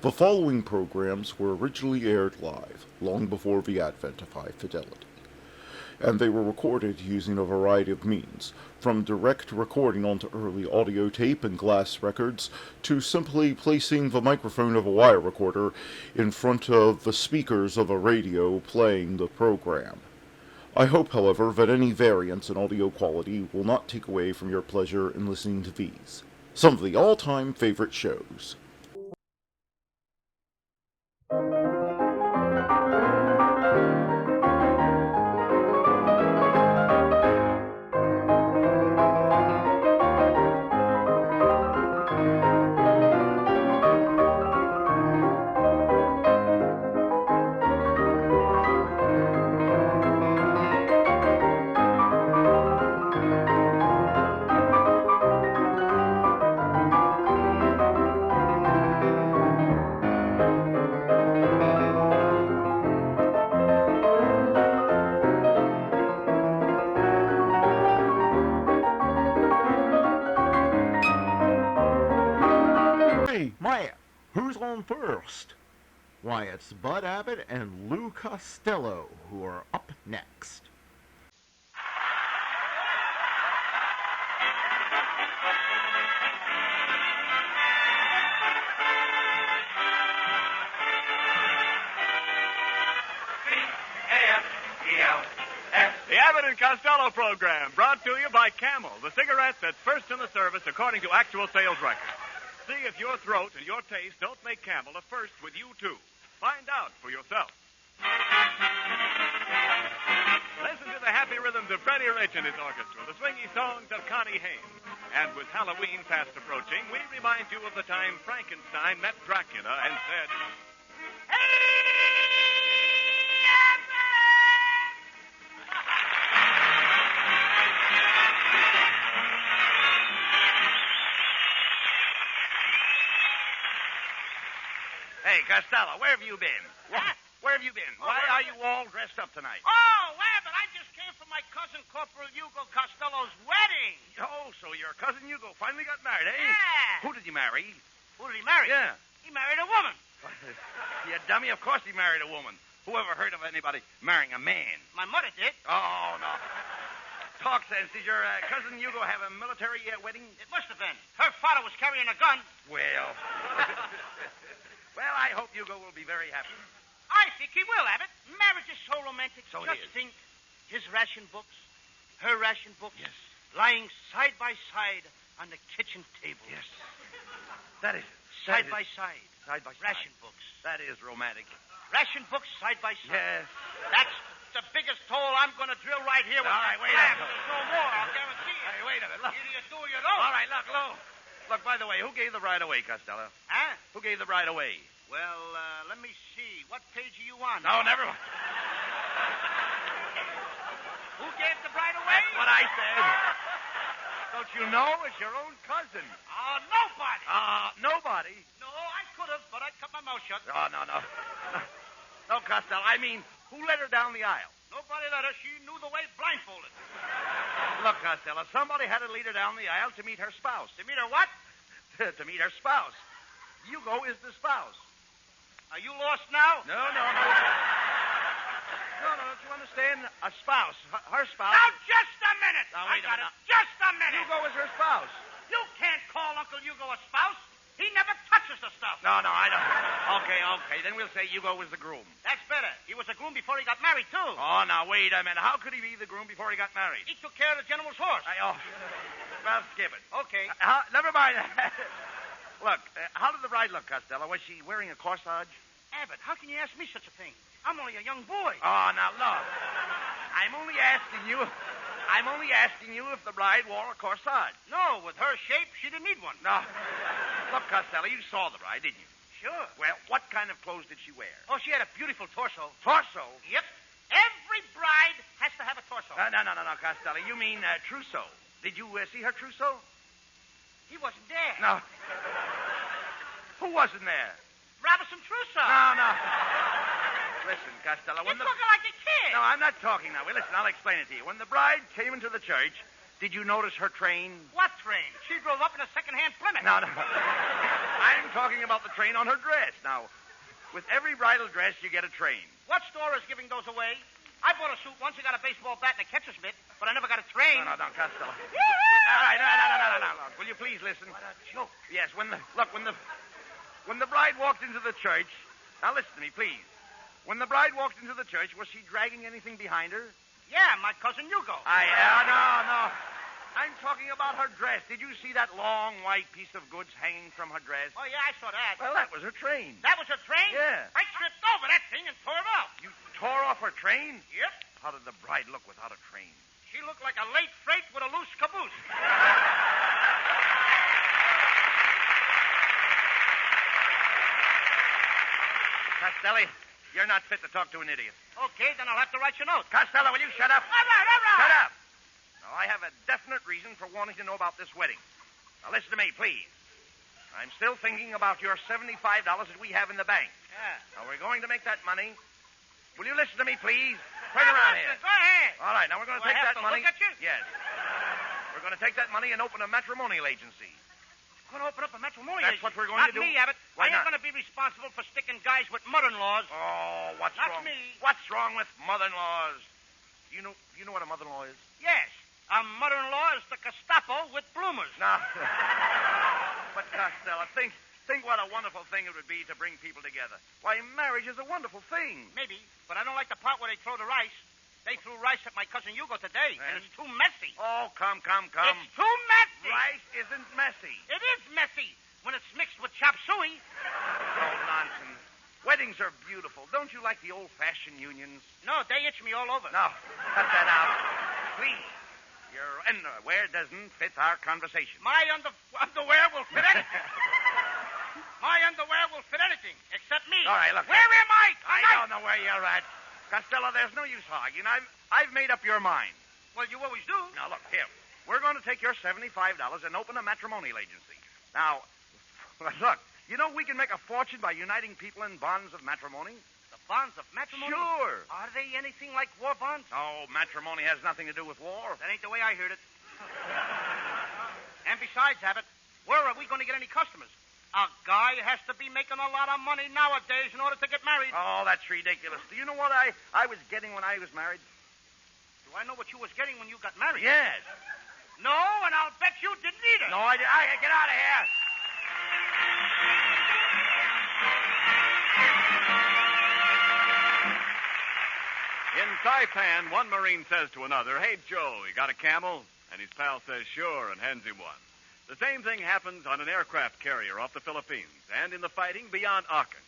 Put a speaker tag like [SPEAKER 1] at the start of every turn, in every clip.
[SPEAKER 1] The following programs were originally aired live, long before the advent of high fidelity, and they were recorded using a variety of means, from direct recording onto early audio tape and glass records, to simply placing the microphone of a wire recorder in front of the speakers of a radio playing the program. I hope, however, that any variance in audio quality will not take away from your pleasure in listening to these, some of the all-time favorite shows.
[SPEAKER 2] Who's on first? Why, it's Bud Abbott and Lou Costello who are up next.
[SPEAKER 3] The Abbot and Costello program, brought to you by Camel, the cigarette that's first in the service according to actual sales records. See if your throat and your taste don't make Camel a first with you, too. Find out for yourself. Listen to the happy rhythms of Freddie Rich and his orchestra, the swingy songs of Connie Haynes. And with Halloween fast approaching, we remind you of the time Frankenstein met Dracula and said,
[SPEAKER 4] Hey, Costello, where have you been?
[SPEAKER 5] What?
[SPEAKER 4] Where have you been? Why are you all dressed up tonight?
[SPEAKER 5] Oh, Abbott, I just came from my cousin Corporal Hugo Costello's wedding.
[SPEAKER 4] Oh, so your cousin Hugo finally got married, eh?
[SPEAKER 5] Yeah.
[SPEAKER 4] Who did he marry?
[SPEAKER 5] Who did he marry?
[SPEAKER 4] Yeah.
[SPEAKER 5] He married a woman.
[SPEAKER 4] You dummy, of course he married a woman. Who ever heard of anybody marrying a man?
[SPEAKER 5] My mother did.
[SPEAKER 4] Oh, no. Talk sense. Did your cousin Hugo have a military wedding?
[SPEAKER 5] It must have been. Her father was carrying a gun.
[SPEAKER 4] Well... Well, I hope Hugo will be very happy.
[SPEAKER 5] I think he will, Abbott. Marriage is so romantic.
[SPEAKER 4] So it
[SPEAKER 5] Just
[SPEAKER 4] is.
[SPEAKER 5] think, his ration books, her ration books,
[SPEAKER 4] Yes.
[SPEAKER 5] lying side by side on the kitchen table.
[SPEAKER 4] Yes. That is...
[SPEAKER 5] Side by side.
[SPEAKER 4] Side by side.
[SPEAKER 5] Ration books.
[SPEAKER 4] That is romantic.
[SPEAKER 5] Ration books side by side.
[SPEAKER 4] Yes.
[SPEAKER 5] That's the biggest hole I'm going to drill right here with
[SPEAKER 4] All right,
[SPEAKER 5] my
[SPEAKER 4] wait a
[SPEAKER 5] clamp.
[SPEAKER 4] minute.
[SPEAKER 5] There's no more, I'll guarantee it.
[SPEAKER 4] Hey, wait a minute. Look.
[SPEAKER 5] Either you do or you don't.
[SPEAKER 4] All right, look, Lou. Look, by the way, who gave the ride away, Costello?
[SPEAKER 5] Huh?
[SPEAKER 4] Who gave the ride away?
[SPEAKER 5] Well, let me see. What page are you on?
[SPEAKER 4] No, never mind.
[SPEAKER 5] Who gave the bride away?
[SPEAKER 4] That's what I said. Don't you know? It's your own cousin.
[SPEAKER 5] Oh, nobody.
[SPEAKER 4] Nobody.
[SPEAKER 5] No, I could have, but I cut my mouth shut.
[SPEAKER 4] Oh, no. No, Costello. I mean, who led her down the aisle?
[SPEAKER 5] Nobody let her. She knew the way blindfolded.
[SPEAKER 4] Look, Costello, somebody had to lead her down the aisle to meet her spouse.
[SPEAKER 5] To meet her what?
[SPEAKER 4] To meet her spouse. Hugo is the spouse.
[SPEAKER 5] Are you lost now?
[SPEAKER 4] No. No, don't you understand? A spouse. Her spouse.
[SPEAKER 5] Now, just a minute.
[SPEAKER 4] Now,
[SPEAKER 5] I
[SPEAKER 4] wait a
[SPEAKER 5] got
[SPEAKER 4] minute.
[SPEAKER 5] it. Just a minute.
[SPEAKER 4] Hugo is her spouse.
[SPEAKER 5] You can't call Uncle Hugo a spouse. He never touches the stuff.
[SPEAKER 4] No, I don't. Okay. Then we'll say Hugo was the groom.
[SPEAKER 5] That's better. He was a groom before he got married, too.
[SPEAKER 4] Oh, now, wait a minute. How could he be the groom before he got married?
[SPEAKER 5] He took care of the general's horse.
[SPEAKER 4] Well, skip it.
[SPEAKER 5] Okay.
[SPEAKER 4] Never mind. Look, how did the bride look, Costello? Was she wearing a corsage?
[SPEAKER 5] Abbott, how can you ask me such a thing? I'm only a young boy.
[SPEAKER 4] Oh, now, look. I'm only asking you if the bride wore a corsage.
[SPEAKER 5] No, with her shape, she didn't need one.
[SPEAKER 4] No. Look, Costello, you saw the bride, didn't you?
[SPEAKER 5] Sure.
[SPEAKER 4] Well, what kind of clothes did she wear?
[SPEAKER 5] Oh, she had a beautiful torso.
[SPEAKER 4] Torso?
[SPEAKER 5] Yep. Every bride has to have a torso.
[SPEAKER 4] No, Costello. You mean trousseau. Did you see her trousseau?
[SPEAKER 5] He wasn't there.
[SPEAKER 4] No. Who wasn't there?
[SPEAKER 5] Robinson Trousseau.
[SPEAKER 4] No. Listen, Costello,
[SPEAKER 5] You're talking like a kid.
[SPEAKER 4] No, I'm not talking now. Well, listen, I'll explain it to you. When the bride came into the church, Did you notice her train?
[SPEAKER 5] What train? She drove up in a second-hand Plymouth.
[SPEAKER 4] No. I'm talking about the train on her dress. Now, with every bridal dress, you get a train.
[SPEAKER 5] What store is giving those away? I bought a suit once. I got a baseball bat and a catcher's mitt, but I never got a train.
[SPEAKER 4] No, Costello. All right, no. Will you please listen?
[SPEAKER 5] What a joke.
[SPEAKER 4] Yes, when the bride walked into the church. Now listen to me, please. When the bride walked into the church, was she dragging anything behind her?
[SPEAKER 5] Yeah, my cousin Hugo.
[SPEAKER 4] No. I'm talking about her dress. Did you see that long white piece of goods hanging from her dress?
[SPEAKER 5] Oh, yeah, I saw that.
[SPEAKER 4] Well, that was her train.
[SPEAKER 5] That was her train?
[SPEAKER 4] Yeah.
[SPEAKER 5] I tripped over that thing and tore it off.
[SPEAKER 4] You tore off her train?
[SPEAKER 5] Yep.
[SPEAKER 4] How did the bride look without a train?
[SPEAKER 5] She looked like a late freight with a loose caboose.
[SPEAKER 4] Costello, you're not fit to talk to an idiot.
[SPEAKER 5] Okay, then I'll have to write you a note.
[SPEAKER 4] Costello, will you shut up?
[SPEAKER 5] All right.
[SPEAKER 4] Shut up. Now, I have a definite reason for wanting to know about this wedding. Now, listen to me, please. I'm still thinking about your $75 that we have in the bank.
[SPEAKER 5] Yeah.
[SPEAKER 4] Now, we're going to make that money. Will you listen to me, please? Turn around here.
[SPEAKER 5] Go ahead.
[SPEAKER 4] All right, now we're going to
[SPEAKER 5] Do I
[SPEAKER 4] take
[SPEAKER 5] have
[SPEAKER 4] that
[SPEAKER 5] to
[SPEAKER 4] money.
[SPEAKER 5] look at you?
[SPEAKER 4] Yes. We're going to take that money and open a matrimonial agency.
[SPEAKER 5] Going to open up a matrimonial
[SPEAKER 4] That's
[SPEAKER 5] agency.
[SPEAKER 4] what we're going to do.
[SPEAKER 5] Not me, Abbott.
[SPEAKER 4] Why
[SPEAKER 5] I ain't
[SPEAKER 4] not?
[SPEAKER 5] going to be responsible for sticking guys with mother-in-laws.
[SPEAKER 4] Oh, what's
[SPEAKER 5] Not
[SPEAKER 4] wrong?
[SPEAKER 5] me.
[SPEAKER 4] What's wrong with mother-in-laws? You know what a mother-in-law is?
[SPEAKER 5] Yes. A mother-in-law is the Gestapo with bloomers.
[SPEAKER 4] No. But, Costello, think what a wonderful thing it would be to bring people together. Why, marriage is a wonderful thing.
[SPEAKER 5] Maybe, but I don't like the part where they throw the rice. They threw rice at my cousin Hugo today, and
[SPEAKER 4] And?
[SPEAKER 5] it's too messy.
[SPEAKER 4] Oh, come.
[SPEAKER 5] It's too messy.
[SPEAKER 4] Rice isn't messy.
[SPEAKER 5] It is messy when it's mixed with chop suey.
[SPEAKER 4] Oh, nonsense. Weddings are beautiful. Don't you like the old-fashioned unions?
[SPEAKER 5] No, they itch me all over.
[SPEAKER 4] No, cut that out. Please. Your underwear doesn't fit our conversation.
[SPEAKER 5] My underwear will fit anything. My underwear will fit anything, except me.
[SPEAKER 4] All right, look.
[SPEAKER 5] Where am I?
[SPEAKER 4] I don't know where you're at. Costello, there's no use arguing. I've made up your mind.
[SPEAKER 5] Well, you always do.
[SPEAKER 4] Now, look, here. We're going to take your $75 and open a matrimonial agency. Now, look, you know we can make a fortune by uniting people in bonds of matrimony?
[SPEAKER 5] The bonds of matrimony?
[SPEAKER 4] Sure.
[SPEAKER 5] Are they anything like war bonds?
[SPEAKER 4] No, matrimony has nothing to do with war.
[SPEAKER 5] That ain't the way I heard it. And besides, Abbott, where are we going to get any customers? A guy has to be making a lot of money nowadays in order to get married.
[SPEAKER 4] Oh, that's ridiculous. Do you know what I was getting when I was married?
[SPEAKER 5] Do I know what you was getting when you got married?
[SPEAKER 4] Yes.
[SPEAKER 5] No, and I'll bet you didn't either.
[SPEAKER 4] No, I get out of here.
[SPEAKER 3] In Saipan, one Marine says to another, "Hey, Joe, you got a camel?" And his pal says, "Sure," and hands him one. The same thing happens on an aircraft carrier off the Philippines and in the fighting beyond Aachen.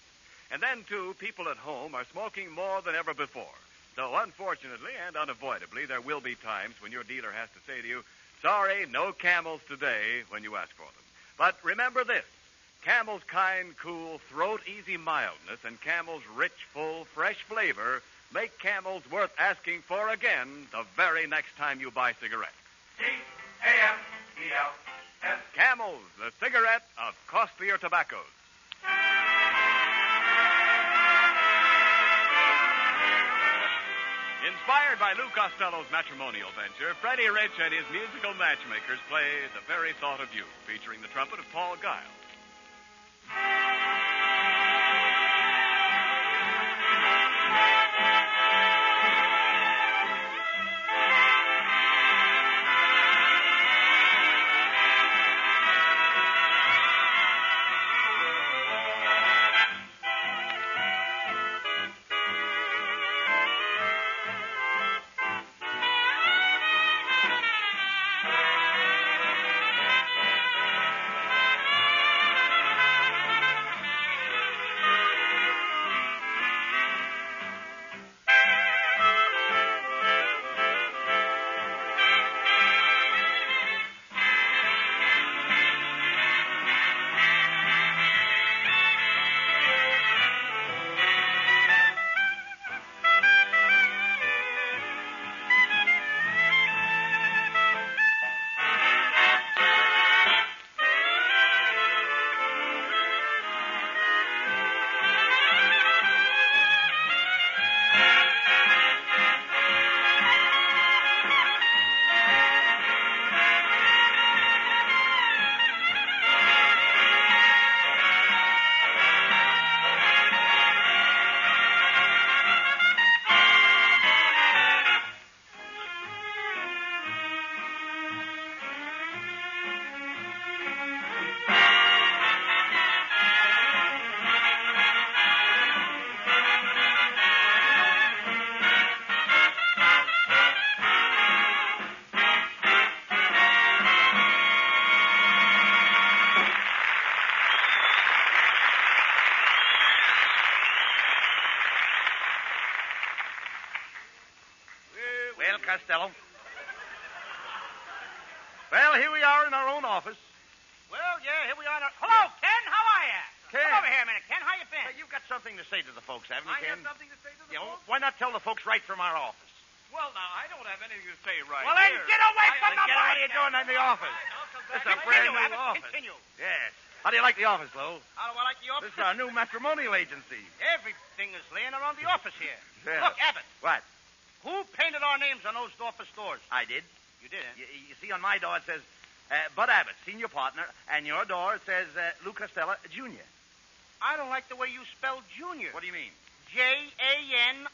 [SPEAKER 3] And then, too, people at home are smoking more than ever before. So, unfortunately and unavoidably, there will be times when your dealer has to say to you, "Sorry, no camels today," when you ask for them. But remember this. Camel's kind, cool, throat-easy mildness and Camel's rich, full, fresh flavor make Camels worth asking for again the very next time you buy cigarettes.
[SPEAKER 4] C-A-M-E-L.
[SPEAKER 3] Camels, the cigarette of costlier tobaccos. Inspired by Lou Costello's matrimonial venture, Freddie Rich and his musical matchmakers play The Very Thought of You, featuring the trumpet of Paul Giles.
[SPEAKER 4] Costello. Well, here we are in our own office.
[SPEAKER 5] Well, yeah, here we are. Hello, Ken. How are you?
[SPEAKER 4] Ken.
[SPEAKER 5] Come over here a minute, Ken. How you been?
[SPEAKER 4] You've got something to say to the folks, haven't you,
[SPEAKER 5] I
[SPEAKER 4] Ken?
[SPEAKER 5] have something to say to the
[SPEAKER 4] You know,
[SPEAKER 5] folks?
[SPEAKER 4] why not tell the folks right from our office?
[SPEAKER 3] Well, now, I don't have anything to say right
[SPEAKER 5] Well, then
[SPEAKER 3] here.
[SPEAKER 5] get away from the
[SPEAKER 4] What are you
[SPEAKER 5] mic.
[SPEAKER 4] doing in the office? This is a brand new
[SPEAKER 5] Abbott,
[SPEAKER 4] office.
[SPEAKER 5] Continue.
[SPEAKER 4] Yes. How do you like the office, Flo?
[SPEAKER 5] How do I like the office?
[SPEAKER 4] This is our new matrimonial agency.
[SPEAKER 5] Everything is laying around the office here.
[SPEAKER 4] Yeah.
[SPEAKER 5] Look, Abbott,
[SPEAKER 4] What?
[SPEAKER 5] who painted our names on those office doors?
[SPEAKER 4] I did.
[SPEAKER 5] You did, huh?
[SPEAKER 4] You see, on my door it says Bud Abbott, senior partner, and your door it says Lou Costello, Jr.
[SPEAKER 5] I don't like the way you spell junior.
[SPEAKER 4] What do you mean?
[SPEAKER 5] Janiter.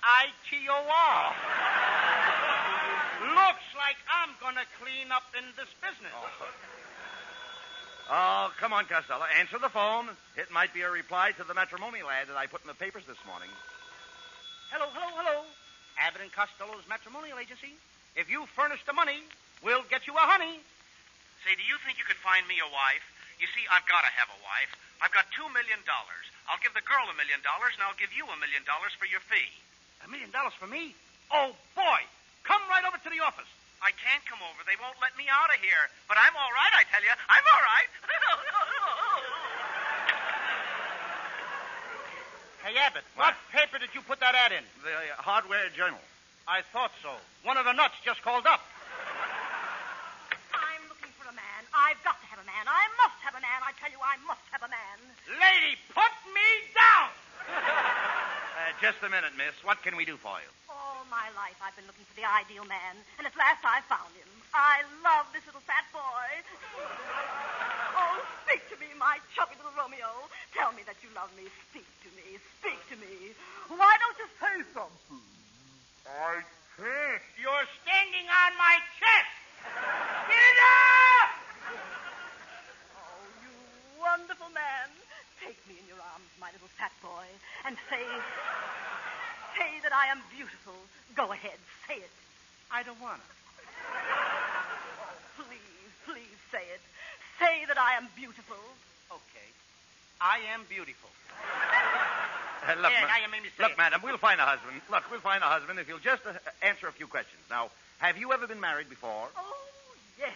[SPEAKER 5] Looks like I'm going to clean up in this business.
[SPEAKER 4] Oh, come on, Costello. Answer the phone. It might be a reply to the matrimonial ad that I put in the papers this morning.
[SPEAKER 5] Hello. Abbott and Costello's matrimonial agency. If you furnish the money, we'll get you a honey.
[SPEAKER 6] Say, do you think you could find me a wife? You see, I've got to have a wife. I've got $2 million. I'll give the girl $1 million, and I'll give you $1 million for your fee.
[SPEAKER 5] $1 million for me? Oh, boy. Come right over to the office.
[SPEAKER 6] I can't come over. They won't let me out of here. But I'm all right, I tell you. I'm all right.
[SPEAKER 5] Hey, Abbott, what paper did you put that ad in?
[SPEAKER 4] The Hardware Journal.
[SPEAKER 5] I thought so. One of the nuts just called up.
[SPEAKER 7] I'm looking for a man. I've got to have a man. I must have a man. I tell you, I must have a man.
[SPEAKER 5] Lady, put me down!
[SPEAKER 4] Just a minute, miss. What can we do for you?
[SPEAKER 7] All my life I've been looking for the ideal man, and at last I found him. I love this little fat boy. Oh, speak to me, my chubby little Romeo. Tell me that you love me. Speak to me. Speak to me. Why don't you say something?
[SPEAKER 4] I can't.
[SPEAKER 5] You're standing on my chest! Get it up!
[SPEAKER 7] Oh, you wonderful man. Take me in your arms, my little fat boy, and say that I am beautiful. Go ahead, say it.
[SPEAKER 5] I don't want to.
[SPEAKER 7] Oh, please say it. Say that I am beautiful.
[SPEAKER 5] Okay. I am beautiful.
[SPEAKER 4] Look,
[SPEAKER 5] Yeah, now you made me say
[SPEAKER 4] look,
[SPEAKER 5] it.
[SPEAKER 4] madam, we'll find a husband. Look, we'll find a husband if you'll just answer a few questions. Now, have you ever been married before?
[SPEAKER 7] Oh, yes.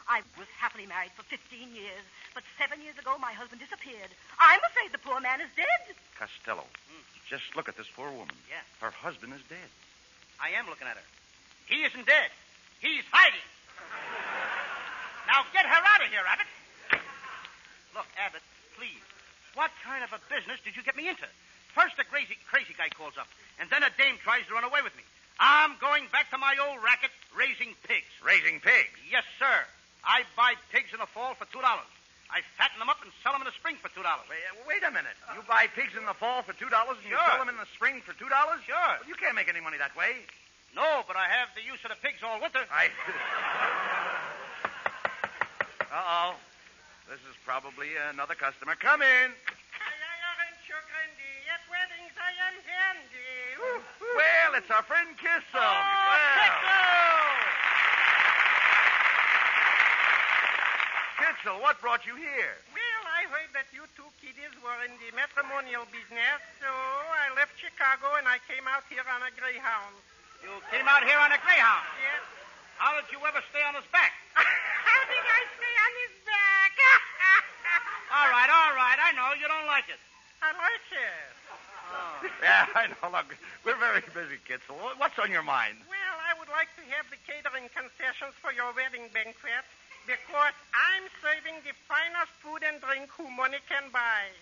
[SPEAKER 7] I was happily married for 15 years, but 7 years ago my husband disappeared. I'm afraid the poor man is dead.
[SPEAKER 4] Costello, just look at this poor woman.
[SPEAKER 5] Yeah.
[SPEAKER 4] Her husband is dead.
[SPEAKER 5] I am looking at her. He isn't dead. He's hiding. Now get her out of here, Abbott. Look, Abbott, please. What kind of a business did you get me into? First a crazy guy calls up, and then a dame tries to run away with me. I'm going back to my old racket, raising pigs.
[SPEAKER 4] Raising pigs?
[SPEAKER 5] Yes, sir. I buy pigs in the fall for $2. I fatten them up and sell them in the spring for $2.
[SPEAKER 4] Wait a minute. You buy pigs in the fall for $2 and you
[SPEAKER 5] Sure.
[SPEAKER 4] sell them in the spring for $2?
[SPEAKER 5] Sure.
[SPEAKER 4] Well, you can't make any money that way.
[SPEAKER 5] No, but I have the use of the pigs all winter.
[SPEAKER 4] Uh-oh. This is probably another customer. Come in.
[SPEAKER 5] At weddings I am handy.
[SPEAKER 4] Well, it's our friend Kissel. Kissel, what brought you here?
[SPEAKER 8] Well, I heard that you two kiddies were in the matrimonial business, so I left Chicago and I came out here on a Greyhound.
[SPEAKER 5] You came out here on a Greyhound.
[SPEAKER 8] Yes.
[SPEAKER 5] How did you ever stay on his back?
[SPEAKER 8] How did I stay on his back?
[SPEAKER 5] All right. I know you don't like it.
[SPEAKER 8] I like it.
[SPEAKER 4] Yeah, I know. Look, we're very busy, Kissel. What's on your mind?
[SPEAKER 8] Well, I would like to have the catering concessions for your wedding banquet because I'm serving the finest food and drink who money can buy.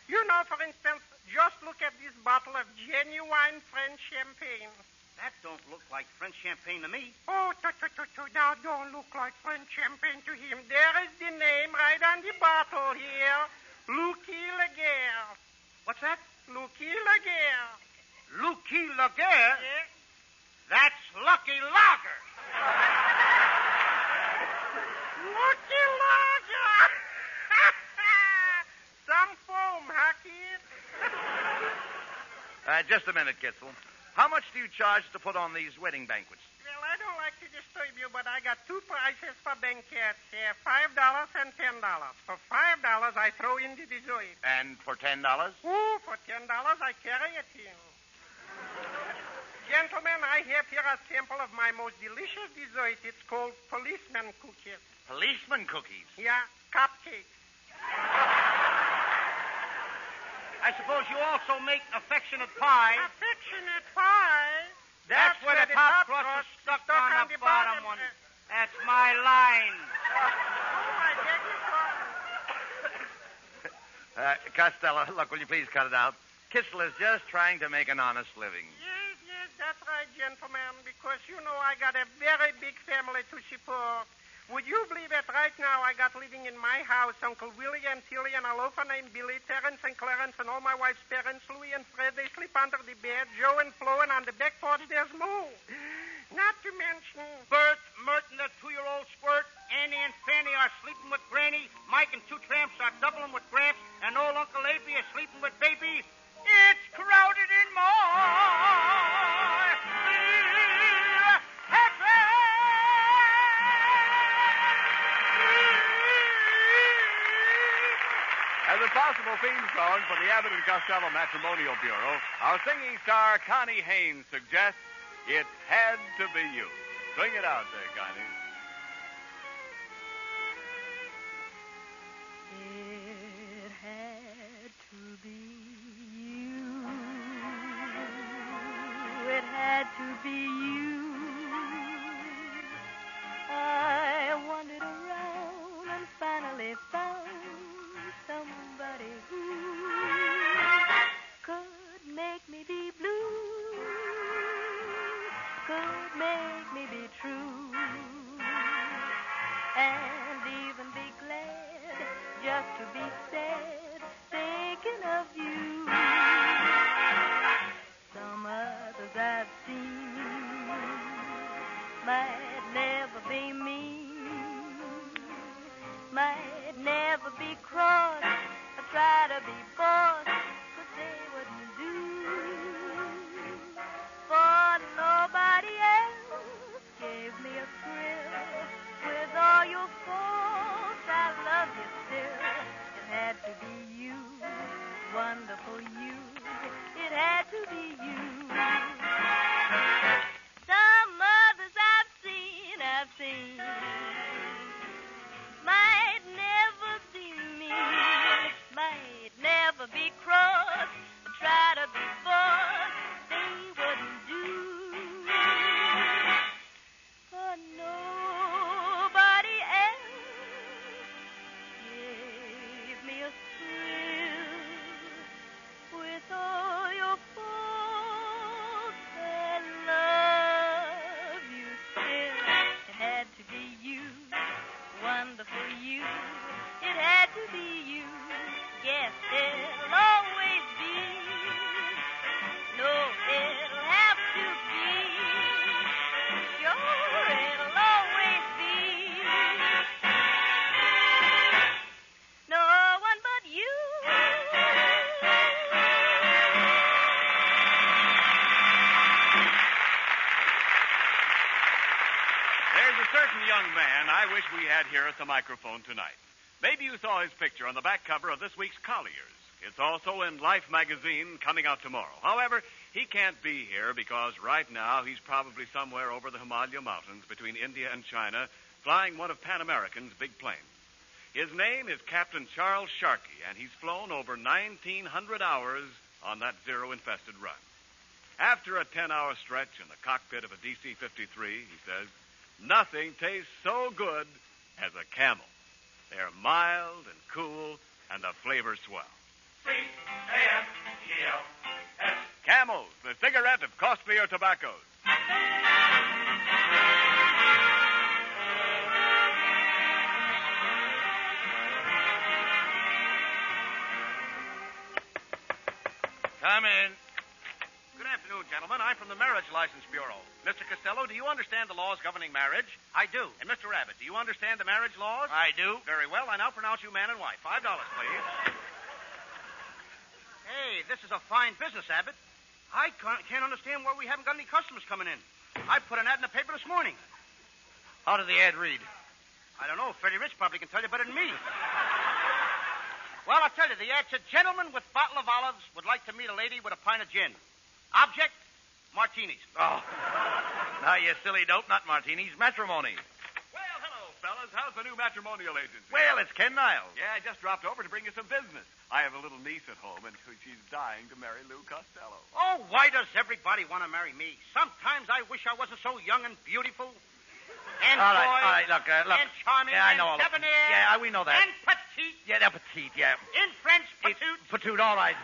[SPEAKER 8] You know, for instance, just look at this bottle of genuine French champagne.
[SPEAKER 5] That don't look like French champagne to me.
[SPEAKER 8] Oh, now don't look like French champagne to him. There is the name right on the bottle here. Lucky Laguerre.
[SPEAKER 5] What's that?
[SPEAKER 8] Lucky Laguerre.
[SPEAKER 5] Lucky Laguerre?
[SPEAKER 8] Yes.
[SPEAKER 5] That's Lucky Lager.
[SPEAKER 8] Lucky Lager. Some foam, huh, kid?
[SPEAKER 4] Just a minute, Kissel. How much do you charge to put on these wedding banquets?
[SPEAKER 8] Well, I don't like to disturb you, but I got two prices for banquets here, $5 and $10. For $5, I throw in the dessert.
[SPEAKER 4] And for $10?
[SPEAKER 8] Ooh, for $10, I carry it in. Gentlemen, I have here a sample of my most delicious dessert. It's called policeman cookies.
[SPEAKER 4] Policeman cookies.
[SPEAKER 8] Yeah, cupcakes.
[SPEAKER 5] I suppose you also make affectionate pie.
[SPEAKER 8] Affectionate pie?
[SPEAKER 5] That's where the top crust is stuck on the bottom one. That's my line.
[SPEAKER 8] Oh, I beg your pardon.
[SPEAKER 4] Costello, look, will you please cut it out? Kissel is just trying to make an honest living.
[SPEAKER 8] Yes, that's right, gentlemen, because, you know, I got a very big family to support. Would you believe that right now I got living in my house Uncle Willie and Tilly and a loafer named Billy, Terrence and Clarence, and all my wife's parents, Louie and Fred. They sleep under the bed, Joe and Flo, and on the back porch there's Moo. Not to mention...
[SPEAKER 5] Bert, Merton, that 2-year-old squirt, Annie and Fanny are sleeping with Granny, Mike and 2 tramps are doubling with Gramps, and old Uncle Abe is sleeping with Baby. It's crowded in my heaven.
[SPEAKER 3] As a possible theme song for the Abbot and Costello Matrimonial Bureau, our singing star Connie Haynes suggests It Had to Be You. Sing it out there, Connie.
[SPEAKER 7] It had to be you. It had to be you. I wandered around and finally found somebody who could make me be blue, could make me be true, and even be glad just to be sad, thinking of you. Some others I've seen might never be mean, might never be cross, or try to be boss, but they wouldn't do. For nobody else gave me a thrill. With all your faults, I love you still. It had to be you, wonderful you. It had to be you. Some others I've seen might never be mean, might never be cross, try to be boss, they wouldn't do. For nobody else gave me a thrill. With all your faults, I love you still. It had to be you, wonderful you. It had to be you. Yes, it'll always be. No, it'll have to be. Sure, it'll always be. No one but you.
[SPEAKER 3] There's a certain young man I wish we had here at the microphone tonight. Maybe you saw his picture on the back cover of this week's Collier's. It's also in Life magazine coming out tomorrow. However, he can't be here because right now he's probably somewhere over the Himalaya Mountains between India and China flying one of Pan American's big planes. His name is Captain Charles Sharkey, and he's flown over 1,900 hours on that zero-infested run. After a 10-hour stretch in the cockpit of a DC-53, he says, nothing tastes so good as a Camel. They're mild and cool, and the flavor's swell. C-A-M-E-L-S. Camels, the cigarette of costlier tobaccos.
[SPEAKER 5] Come in. Good afternoon, gentlemen. I'm from the Marriage License Bureau. Mr. Costello, do you understand the laws governing marriage? I do. And Mr. Abbott, do you understand the marriage laws? I do. Very well. I now pronounce you man and wife. $5, please. Hey, this is a fine business, Abbott. I can't understand why we haven't got any customers coming in. I put an ad in the paper this morning. How did the ad read? I don't know. Freddie Rich probably can tell you better than me. Well, I'll tell you. The ad said, gentleman with bottle of olives would like to meet a lady with a pint of gin. Object, Martinis.
[SPEAKER 4] Oh. Now, you silly dope, not martinis, matrimony.
[SPEAKER 3] Well, hello, fellas. How's the new matrimonial agency?
[SPEAKER 4] Well, it's Ken Niles.
[SPEAKER 3] Yeah, I just dropped over to bring you some business. I have a little niece at home, and she's dying to marry Lou Costello.
[SPEAKER 5] Oh, why does everybody want to marry me? Sometimes I wish I wasn't so young and beautiful. And
[SPEAKER 4] All right, look.
[SPEAKER 5] And charming.
[SPEAKER 4] Yeah, I know.
[SPEAKER 5] And debonair.
[SPEAKER 4] Yeah, we know that.
[SPEAKER 5] And petite.
[SPEAKER 4] Yeah, they're petite, yeah.
[SPEAKER 5] In French, petite.
[SPEAKER 4] Petite, all right.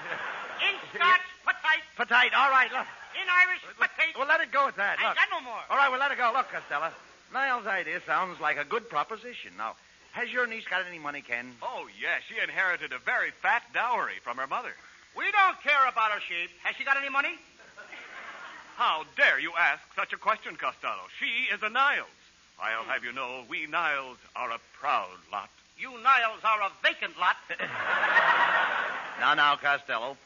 [SPEAKER 5] In Scotch, petite.
[SPEAKER 4] Petite, all right, look.
[SPEAKER 5] In Irish, petite.
[SPEAKER 4] Well, let it go at that.
[SPEAKER 5] I
[SPEAKER 4] Look.
[SPEAKER 5] got no more.
[SPEAKER 4] All right, well, let it go. Look, Costello. Niles' idea sounds like a good proposition. Now, has your niece got any money, Ken?
[SPEAKER 3] Oh, yes. She inherited a very fat dowry from her mother.
[SPEAKER 5] We don't care about her sheep. Has she got any money?
[SPEAKER 3] How dare you ask such a question, Costello? She is a Niles. I'll have you know, we Niles are a proud lot.
[SPEAKER 5] You Niles are a vacant lot.
[SPEAKER 4] Now, Costello.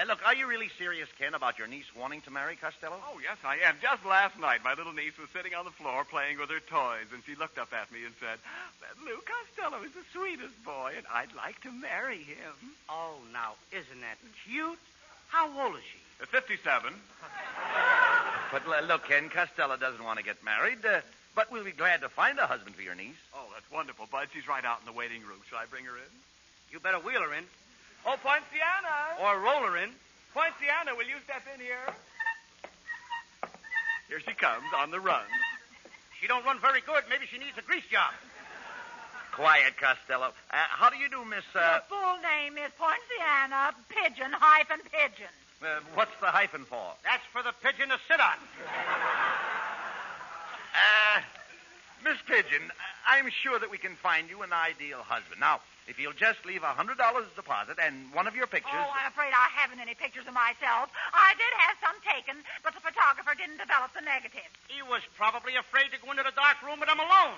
[SPEAKER 4] Look, are you really serious, Ken, about your niece wanting to marry Costello?
[SPEAKER 3] Oh, yes, I am. Just last night, my little niece was sitting on the floor playing with her toys, and she looked up at me and said, "That Lou Costello is the sweetest boy, and I'd like to marry him."
[SPEAKER 5] Oh, now, isn't that cute? How old is she?
[SPEAKER 3] 57.
[SPEAKER 4] But look, Ken, Costello doesn't want to get married, but we'll be glad to find a husband for your niece.
[SPEAKER 3] Oh, that's wonderful, Bud. She's right out in the waiting room. Shall I bring her in?
[SPEAKER 5] You better wheel her in.
[SPEAKER 3] Oh, Poinciana!
[SPEAKER 5] Or roll her in.
[SPEAKER 3] Poinciana, will you step in here? Here she comes on the run.
[SPEAKER 5] She don't run very good. Maybe she needs a grease job.
[SPEAKER 4] Quiet, Costello. How do you do, Miss...
[SPEAKER 7] Your full name is Poinciana Pigeon-Pigeon.
[SPEAKER 4] What's the hyphen for?
[SPEAKER 5] That's for the pigeon to sit on.
[SPEAKER 4] Miss Pigeon, I'm sure that we can find you an ideal husband. Now, if you'll just leave $100 deposit and one of your pictures...
[SPEAKER 7] Oh, I'm afraid I haven't any pictures of myself. I did have some taken, but the photographer didn't develop the negative.
[SPEAKER 5] He was probably afraid to go into the dark room with him alone.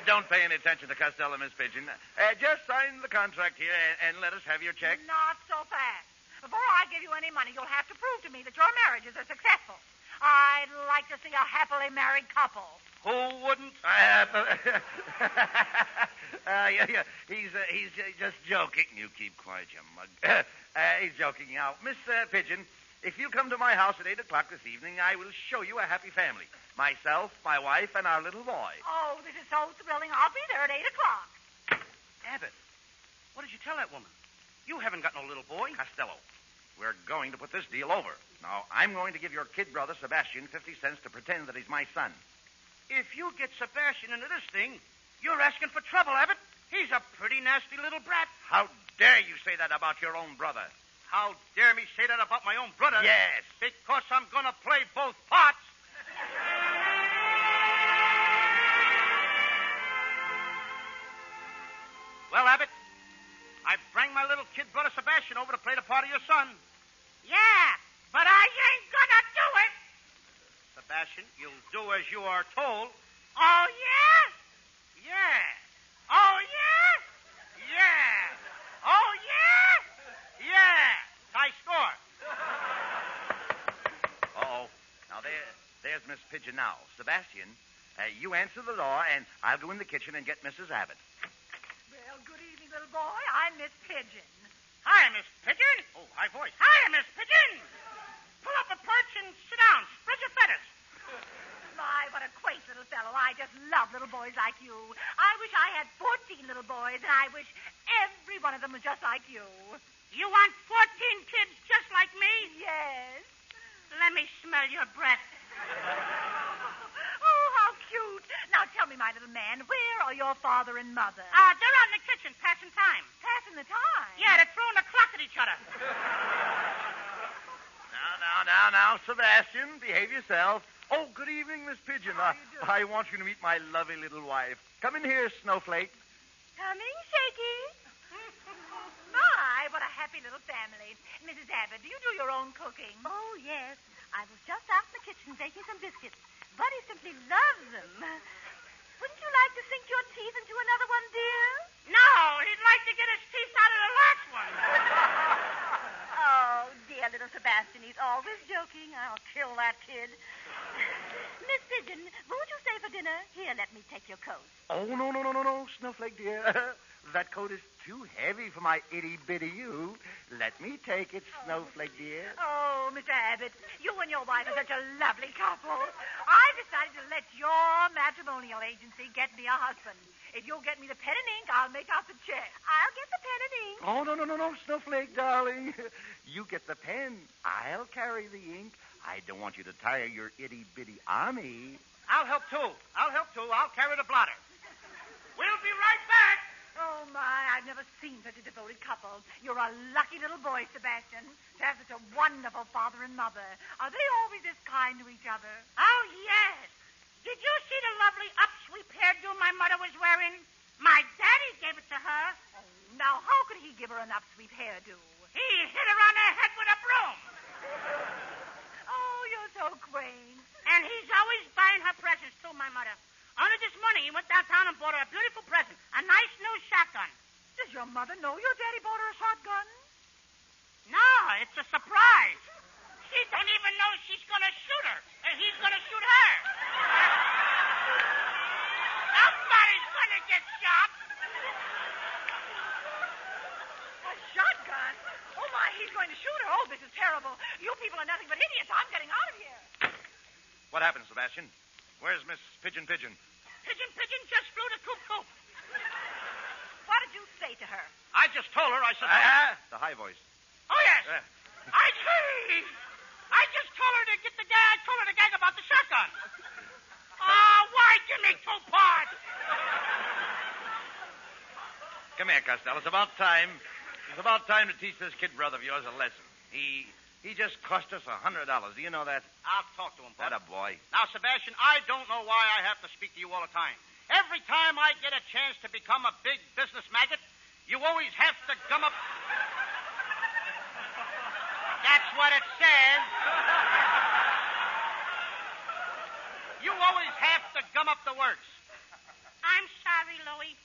[SPEAKER 4] Don't pay any attention to Costello, Miss Pigeon. Just sign the contract here and let us have your check.
[SPEAKER 7] Not so fast. Before I give you any money, you'll have to prove to me that your marriages are successful. I'd like to see a happily married couple.
[SPEAKER 5] Who wouldn't?
[SPEAKER 4] He's just joking. You keep quiet, you mug. He's joking now. Miss Pigeon, if you come to my house at 8 o'clock this evening, I will show you a happy family. Myself, my wife, and our little boy.
[SPEAKER 7] Oh, this is so thrilling. I'll be there at 8 o'clock.
[SPEAKER 5] Abbott, what did you tell that woman? You haven't got no little boy.
[SPEAKER 4] Costello, we're going to put this deal over. Now, I'm going to give your kid brother, Sebastian, 50 cents to pretend that he's my son.
[SPEAKER 5] If you get Sebastian into this thing, you're asking for trouble, Abbott. He's a pretty nasty little brat.
[SPEAKER 4] How dare you say that about your own brother?
[SPEAKER 5] How dare me say that about my own brother?
[SPEAKER 4] Yes.
[SPEAKER 5] Because I'm going to play both parts. Well, Abbott, I bring my little kid brother Sebastian over to play the part of your son.
[SPEAKER 7] Yeah, but I ain't gonna do it.
[SPEAKER 5] Sebastian, you'll do as you are told.
[SPEAKER 7] Oh, yeah?
[SPEAKER 5] Yeah.
[SPEAKER 7] Oh, yeah?
[SPEAKER 5] Yeah. Oh, yeah? Yeah. High score.
[SPEAKER 4] Uh-oh. Now, there's Miss Pigeon now. Sebastian, you answer the door, and I'll go in the kitchen and get Mrs. Abbott.
[SPEAKER 7] Well, good evening, little boy. I'm Miss Pigeon.
[SPEAKER 5] Hi, Miss Pigeon. Oh, high voice. Hi, Miss Pigeon. Pull up a perch and sit down. Spread your feathers.
[SPEAKER 7] My, what a quaint little fellow. I just love little boys like you. I wish I had 14 little boys, and I wish every one of them was just like you.
[SPEAKER 5] You want 14 kids just like me?
[SPEAKER 7] Yes.
[SPEAKER 5] Let me smell your breath.
[SPEAKER 7] Oh, how cute. Now tell me, my little man, where are your father and mother?
[SPEAKER 5] They're out in the kitchen passing time.
[SPEAKER 7] Passing the time?
[SPEAKER 5] Yeah, they're throwing the clock at each other.
[SPEAKER 4] Now, Sebastian, behave yourself. Oh, good evening, Miss Pigeon.
[SPEAKER 7] How do you do?
[SPEAKER 4] I want you to meet my lovely little wife. Come in here, Snowflake.
[SPEAKER 7] Coming, Shaky. My, what a happy little family. Mrs. Abbott, do you do your own cooking?
[SPEAKER 9] Oh, yes. I was just out in the kitchen baking some biscuits. Buddy simply loves them. Wouldn't you like to sink your teeth into another one, dear?
[SPEAKER 5] No, he'd like to get his teeth out of the last one.
[SPEAKER 9] Oh, dear little Sebastian. He's always joking. I'll kill that kid. Miss Pigeon, won't you stay for dinner? Here, let me take your coat.
[SPEAKER 4] Oh, no, Snowflake, dear. That coat is too heavy for my itty-bitty you. Let me take it, Snowflake, dear.
[SPEAKER 7] Oh,
[SPEAKER 9] Mr. Abbott. You and your wife are such a lovely couple. I've decided to let your matrimonial agency get me a husband. If you'll get me the pen and ink, I'll make out the check. I'll get the pen and ink.
[SPEAKER 4] Oh, no, Snowflake, darling. You get the pen. I'll carry the ink. I don't want you to tire your itty-bitty army.
[SPEAKER 5] I'll help, too. I'll carry the blotter. We'll be right back.
[SPEAKER 9] Oh, my, I've never seen such a devoted couple. You're a lucky little boy, Sebastian, to have such a wonderful father and mother. Are they always this kind to each other?
[SPEAKER 5] Oh, yes. Did you see the lovely upsweep hairdo my mother was wearing? My daddy gave it to her.
[SPEAKER 9] Oh, now, how could he give her an upsweep hairdo?
[SPEAKER 5] He hit her on the head with a broom.
[SPEAKER 9] Oh, you're so quaint.
[SPEAKER 5] And he's always buying her presents, too, my mother. Only this morning, he went downtown and bought her a beautiful present, a nice new shotgun.
[SPEAKER 9] Does your mother know your daddy bought her a shotgun?
[SPEAKER 5] No, it's a surprise. She don't even know she's going to shoot her, and he's going to shoot her. Somebody's going to get shot.
[SPEAKER 9] A shotgun? Oh, my, he's going to shoot her. Oh, this is terrible. You people are nothing but idiots. I'm getting out of here.
[SPEAKER 4] What happened, Sebastian? Where's Miss Pigeon?
[SPEAKER 5] Pigeon just flew to coop.
[SPEAKER 9] What did you say to her?
[SPEAKER 5] I just told her, I said...
[SPEAKER 4] The high voice.
[SPEAKER 5] Oh, yes. I just told her to get the guy. I told her to gag about the shotgun. Why give me two parts?
[SPEAKER 4] Come here, Costello. It's about time. It's about time to teach this kid brother of yours a lesson. He just cost us $100. Do you know that?
[SPEAKER 5] I'll talk to him, Bud.
[SPEAKER 4] That a boy.
[SPEAKER 5] Now, Sebastian, I don't know why I have to speak to you all the time. Every time I get a chance to become a big business maggot, you always have to gum up... That's what it says. You always have to gum up the works. I'm sorry, Louie.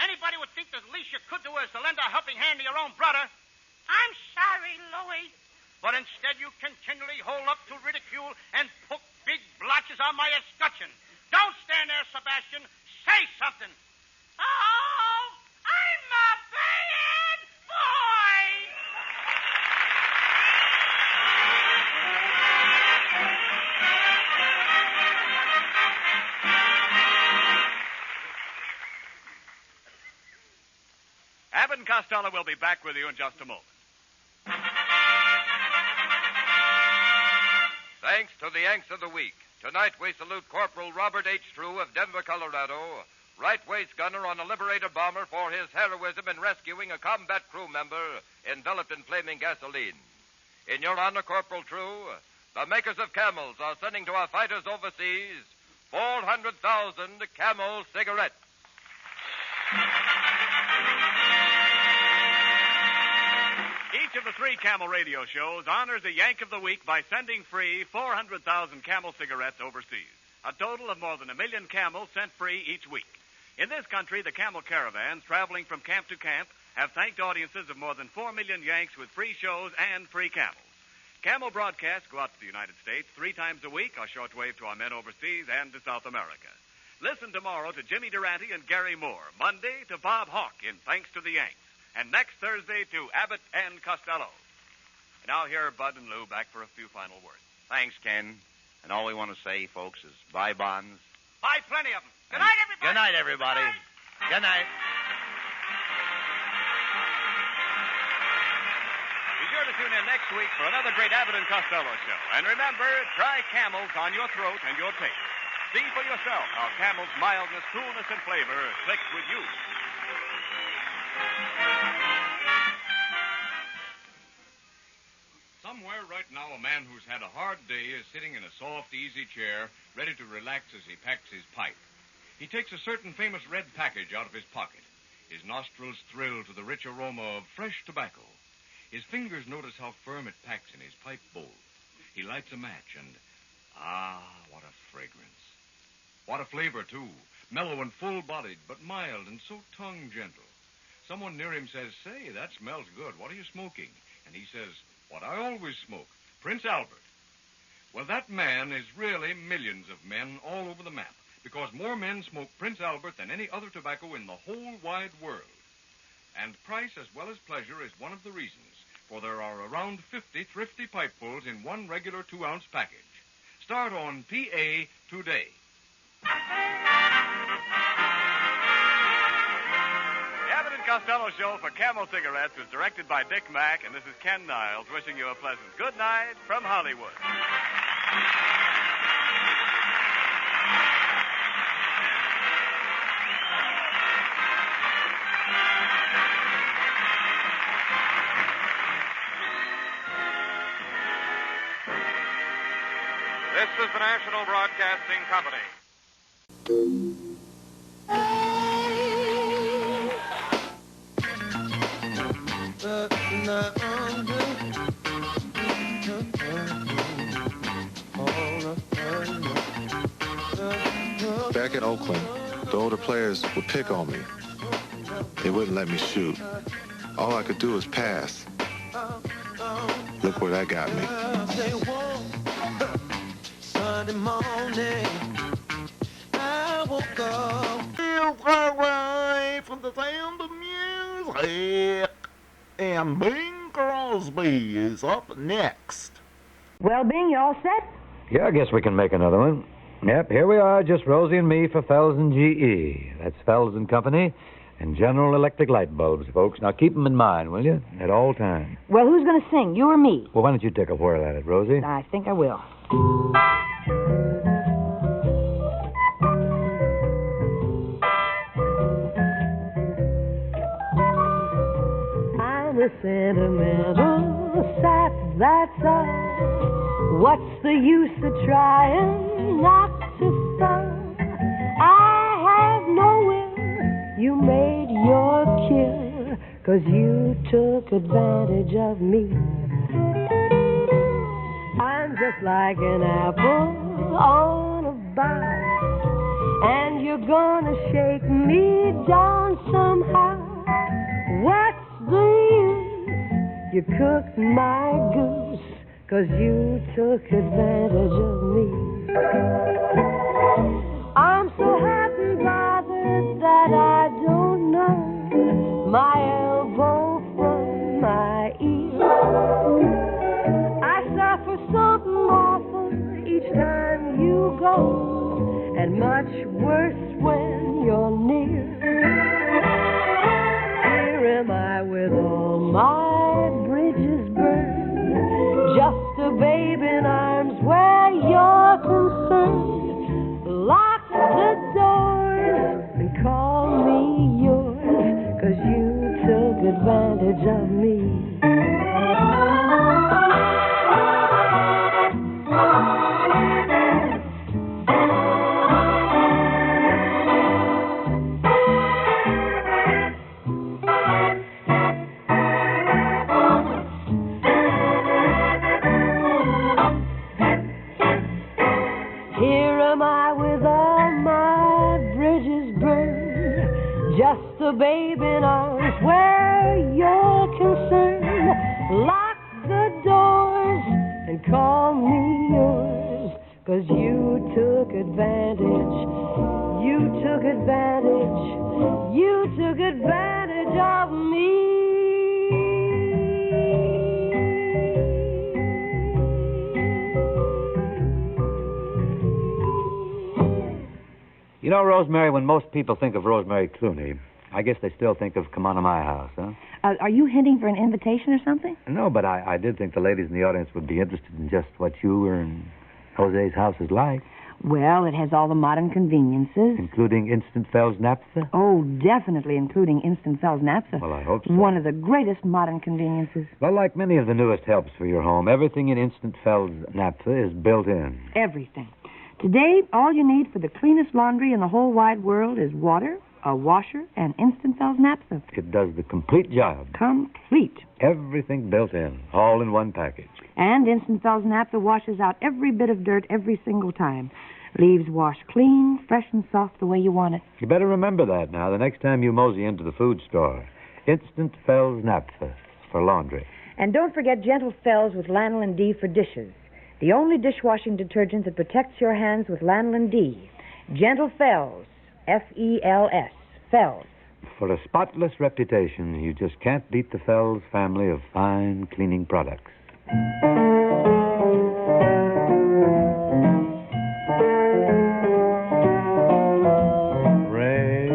[SPEAKER 5] Anybody would think that the least you could do is to lend a helping hand to your own brother. I'm sorry, Louie. But instead you continually hold up to ridicule and poke big blotches on my escutcheon. Don't stand there, Sebastian. Say something. Oh, I'm a bad boy.
[SPEAKER 3] Abbott and Costello will be back with you in just a moment.
[SPEAKER 10] Thanks to the Yanks of the Week. Tonight we salute Corporal Robert H. True of Denver, Colorado, right-waist gunner on a Liberator bomber for his heroism in rescuing a combat crew member enveloped in flaming gasoline. In your honor, Corporal True, the makers of Camels are sending to our fighters overseas 400,000 Camel cigarettes.
[SPEAKER 3] Each of the three Camel radio shows honors a Yank of the Week by sending free 400,000 Camel cigarettes overseas. A total of more than 1 million Camels sent free each week. In this country, the Camel caravans traveling from camp to camp have thanked audiences of more than 4 million Yanks with free shows and free Camels. Camel broadcasts go out to the United States 3 times a week, a shortwave to our men overseas and to South America. Listen tomorrow to Jimmy Durante and Gary Moore. Monday to Bob Hawke in Thanks to the Yanks. And next Thursday to Abbott and Costello. And now here are Bud and Lou back for a few final words.
[SPEAKER 4] Thanks, Ken. And all we want to say, folks, is bye, bonds.
[SPEAKER 5] Buy plenty of them. Good night, everybody.
[SPEAKER 4] Good night, everybody. Good night.
[SPEAKER 3] Be sure to tune in next week for another great Abbott and Costello show. And remember, try Camels on your throat and your taste. See for yourself how Camel's mildness, coolness, and flavor click with you.
[SPEAKER 11] Somewhere right now, a man who's had a hard day is sitting in a soft, easy chair, ready to relax as he packs his pipe. He takes a certain famous red package out of his pocket. His nostrils thrill to the rich aroma of fresh tobacco. His fingers notice how firm it packs in his pipe bowl. He lights a match and, what a fragrance. What a flavor, too. Mellow and full-bodied, but mild and so tongue-gentle. Someone near him says, "Say, that smells good. What are you smoking?" And he says, "What I always smoke, Prince Albert." Well, that man is really millions of men all over the map, because more men smoke Prince Albert than any other tobacco in the whole wide world. And price as well as pleasure is one of the reasons, for there are around 50 thrifty pipefulls in one regular 2-ounce package. Start on PA today.
[SPEAKER 3] The Abbot and Costello Show for Camel Cigarettes is directed by Dick Mack, and this is Ken Niles wishing you a pleasant good night from Hollywood.
[SPEAKER 10] This is the National Broadcasting Company.
[SPEAKER 12] Back in Oakland, the older players would pick on me. They wouldn't let me shoot. All I could do was pass. Look where that got me.
[SPEAKER 13] Sunday morning, I woke up.
[SPEAKER 2] It's away from the sound of music. And Bing Crosby is up next.
[SPEAKER 14] Well, Bing, you all set?
[SPEAKER 15] Yeah, I guess we can make another one. Yep, here we are, just Rosie and me for Fells and GE. That's Fells and Company and General Electric light bulbs, folks. Now keep them in mind, will you? At all times.
[SPEAKER 14] Well, who's going to sing, you or me?
[SPEAKER 15] Well, why don't you take a whirl at it, Rosie?
[SPEAKER 14] I think I will.
[SPEAKER 13] I'm a sentimental sap, that's all. What's the use of trying not to fall? I have no will. You made your kill, 'cause you took advantage of me. I'm just like an apple on a bough, and you're gonna shake me down somehow. What's the use? You cooked my goose, 'cause you took advantage of me. I'm so hot and bothered that I don't know my elbow from my ear. I suffer something awful each time you go, and much worse when you're near. Here am I with all my bridges burned, just a babe in arms where you're concerned. Lock the doors and call me yours, 'cause you took advantage of me. Just a babe in arms where you're concerned. Lock the doors and call me yours, 'cause you took advantage. You took advantage. You took advantage of me.
[SPEAKER 15] You know, Rosemary, when most people think of Rosemary Clooney, I guess they still think of Come On to My House, huh?
[SPEAKER 14] Are you hinting for an invitation or something?
[SPEAKER 15] No, but I did think the ladies in the audience would be interested in just what you and Jose's house is like.
[SPEAKER 14] Well, it has all the modern conveniences.
[SPEAKER 15] Including Instant Fells Naphtha?
[SPEAKER 14] Oh, definitely including Instant Fells Naphtha.
[SPEAKER 15] Well, I hope so.
[SPEAKER 14] One of the greatest modern conveniences.
[SPEAKER 15] Well, like many of the newest helps for your home, everything in Instant Fells Naphtha is built in.
[SPEAKER 14] Everything. Today, all you need for the cleanest laundry in the whole wide world is water, a washer, and Instant Fells Naphtha.
[SPEAKER 15] It does the complete job.
[SPEAKER 14] Complete.
[SPEAKER 15] Everything built in, all in one package.
[SPEAKER 14] And Instant Fells Naphtha washes out every bit of dirt every single time. Leaves washed clean, fresh and soft the way you want it.
[SPEAKER 15] You better remember that now the next time you mosey into the food store. Instant Fells Naphtha for laundry.
[SPEAKER 14] And don't forget Gentle Fells with Lanolin D for dishes. The only dishwashing detergent that protects your hands with Lanolin D. Gentle Fells. F-E-L-S. Fells.
[SPEAKER 15] For a spotless reputation, you just can't beat the Fells family of fine cleaning products. Rain,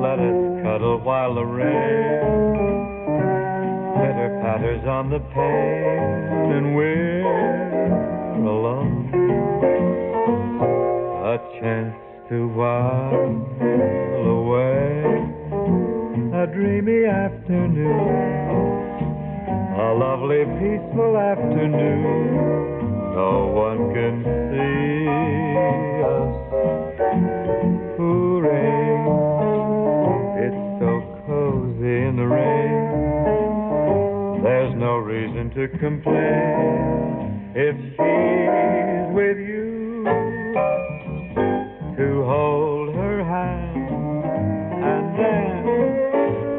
[SPEAKER 15] let us cuddle while the rain pitter-patters on the pane, and we're alone. A chance to while away a dreamy afternoon, a lovely peaceful afternoon. No one can see us. Hooray, it's so cozy in the rain. There's no reason to complain if she's with you. To hold her hand, and then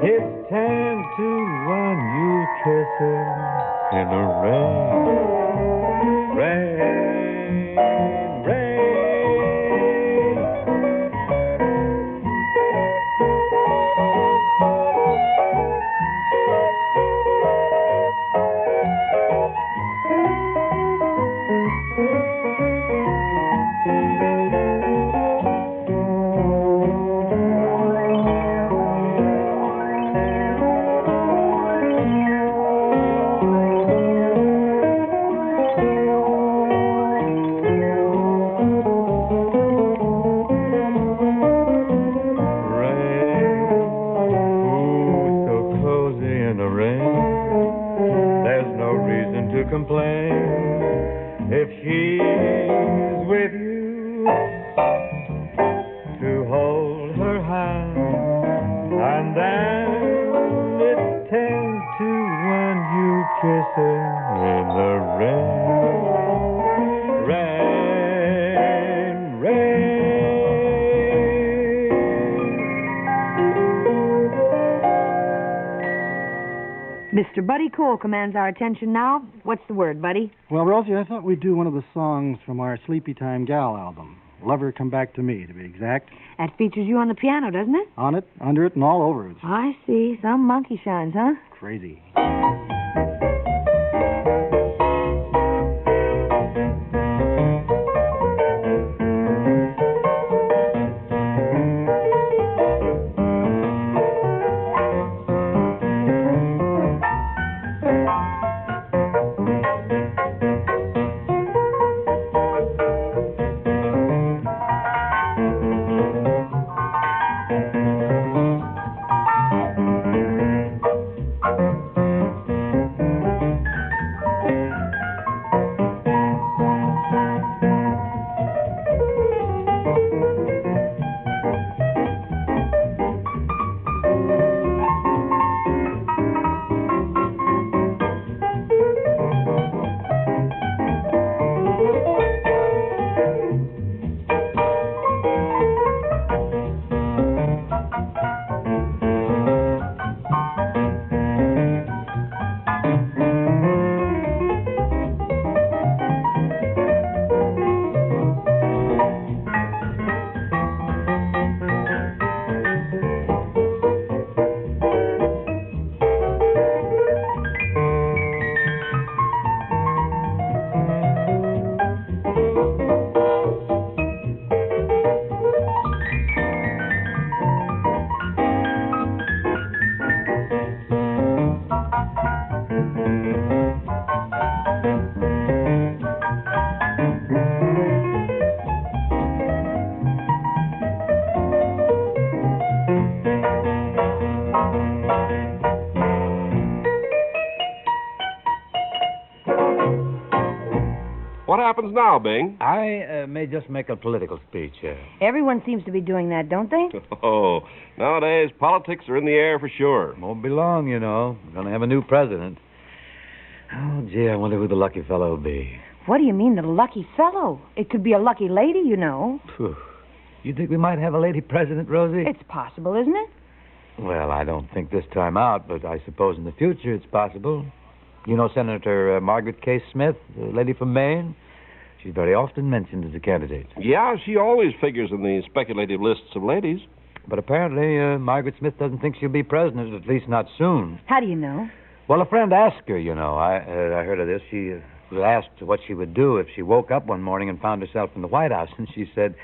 [SPEAKER 15] it's 10-1 you kiss her in the rain, rain, rain. Complain if she's with you. To hold her hand, and then it's 10-1 you kiss her in the rain, rain, rain.
[SPEAKER 14] Mr. Buddy Cole commands our attention now. What's the word, Buddy?
[SPEAKER 16] Well, Rosie, I thought we'd do one of the songs from our Sleepy Time Gal album. Lover Come Back to Me, to be exact.
[SPEAKER 14] That features you on the piano, doesn't it?
[SPEAKER 16] On it, under it, and all over it.
[SPEAKER 14] I see. Some monkey shines, huh?
[SPEAKER 16] Crazy.
[SPEAKER 17] What happens now, Bing?
[SPEAKER 15] I may just make a political speech here.
[SPEAKER 14] Everyone seems to be doing that, don't they?
[SPEAKER 17] Oh, nowadays politics are in the air for sure.
[SPEAKER 15] Won't be long, you know. We're going to have a new president. Oh, gee, I wonder who the lucky fellow will be.
[SPEAKER 14] What do you mean, the lucky fellow? It could be a lucky lady, you know.
[SPEAKER 15] Phew. You think we might have a lady president, Rosie?
[SPEAKER 14] It's possible, isn't it?
[SPEAKER 15] Well, I don't think this time out, but I suppose in the future it's possible. You know Senator Margaret K. Smith, the lady from Maine? She's very often mentioned as a candidate.
[SPEAKER 17] Yeah, she always figures in the speculative lists of ladies.
[SPEAKER 15] But apparently, Margaret Smith doesn't think she'll be president, at least not soon.
[SPEAKER 14] How do you know?
[SPEAKER 15] Well, a friend asked her, you know. I heard of this. She was asked what she would do if she woke up one morning and found herself in the White House, and she said,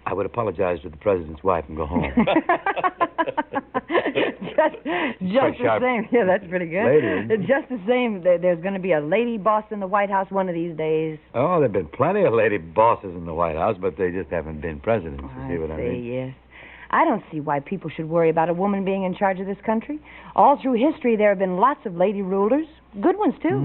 [SPEAKER 15] I would apologize to the president's wife and go home.
[SPEAKER 14] just the same. Yeah, that's pretty good.
[SPEAKER 15] Lady.
[SPEAKER 14] Just the same, there's going to be a lady boss in the White House one of these days.
[SPEAKER 15] Oh, there have been plenty of lady bosses in the White House, but they just haven't been presidents. You see what I mean?
[SPEAKER 14] Yes. I don't see why people should worry about a woman being in charge of this country. All through history, there have been lots of lady rulers. Good ones, too.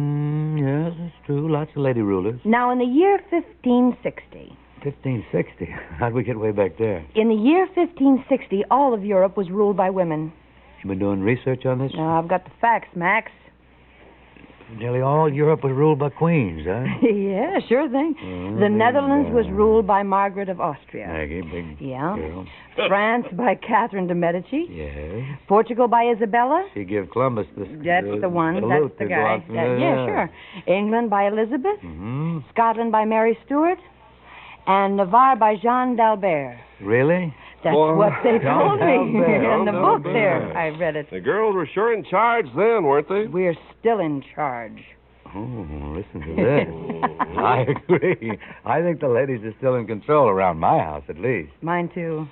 [SPEAKER 15] Yes, that's true. Lots of lady rulers.
[SPEAKER 14] Now, in the year 1560...
[SPEAKER 15] 1560? How'd we get way back there?
[SPEAKER 14] In the year 1560, all of Europe was ruled by women.
[SPEAKER 15] You been doing research on this?
[SPEAKER 14] No, I've got the facts, Max.
[SPEAKER 15] Nearly all Europe was ruled by queens, huh?
[SPEAKER 14] Yeah, sure thing. The Netherlands was ruled by Margaret of Austria.
[SPEAKER 15] Maggie, big
[SPEAKER 14] girl. France by Catherine de Medici.
[SPEAKER 15] Yes.
[SPEAKER 14] Portugal by Isabella.
[SPEAKER 15] She gave Columbus this.
[SPEAKER 14] That's the one. That's the guy. Yeah, sure. England by Elizabeth.
[SPEAKER 15] Mm-hmm.
[SPEAKER 14] Scotland by Mary Stuart. And Navarre by Jean d'Albert.
[SPEAKER 15] Really?
[SPEAKER 14] That's what they told me in the book there. I read it.
[SPEAKER 17] The girls were sure in charge then, weren't they?
[SPEAKER 14] We're still in charge.
[SPEAKER 15] Oh, listen to this. I agree. I think the ladies are still in control around my house, at least.
[SPEAKER 14] Mine, too.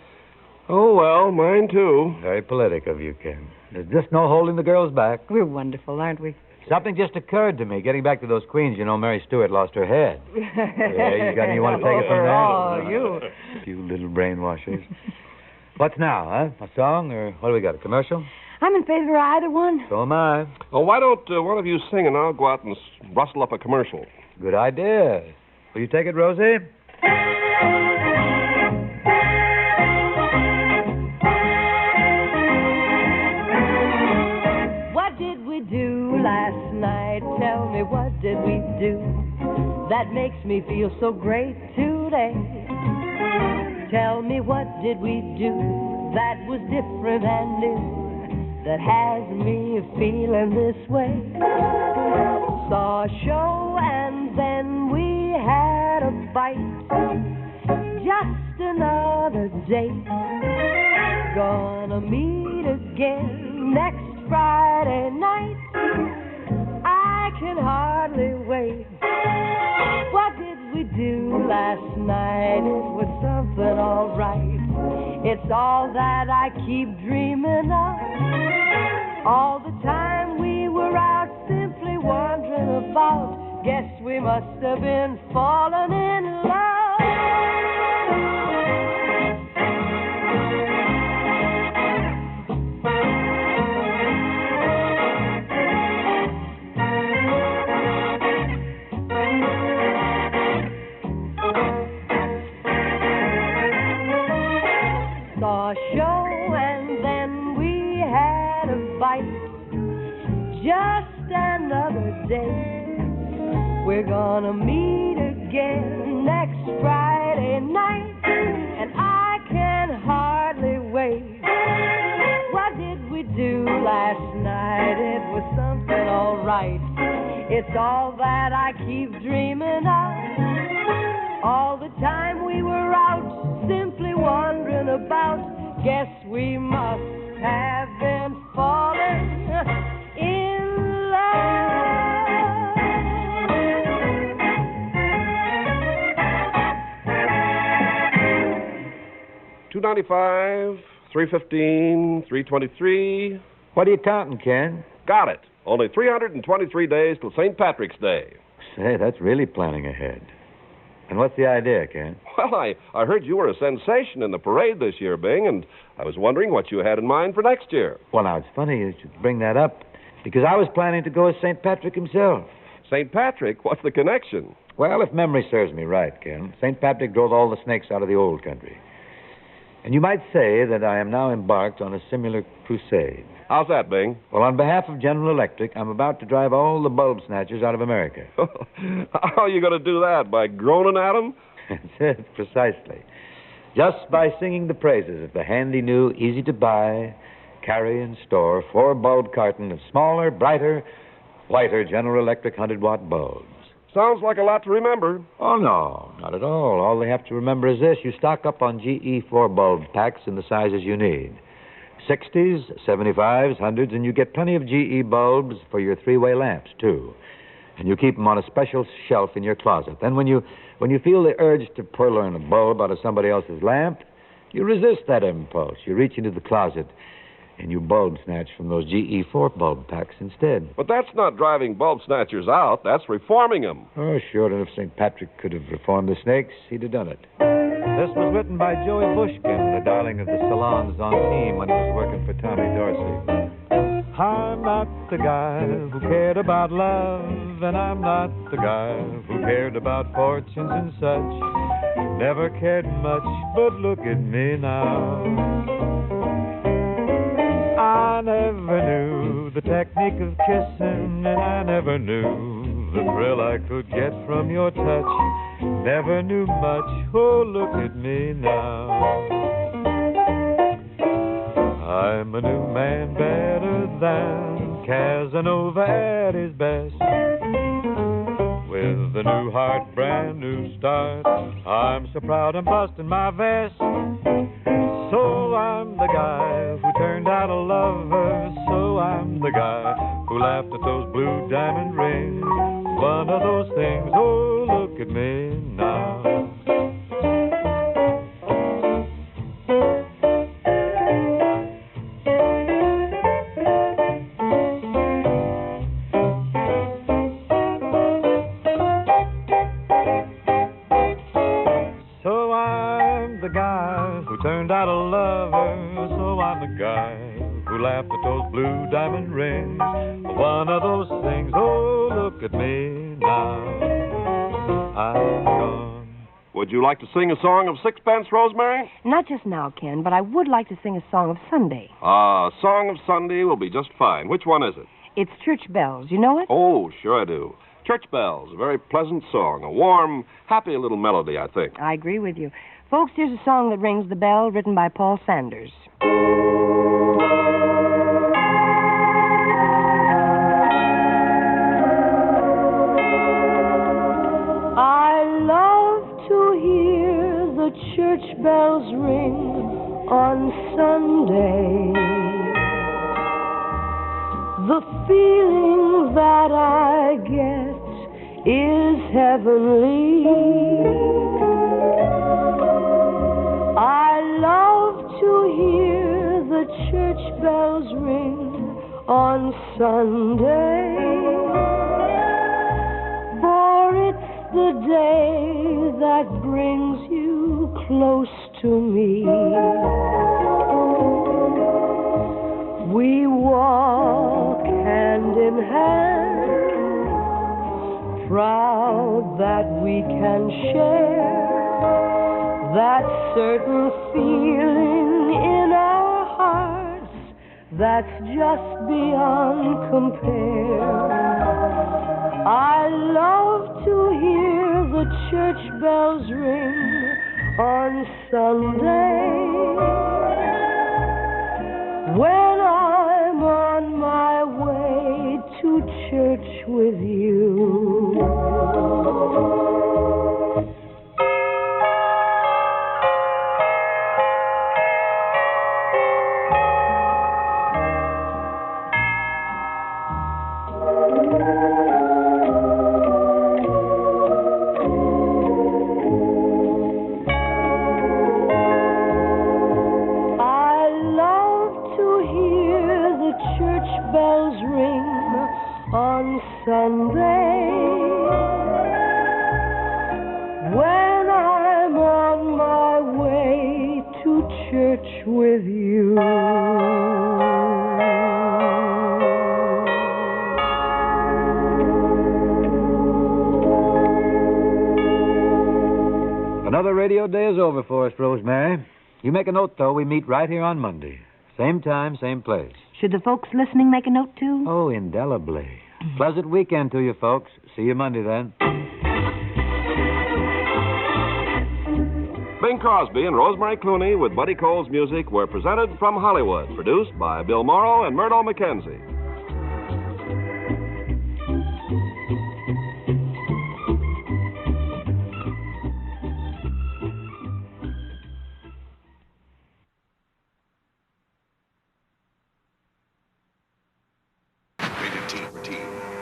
[SPEAKER 17] Oh, well, mine, too.
[SPEAKER 15] Very politic of you, Ken. There's just no holding the girls back.
[SPEAKER 14] We're wonderful, aren't we?
[SPEAKER 15] Something just occurred to me. Getting back to those queens, you know, Mary Stuart lost her head. Yeah, you want to take it from there?
[SPEAKER 14] Oh, you.
[SPEAKER 15] You little brainwashers. What's now, huh? A song, or what do we got, a commercial?
[SPEAKER 14] I'm in favor of either one.
[SPEAKER 15] So am I.
[SPEAKER 17] Oh, why don't one of you sing and I'll go out and rustle up a commercial?
[SPEAKER 15] Good idea. Will you take it, Rosie?
[SPEAKER 13] What did we do last night? Tell me, what did we do that makes me feel so great today? Tell me, what did we do that was different and new, that has me feeling this way? Saw a show and then we had a bite. Just another date. Gonna meet again next Friday night. I can hardly wait. What did we do last night? It was something all right. It's all that I keep dreaming of. All the time we were out simply wandering about. Guess we must have been falling in love. Saw a show and then we had a bite. Just another day. We're gonna meet again next Friday night, and I can hardly wait. What did we do last night? It was something all right. It's all that I keep dreaming of. All the time we were out simply wandering about. Guess we must have been falling in love.
[SPEAKER 17] $2.95, $3.15, $3.23.
[SPEAKER 15] What are you counting, Ken?
[SPEAKER 17] Got it. Only 323 days till St. Patrick's Day.
[SPEAKER 15] Say, that's really planning ahead. And what's the idea, Ken?
[SPEAKER 17] Well, I heard you were a sensation in the parade this year, Bing, and I was wondering what you had in mind for next year.
[SPEAKER 15] Well, now, it's funny you should bring that up, because I was planning to go as St. Patrick himself.
[SPEAKER 17] St. Patrick? What's the connection?
[SPEAKER 15] Well, if memory serves me right, Ken, St. Patrick drove all the snakes out of the old country. And you might say that I am now embarked on a similar crusade.
[SPEAKER 17] How's that, Bing?
[SPEAKER 15] Well, on behalf of General Electric, I'm about to drive all the bulb snatchers out of America.
[SPEAKER 17] How are you going to do that? By groaning at them?
[SPEAKER 15] That's it, precisely. Just by singing the praises of the handy new, easy-to-buy, carry and store 4-bulb carton of smaller, brighter, whiter General Electric 100-watt bulbs.
[SPEAKER 17] Sounds like a lot to remember.
[SPEAKER 15] Oh, no, not at all. All they have to remember is this. You stock up on GE 4-bulb packs in the sizes you need. 60s, 75s, 100s, and you get plenty of GE bulbs for your three-way lamps, too. And you keep them on a special shelf in your closet. Then when you feel the urge to purloin a bulb out of somebody else's lamp, you resist that impulse. You reach into the closet and you bulb snatch from those GE 4-bulb packs instead.
[SPEAKER 17] But that's not driving bulb snatchers out. That's reforming them.
[SPEAKER 15] Oh, sure. And if St. Patrick could have reformed the snakes, he'd have done it. This was written by Joey Bushkin, the darling of the salons on team when he was working for Tommy Dorsey. I'm not the guy who cared about love, and I'm not the guy who cared about fortunes and such. Never cared much, but look at me now. I never knew the technique of kissing, and I never knew the thrill I could get from your touch. Never knew much, oh, look at me now. I'm a new man, better than Casanova at his best. With a new heart, brand new start, I'm so proud I'm busting my vest. So I'm the guy who turned out a lover. So I'm the guy who laughed at those blue diamond rings. One of those things, oh, look at me now. Turned out a lover, so I'm the guy who laughed at those blue diamond rings. One of those things, oh, look at me now. I'm gone.
[SPEAKER 17] Would you like to sing a song of sixpence, Rosemary?
[SPEAKER 14] Not just now, Ken, but I would like to sing a song of Sunday.
[SPEAKER 17] Song of Sunday will be just fine. Which one is it?
[SPEAKER 14] It's Church Bells. You know it?
[SPEAKER 17] Oh, sure I do. Church Bells, a very pleasant song. A warm, happy little melody, I think.
[SPEAKER 14] I agree with you. Folks, here's a song that rings the bell, written by Paul Sanders. I love to hear the church bells ring on Sunday. The feeling that I get is heavenly. I love to hear the church bells ring on Sunday, for it's the day that brings you close to me. We walk hand in hand, proud that we can share that certain feeling in our hearts that's just beyond compare. I love to hear the church bells ring on Sunday when I'm on my way to church with you. Sunday, when I'm on my way to church with you.
[SPEAKER 15] Another radio day is over for us, Rosemary. You make a note, though. We meet right here on Monday. Same time, same place.
[SPEAKER 14] Should the folks listening make a note, too?
[SPEAKER 15] Oh, indelibly. Pleasant weekend to you, folks. See you Monday, then.
[SPEAKER 17] Bing Crosby and Rosemary Clooney with Buddy Cole's music were presented from Hollywood, produced by Bill Morrow and Murdo McKenzie.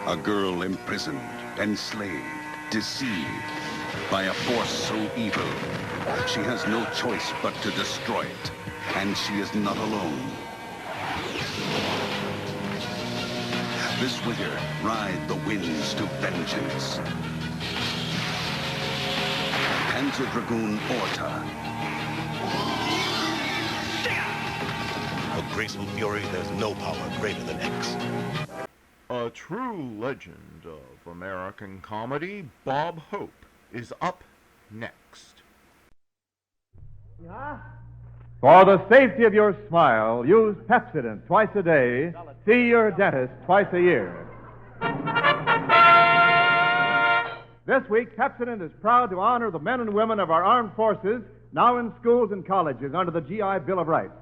[SPEAKER 18] A girl imprisoned, enslaved, deceived by a force so evil, she has no choice but to destroy it. And she is not alone. This winter, ride the winds to vengeance. Panzer Dragoon Orta.
[SPEAKER 19] For graceful fury, there's no power greater than X.
[SPEAKER 2] A true legend of American comedy, Bob Hope, is up next.
[SPEAKER 20] Yeah? For the safety of your smile, use Pepsodent twice a day. See your dentist twice a year. This week, Pepsodent is proud to honor the men and women of our armed forces now in schools and colleges under the GI Bill of Rights.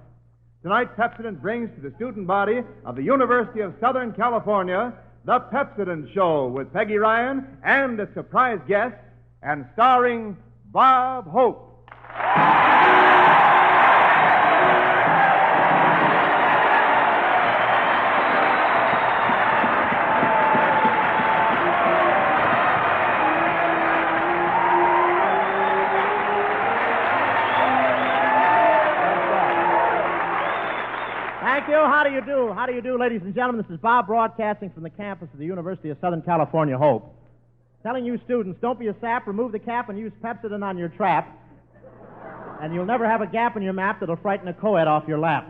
[SPEAKER 20] Tonight, Pepsodent brings to the student body of the University of Southern California the Pepsodent Show with Peggy Ryan and a surprise guest, and starring Bob Hope.
[SPEAKER 21] Thank you. How do you do? How do you do, ladies and gentlemen? This is Bob broadcasting from the campus of the University of Southern California, Hope. Telling you students, don't be a sap, remove the cap and use Pepsodent on your trap. And you'll never have a gap in your map that'll frighten a co-ed off your lap.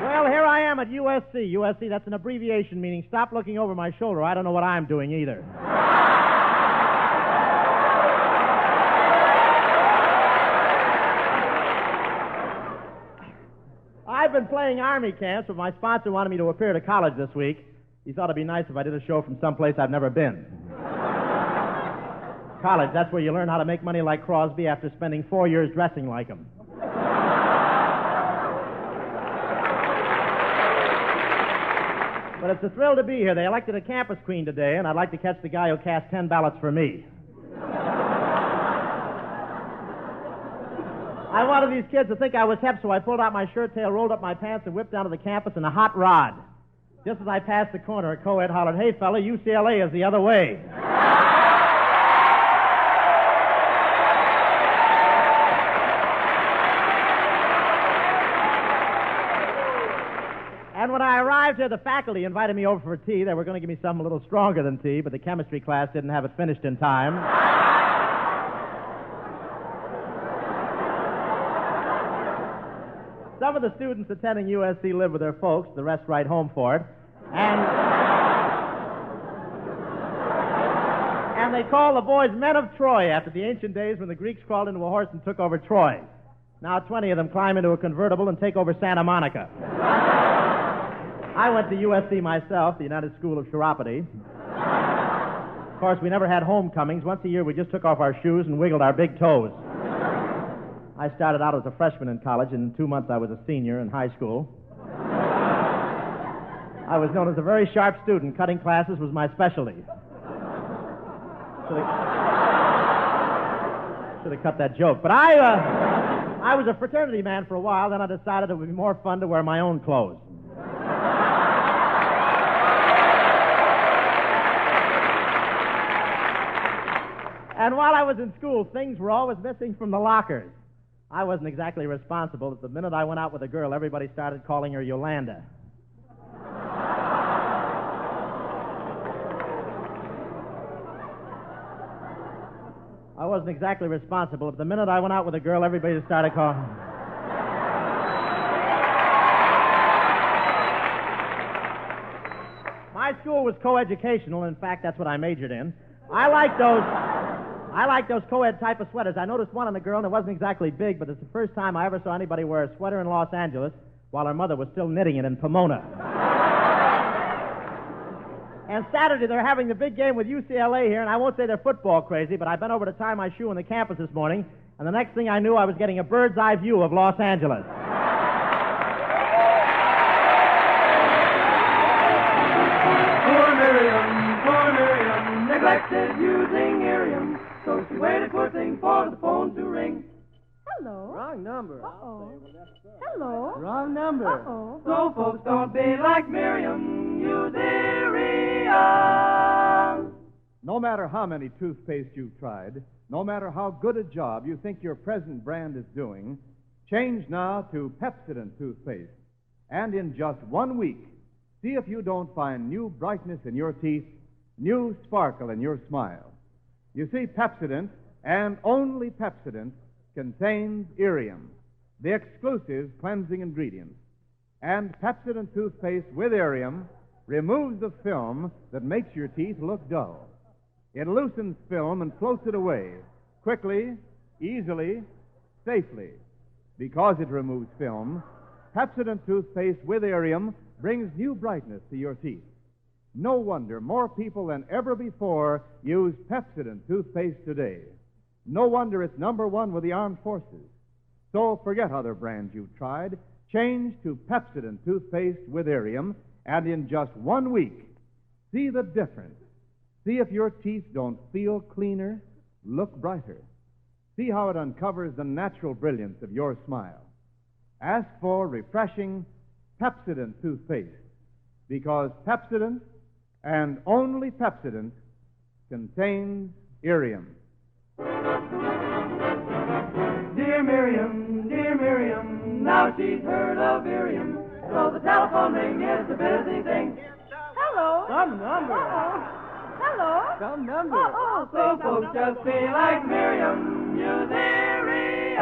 [SPEAKER 21] Well, here I am at USC. USC, that's an abbreviation meaning stop looking over my shoulder. I don't know what I'm doing either. I've been playing Army camps, but my sponsor wanted me to appear at a college this week. He thought it'd be nice if I did a show from someplace I've never been. College, that's where you learn how to make money like Crosby after spending 4 years dressing like him. But it's a thrill to be here. They elected a campus queen today, and I'd like to catch the guy who cast 10 ballots for me. I wanted these kids to think I was hep, so I pulled out my shirt tail, rolled up my pants, and whipped down to the campus in a hot rod. Just as I passed the corner, a co-ed hollered, "Hey, fella, UCLA is the other way." And when I arrived here, the faculty invited me over for tea. They were going to give me something a little stronger than tea, but the chemistry class didn't have it finished in time. Some of the students attending USC live with their folks. The rest write home for it. And they call the boys men of Troy after the ancient days when the Greeks crawled into a horse and took over Troy. Now 20 of them climb into a convertible and take over Santa Monica. I went to USC myself, the United School of Chiropody. Of course, we never had homecomings. Once a year, we just took off our shoes and wiggled our big toes. I started out as a freshman in college, and in 2 months I was a senior in high school. I was known as a very sharp student. Cutting classes was my specialty. Should have cut that joke. But I was a fraternity man for a while, then I decided it would be more fun to wear my own clothes. And while I was in school, things were always missing from the lockers. I wasn't exactly responsible. At the minute I went out with a girl, everybody started calling her Yolanda. I wasn't exactly responsible. At the minute I went out with a girl, everybody started calling. My school was coeducational. In fact, that's what I majored in. I like those co-ed type of sweaters. I noticed one on the girl, and it wasn't exactly big, but it's the first time I ever saw anybody wear a sweater in Los Angeles while her mother was still knitting it in Pomona. And Saturday, they're having the big game with UCLA here, and I won't say they're football crazy, but I bent over to tie my shoe on the campus this morning, and the next thing I knew, I was getting a bird's eye view of Los Angeles.
[SPEAKER 13] Poor Miriam, neglected using Irium, so she waited for thing for the phone to ring.
[SPEAKER 21] Hello. Wrong number.
[SPEAKER 1] number.
[SPEAKER 9] Uh-oh. Hello.
[SPEAKER 1] Wrong number.
[SPEAKER 9] Uh-oh.
[SPEAKER 1] So folks don't be like Miriam. Use Irium.
[SPEAKER 20] No matter how many toothpaste you've tried, no matter how good a job you think your present brand is doing, change now to Pepsodent toothpaste. And in just 1 week, see if you don't find new brightness in your teeth, new sparkle in your smile. You see, Pepsodent, and only Pepsodent, contains Irium, the exclusive cleansing ingredient. And Pepsodent toothpaste with Irium removes the film that makes your teeth look dull. It loosens film and floats it away, quickly, easily, safely. Because it removes film, Pepsodent toothpaste with Irium brings new brightness to your teeth. No wonder more people than ever before use Pepsodent toothpaste today. No wonder it's number one with the armed forces. So forget other brands you've tried. Change to Pepsodent toothpaste with Irium, and in just 1 week, see the difference. See if your teeth don't feel cleaner, look brighter. See how it uncovers the natural brilliance of your smile. Ask for refreshing Pepsodent toothpaste, because Pepsodent, and only Pepsodent, contains Irium.
[SPEAKER 1] Dear Miriam, now she's heard of Irium. So the telephone ring is a busy thing.
[SPEAKER 9] Hello.
[SPEAKER 1] Some number.
[SPEAKER 9] Uh-oh. Hello.
[SPEAKER 1] Some number.
[SPEAKER 9] Uh-oh.
[SPEAKER 1] So folks just be like Miriam. Use Irium.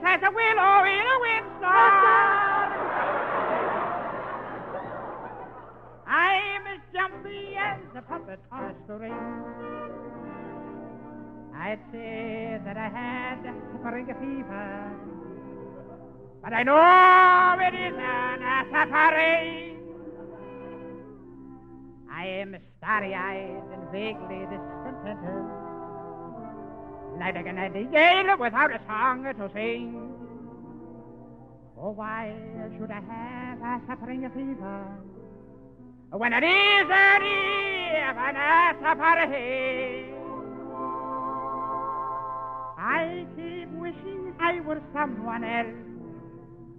[SPEAKER 9] As a willow in a windstorm. I'm as jumpy as a puppet on a string. I'd say that I had a spring fever, but I know it isn't a suffering. I am starry-eyed and vaguely discontented, like a nightingale without a song to sing. Oh, why should I have a suffering fever when it isn't even a suffering? I keep wishing I were someone else,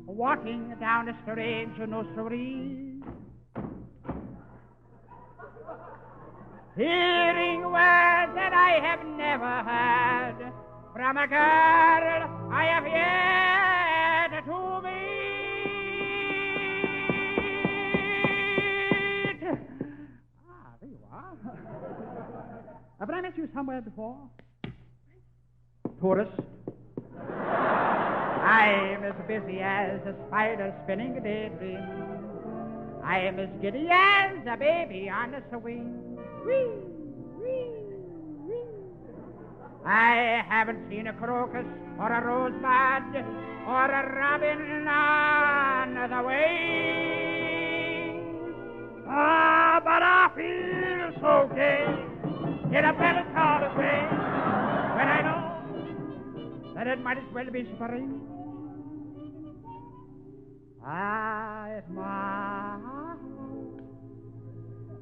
[SPEAKER 9] walking down a strange nursery, hearing words that I have never heard from a girl I have yet to meet. Ah, there you are. Have I met you somewhere before? Tourist. I'm as busy as a spider spinning a daydream. I am as giddy as a baby on a swing. Whee, whee, whee. I haven't seen a crocus or a rosebud or a robin on the wing. Ah, but I feel so gay in a melancholy way when I know that it might as well be spring. Ah, it might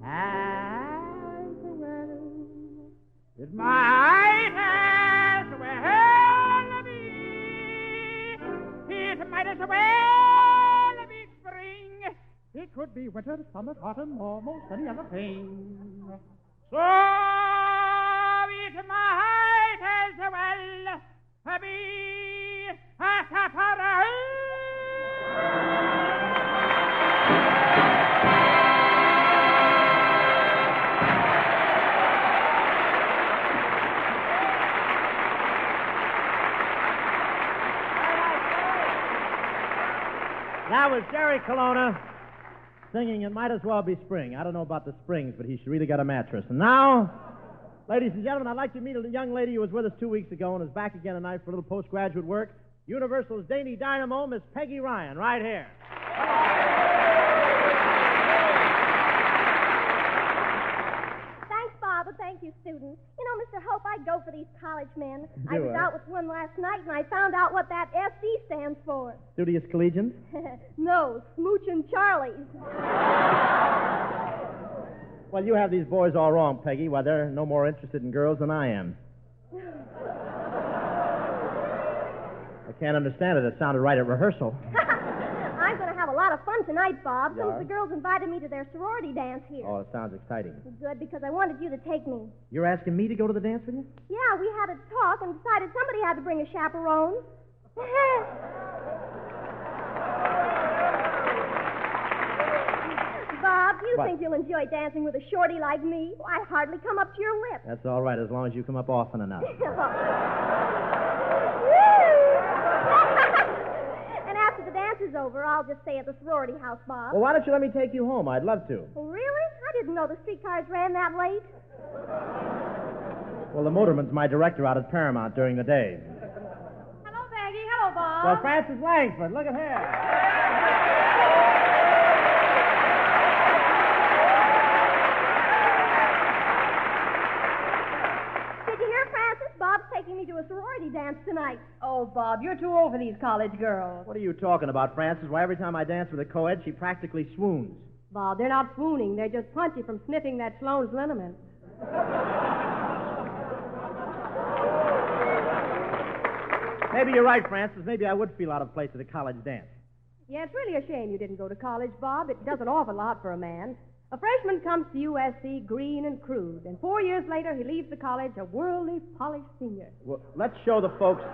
[SPEAKER 9] as well. It might as well be. It might as well be spring. It could be winter, summer, autumn, almost any other thing. So it might as well be a safari.
[SPEAKER 21] That was Jerry Colonna singing It Might As Well Be Spring. I don't know about the springs, but he really got a mattress. And now, ladies and gentlemen, I'd like to meet a young lady who was with us 2 weeks ago and is back again tonight for a little postgraduate work. Universal's dainty dynamo, Miss Peggy Ryan, right here.
[SPEAKER 22] Thanks, Bob, and thank you, students. You know, Mr.
[SPEAKER 6] hope I go for these college men.
[SPEAKER 21] Do
[SPEAKER 6] I was
[SPEAKER 21] it.
[SPEAKER 6] out with one last night, and I found out what that SC stands for.
[SPEAKER 21] Studious Collegians?
[SPEAKER 6] No, Smoochin' Charlies.
[SPEAKER 21] Well, you have these boys all wrong, Peggy. Why, they're no more interested in girls than I am. I can't understand it. It sounded right at rehearsal.
[SPEAKER 6] I'm going to have a lot of fun tonight, Bob.
[SPEAKER 21] You
[SPEAKER 6] Some
[SPEAKER 21] are?
[SPEAKER 6] of the girls invited me to their sorority dance here.
[SPEAKER 21] Oh, it sounds exciting.
[SPEAKER 6] Good, because I wanted you to take me.
[SPEAKER 21] You're asking me to go to the dance with you?
[SPEAKER 6] Yeah, we had a talk and decided somebody had to bring a chaperone. Bob, do you
[SPEAKER 21] What?
[SPEAKER 6] think you'll enjoy dancing with a shorty like me? I hardly come up to your lips.
[SPEAKER 21] That's all right, as long as you come up often enough.
[SPEAKER 6] And after the dance is over, I'll just stay at the sorority house, Bob.
[SPEAKER 21] Well, why don't you let me take you home? I'd love to.
[SPEAKER 6] Oh, really? I didn't know the streetcars ran that late.
[SPEAKER 21] Well, the motorman's my director out at Paramount during the day.
[SPEAKER 6] Hello, Maggie. Hello, Bob.
[SPEAKER 21] Well, Francis Langsford, look at here.
[SPEAKER 6] Did you hear, Francis? Bob's taking me to a sorority dance tonight.
[SPEAKER 22] Oh, Bob, you're too old for these college girls.
[SPEAKER 21] What are you talking about, Francis? Why, every time I dance with a co-ed, she practically swoons.
[SPEAKER 22] Bob, they're not swooning. They're just punchy from sniffing that Sloan's liniment.
[SPEAKER 21] Maybe you're right, Francis. Maybe I would feel out of place at a college dance.
[SPEAKER 22] Yeah, it's really a shame you didn't go to college, Bob. It does an awful lot for a man. A freshman comes to USC green and crude, and 4 years later he leaves the college a worldly, polished senior.
[SPEAKER 21] Well, let's show the folks.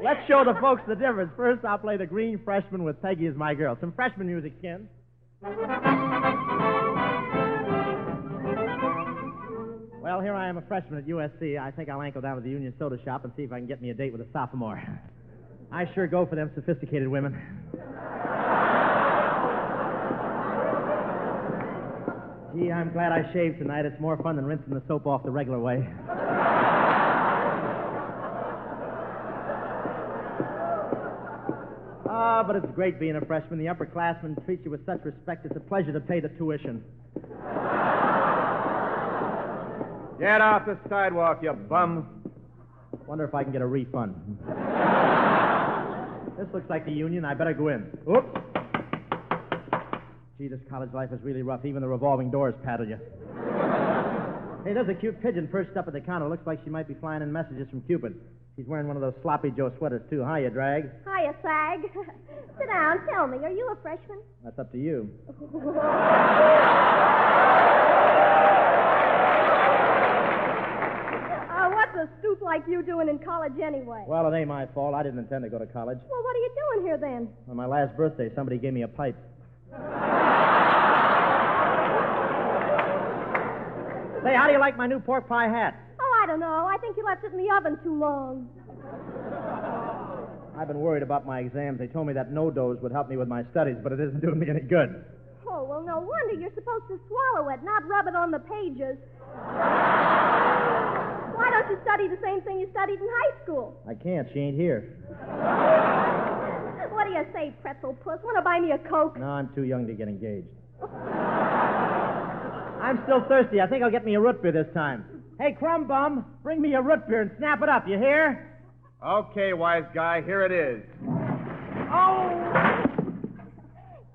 [SPEAKER 21] Let's show the folks the difference. First, I'll play the green freshman with Peggy as my girl. Some freshman music, Ken. Well, here I am, a freshman at USC. I think I'll ankle down to the Union Soda shop and see if I can get me a date with a sophomore. I sure go for them sophisticated women. Gee, I'm glad I shaved tonight. It's more fun than rinsing the soap off the regular way. But it's great being a freshman. The upperclassmen treat you with such respect. It's a pleasure to pay the tuition.
[SPEAKER 20] Get off the sidewalk, you bum.
[SPEAKER 21] Wonder if I can get a refund. This looks like the Union. I better go in. Oops. Gee, this college life is really rough. Even the revolving doors paddle you. Hey, there's a cute pigeon perched up at the counter. Looks like she might be flying in messages from Cupid. She's wearing one of those sloppy Joe sweaters, too. Hiya, Drag.
[SPEAKER 6] Hiya, Sag. Sit down. Tell me, are you a freshman?
[SPEAKER 21] That's up to you.
[SPEAKER 6] What's a stoop like you doing in college anyway?
[SPEAKER 21] Well, it ain't my fault. I didn't intend to go to college.
[SPEAKER 6] Well, what are you doing here then?
[SPEAKER 21] On my last birthday, somebody gave me a pipe. Say, how do you like my new pork pie hat?
[SPEAKER 6] Oh, I don't know. I think you left it in the oven too long.
[SPEAKER 21] I've been worried about my exams. They told me that no-dose would help me with my studies, but it isn't doing me any good.
[SPEAKER 6] Oh, well, no wonder. You're supposed to swallow it, not rub it on the pages. Why don't you study the same thing you studied in high school?
[SPEAKER 21] I can't. She ain't here.
[SPEAKER 6] What do you say, pretzel puss? Want to buy me a Coke?
[SPEAKER 21] No, I'm too young to get engaged. I'm still thirsty. I think I'll get me a root beer this time. Hey, Crumb Bum, bring me a root beer and snap it up, you hear?
[SPEAKER 20] Okay, wise guy, here it is.
[SPEAKER 6] Oh!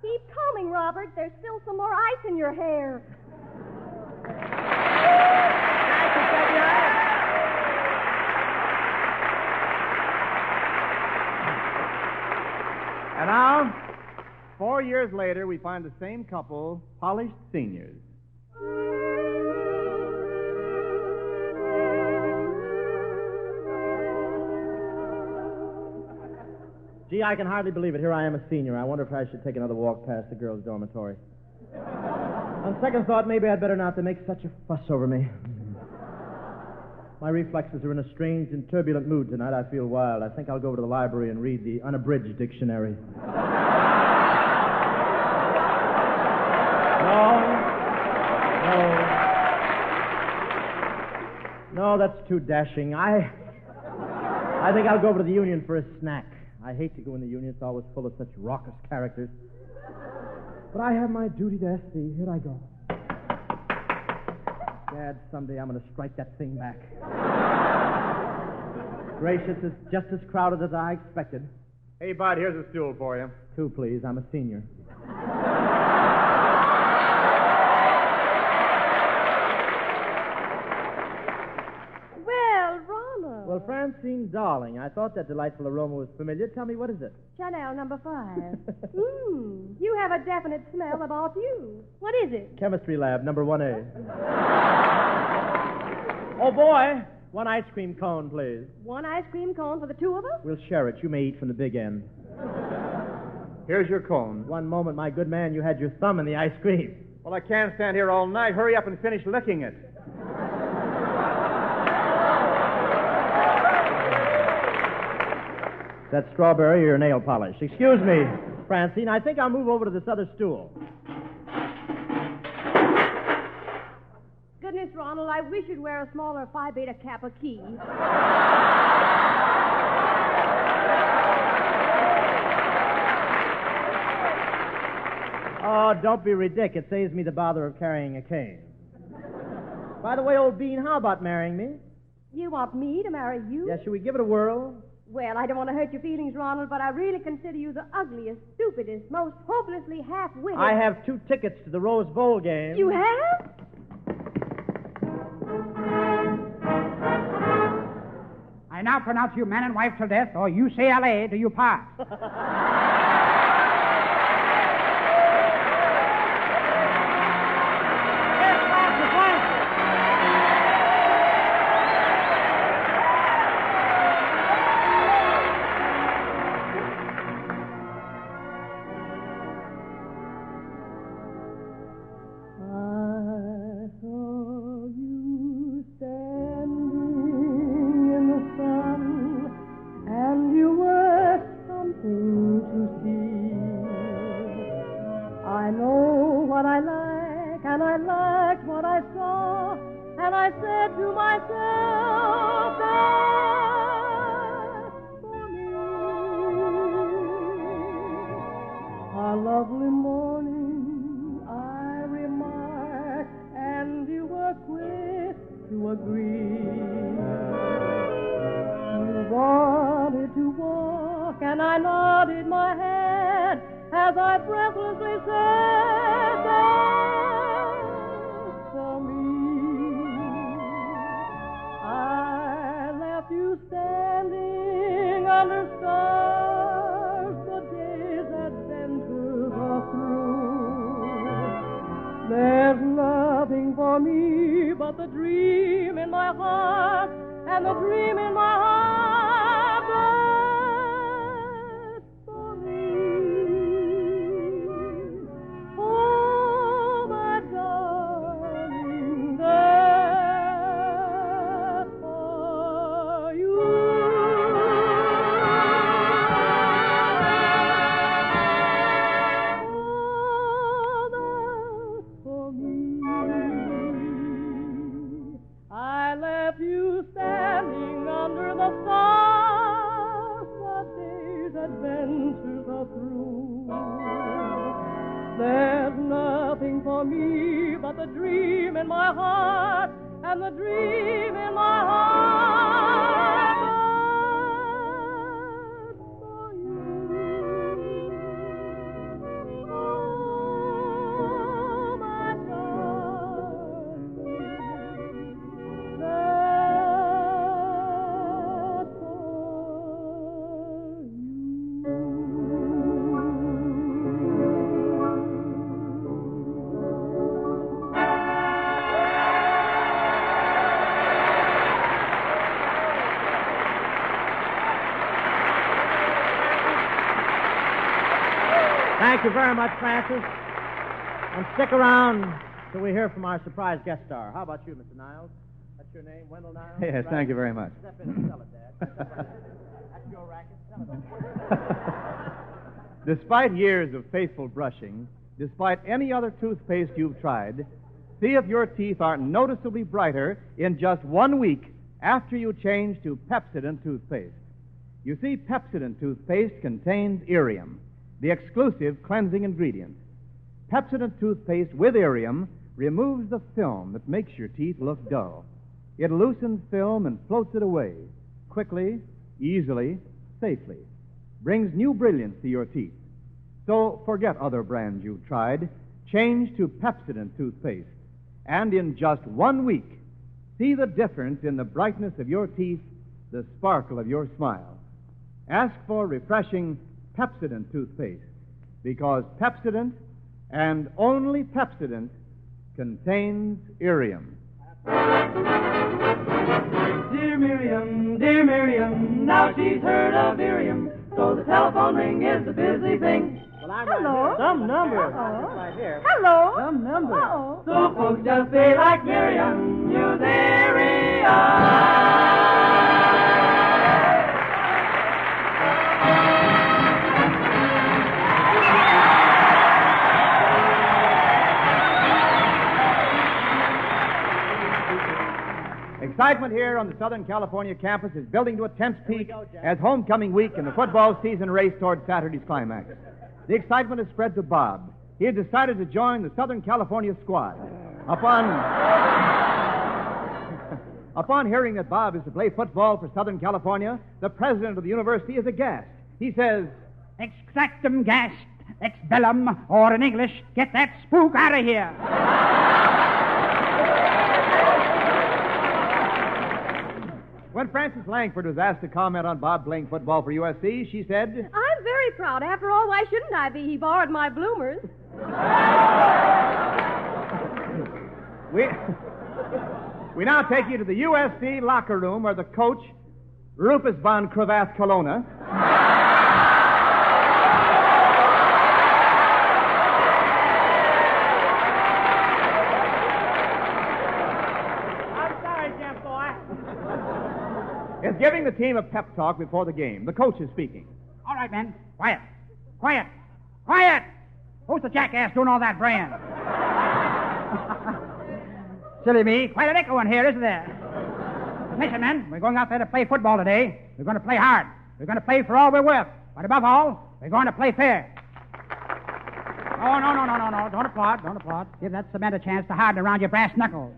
[SPEAKER 6] Keep combing, Robert. There's still some more ice in your hair.
[SPEAKER 20] And now, 4 years later, we find the same couple, polished seniors.
[SPEAKER 21] Gee, I can hardly believe it. Here I am a senior. I wonder if I should take another walk past the girls' dormitory. On second thought, maybe I'd better not. They make such a fuss over me. My reflexes are in a strange and turbulent mood tonight. I feel wild. I think I'll go over to the library and read the unabridged dictionary. No, that's too dashing. I think I'll go over to the Union for a snack. I hate to go in the Union. It's always full of such raucous characters. But I have my duty to SC. Here I go. Dad, someday I'm going to strike that thing back. Gracious, it's just as crowded as I expected.
[SPEAKER 20] Hey, Bud, here's a stool for you.
[SPEAKER 21] 2, please. I'm a senior.
[SPEAKER 22] Well, Ronald.
[SPEAKER 21] Well, Francine, darling, I thought that delightful aroma was familiar. Tell me, what is it?
[SPEAKER 22] Chanel number 5. You have a definite smell about you. What is it?
[SPEAKER 21] Chemistry lab, number 1A. Oh, boy. 1 ice cream cone, please.
[SPEAKER 22] 1 ice cream cone for the 2 of us?
[SPEAKER 21] We'll share it. You may eat from the big end.
[SPEAKER 20] Here's your cone.
[SPEAKER 21] One moment, my good man. You had your thumb in the ice cream.
[SPEAKER 20] Well, I can't stand here all night. Hurry up and finish licking it.
[SPEAKER 21] That strawberry or your nail polish? Excuse me, Francine. I think I'll move over to this other stool.
[SPEAKER 22] Goodness, Ronald, I wish you'd wear a smaller Phi Beta Kappa key.
[SPEAKER 21] Oh, don't be ridiculous. It saves me the bother of carrying a cane. By the way, old Bean, how about marrying me?
[SPEAKER 22] You want me to marry you?
[SPEAKER 21] Yeah, should we give it a whirl?
[SPEAKER 22] Well, I don't want to hurt your feelings, Ronald, but I really consider you the ugliest, stupidest, most hopelessly half-witted...
[SPEAKER 21] I have 2 tickets to the Rose Bowl game.
[SPEAKER 22] You have?
[SPEAKER 9] I now pronounce you man and wife till death, or UCLA till you pass.
[SPEAKER 21] Thank you very much, Francis. And stick around till we hear from our surprise guest star. How about you, Mr. Niles? That's your name, Wendell Niles?
[SPEAKER 20] Yes,
[SPEAKER 21] right?
[SPEAKER 20] thank you very much.
[SPEAKER 21] Step in and sell it, Dad. That's your racket. Sell it.
[SPEAKER 20] Despite years of faithful brushing, despite any other toothpaste you've tried, see if your teeth aren't noticeably brighter in just 1 week after you change to Pepsodent toothpaste. You see, Pepsodent toothpaste contains irium, the exclusive cleansing ingredient. Pepsodent toothpaste with irium removes the film that makes your teeth look dull. It loosens film and floats it away, quickly, easily, safely. Brings new brilliance to your teeth. So forget other brands you've tried. Change to Pepsodent toothpaste. And in just 1 week, see the difference in the brightness of your teeth, the sparkle of your smile. Ask for refreshing Pepsodent toothpaste, because Pepsodent, and only Pepsodent, contains irium.
[SPEAKER 1] Dear Miriam, now she's heard of irium, so the telephone ring is a busy thing.
[SPEAKER 21] Hello. Some number.
[SPEAKER 1] Uh-oh.
[SPEAKER 21] Right here.
[SPEAKER 1] Hello.
[SPEAKER 21] Some number.
[SPEAKER 1] Uh-oh. So folks just say like Miriam, use irium.
[SPEAKER 20] Excitement here on the Southern California campus is building to a tense peak as homecoming week and the football season race toward Saturday's climax. The excitement has spread to Bob. He had decided to join the Southern California squad. Upon hearing that Bob is to play football for Southern California, the president of the university is aghast. He says,
[SPEAKER 9] Extractum gast, expellum, or in English, get that spook out of here.
[SPEAKER 20] When Frances Langford was asked to comment on Bob playing football for USC, she said,
[SPEAKER 22] I'm very proud. After all, why shouldn't I be? He borrowed my bloomers.
[SPEAKER 20] We now take you to the USC locker room where the coach, Rufus von Cravath Colonna, is giving the team a pep talk before the game. The coach is speaking.
[SPEAKER 9] All right, men. Quiet. Quiet. Quiet! Who's the jackass doing all that braying? Silly me. Quite an echo in here, isn't there? Listen, men. We're going out there to play football today. We're going to play hard. We're going to play for all we're worth. But above all, we're going to play fair. Oh, no. Don't applaud. Don't applaud. Give that cement a chance to harden around your brass knuckles.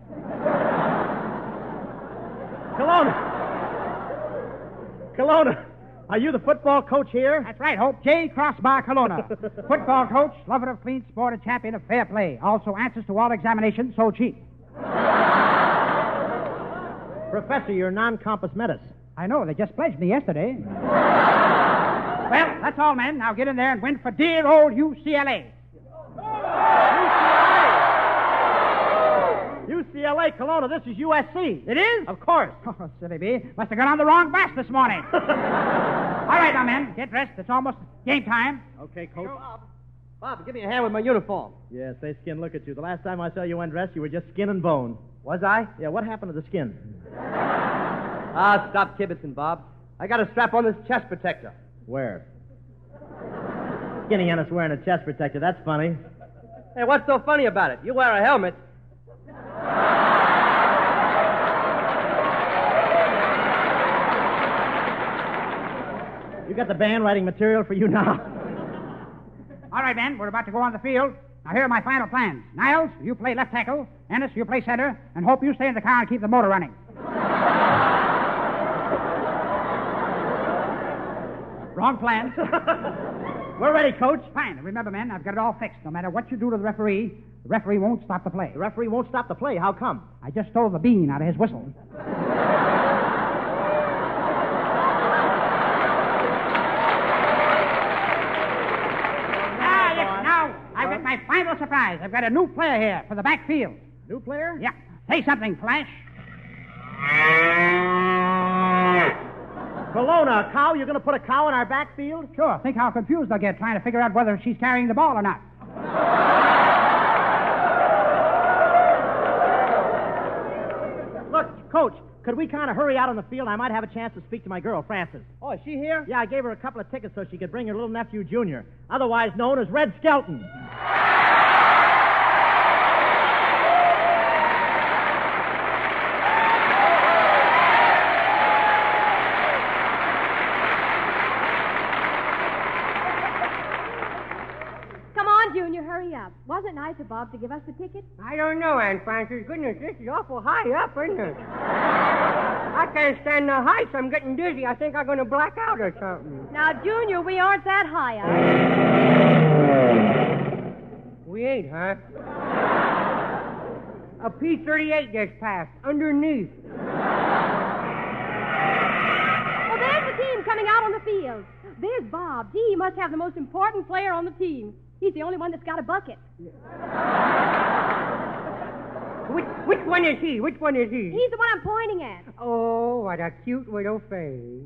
[SPEAKER 21] Kelowna, are you the football coach here?
[SPEAKER 9] That's right, Hope. J. Crossbar Kelowna. Football coach, lover of clean sport, and champion of fair play. Also answers to all examinations, so cheap.
[SPEAKER 21] Professor, you're non-compass metis.
[SPEAKER 9] I know, they just pledged me yesterday. Well, that's all, men. Now get in there and win for dear old UCLA.
[SPEAKER 21] UCLA, Kelowna, this is USC.
[SPEAKER 9] It is?
[SPEAKER 21] Of course.
[SPEAKER 9] Oh, silly bee. Must have got on the wrong bus this morning. All right, now, men. Get dressed. It's almost game time.
[SPEAKER 21] Okay, Coach.
[SPEAKER 7] Bob, give me a hand with my uniform.
[SPEAKER 21] Yes, they skin look at you. The last time I saw you undressed, you were just skin and bone.
[SPEAKER 7] Was I?
[SPEAKER 21] Yeah, what happened to the skin?
[SPEAKER 7] Stop kibitzing, Bob. I got a strap on this chest protector.
[SPEAKER 21] Where? Skinny Ennis wearing a chest protector. That's funny.
[SPEAKER 7] Hey, what's so funny about it? You wear a helmet.
[SPEAKER 21] You got the band writing material for you now.
[SPEAKER 9] All right, men, we're about to go on the field. Now, here are my final plans. Niles, you play left tackle. Ennis, you play center. And Hope, you stay in the car and keep the motor running. Wrong plans.
[SPEAKER 21] We're ready, Coach.
[SPEAKER 9] Fine. Remember, men, I've got it all fixed. No matter what you do to the referee won't stop the play.
[SPEAKER 21] The referee won't stop the play. How come?
[SPEAKER 9] I just stole the bean out of his whistle. Now, I've got my final surprise. I've got a new player here for the backfield.
[SPEAKER 21] New player?
[SPEAKER 9] Yeah. Say something, Flash.
[SPEAKER 21] Kelowna, a cow? You're going to put a cow in our backfield?
[SPEAKER 9] Sure. Think how confused they'll get trying to figure out whether she's carrying the ball or not.
[SPEAKER 21] Look, Coach, could we kind of hurry out on the field? I might have a chance to speak to my girl, Frances.
[SPEAKER 7] Oh, is she here?
[SPEAKER 21] Yeah, I gave her a couple of tickets so she could bring her little nephew, Junior, otherwise known as Red Skelton.
[SPEAKER 22] Come on, Junior, hurry up. Was it nice of Bob to give us the ticket?
[SPEAKER 5] I don't know, Aunt Frances. Goodness, this is awful high up, isn't it? I can't stand the heights. I'm getting dizzy. I think I'm going to black out or something.
[SPEAKER 22] Now, Junior, we aren't that high up.
[SPEAKER 5] We ain't, huh? A P-38 just passed, underneath.
[SPEAKER 22] Well, there's the team coming out on the field. There's Bob. Gee, he must have the most important player on the team. He's the only one that's got a bucket.
[SPEAKER 5] Which one is he? Which one is he?
[SPEAKER 22] He's the one I'm pointing at.
[SPEAKER 5] Oh, what a cute little face.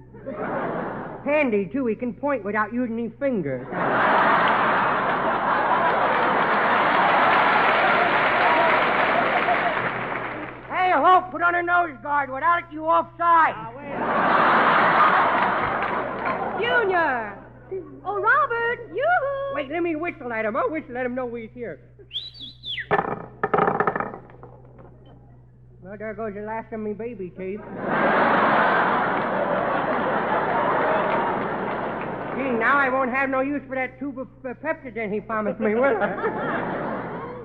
[SPEAKER 5] Handy, too. He can point without using his fingers. Hey, Hope, put on a nose guard. Without it, you offside.
[SPEAKER 22] Junior! Oh, Robert! Yoo-hoo!
[SPEAKER 5] Wait, let me whistle at him. I'll whistle at him know he's here. Well, there goes the last of me baby teeth. Gee, now I won't have no use for that tube of Pepsodent he promised me, will I?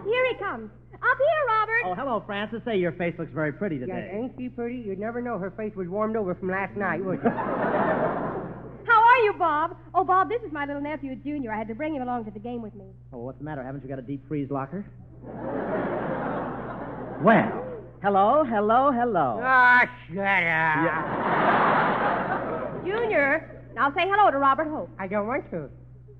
[SPEAKER 22] Here he comes. Up here, Robert.
[SPEAKER 21] Oh, hello, Francis. Say, your face looks very pretty today.
[SPEAKER 5] Yes, ain't she pretty? You'd never know her face was warmed over from last night, would you?
[SPEAKER 22] How are you, Bob? Oh, Bob, this is my little nephew, Junior. I had to bring him along to the game with me.
[SPEAKER 21] Oh, what's the matter? Haven't you got a deep freeze locker? Well, hello.
[SPEAKER 5] Ah, shut up.
[SPEAKER 21] Yeah.
[SPEAKER 22] Junior, now say hello to Robert Hope.
[SPEAKER 5] I don't want to.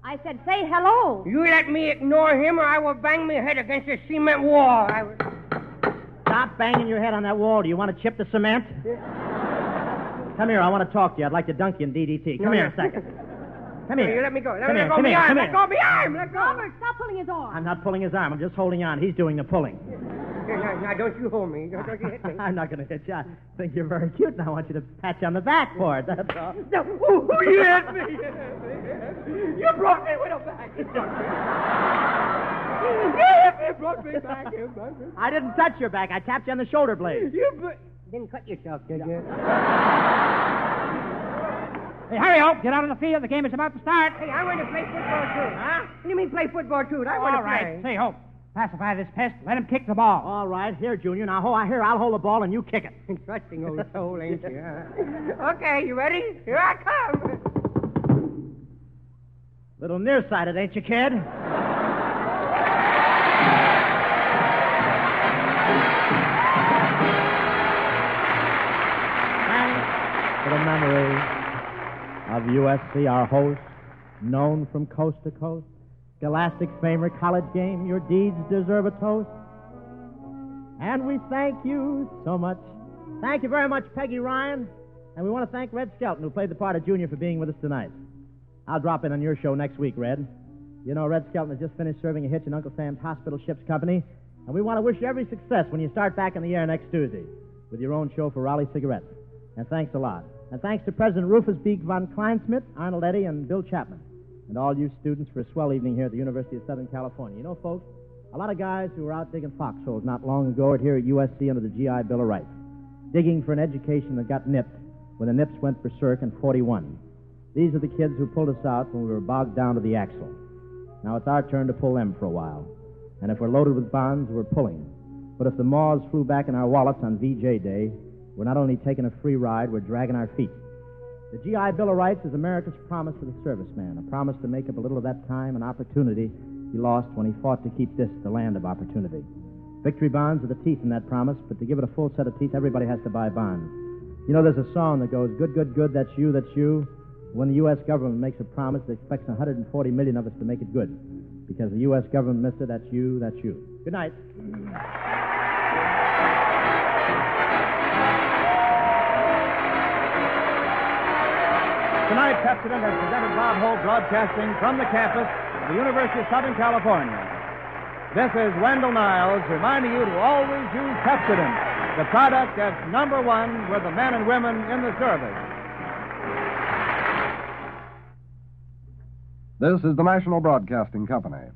[SPEAKER 22] I said say hello.
[SPEAKER 5] You let me ignore him or I will bang my head against a cement wall.
[SPEAKER 21] Stop banging your head on that wall. Do you want to chip the cement? Come here, I want to talk to you. I'd like to dunk you in DDT. Come here a second. Come here.
[SPEAKER 5] You let me go. Let
[SPEAKER 21] Come
[SPEAKER 5] me
[SPEAKER 21] here,
[SPEAKER 5] go
[SPEAKER 21] come
[SPEAKER 5] my
[SPEAKER 21] here,
[SPEAKER 5] arm.
[SPEAKER 21] come
[SPEAKER 5] Let
[SPEAKER 21] here.
[SPEAKER 5] go my arm. Let go.
[SPEAKER 22] Robert, stop pulling his arm.
[SPEAKER 21] I'm not pulling his arm. I'm just holding on. He's doing the pulling.
[SPEAKER 5] Now, don't you hold me. Don't you hit me.
[SPEAKER 21] I'm not going to hit you. I think you're very cute, and I want you to pat you on the back for it. That's all.
[SPEAKER 5] No. Oh, you hit me. You brought me with a back. You brought me back.
[SPEAKER 21] I didn't touch your back. I tapped you on the shoulder blade.
[SPEAKER 5] You didn't cut yourself, did you?
[SPEAKER 9] Hey, hurry, Hope. Get out on the field. The game is about to start.
[SPEAKER 5] Hey, I want to play football, too. Huh? What do you mean play football, too? I want to
[SPEAKER 9] All right.
[SPEAKER 5] play.
[SPEAKER 9] Say, Hope, pacify this pest. Let him kick the ball.
[SPEAKER 21] All right. Here, Junior. Now, I'll hold the ball, and you kick it.
[SPEAKER 5] Trusting old soul, ain't you? Huh? Okay, you ready? Here I come.
[SPEAKER 21] Little nearsighted, ain't you, kid? For the memory of USC, our host, known from coast to coast, Scholastic Famer College Game, your deeds deserve a toast. And we thank you so much. Thank you very much, Peggy Ryan. And we want to thank Red Skelton, who played the part of Junior, for being with us tonight. I'll drop in on your show next week, Red. You know, Red Skelton has just finished serving a hitch in Uncle Sam's Hospital Ships Company, and we want to wish you every success when you start back in the air next Tuesday with your own show for Raleigh Cigarettes. And thanks a lot. And thanks to President Rufus B. von Kleinsmith, Arnold Eddy, and Bill Chapman, and all you students for a swell evening here at the University of Southern California. You know, folks, a lot of guys who were out digging foxholes not long ago are here at USC under the GI Bill of Rights, digging for an education that got nipped when the nips went berserk in 41. These are the kids who pulled us out when we were bogged down to the axle. Now it's our turn to pull them for a while. And if we're loaded with bonds, we're pulling. But if the maws flew back in our wallets on VJ Day, we're not only taking a free ride, we're dragging our feet. The GI Bill of Rights is America's promise to the serviceman, a promise to make up a little of that time and opportunity he lost when he fought to keep this the land of opportunity. Victory bonds are the teeth in that promise, but to give it a full set of teeth, everybody has to buy bonds. You know, there's a song that goes, good, good, good, that's you, that's you. When the U.S. government makes a promise, it expects 140 million of us to make it good. Because the U.S. government, mister, that's you, that's you. Good night.
[SPEAKER 20] Tonight, Pepsodent has presented Bob Hope broadcasting from the campus of the University of Southern California. This is Wendell Niles reminding you to always use Pepsodent, the product that's #1 with the men and women in the service.
[SPEAKER 8] This is the National Broadcasting Company.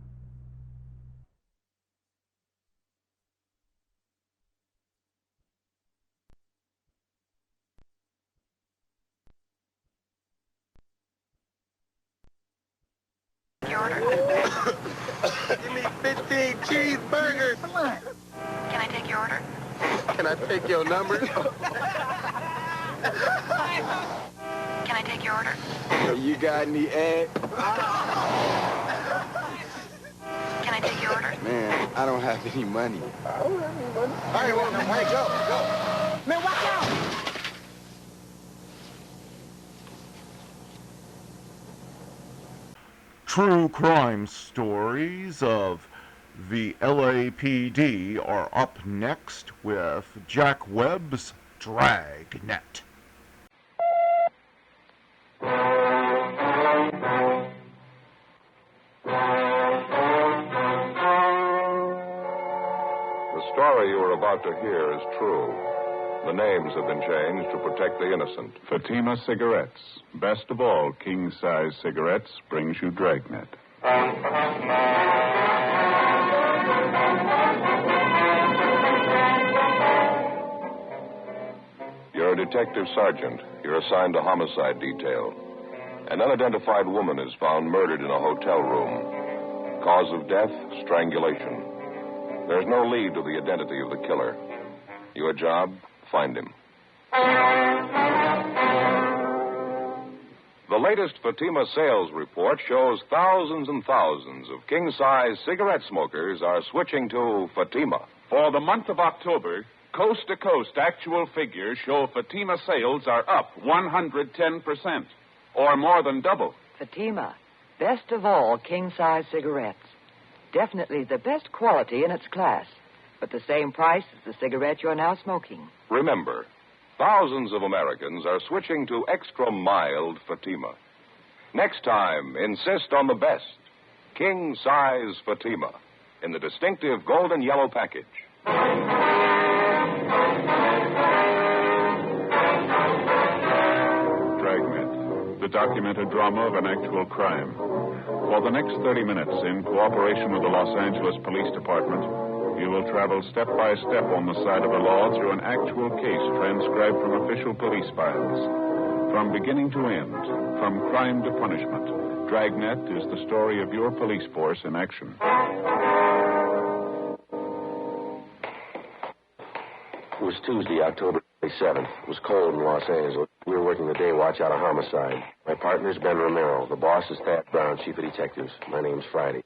[SPEAKER 23] Give me 15
[SPEAKER 12] cheeseburger.
[SPEAKER 4] Can I take your order?
[SPEAKER 12] Can I take your number?
[SPEAKER 4] Can I take your order?
[SPEAKER 12] You got any egg?
[SPEAKER 4] Can I take your order?
[SPEAKER 12] Man, I don't have any money.
[SPEAKER 4] I don't have any money.
[SPEAKER 12] All right, well, now, wait, go.
[SPEAKER 4] Man, watch out!
[SPEAKER 2] True crime stories of the LAPD are up next with Jack Webb's Dragnet.
[SPEAKER 11] The story you are about to hear is true. The names have been changed to protect the innocent.
[SPEAKER 23] Fatima Cigarettes. Best of all, king-size cigarettes brings you Dragnet.
[SPEAKER 11] You're a detective sergeant. You're assigned to homicide detail. An unidentified woman is found murdered in a hotel room. Cause of death, strangulation. There's no lead to the identity of the killer. Your job, find him. The latest Fatima sales report shows thousands and thousands of king-size cigarette smokers are switching to Fatima.
[SPEAKER 23] For the month of October, coast-to-coast actual figures show Fatima sales are up 110%, or more than double.
[SPEAKER 24] Fatima, best of all king-size cigarettes. Definitely the best quality in its class, but the same price as the cigarette you're now smoking.
[SPEAKER 11] Remember, thousands of Americans are switching to extra-mild Fatima. Next time, insist on the best, king-size Fatima, in the distinctive golden yellow package.
[SPEAKER 23] Dragnet, the documented drama of an actual crime. For the next 30 minutes, in cooperation with the Los Angeles Police Department, you will travel step by step on the side of the law through an actual case transcribed from official police files. From beginning to end, from crime to punishment, Dragnet is the story of your police force in action.
[SPEAKER 25] It was Tuesday, October 27th. It was cold in Los Angeles. We were working the day watch out of homicide. My partner's Ben Romero. The boss is Thad Brown, chief of detectives. My name's Friday.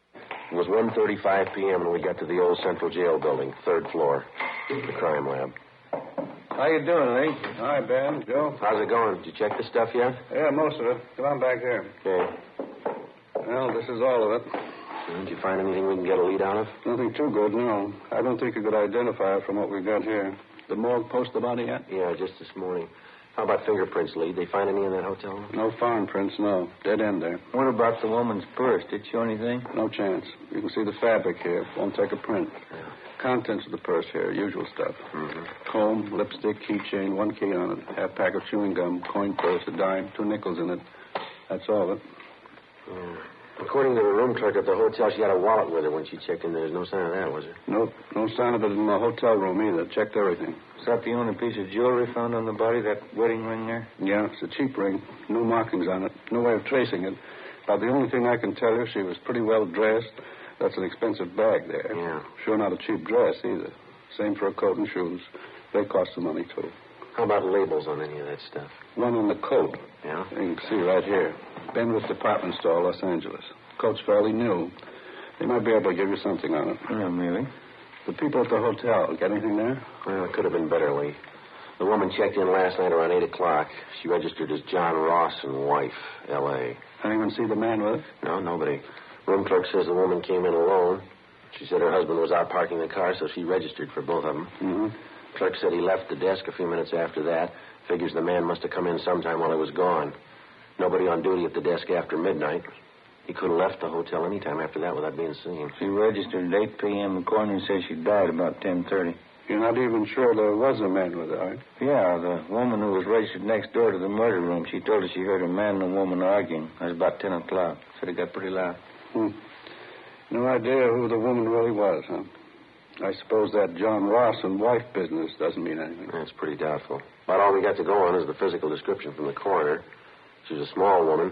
[SPEAKER 25] It was 1:35 p.m. when we got to the old Central Jail building, 3rd floor, the crime lab.
[SPEAKER 26] How you doing, Lee? Hi, Ben, Joe.
[SPEAKER 25] How's it going? Did you check the stuff yet?
[SPEAKER 26] Yeah, most of it. Come on back here.
[SPEAKER 25] Okay.
[SPEAKER 26] Well, this is all of it.
[SPEAKER 25] Did you find anything we can get a lead out of?
[SPEAKER 26] Nothing too good, no. I don't think you could identify it from what we've got here. The morgue post the body yet?
[SPEAKER 25] Yeah, just this morning. How about fingerprints, Lee? They find any in that hotel room?
[SPEAKER 26] No foreign prints, no. Dead end there.
[SPEAKER 25] What about the
[SPEAKER 26] woman's purse? Did it show anything? No chance. You can see the fabric here. Won't take a print.
[SPEAKER 25] Yeah.
[SPEAKER 26] Contents of the purse here, usual stuff.
[SPEAKER 25] Mm-hmm.
[SPEAKER 26] Comb, lipstick, keychain, 1 key on it, half pack of chewing gum, coin purse, a dime, 2 nickels in it. That's all of it.
[SPEAKER 25] Yeah. According to the room clerk at the hotel, she had a wallet with her when she checked in. There's no sign of that, was there?
[SPEAKER 26] Nope. No sign of it in the hotel room either. Checked everything.
[SPEAKER 25] Is that the only piece of jewelry found on the body, that wedding ring there?
[SPEAKER 26] Yeah, it's a cheap ring. No markings on it. No way of tracing it. About the only thing I can tell you, she was pretty well dressed. That's an expensive bag there.
[SPEAKER 25] Yeah.
[SPEAKER 26] Sure not a cheap dress either. Same for a coat and shoes. They cost some money, too.
[SPEAKER 25] How about labels on any of that stuff?
[SPEAKER 26] One on the coat.
[SPEAKER 25] Yeah? You
[SPEAKER 26] can see right here. Benwood Department Store, Los Angeles. Coat's fairly new. They might be able to give you something on it.
[SPEAKER 25] Yeah, maybe.
[SPEAKER 26] The people at the hotel, get anything there?
[SPEAKER 25] Well, it could have been better, Lee. The woman checked in last night around 8 o'clock. She registered as John Ross and wife, L.A.
[SPEAKER 26] Anyone see the man with her?
[SPEAKER 25] No, nobody. Room clerk says the woman came in alone. She said her husband was out parking the car, so she registered for both of them.
[SPEAKER 26] Mm-hmm.
[SPEAKER 25] Clerk said he left the desk a few minutes after that. Figures the man must have come in sometime while he was gone. Nobody on duty at the desk after midnight. He could have left the hotel any time after that without being seen.
[SPEAKER 26] She registered at 8 p.m. The coroner says she died about 10:30. You're not even sure there was a man with her, are you?
[SPEAKER 25] Yeah, the woman who was registered next door to the murder room, she told us she heard a man and a woman arguing. It was about 10 o'clock. Said it got pretty loud.
[SPEAKER 26] No idea who the woman really was, huh? I suppose that John Ross and wife business doesn't mean anything.
[SPEAKER 25] That's pretty doubtful. About all we got to go on is the physical description from the coroner. She's a small woman,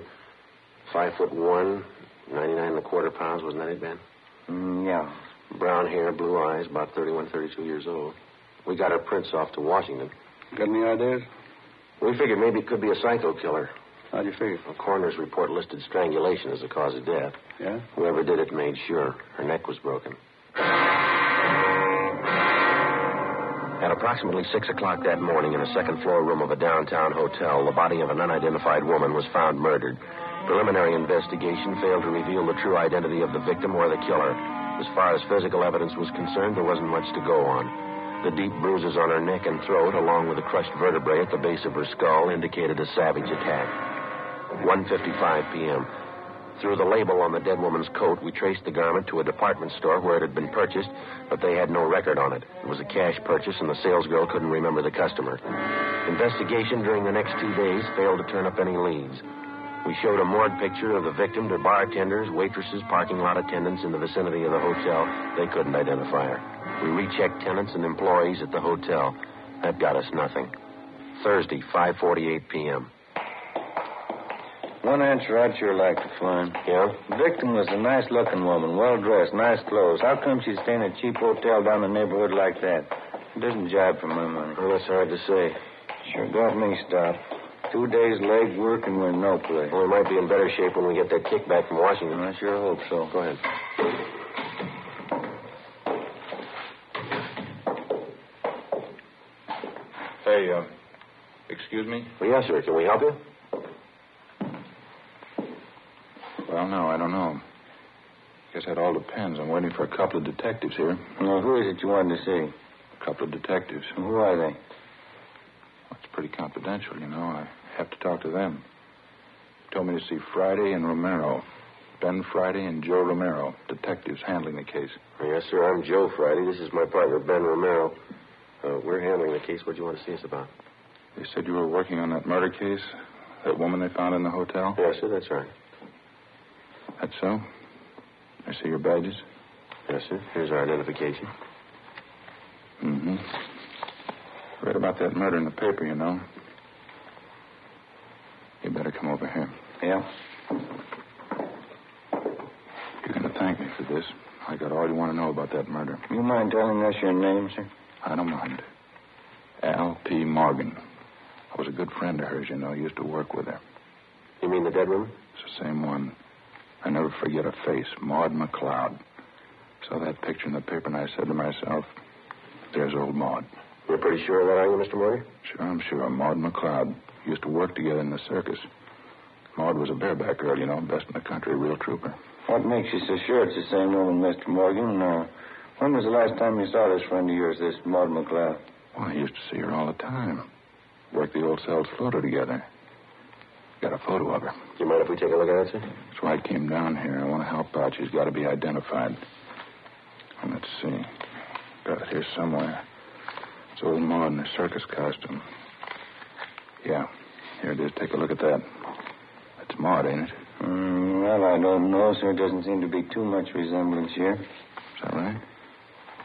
[SPEAKER 25] 5'1", 99 1/4 pounds. Wasn't that it, Ben?
[SPEAKER 26] Yeah.
[SPEAKER 25] Brown hair, blue eyes, about 31, 32 years old. We got her prints off to Washington.
[SPEAKER 26] Got any ideas?
[SPEAKER 25] We figured maybe it could be a psycho killer.
[SPEAKER 26] How'd you figure?
[SPEAKER 25] The coroner's report listed strangulation as the cause of death.
[SPEAKER 26] Yeah?
[SPEAKER 25] Whoever did it made sure her neck was broken. At approximately 6 o'clock that morning in a second-floor room of a downtown hotel, the body of an unidentified woman was found murdered. Preliminary investigation failed to reveal the true identity of the victim or the killer. As far as physical evidence was concerned, there wasn't much to go on. The deep bruises on her neck and throat, along with the crushed vertebrae at the base of her skull, indicated a savage attack. 1:55 p.m. Through the label on the dead woman's coat, we traced the garment to a department store where it had been purchased, but they had no record on it. It was a cash purchase, and the salesgirl couldn't remember the customer. Investigation during the next 2 days failed to turn up any leads. We showed a morgue picture of the victim to bartenders, waitresses, parking lot attendants in the vicinity of the hotel. They couldn't identify her. We rechecked tenants and employees at the hotel. That got us nothing. Thursday, 5:48 p.m.
[SPEAKER 3] One answer I'd sure like to find.
[SPEAKER 25] Yeah?
[SPEAKER 3] The victim was a nice-looking woman, well-dressed, nice clothes. How come she'd stay in a cheap hotel down the neighborhood like that? It doesn't jibe for my money.
[SPEAKER 25] Well, that's hard to say.
[SPEAKER 3] Sure got me stopped. 2 days leg work and we're no place.
[SPEAKER 25] Well, we might be in better shape when we get that kickback from Washington.
[SPEAKER 3] I sure hope so.
[SPEAKER 25] Go ahead.
[SPEAKER 23] Hey, excuse me?
[SPEAKER 25] Well, yes, sir. Can we help you?
[SPEAKER 23] Well, no, I don't know. Guess that all depends. I'm waiting for a couple of detectives here.
[SPEAKER 3] Well, who is it you wanted to see?
[SPEAKER 23] A couple of detectives.
[SPEAKER 3] Who are they?
[SPEAKER 23] Well, it's pretty confidential, you know. I have to talk to them. They told me to see Friday and Romero. Ben Friday and Joe Romero, detectives handling the case.
[SPEAKER 25] Yes, sir. I'm Joe Friday. This is my partner, Ben Romero. We're handling the case. What do you want to see us about?
[SPEAKER 23] They said you were working on that murder case? That woman they found in the hotel?
[SPEAKER 25] Yes, sir. That's right.
[SPEAKER 23] That's so? I see your badges?
[SPEAKER 25] Yes, sir. Here's our identification.
[SPEAKER 23] Mm-hmm. Read about that murder in the paper, you know. You better come over here.
[SPEAKER 3] Yeah?
[SPEAKER 23] You're going to thank me for this. I got all you want to know about that murder.
[SPEAKER 3] You mind telling us your name, sir?
[SPEAKER 23] I don't mind. Al P. Morgan. I was a good friend of hers, you know. I used to work with her.
[SPEAKER 25] You mean the dead woman?
[SPEAKER 23] It's the same one. I never forget her face, Maud McLeod. Saw that picture in the paper, and I said to myself, there's old Maud.
[SPEAKER 25] You're pretty sure of that, are you, Mr. Morgan?
[SPEAKER 23] Sure, I'm sure. Maud McLeod. Used to work together in the circus. Maud was a bareback girl, you know, best in the country, real trooper.
[SPEAKER 3] What makes you so sure it's the same woman, Mr. Morgan? When was the last time you saw this friend of yours, this Maud McLeod?
[SPEAKER 23] Well, I used to see her all the time. Worked the old cells photo together. Got a photo of her.
[SPEAKER 25] Do you mind if we take a look at it, sir?
[SPEAKER 23] That's why I came down here. I want to help out. She's got to be identified. Well, let's see. Got it here somewhere. It's old Maud in her circus costume. Yeah, here it is. Take a look at that. That's Maud, ain't it?
[SPEAKER 3] Well, I don't know, sir. Doesn't seem to be too much resemblance here.
[SPEAKER 23] Is that right?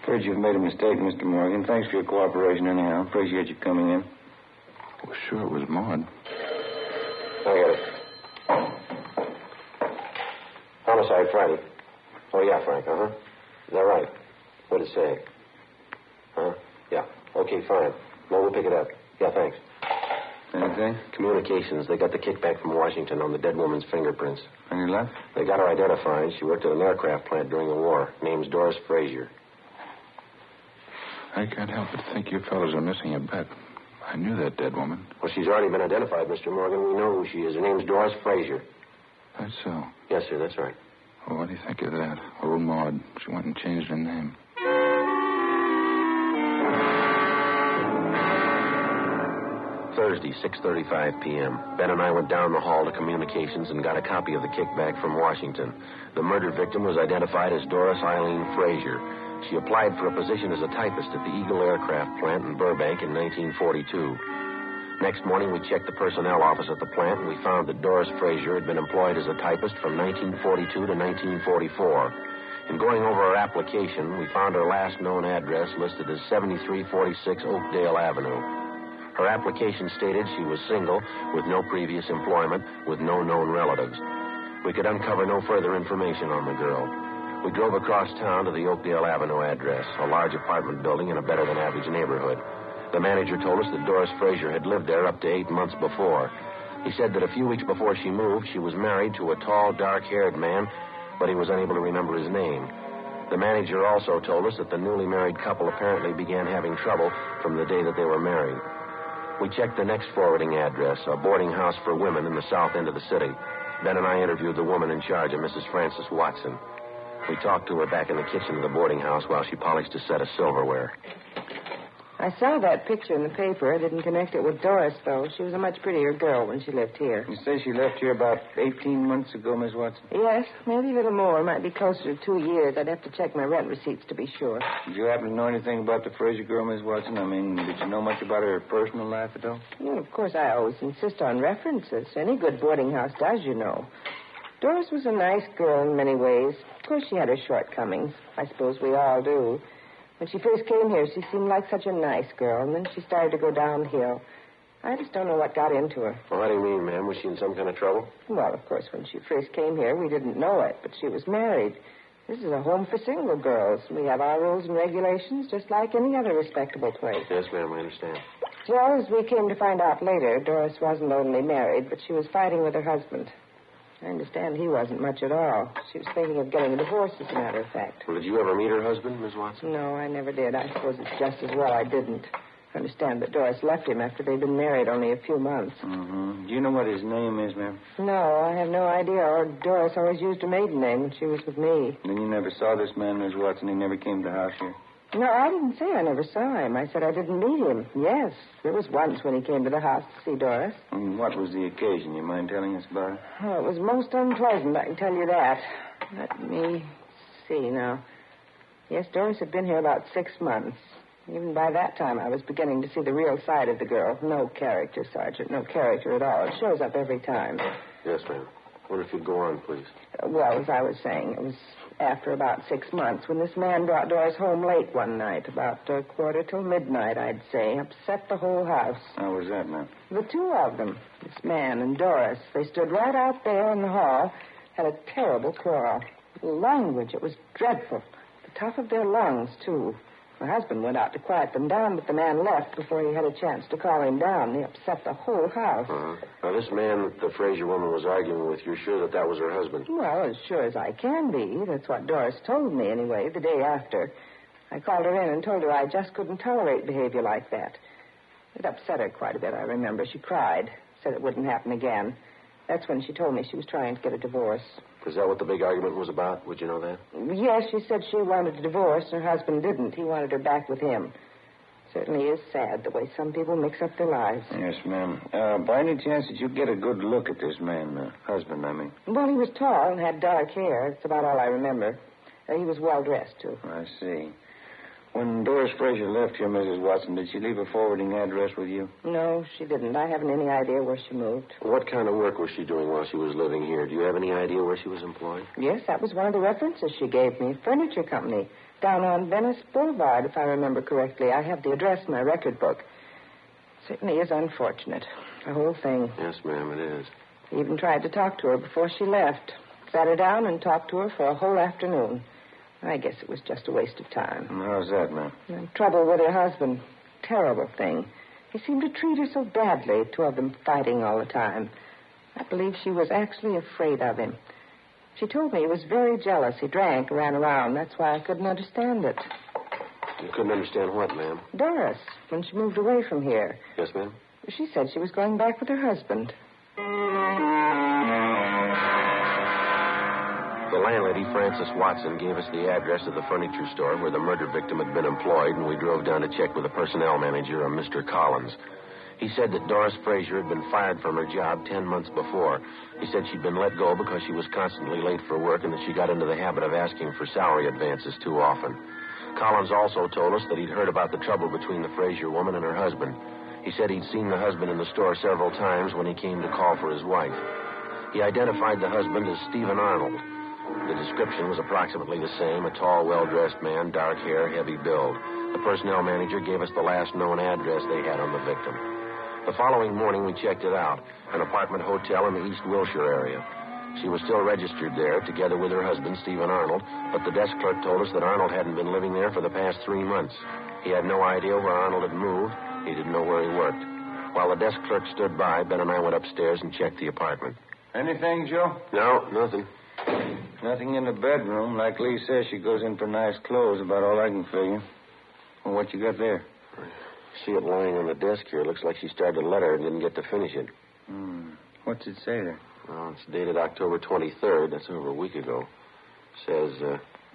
[SPEAKER 3] Afraid you've made a mistake, Mr. Morgan. Thanks for your cooperation anyhow. Appreciate you coming in.
[SPEAKER 23] Well, sure, it was Maud.
[SPEAKER 25] I got it. Homicide, Friday. Oh, yeah, Frank, uh-huh. Is that right? What'd it say? Huh? Yeah. Okay, fine. No, we'll pick it up. Yeah, thanks.
[SPEAKER 3] Anything?
[SPEAKER 25] Communications. They got the kickback from Washington on the dead woman's fingerprints.
[SPEAKER 3] Any luck?
[SPEAKER 25] They got her identified. She worked at an aircraft plant during the war. Name's Doris Frazier.
[SPEAKER 23] I can't help but think you fellas are missing a bet. I knew that dead woman.
[SPEAKER 25] Well, she's already been identified, Mr. Morgan. We know who she is. Her name's Doris Frazier.
[SPEAKER 23] That's so.
[SPEAKER 25] Yes, sir, that's right.
[SPEAKER 23] Well, what do you think of that? Old Maud. She went and changed her name.
[SPEAKER 25] Thursday, 6:35 p.m. Ben and I went down the hall to communications and got a copy of the kickback from Washington. The murder victim was identified as Doris Eileen Frazier. She applied for a position as a typist at the Eagle Aircraft Plant in Burbank in 1942. Next morning, we checked the personnel office at the plant, and we found that Doris Frazier had been employed as a typist from 1942 to 1944. In going over her application, we found her last known address listed as 7346 Oakdale Avenue. Her application stated she was single, with no previous employment, with no known relatives. We could uncover no further information on the girl. We drove across town to the Oakdale Avenue address, a large apartment building in a better-than-average neighborhood. The manager told us that Doris Frazier had lived there up to 8 months before. He said that a few weeks before she moved, she was married to a tall, dark-haired man, but he was unable to remember his name. The manager also told us that the newly married couple apparently began having trouble from the day that they were married. We checked the next forwarding address, a boarding house for women in the south end of the city. Ben and I interviewed the woman in charge of Mrs. Frances Watson. We talked to her back in the kitchen of the boarding house while she polished a set of silverware.
[SPEAKER 10] I saw that picture in the paper. I didn't connect it with Doris, though. She was a much prettier girl when she lived here.
[SPEAKER 3] You say she left here about 18 months ago, Miss Watson?
[SPEAKER 10] Yes, maybe a little more. Might be closer to 2 years. I'd have to check my rent receipts to be sure.
[SPEAKER 3] Did you happen to know anything about the Frazier girl, Miss Watson? I mean, did you know much about her personal life at all?
[SPEAKER 10] Well, of course, I always insist on references. Any good boarding house does, you know. Doris was a nice girl in many ways. Of course, she had her shortcomings. I suppose we all do. When she first came here, she seemed like such a nice girl, and then she started to go downhill. I just don't know what got into her.
[SPEAKER 25] Well, what do you mean, ma'am? Was she in some kind of trouble?
[SPEAKER 10] Well, of course, when she first came here, we didn't know it, but she was married. This is a home for single girls. We have our rules and regulations just like any other respectable place.
[SPEAKER 25] Yes, ma'am, I understand.
[SPEAKER 10] Well, as we came to find out later, Doris wasn't only married, but she was fighting with her husband. I understand he wasn't much at all. She was thinking of getting a divorce, as a matter of fact.
[SPEAKER 25] Well, did you ever meet her husband, Miss Watson?
[SPEAKER 10] No, I never did. I suppose it's just as well I didn't. I understand that Doris left him after they'd been married only a few months.
[SPEAKER 3] Mm-hmm. Do you know what his name is, ma'am?
[SPEAKER 10] No, I have no idea. Doris always used a maiden name when she was with me.
[SPEAKER 3] Then you never saw this man, Miss Watson? He never came to the house here?
[SPEAKER 10] No, I didn't say I never saw him. I said I didn't meet him. Yes, there was once when he came to the house to see Doris.
[SPEAKER 3] And what was the occasion? You mind telling us about it?
[SPEAKER 10] Oh, it was most unpleasant, I can tell you that. Let me see now. Yes, Doris had been here about 6 months. Even by that time, I was beginning to see the real side of the girl. No character, Sergeant. No character at all. It shows up every time.
[SPEAKER 25] Yes, ma'am. Wonder if you'd go on, please.
[SPEAKER 10] Well, as I was saying, it was after about 6 months when this man brought Doris home late one night, about 1:45 midnight, I'd say. Upset the whole house.
[SPEAKER 3] How was that, ma'am?
[SPEAKER 10] The two of them, this man and Doris, they stood right out there in the hall, had a terrible quarrel. The language, it was dreadful. The top of their lungs, too. My husband went out to quiet them down, but the man left before he had a chance to call him down. He upset the whole house.
[SPEAKER 25] Now, this man that the Frazier woman was arguing with, you're sure that was her husband?
[SPEAKER 10] Well, as sure as I can be. That's what Doris told me, anyway, the day after. I called her in and told her I just couldn't tolerate behavior like that. It upset her quite a bit, I remember. She cried, said it wouldn't happen again. That's when she told me she was trying to get a divorce.
[SPEAKER 25] Is that what the big argument was about? Would you know that?
[SPEAKER 10] Yes, she said she wanted a divorce, and her husband didn't. He wanted her back with him. Certainly is sad the way some people mix up their lives.
[SPEAKER 3] Yes, ma'am. By any chance, did you get a good look at this man, husband, I mean?
[SPEAKER 10] Well, he was tall and had dark hair. That's about all I remember. He was well-dressed, too.
[SPEAKER 3] I see. When Doris Frazier left here, Mrs. Watson, did she leave a forwarding address with you?
[SPEAKER 10] No, she didn't. I haven't any idea where she moved.
[SPEAKER 25] What kind of work was she doing while she was living here? Do you have any idea where she was employed?
[SPEAKER 10] Yes, that was one of the references she gave me. Furniture company. Down on Venice Boulevard, if I remember correctly. I have the address in my record book. Certainly is unfortunate. The whole thing.
[SPEAKER 25] Yes, ma'am, it is.
[SPEAKER 10] I even tried to talk to her before she left. Sat her down and talked to her for a whole afternoon. I guess it was just a waste of time.
[SPEAKER 3] And how's that, ma'am?
[SPEAKER 10] Trouble with her husband. Terrible thing. He seemed to treat her so badly, two of them fighting all the time. I believe she was actually afraid of him. She told me he was very jealous. He drank, ran around. That's why I couldn't understand it.
[SPEAKER 25] You couldn't understand what, ma'am?
[SPEAKER 10] Doris, when she moved away from here.
[SPEAKER 25] Yes, ma'am?
[SPEAKER 10] She said she was going back with her husband.
[SPEAKER 25] The landlady, Frances Watson, gave us the address of the furniture store where the murder victim had been employed, and we drove down to check with the personnel manager, a Mr. Collins. He said that Doris Frazier had been fired from her job 10 months before. He said she'd been let go because she was constantly late for work and that she got into the habit of asking for salary advances too often. Collins also told us that he'd heard about the trouble between the Frazier woman and her husband. He said he'd seen the husband in the store several times when he came to call for his wife. He identified the husband as Stephen Arnold. The description was approximately the same, a tall, well-dressed man, dark hair, heavy build. The personnel manager gave us the last known address they had on the victim. The following morning, we checked it out, an apartment hotel in the East Wilshire area. She was still registered there, together with her husband, Stephen Arnold, but the desk clerk told us that Arnold hadn't been living there for the past 3 months. He had no idea where Arnold had moved. He didn't know where he worked. While the desk clerk stood by, Ben and I went upstairs and checked the apartment.
[SPEAKER 3] Anything, Joe?
[SPEAKER 25] No, nothing.
[SPEAKER 3] Nothing in the bedroom. Like Lee says, she goes in for nice clothes, about all I can figure. Well, what you got there?
[SPEAKER 25] See it lying on the desk here. Looks like she started a letter and didn't get to finish it.
[SPEAKER 3] What's it say there?
[SPEAKER 25] Well, it's dated October 23rd. That's over a week ago. Says,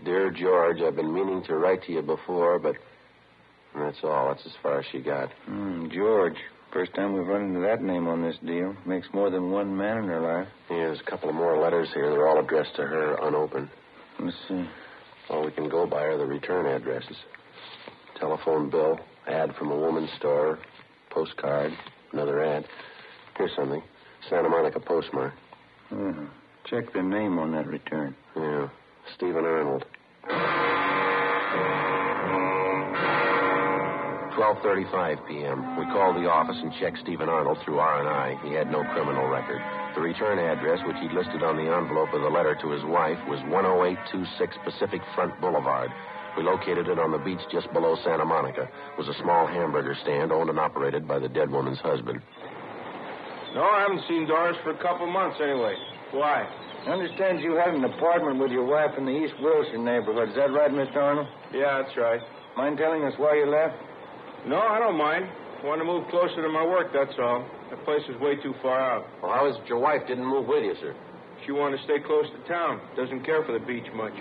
[SPEAKER 25] Dear George, I've been meaning to write to you before, but... And that's all. That's as far as she got.
[SPEAKER 3] George. First time we've run into that name on this deal. Makes more than one man in her life.
[SPEAKER 25] Yeah, there's a couple of more letters here. They're all addressed to her, unopened.
[SPEAKER 3] Let's see.
[SPEAKER 25] All we can go by are the return addresses. Telephone bill, ad from a woman's store, postcard, another ad. Here's something. Santa Monica postmark.
[SPEAKER 3] Check the name on that return.
[SPEAKER 25] Yeah, Stephen Arnold. 12:35 p.m. We called the office and checked Stephen Arnold through R&I. He had no criminal record. The return address, which he'd listed on the envelope of the letter to his wife, was 10826 Pacific Front Boulevard. We located it on the beach just below Santa Monica. It was a small hamburger stand owned and operated by the dead woman's husband.
[SPEAKER 3] No, I haven't seen Doris for a couple months anyway. Why? I understand you had an apartment with your wife in the East Wilshire neighborhood. Is that right, Mr. Arnold? Yeah, that's right. Mind telling us why you left? No, I don't mind. I want to move closer to my work, that's all. That place is way too far out.
[SPEAKER 25] Well, how is it your wife didn't move with you, sir?
[SPEAKER 3] She wanted to stay close to town. Doesn't care for the beach much.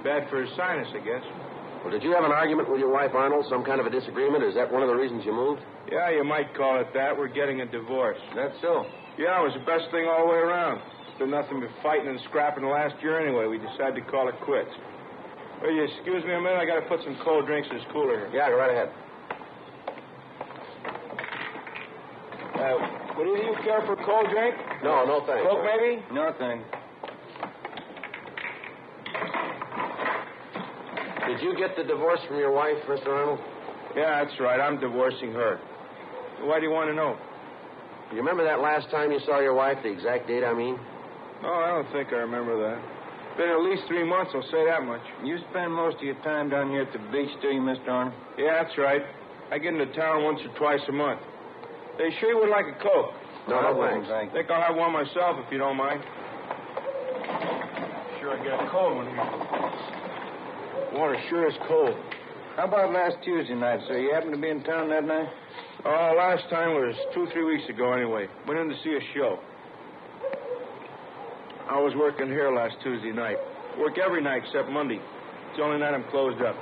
[SPEAKER 3] Bad for her sinus, I guess.
[SPEAKER 25] Well, did you have an argument with your wife, Arnold? Some kind of a disagreement? Is that one of the reasons you moved?
[SPEAKER 3] Yeah, you might call it that. We're getting a divorce. That's so? Yeah, it was the best thing all the way around. It's been nothing but fighting and scrapping the last year anyway. We decided to call it quits. Will you excuse me a minute? I got to put some cold drinks in this cooler here.
[SPEAKER 25] Yeah, go right ahead.
[SPEAKER 3] Would either of you care for a cold drink?
[SPEAKER 25] No, no thanks.
[SPEAKER 3] Coke, maybe? No, thanks.
[SPEAKER 25] Did you get the divorce from your wife, Mr. Arnold?
[SPEAKER 3] Yeah, that's right. I'm divorcing her. Why do you want to know?
[SPEAKER 25] You remember that last time you saw your wife, the exact date, I mean?
[SPEAKER 3] Oh, I don't think I remember that. Been at least 3 months, I'll say that much. You spend most of your time down here at the beach, do you, Mr. Arnold? Yeah, that's right. I get into town once or twice a month. They sure you would like a Coke?
[SPEAKER 25] No, thanks.
[SPEAKER 3] I think I'll have one myself, if you don't mind. Sure I get a cold one here. Water sure is cold. How about last Tuesday night, sir? You happened to be in town that night? Oh, last time was 2-3 weeks ago, anyway. Went in to see a show. I was working here last Tuesday night. Work every night except Monday. It's the only night I'm closed up.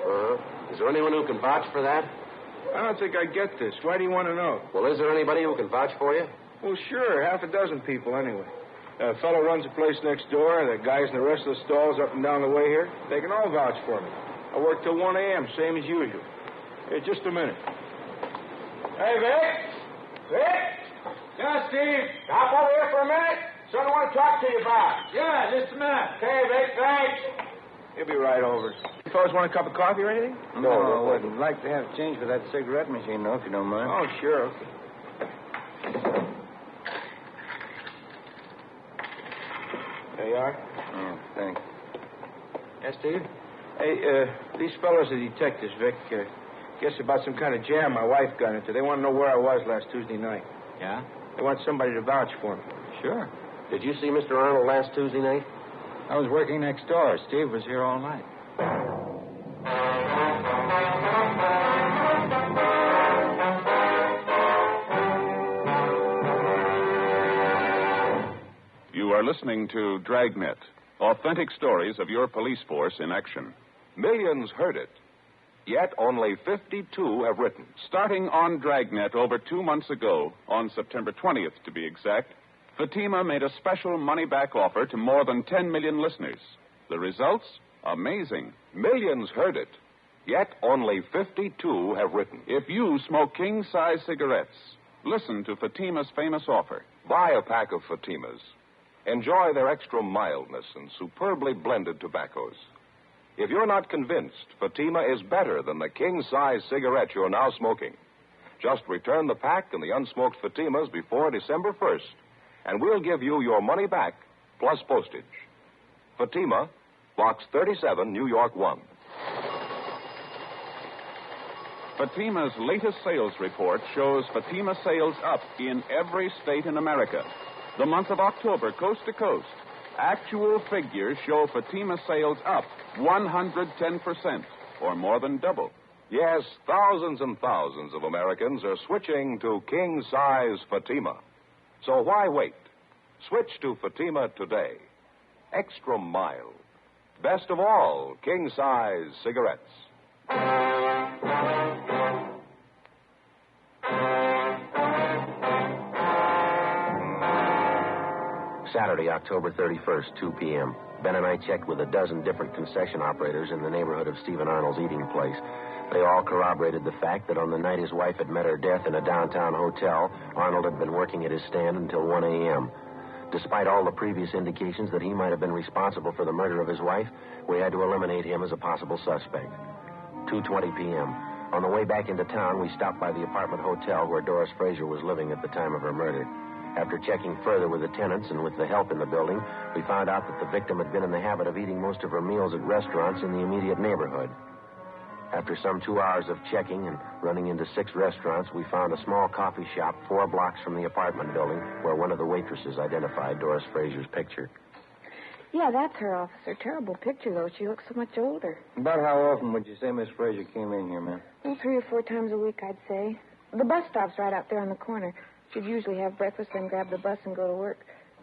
[SPEAKER 25] Is there anyone who can vouch for that?
[SPEAKER 3] I don't think I get this. Why do you want to know?
[SPEAKER 25] Well, is there anybody who can vouch for you?
[SPEAKER 3] Well, sure. 6 people, anyway. A fellow runs a place next door. The guys in the rest of the stalls up and down the way here, they can all vouch for me. I work till 1 a.m., same as usual. Hey, just a minute. Hey, Vic! Vic! Yeah, Steve. Stop over here for a minute. Something I want to talk to you about. Yeah, just a minute. Okay, Vic, thanks. He'll be right over. You fellas want a cup of coffee or anything? No, I wouldn't. Like to have change for that cigarette machine, though, if you don't mind. Oh, sure. Okay. There you are. Yeah, thanks. Yes, Steve? Hey, these fellas are detectives, Vic. Guess about some kind of jam my wife got into. They want to know where I was last Tuesday night.
[SPEAKER 25] Yeah?
[SPEAKER 3] They want somebody to vouch for me.
[SPEAKER 25] Sure. Did you see Mr. Arnold last Tuesday night?
[SPEAKER 3] I was working next door. Steve was here all night.
[SPEAKER 23] You are listening to Dragnet, authentic stories of your police force in action.
[SPEAKER 11] Millions heard it, yet only 52 have written.
[SPEAKER 23] Starting on Dragnet over 2 months ago, on September 20th to be exact, Fatima made a special money-back offer to more than 10 million listeners. The results? Amazing.
[SPEAKER 11] Millions heard it, yet only 52 have written.
[SPEAKER 23] If you smoke king-size cigarettes, listen to Fatima's famous offer.
[SPEAKER 11] Buy a pack of Fatimas. Enjoy their extra mildness and superbly blended tobaccos. If you're not convinced Fatima is better than the king-size cigarette you're now smoking, just return the pack and the unsmoked Fatimas before December 1st, and we'll give you your money back, plus postage. Fatima, Box 37, New York 1.
[SPEAKER 23] Fatima's latest sales report shows Fatima sales up in every state in America. The month of October, coast to coast. Actual figures show Fatima sales up 110%, or more than double.
[SPEAKER 11] Yes, thousands and thousands of Americans are switching to king-size Fatima. So why wait? Switch to Fatima today. Extra mild. Best of all, king-size cigarettes.
[SPEAKER 25] Saturday, October 31st, 2 p.m. Ben and I checked with a dozen different concession operators in the neighborhood of Stephen Arnold's eating place. They all corroborated the fact that on the night his wife had met her death in a downtown hotel, Arnold had been working at his stand until 1 a.m. Despite all the previous indications that he might have been responsible for the murder of his wife, we had to eliminate him as a possible suspect. 2:20 p.m. On the way back into town, we stopped by the apartment hotel where Doris Fraser was living at the time of her murder. After checking further with the tenants and with the help in the building, we found out that the victim had been in the habit of eating most of her meals at restaurants in the immediate neighborhood. After some 2 hours of checking and running into 6 restaurants, we found a small coffee shop 4 blocks from the apartment building where one of the waitresses identified Doris Fraser's picture.
[SPEAKER 14] Yeah, that's her, officer. Terrible picture, though. She looks so much older.
[SPEAKER 3] About how often would you say Miss Fraser came in here, ma'am?
[SPEAKER 14] Well, 3 or 4 times a week, I'd say. The bus stop's right out there on the corner. She'd usually have breakfast, then grab the bus and go to work.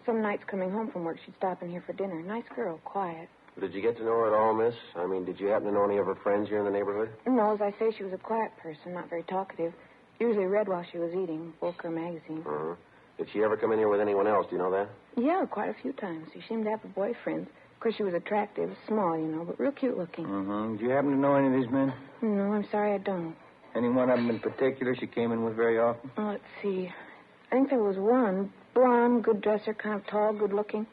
[SPEAKER 14] Some nights coming home from work, she'd stop in here for dinner. Nice girl, quiet.
[SPEAKER 25] Did you get to know her at all, miss? I mean, did you happen to know any of her friends here in the neighborhood?
[SPEAKER 14] No, as I say, she was a quiet person, not very talkative. Usually read while she was eating, book or magazine.
[SPEAKER 25] Uh-huh. Did she ever come in here with anyone else? Do you know that?
[SPEAKER 14] Yeah, quite a few times. She seemed to have a boyfriend. Of course, she was attractive, small, you know, but real cute looking.
[SPEAKER 3] Mm-hmm. Do you happen to know any of these men?
[SPEAKER 14] No, I'm sorry, I don't.
[SPEAKER 3] Any one of them in particular she came in with very often?
[SPEAKER 14] Oh, let's see. I think there was one. Blonde, good dresser, kind of tall, good looking.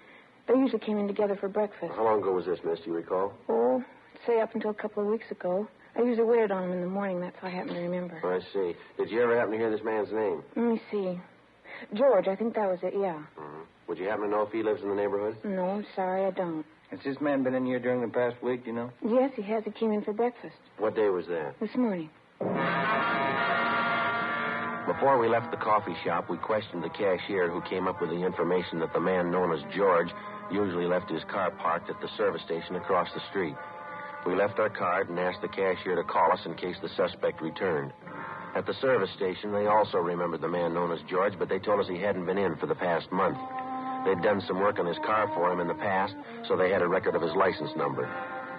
[SPEAKER 14] They usually came in together for breakfast.
[SPEAKER 25] How long ago was this, miss? Do you recall?
[SPEAKER 14] Oh, I'd say up until a couple of weeks ago. I usually waited on him in the morning. That's how I happen to remember.
[SPEAKER 25] I see. Did you ever happen to hear this man's name?
[SPEAKER 14] Let me see. George, I think that was it, yeah.
[SPEAKER 25] Uh-huh. Would you happen to know if he lives in the neighborhood?
[SPEAKER 14] No, I'm sorry, I don't.
[SPEAKER 3] Has this man been in here during the past week, do you know?
[SPEAKER 14] Yes, he has. He came in for breakfast.
[SPEAKER 25] What day was that?
[SPEAKER 14] This morning.
[SPEAKER 25] Before we left the coffee shop, we questioned the cashier who came up with the information that the man known as George usually left his car parked at the service station across the street. We left our card and asked the cashier to call us in case the suspect returned. At the service station, they also remembered the man known as George, but they told us he hadn't been in for the past month. They'd done some work on his car for him in the past, so they had a record of his license number.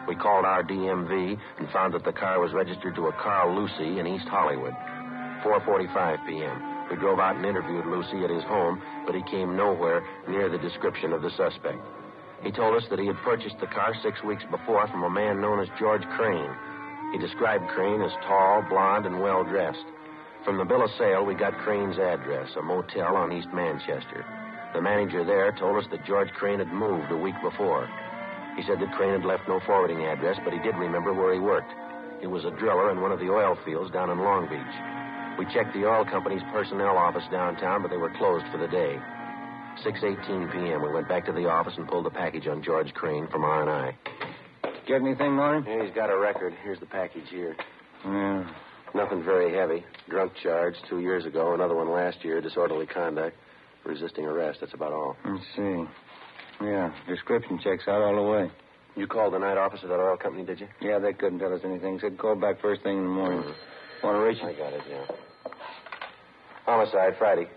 [SPEAKER 25] We called our DMV and found that the car was registered to a Carl Lucy in East Hollywood. 4:45 p.m. We drove out and interviewed Lucy at his home, but he came nowhere near the description of the suspect. He told us that he had purchased the car 6 weeks before from a man known as George Crane. He described Crane as tall, blonde, and well-dressed. From the bill of sale, we got Crane's address, a motel on East Manchester. The manager there told us that George Crane had moved a week before. He said that Crane had left no forwarding address, but he did remember where he worked. He was a driller in one of the oil fields down in Long Beach. We checked the oil company's personnel office downtown, but they were closed for the day. 6:18 p.m. We went back to the office and pulled the package on George Crane from R&I.
[SPEAKER 3] Get anything on him?
[SPEAKER 25] Yeah, he's got a record. Here's the package here.
[SPEAKER 3] Yeah.
[SPEAKER 25] Nothing very heavy. Drunk charge 2 years ago, another one last year, disorderly conduct, resisting arrest. That's about all.
[SPEAKER 3] Let's see. Yeah, description checks out all the way.
[SPEAKER 25] You called the night office of that oil company, did you?
[SPEAKER 3] Yeah, they couldn't tell us anything. Said call back first thing in the morning. Want to reach him?
[SPEAKER 25] I got it, yeah. Homicide, Friday.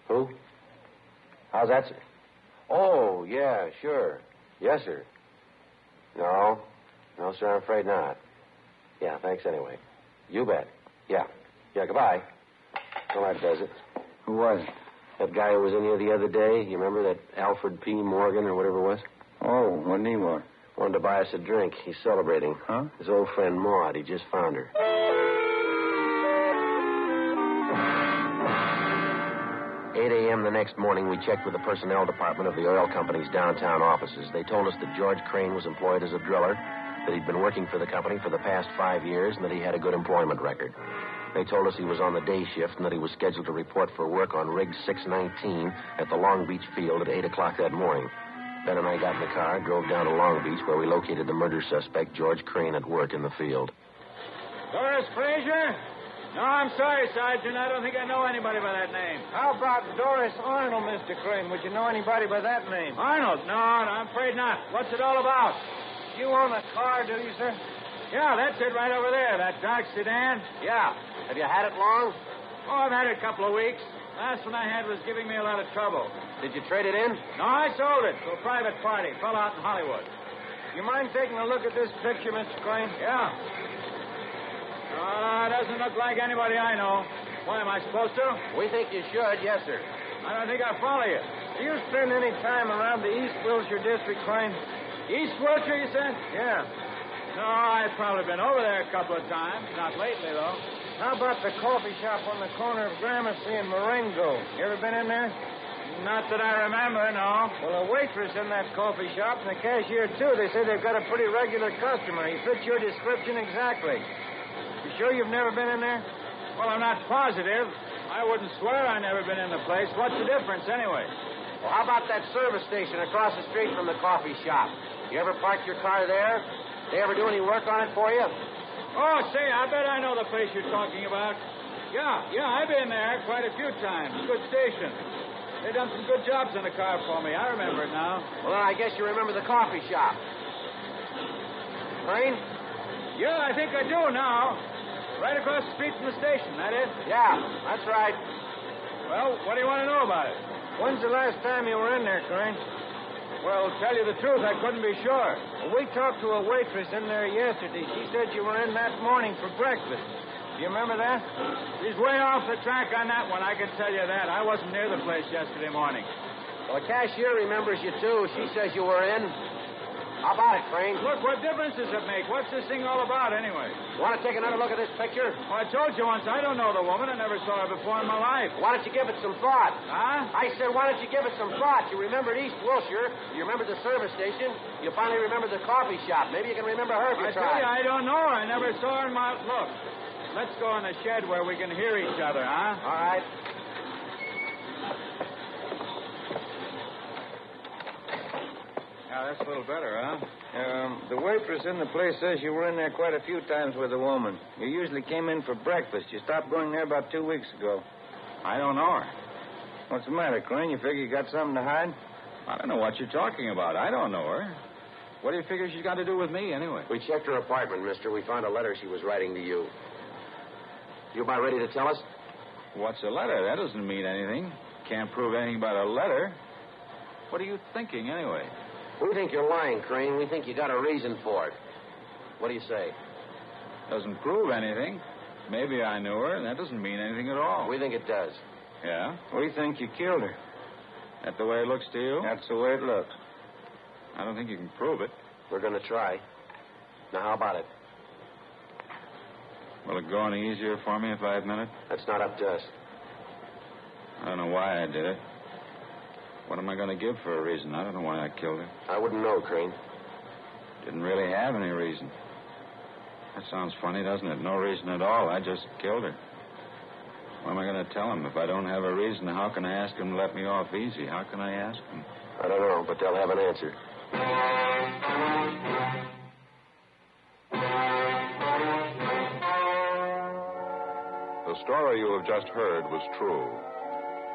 [SPEAKER 25] Who? How's that, sir? Oh, yeah, sure. Yes, sir. No, sir, I'm afraid not. Yeah, thanks anyway. You bet. Yeah, goodbye. Well, that does it.
[SPEAKER 3] Who was it?
[SPEAKER 25] That guy who was in here the other day. You remember that Alfred P. Morgan or whatever it was?
[SPEAKER 3] Oh, what did he want?
[SPEAKER 25] Wanted to buy us a drink. He's celebrating.
[SPEAKER 3] Huh?
[SPEAKER 25] His old friend Maud. He just found her. 8 a.m. the next morning, we checked with the personnel department of the oil company's downtown offices. They told us that George Crane was employed as a driller, that he'd been working for the company for the past 5 years, and that he had a good employment record. They told us he was on the day shift and that he was scheduled to report for work on Rig 619 at the Long Beach field at 8 o'clock that morning. Ben and I got in the car, drove down to Long Beach, where we located the murder suspect, George Crane, at work in the field.
[SPEAKER 3] Doris Frazier? No, I'm sorry, Sergeant. I don't think I know anybody by that name.
[SPEAKER 13] How about Doris Arnold, Mr. Crane? Would you know anybody by that name?
[SPEAKER 3] Arnold? No, I'm afraid not. What's it all about?
[SPEAKER 13] You own a car, do you, sir?
[SPEAKER 3] Yeah, that's it right over there, that dark sedan.
[SPEAKER 13] Yeah. Have you had it long?
[SPEAKER 3] Oh, I've had it a couple of weeks. Last one I had was giving me a lot of trouble.
[SPEAKER 13] Did you trade it in?
[SPEAKER 3] No, I sold it to a private party. Fell out in Hollywood.
[SPEAKER 13] You mind taking a look at this picture, Mr. Crane?
[SPEAKER 3] Yeah. It doesn't look like anybody I know. Why, am I supposed to?
[SPEAKER 13] We think you should, yes, sir.
[SPEAKER 3] I don't think I follow you.
[SPEAKER 13] Do you spend any time around the East Wilshire district, Crane?
[SPEAKER 3] East Wilshire, you said?
[SPEAKER 13] Yeah.
[SPEAKER 3] No, I've probably been over there a couple of times. Not lately, though.
[SPEAKER 13] How about the coffee shop on the corner of Gramercy and Marengo? You ever been in there?
[SPEAKER 3] Not that I remember, no.
[SPEAKER 13] Well, a waitress in that coffee shop and the cashier, too. They say they've got a pretty regular customer. He fits your description exactly. You sure you've never been in there?
[SPEAKER 3] Well, I'm not positive. I wouldn't swear I've never been in the place. What's the difference, anyway?
[SPEAKER 13] Well, how about that service station across the street from the coffee shop? You ever park your car there? They ever do any work on it for you?
[SPEAKER 3] Oh, say, I bet I know the place you're talking about. Yeah, I've been there quite a few times. Good station. They done some good jobs on the car for me. I remember it now.
[SPEAKER 13] Well, then I guess you remember the coffee shop. Crane?
[SPEAKER 3] Yeah, I think I do now. Right across the street from the station, that is?
[SPEAKER 13] Yeah, that's right.
[SPEAKER 3] Well, what do you want to know about it?
[SPEAKER 13] When's the last time you were in there, Crane?
[SPEAKER 3] Well, to tell you the truth, I couldn't be sure.
[SPEAKER 13] Well, we talked to a waitress in there yesterday. She said you were in that morning for breakfast. Do you remember that?
[SPEAKER 3] She's way off the track on that one, I can tell you that. I wasn't near the place yesterday morning.
[SPEAKER 13] Well, the cashier remembers you, too. She says you were in. How about it, Crane?
[SPEAKER 3] Look, what difference does it make? What's this thing all about, anyway?
[SPEAKER 13] Want to take another look at this picture?
[SPEAKER 3] Well, I told you once, I don't know the woman. I never saw her before in my life.
[SPEAKER 13] Why don't you give it some thought?
[SPEAKER 3] Huh?
[SPEAKER 13] I said, why don't you give it some thought? You remembered East Wilshire. You remembered the service station. You finally remembered the coffee shop. Maybe you can remember her if you try.
[SPEAKER 3] I tell you, I don't know her. I never saw her in my... Look, let's go in the shed where we can hear each other, huh?
[SPEAKER 13] All right.
[SPEAKER 3] Yeah, that's a little better, huh?
[SPEAKER 13] The waitress in the place says you were in there quite a few times with a woman. You usually came in for breakfast. You stopped going there about 2 weeks ago.
[SPEAKER 3] I don't know her.
[SPEAKER 13] What's the matter, Crane? You figure you got something to hide?
[SPEAKER 3] I don't know what you're talking about. I don't know her. What do you figure she's got to do with me, anyway?
[SPEAKER 25] We checked her apartment, mister. We found a letter she was writing to you. You about ready to tell us?
[SPEAKER 3] What's a letter? That doesn't mean anything. Can't prove anything about a letter. What are you thinking, anyway?
[SPEAKER 25] We think you're lying, Crane. We think you got a reason for it. What do you say?
[SPEAKER 3] Doesn't prove anything. Maybe I knew her, and that doesn't mean anything at all.
[SPEAKER 25] We think it does.
[SPEAKER 3] Yeah?
[SPEAKER 13] We think you killed her.
[SPEAKER 3] That the way it looks to you?
[SPEAKER 13] That's the way it looks.
[SPEAKER 3] I don't think you can prove it.
[SPEAKER 25] We're going to try. Now, how about it?
[SPEAKER 3] Will it go any easier for me if I admit it?
[SPEAKER 25] That's not up to us.
[SPEAKER 3] I don't know why I did it. What am I going to give for a reason? I don't know why I killed her.
[SPEAKER 25] I wouldn't know, Crane.
[SPEAKER 3] Didn't really have any reason. That sounds funny, doesn't it? No reason at all. I just killed her. What am I going to tell him? If I don't have a reason, how can I ask him to let me off easy? How can I ask him?
[SPEAKER 25] I don't know, but they'll have an answer.
[SPEAKER 11] The story you have just heard was true.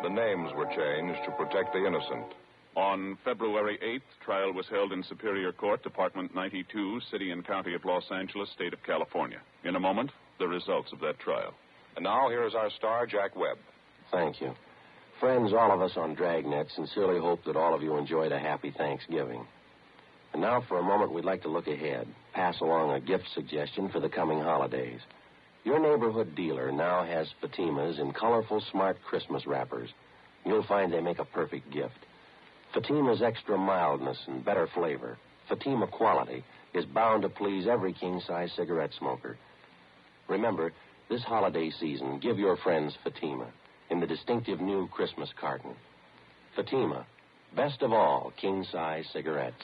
[SPEAKER 11] The names were changed to protect the innocent.
[SPEAKER 23] On February 8th, trial was held in Superior Court, Department 92, City and County of Los Angeles, State of California. In a moment, the results of that trial.
[SPEAKER 11] And now, here is our star, Jack Webb.
[SPEAKER 25] Thank you. Friends, all of us on Dragnet sincerely hope that all of you enjoyed a happy Thanksgiving. And now, for a moment, we'd like to look ahead, pass along a gift suggestion for the coming holidays. Your neighborhood dealer now has Fatimas in colorful, smart Christmas wrappers. You'll find they make a perfect gift. Fatima's extra mildness and better flavor, Fatima quality, is bound to please every king-size cigarette smoker. Remember, this holiday season, give your friends Fatima in the distinctive new Christmas carton. Fatima, best of all king-size cigarettes.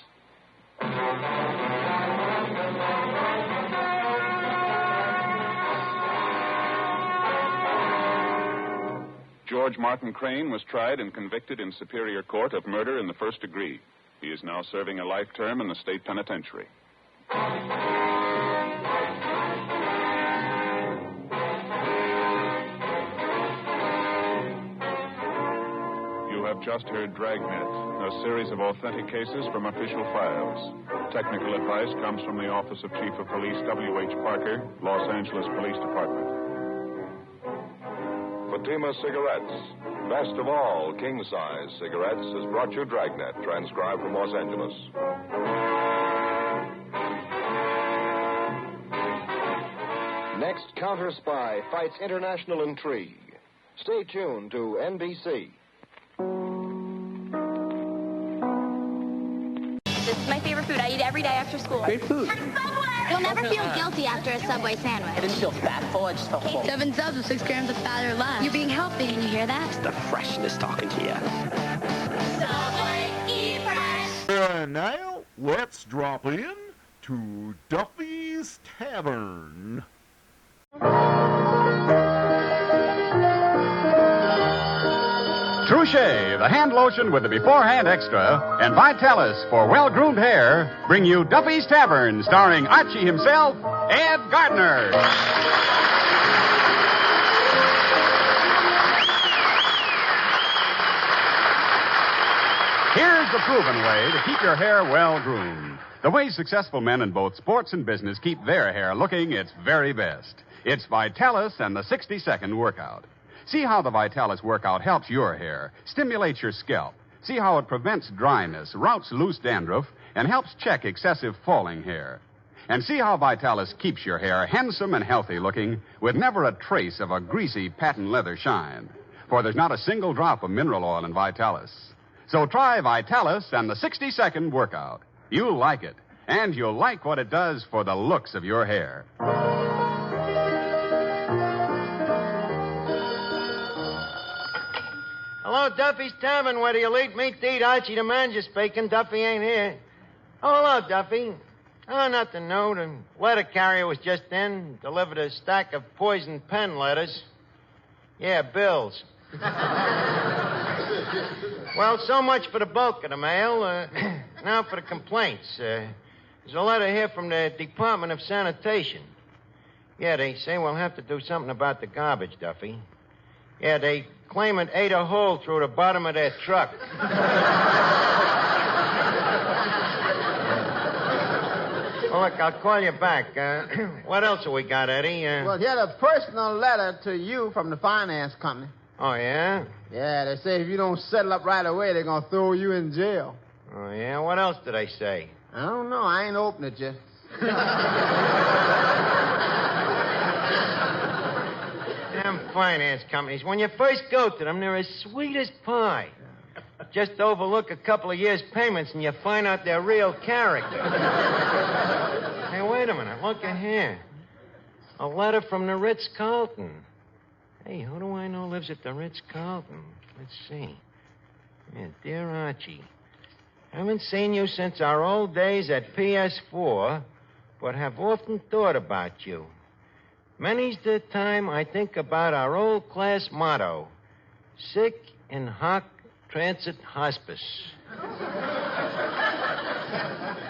[SPEAKER 23] George Martin Crane was tried and convicted in Superior Court of murder in the first degree. He is now serving a life term in the state penitentiary. You have just heard Dragnet, a series of authentic cases from official files. Technical advice comes from the Office of Chief of Police W.H. Parker, Los Angeles Police Department.
[SPEAKER 11] Fatima Cigarettes, best of all king-size cigarettes, has brought you Dragnet, transcribed from Los Angeles.
[SPEAKER 6] Next, Counter Spy fights international intrigue. Stay tuned to NBC.
[SPEAKER 15] This is my favorite food. I eat every day after school.
[SPEAKER 16] Great food.
[SPEAKER 15] You'll never feel guilty after a Subway sandwich.
[SPEAKER 16] I didn't feel fat, full. I just felt full.
[SPEAKER 15] 7 subs with 6 grams of fat or less. You're being healthy. Can you hear that?
[SPEAKER 16] It's the freshness talking to you.
[SPEAKER 15] Subway, eat fresh.
[SPEAKER 2] And now, let's drop in to Duffy's Tavern.
[SPEAKER 17] True Shave, the hand lotion with the beforehand extra, and Vitalis for well-groomed hair bring you Duffy's Tavern, starring Archie himself, Ed Gardner. Here's the proven way to keep your hair well-groomed. The way successful men in both sports and business keep their hair looking its very best. It's Vitalis and the 60-second workout. See how the Vitalis workout helps your hair, stimulates your scalp. See how it prevents dryness, routs loose dandruff, and helps check excessive falling hair. And see how Vitalis keeps your hair handsome and healthy looking with never a trace of a greasy patent leather shine. For there's not a single drop of mineral oil in Vitalis. So try Vitalis and the 60-second workout. You'll like it, and you'll like what it does for the looks of your hair.
[SPEAKER 13] Hello, Duffy's Tavern. Where do you lead meat to eat? Archie, the manager, speaking. Duffy ain't here. Oh, hello, Duffy. Oh, nothing new. The letter carrier was just in. Delivered a stack of poison pen letters. Yeah, bills. Well, so much for the bulk of the mail. Now for the complaints. There's a letter here from the Department of Sanitation. Yeah, they say we'll have to do something about the garbage, Duffy. Yeah, they claim it ate a hole through the bottom of their truck. Well, look, I'll call you back. What else have we got, Eddie?
[SPEAKER 18] Well, here's a personal letter to you from the finance company.
[SPEAKER 13] Oh, yeah?
[SPEAKER 18] Yeah, they say if you don't settle up right away, they're going to throw you in jail.
[SPEAKER 13] Oh, yeah? What else did they say?
[SPEAKER 18] I don't know. I ain't opened it yet.
[SPEAKER 13] Damn finance companies. When you first go to them, they're as sweet as pie. Just overlook a couple of years' payments and you find out their real character. Hey, wait a minute. Look at here. A letter from the Ritz-Carlton. Hey, who do I know lives at the Ritz-Carlton? Let's see. Yeah, dear Archie, haven't seen you since our old days at PS4, but have often thought about you. Many's the time I think about our old class motto, sic in hoc transit hospice.
[SPEAKER 18] What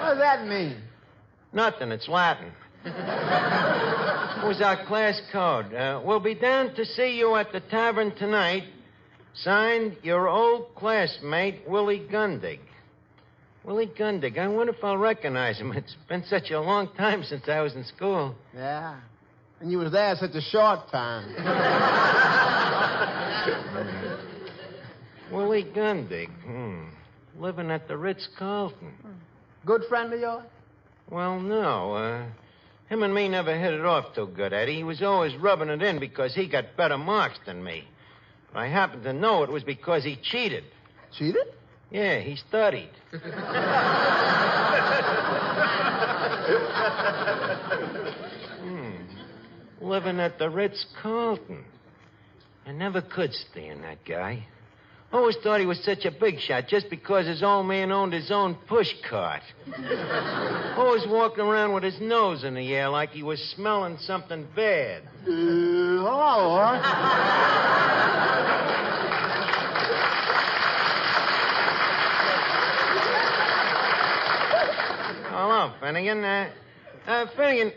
[SPEAKER 18] does that mean?
[SPEAKER 13] Nothing, it's Latin. It was our class code. We'll be down to see you at the tavern tonight. Signed, your old classmate, Willie Gundig. Willie Gundig. I wonder if I'll recognize him. It's been such a long time since I was in school.
[SPEAKER 18] Yeah. And you was there such a short time.
[SPEAKER 13] Willie Gundig. Living at the Ritz-Carlton.
[SPEAKER 18] Good friend of yours?
[SPEAKER 13] Well, no. Him and me never hit it off too good, Eddie. He was always rubbing it in because he got better marks than me. But I happen to know it was because he cheated.
[SPEAKER 18] Cheated?
[SPEAKER 13] Yeah, he studied. Living at the Ritz-Carlton. I never could stand that guy. Always thought he was such a big shot just because his old man owned his own push cart. Always walking around with his nose in the air like he was smelling something bad.
[SPEAKER 1] Hello, Art.
[SPEAKER 13] Hello, Finnegan. Finnegan,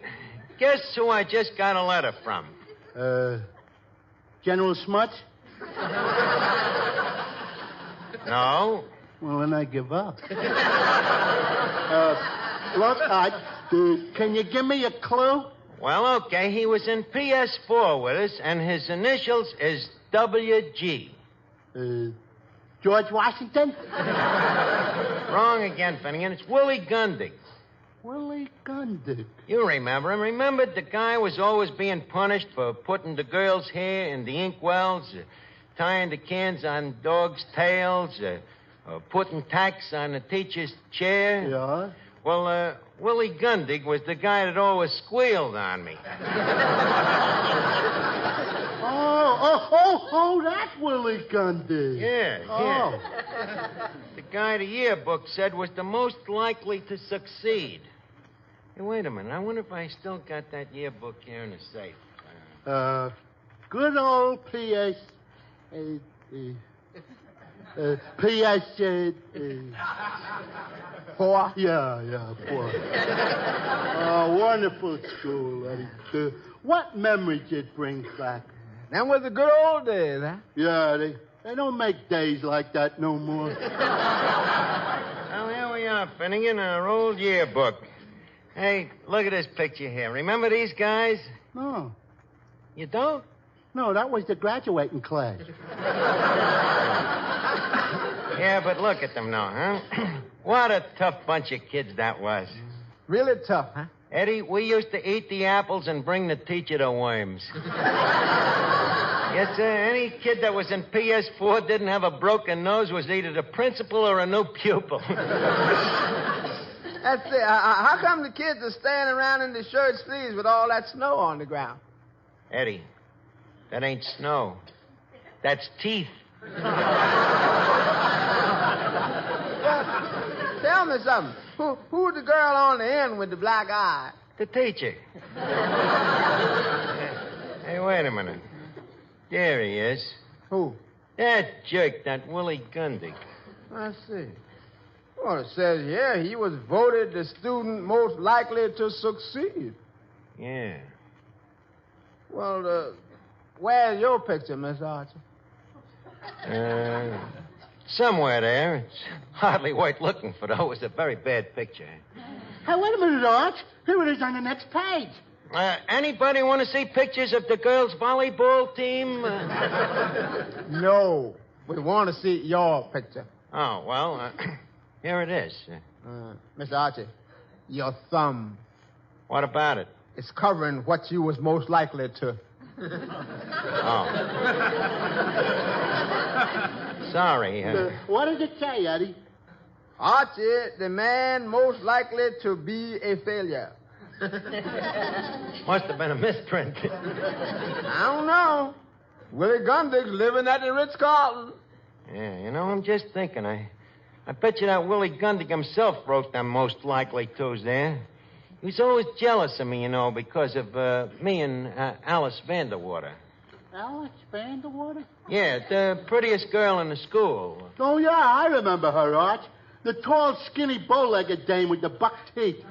[SPEAKER 13] guess who I just got a letter from?
[SPEAKER 1] General Smuts?
[SPEAKER 13] No.
[SPEAKER 1] Well, then I give up. Look, Art, can you give me a clue?
[SPEAKER 13] Well, okay. He was in PS4 with us, and his initials is WG.
[SPEAKER 1] George Washington?
[SPEAKER 13] Wrong again, Finnegan. It's Willie Gundig.
[SPEAKER 1] Willie Gundig.
[SPEAKER 13] You remember him. Remember the guy was always being punished for putting the girl's hair in the inkwells, tying the cans on dogs' tails, putting tacks on the teacher's chair?
[SPEAKER 1] Yeah?
[SPEAKER 13] Well, Willie Gundig was the guy that always squealed on me.
[SPEAKER 1] Oh, that's Willie Gundig.
[SPEAKER 13] Yeah.
[SPEAKER 1] Oh.
[SPEAKER 13] The guy the yearbook said was the most likely to succeed. Hey, wait a minute. I wonder if I still got that yearbook here in the safe.
[SPEAKER 1] Good old P.S. P.S. 4? Yeah, 4. Wonderful school, Eddie. What memories it brings back?
[SPEAKER 18] Them was the good old days, huh?
[SPEAKER 1] Yeah, they don't make days like that no more.
[SPEAKER 13] Well, here we are, Finnegan, our old yearbook. Hey, look at this picture here. Remember these guys?
[SPEAKER 1] No.
[SPEAKER 13] You don't?
[SPEAKER 1] No, that was the graduating class.
[SPEAKER 13] Yeah, but look at them now, huh? What a tough bunch of kids that was.
[SPEAKER 18] Really tough, huh?
[SPEAKER 13] Eddie, we used to eat the apples and bring the teacher the worms. Yes, sir. Any kid that was in PS4 didn't have a broken nose was either the principal or a new pupil.
[SPEAKER 18] That's it. How come the kids are standing around in the shirt sleeves with all that snow on the ground?
[SPEAKER 13] Eddie, that ain't snow. That's teeth.
[SPEAKER 18] Tell me something. Who's the girl on the end with the black eye?
[SPEAKER 13] The teacher. Hey, wait a minute. There he is.
[SPEAKER 18] Who?
[SPEAKER 13] That jerk, that Willie Gundig.
[SPEAKER 18] I see. Well, it says here he was voted the student most likely to succeed.
[SPEAKER 13] Yeah.
[SPEAKER 18] Well, where's your picture, Miss Archer?
[SPEAKER 13] Somewhere there. It's hardly worth looking for, though. It was a very bad picture.
[SPEAKER 1] Hey, wait a minute, Arch. Here it is on the next page.
[SPEAKER 13] Anybody want to see pictures of the girls' volleyball team?
[SPEAKER 18] No. We want to see your picture.
[SPEAKER 13] Oh, well, here it is.
[SPEAKER 18] Mr. Archie, your thumb.
[SPEAKER 13] What about it?
[SPEAKER 18] It's covering what you was most likely to.
[SPEAKER 13] Oh. Sorry.
[SPEAKER 1] What does it say, Eddie?
[SPEAKER 18] Archie, the man most likely to be a failure.
[SPEAKER 13] Must have been a misprint.
[SPEAKER 18] I don't know. Willie Gundig's living at the Ritz-Carlton.
[SPEAKER 13] Yeah, you know, I'm just thinking. I bet you that Willie Gundig himself wrote them most likely tos there. He was always jealous of me, you know, because of me and Alice Vanderwater.
[SPEAKER 1] Alice Vanderwater?
[SPEAKER 13] Yeah, the prettiest girl in the school.
[SPEAKER 1] Oh, yeah, I remember her, Arch. The tall, skinny, bow-legged dame with the buck teeth.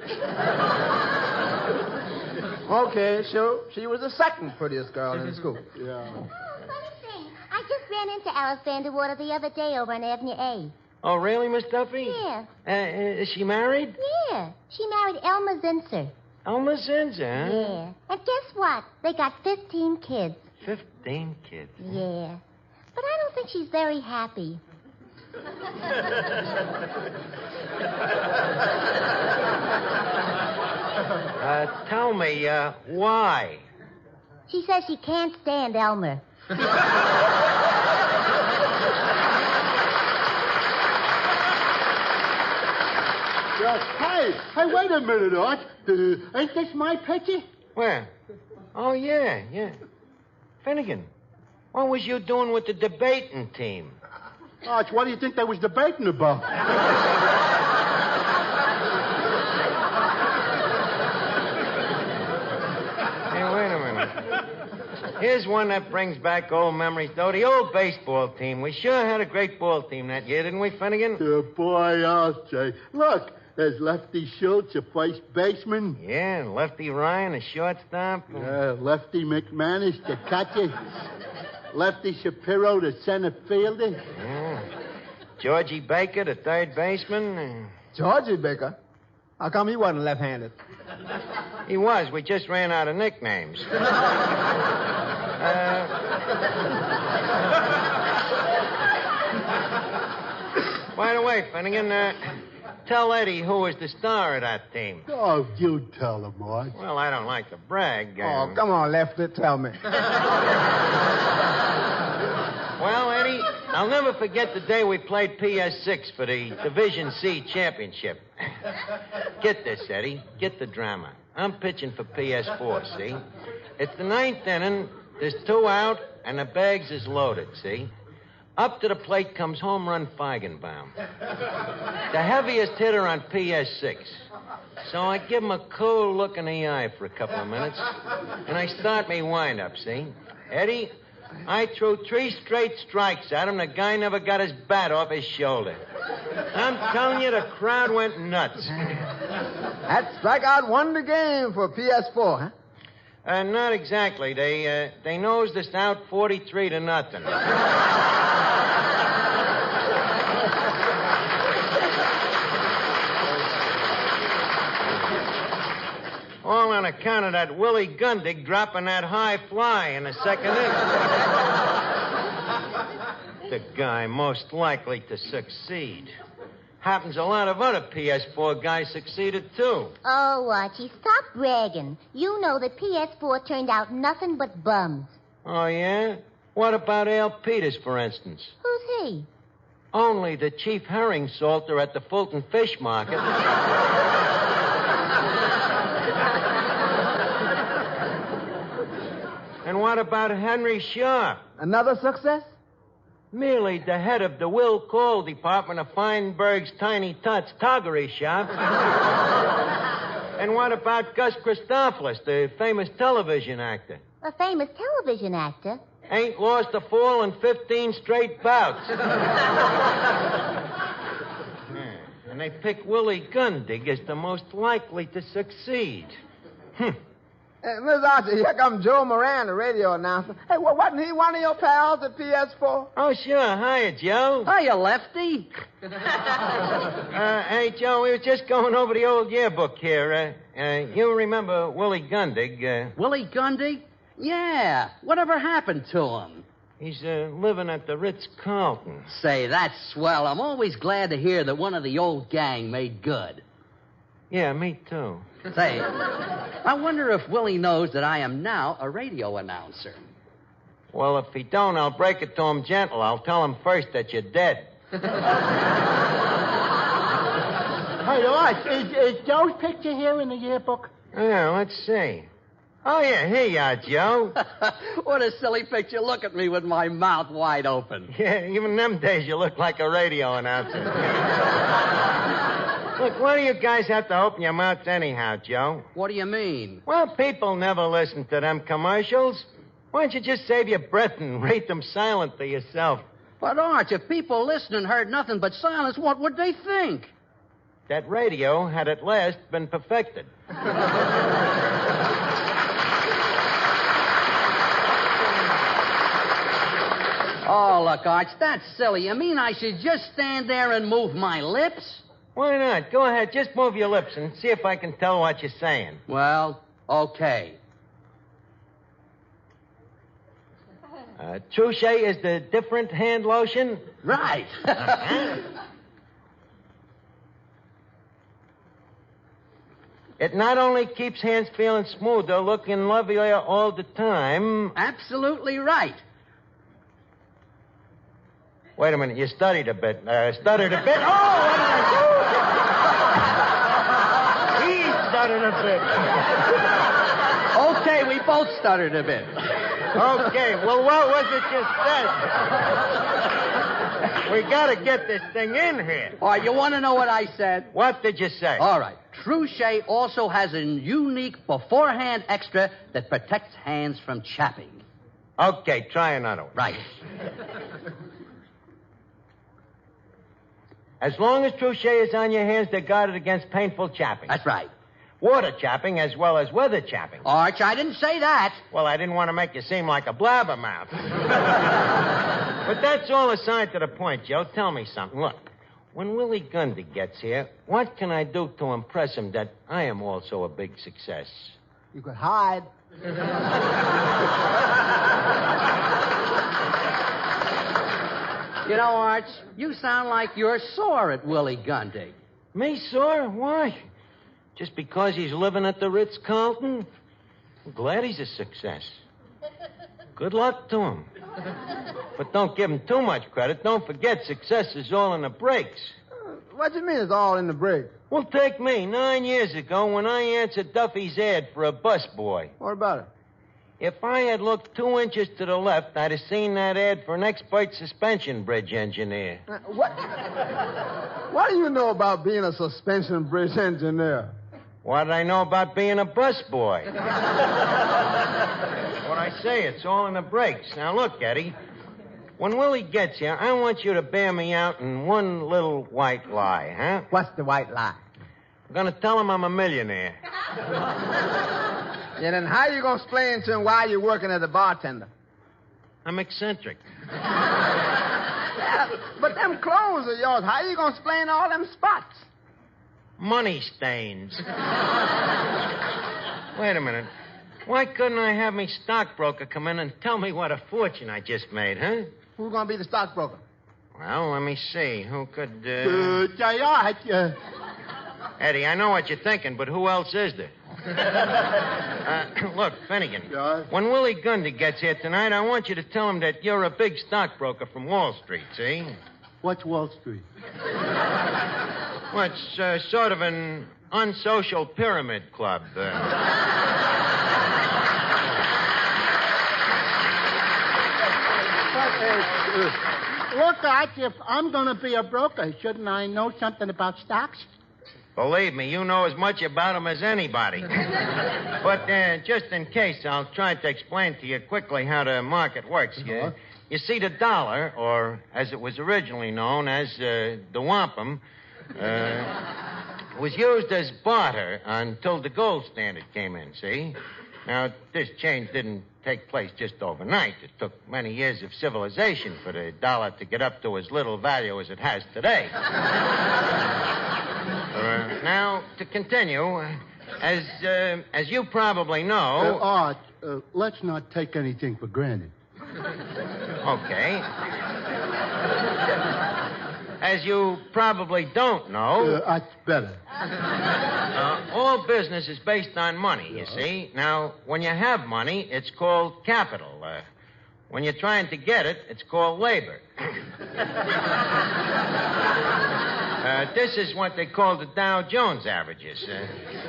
[SPEAKER 18] Okay, so she was the second prettiest girl in the school.
[SPEAKER 1] Yeah.
[SPEAKER 5] Funny thing, I just ran into Alice Vanderwater the other day over on Avenue A.
[SPEAKER 13] Oh, really, Miss Duffy?
[SPEAKER 5] Yeah.
[SPEAKER 13] Is she married?
[SPEAKER 5] Yeah. She married Elmer Zinser.
[SPEAKER 13] Elmer Zinser, huh?
[SPEAKER 5] Yeah. And guess what? They got 15 kids.
[SPEAKER 13] 15 kids?
[SPEAKER 5] Yeah. But I don't think she's very happy.
[SPEAKER 13] Tell me, why?
[SPEAKER 5] She says she can't stand Elmer.
[SPEAKER 1] Hey, wait a minute, Arch. Ain't this my picture?
[SPEAKER 13] Where? Oh, yeah. Finnegan, what was you doing with the debating team?
[SPEAKER 1] Arch, what do you think they was debating about?
[SPEAKER 13] Hey, wait a minute. Here's one that brings back old memories, though. The old baseball team. We sure had a great ball team that year, didn't we, Finnegan?
[SPEAKER 1] Boy, I'll say. Look, there's Lefty Schultz, a first baseman.
[SPEAKER 13] Yeah, and Lefty Ryan, a shortstop.
[SPEAKER 1] Lefty McManus, the catcher. Lefty Shapiro, the center fielder.
[SPEAKER 13] Yeah. Georgie Baker, the third baseman.
[SPEAKER 18] Georgie Baker? How come he wasn't left-handed?
[SPEAKER 13] He was. We just ran out of nicknames. By the way, Finnegan, tell Eddie who was the star of that team.
[SPEAKER 1] Oh, you tell him, Arch.
[SPEAKER 13] Well, I don't like to brag.
[SPEAKER 18] Oh, come on, Lefty, tell me.
[SPEAKER 13] Well, Eddie, I'll never forget the day we played PS6 for the Division C championship. Get this, Eddie. Get the drama. I'm pitching for PS4, see? It's the ninth inning. There's 2 out, and the bags is loaded, see? Up to the plate comes home run Feigenbaum. The heaviest hitter on PS6. So I give him a cool look in the eye for a couple of minutes, and I start me wind-up, see? Eddie, I threw 3 straight strikes at him. The guy never got his bat off his shoulder. I'm telling you, the crowd went nuts.
[SPEAKER 18] That strikeout won the game for PS4, huh?
[SPEAKER 13] Not exactly. They nosed us out 43-0. All on account of that Willie Gundig dropping that high fly in the second inning. The guy most likely to succeed. Happens a lot of other PS4 guys succeeded, too.
[SPEAKER 5] Oh, Archie, stop bragging. You know that PS4 turned out nothing but bums.
[SPEAKER 13] Oh, yeah? What about Al Peters, for instance?
[SPEAKER 5] Who's he?
[SPEAKER 13] Only the chief herring salter at the Fulton Fish Market. And what about Henry Sharp?
[SPEAKER 18] Another success?
[SPEAKER 13] Merely the head of the Will Call department of Feinberg's Tiny Tots Toggery Shop. And what about Gus Christopoulos, the famous television actor?
[SPEAKER 5] A famous television actor?
[SPEAKER 13] Ain't lost a fall in 15 straight bouts. And they pick Willie Gundig as the most likely to succeed.
[SPEAKER 18] Miss Archie, here comes Joe Moran, the radio announcer. Hey, wasn't he one of your pals at PS4?
[SPEAKER 13] Oh, sure. Hiya, Joe.
[SPEAKER 7] Hiya, Lefty.
[SPEAKER 13] Hey, Joe, we were just going over the old yearbook here. You remember Willie Gundig?
[SPEAKER 7] Willie Gundig? Yeah. Whatever happened to him?
[SPEAKER 13] He's living at the Ritz-Carlton.
[SPEAKER 7] Say, that's swell. I'm always glad to hear that one of the old gang made good.
[SPEAKER 13] Yeah, me too.
[SPEAKER 7] Say, I wonder if Willie knows that I am now a radio announcer.
[SPEAKER 13] Well, if he don't, I'll break it to him gentle. I'll tell him first that you're dead.
[SPEAKER 1] Hey, Arch, is Joe's picture here in the yearbook?
[SPEAKER 13] Yeah, let's see. Oh, yeah, here you are, Joe.
[SPEAKER 7] What a silly picture. Look at me with my mouth wide open.
[SPEAKER 13] Yeah, even them days you look like a radio announcer. Look, why do you guys have to open your mouths anyhow, Joe?
[SPEAKER 7] What do you mean?
[SPEAKER 13] Well, people never listen to them commercials. Why don't you just save your breath and read them silently yourself?
[SPEAKER 7] But, Arch, if people listening heard nothing but silence, what would they think?
[SPEAKER 13] That radio had at last been perfected.
[SPEAKER 7] Oh, look, Arch, that's silly. You mean I should just stand there and move my lips?
[SPEAKER 13] Why not? Go ahead, just move your lips and see if I can tell what you're saying.
[SPEAKER 7] Well, okay.
[SPEAKER 13] Touche is the different hand lotion?
[SPEAKER 7] Right.
[SPEAKER 13] It not only keeps hands feeling smoother, looking lovelier all the time.
[SPEAKER 7] Absolutely right.
[SPEAKER 13] Wait a minute, you stuttered a bit. Stuttered a bit? Oh, what did I do? He stuttered a bit.
[SPEAKER 7] Okay, we both stuttered a bit.
[SPEAKER 13] Okay, well, what was it you said? We gotta get this thing in here.
[SPEAKER 7] All right, you want to know what I said?
[SPEAKER 13] What did you say?
[SPEAKER 7] All right. Trouche also has a unique beforehand extra that protects hands from chapping.
[SPEAKER 13] Okay, try another one.
[SPEAKER 7] Right.
[SPEAKER 13] As long as Trouche is on your hands, they're guarded against painful chapping.
[SPEAKER 7] That's right.
[SPEAKER 13] Water chapping as well as weather chapping.
[SPEAKER 7] Arch, I didn't say that.
[SPEAKER 13] Well, I didn't want to make you seem like a blabbermouth. But that's all aside to the point, Joe. Tell me something. Look, when Willie Gundy gets here, what can I do to impress him that I am also a big success?
[SPEAKER 18] You could hide.
[SPEAKER 7] You know, Arch, you sound like you're sore at Willie Gundy.
[SPEAKER 13] Me sore? Why? Just because he's living at the Ritz-Carlton? I'm glad he's a success. Good luck to him. But don't give him too much credit. Don't forget, success is all in the breaks.
[SPEAKER 18] What do you mean it's all in the break?
[SPEAKER 13] Well, take me. 9 years ago, when I answered Duffy's ad for a busboy.
[SPEAKER 18] What about it?
[SPEAKER 13] If I had looked 2 inches to the left, I'd have seen that ad for an expert suspension bridge engineer.
[SPEAKER 18] What do you know about being a suspension bridge engineer?
[SPEAKER 13] What did I know about being a busboy? What I say, it's all in the breaks. Now, look, Eddie. When Willie gets here, I want you to bear me out in one little white lie, huh?
[SPEAKER 18] What's the white lie?
[SPEAKER 13] I'm going to tell him I'm a millionaire.
[SPEAKER 18] Yeah, then how you going to explain to him why you're working as a bartender?
[SPEAKER 13] I'm eccentric.
[SPEAKER 18] Yeah, but them clothes of yours, how you going to explain all them spots?
[SPEAKER 13] Money stains. Wait a minute. Why couldn't I have me stockbroker come in and tell me what a fortune I just made, huh?
[SPEAKER 18] Who's going to be the stockbroker?
[SPEAKER 13] Well, let me see. Who could, Eddie, I know what you're thinking, but who else is there? Look, Finnegan.
[SPEAKER 1] Yeah?
[SPEAKER 13] When Willie Gundy gets here tonight, I want you to tell him that you're a big stockbroker from Wall Street, see?
[SPEAKER 1] What's Wall Street?
[SPEAKER 13] Well, it's sort of an unsocial pyramid club.
[SPEAKER 1] Look, Arch, if I'm going to be a broker, shouldn't I know something about stocks?
[SPEAKER 13] Believe me, you know as much about them as anybody. But just in case, I'll try to explain to you quickly how the market works. You see, the dollar, or as it was originally known as the wampum, was used as barter until the gold standard came in, see? Now, this change didn't take place just overnight. It took many years of civilization for the dollar to get up to as little value as it has today. Now, to continue, as you probably know...
[SPEAKER 1] Art, let's not take anything for granted.
[SPEAKER 13] Okay. As you probably don't know...
[SPEAKER 1] That's better.
[SPEAKER 13] All business is based on money, you see. Now, when you have money, it's called capital. When you're trying to get it, it's called labor. This is what they call the Dow Jones averages.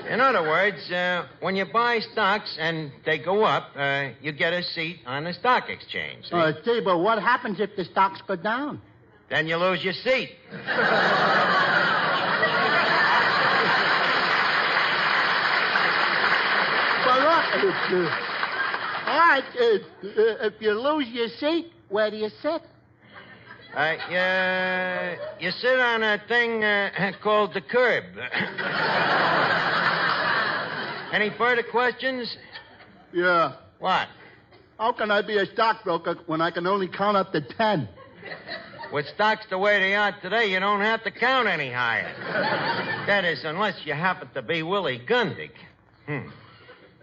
[SPEAKER 13] In other words, when you buy stocks and they go up, you get a seat on the stock exchange.
[SPEAKER 1] See, but what happens if the stocks go down?
[SPEAKER 13] Then you lose your seat.
[SPEAKER 1] Well, look, all right, if you lose your seat, where do you sit?
[SPEAKER 13] You sit on a thing called the curb. Any further questions?
[SPEAKER 1] Yeah.
[SPEAKER 13] What?
[SPEAKER 1] How can I be a stockbroker when I can only count up to 10?
[SPEAKER 13] With stocks the way they are today, you don't have to count any higher. That is, unless you happen to be Willie Gundy.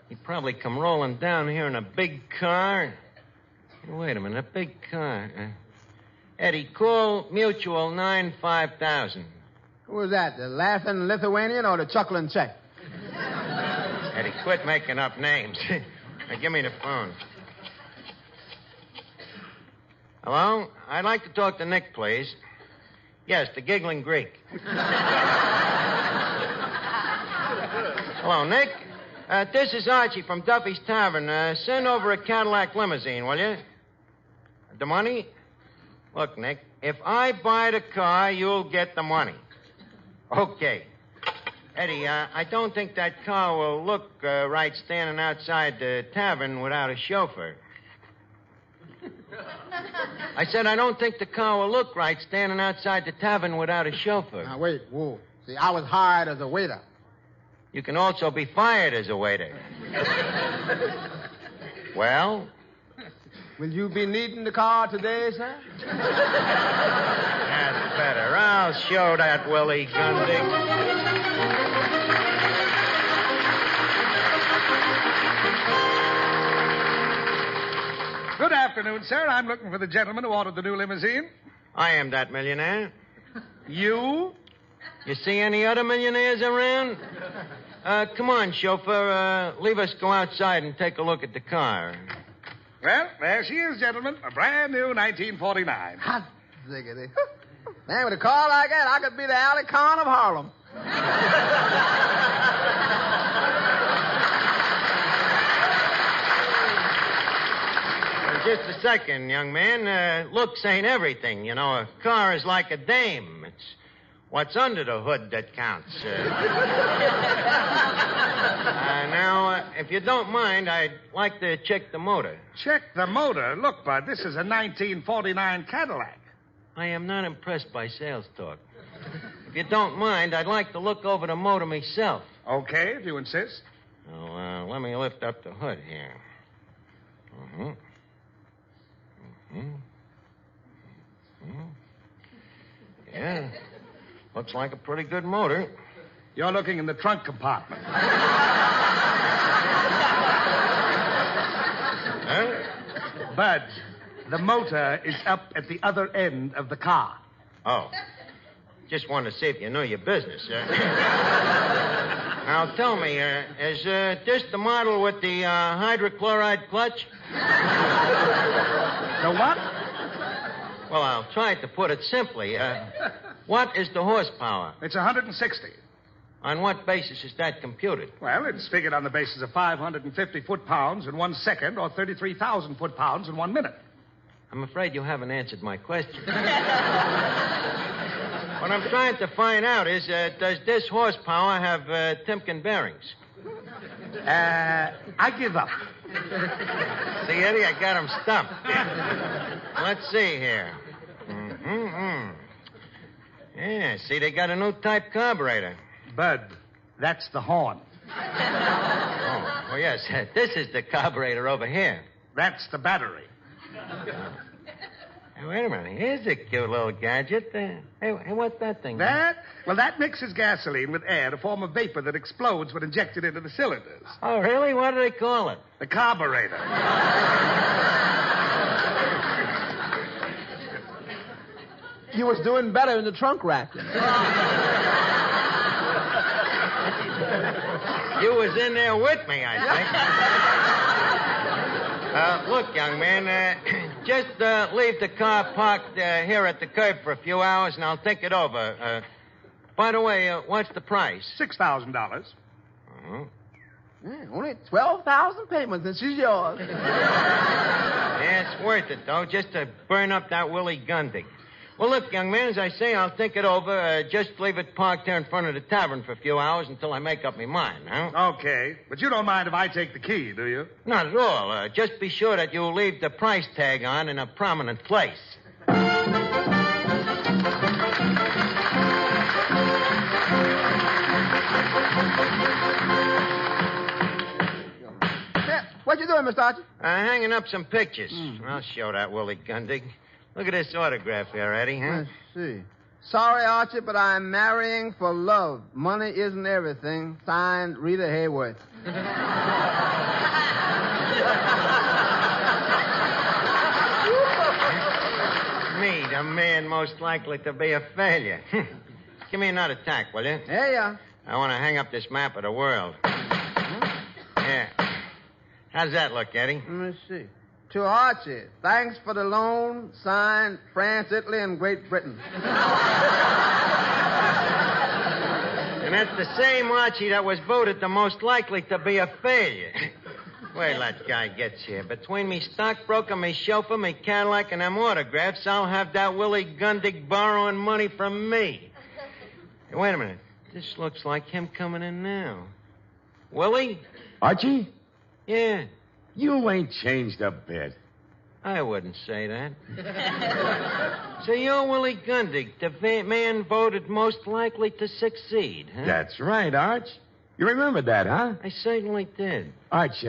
[SPEAKER 13] He'd probably come rolling down here in a big car. Wait a minute, a big car. Eddie, call Mutual 95000.
[SPEAKER 18] Who was that, the laughing Lithuanian or the chuckling Czech?
[SPEAKER 13] Eddie, quit making up names. Now, give me the phone. Hello? I'd like to talk to Nick, please. Yes, the giggling Greek. Hello, Nick. This is Archie from Duffy's Tavern. Send over a Cadillac limousine, will you? The money? Look, Nick, if I buy the car, you'll get the money. Okay. Eddie, I don't think that car will look right standing outside the tavern without a chauffeur. I said I don't think the car will look right standing outside the tavern without a chauffeur.
[SPEAKER 18] Now, wait, whoa. See, I was hired as a waiter.
[SPEAKER 13] You can also be fired as a waiter. Well?
[SPEAKER 18] Will you be needing the car today, sir?
[SPEAKER 13] That's better. I'll show that Willie Gundig.
[SPEAKER 8] Good afternoon, sir. I'm looking for the gentleman who ordered the new limousine.
[SPEAKER 13] I am that millionaire.
[SPEAKER 8] You?
[SPEAKER 13] You see any other millionaires around? Come on, chauffeur. Leave us go outside and take a look at the car.
[SPEAKER 8] Well, there she is, gentlemen. A brand new 1949.
[SPEAKER 18] Hot ziggity. Man, with a car like that, I could be the alley con of Harlem.
[SPEAKER 13] Just a second, young man. Looks ain't everything. You know, a car is like a dame. It's what's under the hood that counts. Now, if you don't mind, I'd like to check the motor.
[SPEAKER 8] Check the motor? Look, Bud, this is a 1949 Cadillac.
[SPEAKER 13] I am not impressed by sales talk. If you don't mind, I'd like to look over the motor myself.
[SPEAKER 8] Okay, if you insist.
[SPEAKER 13] Oh, let me lift up the hood here. Yeah. Looks like a pretty good motor.
[SPEAKER 8] You're looking in the trunk compartment.
[SPEAKER 13] Huh?
[SPEAKER 8] Bud, the motor is up at the other end of the car.
[SPEAKER 13] Oh. Just wanted to see if you knew your business. Now, tell me, is this the model with the hydrochloride clutch?
[SPEAKER 8] The what?
[SPEAKER 13] Well, I'll try to put it simply. What is the horsepower?
[SPEAKER 8] It's 160.
[SPEAKER 13] On what basis is that computed?
[SPEAKER 8] Well, it's figured on the basis of 550 foot-pounds in 1 second or 33,000 foot-pounds in 1 minute.
[SPEAKER 13] I'm afraid you haven't answered my question. What I'm trying to find out is, does this horsepower have Timken bearings?
[SPEAKER 8] I give up.
[SPEAKER 13] See, Eddie, I got him stumped. Let's see here. Yeah, see, they got a new type carburetor.
[SPEAKER 8] Bud, that's the horn.
[SPEAKER 13] Oh, yes. This is the carburetor over here.
[SPEAKER 8] That's the battery.
[SPEAKER 13] Hey, wait a minute. Here's a cute little gadget. Hey, what's that thing?
[SPEAKER 8] That? Well, that mixes gasoline with air to form a vapor that explodes when injected into the cylinders.
[SPEAKER 13] Oh, really? What do they call it?
[SPEAKER 8] The carburetor.
[SPEAKER 18] You was doing better in the trunk rack.
[SPEAKER 13] You was in there with me, I think. Look, young man, just leave the car parked here at the curb for a few hours, and I'll think it over. By the way, what's the price?
[SPEAKER 8] $6,000.
[SPEAKER 18] Only 12,000 payments, and she's yours.
[SPEAKER 13] Yeah, it's worth it, though, just to burn up that Willie Gundig. Well, look, young man, as I say, I'll think it over. Just leave it parked there in front of the tavern for a few hours until I make up my mind, huh?
[SPEAKER 8] Okay. But you don't mind if I take the key, do you?
[SPEAKER 13] Not at all. Just be sure that you leave the price tag on in a prominent place.
[SPEAKER 18] What you doing, Mr. Archie?
[SPEAKER 13] Hanging up some pictures. I'll show that Willie Gundig. Look at this autograph here, Eddie, huh?
[SPEAKER 18] Let's see. Sorry, Archie, but I'm marrying for love. Money isn't everything. Signed, Rita Hayworth.
[SPEAKER 13] Me, the man most likely to be a failure. Give me another tack, will you?
[SPEAKER 18] Yeah.
[SPEAKER 13] I want to hang up this map of the world. Yeah. How's that look, Eddie?
[SPEAKER 18] Let me see. To Archie, thanks for the loan. Signed, France, Italy, and Great Britain.
[SPEAKER 13] And that's the same Archie that was voted the most likely to be a failure. Wait till that guy gets here. Between me stockbroker, me chauffeur, me Cadillac, and them autographs, I'll have that Willie Gundig borrowing money from me. Hey, wait a minute. This looks like him coming in now. Willie?
[SPEAKER 9] Archie?
[SPEAKER 13] Yeah.
[SPEAKER 9] You ain't changed a bit.
[SPEAKER 13] I wouldn't say that. So you're Willie Gundig, the man voted most likely to succeed, huh?
[SPEAKER 9] That's right, Arch. You remembered that, huh?
[SPEAKER 13] I certainly did.
[SPEAKER 9] Arch,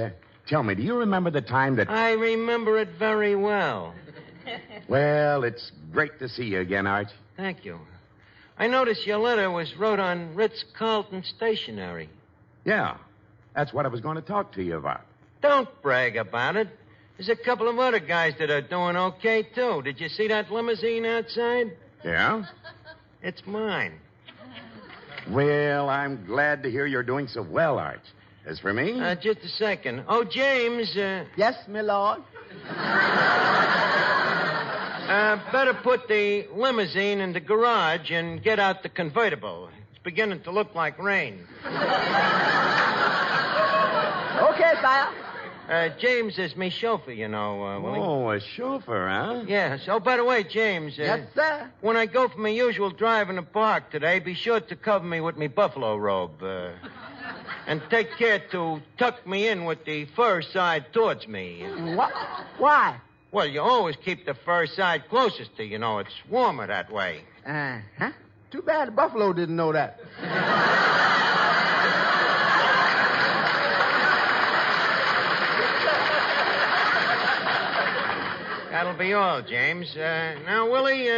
[SPEAKER 9] tell me, do you remember the time that...
[SPEAKER 13] I remember it very well.
[SPEAKER 9] Well, it's great to see you again, Arch.
[SPEAKER 13] Thank you. I noticed your letter was wrote on Ritz-Carlton stationery.
[SPEAKER 9] Yeah, that's what I was going to talk to you about.
[SPEAKER 13] Don't brag about it. There's a couple of other guys that are doing okay, too. Did you see that limousine outside?
[SPEAKER 9] Yeah?
[SPEAKER 13] It's mine.
[SPEAKER 9] Well, I'm glad to hear you're doing so well, Arch. As for me...
[SPEAKER 13] Just a second. Oh, James...
[SPEAKER 18] Yes, my lord?
[SPEAKER 13] Better put the limousine in the garage and get out the convertible. It's beginning to look like rain.
[SPEAKER 18] Okay, sire.
[SPEAKER 13] James is me chauffeur, you know, Willie.
[SPEAKER 9] Oh, a chauffeur, huh?
[SPEAKER 13] Yes. Oh, by the way, James.
[SPEAKER 18] Yes, sir?
[SPEAKER 13] When I go for my usual drive in the park today, be sure to cover me with me buffalo robe. And take care to tuck me in with the fur side towards me.
[SPEAKER 18] What? Why?
[SPEAKER 13] Well, you always keep the fur side closest to you. Know it's warmer that way.
[SPEAKER 18] Uh-huh. Too bad the buffalo didn't know that.
[SPEAKER 13] That'll be all, James. Now, Willie,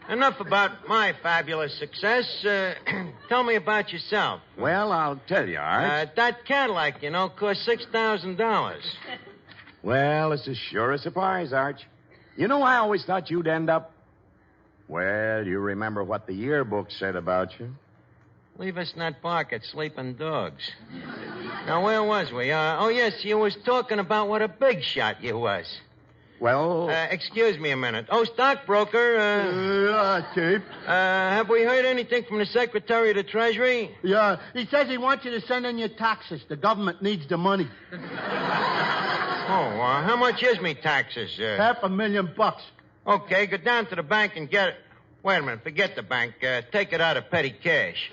[SPEAKER 13] enough about my fabulous success. Tell me about yourself.
[SPEAKER 9] Well, I'll tell you, Arch.
[SPEAKER 13] That Cadillac, you know, cost $6,000.
[SPEAKER 9] Well, this is sure a surprise, Arch. You know, I always thought you'd end up... Well, you remember what the yearbook said about you.
[SPEAKER 13] Leave us in that park at Sleeping Dogs. Now, where was we? Oh, yes, you was talking about what a big shot you was.
[SPEAKER 9] Well...
[SPEAKER 13] excuse me a minute. Oh, stockbroker,
[SPEAKER 1] Chief.
[SPEAKER 13] Have we heard anything from the Secretary of the Treasury?
[SPEAKER 1] Yeah, he says he wants you to send in your taxes. The government needs the money.
[SPEAKER 13] How much is me taxes?
[SPEAKER 1] $500,000.
[SPEAKER 13] Okay, go down to the bank and get it. Wait a minute, forget the bank. Take it out of petty cash.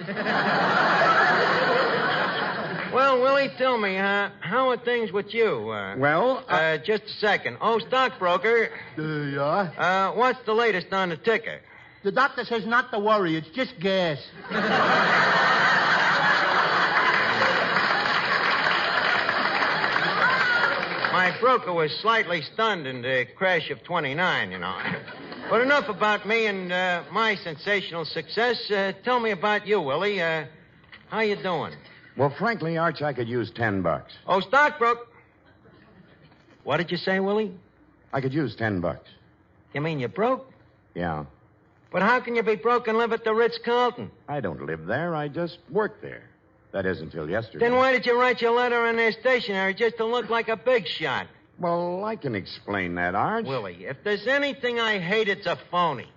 [SPEAKER 13] Well, Willie, tell me, how are things with you? Just a second. Oh, stockbroker.
[SPEAKER 1] Yeah?
[SPEAKER 13] What's the latest on the ticker?
[SPEAKER 1] The doctor says not to worry. It's just gas.
[SPEAKER 13] My broker was slightly stunned in the crash of 29, you know. But enough about me and my sensational success. Tell me about you, Willie. How you doing?
[SPEAKER 9] Well, frankly, Arch, I could use $10.
[SPEAKER 13] Oh, stockbroker. What did you say, Willie?
[SPEAKER 9] I could use $10.
[SPEAKER 13] You mean you're broke?
[SPEAKER 9] Yeah.
[SPEAKER 13] But how can you be broke and live at the Ritz-Carlton?
[SPEAKER 9] I don't live there. I just work there. That is until yesterday.
[SPEAKER 13] Then why did you write your letter in their stationery just to look like a big shot?
[SPEAKER 9] Well, I can explain that, Arch.
[SPEAKER 13] Willie, if there's anything I hate, it's a phony.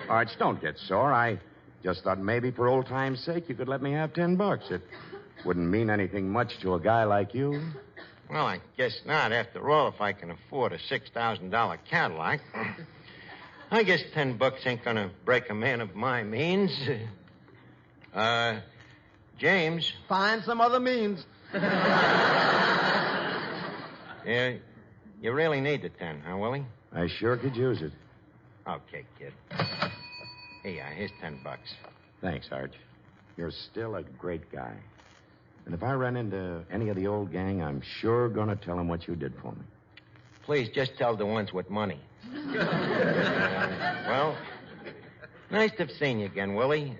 [SPEAKER 9] Arch, don't get sore. I just thought maybe for old time's sake you could let me have $10. It wouldn't mean anything much to a guy like you.
[SPEAKER 13] Well, I guess not. After all, if I can afford a $6,000 Cadillac, I guess $10 ain't gonna break a man of my means. James.
[SPEAKER 18] Find some other means.
[SPEAKER 13] Yeah, you really need the 10, huh, Willie?
[SPEAKER 9] I sure could use it.
[SPEAKER 13] Okay, kid. Here's $10.
[SPEAKER 9] Thanks, Arch. You're still a great guy. And if I run into any of the old gang, I'm sure gonna tell them what you did for me.
[SPEAKER 13] Please, just tell the ones with money. Well, nice to have seen you again, Willie.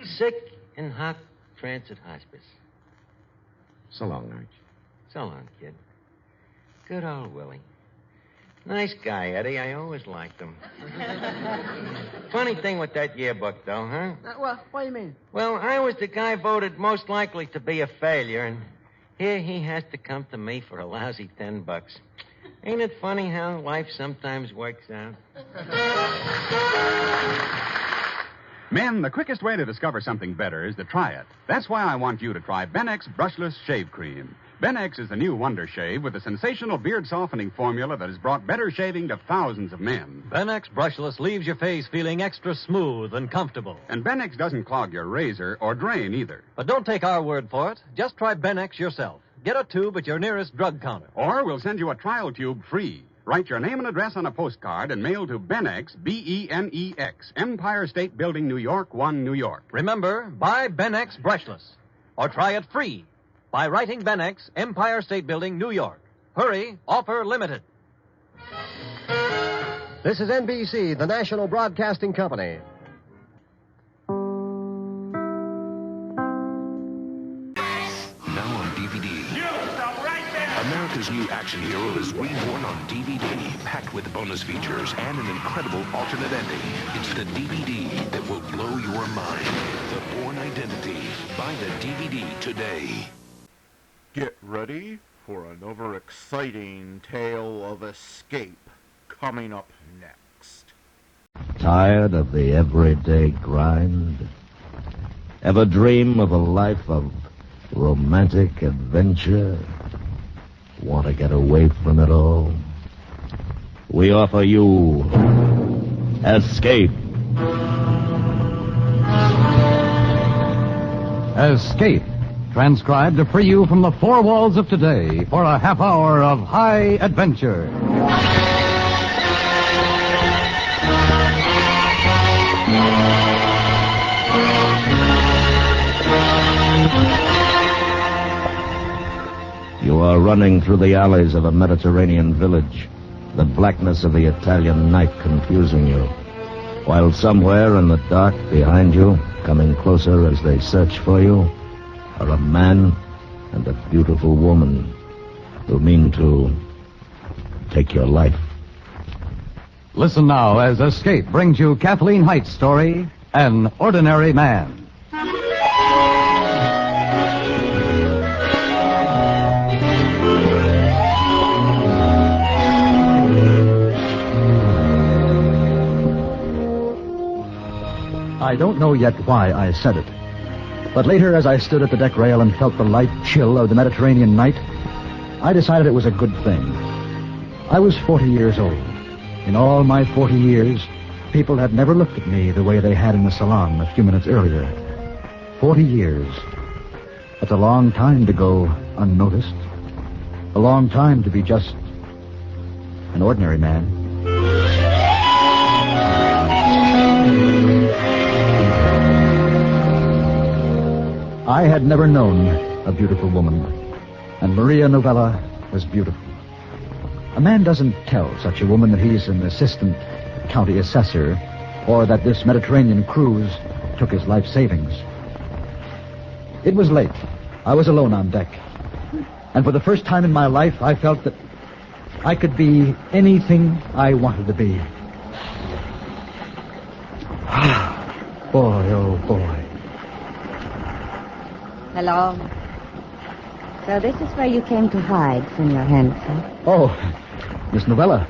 [SPEAKER 13] Sick in hot transit hospice.
[SPEAKER 9] So long, Arch.
[SPEAKER 13] So long, kid. Good old Willie. Nice guy, Eddie. I always liked him. Funny thing with that yearbook, though, huh?
[SPEAKER 18] What do you mean?
[SPEAKER 13] Well, I was the guy voted most likely to be a failure, and here he has to come to me for a lousy $10. Ain't it funny how life sometimes works out?
[SPEAKER 17] Men, the quickest way to discover something better is to try it. That's why I want you to try Benex Brushless Shave Cream. Benex is the new wonder shave with a sensational beard-softening formula that has brought better shaving to thousands of men.
[SPEAKER 4] Benex Brushless leaves your face feeling extra smooth and comfortable.
[SPEAKER 17] And Benex doesn't clog your razor or drain either.
[SPEAKER 4] But don't take our word for it. Just try Benex yourself. Get a tube at your nearest drug counter.
[SPEAKER 17] Or we'll send you a trial tube free. Write your name and address on a postcard and mail to Benex, B-E-N-E-X, Empire State Building, New York, 1, New York.
[SPEAKER 4] Remember, buy Benex Brushless. Or try it free by writing Benex, Empire State Building, New York. Hurry, offer limited.
[SPEAKER 12] This is NBC, the national broadcasting company.
[SPEAKER 19] Now on DVD. America's new action hero is reborn on DVD, packed with bonus features and an incredible alternate ending. It's the DVD that will blow your mind. The Bourne Identity. Buy the DVD today.
[SPEAKER 2] Get ready for an overexciting tale of escape coming up next.
[SPEAKER 20] Tired of the everyday grind? Ever dream of a life of romantic adventure? Want to get away from it all? We offer you Escape.
[SPEAKER 21] Escape. Transcribed to free you from the four walls of today for a half hour of high adventure.
[SPEAKER 20] You are running through the alleys of a Mediterranean village, the blackness of the Italian night confusing you, while somewhere in the dark behind you, coming closer as they search for you, are a man and a beautiful woman who mean to take your life.
[SPEAKER 21] Listen now as Escape brings you Kathleen Height's story, An Ordinary Man.
[SPEAKER 22] I don't know yet why I said it. But later, as I stood at the deck rail and felt the light chill of the Mediterranean night, I decided it was a good thing. I was 40 years old. In all my 40 years, people had never looked at me the way they had in the salon a few minutes earlier. 40 years. That's a long time to go unnoticed. A long time to be just an ordinary man. I had never known a beautiful woman, and Maria Novella was beautiful. A man doesn't tell such a woman that he's an assistant county assessor or that this Mediterranean cruise took his life savings. It was late. I was alone on deck. And for the first time in my life, I felt that I could be anything I wanted to be. Boy, oh boy.
[SPEAKER 27] Hello. So this is where you came to hide, Senor Henson.
[SPEAKER 22] Oh, Miss Novella.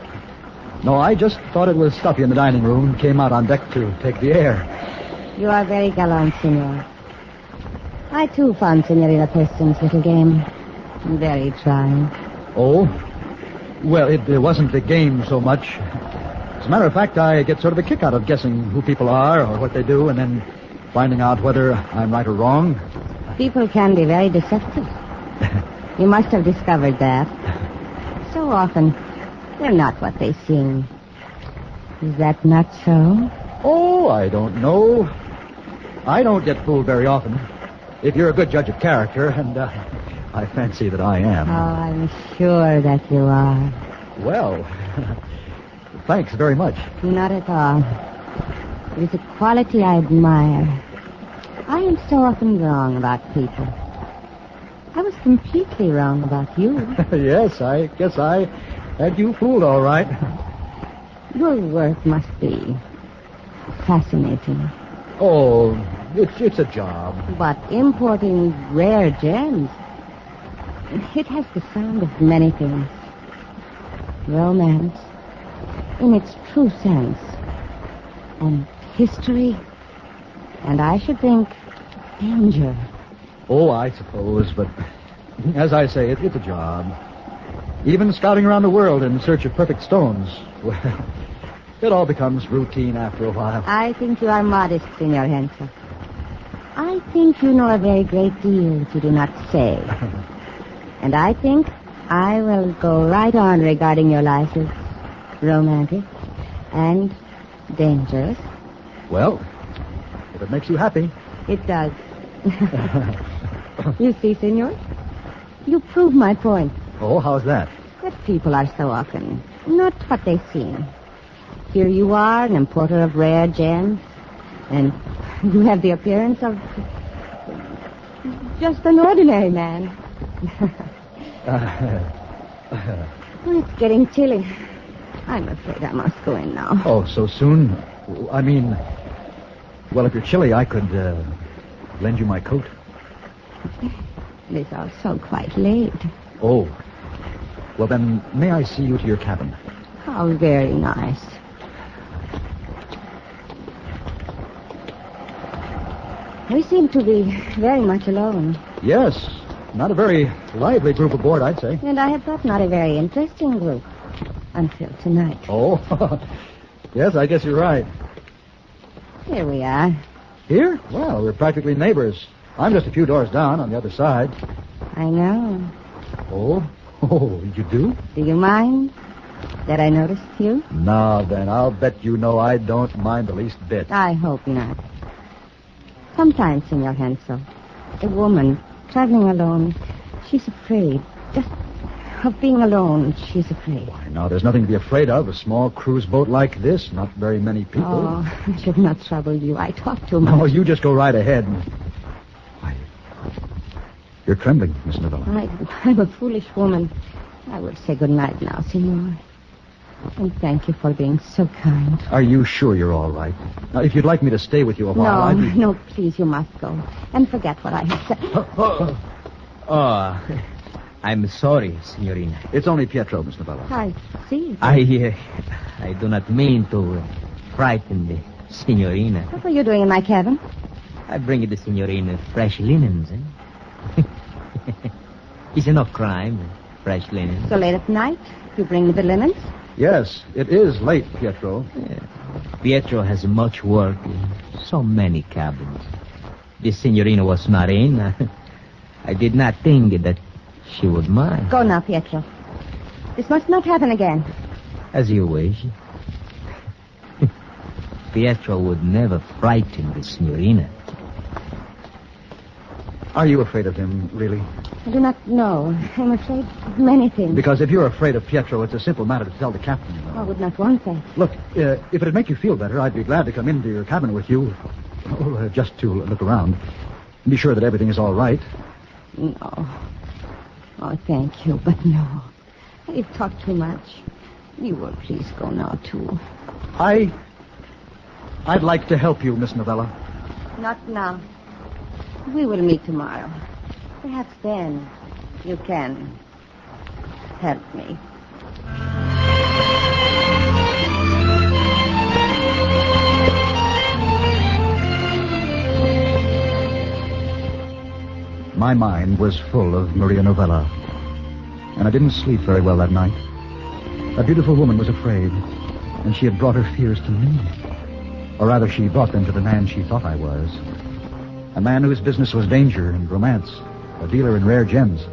[SPEAKER 22] No, I just thought it was stuffy in the dining room. Came out on deck to take the air.
[SPEAKER 27] You are very gallant, Senor. I, too, found Senorita Preston's little game very trying.
[SPEAKER 22] Oh? Well, it wasn't the game so much. As a matter of fact, I get sort of a kick out of guessing who people are or what they do and then finding out whether I'm right or wrong.
[SPEAKER 27] People can be very deceptive. You must have discovered that. So often, they're not what they seem. Is that not so?
[SPEAKER 22] Oh, I don't know. I don't get fooled very often. If you're a good judge of character, and I fancy that I am.
[SPEAKER 27] Oh, I'm sure that you are.
[SPEAKER 22] Well, thanks very much.
[SPEAKER 27] Not at all. It is a quality I admire. I am so often wrong about people. I was completely wrong about you.
[SPEAKER 22] Yes, I guess I had you fooled all right.
[SPEAKER 27] Your work must be fascinating.
[SPEAKER 22] Oh, it's a job.
[SPEAKER 27] But importing rare gems, it has the sound of many things. Romance, in its true sense. And history, And I should think danger.
[SPEAKER 22] Oh, I suppose, but as I say, it's a job. Even scouting around the world in search of perfect stones, well, it all becomes routine after a while.
[SPEAKER 27] I think you are modest, Senor Hensel. I think you know a very great deal that you do not say. And I think I will go right on regarding your life as romantic and dangerous.
[SPEAKER 22] Well, if it makes you happy.
[SPEAKER 27] It does. You see, Senor, you prove my point.
[SPEAKER 22] Oh, how's that?
[SPEAKER 27] That people are so often not what they seem. Here you are, an importer of rare gems, and you have the appearance of just an ordinary man. It's getting chilly. I'm afraid I must go in now.
[SPEAKER 22] Oh, so soon? I mean, well, if you're chilly, I could lend you my coat.
[SPEAKER 27] It is also quite late.
[SPEAKER 22] Oh. Well, then, may I see you to your cabin?
[SPEAKER 27] How very nice. We seem to be very much alone.
[SPEAKER 22] Yes. Not a very lively group aboard, I'd say.
[SPEAKER 27] And I had thought not a very interesting group. Until tonight.
[SPEAKER 22] Oh. Yes, I guess you're right.
[SPEAKER 27] Here we are.
[SPEAKER 22] Here? Well, we're practically neighbors. I'm just a few doors down on the other side.
[SPEAKER 27] I know.
[SPEAKER 22] Oh? Oh, you do?
[SPEAKER 27] Do you mind that I noticed you?
[SPEAKER 22] Now, then, I'll bet you know I don't mind the least bit.
[SPEAKER 27] I hope not. Sometimes, Senor Hensel, a woman traveling alone, she's afraid. Just of being alone, she's afraid.
[SPEAKER 22] Why, now, there's nothing to be afraid of. A small cruise boat like this, not very many people.
[SPEAKER 27] Oh, I should not trouble you. I talk too much.
[SPEAKER 22] No, you just go right ahead. Why, you're trembling, Miss Novella.
[SPEAKER 27] I'm a foolish woman. I will say good night now, Senor. And thank you for being so kind.
[SPEAKER 22] Are you sure you're all right? Now, if you'd like me to stay with you a while,
[SPEAKER 27] No, please, you must go. And forget what I have said.
[SPEAKER 3] Oh, I'm sorry, Signorina.
[SPEAKER 22] It's only Pietro, Miss Novella.
[SPEAKER 27] I see.
[SPEAKER 3] I do not mean to frighten the Signorina.
[SPEAKER 27] What are you doing in my cabin?
[SPEAKER 3] I bring the Signorina fresh linens, eh? It's no crime, fresh linens.
[SPEAKER 27] So late at night, you bring me the linens?
[SPEAKER 22] Yes, it is late, Pietro.
[SPEAKER 3] Yeah. Pietro has much work in so many cabins. The Signorina was not in. I did not think that she would mind.
[SPEAKER 27] Go now, Pietro. This must not happen again.
[SPEAKER 3] As you wish. Pietro would never frighten the Signorina.
[SPEAKER 22] Are you afraid of him, really?
[SPEAKER 27] I do not know. I'm afraid of many things.
[SPEAKER 22] Because if you're afraid of Pietro, it's a simple matter to tell the captain.
[SPEAKER 27] I would not want that.
[SPEAKER 22] Look, if it'd make you feel better, I'd be glad to come into your cabin with you. Just to look around. Be sure that everything is all right.
[SPEAKER 27] No. Oh, thank you, but no. I've talked too much. You will please go now, too.
[SPEAKER 22] I'd like to help you, Miss Novella.
[SPEAKER 27] Not now. We will meet tomorrow. Perhaps then you can help me.
[SPEAKER 22] My mind was full of Maria Novella, and I didn't sleep very well that night. A beautiful woman was afraid, and she had brought her fears to me. Or rather, she brought them to the man she thought I was. A man whose business was danger and romance, a dealer in rare gems.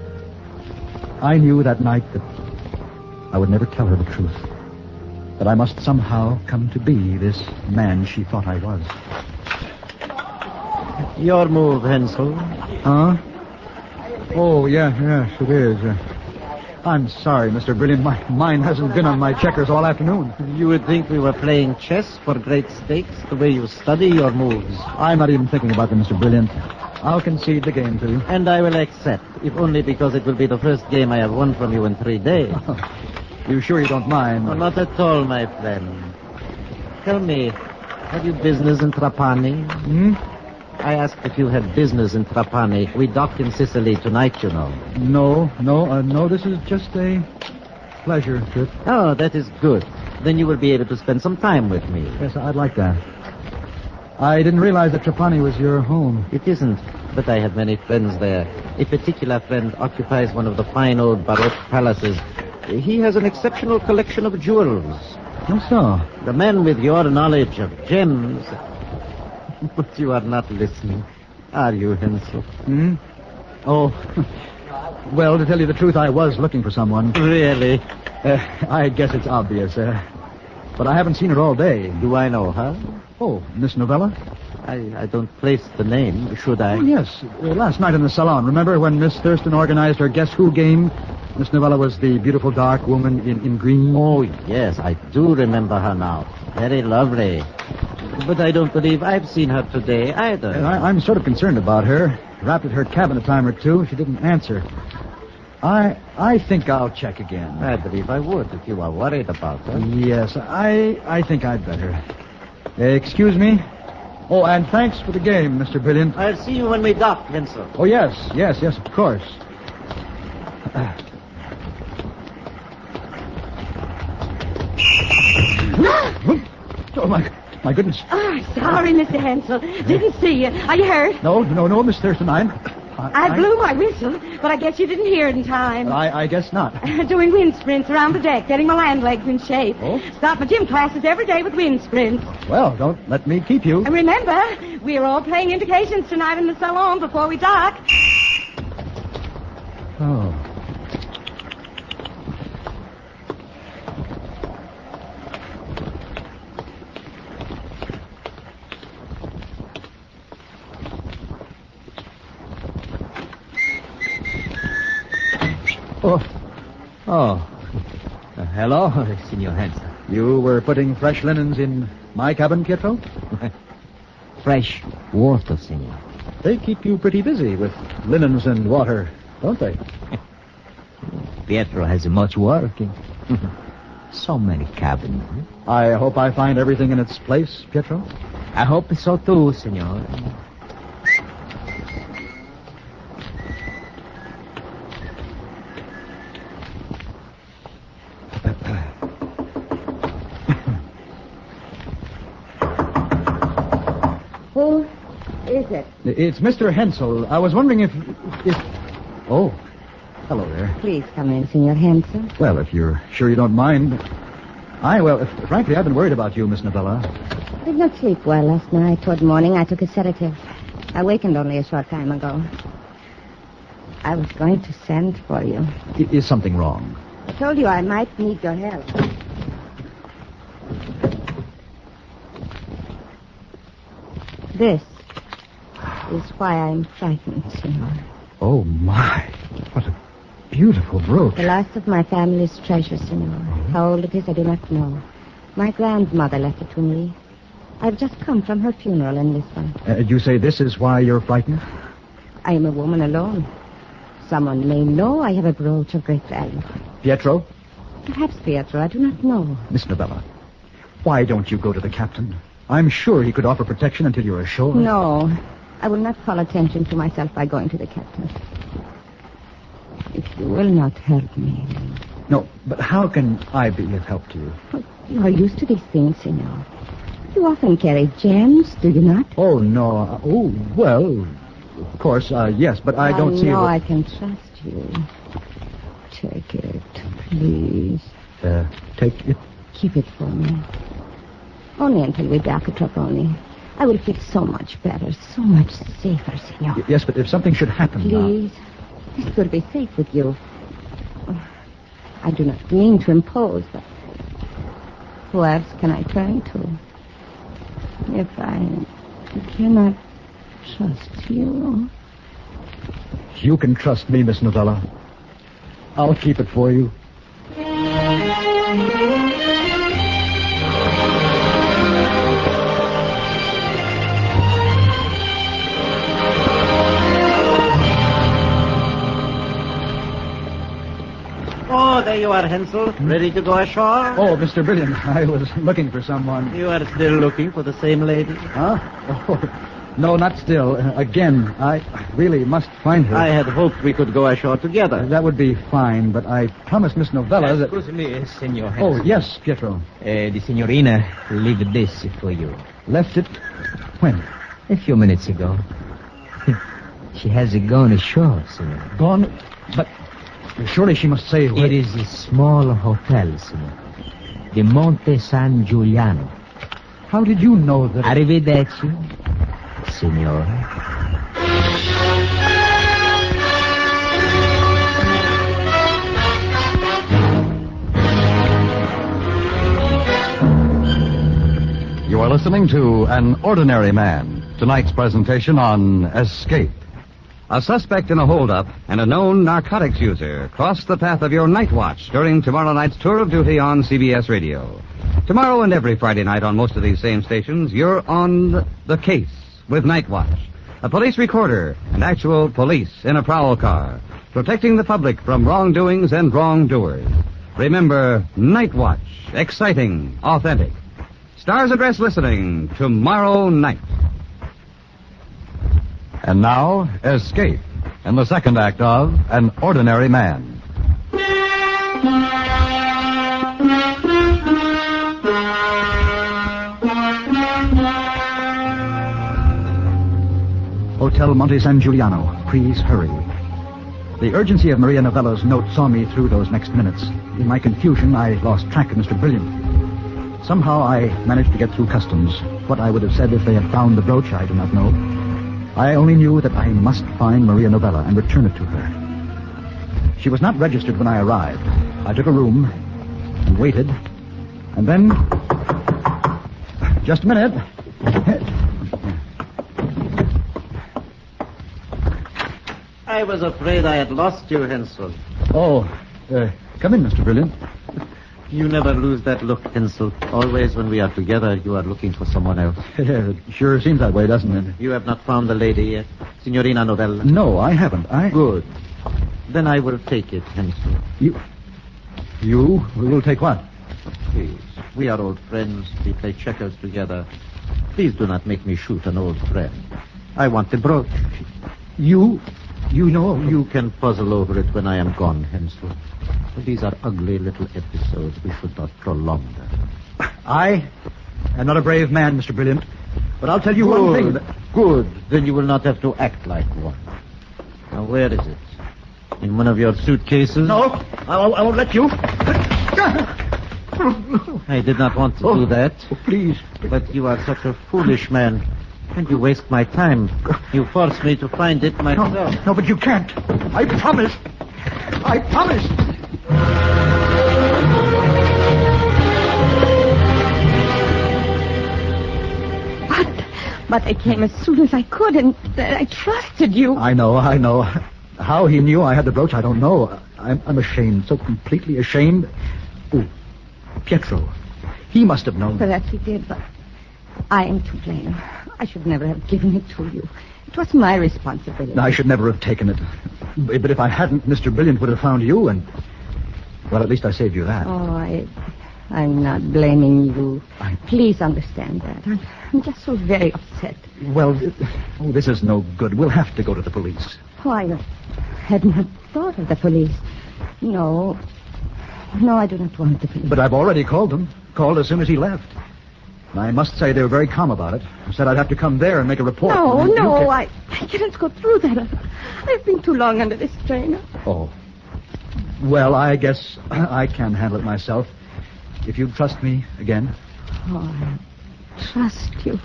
[SPEAKER 22] I knew that night that I would never tell her the truth, that I must somehow come to be this man she thought I was.
[SPEAKER 3] Your move, Hensel.
[SPEAKER 22] Huh? Oh, yes, it is. I'm sorry, Mr. Brilliant. My mind hasn't been on my checkers all afternoon.
[SPEAKER 3] You would think we were playing chess for great stakes, the way you study your moves.
[SPEAKER 22] I'm not even thinking about them, Mr. Brilliant. I'll concede the game to you.
[SPEAKER 3] And I will accept, if only because it will be the first game I have won from you in 3 days.
[SPEAKER 22] You sure you don't mind?
[SPEAKER 3] Oh, not at all, my friend. Tell me, have you business in Trapani? I asked if you had business in Trapani. We docked in Sicily tonight, you know.
[SPEAKER 22] No, this is just a pleasure trip.
[SPEAKER 3] Oh, that is good. Then you will be able to spend some time with me.
[SPEAKER 22] Yes, I'd like that. I didn't realize that Trapani was your home.
[SPEAKER 3] It isn't, but I have many friends there. A particular friend occupies one of the fine old Baroque palaces. He has an exceptional collection of jewels.
[SPEAKER 22] Oh, so?
[SPEAKER 3] The man with your knowledge of gems. But you are not listening, are you, Hensel?
[SPEAKER 22] Hmm? Oh, well, to tell you the truth, I was looking for someone.
[SPEAKER 3] Really?
[SPEAKER 22] I guess it's obvious, but I haven't seen her all day.
[SPEAKER 3] Do I know her?
[SPEAKER 22] Oh, Miss Novella?
[SPEAKER 3] I don't place the name, should I?
[SPEAKER 22] Oh, yes. Last night in the salon, remember when Miss Thurston organized her Guess Who game? Miss Novella was the beautiful dark woman in green.
[SPEAKER 3] Oh, yes, I do remember her now. Very lovely. But I don't believe I've seen her today either.
[SPEAKER 22] I'm sort of concerned about her. Rapped at her cabin a time or two. She didn't answer. I think I'll check again.
[SPEAKER 3] I believe I would if you are worried about her.
[SPEAKER 22] Yes, I think I'd better. Excuse me? Oh, and thanks for the game, Mr. Brilliant.
[SPEAKER 3] I'll see you when we dock, Hensel.
[SPEAKER 22] Oh, yes, of course. Oh, my goodness.
[SPEAKER 27] Oh, sorry, Mr. Hensel. Didn't see you. Are you hurt?
[SPEAKER 22] No, Miss Thurston.
[SPEAKER 27] I blew my whistle, but I guess you didn't hear it in time.
[SPEAKER 22] I guess not.
[SPEAKER 27] Doing wind sprints around the deck, getting my land legs in shape.
[SPEAKER 22] Oh?
[SPEAKER 27] Start my gym classes every day with wind sprints.
[SPEAKER 22] Well, don't let me keep you.
[SPEAKER 27] And remember, we're all playing indications tonight in the salon before we dock.
[SPEAKER 22] Oh.
[SPEAKER 3] Hello, Signor Hensel.
[SPEAKER 22] You were putting fresh linens in my cabin, Pietro?
[SPEAKER 3] Fresh water, Signor.
[SPEAKER 22] They keep you pretty busy with linens and water, don't they?
[SPEAKER 3] Pietro has much work. So many cabins.
[SPEAKER 22] I hope I find everything in its place, Pietro.
[SPEAKER 3] I hope so too, Signor.
[SPEAKER 27] Who is it?
[SPEAKER 22] It's Mr. Hensel. I was wondering if... Oh, hello there.
[SPEAKER 27] Please come in, Senor Hensel.
[SPEAKER 22] Well, if you're sure you don't mind... frankly, I've been worried about you, Miss Novella.
[SPEAKER 27] I did not sleep well last night. Toward morning, I took a sedative. I awakened only a short time ago. I was going to send for you.
[SPEAKER 22] Is something wrong?
[SPEAKER 27] I told you I might need your help. This is why I'm frightened, Senor.
[SPEAKER 22] Oh, my. What a beautiful brooch.
[SPEAKER 27] The last of my family's treasure, Senor. How old it is, I do not know. My grandmother left it to me. I've just come from her funeral in Lisbon.
[SPEAKER 22] You say this is why you're frightened?
[SPEAKER 27] I am a woman alone. Someone may know I have a brooch of great value.
[SPEAKER 22] Pietro?
[SPEAKER 27] Perhaps Pietro. I do not know.
[SPEAKER 22] Miss Novella, why don't you go to the captain? I'm sure he could offer protection until you're ashore.
[SPEAKER 27] No. I will not call attention to myself by going to the captain. If you will not help me.
[SPEAKER 22] No, but how can I be of help to you?
[SPEAKER 27] Well, you are used to these things, Senor. You often carry gems, do you not?
[SPEAKER 22] Oh, no. Well, of course, yes, but I don't see...
[SPEAKER 27] I can trust you. Take it, please.
[SPEAKER 22] Take it?
[SPEAKER 27] Keep it for me. Only until we dock at Trapani. I will feel so much better, so much safer, Senor.
[SPEAKER 22] Yes, but if something should happen
[SPEAKER 27] Please, this will be safe with you. I do not mean to impose, but who else can I turn to? If I cannot trust you.
[SPEAKER 22] You can trust me, Miss Novella. I'll keep it for you.
[SPEAKER 3] Oh, there you are, Hensel. Ready to go ashore?
[SPEAKER 22] Oh, Mr. Brilliant, I was looking for someone.
[SPEAKER 3] You are still looking for the same lady?
[SPEAKER 22] Huh? Oh, no, not still. Again, I really must find her.
[SPEAKER 3] I had hoped we could go ashore together.
[SPEAKER 22] That would be fine, but I promised Miss Novella that...
[SPEAKER 10] Excuse me, Senor Hensel.
[SPEAKER 22] Oh, yes, Pietro.
[SPEAKER 10] The signorina leave this for you.
[SPEAKER 22] Left it? When?
[SPEAKER 10] A few minutes ago. She has gone ashore, senor.
[SPEAKER 22] Gone? But surely she must say...
[SPEAKER 10] It is a small hotel, senor. The Monte San Giuliano.
[SPEAKER 22] How did you know that...
[SPEAKER 10] Arrivederci, senor.
[SPEAKER 21] You are listening to An Ordinary Man, tonight's presentation on Escape.
[SPEAKER 11] A suspect in a holdup and a known narcotics user cross the path of your night watch during tomorrow night's tour of duty on CBS Radio. Tomorrow and every Friday night on most of these same stations, you're on the case with Night Watch. A police recorder and actual police in a prowl car, protecting the public from wrongdoings and wrongdoers. Remember, Night Watch, exciting, authentic. Stars Address listening tomorrow night.
[SPEAKER 21] And now, Escape, in the second act of An Ordinary Man.
[SPEAKER 22] Hotel Monte San Giuliano. Please hurry. The urgency of Maria Novello's note saw me through those next minutes. In my confusion, I lost track of Mr. Brilliant. Somehow I managed to get through customs. What I would have said if they had found the brooch, I do not know. I only knew that I must find Maria Novella and return it to her. She was not registered when I arrived. I took a room and waited, and then... Just a minute.
[SPEAKER 3] I was afraid I had lost you, Hensel.
[SPEAKER 22] Oh, come in, Mr. Brilliant.
[SPEAKER 3] You never lose that look, Hensel. Always when we are together, you are looking for someone else.
[SPEAKER 22] It sure seems that way, doesn't it?
[SPEAKER 3] You have not found the lady yet, Signorina Novella?
[SPEAKER 22] No, I haven't.
[SPEAKER 3] Good. Then I will take it, Hensel.
[SPEAKER 22] You will take what?
[SPEAKER 3] Please. We are old friends. We play checkers together. Please do not make me shoot an old friend. I want the brooch.
[SPEAKER 22] You know...
[SPEAKER 3] You can puzzle over it when I am gone, Hensel. These are ugly little episodes. We should not prolong them.
[SPEAKER 22] I am not a brave man, Mr. Brilliant. But I'll tell you one thing.
[SPEAKER 3] Good. Then you will not have to act like one. Now, where is it? In one of your suitcases?
[SPEAKER 22] No, I won't let you.
[SPEAKER 3] I did not want to do that.
[SPEAKER 22] Oh, please.
[SPEAKER 3] But you are such a foolish man. And you waste my time. You force me to find it myself.
[SPEAKER 22] No, but you can't. I promise. I promise.
[SPEAKER 27] But I came as soon as I could, and I trusted you.
[SPEAKER 22] I know. How he knew I had the brooch, I don't know. I'm ashamed, so completely ashamed. Oh, Pietro. He must have known.
[SPEAKER 27] Perhaps he did, but I am to blame. I should never have given it to you. It was my responsibility.
[SPEAKER 22] I should never have taken it. But if I hadn't, Mr. Brilliant would have found you, and... Well, at least I saved you that.
[SPEAKER 27] Oh, I'm not blaming you. Please understand that. I'm just so very upset.
[SPEAKER 22] Well, this is no good. We'll have to go to the police.
[SPEAKER 27] Oh, I had not thought of the police. No, I do not want the police.
[SPEAKER 22] But I've already called them. Called as soon as he left. I must say they were very calm about it. Said I'd have to come there and make a report.
[SPEAKER 27] No, I can't go through that. I've been too long under this strain.
[SPEAKER 22] Oh. Well, I guess I can handle it myself. If you trust me again.
[SPEAKER 27] Oh, I trust you.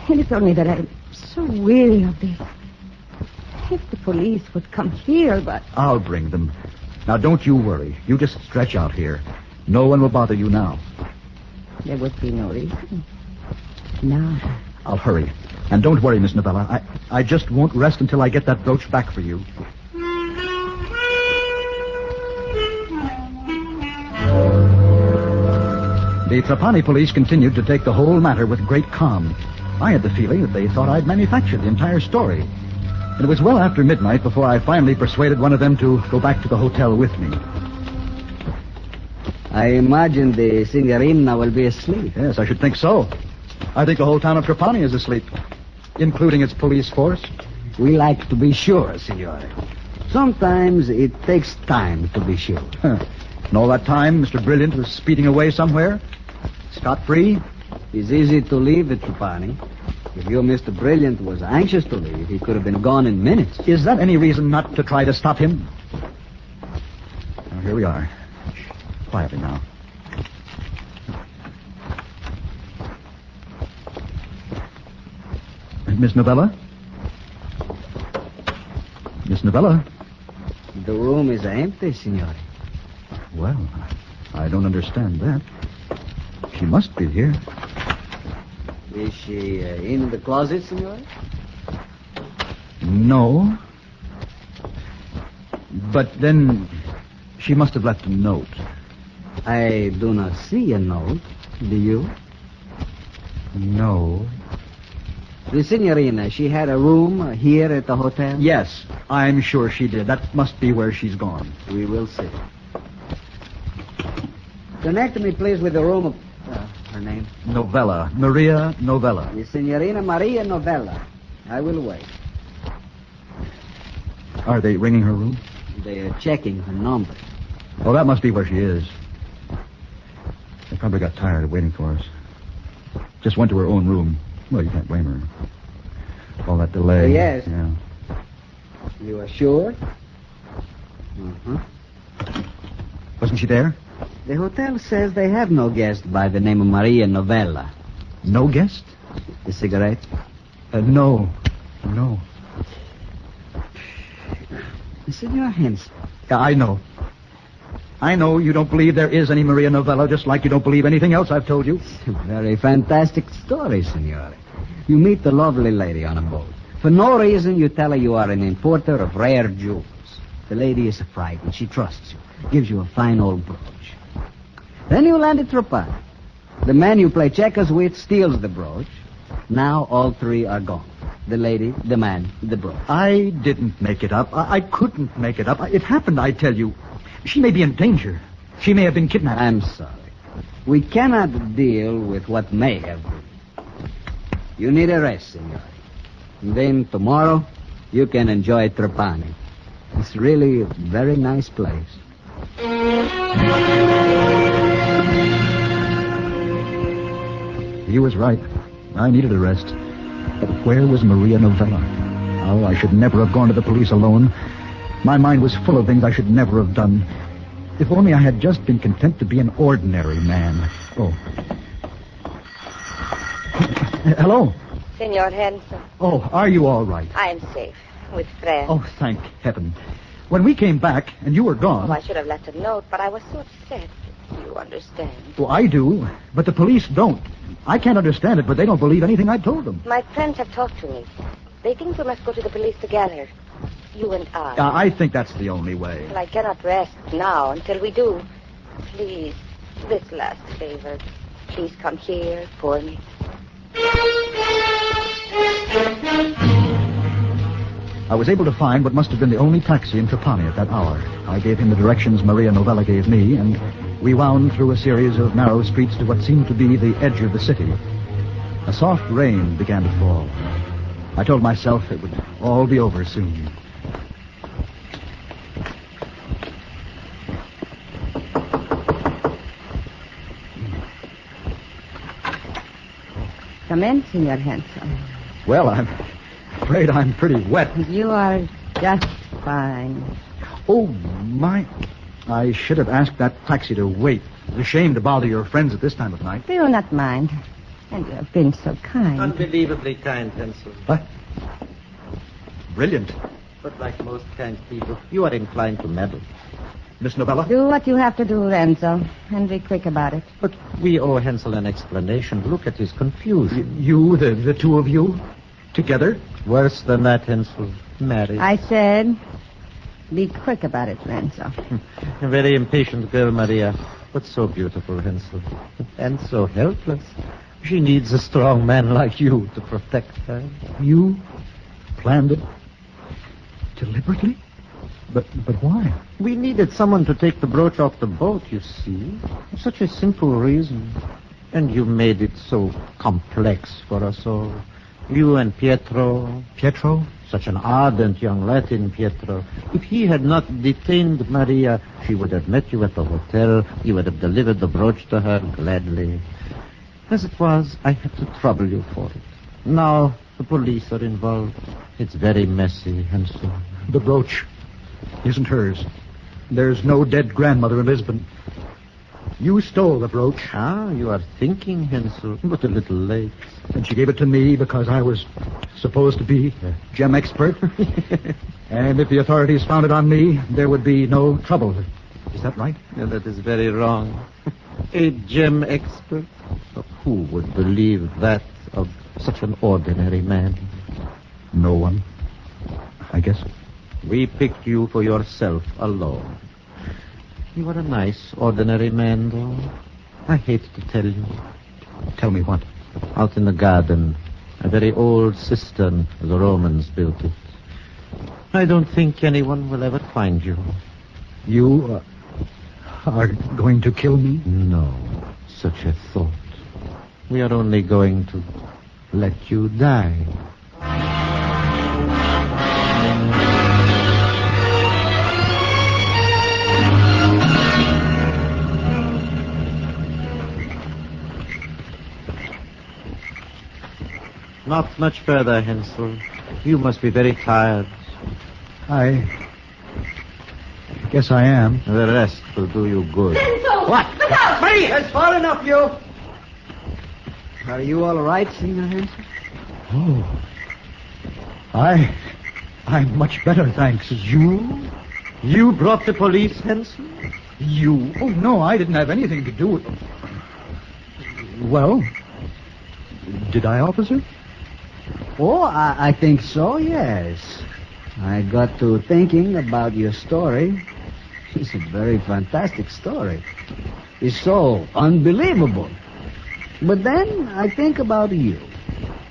[SPEAKER 27] It is only that I'm so weary of this. If the police would come here, but...
[SPEAKER 22] I'll bring them. Now, don't you worry. You just stretch out here. No one will bother you now.
[SPEAKER 27] There would be no reason. Now.
[SPEAKER 22] I'll hurry. And don't worry, Miss Novella. I just won't rest until I get that brooch back for you. The Trapani police continued to take the whole matter with great calm. I had the feeling that they thought I'd manufactured the entire story. And it was well after midnight before I finally persuaded one of them to go back to the hotel with me.
[SPEAKER 10] I imagine the Signorina will be asleep.
[SPEAKER 22] Yes, I should think so. I think the whole town of Trapani is asleep, including its police force.
[SPEAKER 10] We like to be sure, Signore. Sometimes it takes time to be sure.
[SPEAKER 22] And all that time, Mr. Brilliant was speeding away somewhere, scot-free.
[SPEAKER 10] It's easy to leave at Trapani. If your Mr. Brilliant was anxious to leave, he could have been gone in minutes.
[SPEAKER 22] Is that any reason not to try to stop him? Now, here we are. Quietly now. Miss Novella? Miss Novella?
[SPEAKER 10] The room is empty, signore.
[SPEAKER 22] Well, I don't understand that. She must be here.
[SPEAKER 10] Is she in the closet, signore?
[SPEAKER 22] No. But then she must have left a note.
[SPEAKER 10] I do not see a note. Do you?
[SPEAKER 22] No.
[SPEAKER 10] The signorina, she had a room here at the hotel?
[SPEAKER 22] Yes, I'm sure she did. That must be where she's gone.
[SPEAKER 10] We will see. Connect me, please, with the room of... her name?
[SPEAKER 22] Novella. Maria Novella.
[SPEAKER 10] The signorina Maria Novella. I will wait.
[SPEAKER 22] Are they ringing her room?
[SPEAKER 10] They are checking her number.
[SPEAKER 22] Oh, that must be where she is. They probably got tired of waiting for us. Just went to her own room. Well, you can't blame her. All that delay.
[SPEAKER 10] Yes.
[SPEAKER 22] Yeah.
[SPEAKER 10] You are sure?
[SPEAKER 22] Wasn't she there?
[SPEAKER 10] The hotel says they have no guest by the name of Maria Novella.
[SPEAKER 22] No guest?
[SPEAKER 10] A cigarette?
[SPEAKER 22] No. No.
[SPEAKER 10] Senor Henson.
[SPEAKER 22] I know. I know you don't believe there is any Maria Novella, just like you don't believe anything else I've told you.
[SPEAKER 10] It's a very fantastic story, senor. You meet the lovely lady on a boat. For no reason, you tell her you are an importer of rare jewels. The lady is frightened. She trusts you. Gives you a fine old brooch. Then you land at Trapani. The man you play checkers with steals the brooch. Now all three are gone. The lady, the man, the brooch.
[SPEAKER 22] I didn't make it up. I couldn't make it up. It happened, I tell you. She may be in danger. She may have been kidnapped.
[SPEAKER 10] I'm sorry. We cannot deal with what may have been. You need a rest, senor. And then tomorrow, you can enjoy Trapani. It's really a very nice place.
[SPEAKER 22] He was right. I needed a rest. But where was Maria Novella? Oh, I should never have gone to the police alone. My mind was full of things I should never have done. If only I had just been content to be an ordinary man. Oh. Hello?
[SPEAKER 27] Senor Henson.
[SPEAKER 22] Oh, are you all right?
[SPEAKER 27] I'm safe. With friends.
[SPEAKER 22] Oh, thank heaven. When we came back and you were gone...
[SPEAKER 27] Oh, I should have left a note, but I was so upset. You understand.
[SPEAKER 22] Well, I do, but the police don't. I can't understand it, but they don't believe anything I told them.
[SPEAKER 27] My friends have talked to me. They think we must go to the police together. You and I.
[SPEAKER 22] I think that's the only way.
[SPEAKER 27] Well, I cannot rest now until we do. Please, this last favor. Please come here for me.
[SPEAKER 22] I was able to find what must have been the only taxi in Trapani at that hour. I gave him the directions Maria Novella gave me, and we wound through a series of narrow streets to what seemed to be the edge of the city. A soft rain began to fall. I told myself it would all be over soon.
[SPEAKER 27] Come in, Senor Henson.
[SPEAKER 22] Well, I'm afraid I'm pretty wet.
[SPEAKER 27] You are just fine.
[SPEAKER 22] Oh, my. I should have asked that taxi to wait. It's a shame to bother your friends at this time of night.
[SPEAKER 27] Do not mind. And you have been so kind.
[SPEAKER 3] Unbelievably kind, Henson.
[SPEAKER 22] What? Brilliant.
[SPEAKER 3] But like most kind people, you are inclined to meddle.
[SPEAKER 22] Miss Novella?
[SPEAKER 27] Do what you have to do, Renzo, and be quick about it.
[SPEAKER 3] But we owe Hensel an explanation. Look at his confusion.
[SPEAKER 22] You, the two of you, together?
[SPEAKER 3] Worse than that, Hensel. Married.
[SPEAKER 27] I said, be quick about it, Renzo.
[SPEAKER 3] A very impatient girl, Maria, but so beautiful, Hensel. And so helpless. She needs a strong man like you to protect her.
[SPEAKER 22] You planned it deliberately? But why?
[SPEAKER 3] We needed someone to take the brooch off the boat, you see. Such a simple reason. And you made it so complex for us all. You and Pietro.
[SPEAKER 22] Pietro?
[SPEAKER 3] Such an ardent young Latin, Pietro. If he had not detained Maria, she would have met you at the hotel. You would have delivered the brooch to her gladly. As it was, I had to trouble you for it. Now the police are involved. It's very messy, Hansel.
[SPEAKER 22] The brooch isn't hers. There's no dead grandmother in Lisbon. You stole the brooch.
[SPEAKER 3] Ah, you are thinking, Hansel, but a little late.
[SPEAKER 22] And she gave it to me because I was supposed to be a gem expert. And if the authorities found it on me, there would be no trouble. Is that right?
[SPEAKER 3] No, that is very wrong. A gem expert? Who would believe that of such an ordinary man?
[SPEAKER 22] No one, I guess.
[SPEAKER 3] We picked you for yourself alone. You are a nice, ordinary man, though. I hate to tell you.
[SPEAKER 22] Tell me what?
[SPEAKER 3] Out in the garden, a very old cistern. The Romans built it. I don't think anyone will ever find you.
[SPEAKER 22] You are going to kill me?
[SPEAKER 3] No, such a thought. We are only going to let you die. Not much further, Hansel. You must be very tired.
[SPEAKER 22] I guess I am.
[SPEAKER 3] The rest will do you good.
[SPEAKER 10] Hansel!
[SPEAKER 3] What?
[SPEAKER 10] Look out! Free has fallen off you! Are you all right, Senor Hansel?
[SPEAKER 22] Oh. I'm much better, thanks.
[SPEAKER 3] You? You brought the police, Hansel?
[SPEAKER 22] You? Oh, no, I didn't have anything to do with... Well, did I, officer?
[SPEAKER 10] Oh, I think so, yes. I got to thinking about your story. It's a very fantastic story. It's so unbelievable. But then I think about you.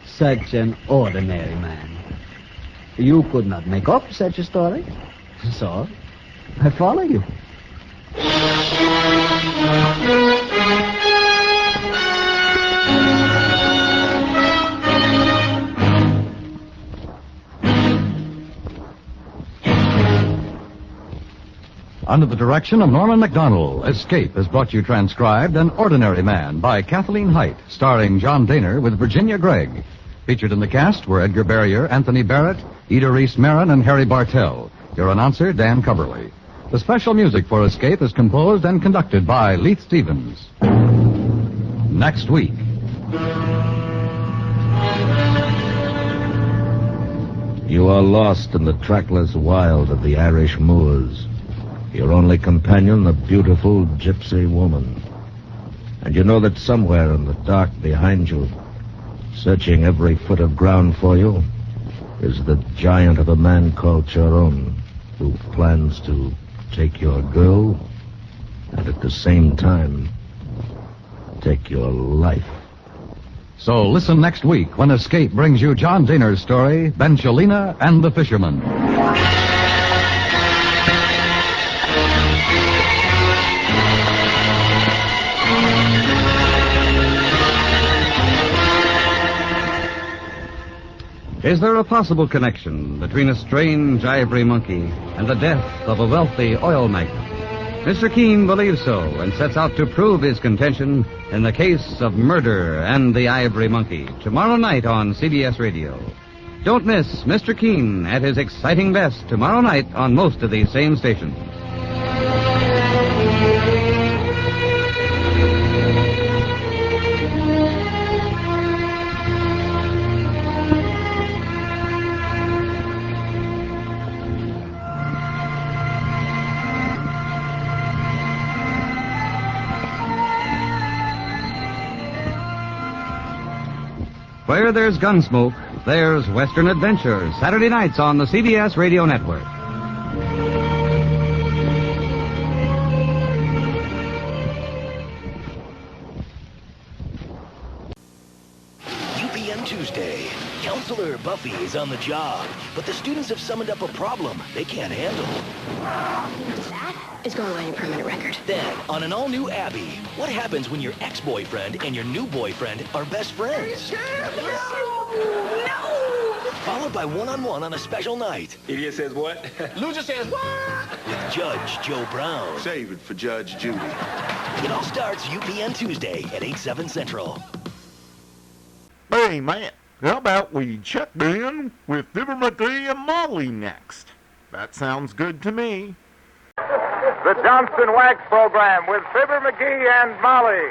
[SPEAKER 10] Such an ordinary man. You could not make up such a story. So, I follow you.
[SPEAKER 21] Under the direction of Norman MacDonald, Escape has brought you transcribed An Ordinary Man by Kathleen Height, starring John Daner with Virginia Gregg. Featured in the cast were Edgar Barrier, Anthony Barrett, Ida Reese-Marin, and Harry Bartell. Your announcer, Dan Coverly. The special music for Escape is composed and conducted by Leith Stevens. Next week.
[SPEAKER 20] You are lost in the trackless wild of the Irish moors. Your only companion, the beautiful gypsy woman. And you know that somewhere in the dark behind you, searching every foot of ground for you, is the giant of a man called Charon, who plans to take your girl and at the same time take your life.
[SPEAKER 21] So listen next week when Escape brings you John Daner's story, Benchalina and the Fisherman.
[SPEAKER 11] Is there a possible connection between a strange ivory monkey and the death of a wealthy oil magnate? Mr. Keene believes so and sets out to prove his contention in the case of Murder and the Ivory Monkey, tomorrow night on CBS Radio. Don't miss Mr. Keene at his exciting best tomorrow night on most of these same stations. Where there's Gunsmoke, there's Western Adventure, Saturday nights on the CBS Radio Network.
[SPEAKER 6] UPN Tuesday. Counselor Buffy is on the job, but the students have summoned up a problem they can't handle.
[SPEAKER 15] That is going on your permanent record.
[SPEAKER 6] Then, on an all-new Abby, what happens when your ex-boyfriend and your new boyfriend are best friends?
[SPEAKER 15] No!
[SPEAKER 6] Followed by one-on-one on a special night.
[SPEAKER 14] Idiot says what? Loser says what?
[SPEAKER 6] With Judge Joe Brown.
[SPEAKER 14] Save it for Judge Judy.
[SPEAKER 6] It all starts UPN Tuesday at 8/7 Central.
[SPEAKER 2] Hey, man, How about we check in with Fibber, Magee, and Molly next? That sounds good to me.
[SPEAKER 5] The Johnson Wax Program with Fibber, Magee, and Molly.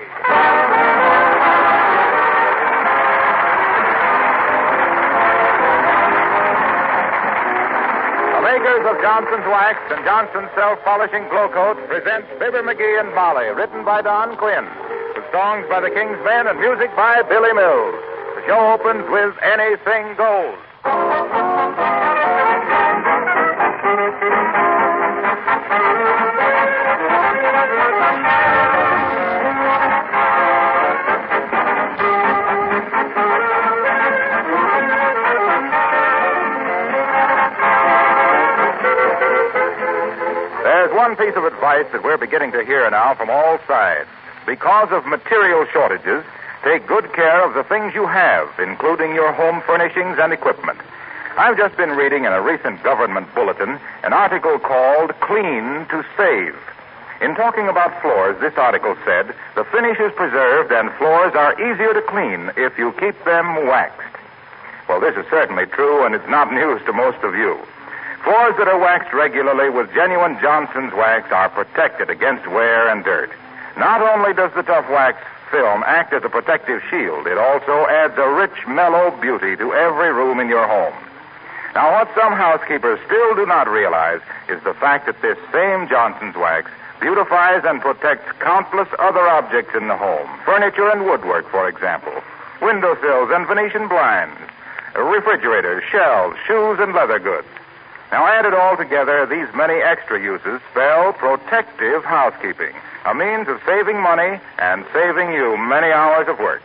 [SPEAKER 5] The makers of Johnson's Wax and Johnson's Self-Polishing Glow Coat present Fibber, Magee, and Molly, written by Don Quinn, with songs by the King's Men and music by Billy Mills. The show opens with Anything Goes. There's one piece of advice that we're beginning to hear now from all sides. Because of material shortages, take good care of the things you have, including your home furnishings and equipment. I've just been reading in a recent government bulletin an article called Clean to Save. In talking about floors, this article said, the finish is preserved and floors are easier to clean if you keep them waxed. Well, this is certainly true, and it's not news to most of you. Floors that are waxed regularly with genuine Johnson's wax are protected against wear and dirt. Not only does the tough wax film act as a protective shield, it also adds a rich, mellow beauty to every room in your home. Now, what some housekeepers still do not realize is the fact that this same Johnson's wax beautifies and protects countless other objects in the home. Furniture and woodwork, for example. Windowsills and Venetian blinds. Refrigerators, shelves, shoes, and leather goods. Now, added all together, these many extra uses spell protective housekeeping, a means of saving money and saving you many hours of work.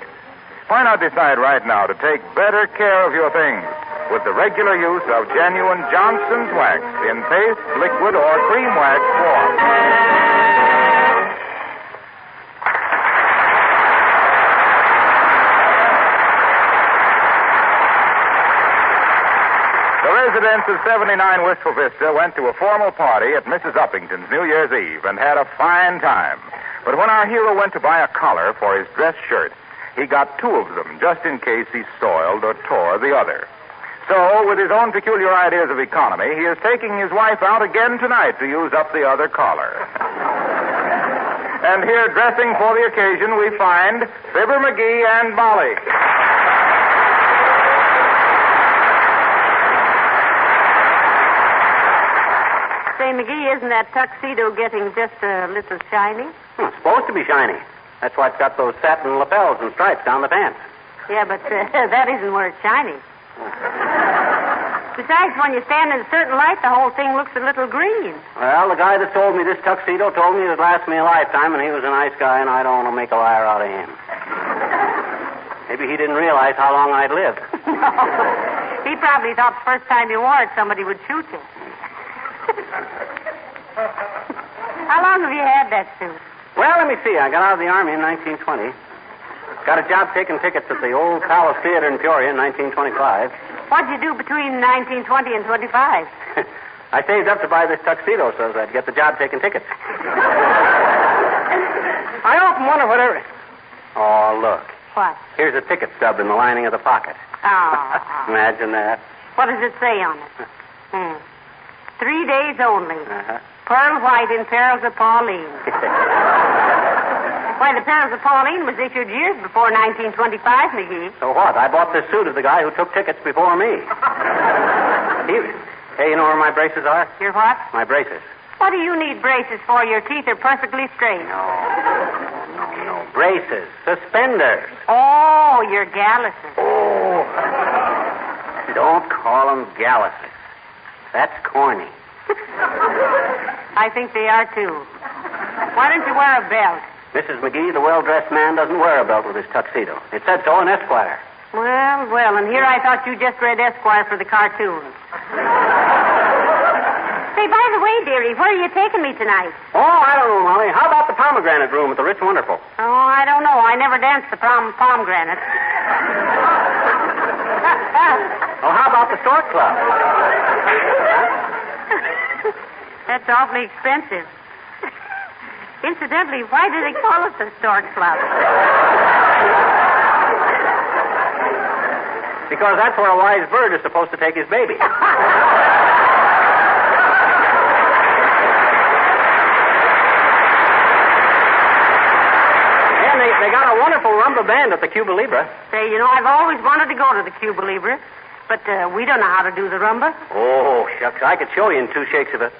[SPEAKER 5] Why not decide right now to take better care of your things with the regular use of genuine Johnson's wax in paste, liquid, or cream wax form? The residents of 79 Wistful Vista went to a formal party at Mrs. Uppington's New Year's Eve and had a fine time. But when our hero went to buy a collar for his dress shirt, he got two of them just in case he soiled or tore the other. So, with his own peculiar ideas of economy, he is taking his wife out again tonight to use up the other collar. And here, dressing for the occasion, we find Fibber, Magee, and Molly.
[SPEAKER 7] Say, Magee, isn't that tuxedo getting just a little shiny?
[SPEAKER 16] It's supposed to be shiny. That's why it's got those satin lapels and stripes down the pants.
[SPEAKER 7] Yeah, but that isn't where it's shiny. Besides, when you stand in a certain light, the whole thing looks a little green.
[SPEAKER 16] Well, the guy that sold me this tuxedo told me it'd last me a lifetime, and he was a nice guy, and I don't want to make a liar out of him. Maybe he didn't realize how long I'd live.
[SPEAKER 7] No. He probably thought the first time you wore it, somebody would shoot you. How long have you had that suit?
[SPEAKER 16] Well, let me see. I got out of the Army in 1920. Got a job taking tickets at the old Palace Theater in Peoria in 1925.
[SPEAKER 7] What'd you do between 1920 and 25?
[SPEAKER 16] I saved up to buy this tuxedo so I'd get the job taking tickets. I often wonder whatever... Oh, look.
[SPEAKER 7] What?
[SPEAKER 16] Here's a ticket stub in the lining of the pocket.
[SPEAKER 7] Oh.
[SPEAKER 16] Imagine that.
[SPEAKER 7] What does it say on it? 3 days only.
[SPEAKER 16] Uh-huh.
[SPEAKER 7] Pearl White in Perils of Pauline. Why, the Perils of Pauline was issued years before 1925, Magee.
[SPEAKER 16] So what? I bought this suit of the guy who took tickets before me. Hey, you know where my braces are?
[SPEAKER 7] Your what?
[SPEAKER 16] My braces.
[SPEAKER 7] What do you need braces for? Your teeth are perfectly straight.
[SPEAKER 16] No. Braces. Suspenders.
[SPEAKER 7] Oh, your galluses.
[SPEAKER 16] Oh. Don't call them galluses. That's corny.
[SPEAKER 7] I think they are, too. Why don't you wear a belt?
[SPEAKER 16] Mrs. Magee, the well-dressed man doesn't wear a belt with his tuxedo. It said so in Esquire.
[SPEAKER 7] Well, and here I thought you just read Esquire for the cartoons. Say, by the way, dearie, where are you taking me tonight?
[SPEAKER 16] Oh, I don't know, Molly. How about the pomegranate room at the Rich Wonderful?
[SPEAKER 7] Oh, I don't know. I never danced the pomegranate.
[SPEAKER 16] Oh, how about the Stork Club?
[SPEAKER 7] That's awfully expensive. Incidentally, why do they call it the Stork Club?
[SPEAKER 16] Because that's where a wise bird is supposed to take his baby. They got a wonderful rumba band at the Cuba Libre.
[SPEAKER 7] Say, I've always wanted to go to the Cuba Libre, but we don't know how to do the rumba.
[SPEAKER 16] Oh, shucks, I could show you in 2 shakes of it.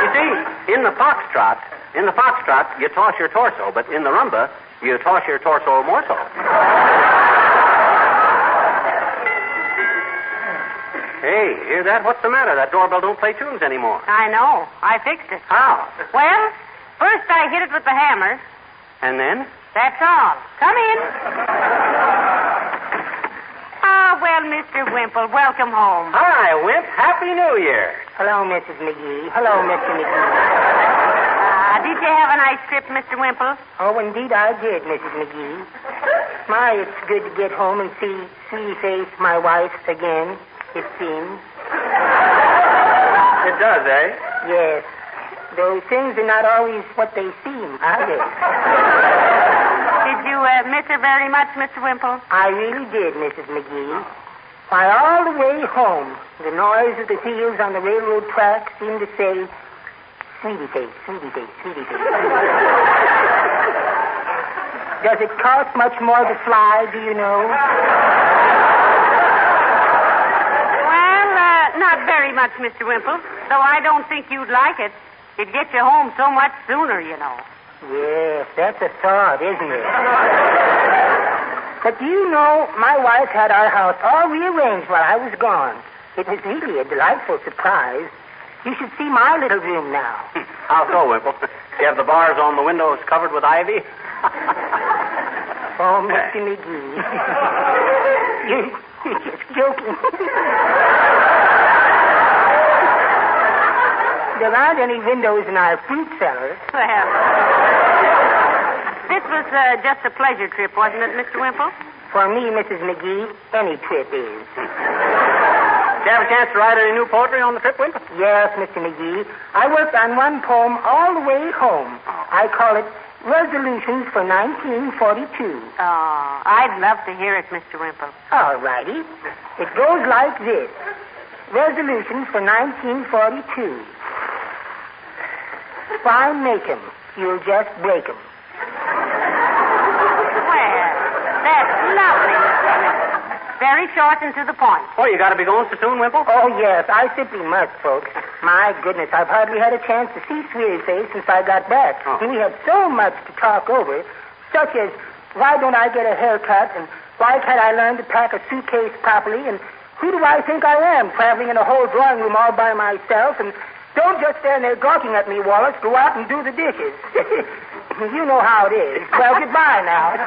[SPEAKER 16] You see, in the foxtrot, you toss your torso, but in the rumba, you toss your torso more so. Hey, hear that? What's the matter? That doorbell don't play tunes anymore.
[SPEAKER 7] I know. I fixed it.
[SPEAKER 16] How?
[SPEAKER 7] Well, first I hit it with the hammer.
[SPEAKER 16] And then?
[SPEAKER 7] That's all. Come in. Well, Mr. Wimple, welcome home.
[SPEAKER 16] Hi, Wimp. Happy New Year.
[SPEAKER 7] Hello, Mrs. Magee. Hello, Mr. Magee. Did you have a nice trip, Mr. Wimple?
[SPEAKER 1] Oh, indeed I did, Mrs. Magee. My, it's good to get home and see sweet face my wife again, it seems.
[SPEAKER 16] It does, eh?
[SPEAKER 1] Yes. Though things are not always what they seem, are they?
[SPEAKER 7] Did you miss her very much, Mr. Wimple?
[SPEAKER 1] I really did, Mrs. Magee. Why, all the way home, the noise of the wheels on the railroad track seemed to say, sweetie face, sweetie face, sweetie face. Does it cost much more to fly, do you know?
[SPEAKER 7] Well, not very much, Mr. Wimple, though I don't think you'd like it. It'd get you home so much sooner,
[SPEAKER 1] Yes, that's a thought, isn't it? But do you know, my wife had our house all rearranged while I was gone. It was really a delightful surprise. You should see my little room now.
[SPEAKER 16] How so, Wimple? You have the bars on the windows covered with ivy?
[SPEAKER 1] Oh, Mr. Magee. You're just joking. There aren't any windows in our fruit cellar.
[SPEAKER 7] Well, this was just a pleasure trip, wasn't it, Mr. Wimple?
[SPEAKER 1] For me, Mrs. Magee, any trip is.
[SPEAKER 16] Did you have a chance to write any new poetry on the trip, Wimple?
[SPEAKER 1] Yes, Mr. Magee. I worked on one poem all the way home. I call it Resolutions for 1942.
[SPEAKER 7] Oh, I'd love to hear it, Mr. Wimple.
[SPEAKER 1] All righty. It goes like this. Resolutions for 1942. Why make 'em? You'll just break 'em.
[SPEAKER 7] Well, that's lovely, Mr. Wimple. Very short and to the point.
[SPEAKER 16] Oh, you got to be going so soon, Wimple?
[SPEAKER 1] Oh, yes, I simply must, folks. My goodness, I've hardly had a chance to see Sweetie Face since I got back.
[SPEAKER 16] Oh.
[SPEAKER 1] And we had so much to talk over, such as why don't I get a haircut, and why can't I learn to pack a suitcase properly, and who do I think I am, traveling in a whole drawing room all by myself, and don't just stand there gawking at me, Wallace. Go out and do the dishes. You know how it is. Well, goodbye now.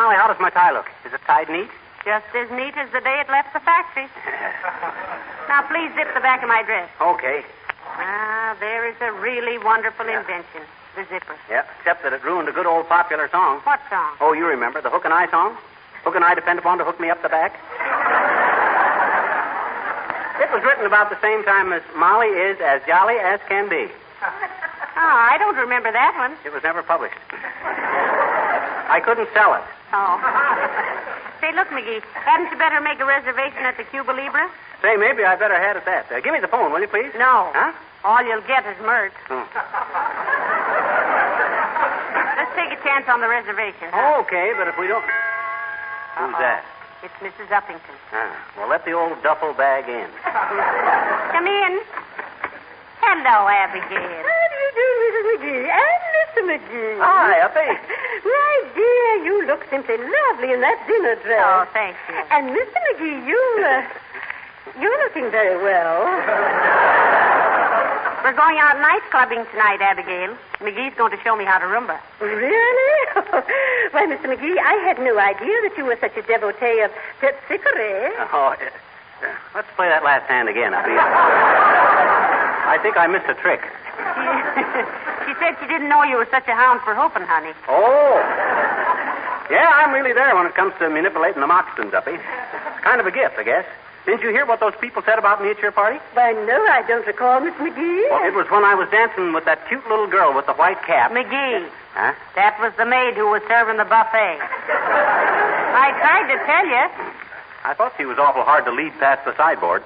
[SPEAKER 16] How does my tie look? Is it tied neat?
[SPEAKER 7] Just as neat as the day it left the factory. Now, please zip the back of my dress.
[SPEAKER 16] Okay.
[SPEAKER 7] There is a really wonderful invention. The zipper.
[SPEAKER 16] Yep, except that it ruined a good old popular song.
[SPEAKER 7] What song?
[SPEAKER 16] Oh, you remember, the Hook and Eye song? Hook and Eye depend upon to hook me up the back. It was written about the same time as Molly is as jolly as can be.
[SPEAKER 7] Oh, I don't remember that one.
[SPEAKER 16] It was never published. I couldn't sell it.
[SPEAKER 7] Oh. Say, look, Magee, hadn't you better make a reservation at the Cuba Libre?
[SPEAKER 16] Say, maybe I better head at that. Give me the phone, will you, please?
[SPEAKER 7] No.
[SPEAKER 16] Huh?
[SPEAKER 7] All you'll get is mirth.
[SPEAKER 16] Hmm.
[SPEAKER 7] Let's take a chance on the reservation.
[SPEAKER 16] Huh? Okay, but if we don't... Who's that?
[SPEAKER 7] It's Mrs. Uppington.
[SPEAKER 16] Well, let the old duffel bag in.
[SPEAKER 7] Come in. Hello, Abigail.
[SPEAKER 8] How do you do, Mrs. Magee? And Mr. Magee.
[SPEAKER 16] Hi, Uppy.
[SPEAKER 8] My dear, you look simply lovely in that dinner dress.
[SPEAKER 7] Oh, thank you.
[SPEAKER 8] And Mr. Magee, you're looking very well.
[SPEAKER 7] We're going out night clubbing tonight, Abigail. Magee's going to show me how to rumba.
[SPEAKER 8] Really? Why, Mr. Magee, I had no idea that you were such a devotee of Pepsicore.
[SPEAKER 16] Oh, let's play that last hand again, Uppy. I think I missed a trick.
[SPEAKER 7] She said she didn't know you were such a hound for hooping, honey.
[SPEAKER 16] Oh. Yeah, I'm really there when it comes to manipulating the moccasins, Uppy. It's kind of a gift, I guess. Didn't you hear what those people said about me at your party?
[SPEAKER 8] Why, no, I don't recall, Miss Magee.
[SPEAKER 16] Well, it was when I was dancing with that cute little girl with the white cap.
[SPEAKER 7] Magee.
[SPEAKER 16] Huh?
[SPEAKER 7] That was the maid who was serving the buffet. I tried to tell you.
[SPEAKER 16] I thought she was awful hard to lead past the sideboard.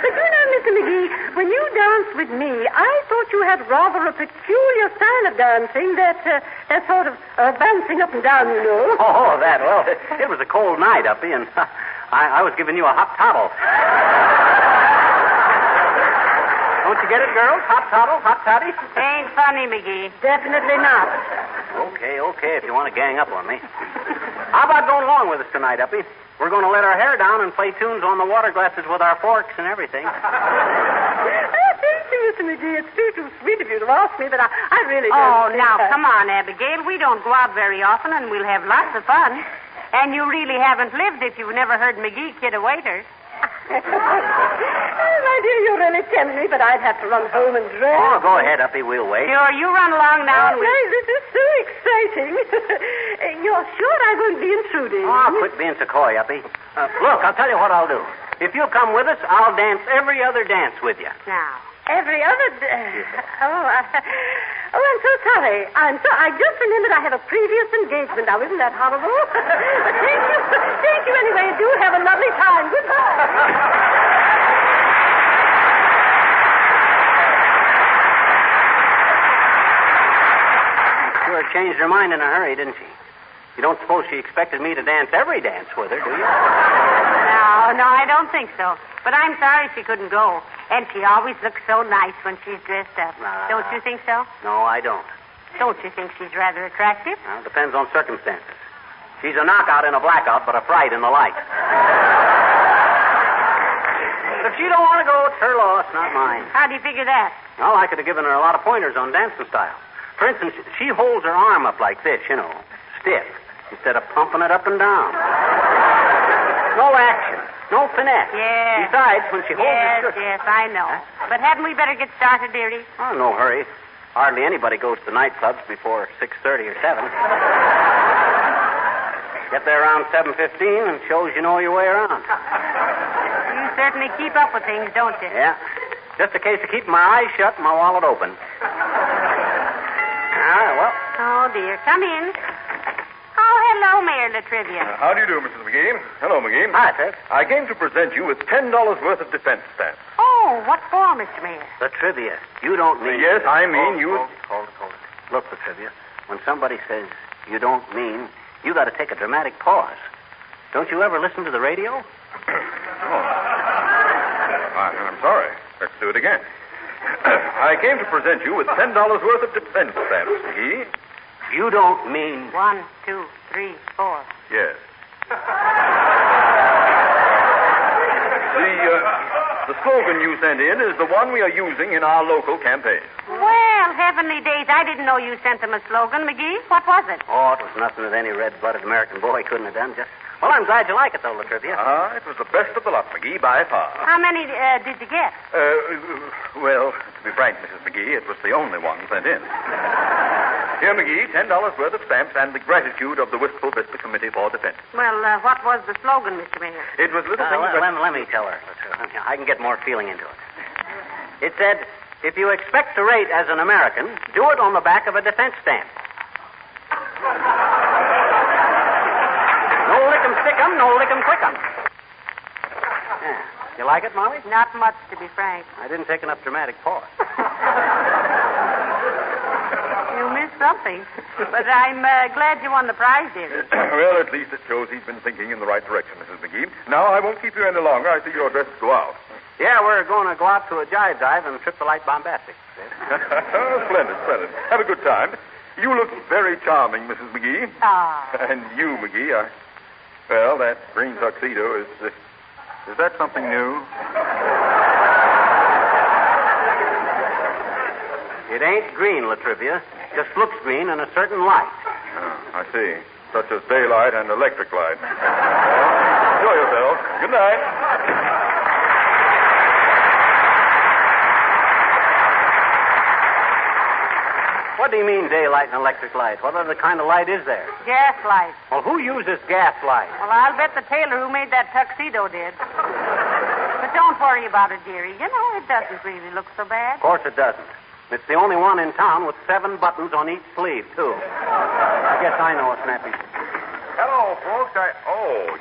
[SPEAKER 8] But you know, Mr. Magee, when you danced with me, I thought you had rather a peculiar style of dancing, that sort of bouncing up and down, you know.
[SPEAKER 16] Oh, that. Well, it was a cold night, Uppy, and I was giving you a hot toddy. Don't you get it, girls? Hot toddy?
[SPEAKER 7] Ain't funny, Magee.
[SPEAKER 8] Definitely not.
[SPEAKER 16] Okay, if you want to gang up on me. How about going along with us tonight, Uppy? We're going to let our hair down and play tunes on the water glasses with our forks and everything.
[SPEAKER 8] Thank you, Mr. Magee. It's too sweet of you to ask me, but I really don't.
[SPEAKER 7] Oh, now, come on, Abigail. We don't go out very often, and we'll have lots of fun. And you really haven't lived if you've never heard Magee kid a waiter.
[SPEAKER 8] Oh, my dear, you're really tempting me, but I'd have to run home and dress.
[SPEAKER 16] Oh, go ahead, Uppy. We'll wait.
[SPEAKER 7] Sure, you run along now and
[SPEAKER 8] we'll... This is so exciting. You're sure I won't be intruding?
[SPEAKER 16] Oh, quit being so coy, Uppy. Look, I'll tell you what I'll do. If you'll come with us, I'll dance every other dance with you.
[SPEAKER 7] Now.
[SPEAKER 8] Every other... I'm so sorry. I just remembered I have a previous engagement. Now, isn't that horrible? Thank you anyway. Do have a lovely time. Goodbye.
[SPEAKER 16] Sure changed her mind in a hurry, didn't she? You don't suppose she expected me to dance every dance with her, do you?
[SPEAKER 7] No, I don't think so. But I'm sorry she couldn't go. And she always looks so nice when she's dressed up. Don't you think so?
[SPEAKER 16] No, I don't.
[SPEAKER 7] Don't you think she's rather attractive?
[SPEAKER 16] Well, it depends on circumstances. She's a knockout in a blackout, but a fright in the light. But if she don't want to go, it's her loss, not mine.
[SPEAKER 7] How do you figure that?
[SPEAKER 16] Well, I could have given her a lot of pointers on dancing style. For instance, she holds her arm up like this, you know, stiff, instead of pumping it up and down. No action. No finesse.
[SPEAKER 7] Yes.
[SPEAKER 16] Besides, when she holds her skirt...
[SPEAKER 7] Yes, I know. Huh? But hadn't we better get started, dearie?
[SPEAKER 16] Oh, no hurry. Hardly anybody goes to nightclubs before 6:30 or 7. Get there around 7:15 and shows you know your way around.
[SPEAKER 7] You certainly keep up with things, don't you?
[SPEAKER 16] Yeah. Just a case of keeping my eyes shut and my wallet open. Well.
[SPEAKER 7] Oh, dear. Come in. Oh, hello, Mayor Latrivia.
[SPEAKER 9] How do you do, Mrs. Magee? Hello, Magee.
[SPEAKER 16] Hi, sir.
[SPEAKER 9] I came to present you with $10 worth of defense stamps.
[SPEAKER 7] Oh, what for, Mr. Mayor?
[SPEAKER 16] Latrivia, you don't mean...
[SPEAKER 9] Yes, I mean you...
[SPEAKER 16] Hold it. Look, Latrivia, when somebody says you don't mean, you got to take a dramatic pause. Don't you ever listen to the radio?
[SPEAKER 9] I'm sorry. Let's do it again. I came to present you with $10 worth of defense stamps, Magee.
[SPEAKER 16] You don't mean...
[SPEAKER 7] 1, 2, 3, 4.
[SPEAKER 9] Yes. The slogan you sent in is the one we are using in our local campaign.
[SPEAKER 7] Well, heavenly days, I didn't know you sent them a slogan, Magee. What was it?
[SPEAKER 16] Oh, it was nothing that any red-blooded American boy couldn't have done. Just Well, I'm glad you like it, though, Latrivia.
[SPEAKER 9] It was the best of the lot, McGee, by far.
[SPEAKER 7] How many did you get?
[SPEAKER 9] Well, to be frank, Mrs. McGee, it was the only one sent in. Here, McGee, $10 worth of stamps and the gratitude of the Wistful Vista Committee for Defense.
[SPEAKER 7] Well, what was the slogan, Mr. Mayor?
[SPEAKER 9] It was little things...
[SPEAKER 16] Let me tell her. I can get more feeling into it. It said, if you expect to rate as an American, do it on the back of a defense stamp. No lick 'em, stick 'em, no lick 'em, quick 'em. Yeah. You like it, Molly?
[SPEAKER 7] Not much, to be frank.
[SPEAKER 16] I didn't take enough dramatic pause.
[SPEAKER 7] You missed something. But I'm glad you won the prize, dearie.
[SPEAKER 9] Well, at least it shows he's been thinking in the right direction, Mrs. McGee. Now, I won't keep you any longer. I see you're dressed to go out.
[SPEAKER 16] Yeah, we're going to go out to a jive dive and trip the light bombastic.
[SPEAKER 9] Splendid, splendid. Have a good time. You look very charming, Mrs. McGee.
[SPEAKER 7] Ah.
[SPEAKER 9] And you, McGee, well, that green tuxedo is that something new?
[SPEAKER 16] It ain't green, Latrivia. Just looks green in a certain light.
[SPEAKER 9] Oh, I see. Such as daylight and electric light. Well, enjoy yourself. Good night.
[SPEAKER 16] What do you mean, daylight and electric light? What other kind of light is there?
[SPEAKER 7] Gas light.
[SPEAKER 16] Well, who uses gas light?
[SPEAKER 7] Well, I'll bet the tailor who made that tuxedo did. But don't worry about it, dearie. You know, it doesn't really look so bad.
[SPEAKER 16] Of course it doesn't. It's the only one in town with 7 buttons on each sleeve, too. I guess I know a snappy.
[SPEAKER 5] Hello, folks.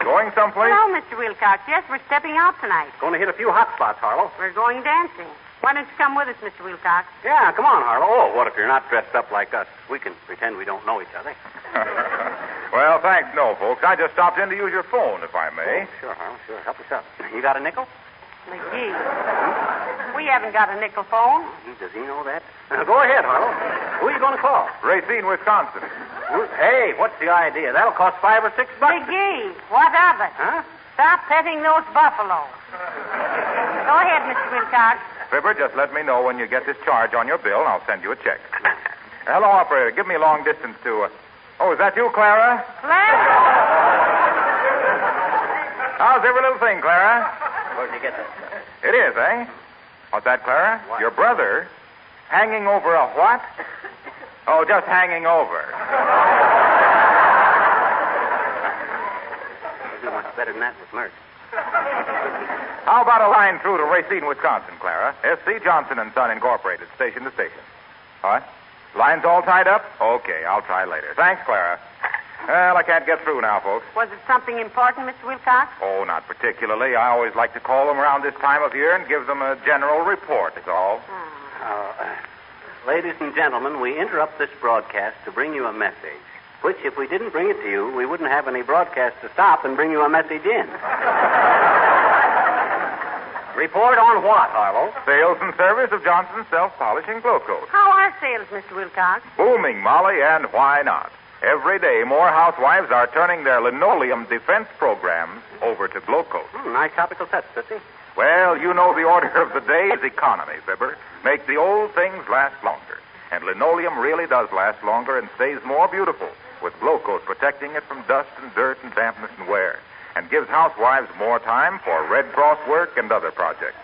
[SPEAKER 5] Going someplace?
[SPEAKER 7] Hello, Mr. Wilcox. Yes, we're stepping out tonight.
[SPEAKER 16] Going to hit a few hot spots, Harlow.
[SPEAKER 7] We're going dancing. Why don't you come with us, Mr. Wilcox?
[SPEAKER 16] Yeah, come on, Harlow. Oh, what if you're not dressed up like us? We can pretend we don't know each other.
[SPEAKER 5] Well, thanks, no, folks. I just stopped in to use your phone, if I may.
[SPEAKER 16] Oh, sure, Harlow, sure. Help yourself. You got a nickel?
[SPEAKER 7] Magee. We haven't got a nickel phone.
[SPEAKER 16] Does he know that? Go ahead, Harlow. Who are you going to call?
[SPEAKER 5] Racine, Wisconsin.
[SPEAKER 16] Hey, what's the idea? That'll cost $5 or $6.
[SPEAKER 7] Magee, what of it?
[SPEAKER 16] Huh?
[SPEAKER 7] Stop petting those buffaloes. Go ahead, Mr. Wilcox.
[SPEAKER 5] Fibber, just let me know when you get this charge on your bill, and I'll send you a check. Hello, operator. Give me long distance to... is that you, Clara?
[SPEAKER 7] Clara?
[SPEAKER 5] How's every little thing, Clara?
[SPEAKER 16] Where'd you get that?
[SPEAKER 5] It is, eh? What's that, Clara?
[SPEAKER 16] What?
[SPEAKER 5] Your brother? Hanging over a what? Oh, just hanging over.
[SPEAKER 16] You do much better than that with Mert.
[SPEAKER 5] How about a line through to Racine, Wisconsin, Clara? S.C. Johnson & Son, Incorporated, station to station. What? Lines all tied up? Okay, I'll try later. Thanks, Clara. Well, I can't get through now, folks.
[SPEAKER 7] Was it something important, Mr. Wilcox?
[SPEAKER 5] Oh, not particularly. I always like to call them around this time of year and give them a general report, is all.
[SPEAKER 16] Ladies and gentlemen, we interrupt this broadcast to bring you a message, which, if we didn't bring it to you, we wouldn't have any broadcast to stop and bring you a message in. Report on what, Harlow?
[SPEAKER 5] Sales and service of Johnson's self-polishing glow coat.
[SPEAKER 7] How are sales, Mr. Wilcox?
[SPEAKER 5] Booming, Molly, and why not? Every day, more housewives are turning their linoleum defense programs over to glow coat.
[SPEAKER 16] Nice topical touch, Tootsie.
[SPEAKER 5] Well, you know the order of the day is economy, Fibber. Make the old things last longer. And linoleum really does last longer and stays more beautiful, with glow coat protecting it from dust and dirt and dampness and wear, and gives housewives more time for Red Cross work and other projects.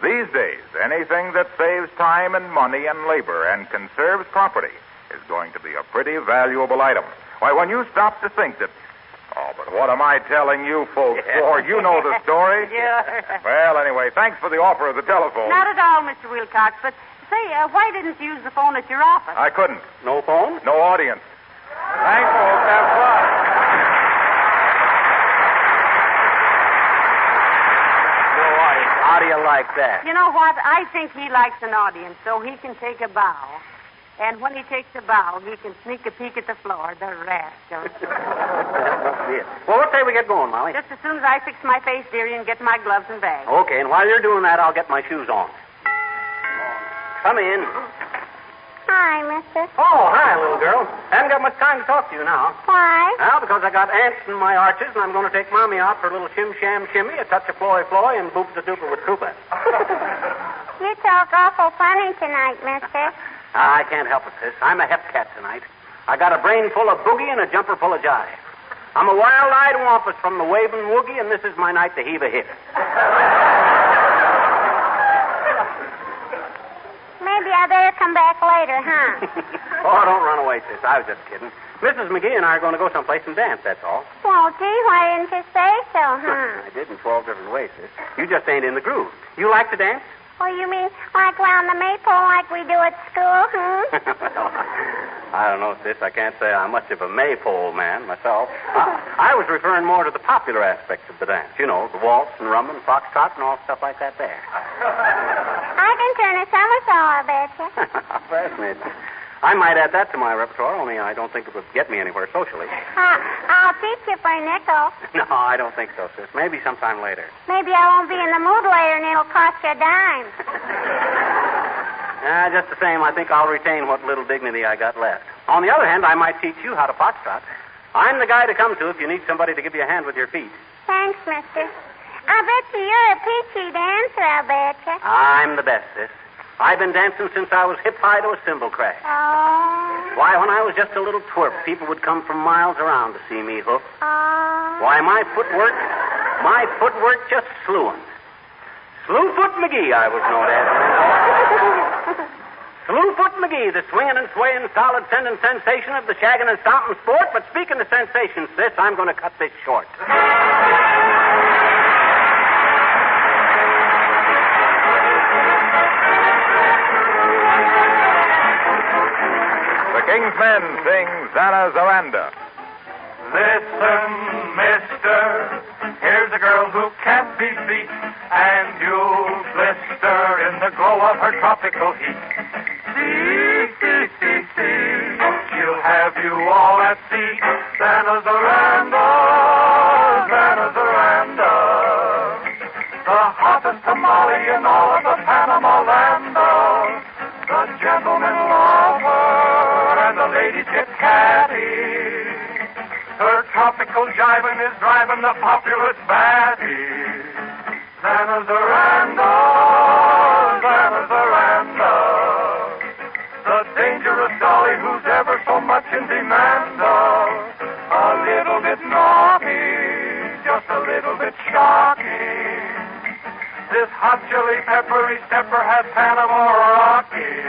[SPEAKER 5] These days, anything that saves time and money and labor and conserves property is going to be a pretty valuable item. Why, when you stop to think that... Oh, but what am I telling you folks for? You know the story.
[SPEAKER 7] Sure.
[SPEAKER 5] Well, anyway, thanks for the offer of the telephone.
[SPEAKER 7] Not at all, Mr. Wilcox, but say, why didn't you use the phone at your office?
[SPEAKER 5] I couldn't.
[SPEAKER 16] No phone?
[SPEAKER 5] No audience. Thanks, folks. Have fun.
[SPEAKER 16] How do you like that?
[SPEAKER 7] You know what? I think he likes an audience, so he can take a bow. And when he takes a bow, he can sneak a peek at the floor, the rascal.
[SPEAKER 16] Well, what say we get going, Molly?
[SPEAKER 7] Just as soon as I fix my face, dearie, and get my gloves and bag.
[SPEAKER 16] Okay, and while you're doing that, I'll get my shoes on. Come in.
[SPEAKER 13] Hi, mister.
[SPEAKER 16] Oh, hi, little girl. Haven't got much time to talk to you now.
[SPEAKER 13] Why?
[SPEAKER 16] Well, because I got ants in my arches, and I'm going to take Mommy out for a little shim-sham-shimmy, a touch of floy-floy, and boop-the-dooper with Cooper.
[SPEAKER 13] You talk awful funny tonight, mister.
[SPEAKER 16] I can't help it, sis. I'm a hep cat tonight. I got a brain full of boogie and a jumper full of jive. I'm a wild-eyed wampus from the waving woogie, and this is my night to heave a hit.
[SPEAKER 13] Maybe I better come back later, huh?
[SPEAKER 16] Oh, don't run away, sis. I was just kidding. Mrs. Magee and I are going to go someplace and dance, that's all.
[SPEAKER 13] Well, gee, why didn't you say so, huh?
[SPEAKER 16] I did in 12 different ways, sis. You just ain't in the groove. You like to dance?
[SPEAKER 13] Oh, you mean like round the maypole like we do at school, huh?
[SPEAKER 16] I don't know, sis. I can't say I'm much of a maypole man myself. I was referring more to the popular aspects of the dance. You know, the waltz and rumba and foxtrot and all stuff like that there.
[SPEAKER 13] I can turn a somersault, I bet you.
[SPEAKER 16] Fascinating. I might add that to my repertoire, only I don't think it would get me anywhere socially.
[SPEAKER 13] I'll teach you for a nickel.
[SPEAKER 16] No, I don't think so, sis. Maybe sometime later.
[SPEAKER 13] Maybe I won't be in the mood later and it'll cost you a dime.
[SPEAKER 16] Just the same, I think I'll retain what little dignity I got left. On the other hand, I might teach you how to foxtrot. I'm the guy to come to if you need somebody to give you a hand with your feet.
[SPEAKER 13] Thanks, mister. I bet you're a peachy dancer, I bet you.
[SPEAKER 16] I'm the best, sis. I've been dancing since I was hip-high to a cymbal crash.
[SPEAKER 13] Oh.
[SPEAKER 16] Why, when I was just a little twerp, people would come from miles around to see me hoof.
[SPEAKER 13] Oh.
[SPEAKER 16] Why, my footwork just slewing. Slewfoot Magee, I was known as. Slewfoot Magee, the swinging and swaying, solid sending sensation of the shagging and stomping sport. But speaking of sensations, sis, I'm going to cut this short.
[SPEAKER 5] King's Men sing Zana Zaranda.
[SPEAKER 4] Listen, mister, here's a girl who can't be beat, and you'll blister in the glow of her tropical heat. See, she'll have you all at sea. Zana Zaranda, Zana Zaranda, the hottest tamale in all of the Panama land. The gentlemen love her, and the ladies get catty. Her tropical jiving is driving the populace batty. Zana Zaranda, Zana Zaranda, the dangerous dolly who's ever so much in demand. A little bit naughty, just a little bit shocking. This hot chili peppery stepper has Panama rocking.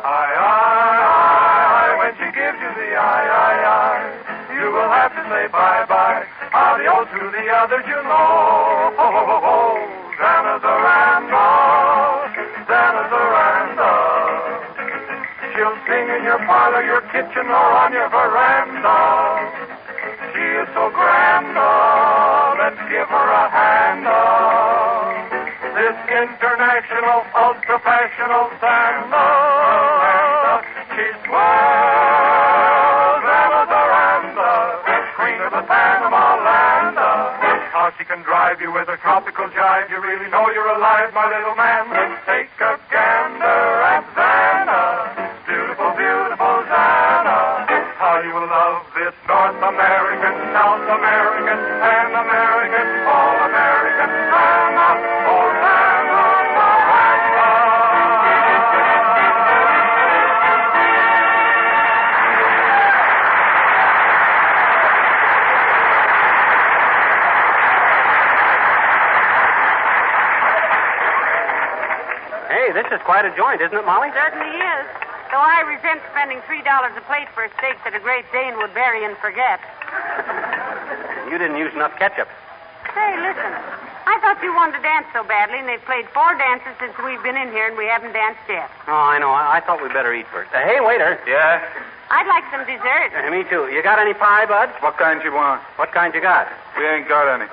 [SPEAKER 4] Aye, when she gives you the aye, you will have to say bye-bye. Adios to the others you know. Zana Zaranda, Zana Zaranda. She'll sing in your parlor, your kitchen, or on your veranda. She is so grand, let's give her a hand. This international, ultra-fashionable Santa, she's swell, Zana Zaranda, queen of the Panama land. How she can drive you with a tropical jive, you really know you're alive, my little man. Take a gander at Zana, beautiful, beautiful Zana. How you will love this North American, South American, Pan American, all American Zana, oh Zana Zaranda.
[SPEAKER 16] Hey, this is quite a joint, isn't it, Molly?
[SPEAKER 7] Certainly is. Though I resent spending $3 a plate for a steak that a Great Dane would bury and forget.
[SPEAKER 16] You didn't use enough ketchup.
[SPEAKER 7] Hey, listen. I thought you wanted to dance so badly, and they've played 4 dances since we've been in here, and we haven't danced yet.
[SPEAKER 16] Oh, I know. I thought we'd better eat first. Hey, waiter.
[SPEAKER 9] Yeah?
[SPEAKER 7] I'd like some dessert.
[SPEAKER 16] Me too. You got any pie, bud?
[SPEAKER 9] What kind you want?
[SPEAKER 16] What kind you got?
[SPEAKER 9] We ain't got any.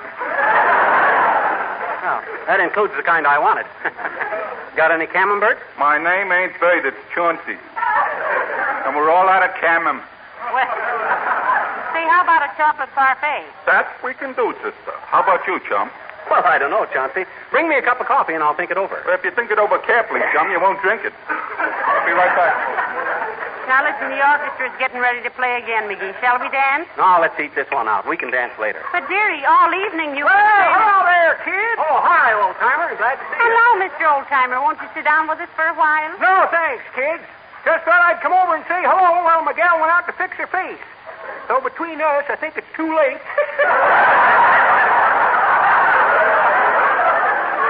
[SPEAKER 16] Oh, that includes the kind I wanted. Got any camembert?
[SPEAKER 9] My name ain't Bird, it's Chauncey. And we're all out of camem.
[SPEAKER 7] Well, say, how about a chocolate parfait?
[SPEAKER 9] That we can do, sister. How about you, chum?
[SPEAKER 16] Well, I don't know, Chauncey. Bring me a cup of coffee and I'll think it over.
[SPEAKER 9] Well, if you think it over carefully, chum, you won't drink it. I'll be right back.
[SPEAKER 7] Now, listen, the orchestra's getting ready to play again, Magee. Shall we dance?
[SPEAKER 16] No, let's eat this one out. We can dance later.
[SPEAKER 7] But, dearie, all evening you...
[SPEAKER 16] Well, hello there, kid. Oh, hi, old-timer. Glad to see you.
[SPEAKER 7] Hello, Mr. Old-Timer. Won't you sit down with us for a while?
[SPEAKER 1] No, thanks, kids. Just thought I'd come over and say hello while Miguel went out to fix her face. So between us, I think it's too late.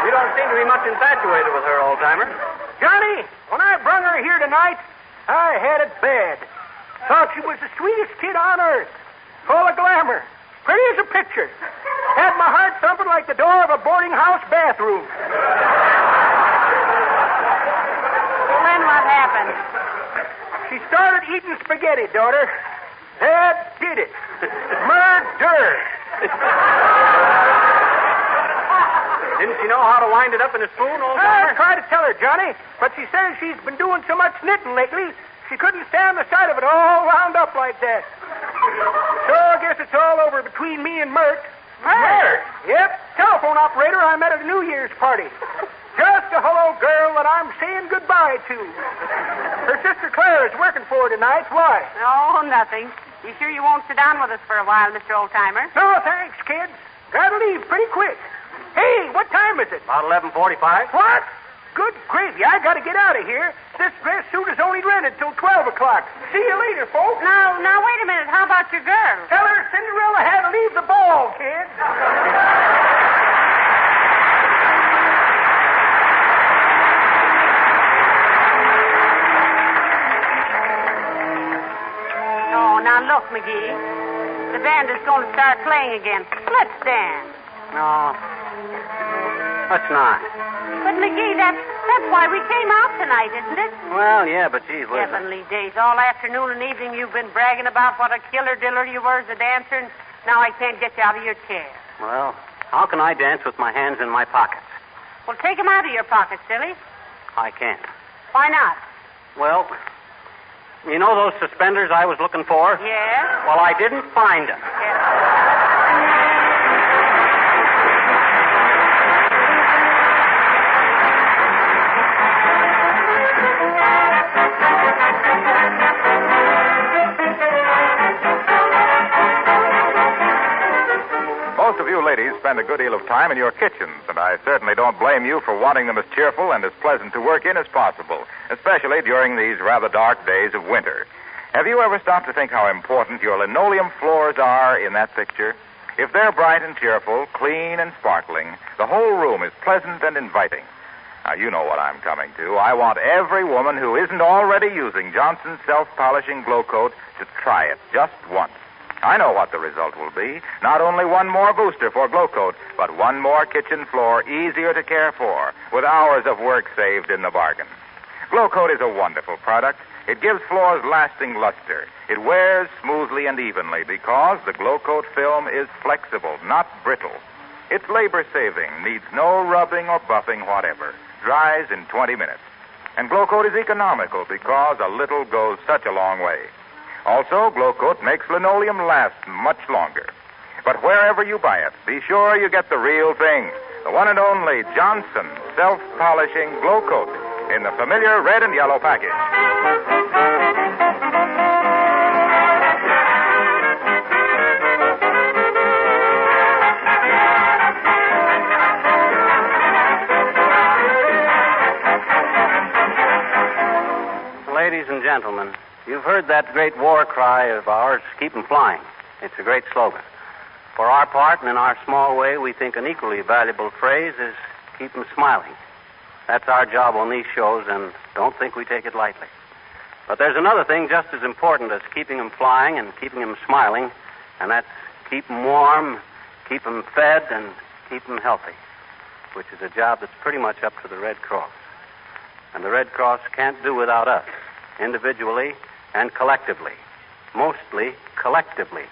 [SPEAKER 16] You don't seem to be much infatuated with her, old-timer.
[SPEAKER 1] Johnny, when I brung her here tonight, I had it bad. Thought she was the sweetest kid on earth. Full of glamour. Pretty as a picture. Had my heart thumping like the door of a boarding house bathroom.
[SPEAKER 7] Well, then what happened?
[SPEAKER 1] She started eating spaghetti, daughter. That did it. Murder.
[SPEAKER 16] Didn't she know how to wind it up in a spoon,
[SPEAKER 1] I
[SPEAKER 16] old-timer?
[SPEAKER 1] tried to tell her, Johnny, but she says she's been doing so much knitting lately, she couldn't stand the sight of it all wound up like that. So I guess it's all over between me and Mert.
[SPEAKER 16] Mert?
[SPEAKER 1] Yep, telephone operator I met at a New Year's party. Just a hello girl that I'm saying goodbye to. Her sister Claire is working for her tonight. Why?
[SPEAKER 7] Oh, nothing. You sure you won't sit down with us for a while, Mr. Oldtimer?
[SPEAKER 1] No, thanks, kids. Gotta leave pretty quick. Hey, what time is it?
[SPEAKER 16] About 11:45.
[SPEAKER 1] What? Good gravy. I gotta get out of here. This dress suit is only rented till 12 o'clock. See you later, folks.
[SPEAKER 7] Now, wait a minute. How about your girl?
[SPEAKER 1] Tell her Cinderella had to leave the ball, kid.
[SPEAKER 7] Oh, now look, Magee. The band is going to start playing again. Let's dance.
[SPEAKER 16] No. Let's not.
[SPEAKER 7] But, Magee, that's why we came out tonight, isn't it?
[SPEAKER 16] Well, yeah, but geez, listen.
[SPEAKER 7] Heavenly days. All afternoon and evening you've been bragging about what a killer-diller you were as a dancer, and now I can't get you out of your chair.
[SPEAKER 16] Well, how can I dance with my hands in my pockets?
[SPEAKER 7] Well, take them out of your pockets, silly.
[SPEAKER 16] I can't.
[SPEAKER 7] Why not?
[SPEAKER 16] Well, you know those suspenders I was looking for?
[SPEAKER 7] Yeah?
[SPEAKER 16] Well, I didn't find them.
[SPEAKER 5] Most of you ladies spend a good deal of time in your kitchens, and I certainly don't blame you for wanting them as cheerful and as pleasant to work in as possible, especially during these rather dark days of winter. Have you ever stopped to think how important your linoleum floors are in that picture? If they're bright and cheerful, clean and sparkling, the whole room is pleasant and inviting. Now, you know what I'm coming to. I want every woman who isn't already using Johnson's self-polishing glow coat to try it just once. I know what the result will be. Not only one more booster for Glow Coat, but one more kitchen floor easier to care for, with hours of work saved in the bargain. Glow Coat is a wonderful product. It gives floors lasting luster. It wears smoothly and evenly because the Glow Coat film is flexible, not brittle. It's labor-saving, needs no rubbing or buffing whatever. Dries in 20 minutes. And Glow Coat is economical because a little goes such a long way. Also, Glow Coat makes linoleum last much longer. But wherever you buy it, be sure you get the real thing. The one and only Johnson self-polishing Glow Coat in the familiar red and yellow package.
[SPEAKER 16] Ladies and gentlemen, you've heard that great war cry of ours, keep 'em flying. It's a great slogan. For our part and in our small way, we think an equally valuable phrase is keep 'em smiling. That's our job on these shows, and don't think we take it lightly. But there's another thing just as important as keeping 'em flying and keeping 'em smiling, and that's keep 'em warm, keep 'em fed, and keep 'em healthy, which is a job that's pretty much up to the Red Cross. And the Red Cross can't do without us, individually and collectively. Mostly collectively,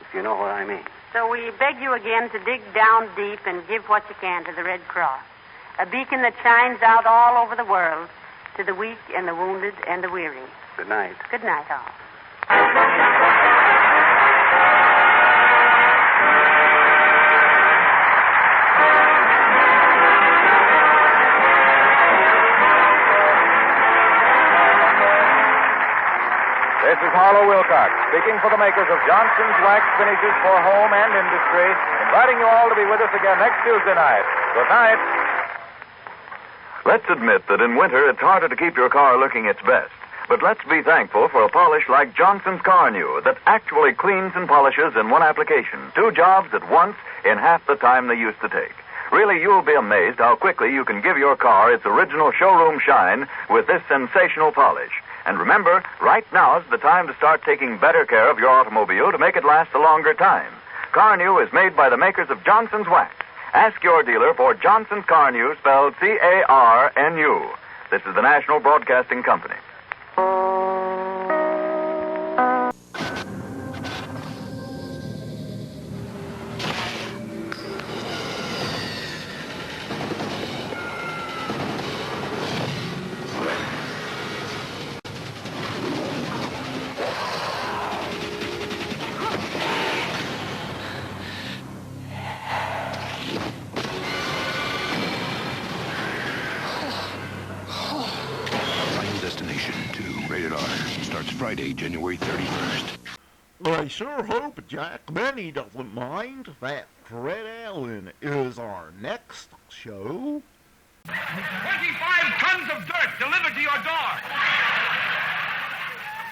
[SPEAKER 16] if you know what I mean.
[SPEAKER 7] So we beg you again to dig down deep and give what you can to the Red Cross. A beacon that shines out all over the world to the weak and the wounded and the weary.
[SPEAKER 16] Good night.
[SPEAKER 7] Good night, all.
[SPEAKER 5] This is Harlow Wilcox, speaking for the makers of Johnson's Wax Finishes for Home and Industry, inviting you all to be with us again next Tuesday night. Good night.
[SPEAKER 12] Let's admit that in winter it's harder to keep your car looking its best.
[SPEAKER 9] But let's be thankful for a polish like Johnson's Car New that actually cleans and polishes in one application. 2 jobs at once in half the time they used to take. Really, you'll be amazed how quickly you can give your car its original showroom shine with this sensational polish. And remember, right now is the time to start taking better care of your automobile to make it last a longer time. Car New is made by the makers of Johnson's Wax. Ask your dealer for Johnson's Car New, spelled C-A-R-N-U. This is the National Broadcasting Company.
[SPEAKER 19] Friday, January 31st.
[SPEAKER 2] I sure hope Jack Benny doesn't mind that Fred Allen is our next show.
[SPEAKER 12] 25 tons of dirt delivered to your door.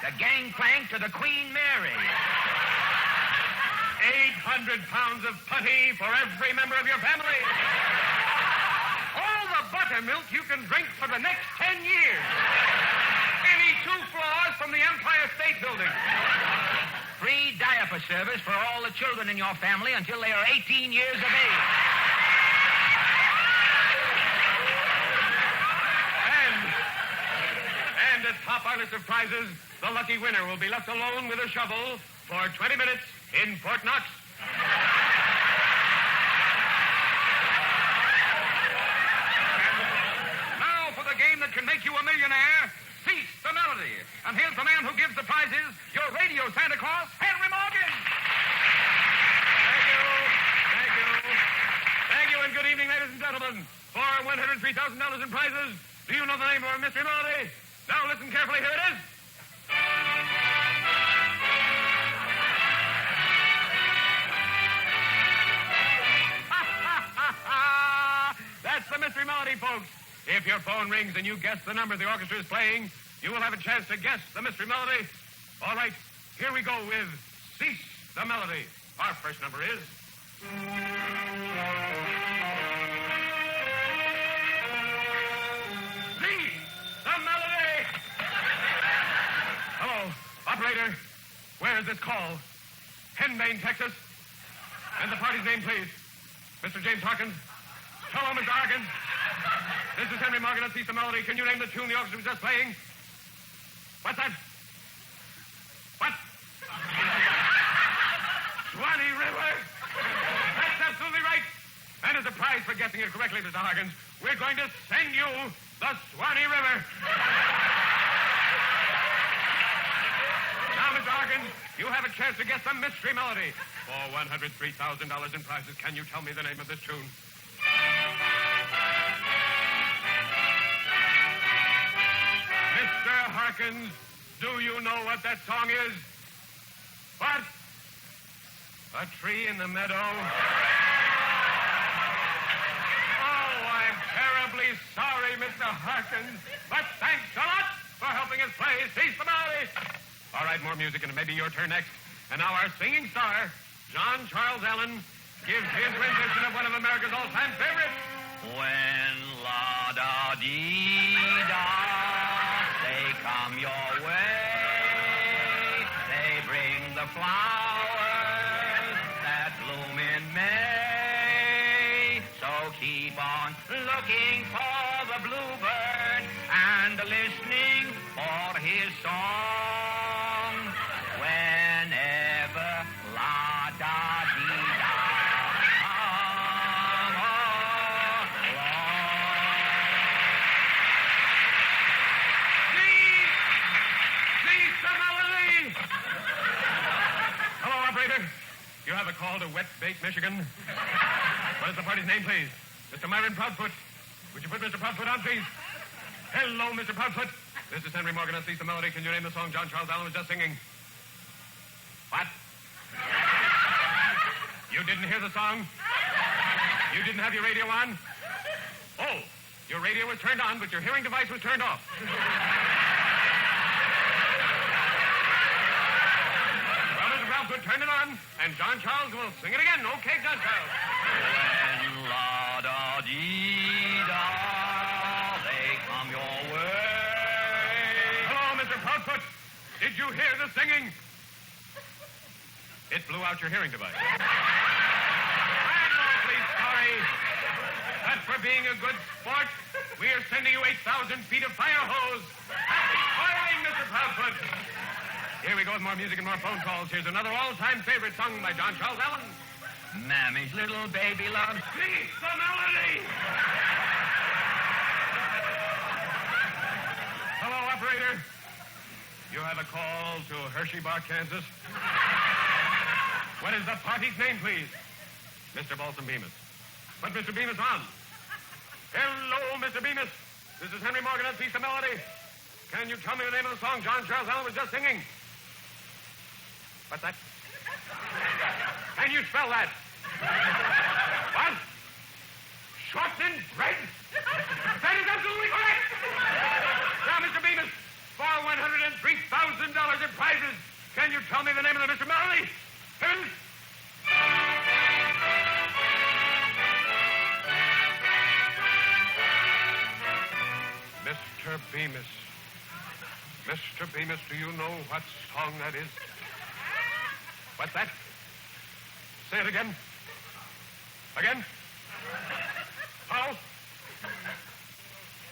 [SPEAKER 12] The gangplank to the Queen Mary. 800 pounds of putty for every member of your family. All the buttermilk you can drink for the next 10 years. Any 2 floors from the Empire State Building.
[SPEAKER 17] Free diaper service for all the children in your family until they are 18 years of age.
[SPEAKER 12] And at top our list of prizes, the lucky winner will be left alone with a shovel for 20 minutes in Fort Knox. And now for the game that can make you a millionaire. Cease the melody. And here's the man who gives the prizes, your radio Santa Claus, Henry Morgan. Thank you. Thank you. Thank you, and good evening, ladies and gentlemen. For $103,000 in prizes, do you know the name of our mystery melody? Now listen carefully. Here it is. That's the mystery melody, folks. If your phone rings and you guess the number the orchestra is playing, you will have a chance to guess the mystery melody. All right, here we go with Cease the Melody. Our first number is... Cease the Melody! Hello, operator. Where is this call? Henbane, Texas. And the party's name, please. Mr. James Harkins. Hello, Mr. Harkins. This is Henry Morgan at Cease the Melody. Can you name the tune the orchestra was just playing? What's that? What? Swanee River. That's absolutely right. And as a prize for guessing it correctly, Mr. Harkins, we're going to send you the Swanee River. Now, Mr. Harkins, you have a chance to guess the mystery melody. For $103,000 in prizes, can you tell me the name of this tune? Mr. Harkins, do you know what that song is? What? A tree in the meadow? Oh, I'm terribly sorry, Mr. Harkins, but thanks a lot for helping us play Cease the Melody. All right, more music, and it may be your turn next. And now our singing star, John Charles Allen, gives his rendition of one of America's all-time favorites.
[SPEAKER 17] When la-da-dee-da, they come your way. They bring the flowers that bloom in May. So keep on looking for the bluebird and listening for his song. Whenever la-da-dee-da.
[SPEAKER 12] You have a call to Wet Bait, Michigan. What is the party's name, please? Mr. Myron Proudfoot. Would you put Mr. Proudfoot on, please? Hello, Mr. Proudfoot. This is Henry Morgan at Cease the Melody. Can you name the song John Charles Allen was just singing? What? You didn't hear the song? You didn't have your radio on? Oh, your radio was turned on, but your hearing device was turned off. Proudfoot, turn it on, and John Charles will sing it again. Okay, John Charles. When la-da-dee-da, they come your way. Hello, Mr. Proudfoot. Did you hear the singing? It blew out your hearing device. I'm awfully sorry. But for being a good sport, we are sending you 8,000 feet of fire hose. Happy firing, Mr. Proudfoot. Here we go with more music and more phone calls. Here's another all-time favorite sung by John Charles Allen. Mammy's little baby loves peace, the melody. Hello, operator. You have a call to Hershey Bar, Kansas. What is the party's name, please? Mr. Balsam Bemis. But Mr. Bemis on. Hello, Mr. Bemis. This is Henry Morgan at Peace the Melody. Can you tell me the name of the song John Charles Allen was just singing? What's that? Can you spell that? What? Shortened bread? That is absolutely correct. Now, Mr. Bemis, for $103,000 in prizes, can you tell me the name of the Mr. Melody? Mr. Bemis. Mr. Bemis, do you know what song that is? What's that? Say it again. Again? How?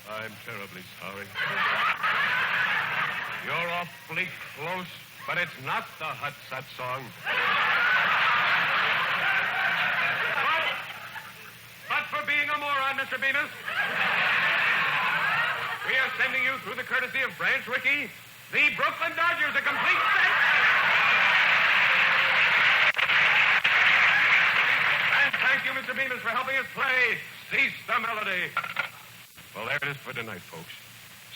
[SPEAKER 12] I'm terribly sorry. You're awfully close, but it's not the Hut Sut song. But for being a moron, Mr. Bemis, we are sending you through the courtesy of Branch Rickey, the Brooklyn Dodgers, a complete set. And thank you, Mr. Bemis, for helping us play Cease the Melody. Well, there it is for tonight, folks.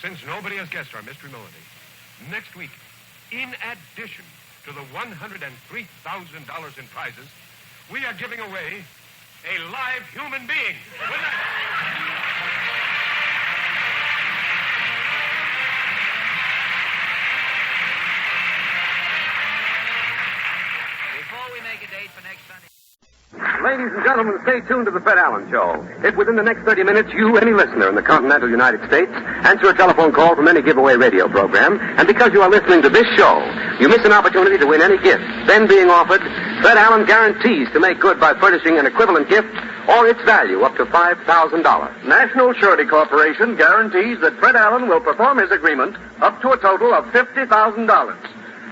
[SPEAKER 12] Since nobody has guessed our mystery melody, next week, in addition to the $103,000 in prizes, we are giving away a live human being. Good night.
[SPEAKER 17] Before we make a date for next Sunday.
[SPEAKER 3] Ladies and gentlemen, stay tuned to the Fred Allen Show. If within the next 30 minutes you, any listener in the continental United States, answer a telephone call from any giveaway radio program, and because you are listening to this show, you miss an opportunity to win any gift then being offered, Fred Allen guarantees to make good by furnishing an equivalent gift or its value up to $5,000.
[SPEAKER 18] National Surety Corporation guarantees that Fred Allen will perform his agreement up to a total of $50,000.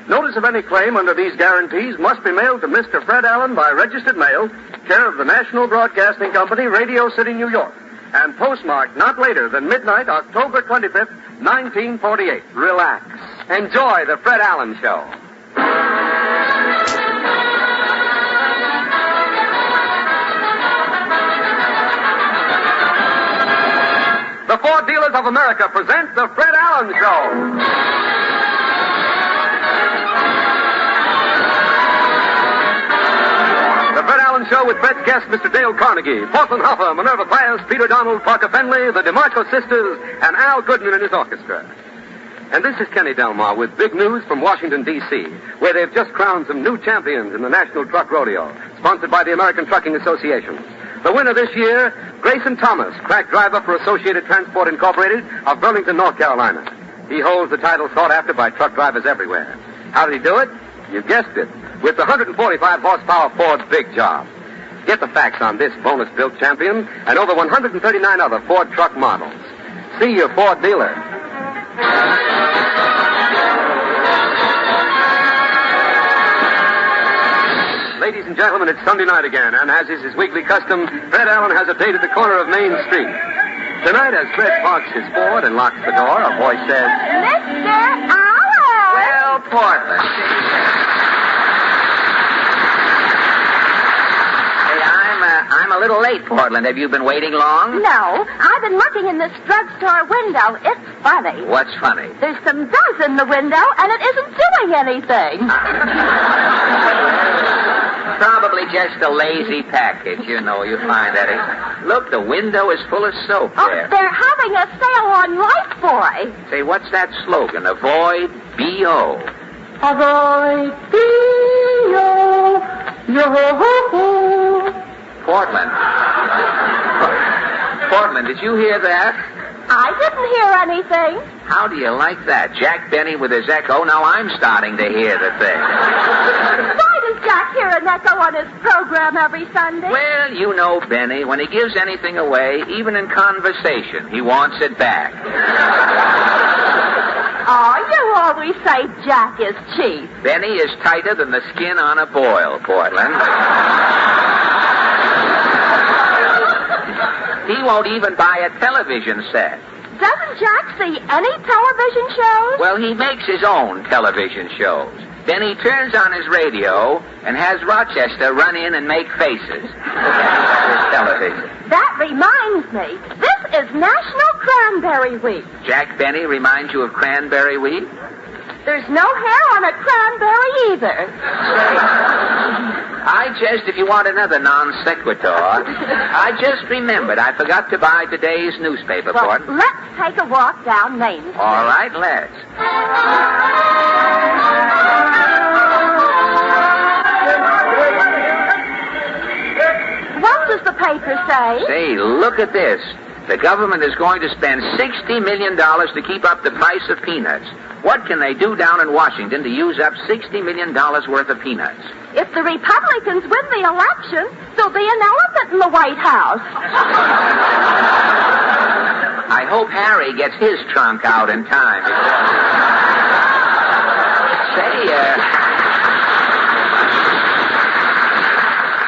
[SPEAKER 18] Notice of any claim under these guarantees must be mailed to Mr. Fred Allen by registered mail, care of the National Broadcasting Company, Radio City, New York, and postmarked not later than midnight, October 25th, 1948.
[SPEAKER 3] Relax. Enjoy the Fred Allen Show. The Ford Dealers of America present the Fred Allen Show. Show with Fred's guests, Mr. Dale Carnegie, Portland Hoffa, Minerva Pius, Peter Donald, Parker Fenley, the DeMarco sisters, and Al Goodman and his orchestra. And this is Kenny Delmar with big news from Washington, D.C., where they've just crowned some new champions in the National Truck Rodeo, sponsored by the American Trucking Association. The winner this year, Grayson Thomas, crack driver for Associated Transport Incorporated of Burlington, North Carolina. He holds the title sought after by truck drivers everywhere. How did he do it? You guessed it, with the 145 horsepower Ford Big Job. Get the facts on this bonus-built champion and over 139 other Ford truck models. See your Ford dealer. Ladies and gentlemen, it's Sunday night again, and as is his weekly custom, Fred Allen has a date at the corner of Main Street. Tonight, as Fred parks his Ford and locks the door, a voice says,
[SPEAKER 13] Mr. Allen!
[SPEAKER 3] Well, Portland.
[SPEAKER 23] I'm a little late, Portland. Have you been waiting long?
[SPEAKER 13] No. I've been looking in this drugstore window. It's funny.
[SPEAKER 23] What's funny?
[SPEAKER 13] There's some dust in the window, and it isn't doing anything.
[SPEAKER 23] Probably just a lazy package. You know, you find that. Look, the window is full of soap there.
[SPEAKER 13] They're having a sale on Lifebuoy.
[SPEAKER 23] Say, what's that slogan? Avoid B.O.
[SPEAKER 13] Avoid B.O.
[SPEAKER 8] Yo-ho-ho.
[SPEAKER 23] Portland. Portland, did you hear that?
[SPEAKER 8] I didn't hear anything.
[SPEAKER 23] How do you like that? Jack Benny with his echo. Now I'm starting to hear the thing.
[SPEAKER 8] Why does Jack hear an echo on his program every Sunday?
[SPEAKER 23] Well, you know Benny, when he gives anything away, even in conversation, he wants it back.
[SPEAKER 8] Oh, you always say Jack is cheap.
[SPEAKER 23] Benny is tighter than the skin on a boil, Portland. He won't even buy a television set.
[SPEAKER 8] Doesn't Jack see any television shows?
[SPEAKER 23] Well, he makes his own television shows. Then he turns on his radio and has Rochester run in and make faces. That's his television.
[SPEAKER 8] That reminds me. This is National Cranberry Week.
[SPEAKER 23] Jack Benny reminds you of Cranberry Week?
[SPEAKER 8] There's no hair on a cranberry either.
[SPEAKER 23] If you want another non sequitur, I just remembered I forgot to buy today's newspaper,
[SPEAKER 8] Well,
[SPEAKER 23] Portland.
[SPEAKER 8] let's take a walk down Main Street.
[SPEAKER 23] All right, let's.
[SPEAKER 8] What does the paper say?
[SPEAKER 23] Say, look at this. The government is going to spend $60 million to keep up the price of peanuts. What can they do down in Washington to use up $60 million worth of peanuts?
[SPEAKER 8] If the Republicans win the election, there'll be an elephant in the White House.
[SPEAKER 23] I hope Harry gets his trunk out in time.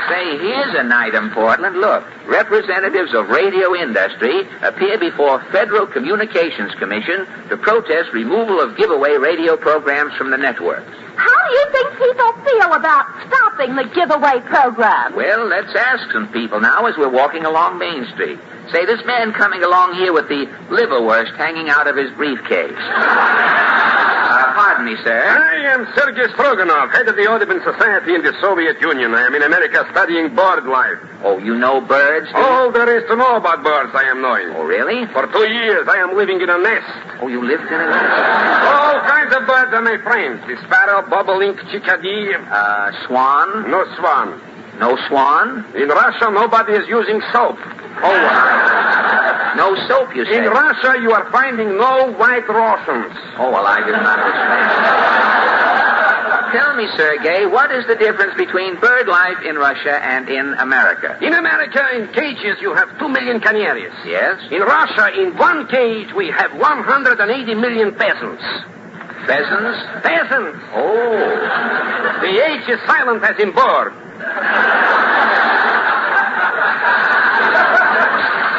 [SPEAKER 23] Say, here's an item, Portland. Look, representatives of radio industry appear before Federal Communications Commission to protest removal of giveaway radio programs from the networks.
[SPEAKER 8] How do you think people feel about stopping the giveaway program?
[SPEAKER 23] Well, let's ask some people now as we're walking along Main Street. Say, this man coming along here with the liverwurst hanging out of his briefcase. Pardon me, sir.
[SPEAKER 18] I am Sergei Stroganov, head of the Audubon Society in the Soviet Union. I am in America studying bird life.
[SPEAKER 23] Oh, you know birds?
[SPEAKER 18] All there is to know about birds I am knowing.
[SPEAKER 23] Oh, really?
[SPEAKER 18] For 2 years I am living in a nest.
[SPEAKER 23] Oh, you lived in a nest?
[SPEAKER 18] All kinds of birds are my friends. The sparrow, bobolink, chickadee.
[SPEAKER 23] Swan?
[SPEAKER 18] No swan.
[SPEAKER 23] No swan?
[SPEAKER 18] In Russia, nobody is using soap.
[SPEAKER 23] Oh, no soap, you say?
[SPEAKER 18] In Russia, you are finding no white Russians.
[SPEAKER 23] Oh, well, I didn't understand. Tell me, Sergei, what is the difference between bird life in Russia and in America?
[SPEAKER 18] In America, in cages, you have 2 million canaries.
[SPEAKER 23] Yes?
[SPEAKER 18] In Russia, in one cage, we have 180 million pheasants.
[SPEAKER 23] Pheasants?
[SPEAKER 18] Pheasants.
[SPEAKER 23] Oh.
[SPEAKER 18] The H is silent as in bird.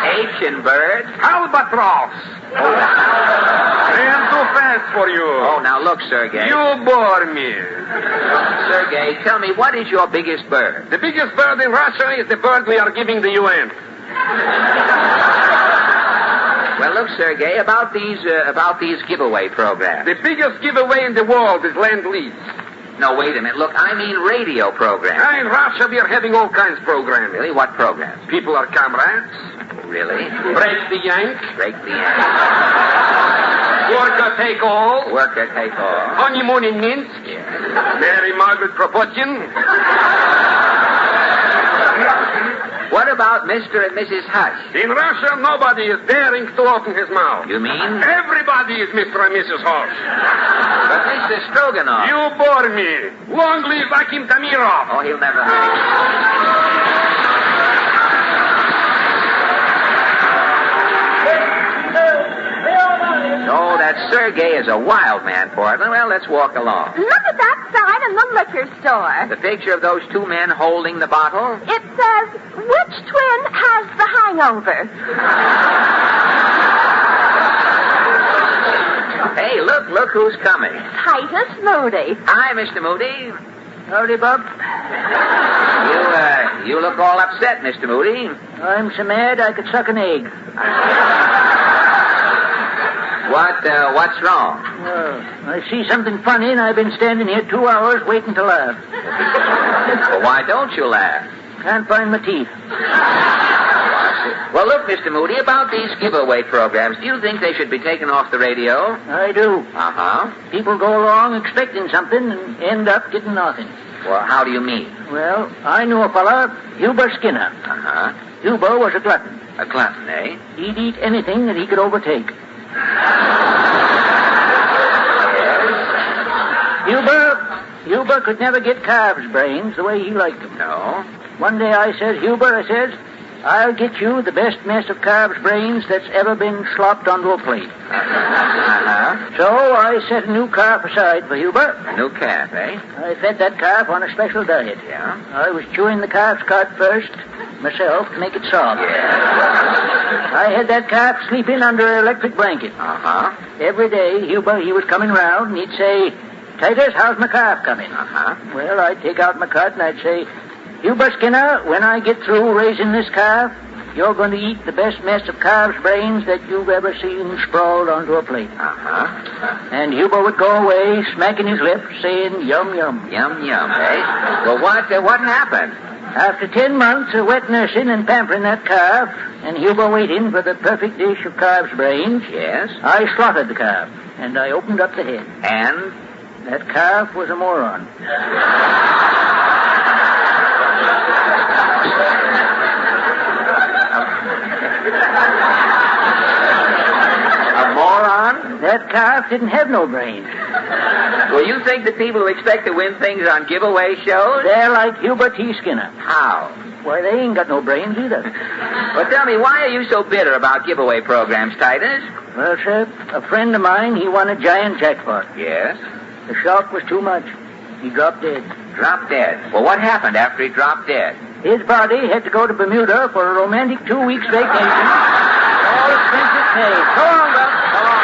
[SPEAKER 23] H in bird?
[SPEAKER 18] Albatross. I am too fast for you.
[SPEAKER 23] Oh, now look, Sergei.
[SPEAKER 18] You bore me.
[SPEAKER 23] Sergei, tell me, what is your biggest bird?
[SPEAKER 18] The biggest bird in Russia is the bird we are giving the UN.
[SPEAKER 23] Well, look, Sergei, about these giveaway programs.
[SPEAKER 18] The biggest giveaway in the world is Land-Lease.
[SPEAKER 23] No, wait a minute. Look, I mean radio programs.
[SPEAKER 18] In Russia, we are having all kinds of programs.
[SPEAKER 23] Really? What programs?
[SPEAKER 18] People are comrades.
[SPEAKER 23] Really?
[SPEAKER 18] Break the yank.
[SPEAKER 23] Break the yank.
[SPEAKER 18] Worker take all.
[SPEAKER 23] Worker take all.
[SPEAKER 18] Honeymoon in Minsk.
[SPEAKER 23] Yes.
[SPEAKER 18] Mary Margaret Kropotkin.
[SPEAKER 23] What about Mr. and Mrs. Hush?
[SPEAKER 18] In Russia, nobody is daring to open his mouth.
[SPEAKER 23] You mean?
[SPEAKER 18] Everybody is Mr. and Mrs. Hush.
[SPEAKER 23] But Mr. Stroganov.
[SPEAKER 18] You bore me. Long live Akim Tamirov.
[SPEAKER 23] Oh, he'll never make it. Oh, that Sergei is a wild man, Portland. Well, let's walk along.
[SPEAKER 8] Look at that sign in the liquor store.
[SPEAKER 23] The picture of those two men holding the bottle?
[SPEAKER 8] It says, which twin has the hangover?
[SPEAKER 23] Hey, look who's coming.
[SPEAKER 8] Titus Moody.
[SPEAKER 23] Hi, Mr. Moody. Howdy, Bub. You look all upset, Mr. Moody.
[SPEAKER 10] I'm so mad I could suck an egg.
[SPEAKER 23] What's wrong?
[SPEAKER 10] Well, I see something funny, and I've been standing here 2 hours waiting to laugh.
[SPEAKER 23] Well, why don't you laugh?
[SPEAKER 10] Can't find my teeth.
[SPEAKER 23] Well, look, Mr. Moody, about these giveaway programs, do you think they should be taken off the radio?
[SPEAKER 10] I do.
[SPEAKER 23] Uh-huh.
[SPEAKER 10] People go along expecting something and end up getting nothing.
[SPEAKER 23] Well, how do you mean?
[SPEAKER 10] Well, I knew a fella, Huber Skinner.
[SPEAKER 23] Uh-huh.
[SPEAKER 10] Huber was a glutton.
[SPEAKER 23] A glutton, eh?
[SPEAKER 10] He'd eat anything that he could overtake. Huber could never get calves' brains the way he liked them.
[SPEAKER 23] No.
[SPEAKER 10] One day I says, Huber, I'll get you the best mess of calves' brains that's ever been slopped onto a plate.
[SPEAKER 23] Uh-huh.
[SPEAKER 10] So I set a new calf aside for Huber.
[SPEAKER 23] A new calf, eh?
[SPEAKER 10] I fed that calf on a special diet.
[SPEAKER 23] Yeah?
[SPEAKER 10] I was chewing the calf's cud first, myself, to make it soft.
[SPEAKER 23] Yeah.
[SPEAKER 10] I had that calf sleeping under an electric blanket.
[SPEAKER 23] Uh-huh.
[SPEAKER 10] Every day, Huber, he was coming round, and he'd say, Titus, how's my calf coming?
[SPEAKER 23] Uh-huh.
[SPEAKER 10] Well, I'd take out my cud, and I'd say, Huber Skinner, when I get through raising this calf, you're going to eat the best mess of calf's brains that you've ever seen sprawled onto a plate.
[SPEAKER 23] Uh-huh.
[SPEAKER 10] And Huber would go away, smacking his lips, saying, yum, yum.
[SPEAKER 23] Yum, yum, eh? Well, what happened?
[SPEAKER 10] After 10 months of wet nursing and pampering that calf, and Huber waiting for the perfect dish of calf's brains,
[SPEAKER 23] yes,
[SPEAKER 10] I slaughtered the calf, and I opened up the head.
[SPEAKER 23] And?
[SPEAKER 10] That calf was a moron.
[SPEAKER 23] A moron?
[SPEAKER 10] That calf didn't have no brains.
[SPEAKER 23] Well, you think the people who expect to win things on giveaway shows?
[SPEAKER 10] They're like Huber T. Skinner.
[SPEAKER 23] How?
[SPEAKER 10] Why, they ain't got no brains either.
[SPEAKER 23] Well, tell me, why are you so bitter about giveaway programs, Titus?
[SPEAKER 10] Well, sir, a friend of mine, he won a giant jackpot.
[SPEAKER 23] Yes?
[SPEAKER 10] The shock was too much. He dropped dead.
[SPEAKER 23] Dropped dead? Well, what happened after he dropped dead?
[SPEAKER 10] His body had to go to Bermuda for a romantic 2 weeks vacation. All expenses paid. So long, Buck. So long.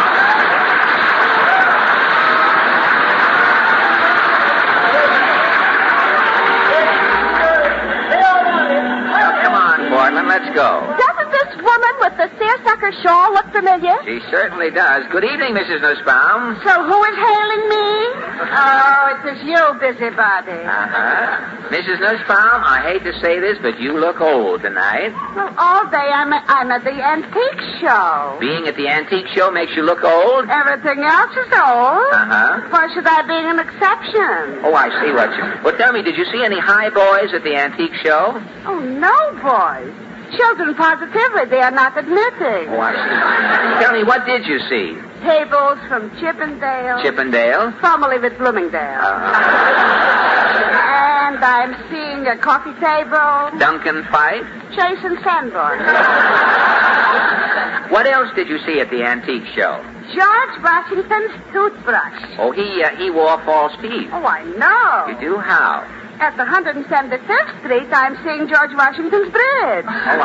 [SPEAKER 23] Now, come on, Portland, let's go.
[SPEAKER 20] Doesn't this woman with the seersucker shawl look familiar?
[SPEAKER 23] She certainly does. Good evening, Mrs. Nussbaum.
[SPEAKER 20] So who is hailing me? Oh, it was you, busybody.
[SPEAKER 23] Uh-huh. Mrs. Nussbaum, I hate to say this, but you look old tonight.
[SPEAKER 20] Well, all day I'm at the antique show.
[SPEAKER 23] Being at the antique show makes you look old?
[SPEAKER 20] Everything else is old.
[SPEAKER 23] Uh-huh.
[SPEAKER 20] Why should I be an exception?
[SPEAKER 23] Oh, I see what you... Well, tell me, did you see any high boys at the antique show?
[SPEAKER 20] Oh, no, boys. Children positively they are not admitting.
[SPEAKER 23] Oh, I see. Tell me, what did you see?
[SPEAKER 20] Tables from Chippendale.
[SPEAKER 23] Chippendale?
[SPEAKER 20] Formerly with Bloomingdale. And I'm seeing a coffee table.
[SPEAKER 23] Duncan Fife?
[SPEAKER 20] Chase and Sanborn.
[SPEAKER 23] What else did you see at the antique show?
[SPEAKER 20] George Washington's toothbrush.
[SPEAKER 23] Oh, he wore false teeth.
[SPEAKER 20] Oh, I know.
[SPEAKER 23] You do? How?
[SPEAKER 20] At the 175th Street, I'm seeing George Washington's bridge.
[SPEAKER 23] Oh,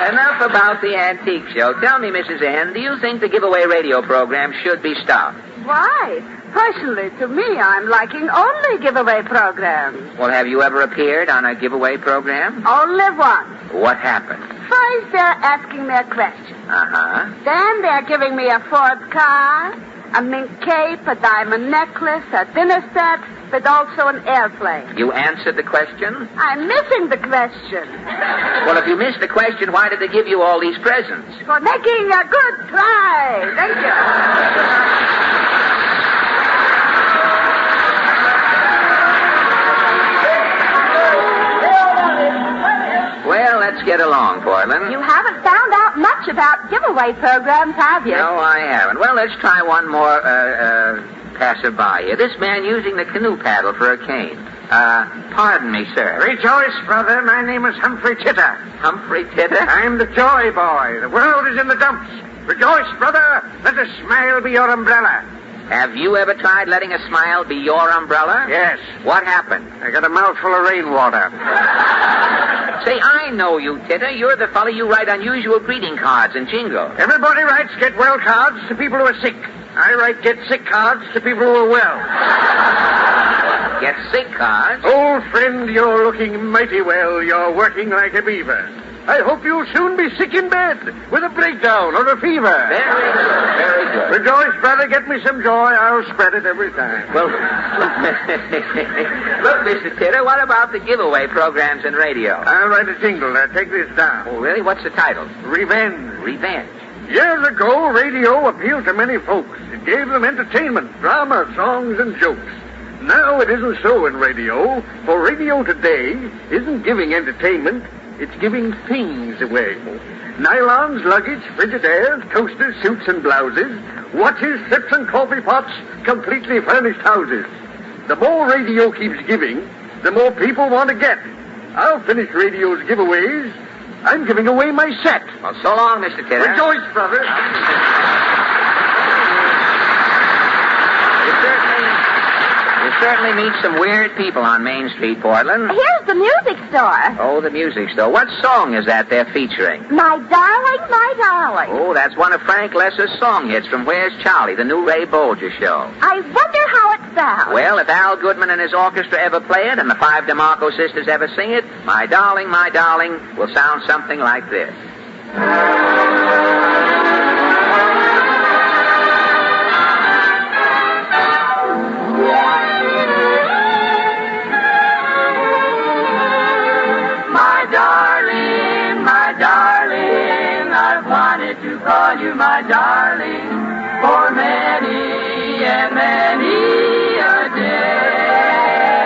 [SPEAKER 23] Enough about the antique show. Tell me, Mrs. N, do you think the giveaway radio program should be stopped?
[SPEAKER 20] Why? Personally, to me, I'm liking only giveaway programs.
[SPEAKER 23] Well, have you ever appeared on a giveaway program?
[SPEAKER 20] Only once.
[SPEAKER 23] What happened?
[SPEAKER 20] First, they're asking me a question.
[SPEAKER 23] Uh-huh.
[SPEAKER 20] Then they're giving me a Ford car, a mink cape, a diamond necklace, a dinner set, but also an airplane.
[SPEAKER 23] You answered the question?
[SPEAKER 20] I'm missing the question.
[SPEAKER 23] Well, if you missed the question, why did they give you all these presents?
[SPEAKER 20] For making a good try. Thank you.
[SPEAKER 23] Well, let's get along, Portland.
[SPEAKER 20] You haven't found out much about giveaway programs, have you?
[SPEAKER 23] No, I haven't. Well, let's try one more passerby here. This man using the canoe paddle for a cane. Pardon me, sir.
[SPEAKER 21] Rejoice, brother. My name is Humphrey Titter.
[SPEAKER 23] Humphrey Titter?
[SPEAKER 21] I'm the joy boy. The world is in the dumps. Rejoice, brother. Let a smile be your umbrella.
[SPEAKER 23] Have you ever tried letting a smile be your umbrella?
[SPEAKER 21] Yes.
[SPEAKER 23] What happened?
[SPEAKER 21] I got a mouthful of rainwater.
[SPEAKER 23] Say, I know you, Titter. You're the fellow you write unusual greeting cards and jingle.
[SPEAKER 21] Everybody writes get well cards to people who are sick. I write get sick cards to people who are well.
[SPEAKER 23] Get sick cards?
[SPEAKER 21] Old friend, you're looking mighty well. You're working like a beaver. I hope you'll soon be sick in bed with a breakdown or a fever.
[SPEAKER 23] Very good, very good.
[SPEAKER 21] Rejoice, brother. Get me some joy. I'll spread it every time.
[SPEAKER 23] Well, look, Mr. Titter, what about the giveaway programs in radio?
[SPEAKER 21] I'll write a jingle. Now, take this down.
[SPEAKER 23] Oh, really? What's the title?
[SPEAKER 21] Revenge.
[SPEAKER 23] Revenge.
[SPEAKER 21] Years ago, radio appealed to many folks. It gave them entertainment, drama, songs, and jokes. Now it isn't so in radio, for radio today isn't giving entertainment, it's giving things away. Nylons, luggage, Frigidairs, toasters, suits and blouses, watches, sips and coffee pots, completely furnished houses. The more radio keeps giving, the more people want to get. I'll finish radio's giveaways. I'm giving away my set.
[SPEAKER 23] Well, so long, Mr. Kidder.
[SPEAKER 21] Rejoice, brother.
[SPEAKER 23] You certainly meet some weird people on Main Street, Portland.
[SPEAKER 13] Here's the music store.
[SPEAKER 23] Oh, the music store. What song is that they're featuring?
[SPEAKER 13] My darling, my darling.
[SPEAKER 23] Oh, that's one of Frank Lesser's song hits from Where's Charlie, the new Ray Bolger show.
[SPEAKER 13] I wonder how it sounds.
[SPEAKER 23] Well, if Al Goodman and his orchestra ever play it and the five DeMarco sisters ever sing it, my darling, will sound something like this.
[SPEAKER 11] To call you my darling for many and many a day.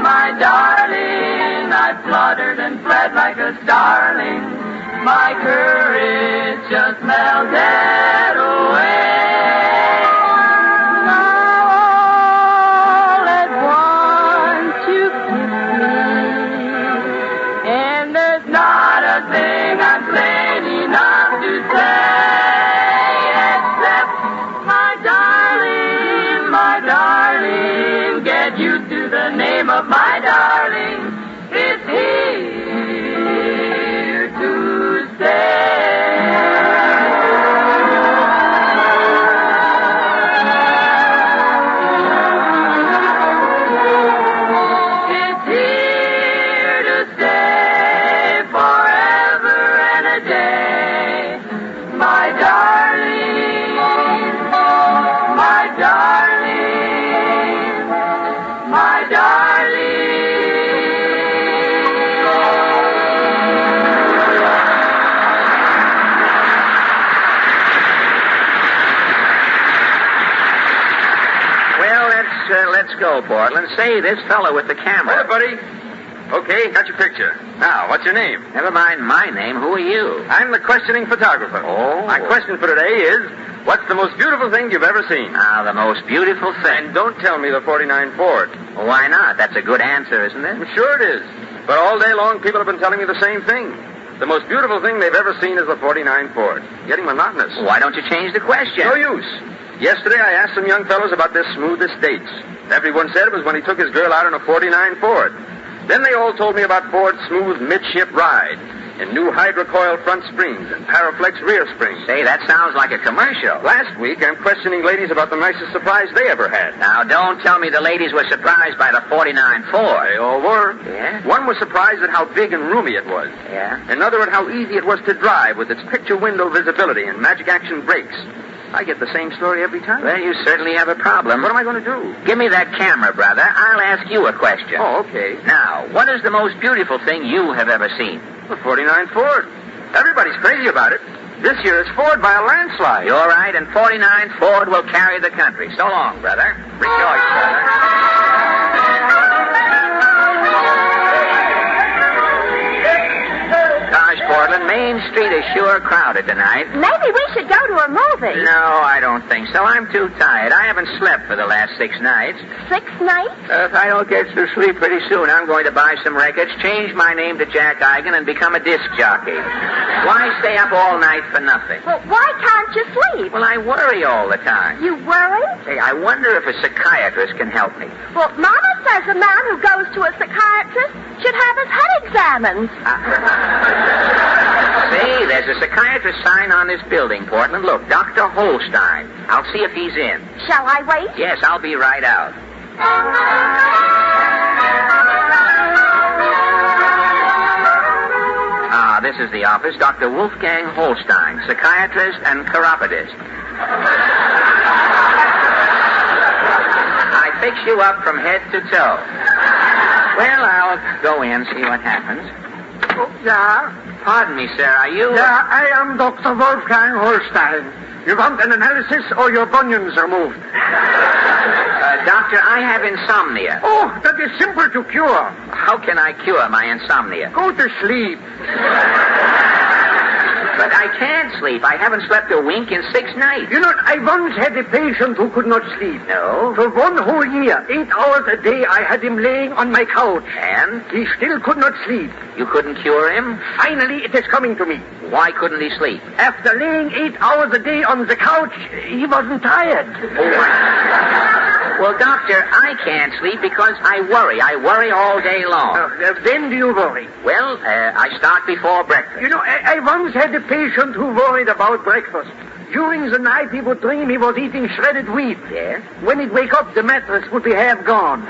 [SPEAKER 11] My darling, I fluttered and fled like a starling. My courage just melted away. Now all at once you kiss me, and there's not a thing I'm plain enough to say, except my darling, get used to the name of my darling. It's here to stay. It's here to stay forever and a day. My darling, my darling, my darling.
[SPEAKER 23] Well, let's go, Portland. Say, this fellow with the camera.
[SPEAKER 3] Hey, buddy. Okay, got your picture. Now, what's your name?
[SPEAKER 23] Never mind my name. Who are you?
[SPEAKER 3] I'm the questioning photographer.
[SPEAKER 23] Oh.
[SPEAKER 3] My question for today is, what's the most beautiful thing you've ever seen?
[SPEAKER 23] Now, the most beautiful thing.
[SPEAKER 3] And don't tell me the 49 Ford.
[SPEAKER 23] Well, why not? That's a good answer, isn't it?
[SPEAKER 3] Well, sure it is. But all day long, people have been telling me the same thing. The most beautiful thing they've ever seen is the 49 Ford. Getting monotonous.
[SPEAKER 23] Why don't you change the question?
[SPEAKER 3] No use. Yesterday, I asked some young fellows about their smoothest dates. Everyone said it was when he took his girl out in a 49 Ford. Then they all told me about Ford's smooth midship ride and new hydrocoil front springs and Paraflex rear springs.
[SPEAKER 23] Say, that sounds like a commercial.
[SPEAKER 3] Last week, I'm questioning ladies about the nicest surprise they ever had.
[SPEAKER 23] Now, don't tell me the ladies were surprised by the 49 Ford.
[SPEAKER 3] They all were.
[SPEAKER 23] Yeah?
[SPEAKER 3] One was surprised at how big and roomy it was.
[SPEAKER 23] Yeah?
[SPEAKER 3] Another at how easy it was to drive with its picture window visibility and magic action brakes. I get the same story every time.
[SPEAKER 23] Well, you certainly have a problem.
[SPEAKER 3] What am I going to do?
[SPEAKER 23] Give me that camera, brother. I'll ask you a question.
[SPEAKER 3] Oh, okay.
[SPEAKER 23] Now, what is the most beautiful thing you have ever seen?
[SPEAKER 3] The 49 Ford. Everybody's crazy about it. This year it's Ford by a landslide.
[SPEAKER 23] You're right, and 49 Ford will carry the country. So long, brother. Rejoice, brother. Gosh, Portland, Main Street is sure crowded tonight.
[SPEAKER 13] Maybe we should go to a movie.
[SPEAKER 23] No, I don't think so. I'm too tired. I haven't slept for the last 6 nights.
[SPEAKER 13] 6 nights?
[SPEAKER 23] If I don't get to sleep pretty soon, I'm going to buy some records, change my name to Jack Eigen, and become a disc jockey. Why stay up all night for nothing?
[SPEAKER 13] Well, why can't you sleep?
[SPEAKER 23] Well, I worry all the time.
[SPEAKER 13] You worry?
[SPEAKER 23] Hey, I wonder if a psychiatrist can help me.
[SPEAKER 13] Well, Mama says a man who goes to a psychiatrist should have his head examined.
[SPEAKER 23] See, there's a psychiatrist sign on this building, Portland. Look, Dr. Holstein. I'll see if he's in.
[SPEAKER 13] Shall I wait?
[SPEAKER 23] Yes, I'll be right out. This is the office. Dr. Wolfgang Holstein, psychiatrist and chiropodist. I fix you up from head to toe. Well, I'll go in, see what happens.
[SPEAKER 21] Oh, yeah?
[SPEAKER 23] Pardon me, sir. Are you...
[SPEAKER 21] Yeah, I am Dr. Wolfgang Holstein. You want an analysis or your bunions removed?
[SPEAKER 23] Doctor, I have insomnia.
[SPEAKER 21] Oh, that is simple to cure.
[SPEAKER 23] How can I cure my insomnia?
[SPEAKER 21] Go to sleep.
[SPEAKER 23] But I can't sleep. I haven't slept a wink in 6 nights.
[SPEAKER 21] You know, I once had a patient who could not sleep.
[SPEAKER 23] No?
[SPEAKER 21] For 1 whole year, 8 hours a day, I had him laying on my couch.
[SPEAKER 23] And?
[SPEAKER 21] He still could not sleep.
[SPEAKER 23] You couldn't cure him?
[SPEAKER 21] Finally, it is coming to me.
[SPEAKER 23] Why couldn't he sleep?
[SPEAKER 21] After laying 8 hours a day on the couch, he wasn't tired.
[SPEAKER 23] Well, Doctor, I can't sleep because I worry. I worry all day long.
[SPEAKER 21] When do you worry?
[SPEAKER 23] Well, I start before breakfast.
[SPEAKER 21] You know, I once had a patient who worried about breakfast. During the night, he would dream he was eating shredded wheat.
[SPEAKER 23] Yes?
[SPEAKER 21] When he'd wake up, the mattress would be half gone.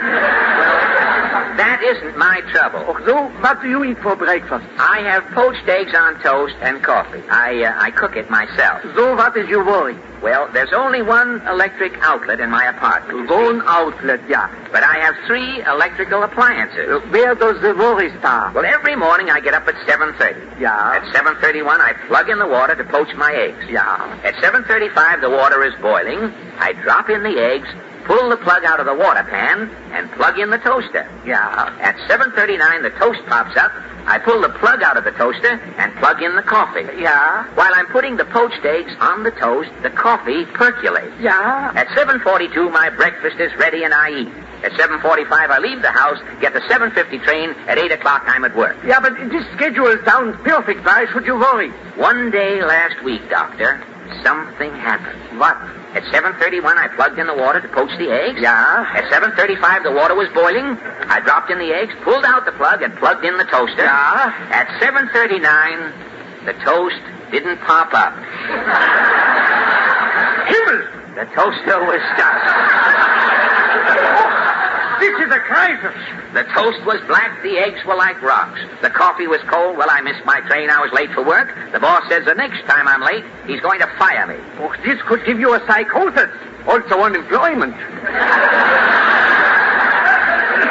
[SPEAKER 23] That isn't my trouble.
[SPEAKER 21] Oh, so, what do you eat for breakfast?
[SPEAKER 23] I have poached eggs on toast and coffee. I cook it myself.
[SPEAKER 21] So, what is your worry?
[SPEAKER 23] Well, there's only 1 electric outlet in my apartment.
[SPEAKER 21] 1 outlet, yeah.
[SPEAKER 23] But I have 3 electrical appliances.
[SPEAKER 21] Where does the worry start?
[SPEAKER 23] Well, every morning I get up at 7:30.
[SPEAKER 21] Yeah.
[SPEAKER 23] At 7:31, I plug in the water to poach my eggs.
[SPEAKER 21] Yeah.
[SPEAKER 23] At 7:35, the water is boiling. I drop in the eggs, pull the plug out of the water pan, and plug in the toaster.
[SPEAKER 21] Yeah.
[SPEAKER 23] At 7:39, the toast pops up. I pull the plug out of the toaster and plug in the coffee.
[SPEAKER 21] Yeah.
[SPEAKER 23] While I'm putting the poached eggs on the toast, the coffee percolates.
[SPEAKER 21] Yeah.
[SPEAKER 23] At 7:42, my breakfast is ready and I eat. At 7:45, I leave the house, get the 7:50 train. At 8 o'clock, I'm at work.
[SPEAKER 21] Yeah, but this schedule sounds perfect. Why should you worry?
[SPEAKER 23] One day last week, Doctor, something happened.
[SPEAKER 21] What?
[SPEAKER 23] At 7:31, I plugged in the water to poach the eggs.
[SPEAKER 21] Yeah.
[SPEAKER 23] At 7:35, the water was boiling. I dropped in the eggs, pulled out the plug, and plugged in the toaster.
[SPEAKER 21] Yeah.
[SPEAKER 23] At 7:39, the toast didn't pop up.
[SPEAKER 21] Himmel!
[SPEAKER 23] The toaster was stuck.
[SPEAKER 21] This is a crisis.
[SPEAKER 23] The toast was black, the eggs were like rocks. The coffee was cold. Well, I missed my train. I was late for work. The boss says the next time I'm late, he's going to fire me.
[SPEAKER 21] Oh, this could give you a psychosis. Also unemployment.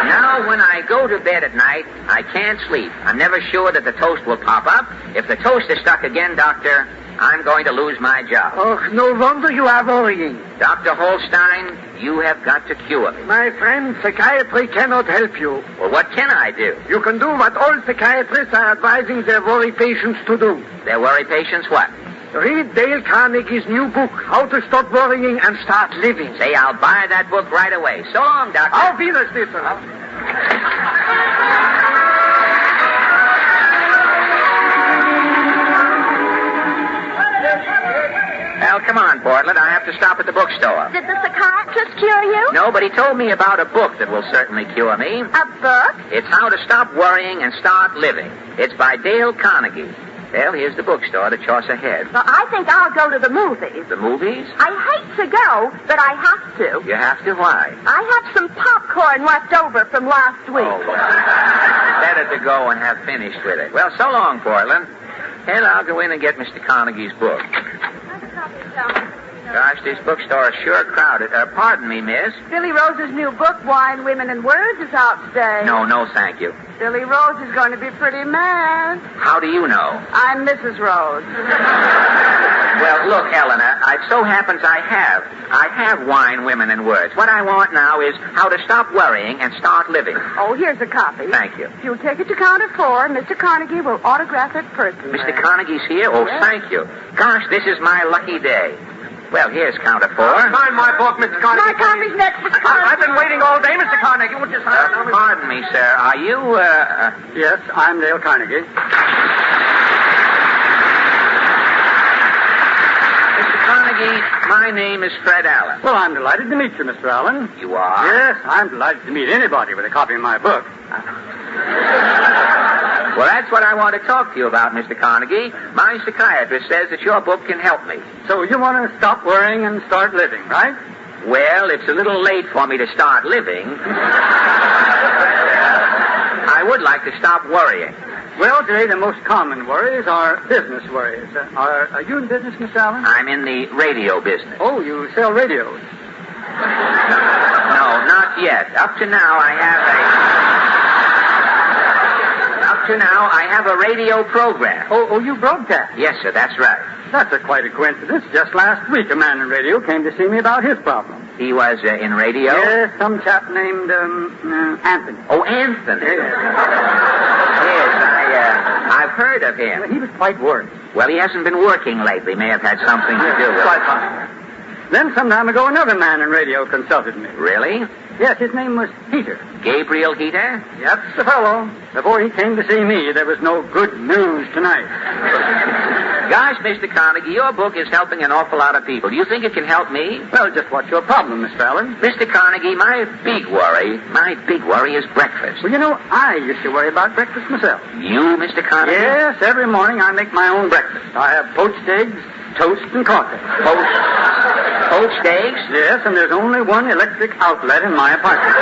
[SPEAKER 23] Now, when I go to bed at night, I can't sleep. I'm never sure that the toast will pop up. If the toast is stuck again, Doctor, I'm going to lose my job.
[SPEAKER 21] Oh, no wonder you are worrying.
[SPEAKER 23] Dr. Holstein, you have got to cure me.
[SPEAKER 21] My friend, psychiatry cannot help you.
[SPEAKER 23] Well, what can I do?
[SPEAKER 21] You can do what all psychiatrists are advising their worry patients to do.
[SPEAKER 23] Their worry patients what?
[SPEAKER 21] Read Dale Carnegie's new book, How to Stop Worrying and Start Living.
[SPEAKER 23] Say, I'll buy that book right away. So long, Doctor.
[SPEAKER 21] Auf Wiedersehen.
[SPEAKER 23] Well, come on, Portland. I have to stop at the bookstore.
[SPEAKER 13] Did the psychiatrist cure you?
[SPEAKER 23] No, but he told me about a book that will certainly cure me.
[SPEAKER 13] A book?
[SPEAKER 23] It's How to Stop Worrying and Start Living. It's by Dale Carnegie. Well, here's the bookstore to choice ahead.
[SPEAKER 13] Well, I think I'll go to the movies.
[SPEAKER 23] The movies?
[SPEAKER 13] I hate to go, but I have to.
[SPEAKER 23] You have to? Why?
[SPEAKER 13] I have some popcorn left over from last week.
[SPEAKER 23] Oh, well. Better to go and have finished with it. Well, so long, Portland. And I'll go in and get Mr. Carnegie's book. Gosh, this bookstore is sure crowded. Pardon me, miss.
[SPEAKER 20] Billy Rose's new book, Wine, Women, and Words, is out today.
[SPEAKER 23] No, thank you.
[SPEAKER 20] Billy Rose is going to be pretty mad.
[SPEAKER 23] How do you know?
[SPEAKER 20] I'm Mrs. Rose.
[SPEAKER 23] Well, look, Eleanor, it so happens I have Wine, Women, and Words. What I want now is How to Stop Worrying and Start Living.
[SPEAKER 20] Oh, here's a copy.
[SPEAKER 23] Thank you.
[SPEAKER 20] If you'll take it to counter 4, Mr. Carnegie will autograph it personally.
[SPEAKER 23] Mr. Carnegie's here? Oh,
[SPEAKER 20] yes.
[SPEAKER 23] Thank you. Gosh, this is my lucky day. Well, here's counter 4.
[SPEAKER 21] Sign my book, Mr. Carnegie.
[SPEAKER 20] My copy's next, Mr. Carnegie.
[SPEAKER 21] I've been waiting all day, Mr. Carnegie. Would you sign it?
[SPEAKER 23] Pardon me, sir. Are you,
[SPEAKER 21] Yes, I'm Dale Carnegie.
[SPEAKER 23] Mr. Carnegie, my name is Fred Allen.
[SPEAKER 21] Well, I'm delighted to meet you, Mr. Allen.
[SPEAKER 23] You are?
[SPEAKER 21] Yes, I'm delighted to meet anybody with a copy of my book.
[SPEAKER 23] Well, that's what I want to talk to you about, Mr. Carnegie. My psychiatrist says that your book can help me.
[SPEAKER 21] So you want to stop worrying and start living, right?
[SPEAKER 23] Well, it's a little late for me to start living. I would like to stop worrying.
[SPEAKER 21] Well, today the most common worries are business worries. Are you in business, Miss Allen?
[SPEAKER 23] I'm in the radio business.
[SPEAKER 21] Oh, you sell radios?
[SPEAKER 23] No, not yet. Up to now, I have Doctor, now, I have a radio program.
[SPEAKER 14] Oh, you broadcast?
[SPEAKER 23] Yes, sir, that's right.
[SPEAKER 14] That's quite a coincidence. Just last week, a man in radio came to see me about his problem.
[SPEAKER 23] He was in radio?
[SPEAKER 14] Yes, some chap named Anthony.
[SPEAKER 23] Oh, Anthony.
[SPEAKER 14] Yes.
[SPEAKER 23] I've heard of him.
[SPEAKER 14] Well, he was quite worried.
[SPEAKER 23] Well, he hasn't been working lately. May have had something to do with it.
[SPEAKER 14] Quite possible. Then some time ago, another man in radio consulted me.
[SPEAKER 23] Really?
[SPEAKER 14] Yes, his name was Heater.
[SPEAKER 23] Gabriel Heater?
[SPEAKER 14] That's the fellow. Before he came to see me, there was no good news tonight.
[SPEAKER 23] Gosh, Mr. Carnegie, your book is helping an awful lot of people. Do you think it can help me?
[SPEAKER 14] Well, just what's your problem, Mr. Allen?
[SPEAKER 23] Mr. Carnegie, my big worry is breakfast.
[SPEAKER 14] Well, you know, I used to worry about breakfast myself.
[SPEAKER 23] You, Mr. Carnegie?
[SPEAKER 14] Yes, every morning I make my own breakfast. I have poached eggs, toast, and coffee.
[SPEAKER 23] Poached eggs?
[SPEAKER 14] Yes, and there's only one electric outlet in my apartment.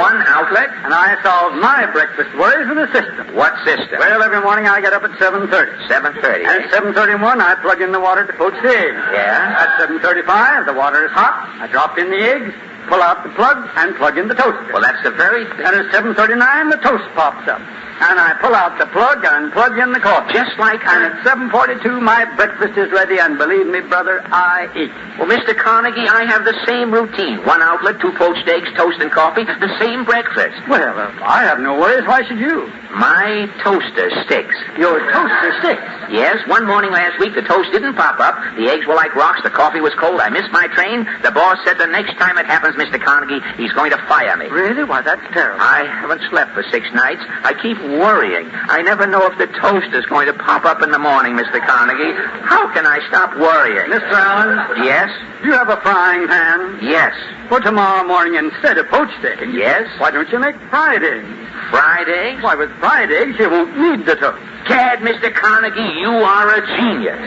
[SPEAKER 23] One outlet?
[SPEAKER 14] And I solve my breakfast worries with a system.
[SPEAKER 23] What system?
[SPEAKER 14] Well, every morning I get up at 7:30.
[SPEAKER 23] 7:30?
[SPEAKER 14] And at 7:31, I plug in the water to poach the eggs.
[SPEAKER 23] Yeah?
[SPEAKER 14] At 7:35, the water is hot. I drop in the eggs, pull out the plug, and plug in the toaster.
[SPEAKER 23] Well, that's the very thing.
[SPEAKER 14] And at 7:39, the toast pops up. And I pull out the plug and plug in the coffee.
[SPEAKER 23] Just like
[SPEAKER 14] And at 7:42, my breakfast is ready, and believe me, brother, I eat.
[SPEAKER 23] Well, Mr. Carnegie, I have the same routine. One outlet, 2 poached eggs, toast, and coffee. The same breakfast.
[SPEAKER 14] Well, if I have no worries, why should you?
[SPEAKER 23] My toaster sticks.
[SPEAKER 14] Your toaster sticks?
[SPEAKER 23] Yes, one morning last week, the toast didn't pop up. The eggs were like rocks. The coffee was cold. I missed my train. The boss said the next time it happens, Mr. Carnegie, he's going to fire me.
[SPEAKER 14] Really? Why, that's terrible.
[SPEAKER 23] I haven't slept for 6 nights. I keep worrying. I never know if the toast is going to pop up in the morning, Mr. Carnegie. How can I stop worrying?
[SPEAKER 14] Mr. Allen?
[SPEAKER 23] Yes?
[SPEAKER 14] You have a frying pan?
[SPEAKER 23] Yes.
[SPEAKER 14] For tomorrow morning, instead of poached eggs?
[SPEAKER 23] Yes?
[SPEAKER 14] Why don't you make fried eggs?
[SPEAKER 23] Fried eggs?
[SPEAKER 14] Why, with fried eggs, you won't need the toast.
[SPEAKER 23] Gad, Mr. Carnegie, you are a genius.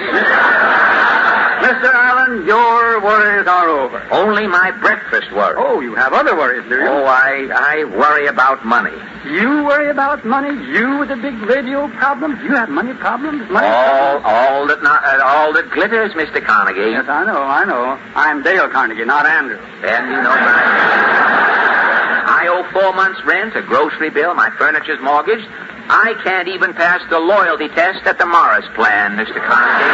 [SPEAKER 14] Mr. Allen, your worries are over.
[SPEAKER 23] Only my breakfast worry.
[SPEAKER 14] Oh, you have other worries, do you?
[SPEAKER 23] Oh, I worry about money.
[SPEAKER 14] You worry about money? You with a big radio problem? You have money problems?
[SPEAKER 23] All that glitters, Mr. Carnegie.
[SPEAKER 14] Yes, I know. I'm Dale Carnegie, not Andrew.
[SPEAKER 23] Then you know I owe 4 months' rent, a grocery bill, my furniture's mortgaged. I can't even pass the loyalty test at the Morris plan, Mr. Carnegie.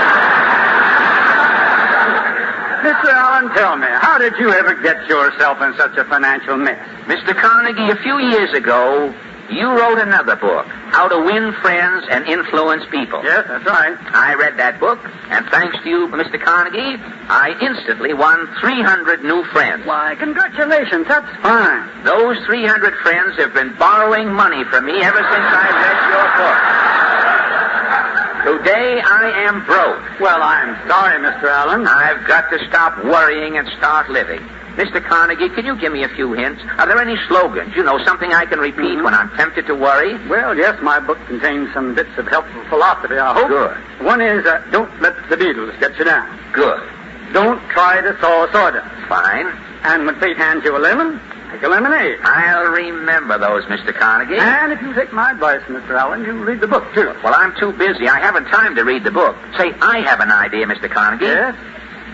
[SPEAKER 14] Mr. Allen, tell me, how did you ever get yourself in such a financial mess?
[SPEAKER 23] Mr. Carnegie, a few years ago, you wrote another book, How to Win Friends and Influence People.
[SPEAKER 14] Yes, that's right.
[SPEAKER 23] I read that book, and thanks to you, Mr. Carnegie, I instantly won 300 new friends.
[SPEAKER 14] Why, congratulations, that's fine.
[SPEAKER 23] Those 300 friends have been borrowing money from me ever since I read your book. Today I am broke.
[SPEAKER 14] Well, I'm sorry, Mr. Allen.
[SPEAKER 23] I've got to stop worrying and start living. Mr. Carnegie, can you give me a few hints? Are there any slogans? You know, something I can repeat when I'm tempted to worry?
[SPEAKER 14] Well, yes, my book contains some bits of helpful philosophy, I hope.
[SPEAKER 23] Good.
[SPEAKER 14] One is, don't let the Beatles get you down.
[SPEAKER 23] Good.
[SPEAKER 14] Don't try to saw sawdust.
[SPEAKER 23] Fine.
[SPEAKER 14] And when fate hands you a lemon, make a lemonade.
[SPEAKER 23] I'll remember those, Mr. Carnegie.
[SPEAKER 14] And if you take my advice, Mr. Allen, you read the book, too.
[SPEAKER 23] Well, I'm too busy. I haven't time to read the book. Say, I have an idea, Mr. Carnegie.
[SPEAKER 14] Yes?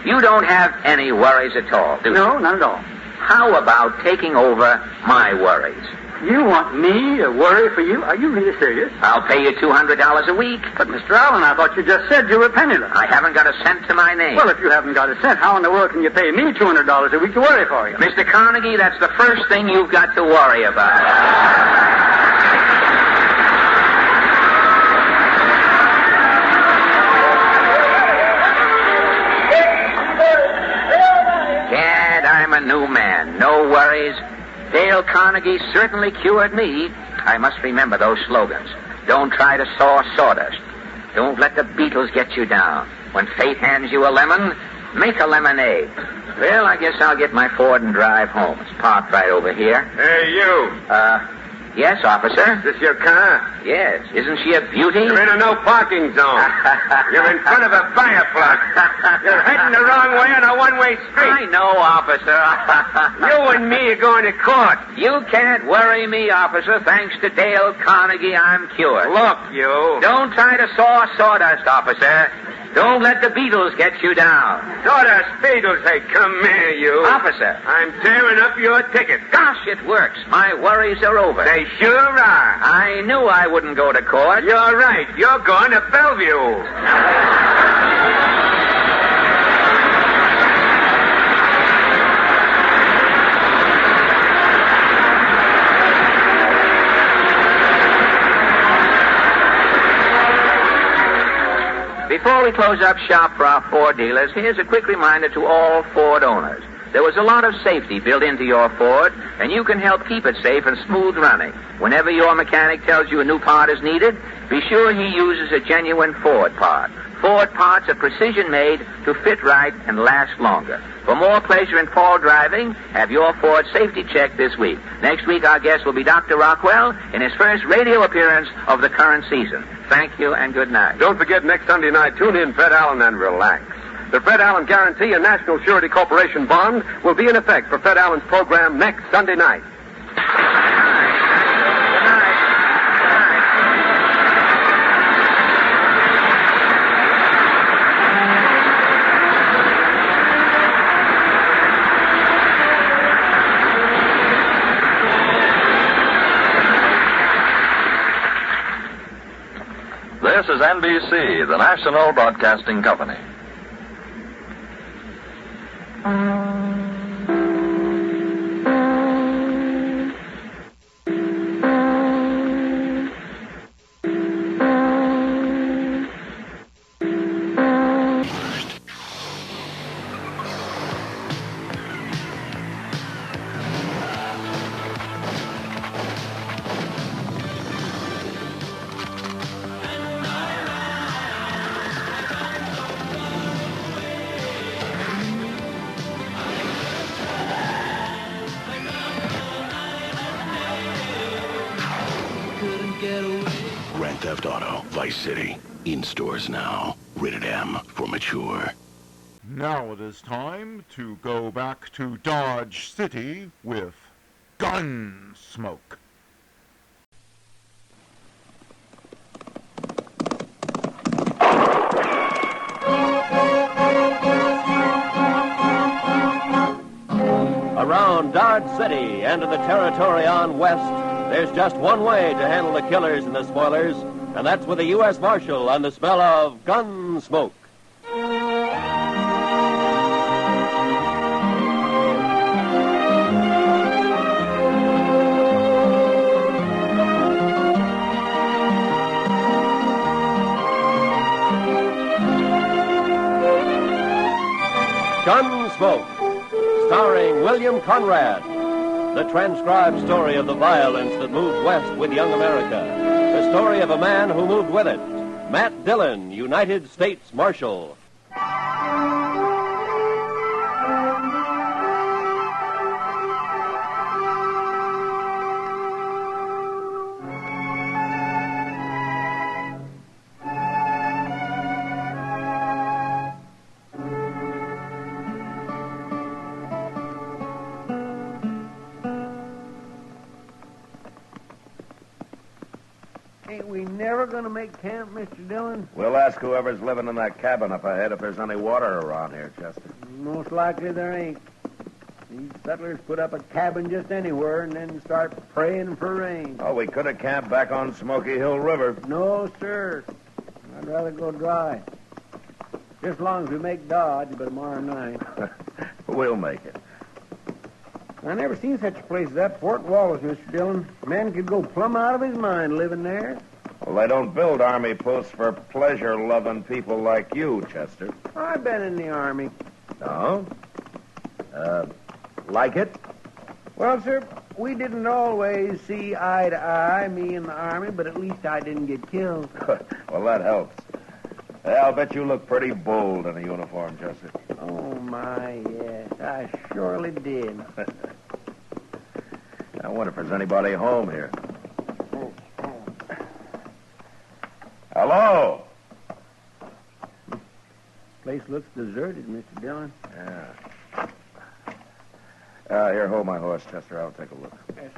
[SPEAKER 23] You don't have any worries at all, do you?
[SPEAKER 14] No, not at all.
[SPEAKER 23] How about taking over my worries?
[SPEAKER 14] You want me to worry for you? Are you really serious?
[SPEAKER 23] I'll pay you $200 a week.
[SPEAKER 14] But, Mr. Allen, I thought you just said you were penniless.
[SPEAKER 23] I haven't got a cent to my name.
[SPEAKER 14] Well, if you haven't got a cent, how in the world can you pay me $200 a week to worry for you?
[SPEAKER 23] Mr. Carnegie, that's the first thing you've got to worry about. Gad, I'm a new man. No worries. Dale Carnegie certainly cured me. I must remember those slogans. Don't try to saw sawdust. Don't let the Beatles get you down. When fate hands you a lemon, make a lemonade. Well, I guess I'll get my Ford and drive home. It's parked right over here.
[SPEAKER 15] Hey, you.
[SPEAKER 23] Yes, officer?
[SPEAKER 15] Is this your car?
[SPEAKER 23] Yes. Isn't she a beauty?
[SPEAKER 15] You're in a no parking zone. You're in front of a fire plug. You're heading the wrong way on a one-way street.
[SPEAKER 23] I know, officer.
[SPEAKER 15] You and me are going to court.
[SPEAKER 23] You can't worry me, officer. Thanks to Dale Carnegie, I'm cured.
[SPEAKER 15] Look, you.
[SPEAKER 23] Don't try to saw sawdust, officer. Don't let the Beatles get you down.
[SPEAKER 15] Not us Beatles. Hey, come here, you.
[SPEAKER 23] Officer.
[SPEAKER 15] I'm tearing up your ticket.
[SPEAKER 23] Gosh, it works. My worries are over.
[SPEAKER 15] They sure are.
[SPEAKER 23] I knew I wouldn't go to court.
[SPEAKER 15] You're right. You're going to Bellevue.
[SPEAKER 23] Before we close up shop for our Ford dealers, here's a quick reminder to all Ford owners. There was a lot of safety built into your Ford, and you can help keep it safe and smooth running. Whenever your mechanic tells you a new part is needed, be sure he uses a genuine Ford part. Ford parts are precision-made to fit right and last longer. For more pleasure in fall driving, have your Ford safety check this week. Next week, our guest will be Dr. Rockwell in his first radio appearance of the current season. Thank you and good night.
[SPEAKER 3] Don't forget, next Sunday night, tune in Fred Allen and relax. The Fred Allen Guarantee and National Surety Corporation bond will be in effect for Fred Allen's program next Sunday night.
[SPEAKER 9] This is NBC, the National Broadcasting Company.
[SPEAKER 19] Grand Theft Auto, Vice City. In stores now. Rated M for mature.
[SPEAKER 2] Now it is time to go back to Dodge City with Gunsmoke.
[SPEAKER 4] Around Dodge City and in the territory on west, there's just one way to handle the killers and the spoilers, and that's with a U.S. Marshal on the smell of Gunsmoke. Gunsmoke, starring William Conrad. The transcribed story of the violence that moved west with young America. The story of a man who moved with it. Matt Dillon, United States Marshal.
[SPEAKER 21] Ain't we never going to make camp, Mr. Dillon?
[SPEAKER 6] We'll ask whoever's living in that cabin up ahead if there's any water around here, Chester.
[SPEAKER 21] Most likely there ain't. These settlers put up a cabin just anywhere and then start praying for rain.
[SPEAKER 6] Oh, we could have camped back on Smoky Hill River.
[SPEAKER 21] No, sir. I'd rather go dry. Just as long as we make Dodge by tomorrow night.
[SPEAKER 6] We'll make it.
[SPEAKER 21] I never seen such a place as that Fort Wallace, Mr. Dillon. Man could go plumb out of his mind living there.
[SPEAKER 6] Well, they don't build army posts for pleasure-loving people like you, Chester.
[SPEAKER 21] I've been in the Army.
[SPEAKER 6] No? Like it?
[SPEAKER 21] Well, sir, we didn't always see eye to eye, me and the Army, but at least I didn't get killed.
[SPEAKER 6] Well, that helps. I'll bet you look pretty bold in a uniform, Chester.
[SPEAKER 21] Oh, my, yes. I surely did.
[SPEAKER 6] I wonder if there's anybody home here. Hello?
[SPEAKER 21] Place looks deserted, Mr. Dillon.
[SPEAKER 6] Yeah. Here, hold my horse, Chester. I'll take a look.
[SPEAKER 21] Yes.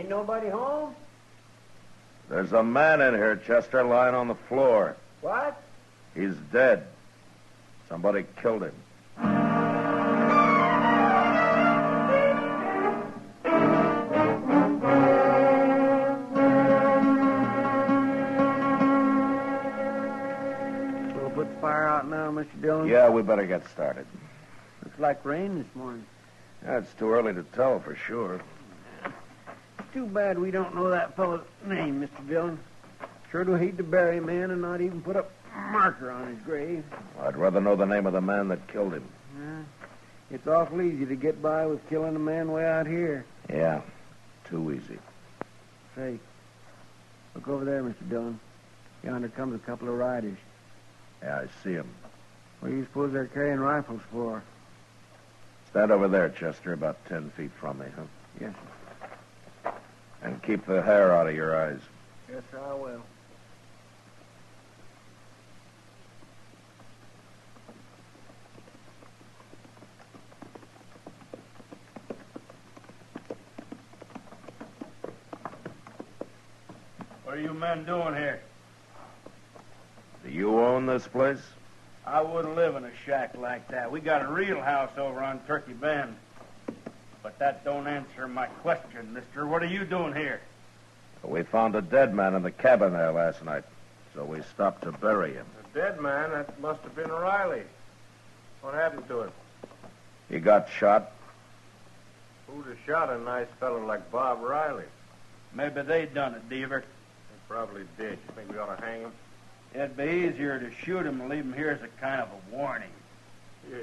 [SPEAKER 1] Ain't nobody home?
[SPEAKER 6] There's a man in here, Chester, lying on the floor.
[SPEAKER 1] What?
[SPEAKER 6] He's dead. Somebody killed him.
[SPEAKER 1] We'll put the fire out now, Mr. Dillon?
[SPEAKER 6] Yeah, we better get started.
[SPEAKER 1] Looks like rain this morning.
[SPEAKER 6] Yeah, it's too early to tell for sure.
[SPEAKER 1] Too bad we don't know that fellow's name, Mr. Dillon. Sure do hate to bury a man and not even put a marker on his grave.
[SPEAKER 6] I'd rather know the name of the man that killed him.
[SPEAKER 1] It's awful easy to get by with killing a man way out here.
[SPEAKER 6] Yeah, too easy.
[SPEAKER 1] Say, look over there, Mr. Dillon. Yonder comes a couple of riders.
[SPEAKER 6] Yeah, I see him.
[SPEAKER 1] What do you suppose they're carrying rifles for?
[SPEAKER 6] Stand over there, Chester, about 10 feet from me, huh?
[SPEAKER 1] Yes, sir.
[SPEAKER 6] And keep the hair out of your eyes.
[SPEAKER 1] Yes, sir, I will.
[SPEAKER 16] What are you men doing here?
[SPEAKER 6] Do you own this place?
[SPEAKER 16] I wouldn't live in a shack like that. We got a real house over on Turkey Bend. But that don't answer my question, mister. What are you doing here?
[SPEAKER 6] We found a dead man in the cabin there last night, so we stopped to bury him.
[SPEAKER 15] A dead man? That must have been Riley. What happened to him?
[SPEAKER 6] He got shot.
[SPEAKER 15] Who'd have shot a nice fellow like Bob Riley?
[SPEAKER 16] Maybe they done it, Deaver.
[SPEAKER 15] They probably did. You think we ought to hang him?
[SPEAKER 16] It'd be easier to shoot him and leave him here as a kind of a warning.
[SPEAKER 15] Yeah,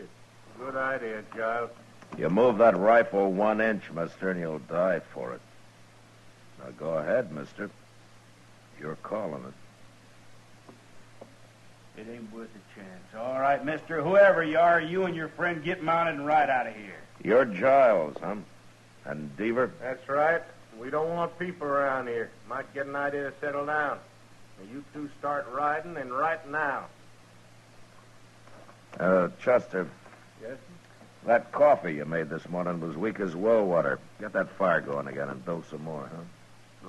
[SPEAKER 15] good idea, Giles.
[SPEAKER 6] You move that rifle 1 inch, mister, and you'll die for it. Now go ahead, mister. You're calling it.
[SPEAKER 16] It ain't worth a chance. All right, mister. Whoever you are, you and your friend get mounted and ride out of here.
[SPEAKER 6] You're Giles, huh? And Deaver?
[SPEAKER 15] That's right. We don't want people around here. Might get an idea to settle down. Now, you two start riding, and right now.
[SPEAKER 6] Chester.
[SPEAKER 15] Yes?
[SPEAKER 6] That coffee you made this morning was weak as well water. Get that fire going again and build some more, huh?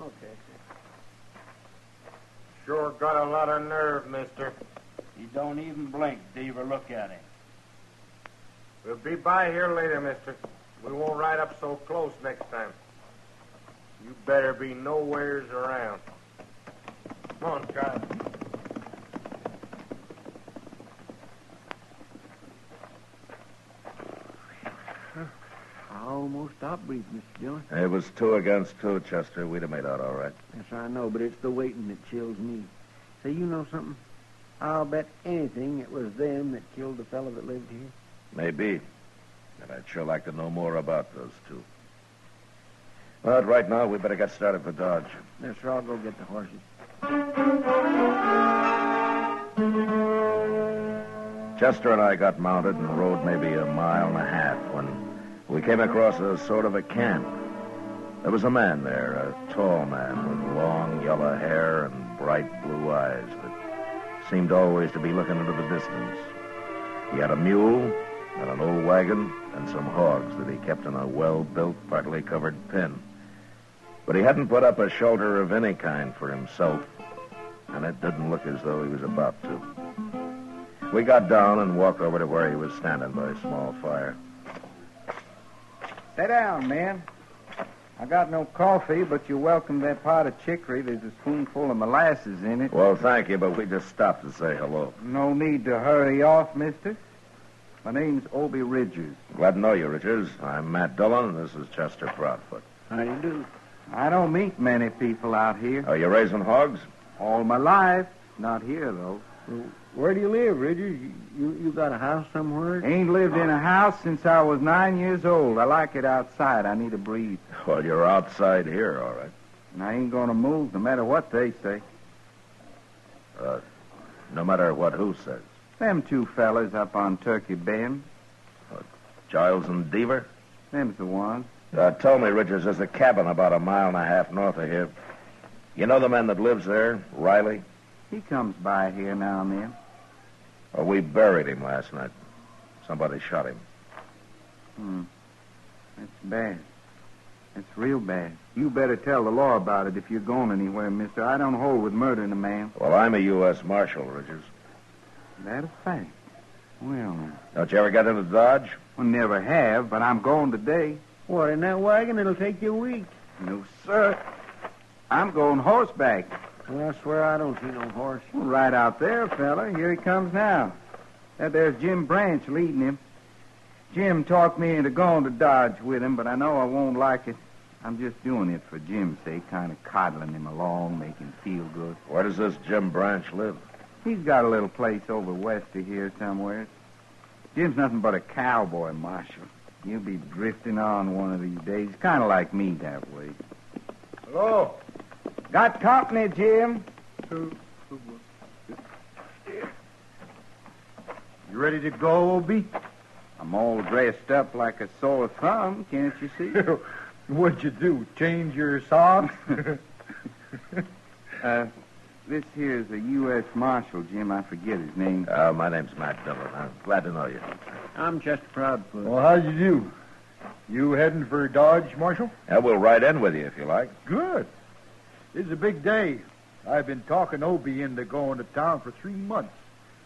[SPEAKER 1] Okay, sir.
[SPEAKER 15] Sure got a lot of nerve, mister.
[SPEAKER 16] He don't even blink, Deaver. Look at him.
[SPEAKER 15] We'll be by here later, mister. We won't ride up so close next time. You better be nowheres around. Come on, Giles.
[SPEAKER 1] I almost stopped breathing, Mr. Dillon.
[SPEAKER 6] It was 2 against 2, Chester. We'd have made out all right.
[SPEAKER 1] Yes, I know, but it's the waiting that chills me. Say, you know something? I'll bet anything it was them that killed the fellow that lived here.
[SPEAKER 6] Maybe. And I'd sure like to know more about those two. But right now, we better get started for Dodge.
[SPEAKER 1] Yes, sir, I'll go get the horses.
[SPEAKER 6] Chester and I got mounted and rode maybe 1.5 miles when we came across a sort of a camp. There was a man there, a tall man with long yellow hair and bright blue eyes that seemed always to be looking into the distance. He had a mule and an old wagon and some hogs that he kept in a well-built, partly covered pen. But he hadn't put up a shelter of any kind for himself, and it didn't look as though he was about to. We got down and walked over to where he was standing by a small fire.
[SPEAKER 22] Sit down, man. I got no coffee, but you're welcome to that pot of chicory. There's a spoonful of molasses in it.
[SPEAKER 6] Well, thank you, but we just stopped to say hello.
[SPEAKER 22] No need to hurry off, mister. My name's Obie Ridgers.
[SPEAKER 6] Glad to know you, Richards. I'm Matt Dillon, and this is Chester Proudfoot.
[SPEAKER 1] How do you do?
[SPEAKER 22] I don't meet many people out here.
[SPEAKER 6] Are you raising hogs?
[SPEAKER 22] All my life. Not here, though.
[SPEAKER 1] Well, where do you live, Ridgers? You got a house somewhere?
[SPEAKER 22] Ain't lived in a house since I was 9 years old. I like it outside. I need to breathe.
[SPEAKER 6] Well, you're outside here, all right.
[SPEAKER 22] And I ain't going to move no matter what they say.
[SPEAKER 6] No matter what who says.
[SPEAKER 22] Them two fellas up on Turkey Bend.
[SPEAKER 6] Giles and Deaver?
[SPEAKER 22] Them's the ones.
[SPEAKER 6] Tell me, Richards, there's a cabin about 1.5 miles north of here. You know the man that lives there, Riley?
[SPEAKER 22] He comes by here now and then.
[SPEAKER 6] Well, we buried him last night. Somebody shot him.
[SPEAKER 22] That's bad. That's real bad. You better tell the law about it if you're going anywhere, mister. I don't hold with murdering a man.
[SPEAKER 6] Well, I'm a U.S. Marshal, Richards.
[SPEAKER 22] That a fact. Well,
[SPEAKER 6] Don't you ever get into Dodge?
[SPEAKER 22] I never have, but I'm going today.
[SPEAKER 1] What, in that wagon? It'll take you a week.
[SPEAKER 22] No, sir. I'm going horseback.
[SPEAKER 1] Well, I swear I don't see no horse.
[SPEAKER 22] Well, right out there, fella. Here he comes now. There's Jim Branch leading him. Jim talked me into going to Dodge with him, but I know I won't like it. I'm just doing it for Jim's sake, kind of coddling him along, make him feel good.
[SPEAKER 6] Where does this Jim Branch live?
[SPEAKER 22] He's got a little place over west of here somewhere. Jim's nothing but a cowboy, Marshal. He'll be drifting on one of these days, kind of like me that way.
[SPEAKER 16] Hello?
[SPEAKER 22] Got company, Jim?
[SPEAKER 16] You ready to go, Obie?
[SPEAKER 22] I'm all dressed up like a sore thumb, can't you see?
[SPEAKER 16] What'd you do, change your socks?
[SPEAKER 22] This here's a U.S. Marshal, Jim. I forget his name.
[SPEAKER 6] My name's Matt Dillon. I'm glad to know you.
[SPEAKER 1] I'm Chester Proudfoot.
[SPEAKER 16] Well, how you do? You heading for Dodge, Marshal?
[SPEAKER 6] Yeah, we'll ride in with you if you like.
[SPEAKER 16] Good. This is a big day. I've been talking Obie into going to town for 3 months.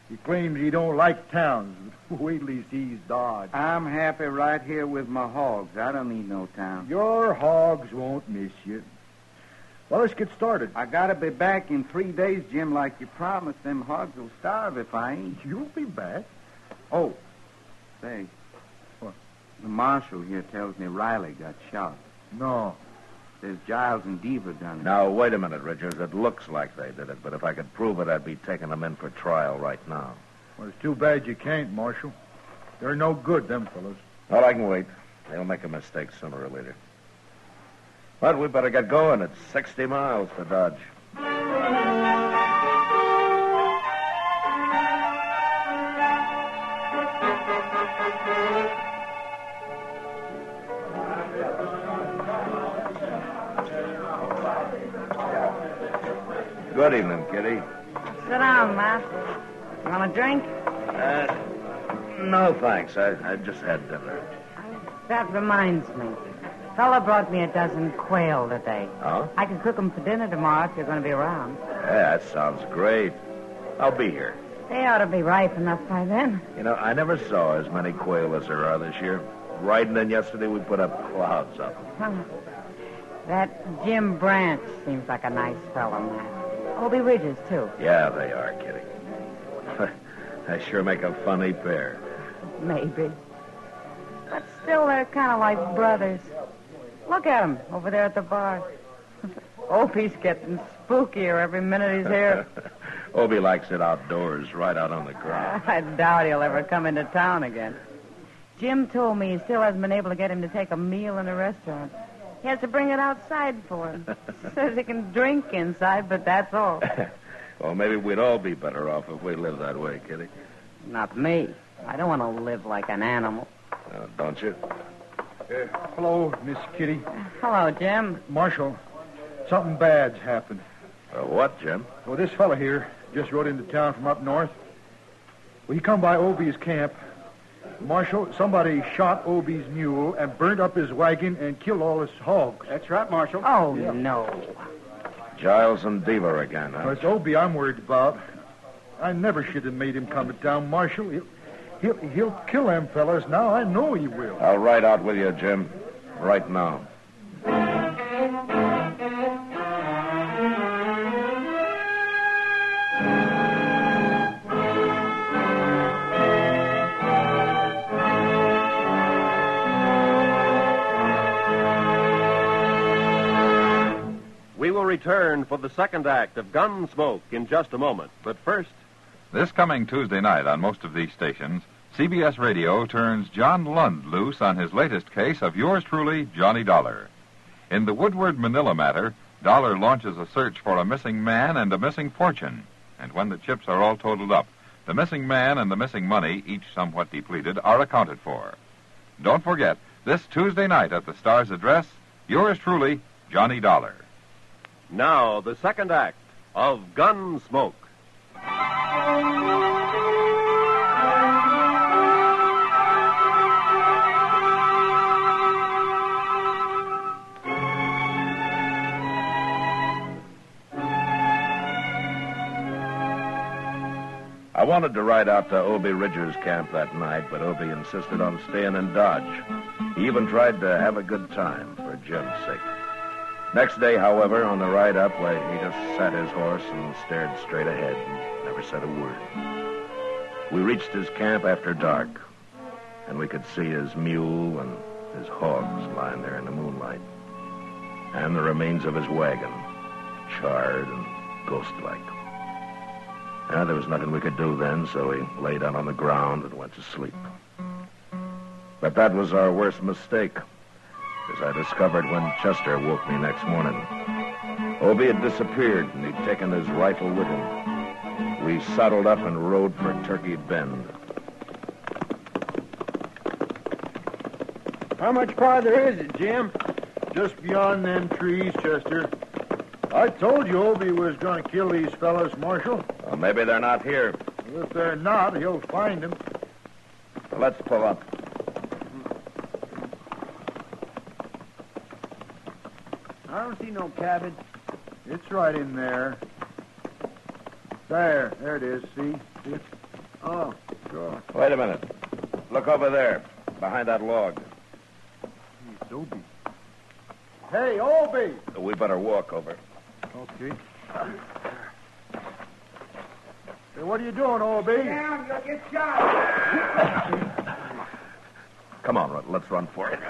[SPEAKER 16] He claims he don't like towns. Wait till he sees Dodge.
[SPEAKER 22] I'm happy right here with my hogs. I don't need no town.
[SPEAKER 16] Your hogs won't miss you. Well, let's get started.
[SPEAKER 22] I gotta be back in 3 days, Jim, like you promised. Them hogs will starve if I ain't.
[SPEAKER 16] You'll be back.
[SPEAKER 22] Oh, say.
[SPEAKER 16] What?
[SPEAKER 22] The marshal here tells me Riley got shot.
[SPEAKER 16] No.
[SPEAKER 22] Says Giles and Deaver done it.
[SPEAKER 6] Now, wait a minute, Richards. It looks like they did it, but if I could prove it, I'd be taking them in for trial right now.
[SPEAKER 16] Well, it's too bad you can't, Marshal. They're no good, them fellas.
[SPEAKER 6] Well, I can wait. They'll make a mistake sooner or later. But we better get going. It's 60 miles to Dodge. Good evening, Kitty.
[SPEAKER 5] Sit down, Matt. You want a drink?
[SPEAKER 6] No, thanks. I just had dinner.
[SPEAKER 5] That reminds me. Fella brought me a dozen quail today.
[SPEAKER 6] Oh?
[SPEAKER 5] I can cook them for dinner tomorrow if you're going to be around.
[SPEAKER 6] Yeah, that sounds great. I'll be here.
[SPEAKER 5] They ought to be ripe enough by then.
[SPEAKER 6] You know, I never saw as many quail as there are this year. Riding in yesterday, we put up clouds of them.
[SPEAKER 5] Huh. That Jim Branch seems like a nice fellow, Matt. Obie Ridges, too.
[SPEAKER 6] Yeah, they are, Kitty. They sure make a funny pair.
[SPEAKER 5] Maybe. But still, they're kind of like brothers. Look at him over there at the bar. Opie's getting spookier every minute he's here.
[SPEAKER 6] Obie likes it outdoors, right out on the ground.
[SPEAKER 5] I doubt he'll ever come into town again. Jim told me he still hasn't been able to get him to take a meal in a restaurant. He has to bring it outside for him. Says he can drink inside, but that's all.
[SPEAKER 6] Well, maybe we'd all be better off if we lived that way, Kitty.
[SPEAKER 5] Not me. I don't want to live like an animal.
[SPEAKER 6] Don't you?
[SPEAKER 16] Hello, Miss Kitty.
[SPEAKER 5] Hello, Jim.
[SPEAKER 16] Marshal, something bad's happened.
[SPEAKER 6] What, Jim?
[SPEAKER 16] Well, this fella here just rode into town from up north. Well, he come by Obie's camp. Marshal, somebody shot Obie's mule and burnt up his wagon and killed all his hogs.
[SPEAKER 22] That's right, Marshal.
[SPEAKER 5] Oh, no.
[SPEAKER 6] Giles and Deaver again, huh?
[SPEAKER 16] Well, it's Obie I'm worried about. I never should have made him come to town, Marshal. He'll kill them fellas now. I know he will.
[SPEAKER 6] I'll ride out with you, Jim. Right now.
[SPEAKER 4] We will return for the second act of Gunsmoke in just a moment. But first...
[SPEAKER 7] This coming Tuesday night on most of these stations, CBS Radio turns John Lund loose on his latest case of yours truly, Johnny Dollar. In the Woodward Manila matter, Dollar launches a search for a missing man and a missing fortune. And when the chips are all totaled up, the missing man and the missing money, each somewhat depleted, are accounted for. Don't forget, this Tuesday night at the Star's address, yours truly, Johnny Dollar.
[SPEAKER 4] Now, the second act of Gunsmoke.
[SPEAKER 6] wanted to ride out to Obie Ridger's camp that night, but Obie insisted on staying in Dodge. He even tried to have a good time for Jim's sake. Next day, however, on the ride up, he just sat his horse and stared straight ahead and never said a word. We reached his camp after dark, and we could see his mule and his hogs lying there in the moonlight, and the remains of his wagon, charred and ghost-like. There was nothing we could do then, so we lay down on the ground and went to sleep. But that was our worst mistake, as I discovered when Chester woke me next morning. Obie had disappeared, and he'd taken his rifle with him. We saddled up and rode for Turkey Bend.
[SPEAKER 1] How much farther is it, Jim?
[SPEAKER 16] Just beyond them trees, Chester. I told you Obie was going to kill these fellas, Marshal.
[SPEAKER 6] Well, maybe they're not here.
[SPEAKER 16] Well, if they're not, he'll find them.
[SPEAKER 6] Well, let's pull up.
[SPEAKER 1] I don't see no cabin.
[SPEAKER 16] It's right in there. There it is, see? It's...
[SPEAKER 1] Oh, sure.
[SPEAKER 6] Wait a minute. Look over there, behind that log.
[SPEAKER 16] It's Obie. Hey, Obie!
[SPEAKER 6] We better walk over.
[SPEAKER 16] Okay. Hey, what are you doing, Obie?
[SPEAKER 11] Down, you'll get shot.
[SPEAKER 6] Come on, let's run for it.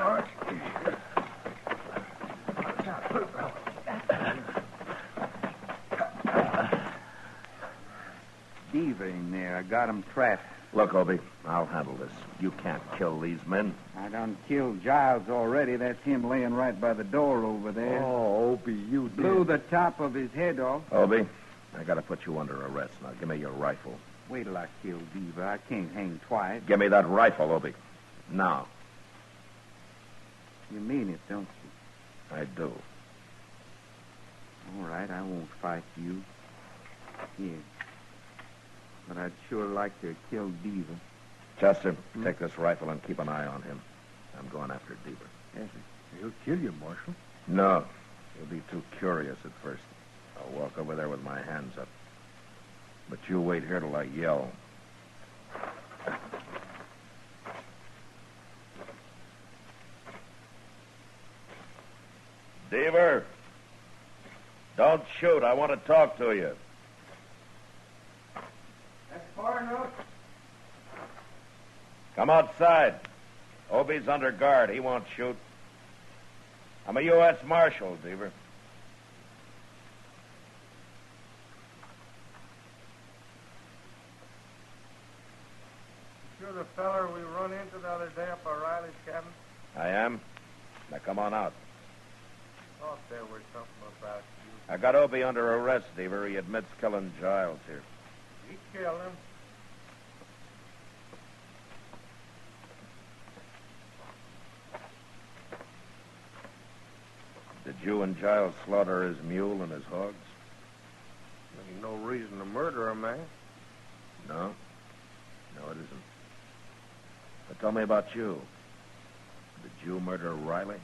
[SPEAKER 22] Diva in there. I got him trapped.
[SPEAKER 6] Look, Obie, I'll handle this. You can't kill these men.
[SPEAKER 22] I done killed Giles already. That's him laying right by the door over there.
[SPEAKER 16] Oh, Obie, you
[SPEAKER 22] blew the top of his head off.
[SPEAKER 6] Obie, I gotta put you under arrest. Now, give me your rifle.
[SPEAKER 22] Wait till I kill Diva. I can't hang twice.
[SPEAKER 6] Give me that rifle, Obie. Now.
[SPEAKER 22] You mean it, don't you?
[SPEAKER 6] I do.
[SPEAKER 22] All right, I won't fight you. Here. But I'd sure like to kill Diva.
[SPEAKER 6] Chester, take this rifle and keep an eye on him. I'm going after Diva.
[SPEAKER 16] Yes, he'll kill you, Marshal.
[SPEAKER 6] No. He'll be too curious at first. I'll walk over there with my hands up. But you wait here till I yell. Diva! Don't shoot. I want to talk to you.
[SPEAKER 11] That's far enough.
[SPEAKER 6] Come outside. Obie's under guard. He won't shoot. I'm a U.S. Marshal, Diva.
[SPEAKER 15] You're the feller we run into the other day up at Riley's cabin?
[SPEAKER 6] I am. Now come on out.
[SPEAKER 15] Thought there was something about you.
[SPEAKER 6] I got Obie under arrest, Diva. He admits killing Giles here.
[SPEAKER 15] He killed him.
[SPEAKER 6] Did you and Giles slaughter his mule and his hogs?
[SPEAKER 15] Ain't no reason to murder a man.
[SPEAKER 6] No? No, it isn't. But tell me about you. Did you murder Riley?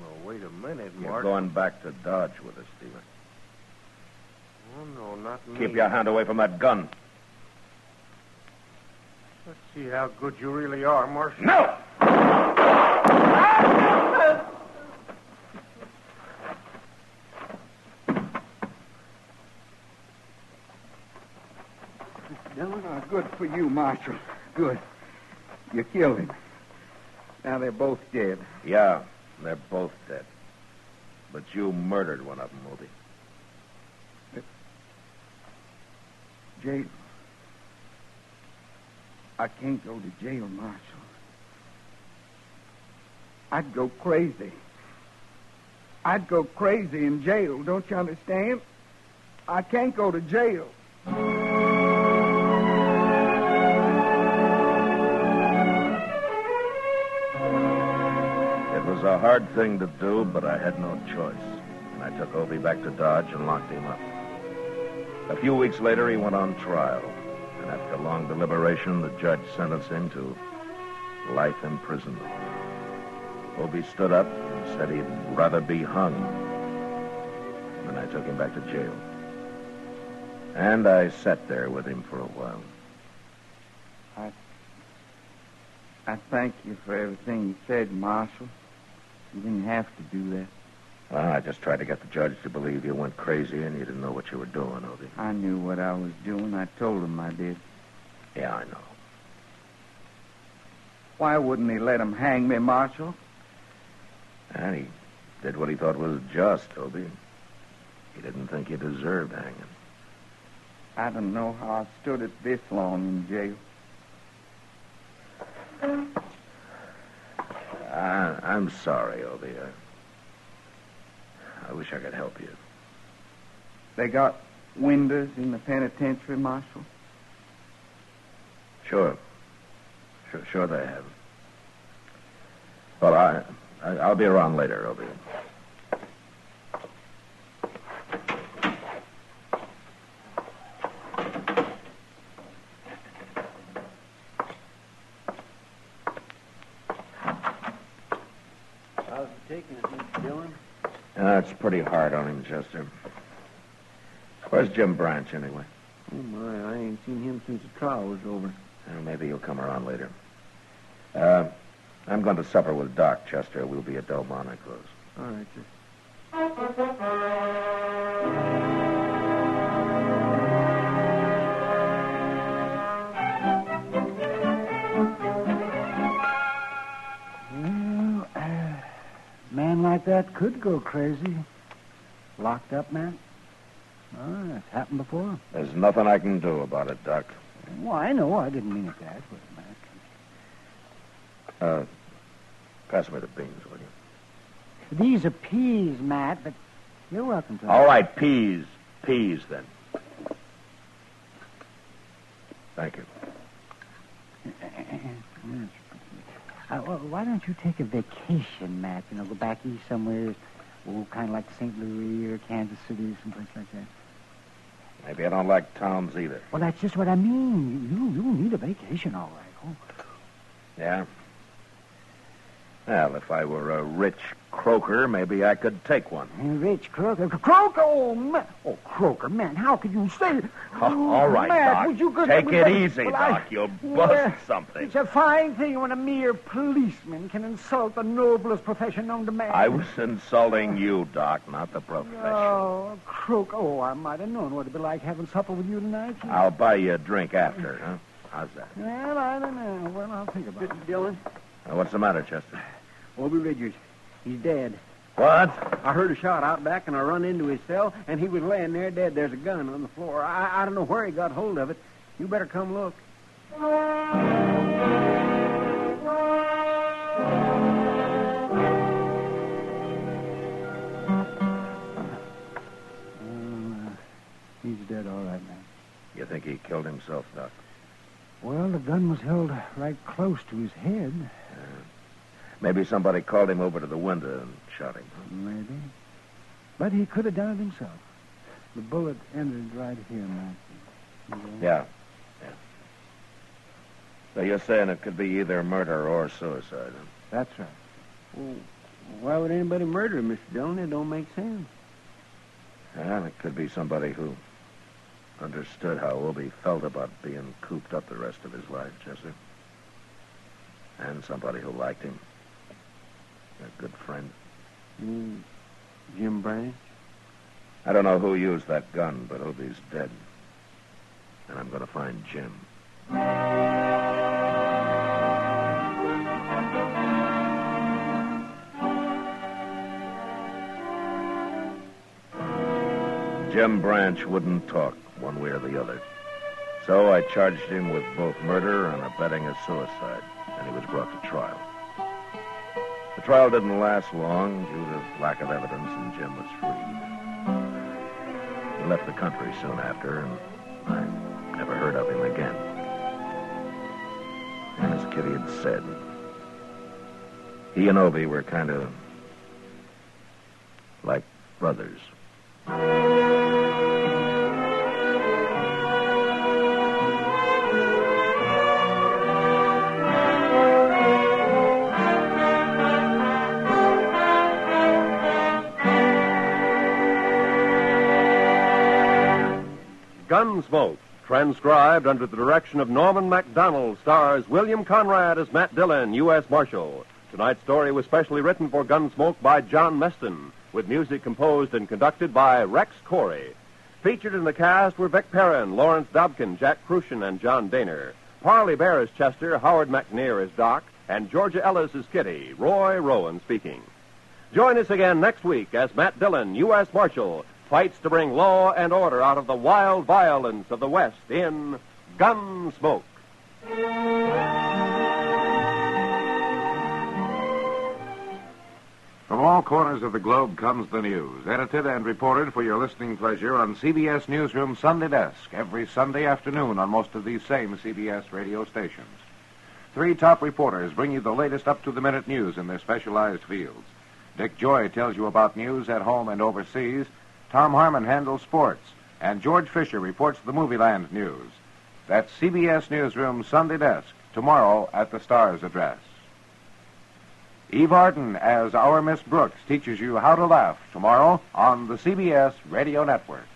[SPEAKER 15] Well, wait a minute,
[SPEAKER 6] You're
[SPEAKER 15] Mark.
[SPEAKER 6] going back to Dodge with us, Diva.
[SPEAKER 15] Oh, no, not me.
[SPEAKER 6] Keep your hand away from that gun.
[SPEAKER 15] Let's see how good you really are, Marshal.
[SPEAKER 6] No!
[SPEAKER 22] No, good for you, Marshal. Good. You killed him. Now they're both dead.
[SPEAKER 6] Yeah, they're both dead. But you murdered one of them, Obie.
[SPEAKER 22] Jail. I can't go to jail, Marshal. I'd go crazy. I'd go crazy in jail, don't you understand? I can't go to jail.
[SPEAKER 6] It was a hard thing to do, but I had no choice. And I took Obie back to Dodge and locked him up. A few weeks later, he went on trial. And after long deliberation, the judge sentenced him to life imprisonment. Obie stood up and said he'd rather be hung. And then I took him back to jail. And I sat there with him for a while.
[SPEAKER 22] I thank you for everything you said, Marshal. You didn't have to do that.
[SPEAKER 6] Well, I just tried to get the judge to believe you went crazy and you didn't know what you were doing, Obie.
[SPEAKER 22] I knew what I was doing. I told him I did.
[SPEAKER 6] Yeah, I know.
[SPEAKER 22] Why wouldn't he let him hang me, Marshal?
[SPEAKER 6] And he did what he thought was just, Obie. He didn't think you deserved hanging.
[SPEAKER 22] I don't know how I stood it this long in jail.
[SPEAKER 6] I'm sorry, Obie. I wish I could help you.
[SPEAKER 22] They got windows in the penitentiary, Marshal?
[SPEAKER 6] Sure they have. Well, I'll be around later, Obie.
[SPEAKER 1] How's it taking it, Mr. Dillon?
[SPEAKER 6] It's pretty hard on him, Chester. Where's Jim Branch, anyway?
[SPEAKER 1] Oh, my, I ain't seen him since the trial was over.
[SPEAKER 6] Well, maybe he'll come around later. I'm going to supper with Doc, Chester. We'll be at Delmonico's.
[SPEAKER 1] All right, sir.
[SPEAKER 12] Well, a man like that could go crazy. Locked up, man? Oh, that's happened before.
[SPEAKER 6] There's nothing I can do about it, Doc.
[SPEAKER 12] Well, I know. I didn't mean it that way, Matt.
[SPEAKER 6] Pass me the beans, will you?
[SPEAKER 12] These are peas, Matt, but you're welcome to them.
[SPEAKER 6] All right, peas. Peas, then. Thank you.
[SPEAKER 12] Well, why don't you take a vacation, Matt? You know, go back east somewhere, kind of like St. Louis or Kansas City, someplace like that.
[SPEAKER 6] Maybe I don't like towns either.
[SPEAKER 12] Well, that's just what I mean. You need a vacation, all right. Oh.
[SPEAKER 6] Yeah? Well, if I were a rich croaker, maybe I could take one.
[SPEAKER 12] A rich croaker? Croaker? Oh, man. Oh, croaker, man, how could you say...
[SPEAKER 6] All right,
[SPEAKER 12] Matt,
[SPEAKER 6] Doc.
[SPEAKER 12] would you
[SPEAKER 6] Take it easy, Doc. You'll bust something.
[SPEAKER 12] It's a fine thing when a mere policeman can insult the noblest profession known to man.
[SPEAKER 6] I was insulting you, Doc, not the profession.
[SPEAKER 12] Oh, croaker. Oh, I might have known what it'd be like having supper with you tonight.
[SPEAKER 6] I'll buy you a drink after, huh? How's that?
[SPEAKER 12] Well, I don't know. Well, I'll think about it.
[SPEAKER 1] Mr. Dillon?
[SPEAKER 6] What's the matter, Chester?
[SPEAKER 1] Obie Richards. He's dead.
[SPEAKER 6] What?
[SPEAKER 1] I heard a shot out back, and I run into his cell, and he was laying there dead. There's a gun on the floor. I don't know where he got hold of it. You better come look.
[SPEAKER 12] He's dead, all right, man.
[SPEAKER 6] You think he killed himself, Doc?
[SPEAKER 12] Well, the gun was held right close to his head.
[SPEAKER 6] Maybe somebody called him over to the window and shot him.
[SPEAKER 12] Maybe. But he could have done it himself. The bullet entered right here, man.
[SPEAKER 6] Yeah. So you're saying it could be either murder or suicide, huh?
[SPEAKER 12] That's right.
[SPEAKER 1] Well, why would anybody murder him, Mr. Dillon? It don't make sense.
[SPEAKER 6] Well, it could be somebody who understood how Obie felt about being cooped up the rest of his life, Chester. And somebody who liked him. A good friend.
[SPEAKER 1] Jim Branch?
[SPEAKER 6] I don't know who used that gun, but Obie's dead. And I'm going to find Jim. Jim Branch wouldn't talk one way or the other. So I charged him with both murder and abetting a suicide, and he was brought to trial. The trial didn't last long due to lack of evidence, and Jim was freed. He left the country soon after, and I never heard of him again. And as Kitty had said, he and Obie were kind of like brothers.
[SPEAKER 4] Gunsmoke, transcribed under the direction of Norman MacDonald, stars William Conrad as Matt Dillon, U.S. Marshal. Tonight's story was specially written for Gunsmoke by John Meston, with music composed and conducted by Rex Corey. Featured in the cast were Vic Perrin, Lawrence Dobkin, Jack Crucian, and John Daner. Parley Bear as Chester, Howard McNear as Doc, and Georgia Ellis as Kitty. Roy Rowan speaking. Join us again next week as Matt Dillon, U.S. Marshal, fights to bring law and order out of the wild violence of the West in Gunsmoke.
[SPEAKER 8] From all corners of the globe comes the news, edited and reported for your listening pleasure on CBS Newsroom Sunday Desk, every Sunday afternoon on most of these same CBS radio stations. 3 top reporters bring you the latest up-to-the-minute news in their specialized fields. Dick Joy tells you about news at home and overseas. Tom Harmon handles sports, and George Fisher reports the Movieland news. That's CBS Newsroom Sunday Desk, tomorrow at the Star's address. Eve Arden as Our Miss Brooks teaches you how to laugh tomorrow on the CBS Radio Network.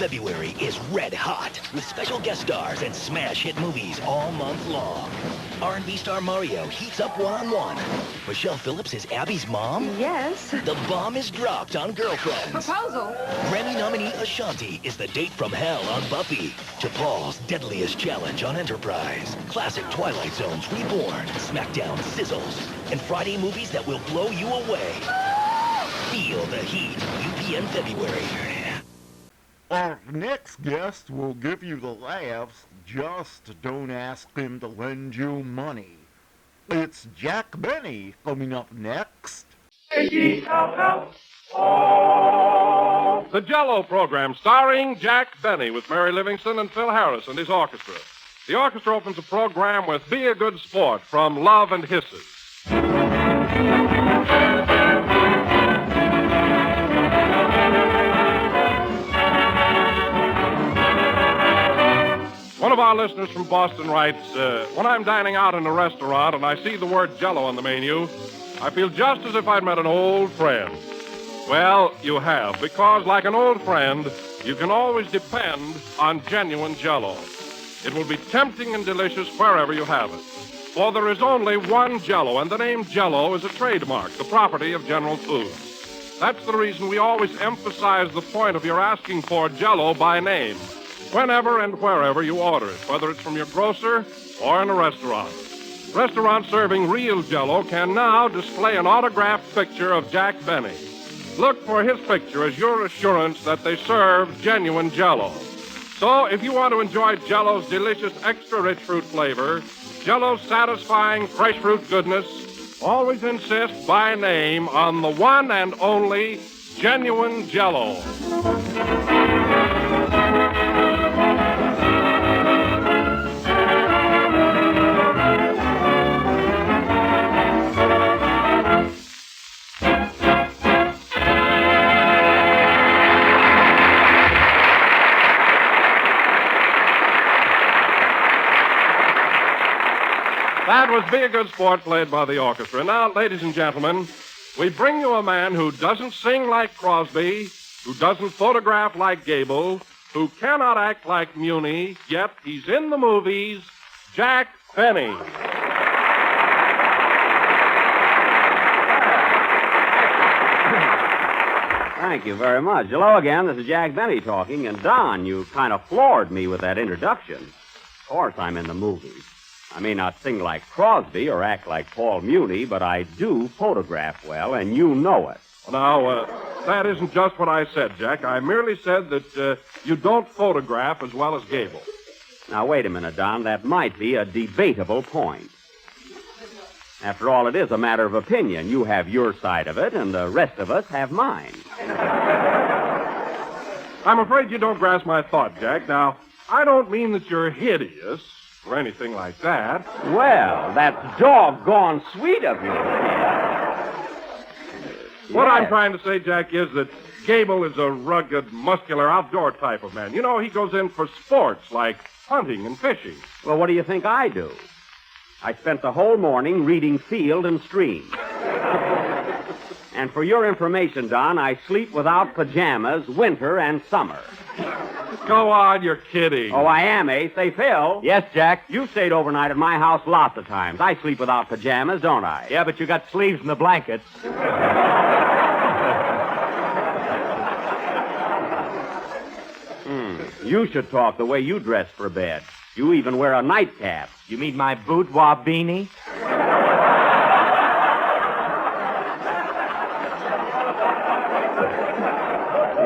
[SPEAKER 17] February is red hot with special guest stars and smash hit movies all month long. R&B star Mario heats up one-on-one. Michelle Phillips is Abby's mom?
[SPEAKER 5] Yes.
[SPEAKER 17] The bomb is dropped on Girlfriends.
[SPEAKER 5] Proposal.
[SPEAKER 17] Grammy nominee Ashanti is the date from hell on Buffy. T'Pol's deadliest challenge on Enterprise. Classic Twilight Zone's Reborn. SmackDown sizzles. And Friday movies that will blow you away. Feel the heat. UPN February.
[SPEAKER 2] Our next guest will give you the laughs, just don't ask him to lend you money. It's Jack Benny coming up next.
[SPEAKER 18] The Jell-O program starring Jack Benny with Mary Livingston and Phil Harris and his orchestra. The orchestra opens the program with Be a Good Sport from Love and Hisses. One of our listeners from Boston writes, when I'm dining out in a restaurant and I see the word Jell-O on the menu, I feel just as if I'd met an old friend. Well, you have, because like an old friend, you can always depend on genuine Jell-O. It will be tempting and delicious wherever you have it. For there is only one Jell-O, and the name Jell-O is a trademark, the property of General Foods. That's the reason we always emphasize the point of your asking for Jell-O by name, whenever and wherever you order it, whether it's from your grocer or in a restaurant. Restaurants serving real Jell-O can now display an autographed picture of Jack Benny. Look for his picture as your assurance that they serve genuine Jell-O. So if you want to enjoy Jell-O's delicious extra-rich fruit flavor, Jell-O's satisfying fresh fruit goodness, always insist by name on the one and only genuine Jell-O. That was Be a Good Sport, played by the orchestra. Now, ladies and gentlemen, we bring you a man who doesn't sing like Crosby, who doesn't photograph like Gable, who cannot act like Muni, yet he's in the movies, Jack Benny.
[SPEAKER 10] Thank you very much. Hello again. This is Jack Benny talking. And, Don, you kind of floored me with that introduction. Of course I'm in the movies. I may not sing like Crosby or act like Paul Muni, but I do photograph well, and you know it.
[SPEAKER 18] Now, that isn't just what I said, Jack. I merely said that you don't photograph as well as Gable.
[SPEAKER 10] Now, wait a minute, Don. That might be a debatable point. After all, it is a matter of opinion. You have your side of it, and the rest of us have mine.
[SPEAKER 18] I'm afraid you don't grasp my thought, Jack. Now, I don't mean that you're hideous or anything like that.
[SPEAKER 10] Well, that's doggone sweet of you.
[SPEAKER 18] What I'm trying to say, Jack, is that Gable is a rugged, muscular, outdoor type of man. You know, he goes in for sports like hunting and fishing.
[SPEAKER 10] Well, what do you think I do? I spent the whole morning reading Field and Stream. And for your information, Don, I sleep without pajamas winter and summer.
[SPEAKER 18] Go on, you're kidding.
[SPEAKER 10] Oh, I am, eh? Say, Phil.
[SPEAKER 13] Yes, Jack?
[SPEAKER 10] You stayed overnight at my house lots of times. I sleep without pajamas, don't I?
[SPEAKER 13] Yeah, but you got sleeves in the blankets.
[SPEAKER 10] You should talk the way you dress for bed. You even wear a nightcap.
[SPEAKER 13] You mean my boudoir beanie?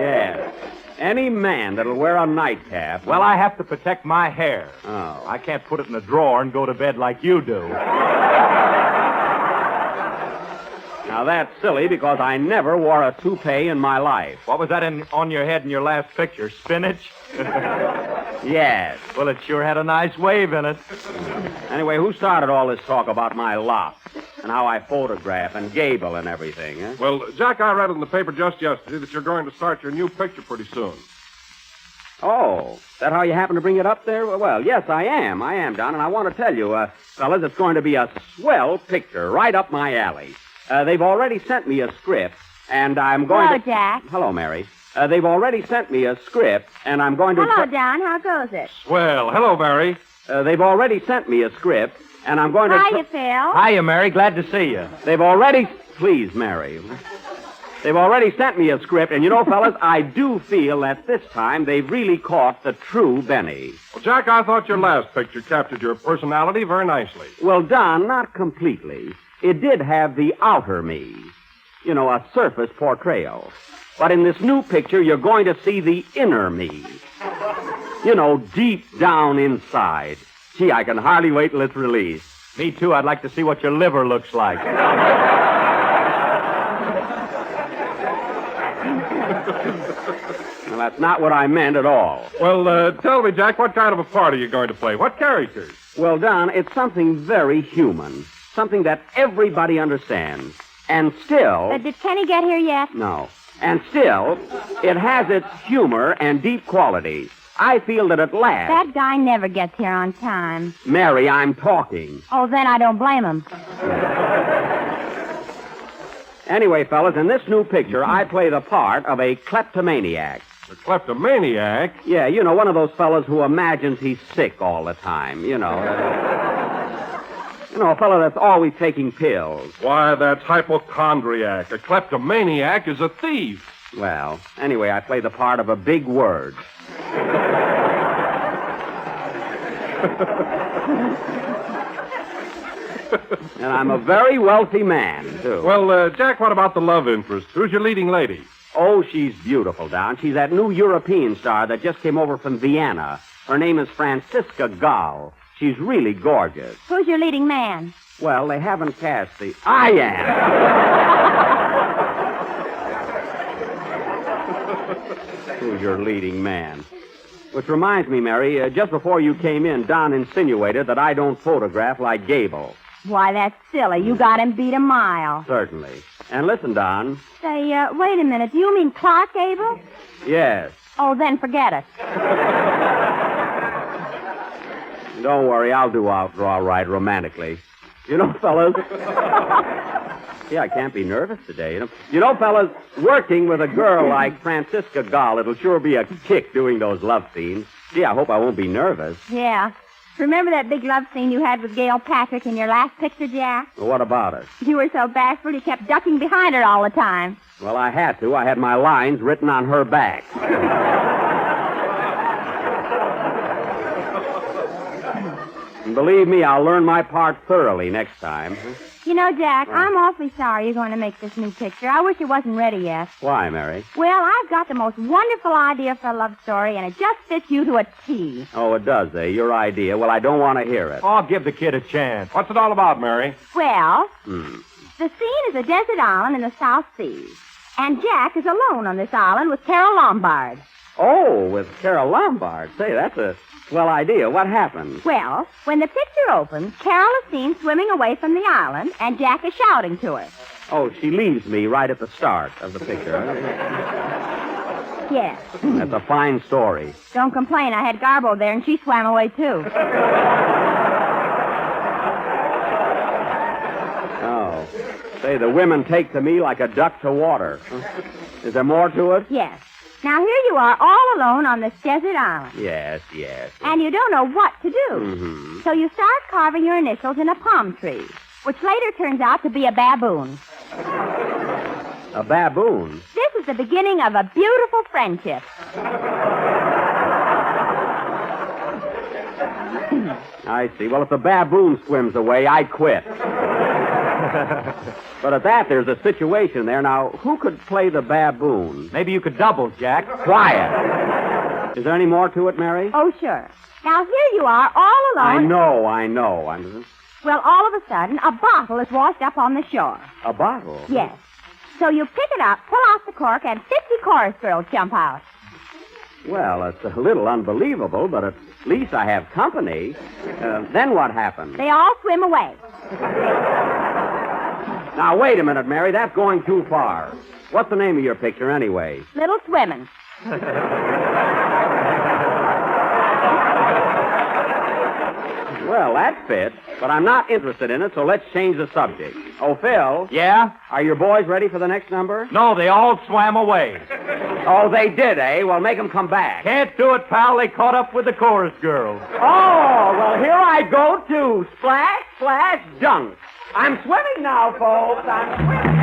[SPEAKER 10] Yes. Any man that'll wear a nightcap...
[SPEAKER 13] Well, I have to protect my hair.
[SPEAKER 10] Oh.
[SPEAKER 13] I can't put it in a drawer and go to bed like you do.
[SPEAKER 10] Now, that's silly because I never wore a toupee in my life.
[SPEAKER 13] What was that on your head in your last picture? Spinach?
[SPEAKER 10] Yes.
[SPEAKER 13] Well, it sure had a nice wave in it.
[SPEAKER 10] Anyway, who started all this talk about my locks and how I photograph and Gable and everything, eh?
[SPEAKER 18] Well, Jack, I read in the paper just yesterday that you're going to start your new picture pretty soon.
[SPEAKER 10] Oh, is that how you happen to bring it up there? Well, yes, I am, Don, and I want to tell you, fellas, it's going to be a swell picture right up my alley. They've already sent me a script, and I'm going
[SPEAKER 20] Hello, Jack.
[SPEAKER 10] Hello, Mary. They've already sent me a script, and I'm going to...
[SPEAKER 20] Hello, Don. How goes it?
[SPEAKER 18] Well, hello, Mary.
[SPEAKER 10] They've already sent me a script, and I'm going to...
[SPEAKER 20] Hiya, Phil.
[SPEAKER 13] Hiya, Mary. Glad to see you.
[SPEAKER 10] They've already... Please, Mary. They've already sent me a script, and you know, fellas, I do feel that this time they've really caught the true Benny.
[SPEAKER 18] Well, Jack, I thought your last picture captured your personality very nicely.
[SPEAKER 10] Well, Don, not completely. It did have the outer me. You know, a surface portrayal. But in this new picture, you're going to see the inner me. You know, deep down inside. Gee, I can hardly wait till it's released.
[SPEAKER 13] Me too. I'd like to see what your liver looks like.
[SPEAKER 10] Well, that's not what I meant at all.
[SPEAKER 18] Well, tell me, Jack, what kind of a part are you going to play? What characters?
[SPEAKER 10] Well, Don, it's something very human. Something that everybody understands. And still...
[SPEAKER 20] Did Kenny get here yet?
[SPEAKER 10] No. And still, it has its humor and deep qualities. I feel that at last...
[SPEAKER 20] That guy never gets here on time.
[SPEAKER 10] Mary, I'm talking.
[SPEAKER 20] Oh, then I don't blame him.
[SPEAKER 10] Anyway, fellas, in this new picture, I play the part of a kleptomaniac.
[SPEAKER 18] A kleptomaniac?
[SPEAKER 10] Yeah, you know, one of those fellas who imagines he's sick all the time, you know. You know, a fellow that's always taking pills.
[SPEAKER 18] Why, that's hypochondriac. A kleptomaniac is a thief.
[SPEAKER 10] Well, anyway, I play the part of a big word. And I'm a very wealthy man, too.
[SPEAKER 18] Well, Jack, what about the love interest? Who's your leading lady?
[SPEAKER 10] Oh, she's beautiful, Don. She's that new European star that just came over from Vienna. Her name is Franziska Gall. She's really gorgeous.
[SPEAKER 20] Who's your leading man?
[SPEAKER 10] Well, they haven't cast the... I am! Who's your leading man? Which reminds me, Mary, just before you came in, Don insinuated that I don't photograph like Gable.
[SPEAKER 20] Why, that's silly. You got him beat a mile.
[SPEAKER 10] Certainly. And listen, Don.
[SPEAKER 20] Say, wait a minute. Do you mean Clark Gable?
[SPEAKER 10] Yes.
[SPEAKER 20] Oh, then forget it.
[SPEAKER 10] Don't worry, I'll do all right romantically. You know, fellas... Yeah, I can't be nervous today. You know, fellas, working with a girl like Franziska Gall, it'll sure be a kick doing those love scenes. Gee, I hope I won't be nervous.
[SPEAKER 20] Yeah. Remember that big love scene you had with Gail Patrick in your last picture, Jack?
[SPEAKER 10] Well, what about it?
[SPEAKER 20] You were so bashful you kept ducking behind her all the time.
[SPEAKER 10] Well, I had to. I had my lines written on her back. And believe me, I'll learn my part thoroughly next time.
[SPEAKER 20] You know, Jack, I'm awfully sorry you're going to make this new picture. I wish it wasn't ready yet.
[SPEAKER 10] Why, Mary?
[SPEAKER 20] Well, I've got the most wonderful idea for a love story, and it just fits you to a T.
[SPEAKER 10] Oh, it does, eh? Your idea. Well, I don't want to hear it.
[SPEAKER 13] Oh, give the kid a chance. What's it all about, Mary?
[SPEAKER 20] Well, the scene is a desert island in the South Seas, and Jack is alone on this island with Carol Lombard.
[SPEAKER 10] Oh, with Carol Lombard. Say, that's a swell idea. What happened?
[SPEAKER 20] Well, when the picture opens, Carol is seen swimming away from the island, and Jack is shouting to her.
[SPEAKER 10] Oh, she leaves me right at the start of the picture.
[SPEAKER 20] Yes.
[SPEAKER 10] That's a fine story.
[SPEAKER 20] Don't complain. I had Garbo there, and she swam away, too.
[SPEAKER 10] Oh. Say, the women take to me like a duck to water. Is there more to it?
[SPEAKER 20] Yes. Now, here you are all alone on this desert island.
[SPEAKER 10] Yes.
[SPEAKER 20] And you don't know what to do.
[SPEAKER 10] Mm-hmm.
[SPEAKER 20] So you start carving your initials in a palm tree, which later turns out to be a baboon.
[SPEAKER 10] A baboon?
[SPEAKER 20] This is the beginning of a beautiful friendship.
[SPEAKER 10] I see. Well, if the baboon swims away, I quit. But at that, there's a situation there. Now, who could play the baboon?
[SPEAKER 13] Maybe you could double, Jack.
[SPEAKER 10] Quiet. Is there any more to it, Mary?
[SPEAKER 20] Oh, sure. Now, here you are, all alone.
[SPEAKER 10] I know.
[SPEAKER 20] Well, all of a sudden, a bottle is washed up on the shore.
[SPEAKER 10] A bottle?
[SPEAKER 20] Yes. So you pick it up, pull off the cork, and 50 chorus girls jump out.
[SPEAKER 10] Well, it's a little unbelievable, but at least I have company. Then what happens?
[SPEAKER 20] They all swim away.
[SPEAKER 10] Now, wait a minute, Mary. That's going too far. What's the name of your picture, anyway?
[SPEAKER 20] Little Swimming.
[SPEAKER 10] Well, that fits, but I'm not interested in it, so let's change the subject. Oh, Phil.
[SPEAKER 13] Yeah?
[SPEAKER 10] Are your boys ready for the next number?
[SPEAKER 13] No, they all swam away.
[SPEAKER 10] Oh, they did, eh? Well, make them come back.
[SPEAKER 13] Can't do it, pal. They caught up with the chorus girls.
[SPEAKER 10] Oh, well, here I go, too. Splash, splash, dunk. I'm swimming now, folks. I'm swimming.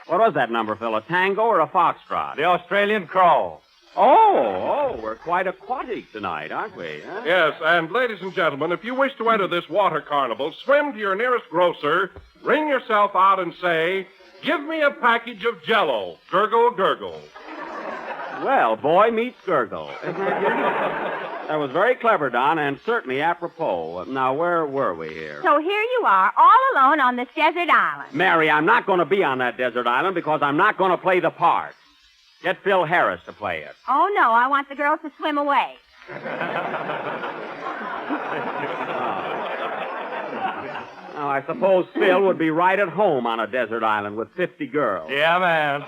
[SPEAKER 10] What was that number, Phil? A tango or a foxtrot?
[SPEAKER 13] The Australian crawl.
[SPEAKER 10] Oh, we're quite aquatic tonight, aren't we? Huh?
[SPEAKER 18] Yes, and ladies and gentlemen, if you wish to enter this water carnival, swim to your nearest grocer, ring yourself out and say, "Give me a package of Jell-O. Gurgle, gurgle."
[SPEAKER 10] Well, boy meets gurgle. That was very clever, Don, and certainly apropos. Now, where were we here?
[SPEAKER 20] So here you are, all alone on this desert island.
[SPEAKER 10] Mary, I'm not going to be on that desert island because I'm not going to play the part. Get Phil Harris to play it.
[SPEAKER 20] Oh, no, I want the girls to swim away.
[SPEAKER 10] Now, I suppose Phil would be right at home on a desert island with 50 girls.
[SPEAKER 13] Yeah, man.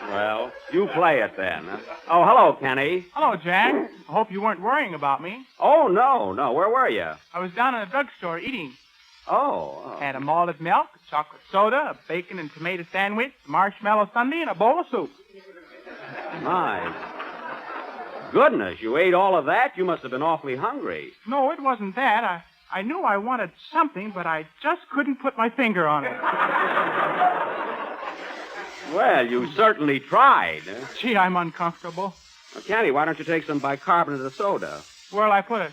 [SPEAKER 10] Well, you play it then. Oh, hello, Kenny.
[SPEAKER 3] Hello, Jack. I hope you weren't worrying about me.
[SPEAKER 10] Oh, no. Where were you?
[SPEAKER 3] I was down in the drugstore eating.
[SPEAKER 10] Oh.
[SPEAKER 3] Had a malted milk, a chocolate soda, a bacon and tomato sandwich, a marshmallow sundae, and a bowl of soup.
[SPEAKER 10] My goodness, you ate all of that? You must have been awfully hungry.
[SPEAKER 3] No, it wasn't that. I knew I wanted something, but I just couldn't put my finger on it.
[SPEAKER 10] Well, you certainly tried.
[SPEAKER 3] Gee, I'm uncomfortable.
[SPEAKER 10] Well, Kenny, why don't you take some bicarbonate of soda?
[SPEAKER 3] Where'll I put it?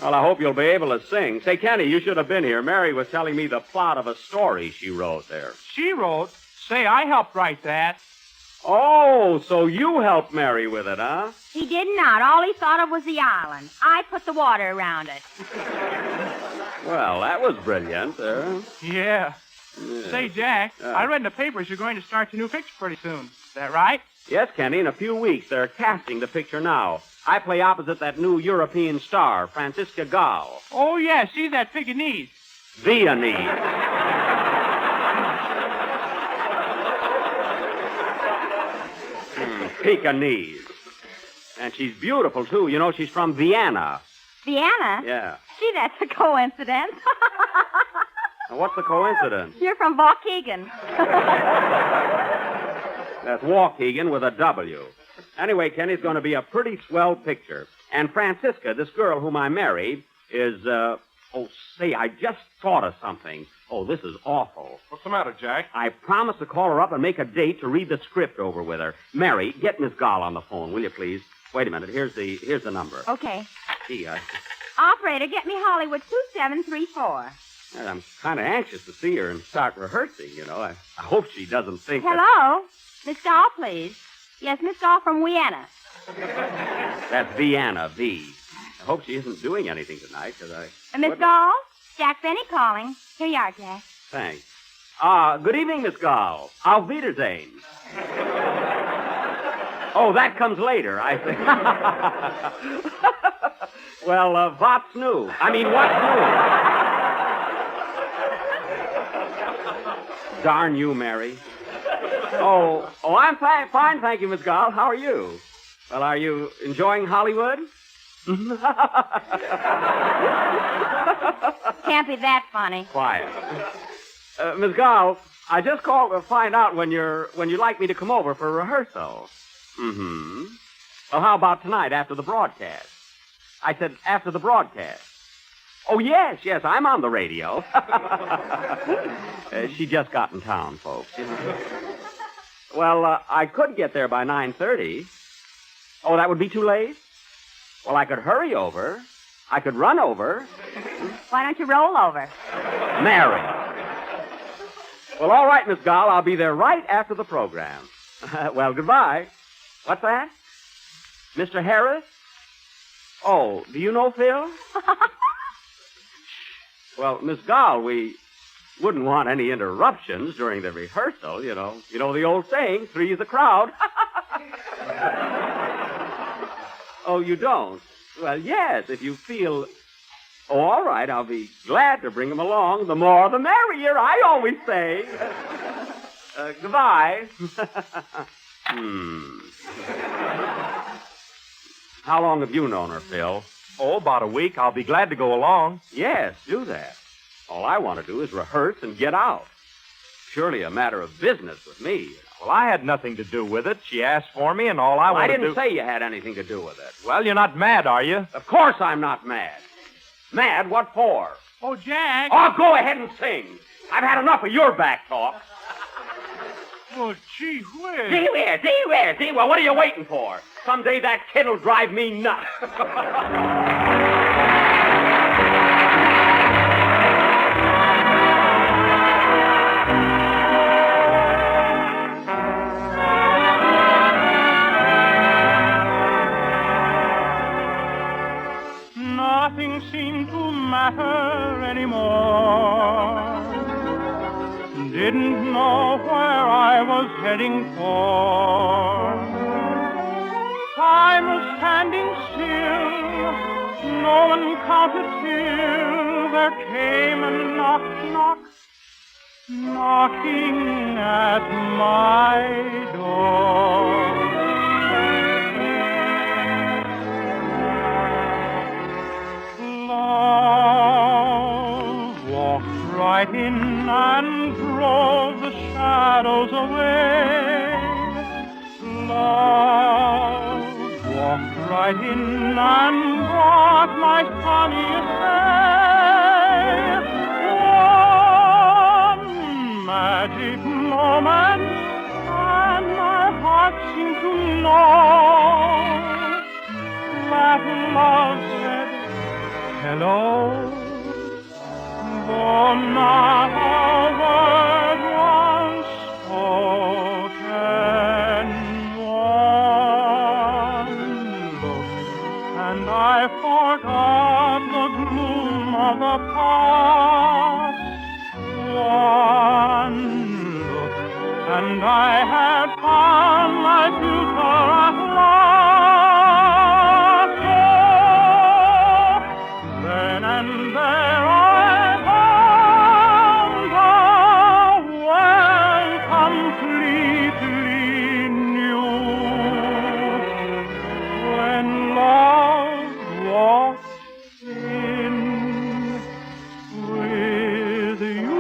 [SPEAKER 10] Well, I hope you'll be able to sing. Say, Kenny, you should have been here. Mary was telling me the plot of a story she wrote there.
[SPEAKER 3] She wrote? Say, I helped write that.
[SPEAKER 10] Oh, so you helped Mary with it, huh?
[SPEAKER 20] He did not. All he thought of was the island. I put the water around it.
[SPEAKER 10] Well, that was brilliant.
[SPEAKER 3] Yeah. Say, Jack, I read in the papers you're going to start your new picture pretty soon. Is that right?
[SPEAKER 10] Yes, Kenny, in a few weeks. They're casting the picture now. I play opposite that new European star, Francisca Gall.
[SPEAKER 3] Oh, yeah, she's that Pekingese.
[SPEAKER 10] Viennese. Pekingese. And she's beautiful, too. You know, she's from Vienna.
[SPEAKER 20] Vienna?
[SPEAKER 10] Yeah.
[SPEAKER 20] Gee, that's a coincidence.
[SPEAKER 10] Now, what's the coincidence?
[SPEAKER 20] You're from Waukegan.
[SPEAKER 10] That's Waukegan with a W. Anyway, Kenny, it's going to be a pretty swell picture. And Francisca, this girl whom I married, is, I just thought of something. Oh, this is awful.
[SPEAKER 18] What's the matter, Jack?
[SPEAKER 10] I promised to call her up and make a date to read the script over with her. Mary, get Miss Gall on the phone, will you, please? Wait a minute. Here's the number.
[SPEAKER 20] Okay.
[SPEAKER 10] Gee,
[SPEAKER 20] Operator, get me Hollywood 2734.
[SPEAKER 10] I'm kind of anxious to see her and start rehearsing, you know. I hope she doesn't think
[SPEAKER 20] Hello? Miss Gall, please. Yes, Miss Gall from Vienna.
[SPEAKER 10] That's Vienna, V. I hope she isn't doing anything tonight, because
[SPEAKER 20] Miss Gall? Jack Benny calling. Here you are, Jack.
[SPEAKER 10] Thanks. Good evening, Miss Gall. Auf Wiedersehen. Oh, that comes later, I think. Well, what's new? I mean, what's new? Darn you, Mary. Oh, I'm fine, thank you, Miss Gall. How are you? Well, are you enjoying Hollywood?
[SPEAKER 20] Can't be that funny.
[SPEAKER 10] Quiet. Miss Gall, I just called to find out when you'd like me to come over for rehearsal. Mm-hmm. Well, how about tonight after the broadcast? I said after the broadcast. Oh, yes, I'm on the radio. She just got in town, folks. Well, I could get there by 9:30. Oh, that would be too late? Well, I could hurry over. I could run over.
[SPEAKER 20] Why don't you roll over?
[SPEAKER 10] Mary. Well, all right, Miss Gall. I'll be there right after the program. Well, goodbye. What's that? Mr. Harris? Oh, do you know Phil? Well, Miss Gall, we wouldn't want any interruptions during the rehearsal, you know. You know the old saying, three's a crowd. Oh, you don't? Well, yes, if you feel... Oh, all right, I'll be glad to bring him along. The more, the merrier, I always say. Goodbye. How long have you known her, Phil?
[SPEAKER 13] Oh, about a week. I'll be glad to go along.
[SPEAKER 10] Yes, do that. All I want to do is rehearse and get out. Surely a matter of business with me.
[SPEAKER 13] Well, I had nothing to do with it. She asked for me, and all I wanted to do...
[SPEAKER 10] I didn't say you had anything to do with it.
[SPEAKER 13] Well, you're not mad, are you?
[SPEAKER 10] Of course I'm not mad. Mad? What for?
[SPEAKER 3] Oh, Jack.
[SPEAKER 10] Oh, go ahead and sing. I've had enough of your back talk.
[SPEAKER 3] Oh, gee whiz.
[SPEAKER 10] Gee whiz. Well, what are you waiting for? Someday that kid will drive me nuts.
[SPEAKER 3] Nothing seemed to matter anymore.
[SPEAKER 9] didn't know where I was heading for. Time was standing still, no one counted till there came a knock, knock, knocking at my door. Love walked right in and drove the shadows away. Love walked right in and brought my sunniest day. One magic moment, and my heart seemed to know that love said hello. Though not a word was spoken, one look, and I forgot the gloom of the past. One look, and I had found my future at last. Oh, then and there I found a world completely new. When love walked in with you.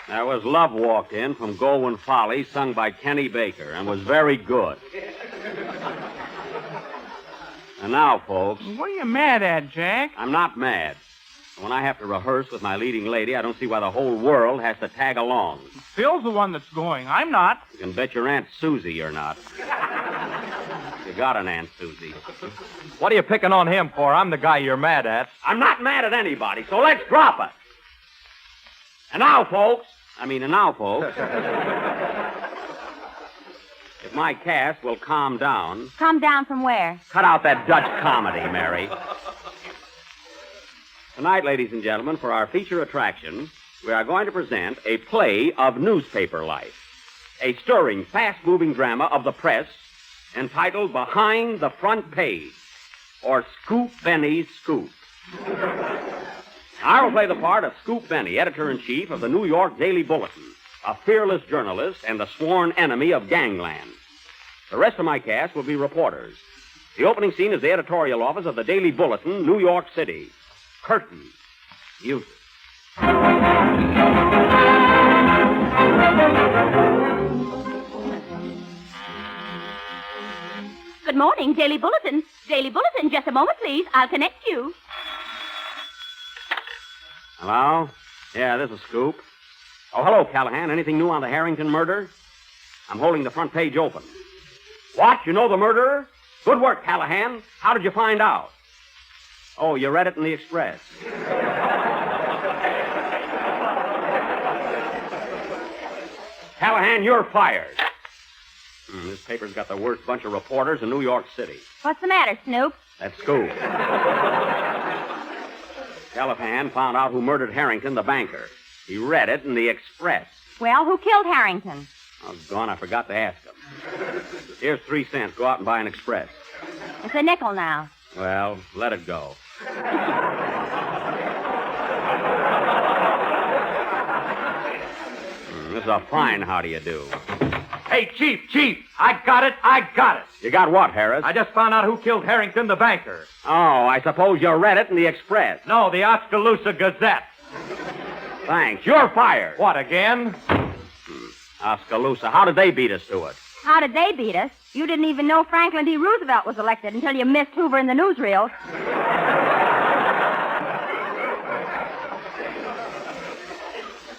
[SPEAKER 10] That was Love Walked In from Goldwyn Follies, sung by Kenny Baker, and was very good. And now, folks,
[SPEAKER 3] What are you mad at, Jack?
[SPEAKER 10] I'm not mad. When I have to rehearse with my leading lady, I don't see why the whole world has to tag along.
[SPEAKER 3] Phil's the one that's going. I'm not.
[SPEAKER 10] You can bet your Aunt Susie you're not. You got an Aunt Susie.
[SPEAKER 13] What are you picking on him for? I'm the guy you're mad at.
[SPEAKER 10] I'm not mad at anybody, so let's drop it. And now, folks, if my cast will calm down.
[SPEAKER 20] Calm down from where?
[SPEAKER 10] Cut out that Dutch comedy, Mary. Tonight, ladies and gentlemen, for our feature attraction, we are going to present a play of newspaper life. A stirring, fast-moving drama of the press entitled Behind the Front Page, or Scoop Benny's Scoop. I will play the part of Scoop Benny, editor-in-chief of the New York Daily Bulletin, a fearless journalist and the sworn enemy of gangland. The rest of my cast will be reporters. The opening scene is the editorial office of the Daily Bulletin, New York City. Curtain. Music.
[SPEAKER 20] Good morning, Daily Bulletin. Daily Bulletin, just a moment, please. I'll connect you.
[SPEAKER 10] Hello? Yeah, this is Scoop. Oh, hello, Callahan. Anything new on the Harrington murder? I'm holding the front page open. What? You know the murderer? Good work, Callahan. How did you find out? Oh, you read it in the Express. Callahan, you're fired. This paper's got the worst bunch of reporters in New York City.
[SPEAKER 20] What's the matter, Snoop?
[SPEAKER 10] That's Scoop. Callahan found out who murdered Harrington, the banker. He read it in the Express.
[SPEAKER 20] Well, who killed Harrington?
[SPEAKER 10] Oh, gone. I forgot to ask him. Here's 3 cents. Go out and buy an Express.
[SPEAKER 20] It's a nickel now.
[SPEAKER 10] Well, let it go. This is a fine how do you do.
[SPEAKER 13] Hey, Chief, I got it.
[SPEAKER 10] You got what, Harris?
[SPEAKER 13] I just found out who killed Harrington, the banker.
[SPEAKER 10] Oh, I suppose you read it in the Express.
[SPEAKER 13] No, the Oskaloosa Gazette.
[SPEAKER 10] Thanks. You're fired.
[SPEAKER 13] What, again?
[SPEAKER 10] Oskaloosa. How did they beat us to it?
[SPEAKER 20] How did they beat us? You didn't even know Franklin D. Roosevelt was elected until you missed Hoover in the newsreels.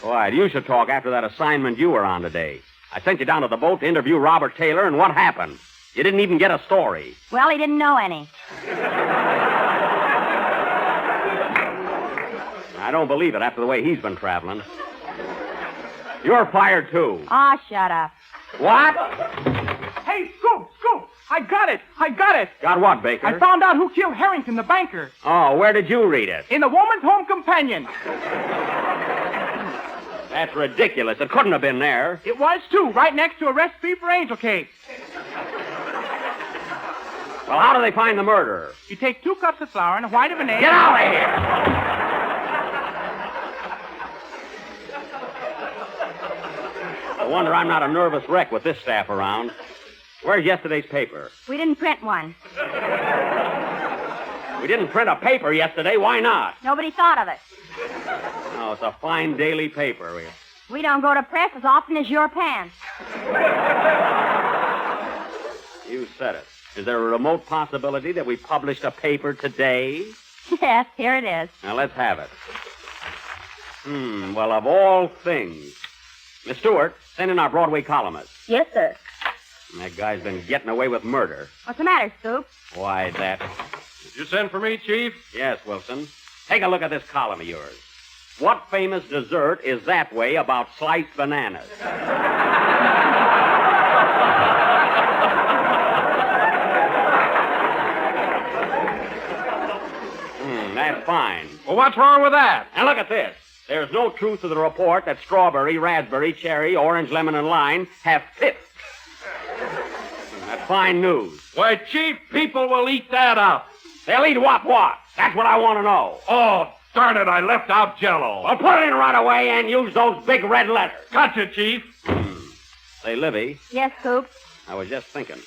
[SPEAKER 10] Boy, you should talk after that assignment you were on today. I sent you down to the boat to interview Robert Taylor, and what happened? You didn't even get a story.
[SPEAKER 20] Well, he didn't know any.
[SPEAKER 10] I don't believe it after the way he's been traveling. You're fired, too.
[SPEAKER 20] Oh, shut up.
[SPEAKER 10] What?
[SPEAKER 3] Hey, Scoop! I got it!
[SPEAKER 10] Got what, Baker?
[SPEAKER 3] I found out who killed Harrington, the banker.
[SPEAKER 10] Oh, where did you read it?
[SPEAKER 3] In the Woman's Home Companion.
[SPEAKER 10] That's ridiculous. It couldn't have been there.
[SPEAKER 3] It was, too, right next to a recipe for angel cake.
[SPEAKER 10] Well, how do they find the murderer?
[SPEAKER 3] You take 2 cups of flour and a white of an egg...
[SPEAKER 10] Get out of here! I wonder I'm not a nervous wreck with this staff around. Where's yesterday's paper?
[SPEAKER 20] We didn't print one.
[SPEAKER 10] We didn't print a paper yesterday. Why not?
[SPEAKER 20] Nobody thought of it.
[SPEAKER 10] Oh, it's a fine daily paper.
[SPEAKER 20] We don't go to press as often as your pants.
[SPEAKER 10] You said it. Is there a remote possibility that we published a paper today?
[SPEAKER 20] Yes, here it is.
[SPEAKER 10] Now, let's have it. Well, of all things. Miss Stewart, send in our Broadway columnist.
[SPEAKER 20] Yes, sir.
[SPEAKER 10] That guy's been getting away with murder.
[SPEAKER 20] What's the matter, Scoop?
[SPEAKER 10] Why, that...
[SPEAKER 18] Did you send for me, Chief?
[SPEAKER 10] Yes, Wilson. Take a look at this column of yours. What famous dessert is that way about sliced bananas? That's fine.
[SPEAKER 18] Well, what's wrong with that?
[SPEAKER 10] And look at this. There's no truth to the report that strawberry, raspberry, cherry, orange, lemon, and lime have pips. That's fine news.
[SPEAKER 18] Why, Chief, people will eat that up.
[SPEAKER 10] They'll eat what? That's what I want to know.
[SPEAKER 18] Oh, darn it, I left out Jell-O.
[SPEAKER 10] Well, put it in right away and use those big red letters.
[SPEAKER 18] Gotcha, Chief.
[SPEAKER 10] Say, Livy.
[SPEAKER 20] Yes, Scoop?
[SPEAKER 10] I was just thinking.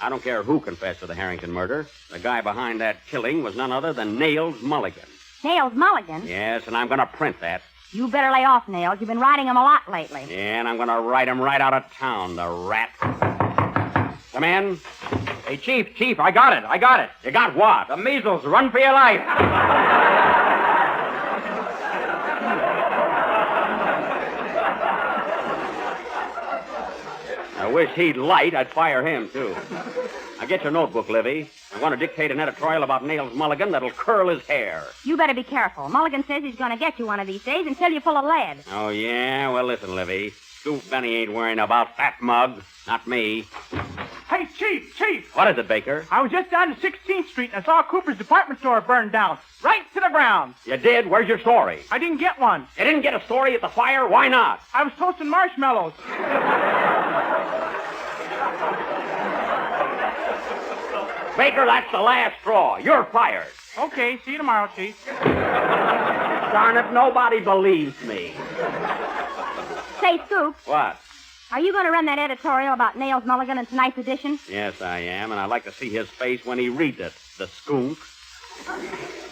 [SPEAKER 10] I don't care who confessed to the Harrington murder. The guy behind that killing was none other than Nails Mulligan.
[SPEAKER 20] Nails Mulligan?
[SPEAKER 10] Yes, and I'm going to print that.
[SPEAKER 20] You better lay off, Nails. You've been writing him a lot lately.
[SPEAKER 10] Yeah, and I'm going to write him right out of town, the rat. Come in.
[SPEAKER 13] Hey, Chief, I got it.
[SPEAKER 10] You got what?
[SPEAKER 13] The measles. Run for your life.
[SPEAKER 10] I wish he'd light. I'd fire him, too. Now, get your notebook, Livy. I'm going to dictate an editorial about Nails Mulligan that'll curl his hair.
[SPEAKER 20] You better be careful. Mulligan says he's going to get you one of these days and fill you full of lead.
[SPEAKER 10] Oh, yeah? Well, listen, Livy. Scoop Benny ain't worrying about that mug. Not me.
[SPEAKER 3] Hey, Chief!
[SPEAKER 10] What is it, Baker?
[SPEAKER 3] I was just down to 16th Street and I saw Cooper's department store burned down. Right to the ground.
[SPEAKER 10] You did? Where's your story?
[SPEAKER 3] I didn't get one.
[SPEAKER 10] You didn't get a story at the fire? Why not?
[SPEAKER 3] I was toasting marshmallows.
[SPEAKER 10] Baker, that's the last straw. You're fired.
[SPEAKER 3] Okay, see you tomorrow, Chief.
[SPEAKER 10] Darn it, nobody believes me.
[SPEAKER 20] Say, Scoop.
[SPEAKER 10] What?
[SPEAKER 20] Are you going to run that editorial about Nails Mulligan in tonight's edition?
[SPEAKER 10] Yes, I am, and I'd like to see his face when he reads it. The skunk.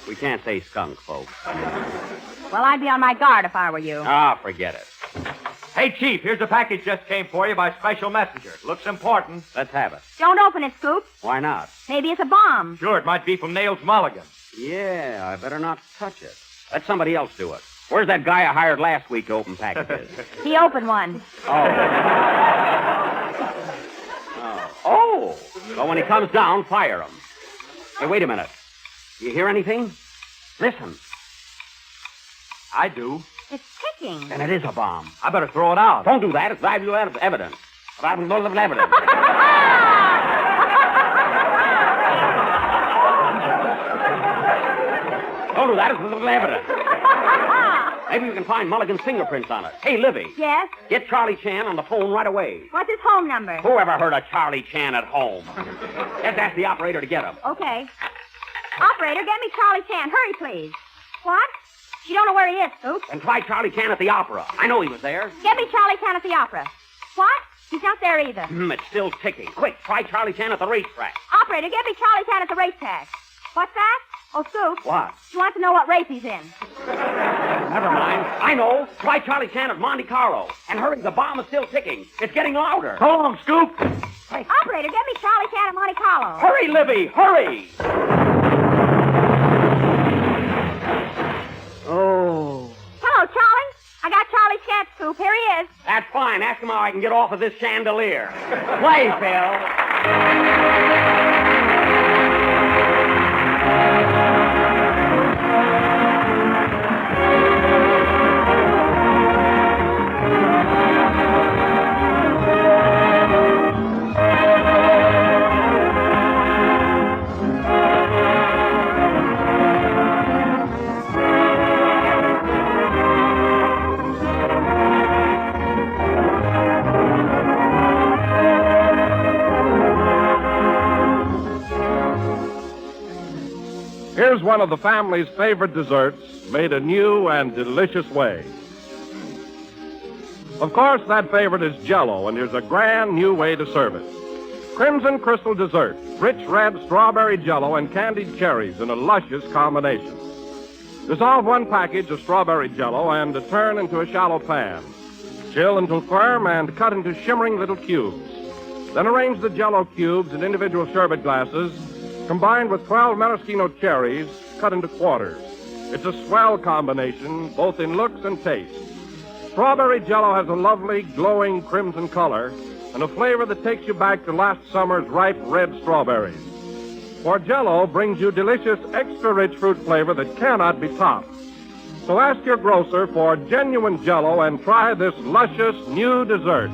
[SPEAKER 10] We can't say skunk, folks.
[SPEAKER 20] Well, I'd be on my guard if I were you.
[SPEAKER 10] Ah, forget it.
[SPEAKER 13] Hey, Chief, here's a package just came for you by special messenger. Looks important.
[SPEAKER 10] Let's have it.
[SPEAKER 20] Don't open it, Scoop.
[SPEAKER 10] Why not?
[SPEAKER 20] Maybe it's a bomb.
[SPEAKER 13] Sure, it might be from Nails Mulligan.
[SPEAKER 10] Yeah, I better not touch it. Let somebody else do it. Where's that guy I hired last week to open packages?
[SPEAKER 20] He opened one.
[SPEAKER 10] Oh. Well, when he comes down, fire him. Hey, wait a minute. You hear anything? Listen.
[SPEAKER 13] I do.
[SPEAKER 20] It's ticking.
[SPEAKER 10] Then it is a bomb.
[SPEAKER 13] I better throw it out.
[SPEAKER 10] Don't do that. It's valuable evidence. Valuable evidence. Don't do that. It's valuable evidence. Maybe we can find Mulligan's fingerprints on it. Hey, Livy.
[SPEAKER 20] Yes?
[SPEAKER 10] Get Charlie Chan on the phone right away.
[SPEAKER 20] What's his home number?
[SPEAKER 10] Who ever heard of Charlie Chan at home? Just ask the operator to get him.
[SPEAKER 20] Okay. Operator, get me Charlie Chan. Hurry, please. What? You don't know where he is, Scoop.
[SPEAKER 10] And try Charlie Chan at the opera. I know he was there.
[SPEAKER 20] Get me Charlie Chan at the opera. What? He's not there either.
[SPEAKER 10] It's still ticking. Quick, try Charlie Chan at the racetrack.
[SPEAKER 20] Operator, get me Charlie Chan at the racetrack. What's that? Oh, Scoop.
[SPEAKER 10] What?
[SPEAKER 20] She wants to know what race he's in.
[SPEAKER 10] Never mind. I know. Try Charlie Chan at Monte Carlo. And hurry, the bomb is still ticking. It's getting louder.
[SPEAKER 13] So long, Scoop.
[SPEAKER 10] Hey.
[SPEAKER 20] Operator, get me Charlie Chan at Monte Carlo.
[SPEAKER 10] Hurry, Livy, hurry! Oh.
[SPEAKER 20] Hello, Charlie. I got Charlie Chan, Scoop. Here he is.
[SPEAKER 10] That's fine. Ask him how I can get off of this chandelier. Play, Phil.
[SPEAKER 18] one of the family's favorite desserts made a new and delicious way. Of course, that favorite is Jell-O, and here's a grand new way to serve it. Crimson Crystal Dessert, rich red strawberry Jell-O and candied cherries in a luscious combination. Dissolve one package of strawberry Jell-O and turn into a shallow pan. Chill until firm and cut into shimmering little cubes. Then arrange the Jell-O cubes in individual sherbet glasses, combined with 12 maraschino cherries cut into quarters. It's a swell combination, both in looks and taste. Strawberry Jell-O has a lovely, glowing crimson color and a flavor that takes you back to last summer's ripe red strawberries. For Jell-O brings you delicious, extra-rich fruit flavor that cannot be topped. So ask your grocer for genuine Jell-O and try this luscious new dessert.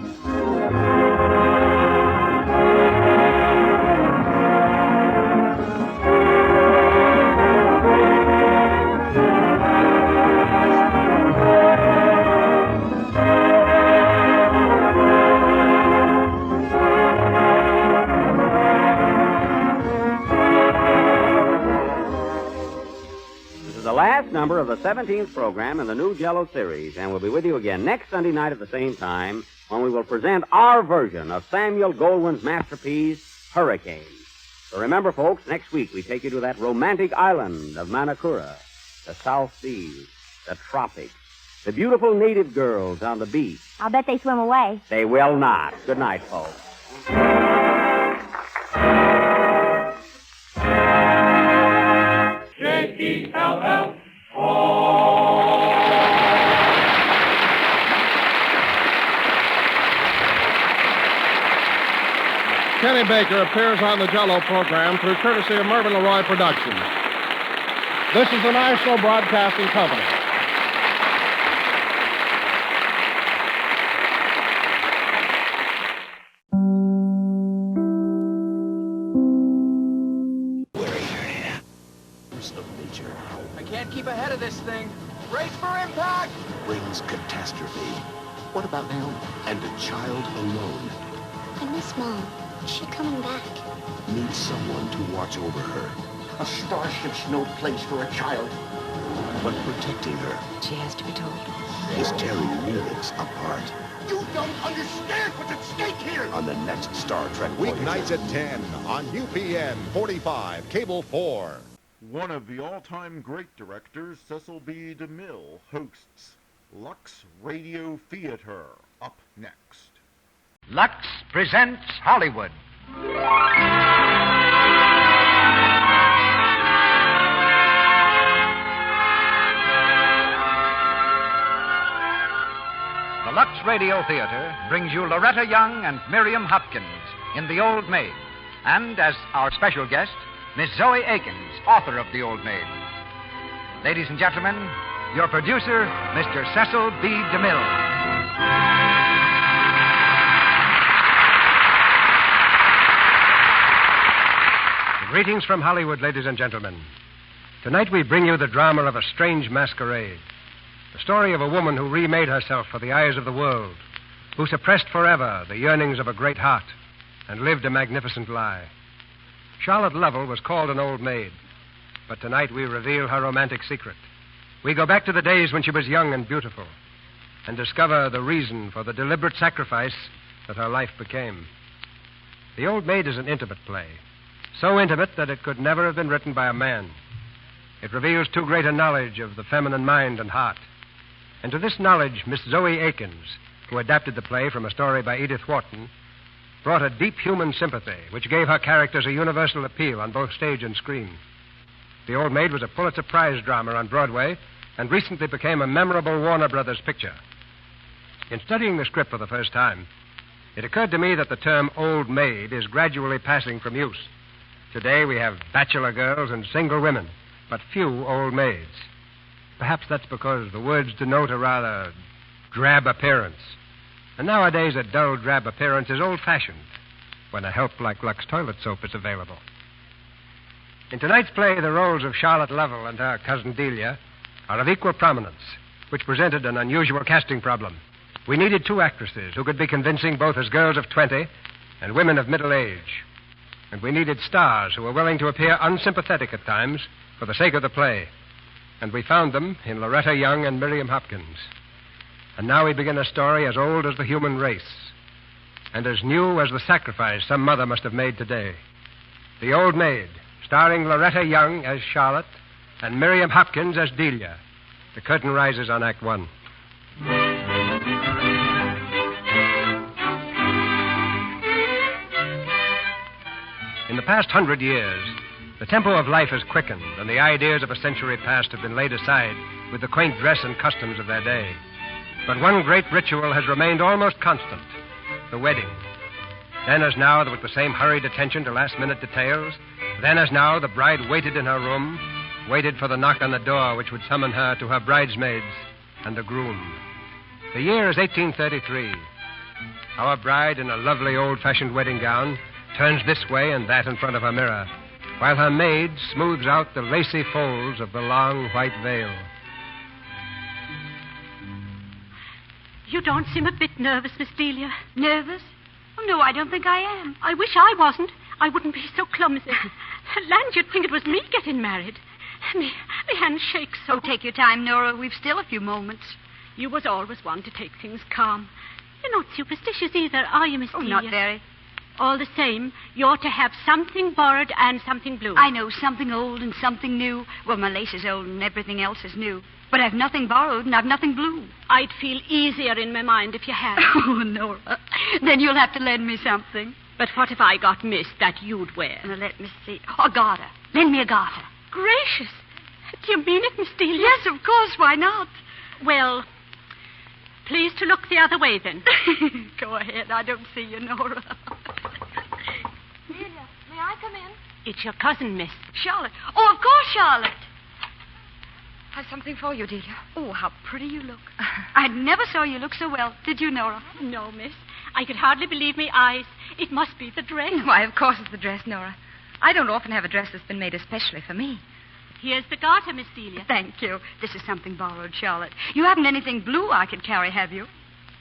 [SPEAKER 10] Number of the 17th program in the new Jell-O series, and we'll be with you again next Sunday night at the same time when we will present our version of Samuel Goldwyn's masterpiece, Hurricane. So remember, folks, next week we take you to that romantic island of Manakura, the South Seas, the tropics, the beautiful native girls on the beach.
[SPEAKER 20] I'll bet they swim away.
[SPEAKER 10] They will not. Good night, folks.
[SPEAKER 11] J-E-L-L.
[SPEAKER 18] Kenny Baker appears on the Jell-O program through courtesy of Mervyn LeRoy Productions. This is the National Broadcasting Company.
[SPEAKER 14] I can't keep ahead of this thing. Brace for impact!
[SPEAKER 19] Brings catastrophe. What about now? And a child alone.
[SPEAKER 23] I miss Mom. Is she coming back?
[SPEAKER 19] Needs someone to watch over her.
[SPEAKER 14] A starship's no place for a child.
[SPEAKER 19] But protecting her
[SPEAKER 23] She has to be told.
[SPEAKER 19] is tearing millions apart.
[SPEAKER 14] You don't understand what's at stake here!
[SPEAKER 19] On the next Star Trek
[SPEAKER 24] Weeknights at 10 on UPN 45, Cable 4.
[SPEAKER 2] One of the all-time great directors, Cecil B. DeMille, hosts Lux Radio Theater. Up next.
[SPEAKER 25] Lux presents Hollywood. The Lux Radio Theater brings you Loretta Young and Miriam Hopkins in The Old Maid, and as our special guest, Miss Zoe Akins, author of The Old Maid. Ladies and gentlemen, your producer, Mr. Cecil B. DeMille.
[SPEAKER 26] Greetings from Hollywood, ladies and gentlemen. Tonight we bring you the drama of A Strange Masquerade. The story of a woman who remade herself for the eyes of the world, who suppressed forever the yearnings of a great heart and lived a magnificent lie. Charlotte Lovell was called an old maid, but tonight we reveal her romantic secret. We go back to the days when she was young and beautiful and discover the reason for the deliberate sacrifice that her life became. The Old Maid is an intimate play, so intimate that it could never have been written by a man. It reveals too great a knowledge of the feminine mind and heart. And to this knowledge, Miss Zoe Akins, who adapted the play from a story by Edith Wharton, brought a deep human sympathy, which gave her characters a universal appeal on both stage and screen. The Old Maid was a Pulitzer Prize drama on Broadway and recently became a memorable Warner Brothers picture. In studying the script for the first time, it occurred to me that the term old maid is gradually passing from use. Today we have bachelor girls and single women, but few old maids. Perhaps that's because the words denote a rather drab appearance. And nowadays a dull, drab appearance is old-fashioned when a help like Lux toilet soap is available. In tonight's play, the roles of Charlotte Lovell and her cousin Delia are of equal prominence, which presented an unusual casting problem. We needed two actresses who could be convincing both as girls of 20 and women of middle age. And we needed stars who were willing to appear unsympathetic at times, for the sake of the play. And we found them in Loretta Young and Miriam Hopkins. And now we begin a story as old as the human race, and as new as the sacrifice some mother must have made today. The Old Maid, starring Loretta Young as Charlotte and Miriam Hopkins as Delia. The curtain rises on Act One. In the past 100 years, the tempo of life has quickened, and the ideas of a century past have been laid aside with the quaint dress and customs of their day. But one great ritual has remained almost constant, the wedding. Then as now, with the same hurried attention to last-minute details, then as now, the bride waited in her room, waited for the knock on the door which would summon her to her bridesmaids and the groom. The year is 1833. Our bride, in a lovely old-fashioned wedding gown, turns this way and that in front of her mirror, while her maid smooths out the lacy folds of the long white veil.
[SPEAKER 7] You don't seem a bit nervous, Miss Delia. Nervous? Oh, no, I don't think I am. I wish I wasn't. I wouldn't be so clumsy. Land, you'd think it was me getting married. Me hand shakes so.
[SPEAKER 12] Oh, take your time, Nora. We've still a few moments.
[SPEAKER 7] You was always one to take things calm. You're not superstitious either, are you, Miss Delia?
[SPEAKER 12] Not very.
[SPEAKER 7] All the same, you're to have something borrowed and something blue.
[SPEAKER 12] I know, something old and something new. Well, my lace is old and everything else is new. But I've nothing borrowed and I've nothing blue.
[SPEAKER 7] I'd feel easier in my mind if you had.
[SPEAKER 12] Oh, Nora. Then you'll have to lend me something.
[SPEAKER 7] But what if I got missed that you'd wear?
[SPEAKER 12] Now, let me see. Oh, a garter. Lend me a garter.
[SPEAKER 7] Gracious. Do you mean it, Miss Delia?
[SPEAKER 12] Yes, of course. Why not?
[SPEAKER 7] Well, please to look the other way, then.
[SPEAKER 12] Go ahead. I don't see you, Nora.
[SPEAKER 15] Delia, may I come in?
[SPEAKER 7] It's your cousin, Miss.
[SPEAKER 12] Charlotte. Oh, of course, Charlotte.
[SPEAKER 15] I've something for you, Delia.
[SPEAKER 12] Oh, how pretty you look. I never saw you look so well. Did you, Nora?
[SPEAKER 7] No, Miss. I could hardly believe my eyes. It must be the dress.
[SPEAKER 15] Why, of course it's the dress, Nora. I don't often have a dress that's been made especially for me.
[SPEAKER 7] Here's the garter, Miss Delia.
[SPEAKER 12] Thank you. This is something borrowed, Charlotte. You haven't anything blue I could carry, have you?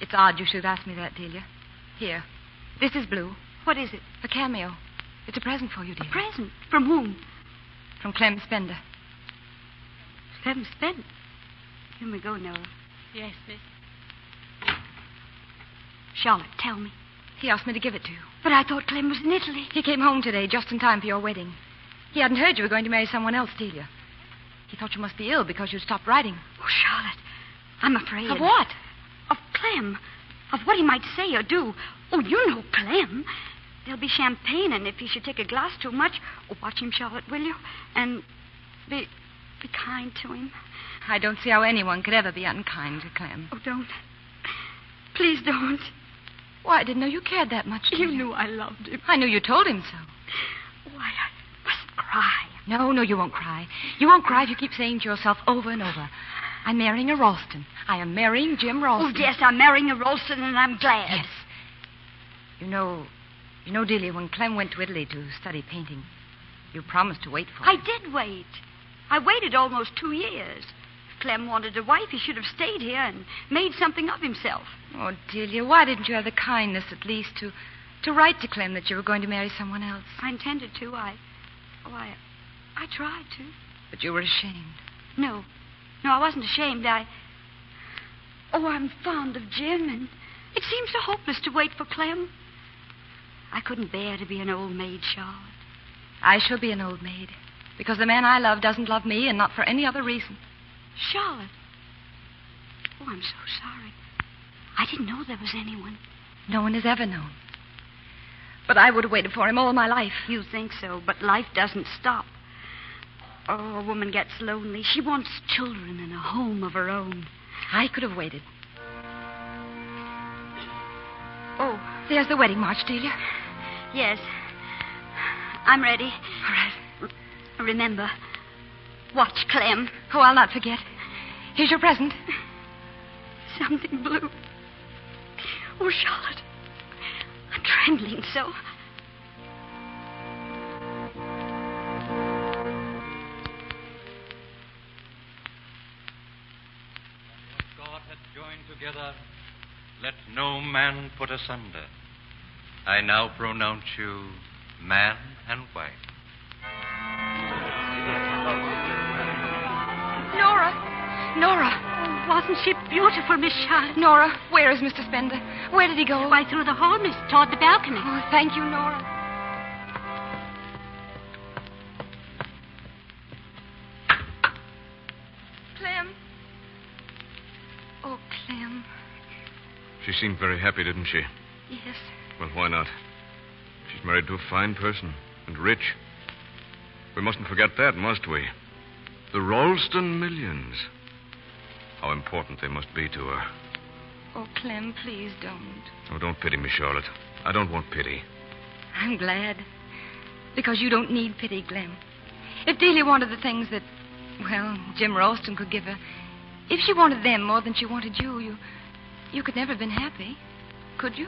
[SPEAKER 15] It's odd you should ask me that, Delia. Here. This is blue.
[SPEAKER 12] What is it?
[SPEAKER 15] A cameo. It's a present for you, Delia.
[SPEAKER 12] A present? From whom?
[SPEAKER 15] From Clem Spender.
[SPEAKER 12] Clem Spender? Here we go, Nora.
[SPEAKER 7] Yes, Miss.
[SPEAKER 12] Charlotte, tell me.
[SPEAKER 15] He asked me to give it to you.
[SPEAKER 12] But I thought Clem was in Italy.
[SPEAKER 15] He came home today just in time for your wedding. He hadn't heard you were going to marry someone else, Delia. He thought you must be ill because you'd stopped writing.
[SPEAKER 12] Oh, Charlotte, I'm afraid.
[SPEAKER 15] Of what?
[SPEAKER 12] Of Clem. Of what he might say or do. Oh, you know Clem. There'll be champagne, and if he should take a glass too much, oh, watch him, Charlotte, will you? And be kind to him.
[SPEAKER 15] I don't see how anyone could ever be unkind to Clem.
[SPEAKER 12] Oh, don't. Please don't.
[SPEAKER 15] Why, I didn't know you cared that much,
[SPEAKER 12] You knew I loved him.
[SPEAKER 15] I knew you told him so.
[SPEAKER 12] Why, I mustn't cry.
[SPEAKER 15] No, you won't cry. You won't cry if you keep saying to yourself over and over, I'm marrying a Ralston. I am marrying Jim Ralston.
[SPEAKER 12] Oh, yes, I'm marrying a Ralston, and I'm glad.
[SPEAKER 15] Yes. You know, Delia, when Clem went to Italy to study painting, you promised to wait for him.
[SPEAKER 12] I did wait. I waited almost 2 years. If Clem wanted a wife, he should have stayed here and made something of himself.
[SPEAKER 15] Oh, Delia, why didn't you have the kindness at least to write to Clem that you were going to marry someone else?
[SPEAKER 12] I intended to. I tried to.
[SPEAKER 15] But you were ashamed.
[SPEAKER 12] No, I wasn't ashamed. I'm fond of Jim, and it seems so hopeless to wait for Clem. I couldn't bear to be an old maid, Charlotte.
[SPEAKER 15] I shall be an old maid, because the man I love doesn't love me, and not for any other reason.
[SPEAKER 12] Charlotte. Oh, I'm so sorry. I didn't know there was anyone.
[SPEAKER 15] No one has ever known. But I would have waited for him all my life.
[SPEAKER 12] You think so, but life doesn't stop. Oh, a woman gets lonely. She wants children and a home of her own.
[SPEAKER 15] I could have waited. Oh, there's the wedding march, Delia.
[SPEAKER 12] Yes. I'm ready.
[SPEAKER 15] All right.
[SPEAKER 12] Remember, watch Clem.
[SPEAKER 15] Oh, I'll not forget. Here's your present.
[SPEAKER 12] Something blue. Oh, Charlotte, I'm trembling so.
[SPEAKER 16] God hath joined together, let no man put asunder. I now pronounce you man and wife.
[SPEAKER 15] Nora.
[SPEAKER 7] Wasn't she beautiful, Miss Charlotte?
[SPEAKER 15] Nora, where is Mr. Spender? Where did he go?
[SPEAKER 7] Why, through the hall, miss, toward the balcony.
[SPEAKER 15] Oh, thank you, Nora. Clem. Oh, Clem.
[SPEAKER 1] She seemed very happy, didn't she?
[SPEAKER 15] Yes.
[SPEAKER 1] Well, why not? She's married to a fine person and rich. We mustn't forget that, must we? The Ralston millions. How important they must be to her.
[SPEAKER 15] Oh, Clem, please don't.
[SPEAKER 1] Oh, don't pity me, Charlotte. I don't want pity.
[SPEAKER 15] I'm glad. Because you don't need pity, Clem. If Delia wanted the things that, well, Jim Ralston could give her, if she wanted them more than she wanted you, you could never have been happy. Could you?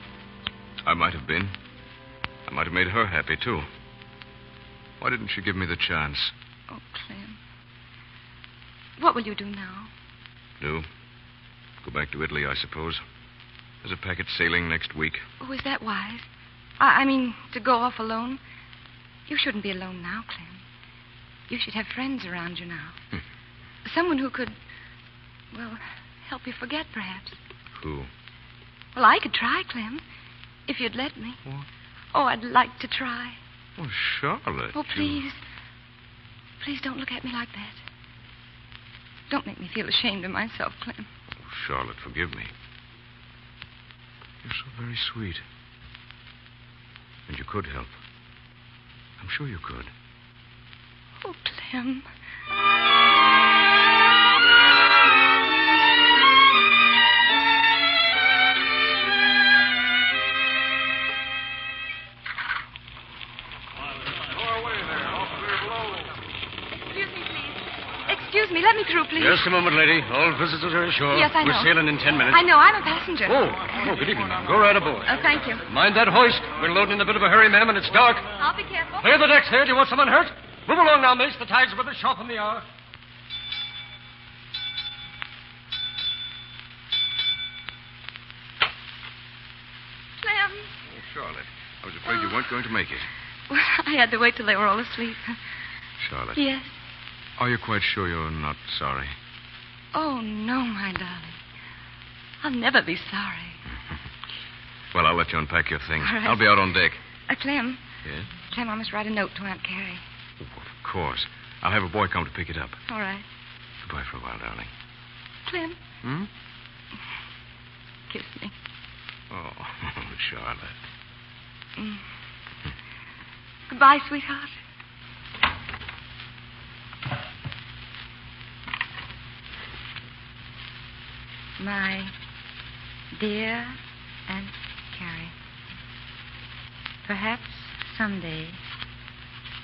[SPEAKER 1] I might have been. I might have made her happy, too. Why didn't she give me the chance?
[SPEAKER 15] Oh, Clem. What will you do now?
[SPEAKER 1] Do? Go back to Italy, I suppose. There's a packet sailing next week.
[SPEAKER 15] Oh, is that wise? I mean, to go off alone? You shouldn't be alone now, Clem. You should have friends around you now. Someone who could, well, help you forget, perhaps.
[SPEAKER 1] Who?
[SPEAKER 15] Well, I could try, Clem, if you'd let me.
[SPEAKER 1] What?
[SPEAKER 15] Oh, I'd like to try.
[SPEAKER 1] Oh, Charlotte.
[SPEAKER 15] Oh, please. Please don't look at me like that. Don't make me feel ashamed of myself, Clem.
[SPEAKER 1] Oh, Charlotte, forgive me. You're so very sweet. And you could help. I'm sure you could.
[SPEAKER 15] Oh, Clem. Excuse me, let me through, please.
[SPEAKER 4] Just a moment, lady. All visitors are ashore.
[SPEAKER 15] Yes, I know.
[SPEAKER 4] We're sailing in 10 minutes.
[SPEAKER 15] I know, I'm a passenger.
[SPEAKER 4] Oh, good evening, ma'am. Go right aboard.
[SPEAKER 15] Oh, thank you.
[SPEAKER 4] Mind that hoist. We're loading in a bit of a hurry, ma'am, and it's dark.
[SPEAKER 15] I'll be careful.
[SPEAKER 4] Clear the decks here. Do you want someone hurt? Move along now, miss. The tide's with us. Sharp on the hour.
[SPEAKER 15] Clem.
[SPEAKER 1] Oh, Charlotte, I was afraid you weren't going to make it.
[SPEAKER 15] Well, I had to wait till they were all asleep.
[SPEAKER 1] Charlotte.
[SPEAKER 15] Yes.
[SPEAKER 1] Are you quite sure you're not sorry?
[SPEAKER 15] Oh, no, my darling. I'll never be sorry.
[SPEAKER 1] Well, I'll let you unpack your things.
[SPEAKER 15] All right.
[SPEAKER 1] I'll be out on deck.
[SPEAKER 15] Clem.
[SPEAKER 1] Yes?
[SPEAKER 15] Clem, I must write a note to Aunt Carrie.
[SPEAKER 1] Oh, of course. I'll have a boy come to pick it up.
[SPEAKER 15] All right.
[SPEAKER 1] Goodbye for a while, darling.
[SPEAKER 15] Clem.
[SPEAKER 1] Hmm?
[SPEAKER 15] Kiss me.
[SPEAKER 1] Oh, Charlotte.
[SPEAKER 15] Mm. Goodbye, sweetheart. My dear Aunt Carrie, perhaps someday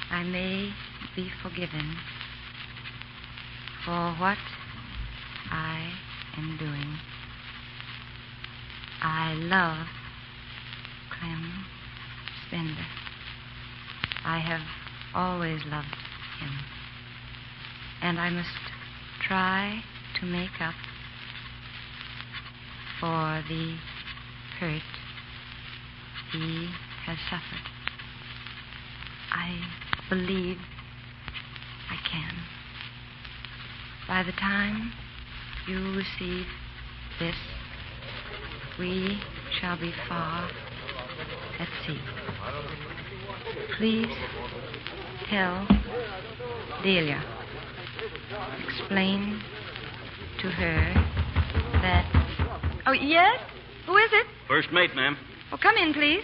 [SPEAKER 15] I may be forgiven for what I am doing. I love Clem Spender. I have always loved him. And I must try to make up for the hurt he has suffered. I believe I can. By the time you receive this, we shall be far at sea. Please tell Delia. Explain to her that... Oh, yes? Who is it?
[SPEAKER 6] First mate, ma'am.
[SPEAKER 15] Oh, come in, please.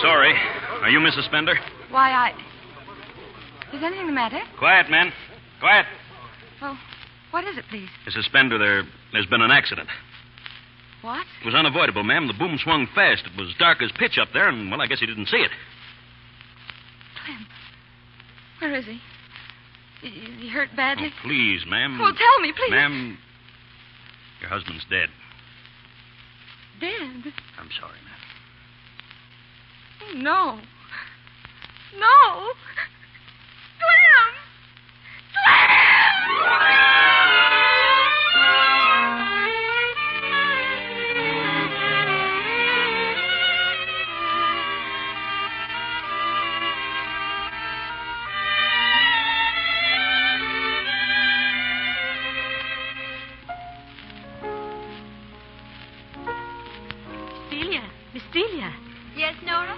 [SPEAKER 6] Sorry. Are you Mrs. Spender?
[SPEAKER 15] Why, Is anything the matter?
[SPEAKER 6] Quiet, man. Quiet.
[SPEAKER 15] Well, what is it, please?
[SPEAKER 6] Mrs. Spender, there's been an accident.
[SPEAKER 15] What?
[SPEAKER 6] It was unavoidable, ma'am. The boom swung fast. It was dark as pitch up there, and, well, I guess he didn't see it.
[SPEAKER 15] Clem. Where is he? Is he hurt badly?
[SPEAKER 6] Oh, please, ma'am.
[SPEAKER 15] Well, tell me, please.
[SPEAKER 6] Ma'am, your husband's dead.
[SPEAKER 15] Dead?
[SPEAKER 6] I'm sorry, ma'am.
[SPEAKER 15] Oh, no. No. Clem!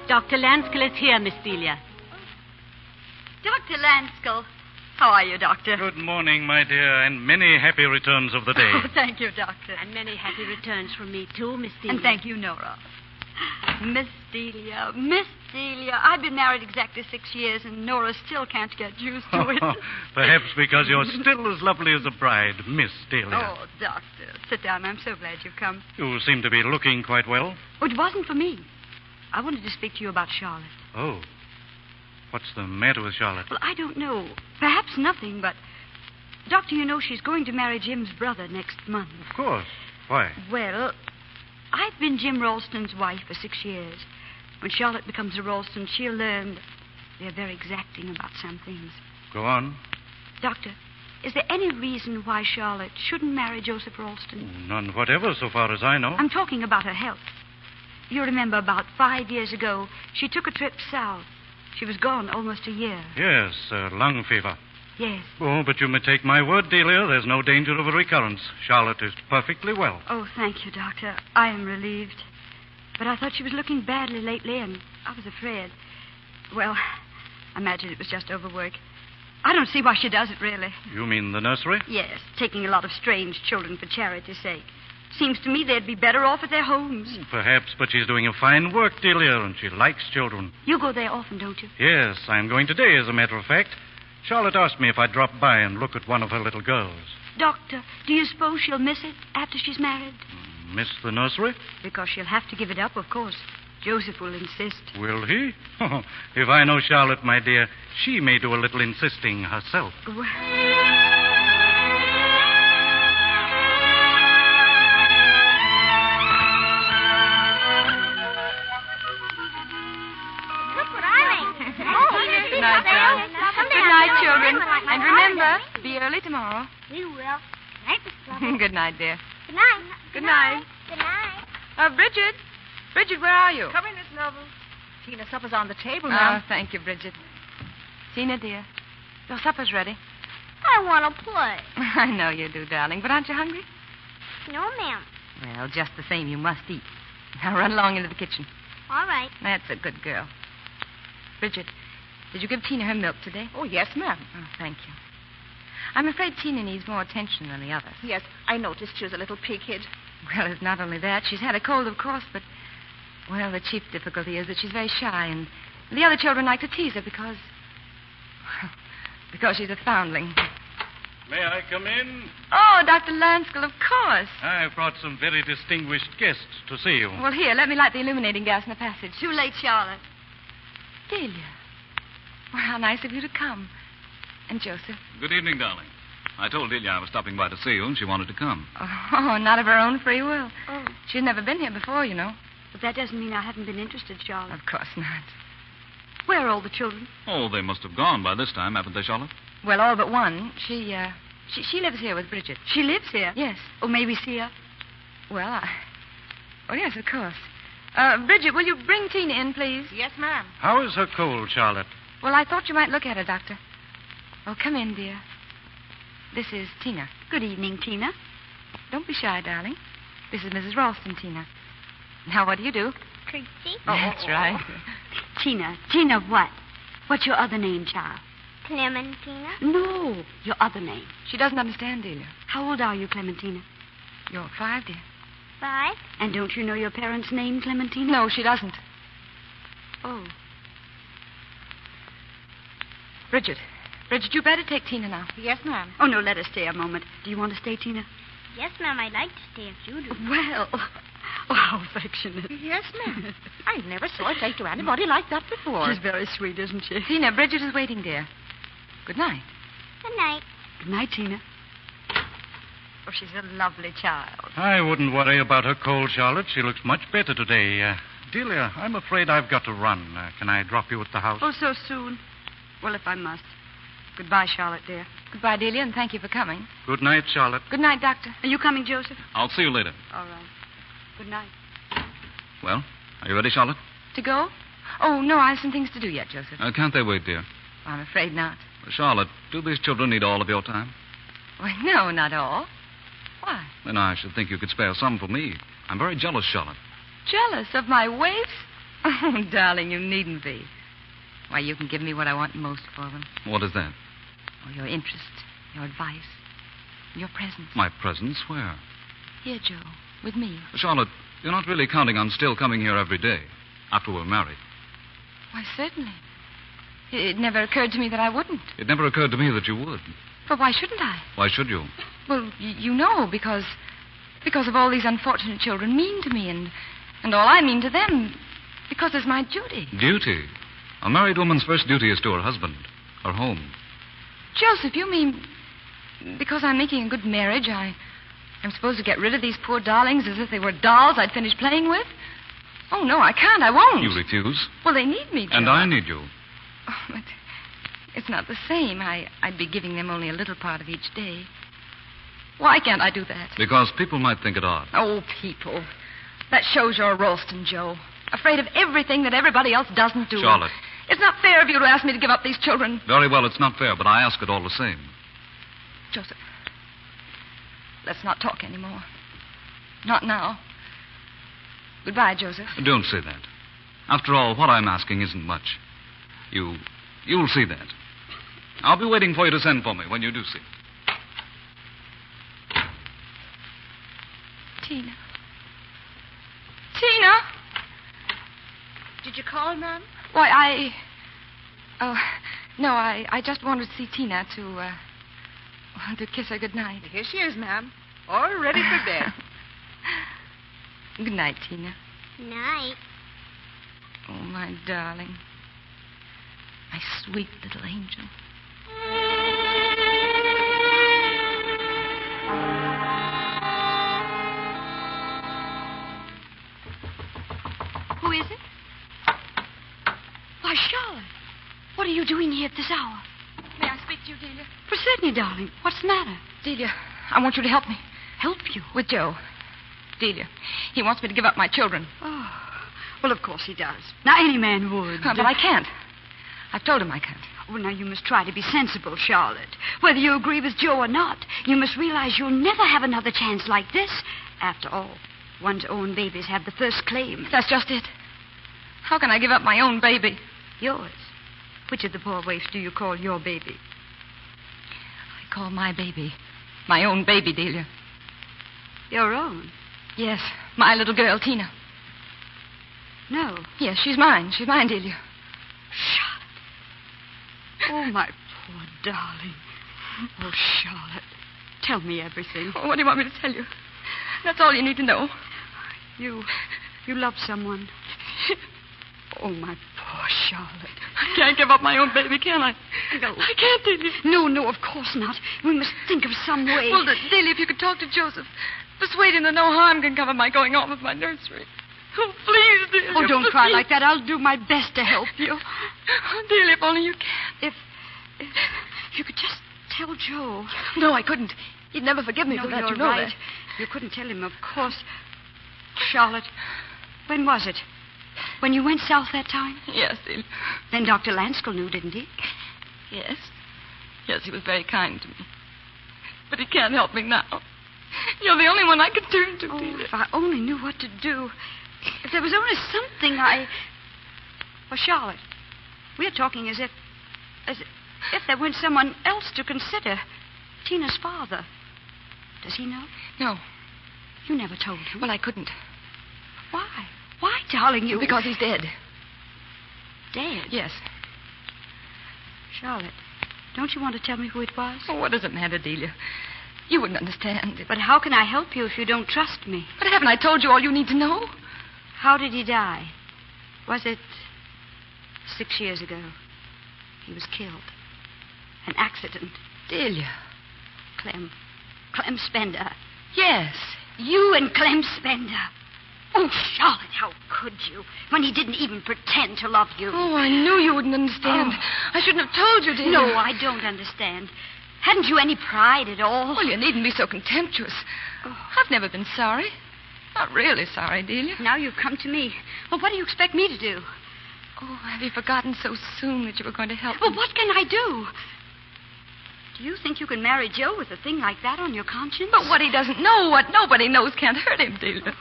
[SPEAKER 7] Dr. Lanskill is here, Miss Delia.
[SPEAKER 12] Dr. Lanskill. How are you, Doctor?
[SPEAKER 5] Good morning, my dear, and many happy returns of the day.
[SPEAKER 12] Oh, thank you, Doctor.
[SPEAKER 7] And many happy returns from me, too, Miss Delia.
[SPEAKER 12] And thank you, Nora. Miss Delia, Miss Delia. I've been married exactly 6 years, and Nora still can't get used to it.
[SPEAKER 5] Perhaps because you're still as lovely as a bride, Miss Delia.
[SPEAKER 12] Oh, Doctor. Sit down. I'm so glad you've come.
[SPEAKER 5] You seem to be looking quite well.
[SPEAKER 12] Oh, it wasn't for me. I wanted to speak to you about Charlotte.
[SPEAKER 5] Oh. What's the matter with Charlotte?
[SPEAKER 12] Well, I don't know. Perhaps nothing, but... Doctor, you know she's going to marry Jim's brother next month.
[SPEAKER 5] Of course. Why?
[SPEAKER 12] Well, I've been Jim Ralston's wife for 6 years. When Charlotte becomes a Ralston, she'll learn that they're very exacting about some things.
[SPEAKER 5] Go on.
[SPEAKER 12] Doctor, is there any reason why Charlotte shouldn't marry Joseph Ralston?
[SPEAKER 5] None whatever, so far as I know.
[SPEAKER 12] I'm talking about her health. You remember about 5 years ago, she took a trip south. She was gone almost a year.
[SPEAKER 5] Yes, lung fever.
[SPEAKER 12] Yes.
[SPEAKER 5] Oh, but you may take my word, Delia. There's no danger of a recurrence. Charlotte is perfectly well.
[SPEAKER 12] Oh, thank you, Doctor. I am relieved. But I thought she was looking badly lately, and I was afraid. Well, I imagine it was just overwork. I don't see why she does it, really.
[SPEAKER 5] You mean the nursery?
[SPEAKER 12] Yes, taking a lot of strange children for charity's sake. Seems to me they'd be better off at their homes.
[SPEAKER 5] Perhaps, but she's doing a fine work, Delia, and she likes children.
[SPEAKER 12] You go there often, don't you?
[SPEAKER 5] Yes, I'm going today, as a matter of fact. Charlotte asked me if I'd drop by and look at one of her little girls.
[SPEAKER 12] Doctor, do you suppose she'll miss it after she's married?
[SPEAKER 5] Miss the nursery?
[SPEAKER 12] Because she'll have to give it up, of course. Joseph will insist.
[SPEAKER 5] Will he? If I know Charlotte, my dear, she may do a little insisting herself.
[SPEAKER 15] Good night, children. And remember, be early tomorrow.
[SPEAKER 20] We will. Good night, Miss Fluffy.
[SPEAKER 15] Good night, dear.
[SPEAKER 20] Good night.
[SPEAKER 15] Good night.
[SPEAKER 20] Good night.
[SPEAKER 15] Bridget. Bridget, where are you?
[SPEAKER 8] Come in, Miss Noble. Tina's supper's on the table
[SPEAKER 15] Oh,
[SPEAKER 8] now.
[SPEAKER 15] thank you, Bridget. Tina, dear, your supper's ready.
[SPEAKER 20] I want to play.
[SPEAKER 15] I know you do, darling, but aren't you hungry?
[SPEAKER 20] No, ma'am.
[SPEAKER 15] Well, just the same, you must eat. Now run along into the kitchen.
[SPEAKER 20] All right.
[SPEAKER 15] That's a good girl. Bridget, did you give Tina her milk today?
[SPEAKER 8] Oh, yes, ma'am.
[SPEAKER 15] Oh, thank you. I'm afraid Tina needs more attention than the others.
[SPEAKER 8] Yes, I noticed she was a little pig-head.
[SPEAKER 15] Well, it's not only that. She's had a cold, of course, but... Well, the chief difficulty is that she's very shy, and the other children like to tease her because... because she's a foundling.
[SPEAKER 5] May I come in?
[SPEAKER 15] Oh, Dr. Lanskill, of course.
[SPEAKER 5] I've brought some very distinguished guests to see you.
[SPEAKER 15] Well, here, let me light the illuminating gas in the passage.
[SPEAKER 12] Too late, Charlotte.
[SPEAKER 15] Delia. Well, how nice of you to come. And Joseph.
[SPEAKER 9] Good evening, darling. I told Delia I was stopping by to see you, and she wanted to come.
[SPEAKER 15] Oh, not of her own free will.
[SPEAKER 12] Oh.
[SPEAKER 15] She's never been here before, you know.
[SPEAKER 12] But that doesn't mean I haven't been interested, Charlotte.
[SPEAKER 15] Of course not.
[SPEAKER 12] Where are all the children?
[SPEAKER 9] Oh, they must have gone by this time, haven't they, Charlotte?
[SPEAKER 15] Well, all but one. She lives here with Bridget.
[SPEAKER 12] She lives here?
[SPEAKER 15] Yes.
[SPEAKER 12] Oh, may we see her?
[SPEAKER 15] Well, Oh, yes, of course. Bridget, will you bring Tina in, please?
[SPEAKER 8] Yes, ma'am.
[SPEAKER 5] How is her cold, Charlotte?
[SPEAKER 15] Well, I thought you might look at her, Doctor. Oh, come in, dear. This is Tina.
[SPEAKER 12] Good evening, Tina.
[SPEAKER 15] Don't be shy, darling. This is Mrs. Ralston, Tina. Now, what do you do?
[SPEAKER 20] Trixie?
[SPEAKER 15] That's right.
[SPEAKER 12] Tina. Tina what? What's your other name, child?
[SPEAKER 20] Clementina?
[SPEAKER 12] No, your other name.
[SPEAKER 15] She doesn't understand, Delia.
[SPEAKER 12] How old are you, Clementina?
[SPEAKER 15] You're 5, dear.
[SPEAKER 20] 5?
[SPEAKER 12] And don't you know your parents' name, Clementina?
[SPEAKER 15] No, she doesn't.
[SPEAKER 12] Oh.
[SPEAKER 15] Bridget, you better take Tina now.
[SPEAKER 8] Yes, ma'am.
[SPEAKER 12] Oh, no, let us stay a moment. Do you want to stay, Tina?
[SPEAKER 20] Yes, ma'am, I'd like to stay if you do.
[SPEAKER 12] Well, oh, how affectionate.
[SPEAKER 8] Yes, ma'am. I never saw her take to anybody like that before.
[SPEAKER 12] She's very sweet, isn't she?
[SPEAKER 15] Tina, Bridget is waiting, dear. Good night.
[SPEAKER 20] Good night.
[SPEAKER 12] Good night, Tina. Oh, she's a lovely child.
[SPEAKER 5] I wouldn't worry about her cold, Charlotte. She looks much better today. Delia, I'm afraid I've got to run. Can I drop you at the house?
[SPEAKER 12] Oh, so soon? Well, if I must. Goodbye, Charlotte, dear.
[SPEAKER 15] Goodbye, Delia, and thank you for coming.
[SPEAKER 5] Good night, Charlotte.
[SPEAKER 15] Good night, Doctor.
[SPEAKER 12] Are you coming, Joseph?
[SPEAKER 9] I'll see you later.
[SPEAKER 12] All right. Good night.
[SPEAKER 9] Well, are you ready, Charlotte?
[SPEAKER 15] To go? Oh, no, I have some things to do yet, Joseph.
[SPEAKER 9] Can't they wait, dear?
[SPEAKER 15] I'm afraid not.
[SPEAKER 9] Charlotte, do these children need all of your time?
[SPEAKER 15] Well, no, not all. Why?
[SPEAKER 9] Then I should think you could spare some for me. I'm very jealous, Charlotte.
[SPEAKER 15] Jealous of my waifs? Oh, darling, you needn't be. Why, you can give me what I want most for them.
[SPEAKER 9] What is that?
[SPEAKER 15] Oh, your interest, your advice, your presence.
[SPEAKER 9] My presence? Where?
[SPEAKER 15] Here, Joe, with me.
[SPEAKER 9] Charlotte, you're not really counting on still coming here every day after we're married.
[SPEAKER 15] Why, certainly. It never occurred to me that I wouldn't.
[SPEAKER 9] It never occurred to me that you would.
[SPEAKER 15] But why shouldn't I?
[SPEAKER 9] Why should you?
[SPEAKER 15] Well, you know, because of all these unfortunate children mean to me and all I mean to them. Because it's my duty.
[SPEAKER 9] Duty? A married woman's first duty is to her husband, her home.
[SPEAKER 15] Joseph, you mean because I'm making a good marriage, I'm supposed to get rid of these poor darlings as if they were dolls I'd finished playing with? Oh, no, I can't. I won't.
[SPEAKER 9] You refuse?
[SPEAKER 15] Well, they need me, Joe.
[SPEAKER 9] And I need you.
[SPEAKER 15] Oh, but it's not the same. I'd be giving them only a little part of each day. Why can't I do that?
[SPEAKER 9] Because people might think it odd.
[SPEAKER 15] Oh, people. That shows you're a Ralston, Joe. Afraid of everything that everybody else doesn't do.
[SPEAKER 9] Charlotte.
[SPEAKER 15] It's not fair of you to ask me to give up these children.
[SPEAKER 9] Very well, it's not fair, but I ask it all the same.
[SPEAKER 15] Joseph, let's not talk anymore. Not now. Goodbye, Joseph.
[SPEAKER 9] Don't say that. After all, what I'm asking isn't much. You'll see that. I'll be waiting for you to send for me when you do see.
[SPEAKER 15] Tina. Tina!
[SPEAKER 8] Did you call, Ma'am?
[SPEAKER 15] Why, I just wanted to see Tina to kiss her goodnight.
[SPEAKER 8] Here she is, Ma'am. All ready for bed.
[SPEAKER 15] Good night, Tina.
[SPEAKER 23] Night.
[SPEAKER 15] Oh, my darling. My sweet little angel.
[SPEAKER 12] Who is it? Why, Charlotte. What are you doing here at this hour?
[SPEAKER 15] May I speak to you, Delia?
[SPEAKER 12] For certainly, darling. What's the matter?
[SPEAKER 15] Delia, I want you to help me.
[SPEAKER 12] Help you?
[SPEAKER 15] With Joe. Delia, he wants me to give up my children.
[SPEAKER 12] Oh, well, of course he does. Now, any man would.
[SPEAKER 15] But I can't. I've told him I can't.
[SPEAKER 12] Well, now, you must try to be sensible, Charlotte. Whether you agree with Joe or not, you must realize you'll never have another chance like this. After all, one's own babies have the first claim.
[SPEAKER 15] That's just it. How can I give up my own baby?
[SPEAKER 12] Yours. Which of the poor waifs do you call your baby?
[SPEAKER 15] I call my baby my own baby, Delia.
[SPEAKER 12] Your own?
[SPEAKER 15] Yes, my little girl, Tina.
[SPEAKER 12] No.
[SPEAKER 15] Yes, she's mine. She's mine, Delia.
[SPEAKER 12] Charlotte. Oh, my poor darling. Oh, Charlotte. Tell me everything.
[SPEAKER 15] Oh, what do you want me to tell you? That's all you need to know.
[SPEAKER 12] You love someone. Oh, my poor Charlotte.
[SPEAKER 15] I can't give up my own baby, can I?
[SPEAKER 12] No.
[SPEAKER 15] I can't, Delia.
[SPEAKER 12] No, of course not. We must think of some way.
[SPEAKER 15] Well, Delia, if you could talk to Joseph, persuade him that no harm can come of my going off with my nursery. Oh, please, Delia.
[SPEAKER 12] Oh, don't cry like that. I'll do my best to help you.
[SPEAKER 15] Oh, Delia, if only you can.
[SPEAKER 12] If you could just tell Joe.
[SPEAKER 15] No, I couldn't. He'd never forgive me
[SPEAKER 12] No,
[SPEAKER 15] for that.
[SPEAKER 12] you're
[SPEAKER 15] You know
[SPEAKER 12] right.
[SPEAKER 15] that.
[SPEAKER 12] You couldn't tell him, of course. Charlotte, when was it? When you went south that time?
[SPEAKER 15] Yes, Delia.
[SPEAKER 12] Then Dr. Lanskel knew, didn't he?
[SPEAKER 15] Yes. Yes, he was very kind to me. But he can't help me now. You're the only one I can turn to, Delia.
[SPEAKER 12] If I only knew what to do. If there was only something I... Well, Charlotte, we're talking as if there weren't someone else to consider. Tina's father. Does he know?
[SPEAKER 15] No.
[SPEAKER 12] You never told him.
[SPEAKER 15] Well, I couldn't.
[SPEAKER 12] Why? Why, darling, you...
[SPEAKER 15] Because he's dead.
[SPEAKER 12] Dead?
[SPEAKER 15] Yes.
[SPEAKER 12] Charlotte, don't you want to tell me who it was?
[SPEAKER 15] Oh, what does it matter, Delia? You wouldn't understand.
[SPEAKER 12] But how can I help you if you don't trust me?
[SPEAKER 15] But haven't I told you all you need to know?
[SPEAKER 12] How did he die? Was it 6 years ago? He was killed. An accident.
[SPEAKER 15] Delia.
[SPEAKER 12] Clem Spender.
[SPEAKER 15] Yes.
[SPEAKER 12] You and Clem Spender. Oh, Charlotte, how could you? When he didn't even pretend to love you.
[SPEAKER 15] Oh, I knew you wouldn't understand. I shouldn't have told you, Delia.
[SPEAKER 12] No, I don't understand. Hadn't you any pride at all?
[SPEAKER 15] Well, you needn't be so contemptuous.
[SPEAKER 12] Oh.
[SPEAKER 15] I've never been sorry. Not really sorry, Delia.
[SPEAKER 12] Now you've come to me. Well, what do you expect me to do?
[SPEAKER 15] Oh, have you forgotten so soon that you were going to help
[SPEAKER 12] Well,
[SPEAKER 15] me?
[SPEAKER 12] what can I do? Do you think you can marry Joe with a thing like that on your conscience?
[SPEAKER 15] But what he doesn't know, what nobody knows, can't hurt him, Delia.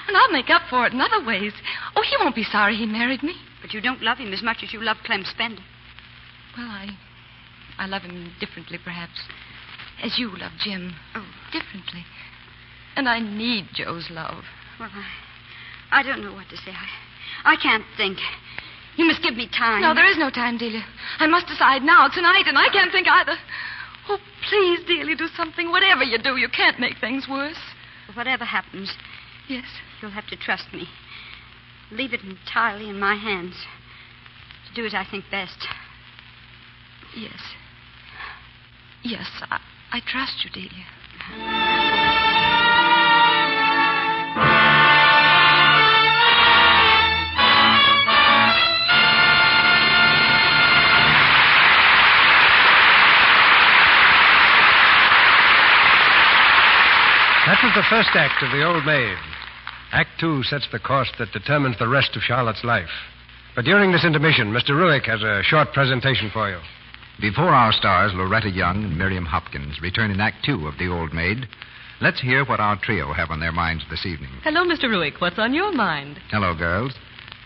[SPEAKER 15] And I'll make up for it in other ways. Oh, he won't be sorry he married me.
[SPEAKER 12] But you don't love him as much as you love Clem Spender.
[SPEAKER 15] Well, I love him differently, perhaps. As you love Jim. Oh, differently. And I need Joe's love.
[SPEAKER 12] Well, I don't know what to say. I can't think. You must give me time.
[SPEAKER 15] No, there is no time, Delia. I must decide now, tonight, and I can't think either. Oh, please, Delia, do something. Whatever you do, you can't make things worse.
[SPEAKER 12] Whatever happens.
[SPEAKER 15] Yes.
[SPEAKER 12] You'll have to trust me. Leave it entirely in my hands. To do as I think best.
[SPEAKER 15] Yes. Yes, I trust you, Delia.
[SPEAKER 26] That was the first act of The Old Maid. Act 2 sets the course that determines the rest of Charlotte's life. But during this intermission, Mr. Ruick has a short presentation for you.
[SPEAKER 25] Before our stars, Loretta Young and Miriam Hopkins, return in Act 2 of The Old Maid, let's hear what our trio have on their minds this evening.
[SPEAKER 3] Hello, Mr. Ruick. What's on your mind?
[SPEAKER 25] Hello, girls.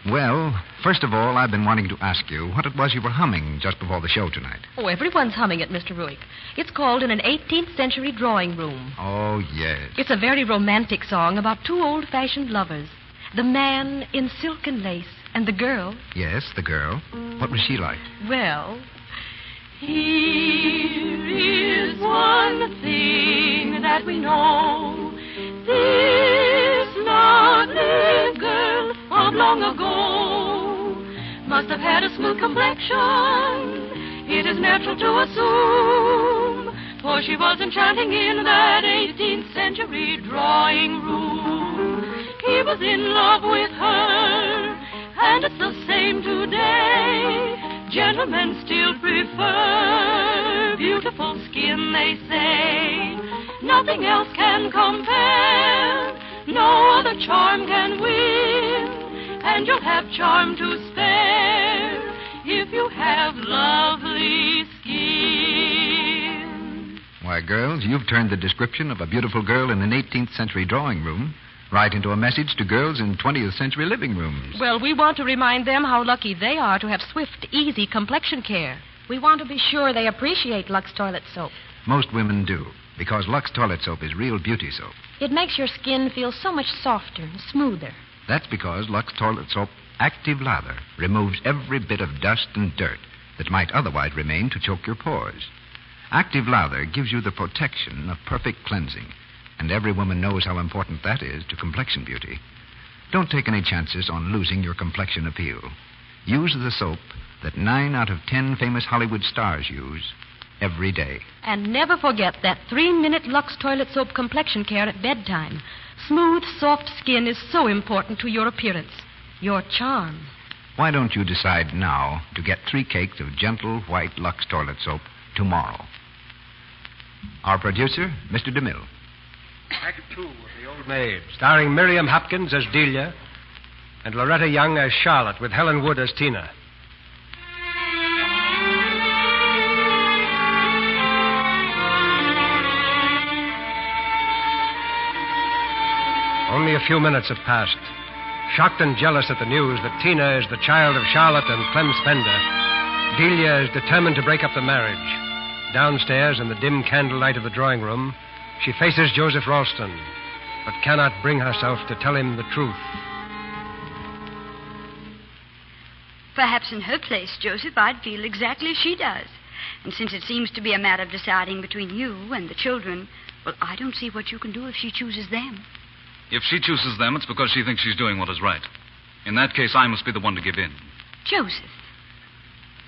[SPEAKER 25] Well, first of all, I've been wanting to ask you what it was you were humming just before the show tonight.
[SPEAKER 3] Oh, everyone's humming it, Mr. Ruick. It's called In an 18th Century Drawing Room.
[SPEAKER 25] Oh, yes.
[SPEAKER 3] It's a very romantic song about two old-fashioned lovers. The man in silk and lace, and the girl...
[SPEAKER 25] Yes, the girl. What was she like?
[SPEAKER 3] Well, here is one thing that we know. This lovely girl of long ago must have had a smooth complexion. It is natural to assume, for she was enchanting in that 18th century drawing room. He was in love with her, and it's the same today. Gentlemen still prefer beautiful skin, they say. Nothing else can compare. No other charm can win. And you'll have charm to spare if you have lovely skin.
[SPEAKER 25] Why, girls, you've turned the description of a beautiful girl in an 18th century drawing room right into a message to girls in 20th century living rooms.
[SPEAKER 3] Well, we want to remind them how lucky they are to have swift, easy complexion care. We want to be sure they appreciate Lux toilet soap.
[SPEAKER 25] Most women do, because Lux toilet soap is real beauty soap.
[SPEAKER 3] It makes your skin feel so much softer and smoother.
[SPEAKER 25] That's because Lux toilet soap active lather removes every bit of dust and dirt that might otherwise remain to choke your pores. Active lather gives you the protection of perfect cleansing, and every woman knows how important that is to complexion beauty. Don't take any chances on losing your complexion appeal. Use the soap that 9 out of 10 famous Hollywood stars use every day.
[SPEAKER 3] And never forget that 3-minute Lux toilet soap complexion care at bedtime. Smooth, soft skin is so important to your appearance, your charm.
[SPEAKER 25] Why don't you decide now to get 3 cakes of gentle white Lux toilet soap tomorrow? Our producer, Mr. DeMille.
[SPEAKER 26] Act 2 of The Old Maid, starring Miriam Hopkins as Delia and Loretta Young as Charlotte, with Helen Wood as Tina. Only a few minutes have passed. Shocked and jealous at the news that Tina is the child of Charlotte and Clem Spender, Delia is determined to break up the marriage. Downstairs, in the dim candlelight of the drawing room, she faces Joseph Ralston, but cannot bring herself to tell him the truth.
[SPEAKER 12] Perhaps in her place, Joseph, I'd feel exactly as she does. And since it seems to be a matter of deciding between you and the children, well, I don't see what you can do if she chooses them.
[SPEAKER 9] If she chooses them, it's because she thinks she's doing what is right. In that case, I must be the one to give in.
[SPEAKER 12] Joseph,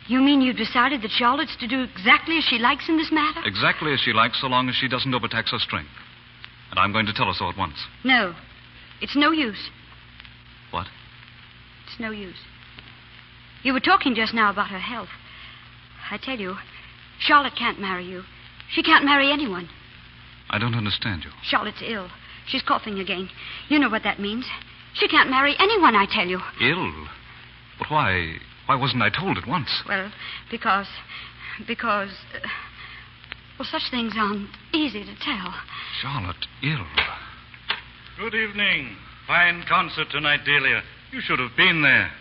[SPEAKER 12] you mean you've decided that Charlotte's to do exactly as she likes in this matter?
[SPEAKER 9] Exactly as she likes, so long as she doesn't overtax her strength. And I'm going to tell her so at once.
[SPEAKER 12] No. It's no use.
[SPEAKER 9] What?
[SPEAKER 12] It's no use. You were talking just now about her health. I tell you, Charlotte can't marry you. She can't marry anyone.
[SPEAKER 9] I don't understand you.
[SPEAKER 12] Charlotte's ill. She's coughing again. You know what that means. She can't marry anyone, I tell you.
[SPEAKER 9] Ill? But why wasn't I told at once?
[SPEAKER 12] Well, because, well, such things aren't easy to tell.
[SPEAKER 9] Charlotte, ill.
[SPEAKER 5] Good evening. Fine concert tonight, Delia. You should have been there.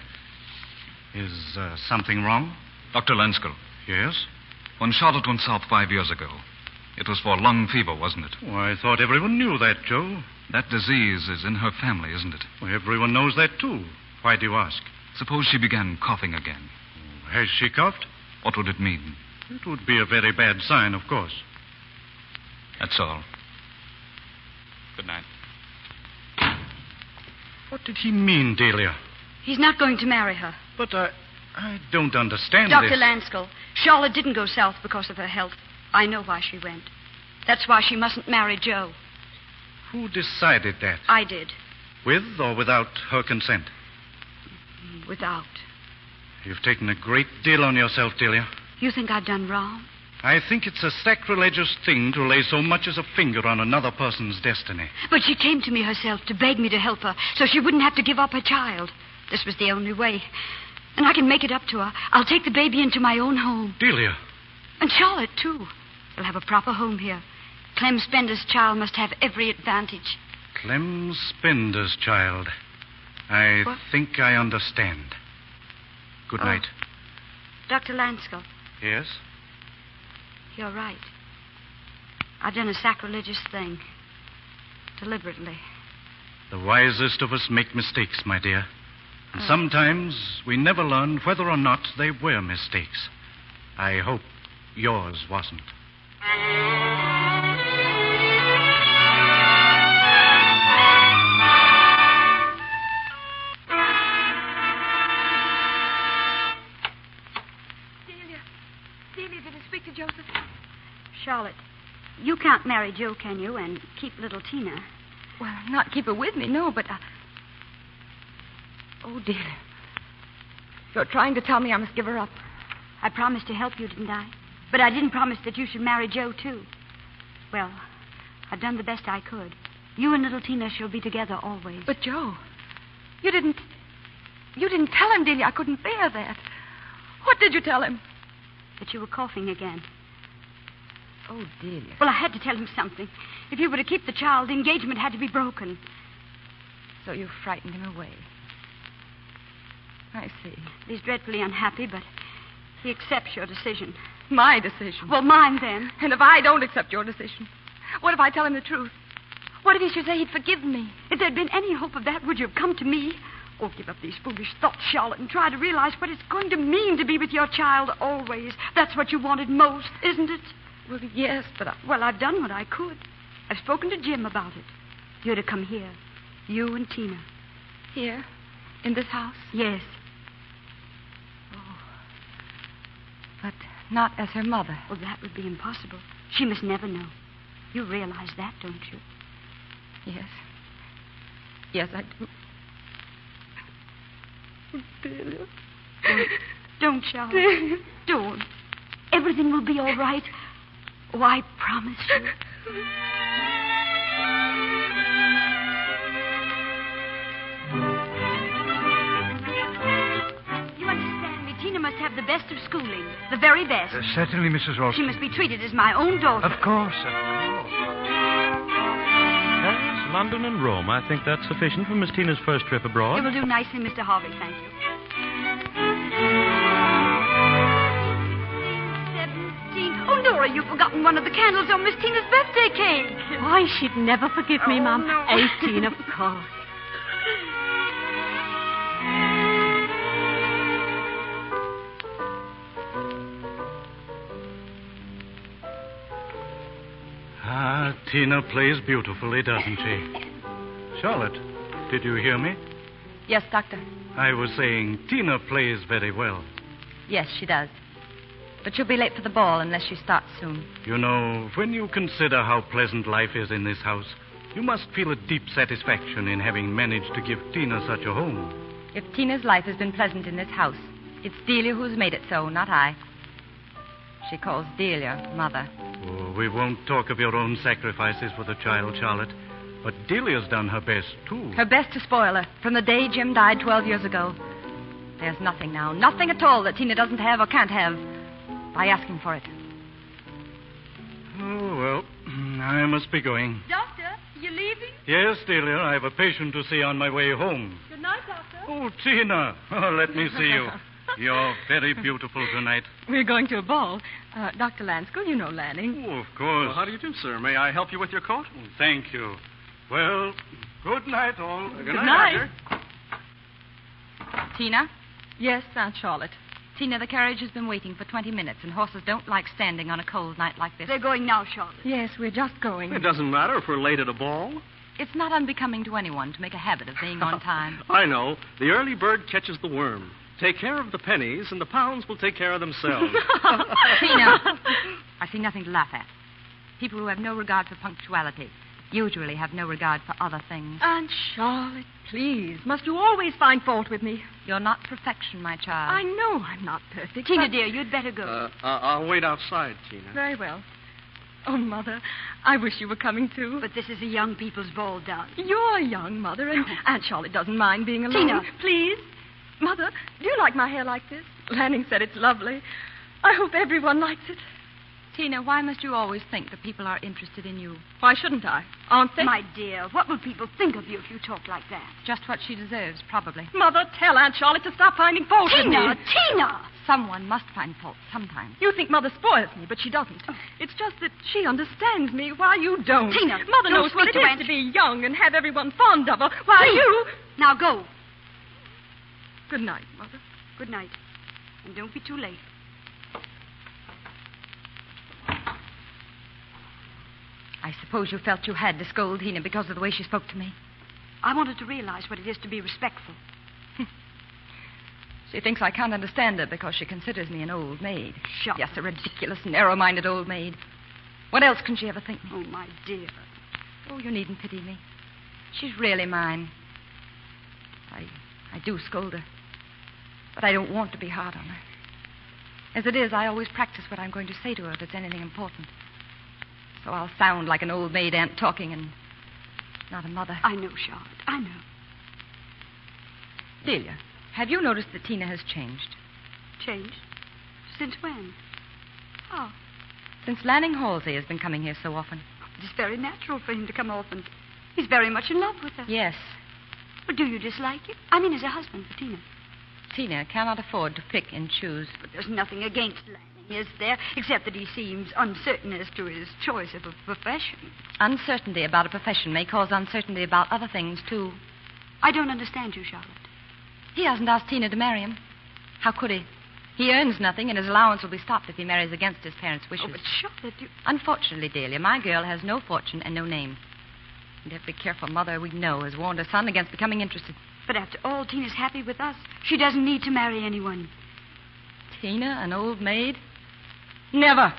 [SPEAKER 5] Is something wrong?
[SPEAKER 9] Dr. Lenskill.
[SPEAKER 5] Yes?
[SPEAKER 9] When Charlotte went south 5 years ago, it was for lung fever, wasn't it?
[SPEAKER 5] Oh, I thought everyone knew that, Joe.
[SPEAKER 9] That disease is in her family, isn't it?
[SPEAKER 5] Well, everyone knows that, too. Why do you ask?
[SPEAKER 9] Suppose she began coughing again.
[SPEAKER 5] Has she coughed?
[SPEAKER 9] What would it mean?
[SPEAKER 5] It would be a very bad sign, of course.
[SPEAKER 9] That's all. Good night.
[SPEAKER 5] What did he mean, Delia?
[SPEAKER 12] He's not going to marry her.
[SPEAKER 5] But I don't understand
[SPEAKER 12] Dr.
[SPEAKER 5] this.
[SPEAKER 12] Lanskill, Charlotte didn't go south because of her health. I know why she went. That's why she mustn't marry Joe.
[SPEAKER 5] Who decided that?
[SPEAKER 12] I did.
[SPEAKER 5] With or without her consent?
[SPEAKER 12] Without.
[SPEAKER 5] You've taken a great deal on yourself, Delia.
[SPEAKER 12] You think I've done wrong?
[SPEAKER 5] I think it's a sacrilegious thing to lay so much as a finger on another person's destiny.
[SPEAKER 12] But she came to me herself to beg me to help her so she wouldn't have to give up her child. This was the only way. And I can make it up to her. I'll take the baby into my own home.
[SPEAKER 5] Delia.
[SPEAKER 12] And Charlotte, too. We'll have a proper home here. Clem Spender's child must have every advantage.
[SPEAKER 5] Clem Spender's child. I think I understand. Good night.
[SPEAKER 12] Dr. Lanskill.
[SPEAKER 5] Yes?
[SPEAKER 12] You're right. I've done a sacrilegious thing. Deliberately.
[SPEAKER 5] The wisest of us make mistakes, my dear. And sometimes we never learn whether or not they were mistakes. I hope yours wasn't.
[SPEAKER 12] Delia, did I speak to Joseph? Charlotte, you can't marry Joe, can you, and keep little Tina?
[SPEAKER 15] Well, not keep her with me, no, but... Oh, Delia. You're trying to tell me I must give her up.
[SPEAKER 12] I promised to help you, didn't I? But I didn't promise that you should marry Joe, too. Well, I've done the best I could. You and little Tina shall be together always.
[SPEAKER 15] But, Joe, you didn't tell him, Delia. I couldn't bear that. What did you tell him?
[SPEAKER 12] That you were coughing again.
[SPEAKER 15] Oh, Delia.
[SPEAKER 12] Well, I had to tell him something. If you were to keep the child, the engagement had to be broken.
[SPEAKER 15] So you frightened him away. I see.
[SPEAKER 12] He's dreadfully unhappy, but he accepts your decision.
[SPEAKER 15] My decision?
[SPEAKER 12] Well, mine, then.
[SPEAKER 15] And if I don't accept your decision? What if I tell him the truth? What if he should say he'd forgiven me?
[SPEAKER 12] If there'd been any hope of that, would you have come to me? Oh, give up these foolish thoughts, Charlotte, and try to realize what it's going to mean to be with your child always. That's what you wanted most, isn't it?
[SPEAKER 15] Well, yes, but
[SPEAKER 12] Well, I've done what I could. I've spoken to Jim about it. You're to come here. You and Tina.
[SPEAKER 15] Here? In this house?
[SPEAKER 12] Yes.
[SPEAKER 15] Oh. But not as her mother.
[SPEAKER 12] Well, that would be impossible. She must never know. You realize that, don't you?
[SPEAKER 15] Yes. Yes, I do. Delia.
[SPEAKER 12] Don't, Charlotte. Don't. Everything will be all right. Oh, I promise you. You understand me? Tina must have the best of schooling. The very best.
[SPEAKER 26] Certainly, Mrs. Ralston.
[SPEAKER 12] She must be treated as my own daughter.
[SPEAKER 26] Of course.
[SPEAKER 10] Paris, London, and Rome. I think that's sufficient for Miss Tina's first trip abroad.
[SPEAKER 12] It will do nicely, Mr. Harvey. Thank you. 17. Oh, Nora, you've forgotten one of the candles on Miss Tina's birthday cake.
[SPEAKER 7] Why, she'd never forgive me, Mum.
[SPEAKER 12] No.
[SPEAKER 7] 18, of course.
[SPEAKER 5] Tina plays beautifully, doesn't she? Charlotte, did you hear me?
[SPEAKER 15] Yes, Doctor.
[SPEAKER 5] I was saying Tina plays very well.
[SPEAKER 15] Yes, she does. But she'll be late for the ball unless she starts soon.
[SPEAKER 5] You know, when you consider how pleasant life is in this house, you must feel a deep satisfaction in having managed to give Tina such a home.
[SPEAKER 15] If Tina's life has been pleasant in this house, it's Delia who's made it so, not I. She calls Delia Mother.
[SPEAKER 5] Oh, we won't talk of your own sacrifices for the child, Charlotte. But Delia's done her best, too.
[SPEAKER 15] Her best to spoil her, from the day Jim died 12 years ago. There's nothing now, nothing at all that Tina doesn't have or can't have by asking for it.
[SPEAKER 5] Oh, well, I must be going.
[SPEAKER 12] Doctor, you leaving?
[SPEAKER 5] Yes, Delia, I have a patient to see on my way home.
[SPEAKER 7] Good night, Doctor.
[SPEAKER 5] Oh, Tina. Oh, let me see you. You're very beautiful tonight.
[SPEAKER 11] We're going to a ball. Dr. Lanskull, you know Lanning.
[SPEAKER 5] Oh, of course.
[SPEAKER 13] Well, how do you do, sir? May I help you with your coat?
[SPEAKER 5] Oh, thank you. Well, good night, all.
[SPEAKER 13] Good night, Doctor.
[SPEAKER 15] Tina?
[SPEAKER 11] Yes, Aunt Charlotte.
[SPEAKER 15] Tina, the carriage has been waiting for 20 minutes, and horses don't like standing on a cold night like this.
[SPEAKER 12] They're going now, Charlotte.
[SPEAKER 11] Yes, we're just going.
[SPEAKER 13] It doesn't matter if we're late at a ball.
[SPEAKER 15] It's not unbecoming to anyone to make a habit of being on time.
[SPEAKER 13] I know. The early bird catches the worm. Take care of the pennies, and the pounds will take care of themselves.
[SPEAKER 15] Tina, I see nothing to laugh at. People who have no regard for punctuality usually have no regard for other things.
[SPEAKER 11] Aunt Charlotte, please. Must you always find fault with me?
[SPEAKER 15] You're not perfection, my child.
[SPEAKER 11] I know I'm not perfect.
[SPEAKER 12] Tina, dear, you'd better go.
[SPEAKER 13] I'll wait outside, Tina.
[SPEAKER 11] Very well. Oh, Mother, I wish you were coming too.
[SPEAKER 12] But this is a young people's ball, darling.
[SPEAKER 11] You're young, Mother, and Aunt Charlotte doesn't mind being alone.
[SPEAKER 12] Tina.
[SPEAKER 11] Please. Mother, do you like my hair like this? Lanning said it's lovely. I hope everyone likes it.
[SPEAKER 15] Tina, why must you always think that people are interested in you?
[SPEAKER 11] Why shouldn't I? Aren't they?
[SPEAKER 12] My dear, what will people think of you if you talk like that?
[SPEAKER 15] Just what she deserves, probably.
[SPEAKER 11] Mother, tell Aunt Charlotte to stop finding fault with me.
[SPEAKER 12] Tina!
[SPEAKER 15] Someone must find fault sometimes.
[SPEAKER 11] You think Mother spoils me, but she doesn't. It's just that she understands me while you don't.
[SPEAKER 12] Tina,
[SPEAKER 11] Mother
[SPEAKER 12] don't
[SPEAKER 11] knows what
[SPEAKER 12] speak
[SPEAKER 11] it
[SPEAKER 12] to
[SPEAKER 11] is
[SPEAKER 12] Aunt.
[SPEAKER 11] to be young and have everyone fond of her, while
[SPEAKER 12] Please.
[SPEAKER 11] you...
[SPEAKER 12] Now go.
[SPEAKER 11] Good night, Mother.
[SPEAKER 12] Good night. And don't be too late.
[SPEAKER 15] I suppose you felt you had to scold Tina because of the way she spoke to me.
[SPEAKER 12] I wanted to realize what it is to be respectful.
[SPEAKER 15] She thinks I can't understand her because she considers me an old maid.
[SPEAKER 12] Shut
[SPEAKER 15] Yes, a ridiculous, narrow-minded old maid. What else can she ever think me?
[SPEAKER 12] Oh, my dear.
[SPEAKER 15] Oh, you needn't pity me. She's really mine. I do scold her. But I don't want to be hard on her. As it is, I always practice what I'm going to say to her if it's anything important. So I'll sound like an old maid aunt talking and not a mother.
[SPEAKER 12] I know, Charlotte. I know.
[SPEAKER 15] Delia, have you noticed that Tina has changed?
[SPEAKER 12] Changed? Since when? How?
[SPEAKER 15] Since Lanning Halsey has been coming here so often.
[SPEAKER 12] It's very natural for him to come often. He's very much in love with her.
[SPEAKER 15] Yes.
[SPEAKER 12] But do you dislike him? I mean, as a husband for Tina.
[SPEAKER 15] Tina cannot afford to pick and choose.
[SPEAKER 12] But there's nothing against Lanning, is there? Except that he seems uncertain as to his choice of a profession.
[SPEAKER 15] Uncertainty about a profession may cause uncertainty about other things, too.
[SPEAKER 12] I don't understand you, Charlotte.
[SPEAKER 15] He hasn't asked Tina to marry him. How could he? He earns nothing, and his allowance will be stopped if he marries against his parents' wishes.
[SPEAKER 12] Oh, but Charlotte, you...
[SPEAKER 15] Unfortunately, Delia, my girl has no fortune and no name. And every careful mother we know has warned her son against becoming interested.
[SPEAKER 12] But after all, Tina's happy with us. She doesn't need to marry anyone.
[SPEAKER 15] Tina, an old maid? Never.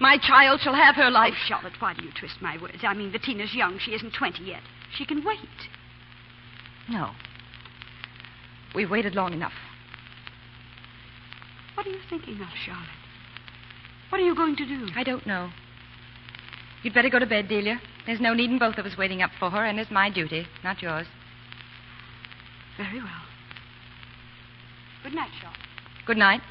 [SPEAKER 15] My child shall have her life.
[SPEAKER 12] Oh, Charlotte, why do you twist my words? I mean, that Tina's young. She isn't 20 yet. She can wait.
[SPEAKER 15] No. We've waited long enough.
[SPEAKER 12] What are you thinking of, Charlotte? What are you going to do?
[SPEAKER 15] I don't know. You'd better go to bed, Delia. There's no need in both of us waiting up for her, and it's my duty, not yours.
[SPEAKER 12] Very well. Good night, Charlotte.
[SPEAKER 15] Good night.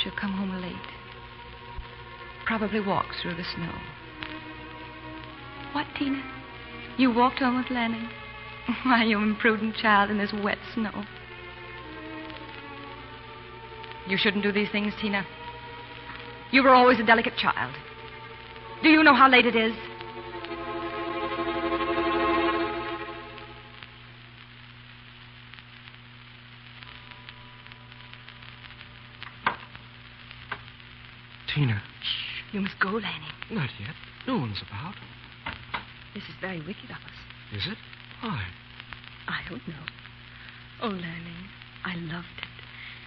[SPEAKER 15] She'll come home late. Probably walk through the snow. What, Tina? You walked home with Lanning? Why, you imprudent child in this wet snow. You shouldn't do these things, Tina. You were always a delicate child. Do you know how late it is?
[SPEAKER 13] Tina.
[SPEAKER 11] Shh. You must go, Lanning.
[SPEAKER 13] Not yet. No one's about.
[SPEAKER 11] This is very wicked of us.
[SPEAKER 13] Is it? Why?
[SPEAKER 11] I don't know. Oh, Lanning, I loved it.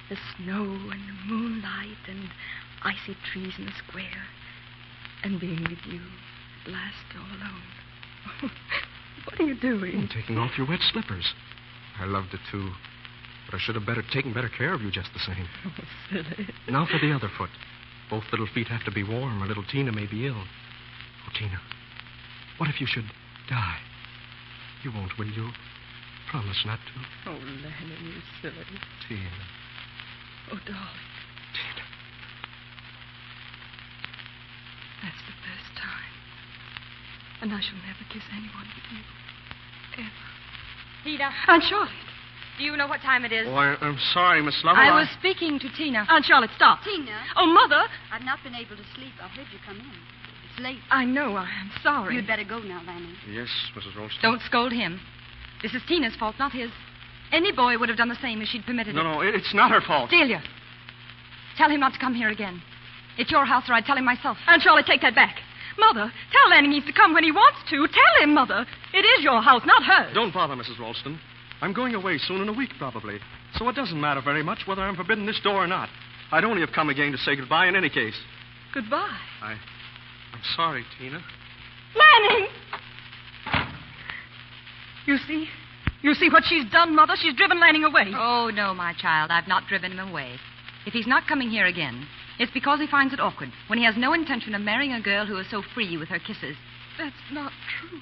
[SPEAKER 11] The snow and the moonlight and icy trees in the square. And being with you at last all alone. What are you doing?
[SPEAKER 13] I'm taking off your wet slippers. I loved it, too. But I should have taken better care of you just the same.
[SPEAKER 11] Oh, silly.
[SPEAKER 13] Now for the other foot. Both little feet have to be warm, or little Tina may be ill. Oh, Tina, what if you should die? You won't, will you? Promise not to.
[SPEAKER 11] Oh, Lanning, you silly.
[SPEAKER 13] Tina.
[SPEAKER 11] Oh, darling.
[SPEAKER 13] Tina.
[SPEAKER 11] That's the first time. And I shall never kiss anyone but you. Ever.
[SPEAKER 15] Tina.
[SPEAKER 11] Aunt Charlotte.
[SPEAKER 15] Do you know what time it is?
[SPEAKER 13] Oh, I'm sorry, Miss Lovell.
[SPEAKER 15] I was speaking to Tina.
[SPEAKER 11] Aunt Charlotte, stop.
[SPEAKER 12] Tina.
[SPEAKER 11] Oh, Mother.
[SPEAKER 12] I've not been able to sleep. I heard you come in. It's late.
[SPEAKER 11] I know. I am sorry.
[SPEAKER 12] You'd better go now, Lanny.
[SPEAKER 13] Yes, Mrs. Ralston.
[SPEAKER 15] Don't scold him. This is Tina's fault, not his. Any boy would have done the same if she'd permitted it.
[SPEAKER 13] No, it's not her fault.
[SPEAKER 15] Delia, tell him not to come here again. It's your house, or I'd tell him myself.
[SPEAKER 11] Aunt Charlotte, take that back. Mother, tell Lanning he's to come when he wants to. Tell him, Mother. It is your house, not hers.
[SPEAKER 13] Don't bother, Mrs. Ralston. I'm going away soon in a week, probably. So it doesn't matter very much whether I'm forbidden this door or not. I'd only have come again to say goodbye in any case.
[SPEAKER 11] Goodbye.
[SPEAKER 13] I'm sorry, Tina.
[SPEAKER 11] Lanning! You see? You see what she's done, Mother? She's driven Lanning away.
[SPEAKER 15] Oh, no, my child. I've not driven him away. If he's not coming here again, it's because he finds it awkward when he has no intention of marrying a girl who is so free with her kisses.
[SPEAKER 11] That's not true.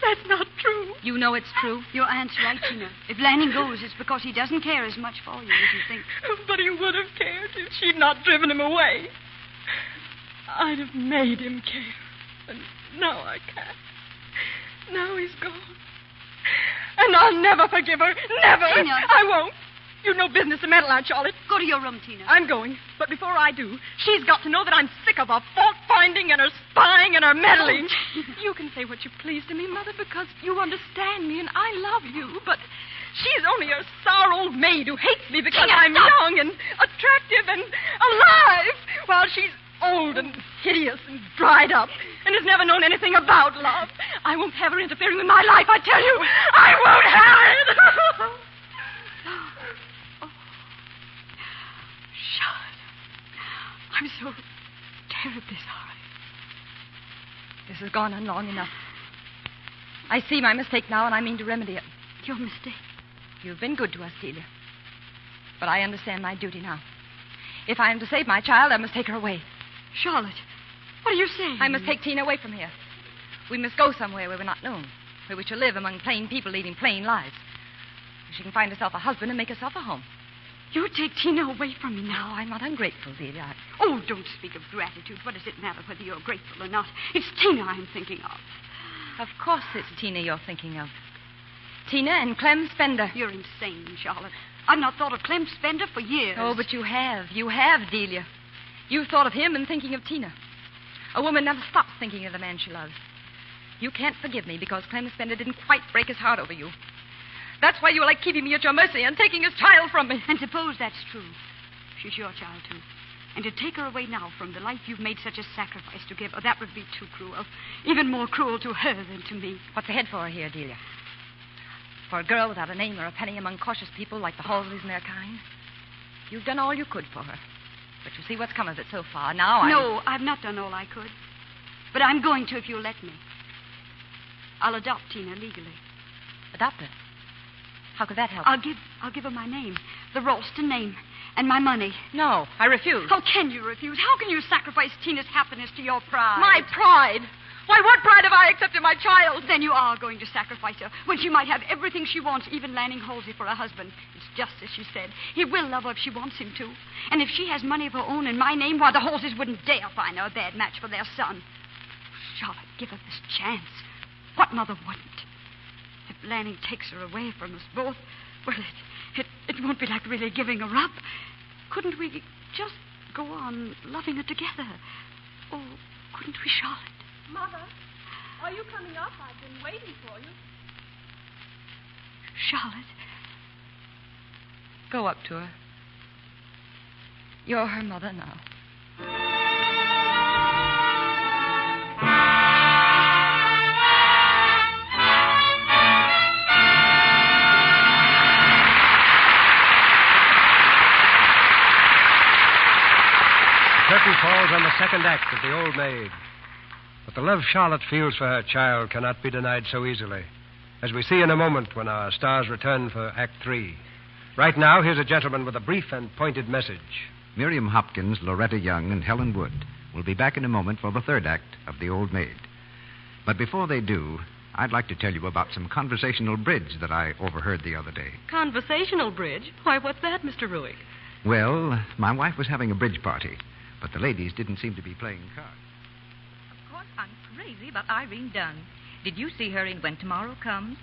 [SPEAKER 11] That's not true.
[SPEAKER 15] You know it's true.
[SPEAKER 12] Your aunt's right, Tina. If Lanning goes, it's because he doesn't care as much for you as you think.
[SPEAKER 11] But he would have cared if she'd not driven him away. I'd have made him care. And now I can't. Now he's gone. And I'll never forgive her. Never.
[SPEAKER 12] Tina.
[SPEAKER 11] I won't. You've no business to meddle, Aunt Charlotte.
[SPEAKER 12] Go to your room, Tina.
[SPEAKER 11] I'm going. But before I do, she's got to know that I'm sick of her fault-finding and her spying and her meddling.
[SPEAKER 12] Oh.
[SPEAKER 11] You can say what you please to me, Mother, because you understand me and I love you. But she's only a sour old maid who hates me because
[SPEAKER 12] Tina,
[SPEAKER 11] I'm
[SPEAKER 12] stop.
[SPEAKER 11] young and attractive and alive, while she's old and hideous and dried up and has never known anything about love. I won't have her interfering with my life, I tell you. I won't have it. Charlotte, I'm so terribly sorry.
[SPEAKER 15] This has gone on long enough. I see my mistake now, and I mean to remedy it.
[SPEAKER 12] Your mistake?
[SPEAKER 15] You've been good to us, Delia. But I understand my duty now. If I am to save my child, I must take her away.
[SPEAKER 12] Charlotte, what are you saying?
[SPEAKER 15] I must take Tina away from here. We must go somewhere where we're not known, where we shall live among plain people leading plain lives. Where she can find herself a husband and make herself a home.
[SPEAKER 12] You take Tina away from me now.
[SPEAKER 15] No, I'm not ungrateful, Delia.
[SPEAKER 12] Oh, don't speak of gratitude. What does it matter whether you're grateful or not? It's Tina I'm thinking of.
[SPEAKER 15] Of course it's Tina you're thinking of. Tina and Clem Spender.
[SPEAKER 12] You're insane, Charlotte. I've not thought of Clem Spender for years.
[SPEAKER 15] Oh, but you have. You have, Delia. You've thought of him and thinking of Tina. A woman never stops thinking of the man she loves. You can't forgive me because Clem Spender didn't quite break his heart over you. That's why you like keeping me at your mercy and taking his child from me.
[SPEAKER 12] And suppose that's true. She's your child, too. And to take her away now from the life you've made such a sacrifice to give, oh, that would be too cruel. Even more cruel to her than to me.
[SPEAKER 15] What's ahead for her here, Delia? For a girl without a name or a penny among cautious people like the Halseys and their kind? You've done all you could for her. But you see what's come of it so far. Now
[SPEAKER 12] No, I've not done all I could. But I'm going to if you'll let me. I'll adopt Tina legally.
[SPEAKER 15] Adopt her? How could that help?
[SPEAKER 12] I'll give her my name, the Ralston name, and my money.
[SPEAKER 15] No, I refuse.
[SPEAKER 12] How can you refuse? How can you sacrifice Tina's happiness to your pride?
[SPEAKER 11] My pride? Why, what pride have I except in my child?
[SPEAKER 12] Then you are going to sacrifice her when she might have everything she wants, even Lanning Halsey for a husband. It's just as she said. He will love her if she wants him to. And if she has money of her own in my name, why, the Halseys wouldn't dare find her a bad match for their son. Charlotte, give her this chance. What mother wouldn't? If Lanning takes her away from us both, well, it won't be like really giving her up. Couldn't we just go on loving her together? Oh, couldn't we, Charlotte?
[SPEAKER 11] Mother, are you coming up? I've been waiting for you.
[SPEAKER 12] Charlotte.
[SPEAKER 15] Go up to her. You're her mother now.
[SPEAKER 26] The curtain falls on the second act of The Old Maid. But the love Charlotte feels for her child cannot be denied so easily, as we see in a moment when our stars return for Act 3. Right now, here's a gentleman with a brief and pointed message.
[SPEAKER 25] Miriam Hopkins, Loretta Young, and Helen Wood will be back in a moment for the third act of The Old Maid. But before they do, I'd like to tell you about some conversational bridge that I overheard the other day.
[SPEAKER 11] Conversational bridge? Why, what's that, Mr. Ruick?
[SPEAKER 25] Well, my wife was having a bridge party, but the ladies didn't seem to be playing cards.
[SPEAKER 15] Of course, I'm crazy about Irene Dunn. Did you see her in When Tomorrow Comes?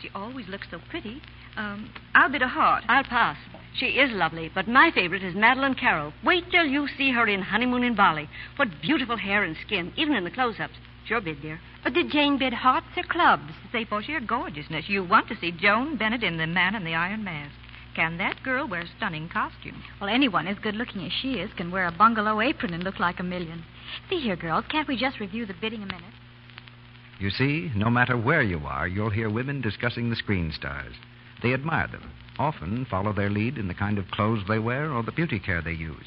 [SPEAKER 15] She always looks so pretty. I'll bid a heart.
[SPEAKER 14] I'll pass. She is lovely, but my favorite is Madeline Carroll. Wait till you see her in Honeymoon in Bali. What beautiful hair and skin, even in the close-ups. Sure bid, dear.
[SPEAKER 15] But did Jane bid hearts or clubs? Say, for sheer gorgeousness, you want to see Joan Bennett in The Man in the Iron Mask. Can that girl wear stunning costumes?
[SPEAKER 7] Well, anyone as good-looking as she is can wear a bungalow apron and look like a million. See here, girls, can't we just review the bidding a minute?
[SPEAKER 25] You see, no matter where you are, you'll hear women discussing the screen stars. They admire them, often follow their lead in the kind of clothes they wear or the beauty care they use.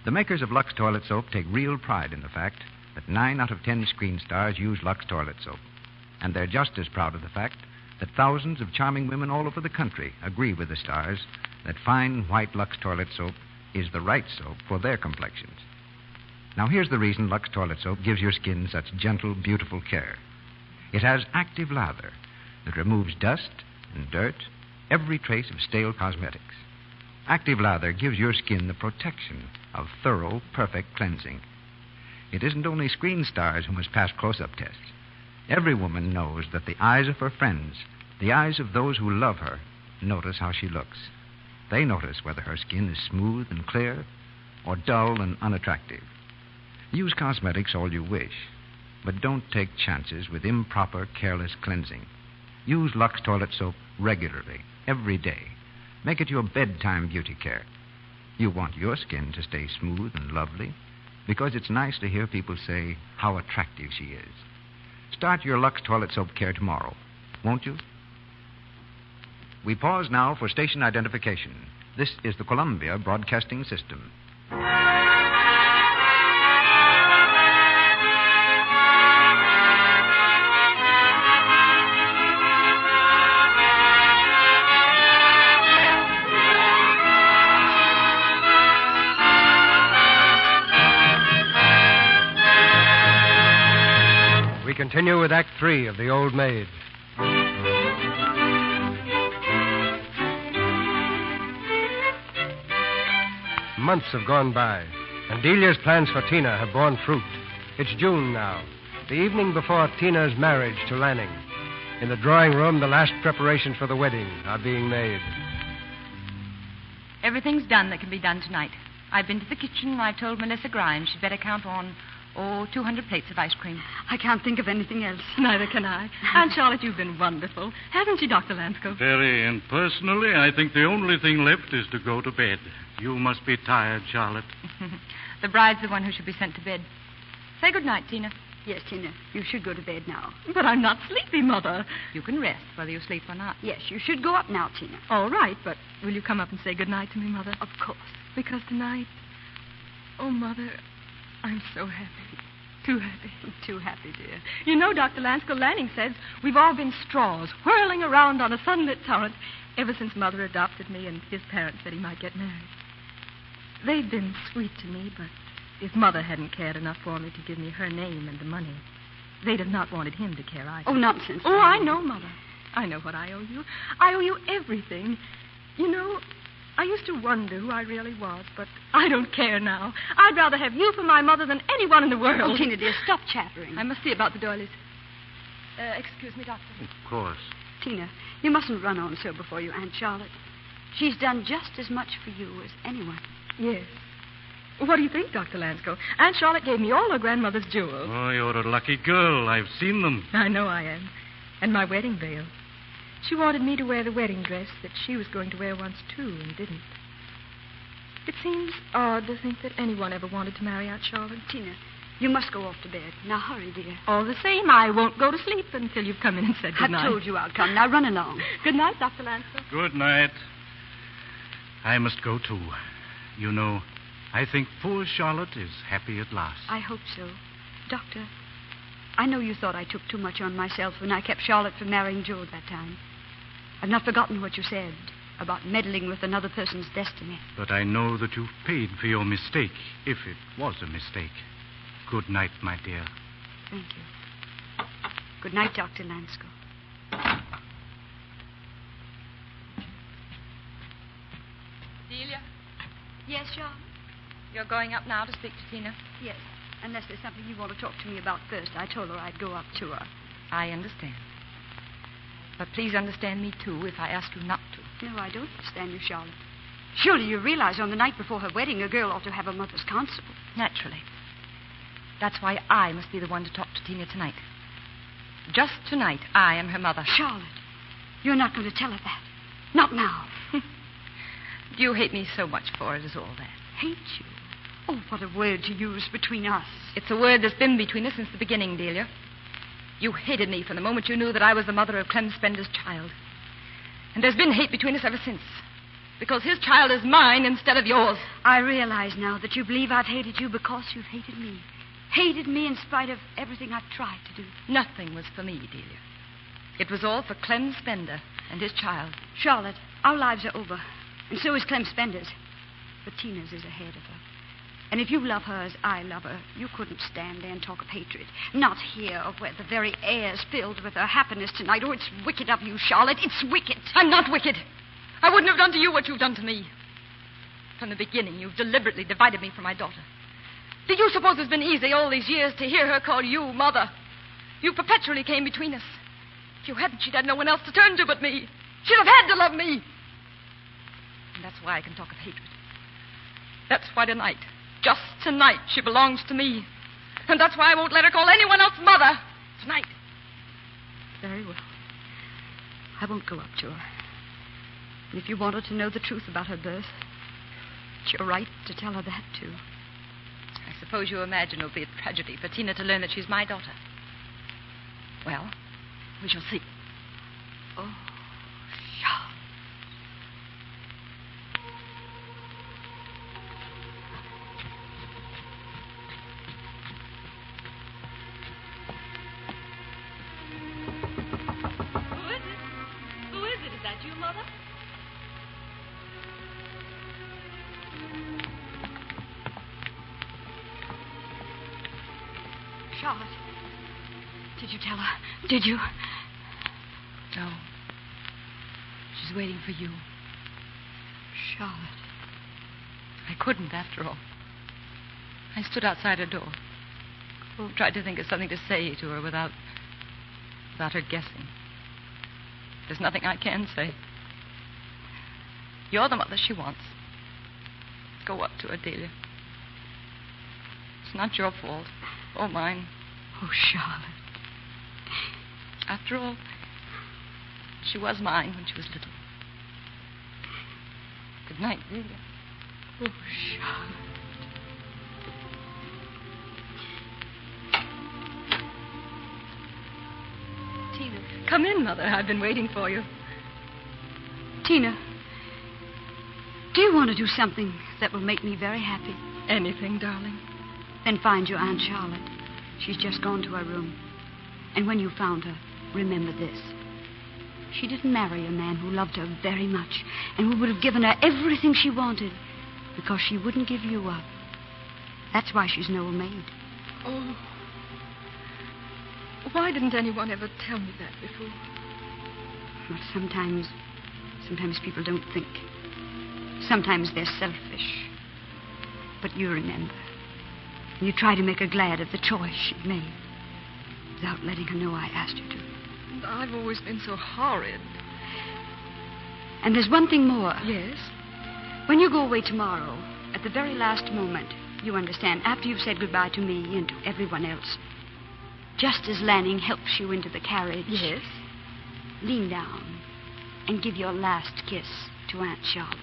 [SPEAKER 25] The makers of Lux toilet soap take real pride in the fact that 9 out of 10 screen stars use Lux toilet soap. And they're just as proud of the fact that thousands of charming women all over the country agree with the stars that fine white Lux toilet soap is the right soap for their complexions. Now, here's the reason Lux toilet soap gives your skin such gentle, beautiful care. It has active lather that removes dust and dirt, every trace of stale cosmetics. Active lather gives your skin the protection of thorough, perfect cleansing. It isn't only screen stars who must pass close-up tests. Every woman knows that the eyes of her friends, the eyes of those who love her, notice how she looks. They notice whether her skin is smooth and clear or dull and unattractive. Use cosmetics all you wish, but don't take chances with improper, careless cleansing. Use Lux toilet soap regularly, every day. Make it your bedtime beauty care. You want your skin to stay smooth and lovely because it's nice to hear people say how attractive she is. Start your Lux toilet soap care tomorrow, won't you? We pause now for station identification. This is the Columbia Broadcasting System.
[SPEAKER 26] We continue with Act 3 of The Old Maid. Months have gone by, and Delia's plans for Tina have borne fruit. It's June now, the evening before Tina's marriage to Lanning. In the drawing room, the last preparations for the wedding are being made.
[SPEAKER 15] Everything's done that can be done tonight. I've been to the kitchen and I've told Melissa Grimes she'd better count on 200 plates of ice cream.
[SPEAKER 12] I can't think of anything else.
[SPEAKER 11] Neither can I. Aunt Charlotte, you've been wonderful. Hasn't she, Dr. Lanscow?
[SPEAKER 5] Very, and personally, I think the only thing left is to go to bed. You must be tired, Charlotte.
[SPEAKER 15] The bride's the one who should be sent to bed. Say good night, Tina.
[SPEAKER 12] Yes, Tina, you should go to bed now.
[SPEAKER 11] But I'm not sleepy, Mother.
[SPEAKER 15] You can rest, whether you sleep or not.
[SPEAKER 12] Yes, you should go up now, Tina.
[SPEAKER 11] All right, but will you come up and say good night to me, Mother?
[SPEAKER 12] Of course.
[SPEAKER 11] Because tonight... Oh, Mother, I'm so happy. Too happy.
[SPEAKER 12] Too happy, dear.
[SPEAKER 11] You know, Dr. Lanscow, Lanning says we've all been straws whirling around on a sunlit torrent ever since Mother adopted me and his parents said he might get married. They've been sweet to me, but if Mother hadn't cared enough for me to give me her name and the money, they'd have not wanted him to care either.
[SPEAKER 12] Oh, nonsense.
[SPEAKER 11] Oh, I know, Mother. I know what I owe you. I owe you everything. You know, I used to wonder who I really was, but I don't care now. I'd rather have you for my mother than anyone in the world.
[SPEAKER 12] Oh, Tina, dear, stop chattering.
[SPEAKER 11] I must see about the doilies. Excuse me, Doctor.
[SPEAKER 5] Of course.
[SPEAKER 12] Tina, you mustn't run on so before your Aunt Charlotte. She's done just as much for you as anyone.
[SPEAKER 11] Yes. What do you think, Dr. Lanscow? Aunt Charlotte gave me all her grandmother's jewels.
[SPEAKER 5] Oh, you're a lucky girl. I've seen them.
[SPEAKER 11] I know I am. And my wedding veil. She wanted me to wear the wedding dress that she was going to wear once, too, and didn't. It seems odd to think that anyone ever wanted to marry Aunt Charlotte.
[SPEAKER 12] Tina, you must go off to bed. Now, hurry, dear.
[SPEAKER 11] All the same, I won't go to sleep until you've come in and said good night.
[SPEAKER 12] I told you I'd come. Now, run along.
[SPEAKER 11] Good night, Dr. Lanscow.
[SPEAKER 5] Good night. I must go, too. You know, I think poor Charlotte is happy at last.
[SPEAKER 12] I hope so. Doctor, I know you thought I took too much on myself when I kept Charlotte from marrying Joe that time. I've not forgotten what you said about meddling with another person's destiny.
[SPEAKER 5] But I know that you've paid for your mistake, if it was a mistake. Good night, my dear.
[SPEAKER 12] Thank you. Good night, Dr. Lanscow.
[SPEAKER 15] Delia?
[SPEAKER 12] Yes, Charlotte?
[SPEAKER 15] You're going up now to speak to Tina?
[SPEAKER 12] Yes. Unless there's something you want to talk to me about first. I told her I'd go up to her.
[SPEAKER 15] I understand. But please understand me, too, if I ask you not to.
[SPEAKER 12] No, I don't understand you, Charlotte. Surely you realize on the night before her wedding, a girl ought to have a mother's counsel.
[SPEAKER 15] Naturally. That's why I must be the one to talk to Tina tonight. Just tonight, I am her mother.
[SPEAKER 12] Charlotte, you're not going to tell her that. Not now.
[SPEAKER 15] You hate me so much for it, is all that.
[SPEAKER 12] Hate you? Oh, what a word to use between us.
[SPEAKER 15] It's a word that's been between us since the beginning, Delia. You hated me from the moment you knew that I was the mother of Clem Spender's child. And there's been hate between us ever since. Because his child is mine instead of yours.
[SPEAKER 12] I realize now that you believe I've hated you because you've hated me. Hated me in spite of everything I've tried to do.
[SPEAKER 15] Nothing was for me, Delia. It was all for Clem Spender and his child.
[SPEAKER 12] Charlotte, our lives are over. And so is Clem Spender's. But Tina's is ahead of her. And if you love her as I love her, you couldn't stand there and talk of hatred. Not here, where the very air's filled with her happiness tonight. Oh, it's wicked of you, Charlotte. It's wicked.
[SPEAKER 15] I'm not wicked. I wouldn't have done to you what you've done to me. From the beginning, you've deliberately divided me from my daughter. Do you suppose it's been easy all these years to hear her call you mother? You perpetually came between us. If you hadn't, she'd had no one else to turn to but me. She'd have had to love me. And that's why I can talk of hatred. That's why tonight, just tonight, she belongs to me. And that's why I won't let her call anyone else mother. Tonight.
[SPEAKER 12] Very well. I won't go up to her. And if you want her to know the truth about her birth, it's your right to tell her that, too.
[SPEAKER 15] I suppose you imagine it'll be a tragedy for Tina to learn that she's my daughter. Well, we shall see.
[SPEAKER 12] Oh,
[SPEAKER 14] Who is it? Is that you, Mother?
[SPEAKER 12] Charlotte, did you tell her? Did you?
[SPEAKER 15] No. She's waiting for you.
[SPEAKER 12] Charlotte.
[SPEAKER 15] I couldn't, after all. I stood outside her door. Tried to think of something to say to her without her guessing. There's nothing I can say. You're the mother she wants. Go up to her, Delia. It's not your fault or mine.
[SPEAKER 12] Oh, Charlotte.
[SPEAKER 15] After all, she was mine when she was little. Good night, Delia.
[SPEAKER 12] Oh, Charlotte. Tina.
[SPEAKER 15] Come in, Mother. I've been waiting for you.
[SPEAKER 12] Tina, do you want to do something that will make me very happy?
[SPEAKER 15] Anything, darling.
[SPEAKER 12] Then find your Aunt Charlotte. She's just gone to her room. And when you found her, remember this. She didn't marry a man who loved her very much and who would have given her everything she wanted because she wouldn't give you up. That's why she's no maid.
[SPEAKER 15] Oh. Why didn't anyone ever tell me that before?
[SPEAKER 12] Well, sometimes people don't think. Sometimes they're selfish. But you remember. And you try to make her glad of the choice she'd made without letting her know I asked you to.
[SPEAKER 15] And I've always been so horrid.
[SPEAKER 12] And there's one thing more.
[SPEAKER 15] Yes?
[SPEAKER 12] When you go away tomorrow, at the very last moment, you understand, after you've said goodbye to me and to everyone else, just as Lanning helps you into the carriage.
[SPEAKER 15] Yes?
[SPEAKER 12] Lean down and give your last kiss to Aunt Charlotte.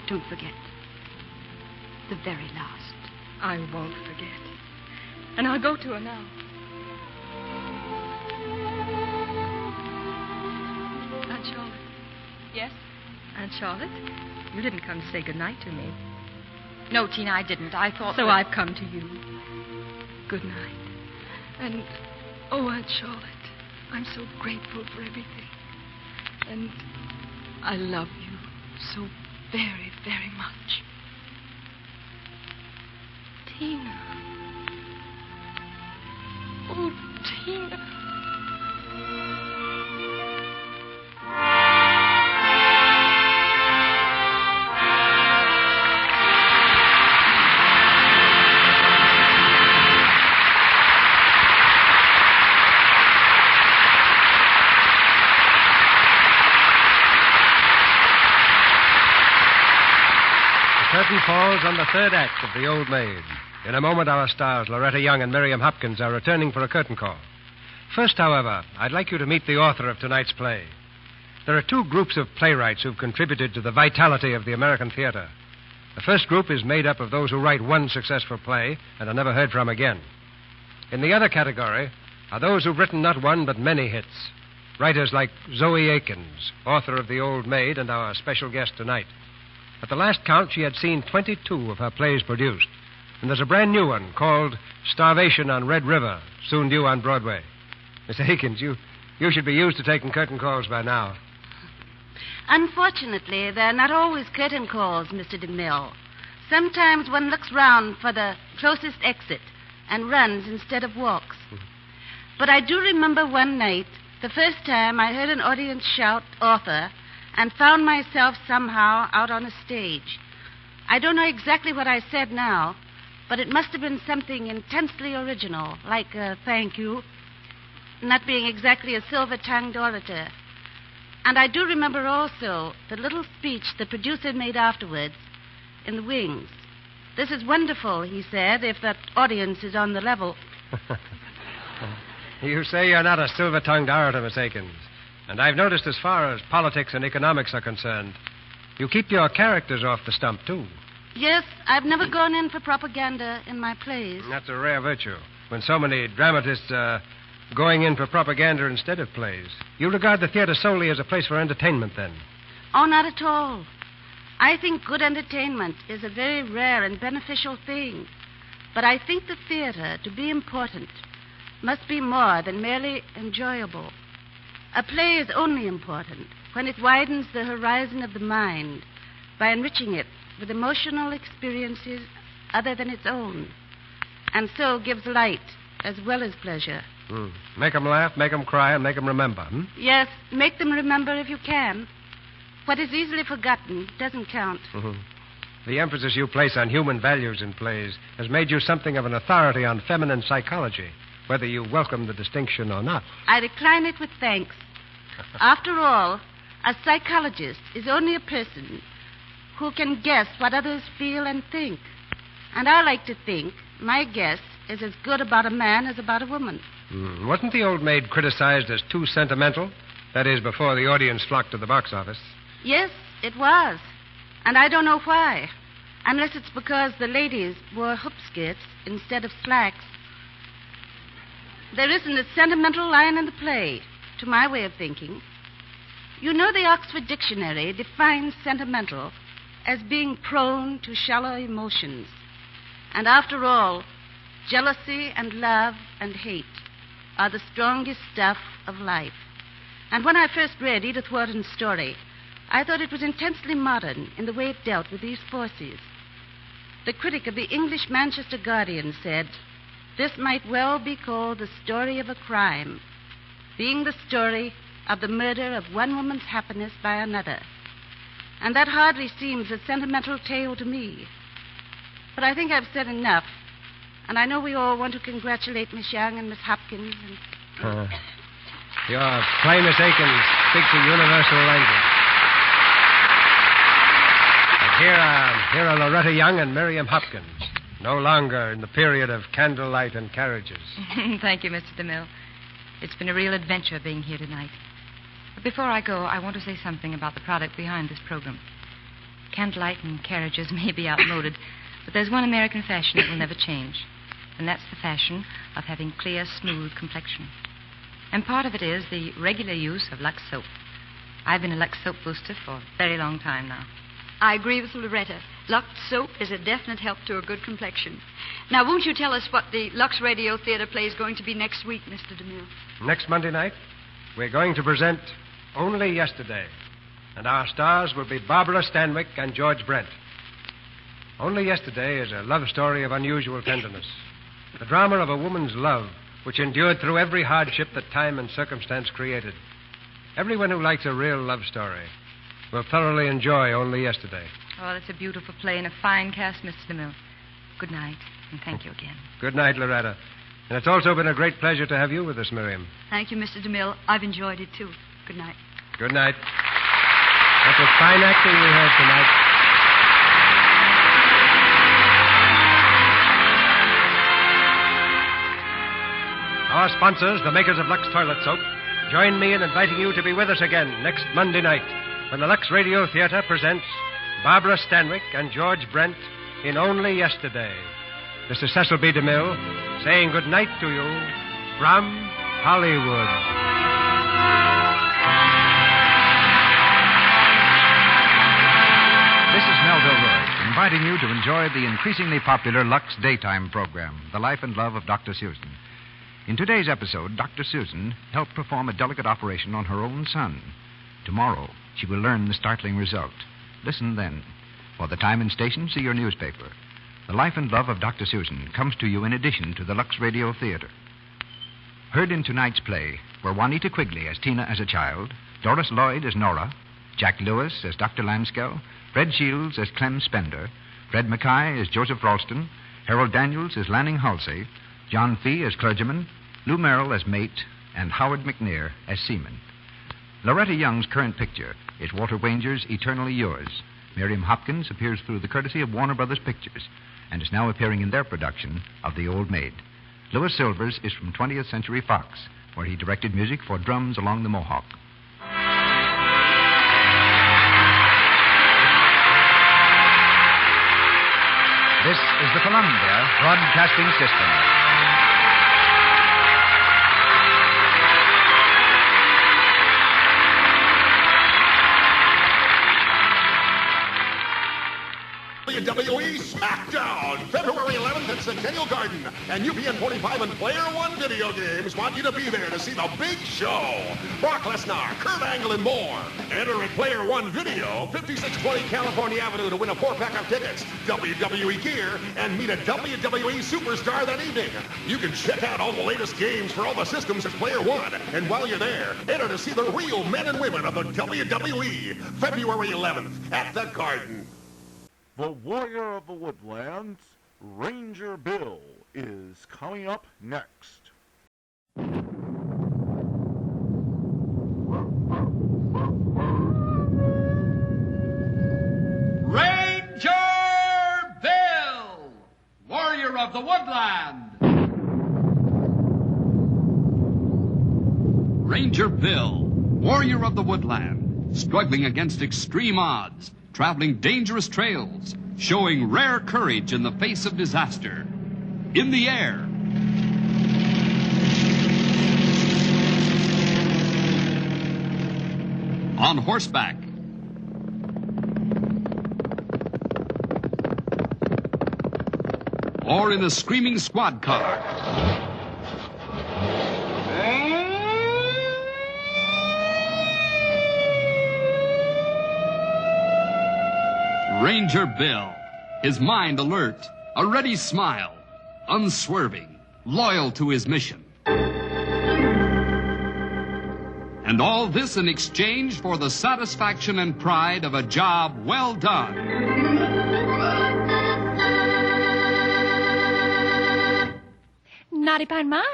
[SPEAKER 12] Don't forget. The very last.
[SPEAKER 15] I won't forget. And I'll go to her now. Aunt Charlotte. Yes? Aunt Charlotte, you didn't come to say goodnight to me. No, Tina, I didn't. I thought so. I've come to you. Good night. And, oh, Aunt Charlotte, I'm so grateful for everything. And I love you so very, very much. Tina. Oh, Tina.
[SPEAKER 26] curtain falls on the third act of The Old Maid. In a moment, our stars, Loretta Young and Miriam Hopkins, are returning for a curtain call. First, however, I'd like you to meet the author of tonight's play. There are two groups of playwrights who've contributed to the vitality of the American theater. The first group is made up of those who write one successful play and are never heard from again. In the other category are those who've written not one but many hits. Writers like Zoe Akins, author of The Old Maid and our special guest tonight. At the last count, she had seen 22 of her plays produced. And there's a brand new one called Starvation on Red River, soon due on Broadway. Miss Akins, you should be used to taking curtain calls by now.
[SPEAKER 17] Unfortunately, they're not always curtain calls, Mr. DeMille. Sometimes one looks round for the closest exit and runs instead of walks. But I do remember one night, the first time I heard an audience shout, author, and found myself somehow out on a stage. I don't know exactly what I said now, but it must have been something intensely original, like thank you, not being exactly a silver-tongued orator. And I do remember also the little speech the producer made afterwards in the wings. This is wonderful, he said, if that audience is on the level.
[SPEAKER 26] You say you're not a silver-tongued orator, Miss Akins. And I've noticed as far as politics and economics are concerned, you keep your characters off the stump, too.
[SPEAKER 17] Yes, I've never gone in for propaganda in my plays.
[SPEAKER 26] That's a rare virtue, when so many dramatists are going in for propaganda instead of plays. You regard the theater solely as a place for entertainment, then?
[SPEAKER 17] Oh, not at all. I think good entertainment is a very rare and beneficial thing. But I think the theater, to be important, must be more than merely enjoyable. A play is only important when it widens the horizon of the mind by enriching it with emotional experiences other than its own, and so gives light as well as pleasure.
[SPEAKER 26] Make them laugh, make them cry, and make them remember,
[SPEAKER 17] Yes, make them remember if you can. What is easily forgotten doesn't count.
[SPEAKER 26] The emphasis you place on human values in plays has made you something of an authority on feminine psychology, whether you welcome the distinction or not.
[SPEAKER 17] I decline it with thanks. After all, a psychologist is only a person who can guess what others feel and think. And I like to think my guess is as good about a man as about a woman.
[SPEAKER 26] Wasn't The Old Maid criticized as too sentimental? That is, before the audience flocked to the box office.
[SPEAKER 17] Yes, it was. And I don't know why. Unless it's because the ladies wore hoop skirts instead of slacks. There isn't a sentimental line in the play, to my way of thinking. You know, the Oxford Dictionary defines sentimental as being prone to shallow emotions. And after all, jealousy and love and hate are the strongest stuff of life. And when I first read Edith Wharton's story, I thought it was intensely modern in the way it dealt with these forces. The critic of the English Manchester Guardian said, "This might well be called the story of a crime, being the story of the murder of one woman's happiness by another." And that hardly seems a sentimental tale to me. But I think I've said enough. And I know we all want to congratulate Miss Young and Miss Hopkins.
[SPEAKER 26] Your play, Miss Akins, speaks a universal language. And here are Loretta Young and Miriam Hopkins, no longer in the period of candlelight and carriages.
[SPEAKER 15] Thank you, Mr. DeMille. It's been a real adventure being here tonight. But before I go, I want to say something about the product behind this program. Candlelight and carriages may be outmoded, but there's one American fashion that will never change. And that's the fashion of having clear, smooth complexion. And part of it is the regular use of Lux soap. I've been a Lux soap booster for a very long time now.
[SPEAKER 12] I agree with Loretta. Lux soap is a definite help to a good complexion. Now, won't you tell us what the Lux Radio Theater play is going to be next week, Mr. DeMille?
[SPEAKER 26] Next Monday night, we're going to present Only Yesterday. And our stars will be Barbara Stanwyck and George Brent. Only Yesterday is a love story of unusual tenderness. The drama of a woman's love, which endured through every hardship that time and circumstance created. Everyone who likes a real love story will thoroughly enjoy Only Yesterday.
[SPEAKER 15] Oh, that's a beautiful play and a fine cast, Mr. DeMille. Good night, and thank you again.
[SPEAKER 26] Good night, Loretta. And it's also been a great pleasure to have you with us, Miriam.
[SPEAKER 12] Thank you, Mr. DeMille. I've enjoyed it, too. Good night.
[SPEAKER 26] Good night. That was fine acting we heard tonight. our sponsors, the makers of Lux Toilet Soap, join me in inviting you to be with us again next Monday night when the Lux Radio Theater presents Barbara Stanwyck and George Brent in Only Yesterday. This is Cecil B. DeMille saying good night to you from Hollywood.
[SPEAKER 25] This is Melville Roy, inviting you to enjoy the increasingly popular Lux daytime program, The Life and Love of Dr. Susan. In today's episode, Dr. Susan helped perform a delicate operation on her own son. Tomorrow, she will learn the startling result. Listen then. For the time and station, see your newspaper. The Life and Love of Dr. Susan comes to you in addition to the Lux Radio Theater. Heard in tonight's play were Juanita Quigley as Tina as a child, Doris Lloyd as Nora, Jack Lewis as Dr. Lamskell, Fred Shields as Clem Spender, Fred Mackay as Joseph Ralston, Harold Daniels as Lanning Halsey, John Fee as clergyman, Lou Merrill as mate, and Howard McNair as seaman. Loretta Young's current picture is Walter Wanger's Eternally Yours. Miriam Hopkins appears through the courtesy of Warner Brothers Pictures and is now appearing in their production of The Old Maid. Louis Silvers is from 20th Century Fox, where he directed music for Drums Along the Mohawk. This is the Columbia Broadcasting System.
[SPEAKER 2] WWE SmackDown, February 11th at Centennial Garden. And UPN 45 and Player One video games want you to be there to see the big show. Brock Lesnar, Kurt Angle, and more. Enter at Player One Video, 5620 California Avenue to win a 4-pack of tickets, WWE gear, and meet a WWE superstar that evening. You can check out all the latest games for all the systems at Player One. And while you're there, enter to see the real men and women of the WWE, February 11th at the Garden.
[SPEAKER 18] The Warrior of the Woodlands, Ranger Bill, is coming up next.
[SPEAKER 19] Ranger Bill, Warrior of the Woodland.
[SPEAKER 21] Ranger Bill, Warrior of the Woodland, struggling against extreme odds, traveling dangerous trails, showing rare courage in the face of disaster. In the air. On horseback. Or in a screaming squad car. Ranger Bill, his mind alert, a ready smile, unswerving, loyal to his mission. And all this in exchange for the satisfaction and pride of a job well done.
[SPEAKER 22] Naughty Pine Mines.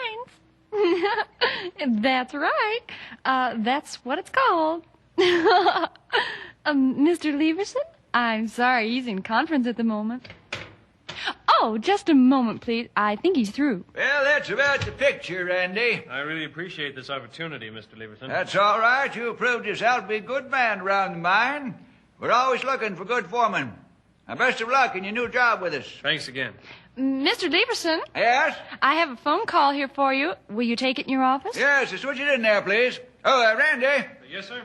[SPEAKER 22] That's right. That's what it's called. Mr. Leverson? I'm sorry, he's in conference at the moment. Oh, just a moment, please. I think he's through.
[SPEAKER 24] Well, that's about the picture, Randy.
[SPEAKER 10] I really appreciate this opportunity, Mr. Leverson.
[SPEAKER 24] That's all right. You proved yourself to be a good man around the mine. We're always looking for good foremen. Now, best of luck in your new job with us.
[SPEAKER 10] Thanks again.
[SPEAKER 22] Mr. Leverson?
[SPEAKER 24] Yes?
[SPEAKER 22] I have a phone call here for you. Will you take it in your office?
[SPEAKER 24] Yes, switch it in there, please. Oh, Randy.
[SPEAKER 10] Yes, sir?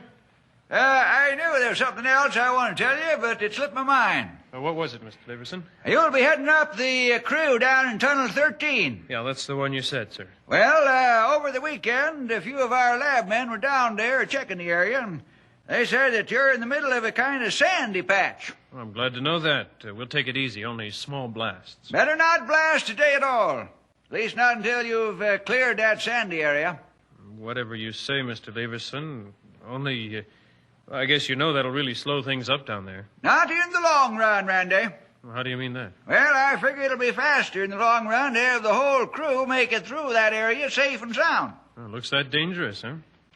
[SPEAKER 24] I knew there was something else I wanted to tell you, but it slipped my mind.
[SPEAKER 10] What was it, Mr. Leverson?
[SPEAKER 24] You'll be heading up the crew down in Tunnel 13.
[SPEAKER 10] Yeah, that's the one you said, sir.
[SPEAKER 24] Well, over the weekend, a few of our lab men were down there checking the area, and they said that you're in the middle of a kind of sandy patch.
[SPEAKER 10] Well, I'm glad to know that. We'll take it easy, only small blasts.
[SPEAKER 24] Better not blast today at all. At least not until you've cleared that sandy area.
[SPEAKER 10] Whatever you say, Mr. Leverson. Only, I guess you know that'll really slow things up down there.
[SPEAKER 24] Not in the long run, Randy.
[SPEAKER 10] How do you mean that?
[SPEAKER 24] Well, I figure it'll be faster in the long run to have the whole crew make it through that area safe and sound.
[SPEAKER 10] Well, looks that dangerous, huh?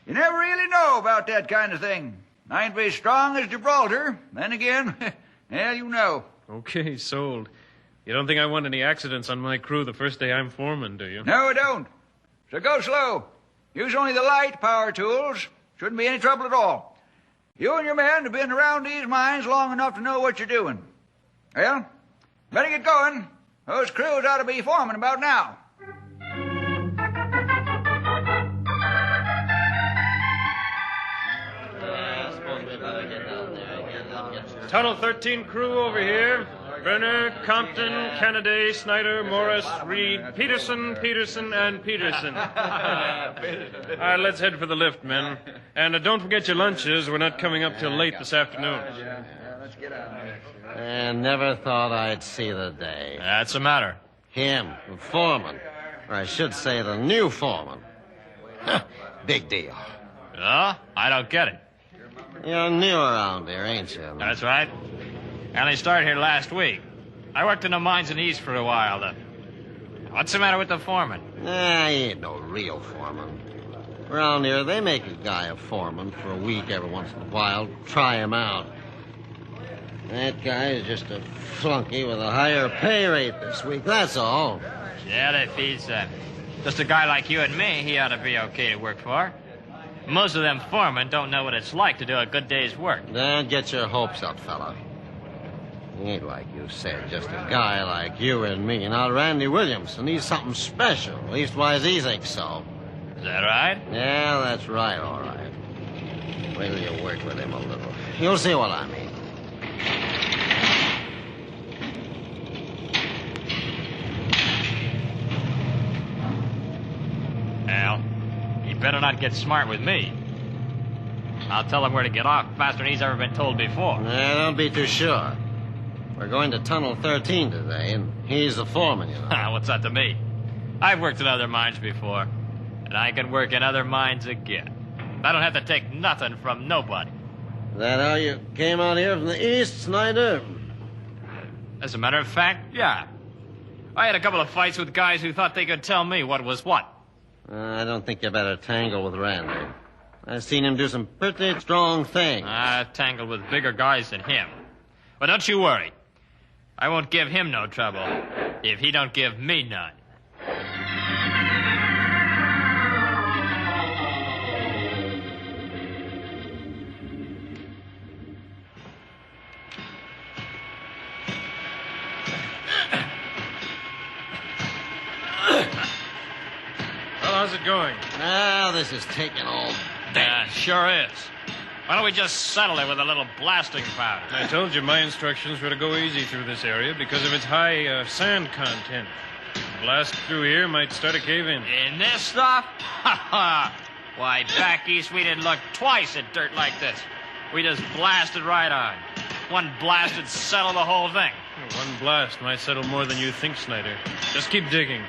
[SPEAKER 24] You never really know about that kind of thing. Might be strong as Gibraltar. Then again, well, you know.
[SPEAKER 10] Okay, sold. You don't think I want any accidents on my crew the first day I'm foreman, do you?
[SPEAKER 24] No, I don't. So go slow. Use only the light power tools. Shouldn't be any trouble at all. You and your men have been around these mines long enough to know what you're doing. Well, better get going. Those crews ought to be forming about now.
[SPEAKER 10] Tunnel 13 crew over here. Brenner, Compton, Kennedy, Snyder, Morris, Reed, Peterson, and Peterson. All right, let's head for the lift, men. And don't forget your lunches. We're not coming up till late this afternoon.
[SPEAKER 24] Let's get out.
[SPEAKER 1] And never thought I'd see the day.
[SPEAKER 10] That's the matter.
[SPEAKER 1] Him, the foreman. Or I should say the new foreman. Big deal.
[SPEAKER 4] Oh? I don't get it.
[SPEAKER 1] You're new around here, ain't you?
[SPEAKER 4] That's right. I only started here last week. I worked in the mines in the East for a while, though. What's the matter with the foreman?
[SPEAKER 1] Nah, he ain't no real foreman. Around here, they make a guy a foreman for a week every once in a while. Try him out. That guy is just a flunky with a higher pay rate this week, that's all.
[SPEAKER 4] Yeah, that feeds them. Just a guy like you and me, he ought to be okay to work for. Most of them foremen don't know what it's like to do a good day's work.
[SPEAKER 1] Don't get your hopes up, fella. He ain't like you said, just a guy like you and me. Now, Randy Williamson, he's something special. Leastwise, he thinks so.
[SPEAKER 4] Is that right?
[SPEAKER 1] Yeah, that's right, all right. Wait till you work with him a little. You'll see what I mean.
[SPEAKER 4] Well, he better not get smart with me. I'll tell him where to get off faster than he's ever been told before.
[SPEAKER 1] Don't be too sure. We're going to Tunnel 13 today, and he's the foreman, you know.
[SPEAKER 4] What's that to me? I've worked in other mines before, and I can work in other mines again. I don't have to take nothing from nobody.
[SPEAKER 1] Is that how you came out here from the East, Snyder?
[SPEAKER 4] As a matter of fact, yeah. I had a couple of fights with guys who thought they could tell me what was what.
[SPEAKER 1] I don't think you better tangle with Randy. I've seen him do some pretty strong things.
[SPEAKER 4] I've tangled with bigger guys than him. But don't you worry. I won't give him no trouble if he don't give me none.
[SPEAKER 10] Well, how's it going?
[SPEAKER 1] This is taking all day.
[SPEAKER 4] Sure is. Why don't we just settle it with a little blasting powder?
[SPEAKER 10] I told you my instructions were to go easy through this area because of its high sand content. A blast through here might start a cave-in.
[SPEAKER 4] In this stuff? Why, back east we didn't look twice at dirt like this. We just blasted right on. One blast would settle the whole thing.
[SPEAKER 10] One blast might settle more than you think, Snyder. Just keep digging.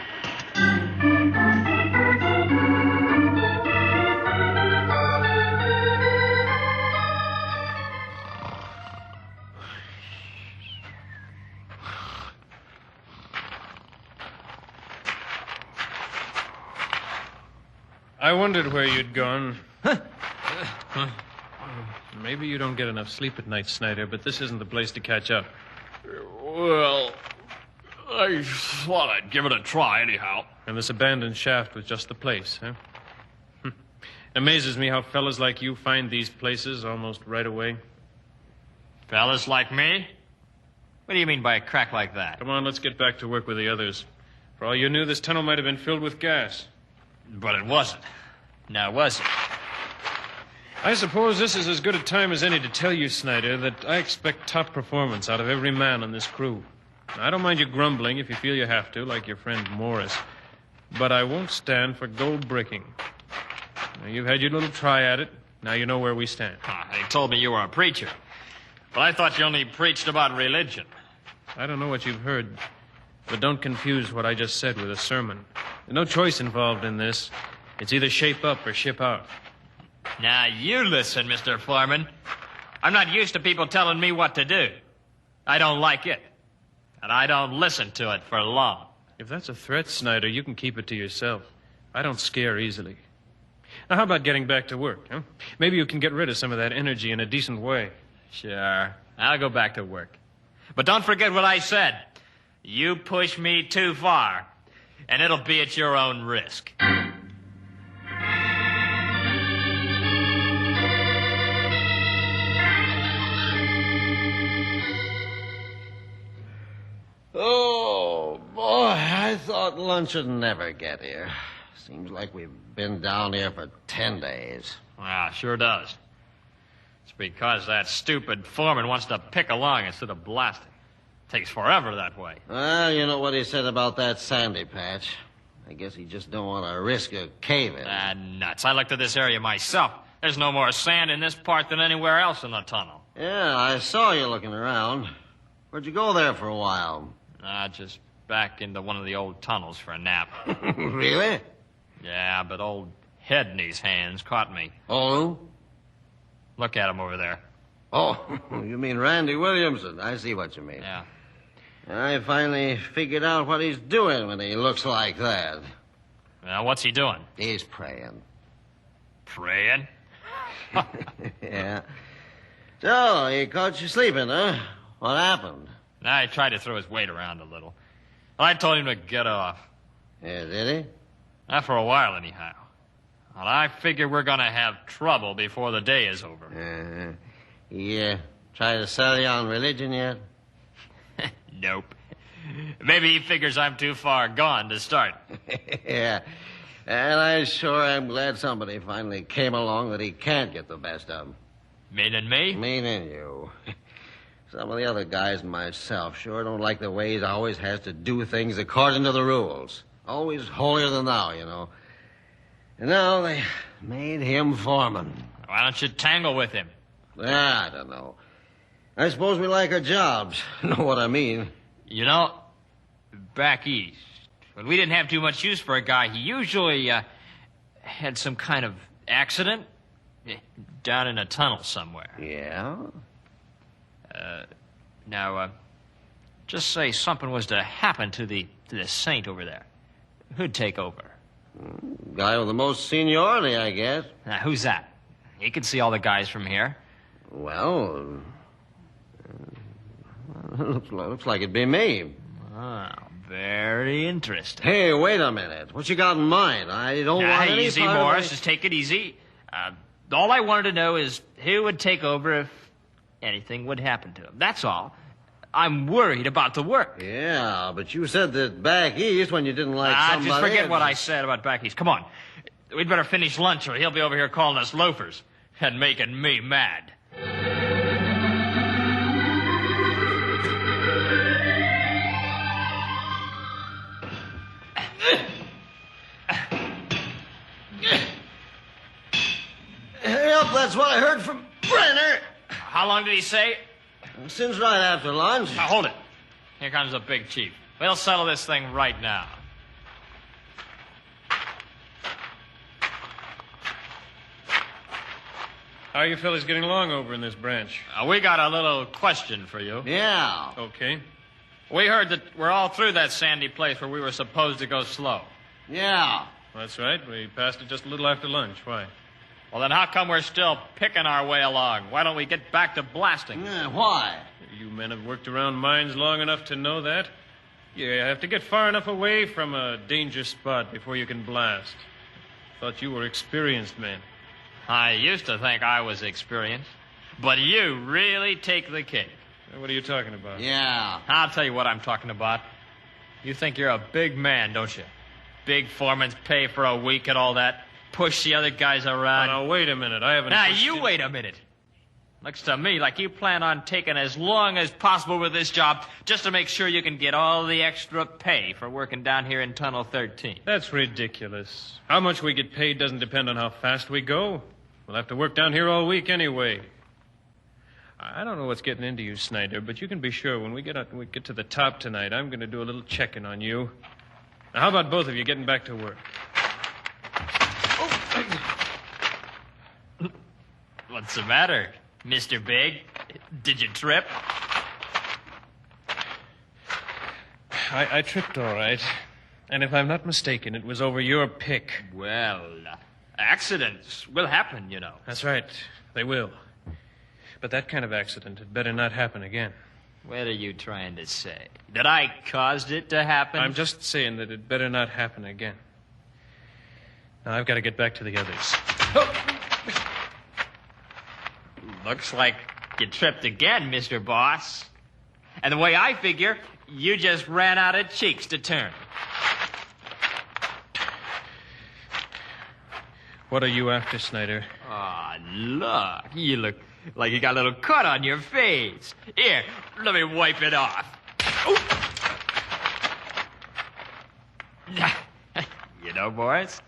[SPEAKER 10] I wondered where you'd gone. Maybe you don't get enough sleep at night, Snyder, but this isn't the place to catch up.
[SPEAKER 4] Well, I thought I'd give it a try anyhow.
[SPEAKER 10] And this abandoned shaft was just the place, huh? It amazes me how fellas like you find these places almost right away.
[SPEAKER 4] Fellas like me? What do you mean by a crack like that?
[SPEAKER 10] Come on, let's get back to work with the others. For all you knew, this tunnel might have been filled with gas.
[SPEAKER 4] But it wasn't. Now, was it?
[SPEAKER 10] I suppose this is as good a time as any to tell you, Snyder, that I expect top performance out of every man on this crew. I don't mind you grumbling if you feel you have to, like your friend Morris. But I won't stand for gold bricking. Now, you've had your little try at it. Now you know where we stand.
[SPEAKER 4] They told me you were a preacher. But I thought you only preached about religion.
[SPEAKER 10] I don't know what you've heard. But don't confuse what I just said with a sermon. There's no choice involved in this. It's either shape up or ship out.
[SPEAKER 4] Now, you listen, Mr. Foreman. I'm not used to people telling me what to do. I don't like it. And I don't listen to it for long.
[SPEAKER 10] If that's a threat, Snyder, you can keep it to yourself. I don't scare easily. Now, how about getting back to work, huh? Maybe you can get rid of some of that energy in a decent way.
[SPEAKER 4] Sure. I'll go back to work. But don't forget what I said. You push me too far, and it'll be at your own risk.
[SPEAKER 1] Oh, boy, I thought lunch would never get here. Seems like we've been down here for 10 days.
[SPEAKER 4] Ah, sure does. It's because that stupid foreman wants to pick along instead of blasting. Takes forever that way.
[SPEAKER 1] Well, you know what he said about that sandy patch. I guess he just don't want to risk a cave-in.
[SPEAKER 4] Ah, nuts. I looked at this area myself. There's no more sand in this part than anywhere else in the tunnel.
[SPEAKER 1] Yeah, I saw you looking around. Where'd you go there for a while?
[SPEAKER 4] Just back into one of the old tunnels for a nap.
[SPEAKER 1] Really?
[SPEAKER 4] Yeah, but old Head in his hands caught me.
[SPEAKER 1] Oh?
[SPEAKER 4] Look at him over there.
[SPEAKER 1] Oh, you mean Randy Williamson. I see what you mean.
[SPEAKER 4] Yeah.
[SPEAKER 1] I finally figured out what he's doing when he looks like that.
[SPEAKER 4] Well, what's he doing?
[SPEAKER 1] He's praying.
[SPEAKER 4] Praying?
[SPEAKER 1] Yeah. So, he caught you sleeping, huh? What happened?
[SPEAKER 4] I tried to throw his weight around a little. I told him to get off.
[SPEAKER 1] Yeah, did he?
[SPEAKER 4] Not for a while, anyhow. Well, I figure we're going to have trouble before the day is over.
[SPEAKER 1] He try to sell you on religion yet?
[SPEAKER 4] Nope. Maybe he figures I'm too far gone to start.
[SPEAKER 1] Yeah. And I sure am glad somebody finally came along that he can't get the best of.
[SPEAKER 4] Meaning me?
[SPEAKER 1] Meaning you. Some of the other guys and myself sure don't like the way he always has to do things according to the rules. Always holier than thou, you know. And now they made him foreman.
[SPEAKER 4] Why don't you tangle with him?
[SPEAKER 1] I don't know. I suppose we like our jobs. Know what I mean?
[SPEAKER 4] You know, back east, when we didn't have too much use for a guy, he usually had some kind of accident down in a tunnel somewhere.
[SPEAKER 1] Yeah?
[SPEAKER 4] Now, just say something was to happen to the saint over there. Who'd take over?
[SPEAKER 1] Guy with the most seniority, I guess.
[SPEAKER 4] Now, who's that? He can see all the guys from here.
[SPEAKER 1] Well, looks like it'd be me.
[SPEAKER 4] Oh, very interesting.
[SPEAKER 1] Hey, wait a minute. What you got in mind? I don't want any
[SPEAKER 4] easy,
[SPEAKER 1] part
[SPEAKER 4] Morris.
[SPEAKER 1] of
[SPEAKER 4] Just take it easy. All I wanted to know is who would take over if anything would happen to him. That's all. I'm worried about the work.
[SPEAKER 1] Yeah, but you said that back east when you didn't like somebody...
[SPEAKER 4] Just forget what I said about back east. Come on. We'd better finish lunch or he'll be over here calling us loafers and making me mad.
[SPEAKER 1] Yep, that's what I heard from Brenner.
[SPEAKER 4] How long did he say?
[SPEAKER 1] Since right after lunch.
[SPEAKER 4] Now, hold it. Here comes the big chief. We'll settle this thing right now.
[SPEAKER 10] How are you fellas getting along over in this branch?
[SPEAKER 4] We got a little question for you.
[SPEAKER 1] Yeah.
[SPEAKER 10] Okay.
[SPEAKER 4] We heard that we're all through that sandy place where we were supposed to go slow.
[SPEAKER 1] Yeah.
[SPEAKER 10] That's right. We passed it just a little after lunch. Why?
[SPEAKER 4] Well, then how come we're still picking our way along? Why don't we get back to blasting?
[SPEAKER 1] Yeah, why?
[SPEAKER 10] You men have worked around mines long enough to know that. You have to get far enough away from a danger spot before you can blast. Thought you were experienced men.
[SPEAKER 4] I used to think I was experienced, but you really take the cake.
[SPEAKER 10] What are you talking about?
[SPEAKER 1] Yeah.
[SPEAKER 4] I'll tell you what I'm talking about. You think you're a big man, don't you? Big foreman's pay for a week and all that. Push the other guys around.
[SPEAKER 10] Now, wait a minute. I haven't...
[SPEAKER 4] Now, you wait a minute. Looks to me like you plan on taking as long as possible with this job just to make sure you can get all the extra pay for working down here in Tunnel 13.
[SPEAKER 10] That's ridiculous. How much we get paid doesn't depend on how fast we go. We'll have to work down here all week anyway. I don't know what's getting into you, Snyder, but you can be sure when we get to the top tonight, I'm going to do a little checking on you. Now, how about both of you getting back to work?
[SPEAKER 4] What's the matter, Mr. Big? Did you trip?
[SPEAKER 10] I tripped all right. And if I'm not mistaken, it was over your pick.
[SPEAKER 4] Well, accidents will happen, you know.
[SPEAKER 10] That's right. They will. But that kind of accident had better not happen again.
[SPEAKER 4] What are you trying to say? That I caused it to happen?
[SPEAKER 10] I'm just saying that it better not happen again. Now, I've got to get back to the others.
[SPEAKER 4] Looks like you tripped again, Mr. Boss. And the way I figure, you just ran out of cheeks to turn.
[SPEAKER 10] What are you after, Snyder?
[SPEAKER 4] Oh, look. You look like you got a little cut on your face. Here, let me wipe it off. You know, Boris,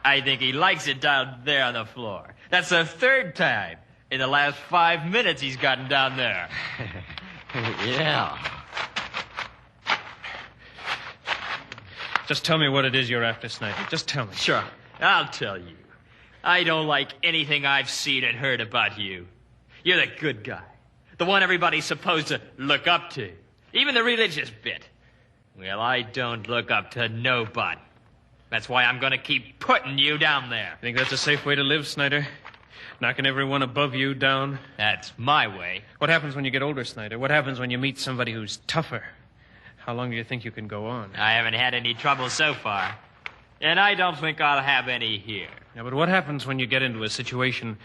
[SPEAKER 4] I think he likes it down there on the floor. That's the third time in the last 5 minutes he's gotten down there.
[SPEAKER 1] Yeah.
[SPEAKER 10] Just tell me what it is you're after, Snyder. Just tell me.
[SPEAKER 4] Sure, I'll tell you. I don't like anything I've seen and heard about you. You're the good guy. The one everybody's supposed to look up to. Even the religious bit. Well, I don't look up to nobody. That's why I'm going to keep putting you down there.
[SPEAKER 10] Think that's a safe way to live, Snyder? Knocking everyone above you down?
[SPEAKER 4] That's my way.
[SPEAKER 10] What happens when you get older, Snyder? What happens when you meet somebody who's tougher? How long do you think you can go on?
[SPEAKER 4] I haven't had any trouble so far. And I don't think I'll have any here.
[SPEAKER 10] Yeah, but what happens when you get into a situation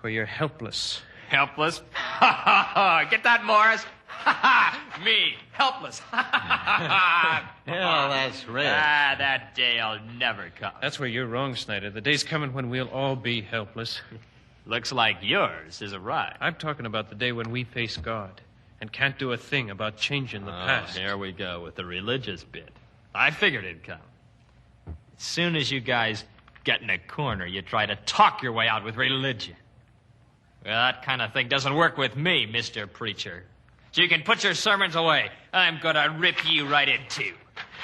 [SPEAKER 10] where you're helpless?
[SPEAKER 4] Helpless? Get that, Morris? Me, helpless.
[SPEAKER 1] Yeah, that's rare.
[SPEAKER 4] That day'll never come.
[SPEAKER 10] That's where you're wrong, Snyder. The day's coming when we'll all be helpless.
[SPEAKER 4] Looks like yours is arrived.
[SPEAKER 10] I'm talking about the day when we face God and can't do a thing about changing the past.
[SPEAKER 4] Here we go with the religious bit. I figured it'd come. As soon as you guys get in a corner, you try to talk your way out with religion. Well, that kind of thing doesn't work with me, Mr. Preacher. So you can put your sermons away. I'm gonna rip you right in two.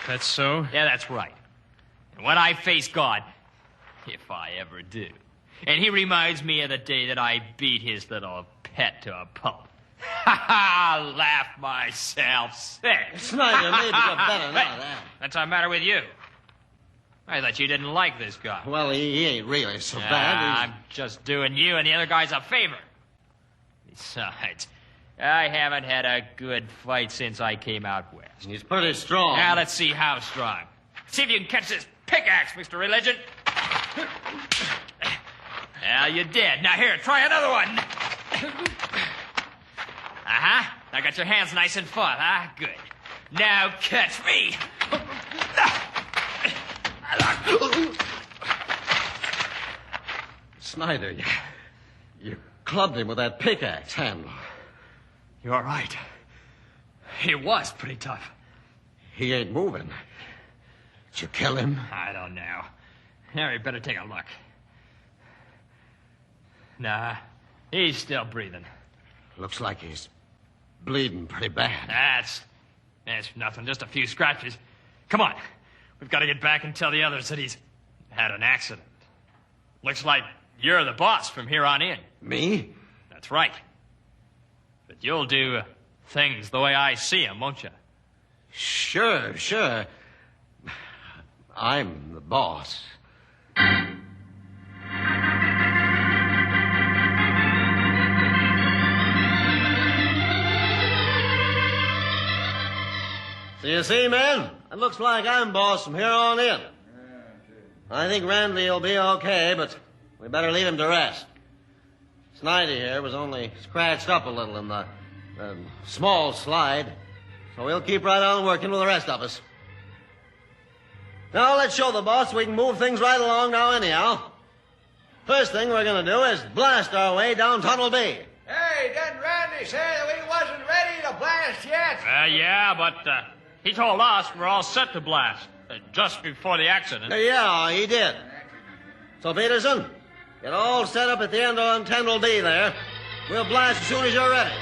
[SPEAKER 10] That's so?
[SPEAKER 4] Yeah, that's right. And when I face God, if I ever do, and he reminds me of the day that I beat his little pet to a pulp, I'll laugh myself sick.
[SPEAKER 1] Snyder, maybe you're better now, that.
[SPEAKER 4] What's the matter with you? I thought you didn't like this guy.
[SPEAKER 1] Well, he ain't really so bad.
[SPEAKER 4] I'm just doing you and the other guys a favor. Besides, I haven't had a good fight since I came out west.
[SPEAKER 1] He's pretty strong.
[SPEAKER 4] Now, let's see how strong. See if you can catch this pickaxe, Mr. Religion. Well, you did. Now, here, try another one. Uh-huh. Now, got your hands nice and full, huh? Good. Now, catch me.
[SPEAKER 1] Snyder, you clubbed him with that pickaxe handle.
[SPEAKER 4] You're right. He was pretty tough.
[SPEAKER 1] He ain't moving. Did you kill him?
[SPEAKER 4] I don't know. Harry, better take a look. Nah, he's still breathing.
[SPEAKER 1] Looks like he's bleeding pretty bad.
[SPEAKER 4] That's nothing, just a few scratches. Come on. We've got to get back and tell the others that he's had an accident. Looks like you're the boss from here on in.
[SPEAKER 1] Me?
[SPEAKER 4] That's right. But you'll do things the way I see them, won't you?
[SPEAKER 1] Sure. I'm the boss. So you see, men, it looks like I'm boss from here on in. I think Randy will be okay, but we better leave him to rest. Snyder here was only scratched up a little in the small slide, so we'll keep right on working with the rest of us. Now, let's show the boss we can move things right along now anyhow. First thing we're going to do is blast our way down Tunnel B.
[SPEAKER 24] Hey, didn't Randy say that we wasn't ready to blast yet?
[SPEAKER 4] Yeah, but he told us we're all set to blast just before the accident.
[SPEAKER 1] Yeah, he did. So, Peterson, get all set up at the end on Tunnel B there. We'll blast as soon as you're ready.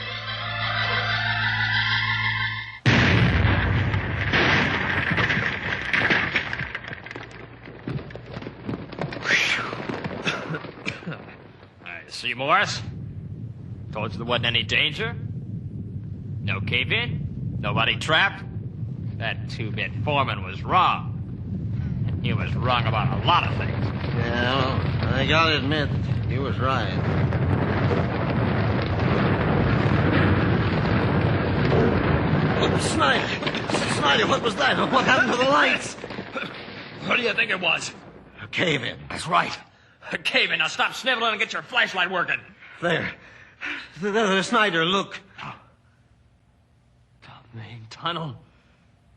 [SPEAKER 4] See, Morris? Told you there wasn't any danger. No cave-in. Nobody trapped. That two-bit foreman was wrong. And he was wrong about a lot of things.
[SPEAKER 1] Yeah, well, I gotta admit, he was right. Snyder, what was that? What happened to the lights?
[SPEAKER 4] What do you think it was?
[SPEAKER 1] A cave-in.
[SPEAKER 4] That's right. A cave-in. Now stop sniveling and get your flashlight working.
[SPEAKER 1] There, Snyder, look.
[SPEAKER 4] tunnel.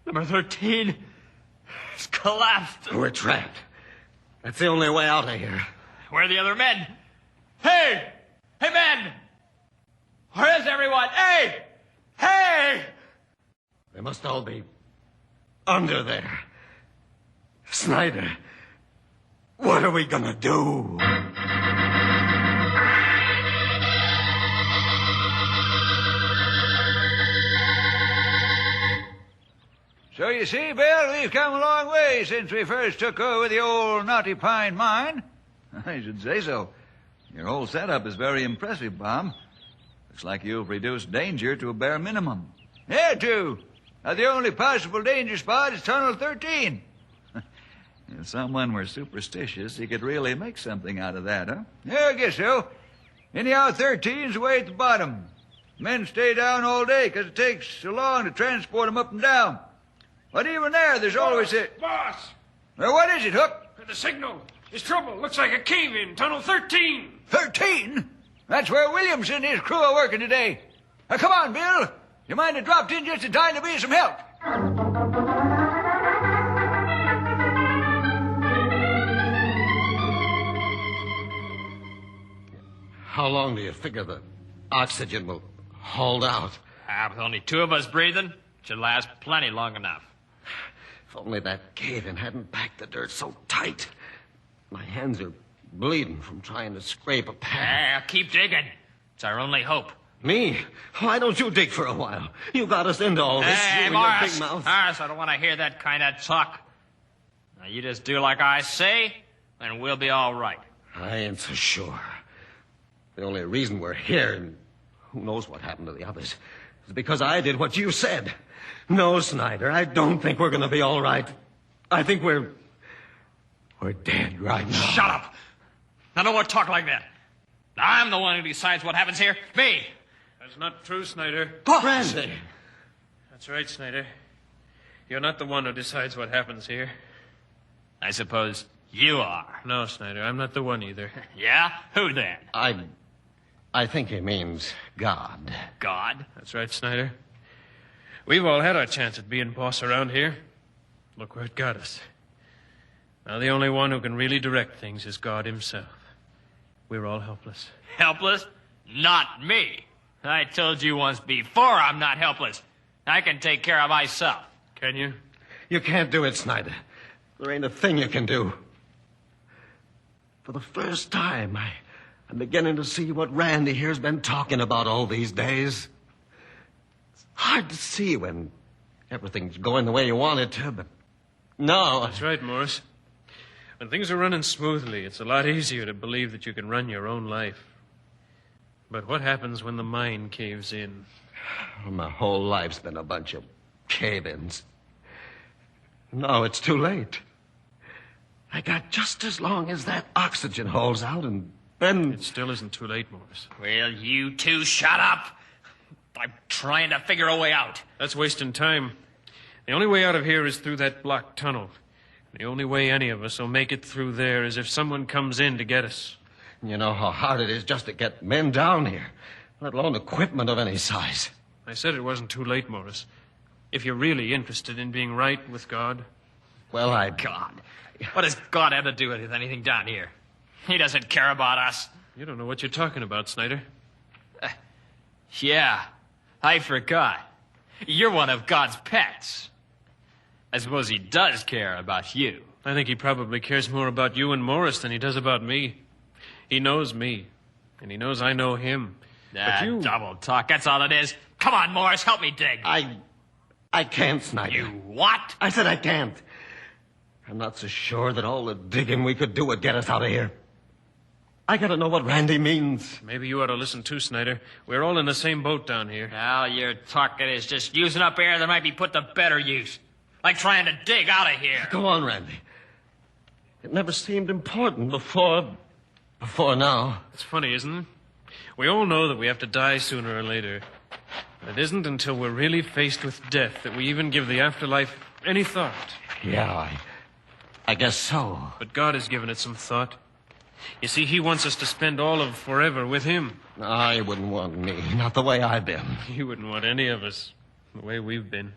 [SPEAKER 4] Number 13. It's collapsed.
[SPEAKER 1] We're trapped. That's the only way out of here.
[SPEAKER 4] Where are the other men? Hey! Hey, men! Where is everyone? Hey! Hey!
[SPEAKER 1] They must all be under there. Snyder, what are we gonna do?
[SPEAKER 24] So you see, Bill, we've come a long way since we first took over the old Knotty Pine mine.
[SPEAKER 3] I should say so. Your whole setup is very impressive, Bob. Looks like you've reduced danger to a bare minimum.
[SPEAKER 24] Yeah, too. Now, the only possible danger spot is Tunnel 13.
[SPEAKER 3] If someone were superstitious, he could really make something out of that, huh?
[SPEAKER 24] Yeah, I guess so. Anyhow, 13's way at the bottom. Men stay down all day because it takes so long to transport them up and down. But even there, there's always a...
[SPEAKER 10] Boss!
[SPEAKER 24] Well, what is it, Hook?
[SPEAKER 10] The signal. There's trouble. Looks like a cave-in. Tunnel 13.
[SPEAKER 24] 13? That's where Williamson and his crew are working today. Now, come on, Bill. You might have dropped in just in time to be some help.
[SPEAKER 1] How long do you figure the oxygen will hold out?
[SPEAKER 4] With only 2 of us breathing, should last plenty long enough.
[SPEAKER 1] If only that cave-in hadn't packed the dirt so tight. My hands are bleeding from trying to scrape a path.
[SPEAKER 4] Keep digging. It's our only hope.
[SPEAKER 1] Me? Why don't you dig for a while? You got us into all this.
[SPEAKER 4] Hey,
[SPEAKER 1] you and your
[SPEAKER 4] Morris.
[SPEAKER 1] big mouth.
[SPEAKER 4] Morris, I don't want to hear that kind of talk. Now, you just do like I say, and we'll be all right.
[SPEAKER 1] I ain't so sure. The only reason we're here, and who knows what happened to the others, is because I did what you said. No, Snyder, I don't think we're going to be all right. I think we're dead right now.
[SPEAKER 4] Shut up. Now, no more talk like that. I'm the one who decides what happens here. Me.
[SPEAKER 10] That's not true, Snyder.
[SPEAKER 1] Randy.
[SPEAKER 10] That's right, Snyder. You're not the one who decides what happens here.
[SPEAKER 4] I suppose you are.
[SPEAKER 10] No, Snyder, I'm not the one either.
[SPEAKER 4] Yeah? Who then?
[SPEAKER 1] I think he means God.
[SPEAKER 4] God?
[SPEAKER 10] That's right, Snyder. We've all had our chance at being boss around here. Look where it got us. Now the only one who can really direct things is God himself. We're all helpless.
[SPEAKER 4] Helpless? Not me. I told you once before I'm not helpless. I can take care of myself.
[SPEAKER 10] Can you?
[SPEAKER 1] You can't do it, Snyder. There ain't a thing you can do. For the first time, I'm beginning to see what Randy here's been talking about all these days. It's hard to see when everything's going the way you want it to, but no.
[SPEAKER 10] That's right, Morris. When things are running smoothly, it's a lot easier to believe that you can run your own life. But what happens when the mind caves in?
[SPEAKER 1] My whole life's been a bunch of cave-ins. Now it's too late. I got just as long as that oxygen holds out, and then...
[SPEAKER 10] It still isn't too late, Morris.
[SPEAKER 4] Well, you two shut up. I'm trying to figure a way out.
[SPEAKER 10] That's wasting time. The only way out of here is through that blocked tunnel. The only way any of us will make it through there is if someone comes in to get us.
[SPEAKER 1] You know how hard it is just to get men down here, let alone equipment of any size.
[SPEAKER 10] I said it wasn't too late, Morris. If you're really interested in being right with God.
[SPEAKER 1] Well,
[SPEAKER 4] God. What does God have to do with anything down here? He doesn't care about us.
[SPEAKER 10] You don't know what you're talking about, Snyder.
[SPEAKER 4] Yeah, I forgot. You're one of God's pets. I suppose he does care about you.
[SPEAKER 10] I think he probably cares more about you and Morris than he does about me. He knows me, and he knows I know him. But you...
[SPEAKER 4] double talk, that's all it is. Come on, Morris, help me dig.
[SPEAKER 1] I can't, Snyder.
[SPEAKER 4] You what?
[SPEAKER 1] I said I can't. I'm not so sure that all the digging we could do would get us out of here. I gotta know what Randy means.
[SPEAKER 10] Maybe you ought to listen too, Snyder. We're all in the same boat down here.
[SPEAKER 4] Now your talking is just using up air that might be put to better use. Like trying to dig out of here.
[SPEAKER 1] Go on, Randy. It never seemed important before now.
[SPEAKER 10] It's funny, isn't it? We all know that we have to die sooner or later. But it isn't until we're really faced with death that we even give the afterlife any thought.
[SPEAKER 1] Yeah, I guess so.
[SPEAKER 10] But God has given it some thought. You see, he wants us to spend all of forever with him.
[SPEAKER 1] I wouldn't want me, not the way I've been.
[SPEAKER 10] You wouldn't want any of us, the way we've been.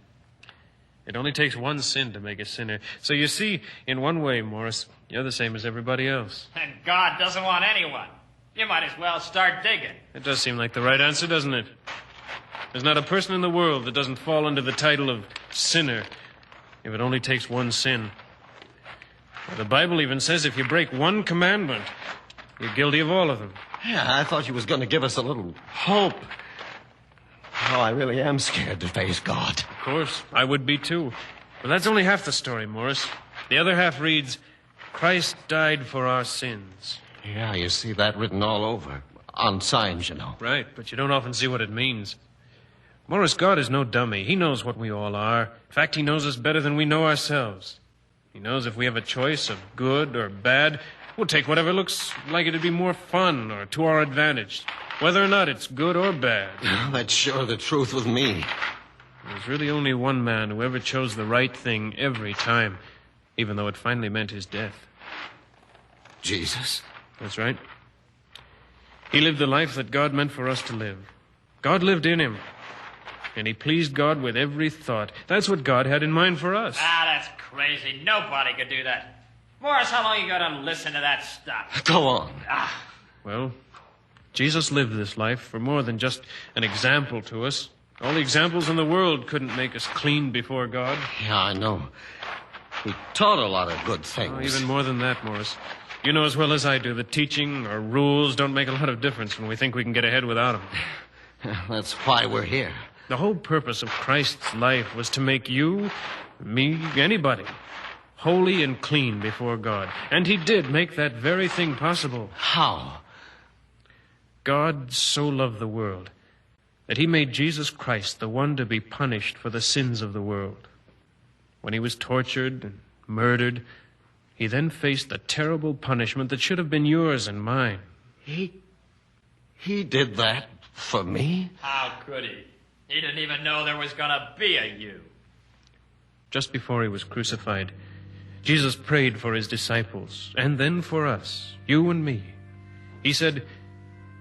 [SPEAKER 10] It only takes one sin to make a sinner. So you see, in one way, Morris, you're the same as everybody else.
[SPEAKER 4] And God doesn't want anyone. You might as well start digging.
[SPEAKER 10] It does seem like the right answer, doesn't it? There's not a person in the world that doesn't fall under the title of sinner if it only takes one sin. The Bible even says if you break one commandment, you're guilty of all of them.
[SPEAKER 1] Yeah, I thought you was going to give us a little hope. Oh, I really am scared to face God.
[SPEAKER 10] Of course, I would be too. But that's only half the story, Morris. The other half reads, Christ died for our sins.
[SPEAKER 1] Yeah, you see that written all over. On signs, you know.
[SPEAKER 10] Right, but you don't often see what it means. Morris, God is no dummy. He knows what we all are. In fact, he knows us better than we know ourselves. He knows if we have a choice of good or bad, we'll take whatever looks like it'd be more fun or to our advantage, whether or not it's good or bad.
[SPEAKER 1] That's sure the truth with me.
[SPEAKER 10] There's really only one man who ever chose the right thing every time, even though it finally meant his death.
[SPEAKER 1] Jesus?
[SPEAKER 10] That's right. He lived the life that God meant for us to live. God lived in him. And he pleased God with every thought. That's what God had in mind for us.
[SPEAKER 4] That's crazy. Nobody could do that. Morris, how long you got to listen to that stuff?
[SPEAKER 1] Go on.
[SPEAKER 10] Well, Jesus lived this life for more than just an example to us. All the examples in the world couldn't make us clean before God.
[SPEAKER 1] Yeah, I know. He taught a lot of good things.
[SPEAKER 10] Oh, even more than that, Morris. You know as well as I do that teaching or rules don't make a lot of difference when we think we can get ahead without them.
[SPEAKER 1] That's why we're here.
[SPEAKER 10] The whole purpose of Christ's life was to make you, me, anybody, holy and clean before God. And he did make that very thing possible.
[SPEAKER 1] How?
[SPEAKER 10] God so loved the world that he made Jesus Christ the one to be punished for the sins of the world. When he was tortured and murdered, he then faced the terrible punishment that should have been yours and mine.
[SPEAKER 1] He did that for me?
[SPEAKER 4] How could he? He didn't even know there was going to be a you.
[SPEAKER 10] Just before he was crucified, Jesus prayed for his disciples, and then for us, you and me. He said,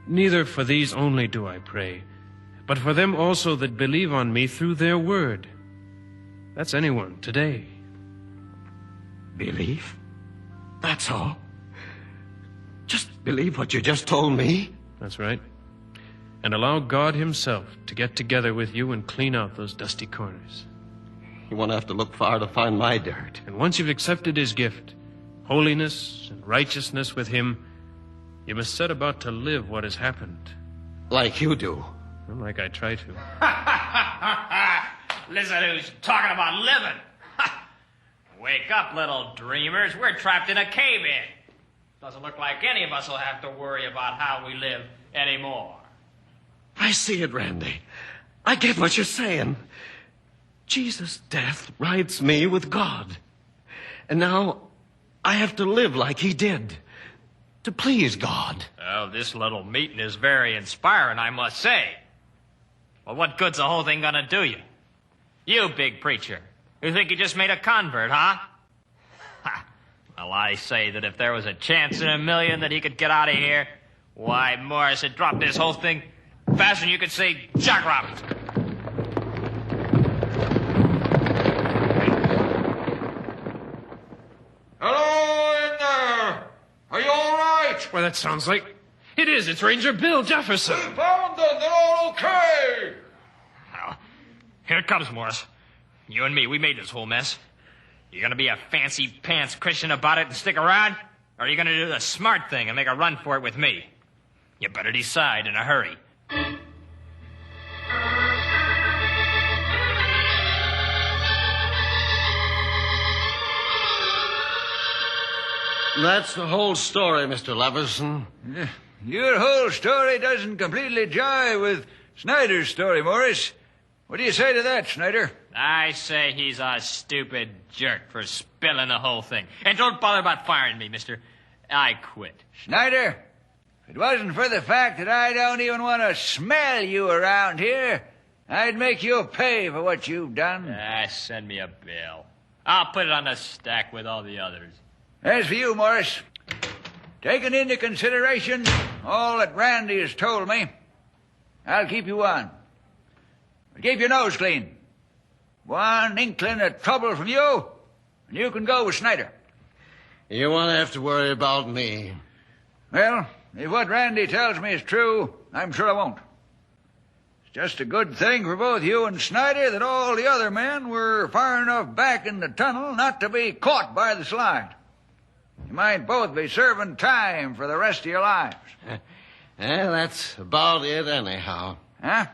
[SPEAKER 10] "Neither for these only do I pray, but for them also that believe on me through their word." That's anyone today.
[SPEAKER 1] Believe? That's all? Just believe what you just told me?
[SPEAKER 10] That's right. And allow God himself to get together with you and clean out those dusty corners.
[SPEAKER 1] You won't have to look far to find my dirt.
[SPEAKER 10] And once you've accepted his gift, holiness and righteousness with him, you must set about to live what has happened.
[SPEAKER 1] Like you do.
[SPEAKER 10] Well, like I try to.
[SPEAKER 4] Listen who's talking about living. Wake up, little dreamers. We're trapped in a cave-in. Doesn't look like any of us will have to worry about how we live anymore.
[SPEAKER 1] I see it, Randy. I get what you're saying. Jesus' death rights me with God. And now I have to live like he did, to please God.
[SPEAKER 4] Oh, this little meeting is very inspiring, I must say. Well, what good's the whole thing gonna do you? You, big preacher, you think you just made a convert, huh? Well, I say that if there was a chance in a million that he could get out of here, why, Morris had dropped this whole thing faster than you could say jackrabbit.
[SPEAKER 24] Hello in there! Are you all right?
[SPEAKER 10] Well, that sounds like... It is. It's Ranger Bill Jefferson.
[SPEAKER 24] We found them. They're all okay.
[SPEAKER 4] Well, here it comes, Morris. You and me, we made this whole mess. You gonna be a fancy pants Christian about it and stick around? Or are you gonna do the smart thing and make a run for it with me? You better decide in a hurry.
[SPEAKER 1] That's the whole story, Mr. Leverson.
[SPEAKER 24] Your whole story doesn't completely jive with Snyder's story, Morris. What do you say to that, Snyder?
[SPEAKER 4] I say he's a stupid jerk for spilling the whole thing. And don't bother about firing me, mister. I quit.
[SPEAKER 24] Snyder, if it wasn't for the fact that I don't even want to smell you around here, I'd make you pay for what you've done.
[SPEAKER 4] Send me a bill. I'll put it on the stack with all the others.
[SPEAKER 24] As for you, Morris, taking into consideration all that Randy has told me, I'll keep you on. But keep your nose clean. One inkling of trouble from you, and you can go with Snyder.
[SPEAKER 1] You won't have to worry about me.
[SPEAKER 24] Well, if what Randy tells me is true, I'm sure I won't. It's just a good thing for both you and Snyder that all the other men were far enough back in the tunnel not to be caught by the slide. You might both be serving time for the rest of your lives.
[SPEAKER 1] Well, that's about it anyhow.
[SPEAKER 24] Huh?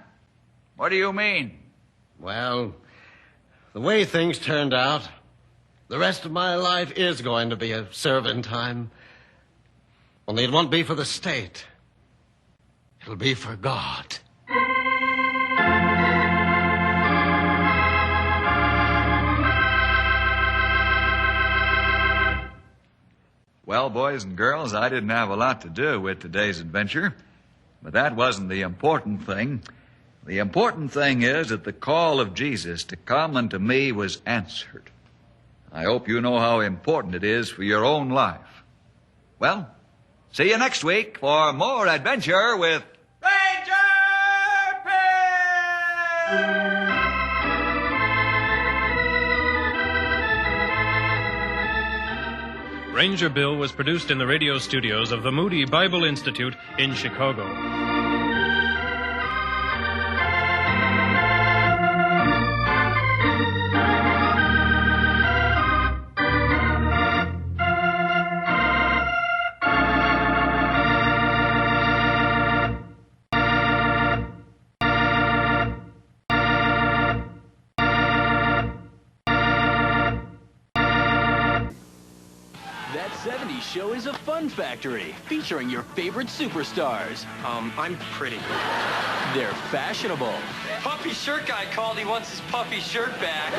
[SPEAKER 24] What do you mean?
[SPEAKER 1] Well, the way things turned out, the rest of my life is going to be a serving time. Only it won't be for the state. It'll be for God.
[SPEAKER 3] Well, boys and girls, I didn't have a lot to do with today's adventure, but that wasn't the important thing. The important thing is that the call of Jesus to come unto me was answered. I hope you know how important it is for your own life. Well, see you next week for more adventure with
[SPEAKER 10] Ranger Bill was produced in the radio studios of the Moody Bible Institute in Chicago.
[SPEAKER 6] Show is a fun factory featuring your favorite superstars.
[SPEAKER 13] I'm pretty.
[SPEAKER 6] They're fashionable.
[SPEAKER 8] Puffy shirt guy called. He wants his puffy shirt back.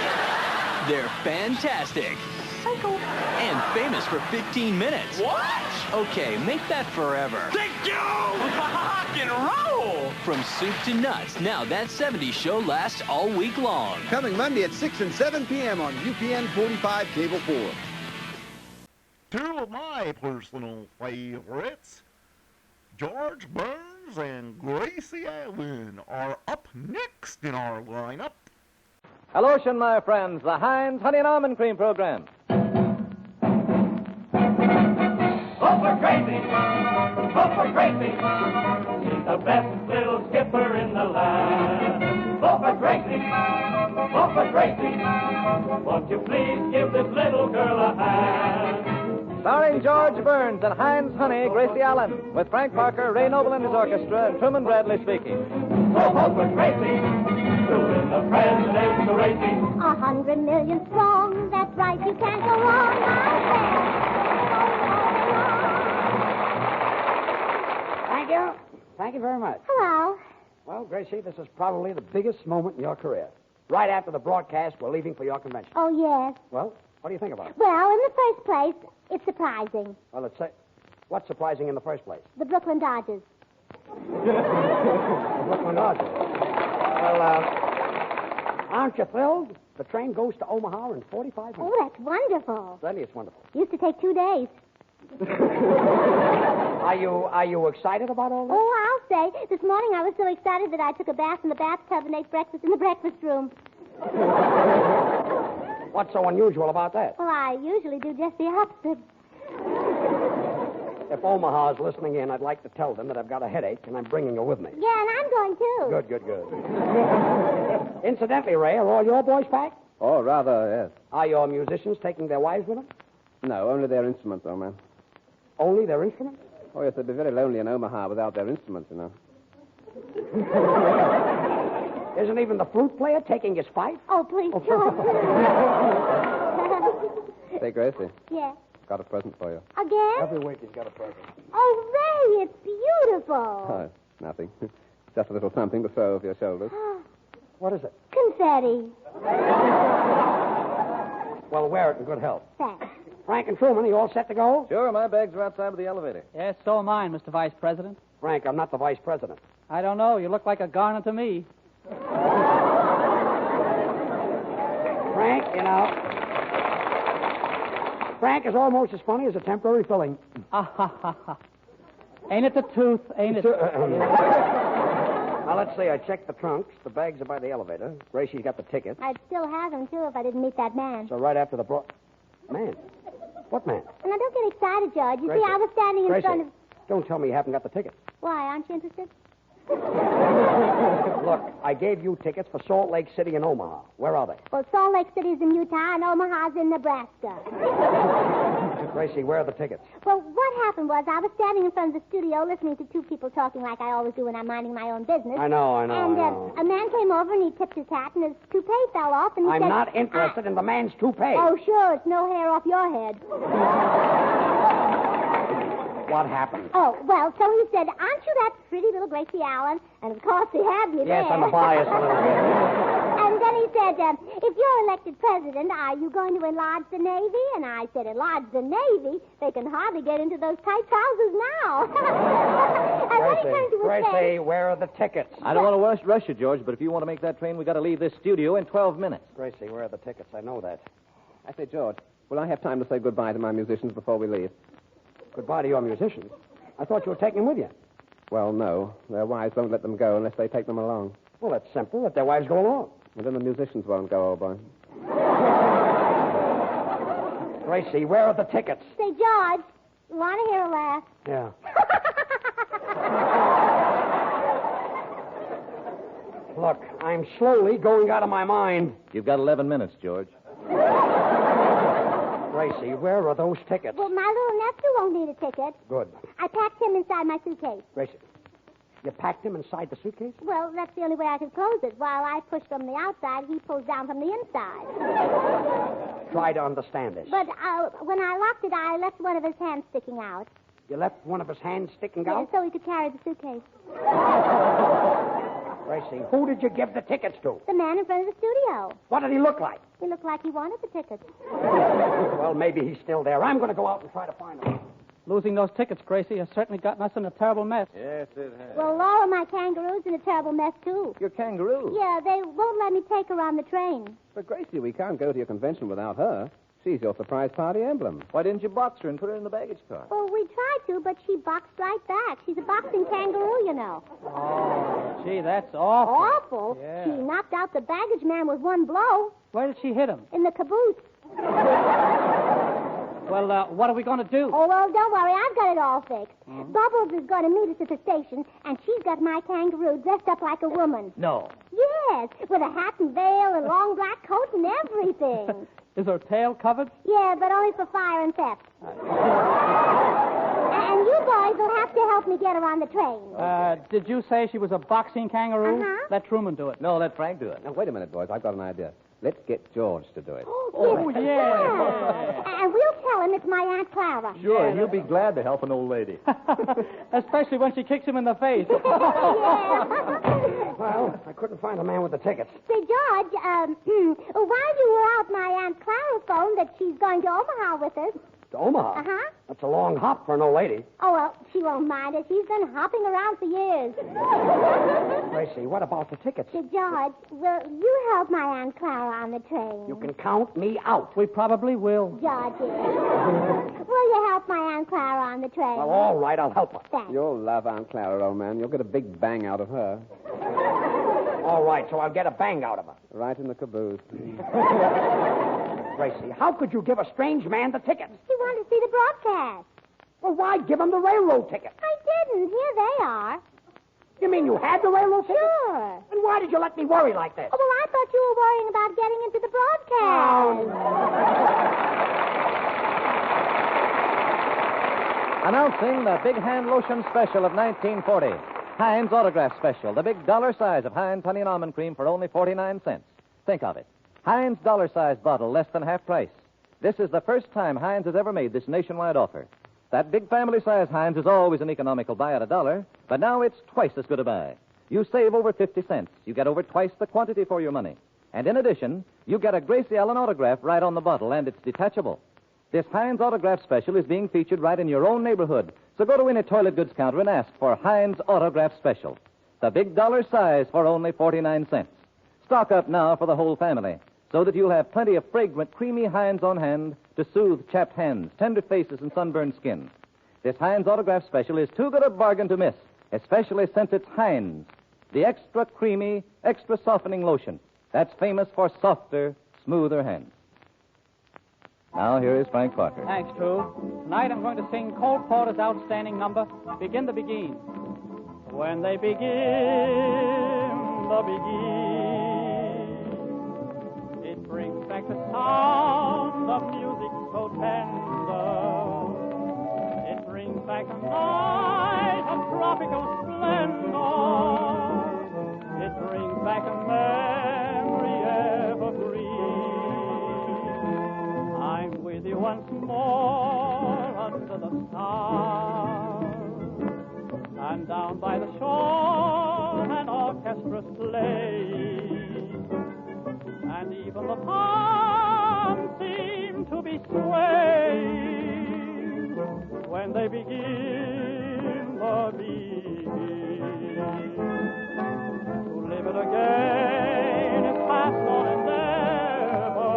[SPEAKER 6] They're fantastic. Psycho. And famous for 15 minutes.
[SPEAKER 8] What?
[SPEAKER 6] Okay, make that forever.
[SPEAKER 8] Thank you! Rock and roll!
[SPEAKER 6] From soup to nuts, now that 70s show lasts all week long.
[SPEAKER 9] Coming Monday at 6 and 7 p.m. on UPN 45 Cable 4.
[SPEAKER 18] Two of my personal favorites, George Burns and Gracie Allen, are up next in our lineup.
[SPEAKER 16] Hello, my friends, the Heinz Honey and Almond Cream Program.
[SPEAKER 20] Vote for Gracie! Vote for Gracie! She's the best little skipper in the land. Vote for Gracie! Vote for Gracie! Won't you please give this little girl a hand?
[SPEAKER 16] Starring George Burns and Heinz Honey, Gracie Allen, with Frank Parker, Ray Noble and his orchestra, and Truman Bradley speaking.
[SPEAKER 20] So vote for Gracie, to win the presidential racing.
[SPEAKER 23] 100 million strong, that's right, you can't go wrong,
[SPEAKER 27] Thank you. Thank you very much.
[SPEAKER 23] Hello.
[SPEAKER 27] Well, Gracie, this is probably the biggest moment in your career. Right after the broadcast, we're leaving for your convention.
[SPEAKER 23] Oh, yes.
[SPEAKER 27] Well, what do you think about it?
[SPEAKER 23] Well, in the first place, it's surprising.
[SPEAKER 27] Well, let's say, what's surprising in the first place?
[SPEAKER 23] The Brooklyn Dodgers.
[SPEAKER 27] The Brooklyn Dodgers. Well, aren't you thrilled? The train goes to Omaha in 45 minutes.
[SPEAKER 23] Oh, that's wonderful.
[SPEAKER 27] Really, it's wonderful.
[SPEAKER 23] Used to take 2 days.
[SPEAKER 27] Are you excited about all this?
[SPEAKER 23] Oh, I'll say. This morning I was so excited that I took a bath in the bathtub and ate breakfast in the breakfast room.
[SPEAKER 27] What's so unusual about that?
[SPEAKER 23] Well, I usually do just the opposite.
[SPEAKER 27] If Omaha's listening in, I'd like to tell them that I've got a headache and I'm bringing her with me.
[SPEAKER 23] Yeah, and I'm going too.
[SPEAKER 27] Good. Incidentally, Ray, are all your boys packed?
[SPEAKER 28] Oh, rather, yes.
[SPEAKER 27] Are your musicians taking their wives with them?
[SPEAKER 28] No, only their instruments, old man.
[SPEAKER 27] Only their instruments?
[SPEAKER 28] Oh, yes, they'd be very lonely in Omaha without their instruments, you know.
[SPEAKER 27] Isn't even the flute player taking his fife?
[SPEAKER 23] Oh, please don't.
[SPEAKER 28] Say, Gracie.
[SPEAKER 23] Yeah.
[SPEAKER 28] Got a present for you.
[SPEAKER 23] Again?
[SPEAKER 27] Every week he's got a present.
[SPEAKER 23] Oh, Ray, it's beautiful.
[SPEAKER 28] Oh, nothing. Just a little something to throw over your shoulders.
[SPEAKER 27] What is it?
[SPEAKER 23] Confetti.
[SPEAKER 27] Well, wear it in good health.
[SPEAKER 23] Thanks.
[SPEAKER 27] Frank and Truman, are you all set to go?
[SPEAKER 28] Sure, my bags are outside with the elevator.
[SPEAKER 29] Yes, so am I, Mr. Vice President.
[SPEAKER 27] Frank, I'm not the vice president.
[SPEAKER 29] I don't know. You look like a garner to me.
[SPEAKER 27] Frank, you know. Frank is almost as funny as a temporary filling.
[SPEAKER 29] Ain't it the tooth? Ain't it?
[SPEAKER 27] Now, Now, let's see. I checked the trunks. The bags are by the elevator. Gracie's got the tickets.
[SPEAKER 23] I'd still have them, too, if I didn't meet that man.
[SPEAKER 27] So right after the Man? What man?
[SPEAKER 23] Now, don't get excited, Judge. You
[SPEAKER 27] Gracie.
[SPEAKER 23] see, I was standing in
[SPEAKER 27] Gracie,
[SPEAKER 23] front of...
[SPEAKER 27] don't tell me you haven't got the tickets.
[SPEAKER 23] Why, aren't you interested?
[SPEAKER 27] Look, I gave you tickets for Salt Lake City and Omaha. Where are they?
[SPEAKER 23] Well, Salt Lake City's in Utah and Omaha's in Nebraska.
[SPEAKER 27] Gracie, where are the tickets?
[SPEAKER 23] Well, what happened was I was standing in front of the studio listening to two people talking like I always do when I'm minding my own business.
[SPEAKER 27] I know.
[SPEAKER 23] And a man came over and he tipped his hat and his toupee fell off and he said...
[SPEAKER 27] I'm not interested in the man's toupee.
[SPEAKER 23] Oh, sure, it's no hair off your head.
[SPEAKER 27] What happened?
[SPEAKER 23] Oh, well, so he said, aren't you that pretty little Gracie Allen? And, of course, he had me there.
[SPEAKER 27] Yes, I'm biased a little bit.
[SPEAKER 23] And then he said, if you're elected president, are you going to enlarge the Navy? And I said, enlarge the Navy? They can hardly get into those tight trousers now. And then he turned to his
[SPEAKER 27] Gracie,
[SPEAKER 23] face.
[SPEAKER 27] where are the tickets?
[SPEAKER 5] I don't want to rush you, George, but if you want to make that train, we got to leave this studio in 12 minutes.
[SPEAKER 27] Gracie, where are the tickets? I know that.
[SPEAKER 28] I say, George, will I have time to say goodbye to my musicians before we leave?
[SPEAKER 27] Goodbye to your musicians. I thought you were taking them with you.
[SPEAKER 28] Well, no. Their wives won't let them go unless they take them along.
[SPEAKER 27] Well, that's simple. Let their wives go along.
[SPEAKER 28] Well, then the musicians won't go, old boy.
[SPEAKER 27] Gracie, where are the tickets?
[SPEAKER 23] Say, George, you want to hear a laugh?
[SPEAKER 27] Yeah. Look, I'm slowly going out of my mind.
[SPEAKER 5] You've got 11 minutes, George.
[SPEAKER 27] Gracie, where are those tickets?
[SPEAKER 23] Well, my little nephew won't need a ticket.
[SPEAKER 27] Good.
[SPEAKER 23] I packed him inside my suitcase.
[SPEAKER 27] Gracie, you packed him inside the suitcase?
[SPEAKER 23] Well, that's the only way I could close it. While I push from the outside, he pulls down from the inside.
[SPEAKER 27] Try to understand this.
[SPEAKER 23] But when I locked it, I left one of his hands sticking out.
[SPEAKER 27] You left one of his hands sticking
[SPEAKER 23] Yeah,
[SPEAKER 27] out?
[SPEAKER 23] so he could carry the suitcase.
[SPEAKER 27] Gracie, who did you give the tickets to?
[SPEAKER 23] The man in front of the studio.
[SPEAKER 27] What did he look like?
[SPEAKER 23] He looked like he wanted the tickets.
[SPEAKER 27] Well, maybe he's still there. I'm going to go out and try to find him.
[SPEAKER 29] Losing those tickets, Gracie, has certainly gotten us in a terrible mess.
[SPEAKER 5] Yes, it has.
[SPEAKER 23] Well, Laura, my kangaroo's in a terrible mess, too.
[SPEAKER 5] Your kangaroo?
[SPEAKER 23] Yeah, they won't let me take her on the train.
[SPEAKER 28] But, Gracie, we can't go to your convention without her. She's your surprise party emblem.
[SPEAKER 5] Why didn't you box her and put her in the baggage car?
[SPEAKER 23] Well, we tried to, but she boxed right back. She's a boxing kangaroo, you know.
[SPEAKER 29] Oh, gee, that's awful.
[SPEAKER 23] Awful?
[SPEAKER 29] Yeah.
[SPEAKER 23] She knocked out the baggage man with one blow.
[SPEAKER 29] Where did she hit him?
[SPEAKER 23] In the caboose.
[SPEAKER 29] Well, what are we going to do?
[SPEAKER 23] Oh, well, don't worry. I've got it all fixed. Bubbles is going to meet us at the station, and she's got my kangaroo dressed up like a woman.
[SPEAKER 29] No.
[SPEAKER 23] Yes, with a hat and veil and long black coat and everything.
[SPEAKER 29] Is her tail covered?
[SPEAKER 23] Yeah, but only for fire and theft. And you boys will have to help me get her on the train.
[SPEAKER 29] Did you say she was a boxing kangaroo?
[SPEAKER 23] Uh-huh.
[SPEAKER 29] Let Truman do it.
[SPEAKER 5] No, let Frank do it.
[SPEAKER 28] Now, wait a minute, boys. I've got an idea. Let's get George to do it.
[SPEAKER 29] Oh, yeah.
[SPEAKER 23] And we'll tell him it's my Aunt Clara.
[SPEAKER 5] Sure, he'll be glad to help an old lady.
[SPEAKER 29] Especially when she kicks him in the face.
[SPEAKER 27] Well, I couldn't find the man with the tickets.
[SPEAKER 23] Say, George, while you were out, my Aunt Clara phoned that she's going to Omaha with us.
[SPEAKER 27] To Omaha?
[SPEAKER 23] Uh-huh.
[SPEAKER 27] That's a long hop for an old lady.
[SPEAKER 23] Oh, well, she won't mind it. She's been hopping around for years.
[SPEAKER 27] Gracie, what about the tickets?
[SPEAKER 23] Say, George, will you help my Aunt Clara on the train?
[SPEAKER 27] You can count me out.
[SPEAKER 29] We probably will.
[SPEAKER 23] George, will you help my Aunt Clara on the train?
[SPEAKER 27] Well, all right, I'll help her.
[SPEAKER 23] Thanks.
[SPEAKER 28] You'll love Aunt Clara, old man. You'll get a big bang out of her.
[SPEAKER 27] All right, so I'll get a bang out of her.
[SPEAKER 28] Right in the caboose.
[SPEAKER 27] Gracie, how could you give a strange man the tickets?
[SPEAKER 23] He wanted to see the broadcast.
[SPEAKER 27] Well, why give him the railroad ticket?
[SPEAKER 23] I didn't. Here they are.
[SPEAKER 27] You mean you had the railroad ticket?
[SPEAKER 23] Sure.
[SPEAKER 27] And why did you let me worry like this?
[SPEAKER 23] Oh, well, I thought you were worrying about getting into the broadcast.
[SPEAKER 5] Announcing the Big Hand Lotion Special of 1940. Heinz Autograph Special, the big dollar size of Heinz Honey and Almond Cream for only 49 cents. Think of it. Heinz dollar size bottle, less than half price. This is the first time Heinz has ever made this nationwide offer. That big family size Heinz is always an economical buy at $1, but now it's twice as good a buy. You save over 50 cents. You get over twice the quantity for your money. And in addition, you get a Gracie Allen autograph right on the bottle, and it's detachable. This Heinz Autograph Special is being featured right in your own neighborhood. So go to any toilet goods counter and ask for Heinz Autograph Special. The big dollar size for only 49 cents. Stock up now for the whole family, so that you'll have plenty of fragrant, creamy Heinz on hand to soothe chapped hands, tender faces, and sunburned skin. This Heinz Autograph Special is too good a bargain to miss, especially since it's Heinz. the extra creamy, extra softening lotion that's famous for softer, smoother hands. Now here is Frank Parker.
[SPEAKER 29] Thanks, True. Tonight I'm going to sing Cole Porter's outstanding number, Begin the Begin. When they begin the begin, it brings back the sound of music so tender. It brings back a night of tropical splendor. It brings back a memory evergreen. I'm with you once more under the stars. And down by the shore an orchestra's playing. And even the palms seem to be swaying when they begin the begin. To live it again is past all endeavor,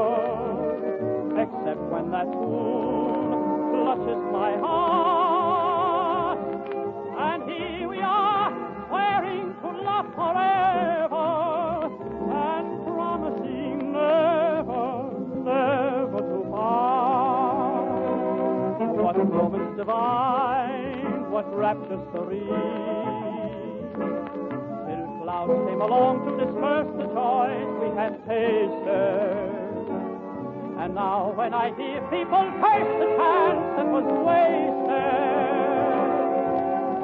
[SPEAKER 29] except when that tune clutches my heart. And here we are, swearing to love forever, and promising never, never to part. What romance divine, what rapture serene, till clouds came along to disperse the joys we had tasted. And now when I hear people curse the chance that was wasted,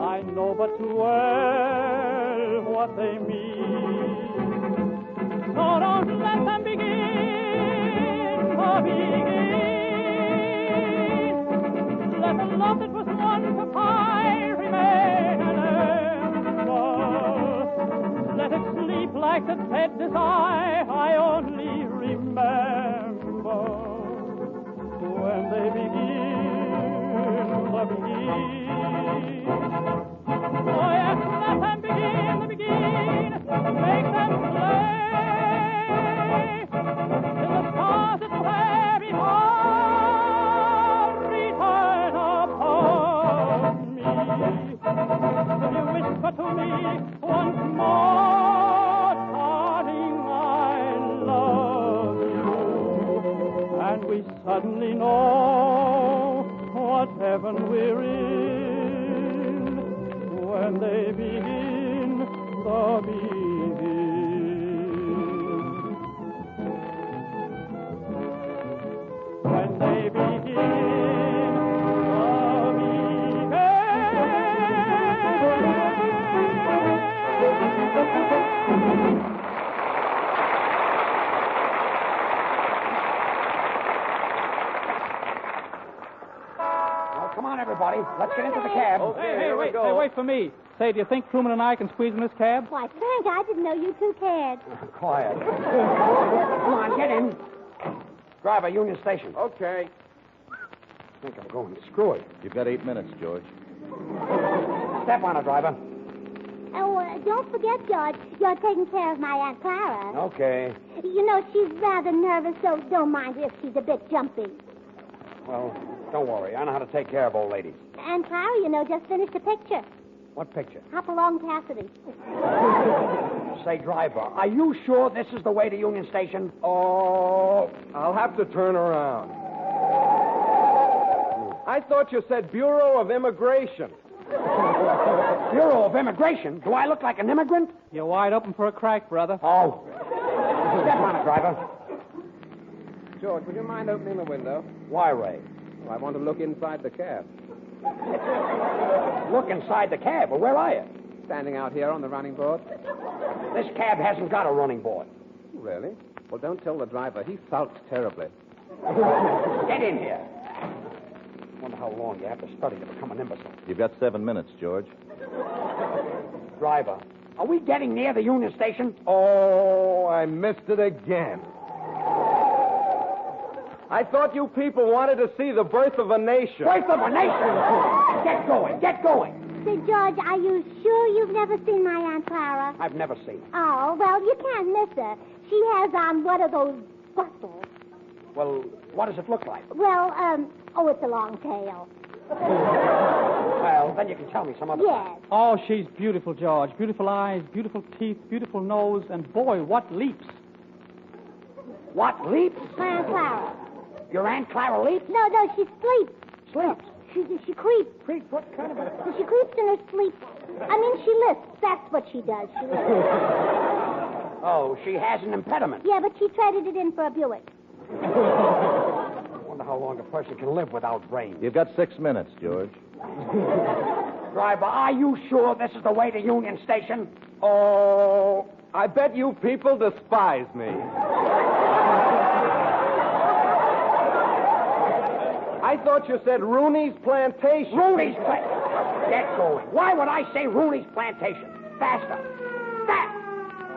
[SPEAKER 29] I know but too well what they mean. So don't let them begin, or begin. Let the love that was once a pie remain an ember. Let it sleep like the dead desire I only remember. When they begin the begin. Oh yes, let them begin the begin. Make them play till the stars that were before return upon me. Will you whisper to me once more, darling, I love you? And we suddenly know what heaven we're in when they begin the begin. When they begin the begin.
[SPEAKER 27] Come on, everybody. Let's get into the cab.
[SPEAKER 29] Okay, hey, wait for me. Say, do you think Truman and I can squeeze in this cab?
[SPEAKER 23] Why, Frank, I didn't know you two cared.
[SPEAKER 27] Quiet. Come on, get in. Driver, Union Station.
[SPEAKER 28] Okay.
[SPEAKER 27] I think I'm going. Screw it.
[SPEAKER 5] You've got 8 minutes, George.
[SPEAKER 27] Step on it, driver.
[SPEAKER 23] Oh, don't forget, George, you're taking care of my Aunt Clara.
[SPEAKER 27] Okay.
[SPEAKER 23] You know, she's rather nervous, so don't mind her if she's a bit jumpy.
[SPEAKER 27] Well, don't worry. I know how to take care of old ladies.
[SPEAKER 23] Aunt Clara, you know, just finished a picture.
[SPEAKER 27] What picture?
[SPEAKER 23] Hop along, Cassidy.
[SPEAKER 27] Say, driver, are you sure this is the way to Union Station?
[SPEAKER 28] Oh, I'll have to turn around. I thought you said Bureau of Immigration.
[SPEAKER 27] Bureau of Immigration? Do I look like an immigrant?
[SPEAKER 29] You're wide open for a crack, brother.
[SPEAKER 27] Oh. Step on it, driver.
[SPEAKER 28] George, would you mind opening the window?
[SPEAKER 27] Why, Ray?
[SPEAKER 28] Well, I want to look inside the cab.
[SPEAKER 27] Look inside the cab? Well, where are you?
[SPEAKER 28] Standing out here on the running board.
[SPEAKER 27] This cab hasn't got a running board.
[SPEAKER 28] Really? Well, don't tell the driver. He sulks terribly.
[SPEAKER 27] Get in here. Wonder how long you have to study to become an imbecile.
[SPEAKER 5] You've got 7 minutes, George.
[SPEAKER 27] Driver, are we getting near the Union Station?
[SPEAKER 28] Oh, I missed it again. I thought you people wanted to see the birth of a nation.
[SPEAKER 27] Birth of a nation? Get going, get going.
[SPEAKER 23] Say, George, are you sure you've never seen my Aunt Clara?
[SPEAKER 27] I've never seen her.
[SPEAKER 23] Oh, well, you can't miss her. She has on one of those bustles.
[SPEAKER 27] Well, what does it look like?
[SPEAKER 23] Well, oh, it's a long tail.
[SPEAKER 27] Well, then you can tell me some other
[SPEAKER 23] Yes.
[SPEAKER 29] Oh, she's beautiful, George. Beautiful eyes, beautiful teeth, beautiful nose, and boy, what leaps.
[SPEAKER 27] What, leaps?
[SPEAKER 23] My Aunt Clara.
[SPEAKER 27] Your Aunt Clara leaps?
[SPEAKER 23] No, she sleeps.
[SPEAKER 27] Sleeps?
[SPEAKER 23] She creeps.
[SPEAKER 27] Creeps? What kind of a...
[SPEAKER 23] She creeps in her sleep. I mean, she lisps. That's what she does. She lisps.
[SPEAKER 27] Oh, she has an impediment.
[SPEAKER 23] Yeah, but she traded it in for a Buick.
[SPEAKER 27] Wonder how long a person can live without brains.
[SPEAKER 5] You've got 6 minutes, George.
[SPEAKER 27] Driver, are you sure this is the way to Union Station?
[SPEAKER 2] Oh, I bet you people despise me. I thought you said Rooney's Plantation.
[SPEAKER 27] Rooney's Plantation. Get going. Why would I say Rooney's Plantation? Faster. Fast.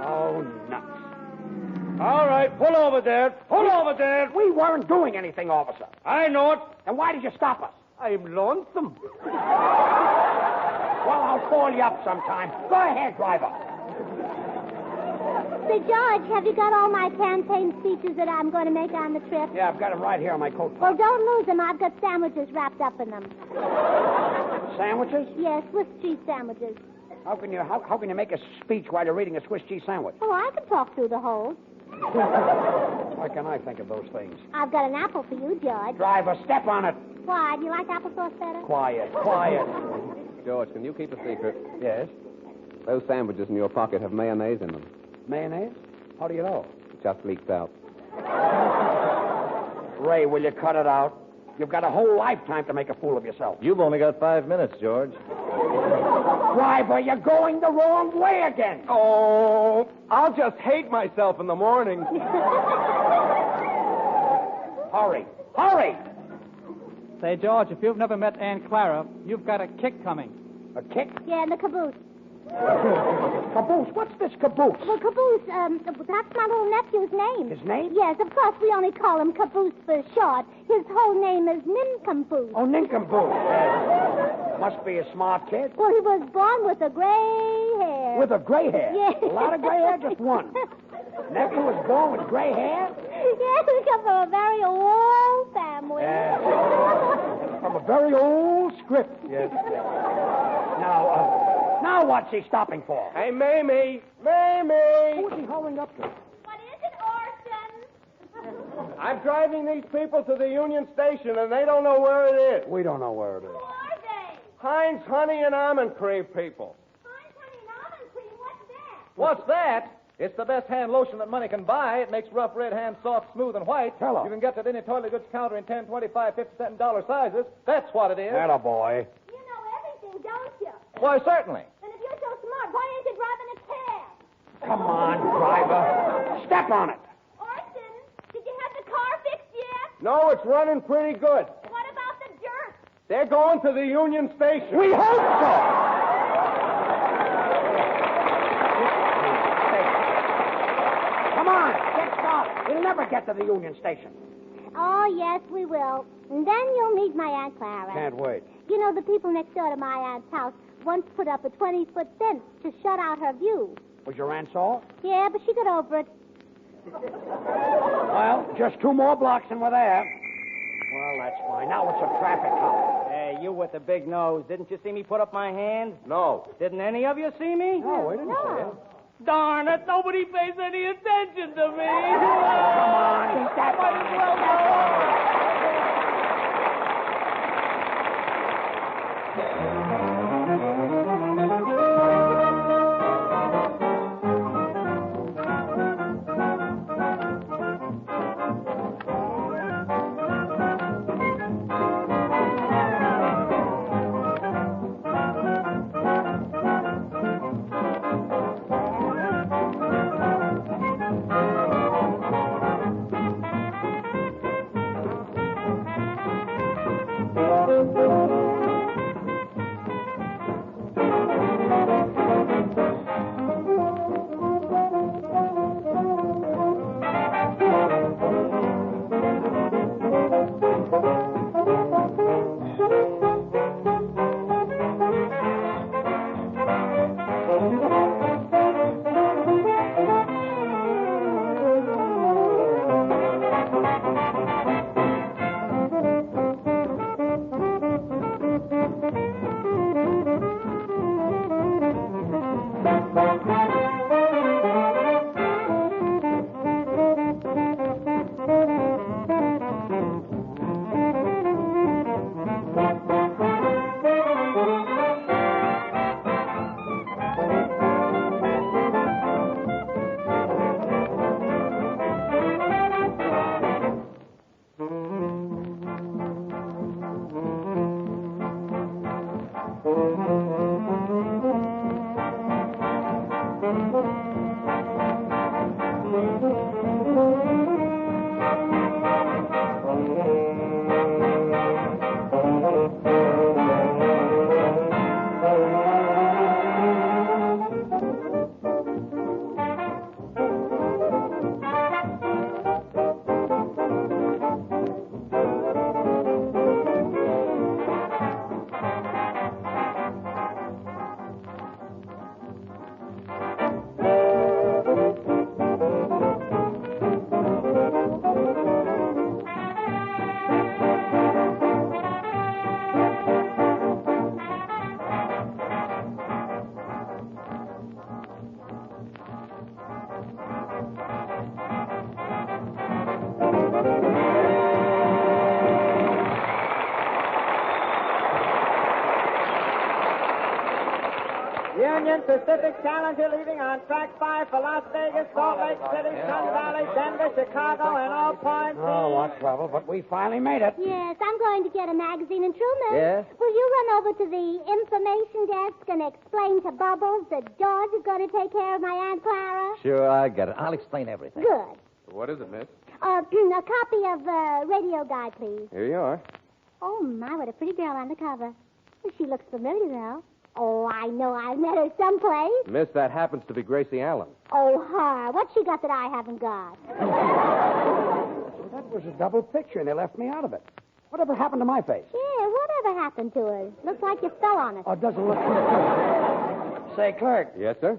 [SPEAKER 27] Oh, nuts.
[SPEAKER 2] All right, pull over there. Pull over there.
[SPEAKER 27] We weren't doing anything, officer.
[SPEAKER 2] I know it.
[SPEAKER 27] And why did you stop us?
[SPEAKER 2] I'm lonesome.
[SPEAKER 27] Well, I'll call you up sometime. Go ahead, driver.
[SPEAKER 23] Say, George, have you got all my campaign speeches that I'm going to make on the trip?
[SPEAKER 27] Yeah, I've got them right here on my coat pocket.
[SPEAKER 23] Well, don't lose them. I've got sandwiches wrapped up in them.
[SPEAKER 27] Sandwiches?
[SPEAKER 23] Yes, Swiss cheese sandwiches.
[SPEAKER 27] How can you make a speech while you're eating a Swiss cheese sandwich?
[SPEAKER 23] Oh, I can talk through the hole.
[SPEAKER 27] Why can't I think of those things?
[SPEAKER 23] I've got an apple for you, George.
[SPEAKER 27] Driver, step on it.
[SPEAKER 23] Why? Do you like applesauce better?
[SPEAKER 27] Quiet.
[SPEAKER 28] George, can you keep a secret?
[SPEAKER 27] Yes?
[SPEAKER 28] Those sandwiches in your pocket have mayonnaise in them.
[SPEAKER 27] Mayonnaise? How do you know?
[SPEAKER 28] It just leaks out.
[SPEAKER 27] Ray, will you cut it out? You've got a whole lifetime to make a fool of yourself.
[SPEAKER 5] You've only got 5 minutes, George.
[SPEAKER 27] Driver, you're going the wrong way again.
[SPEAKER 2] Oh, I'll just hate myself in the morning.
[SPEAKER 27] Hurry. Hurry!
[SPEAKER 29] Say, George, if you've never met Aunt Clara, you've got a kick coming.
[SPEAKER 27] A kick?
[SPEAKER 23] Yeah, in the caboose.
[SPEAKER 27] Caboose? What's this caboose?
[SPEAKER 23] Well, Caboose, that's my little nephew's name.
[SPEAKER 27] His name?
[SPEAKER 23] Yes, of course, we only call him Caboose for short. His whole name is Nincompoose.
[SPEAKER 27] Oh, Nincompoose. Yes. Must be a smart kid.
[SPEAKER 23] Well, he was born with a gray hair.
[SPEAKER 27] With a gray hair?
[SPEAKER 23] Yes.
[SPEAKER 27] A lot of gray hair? Just one. Nephew was born with gray hair?
[SPEAKER 23] Yes, we come from a very old family.
[SPEAKER 27] Yes. From a very old script. Yes. Now what's he stopping for?
[SPEAKER 2] Hey, Mamie! Mamie!
[SPEAKER 27] Who's he hauling up to?
[SPEAKER 23] What is it, Orson?
[SPEAKER 2] I'm driving these people to the Union Station, and they don't know where it is.
[SPEAKER 27] We don't know where it is.
[SPEAKER 23] Who are they?
[SPEAKER 2] Heinz Honey and Almond Cream people.
[SPEAKER 23] Heinz Honey and Almond Cream? What's that?
[SPEAKER 5] What's that? It's the best hand lotion that money can buy. It makes rough red hands soft, smooth, and white.
[SPEAKER 27] Tell her.
[SPEAKER 5] You can get it at any toilet goods counter in 10, 25, 50 cent, and dollar sizes. That's what it is.
[SPEAKER 27] Atta boy.
[SPEAKER 23] You know everything, don't you?
[SPEAKER 5] Why, certainly.
[SPEAKER 23] And if you're so smart, why ain't you driving a cab?
[SPEAKER 27] Come on, driver. Step on it.
[SPEAKER 23] Orson, did you have the car fixed yet?
[SPEAKER 2] No, it's running pretty good.
[SPEAKER 23] What about the dirt?
[SPEAKER 2] They're going to the Union Station.
[SPEAKER 27] We hope so. Come on, get started. We'll never get to the Union Station.
[SPEAKER 23] Oh, yes, we will. And then you'll meet my Aunt Clara.
[SPEAKER 27] Can't wait.
[SPEAKER 23] You know, the people next door to my aunt's house once put up a 20-foot fence to shut out her view.
[SPEAKER 27] Was your aunt sore?
[SPEAKER 23] Yeah, but she got over it.
[SPEAKER 27] Well, just 2 more blocks and we're there. Well, that's fine. Now it's a traffic cop.
[SPEAKER 7] Hey, you with the big nose. Didn't you see me put up my hand?
[SPEAKER 2] No.
[SPEAKER 7] Didn't any of you see me?
[SPEAKER 27] No, we didn't see it.
[SPEAKER 7] Darn it, nobody pays any attention to me.
[SPEAKER 27] Come on, step on it.
[SPEAKER 2] Union Pacific Challenger leaving on track 5 for Las Vegas, Salt Lake City, Sun Valley, Denver, Chicago, and all points.
[SPEAKER 27] Oh, what trouble, but we finally made it.
[SPEAKER 23] Yes, I'm going to get a magazine. And Truman,
[SPEAKER 28] Yes?
[SPEAKER 23] will you run over to the information desk and explain to Bubbles that George is going to take care of my Aunt Clara?
[SPEAKER 5] Sure, I get it. I'll explain everything.
[SPEAKER 23] Good.
[SPEAKER 28] What is it, miss?
[SPEAKER 23] A copy of Radio Guide, please.
[SPEAKER 28] Here you are.
[SPEAKER 23] Oh, my, what a pretty girl on the cover. She looks familiar, though. Oh, I know I've met her someplace.
[SPEAKER 28] Miss, that happens to be Gracie Allen.
[SPEAKER 23] Oh, her. What's she got that I haven't got?
[SPEAKER 27] That was a double picture, and they left me out of it. Whatever happened to my face?
[SPEAKER 23] Yeah, whatever happened to her? Looks like you fell on it.
[SPEAKER 27] Oh, it doesn't look good. Say, clerk.
[SPEAKER 28] Yes, sir?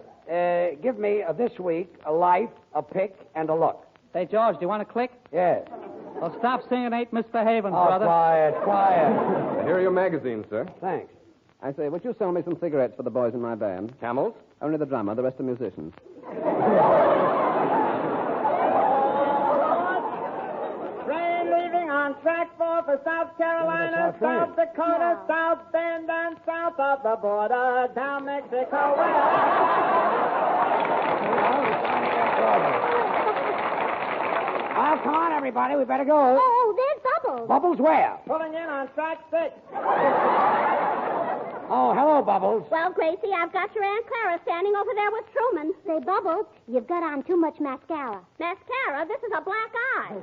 [SPEAKER 27] Give me this week a life, a pick, and a look.
[SPEAKER 29] Say, George, do you want to click?
[SPEAKER 27] Yes.
[SPEAKER 29] Well, stop singing Ain't Misbehaving,
[SPEAKER 27] Oh,
[SPEAKER 29] brother.
[SPEAKER 27] quiet.
[SPEAKER 28] Here are your magazines, sir.
[SPEAKER 27] Thanks.
[SPEAKER 28] I say, would you sell me some cigarettes for the boys in my band? Camels? Only the drummer, the rest are musicians.
[SPEAKER 2] Train leaving on track 4 for South Carolina, South Dakota, South Bend, and south of the border, down Mexico way.
[SPEAKER 27] Well, come on, everybody. We better go.
[SPEAKER 23] Oh, there's Bubbles.
[SPEAKER 27] Bubbles where?
[SPEAKER 2] Pulling in on track 6.
[SPEAKER 27] Oh, hello, Bubbles.
[SPEAKER 23] Well, Gracie, I've got your Aunt Clara standing over there with Truman. Say, Bubbles, you've got on too much mascara. Mascara? This is a black eye.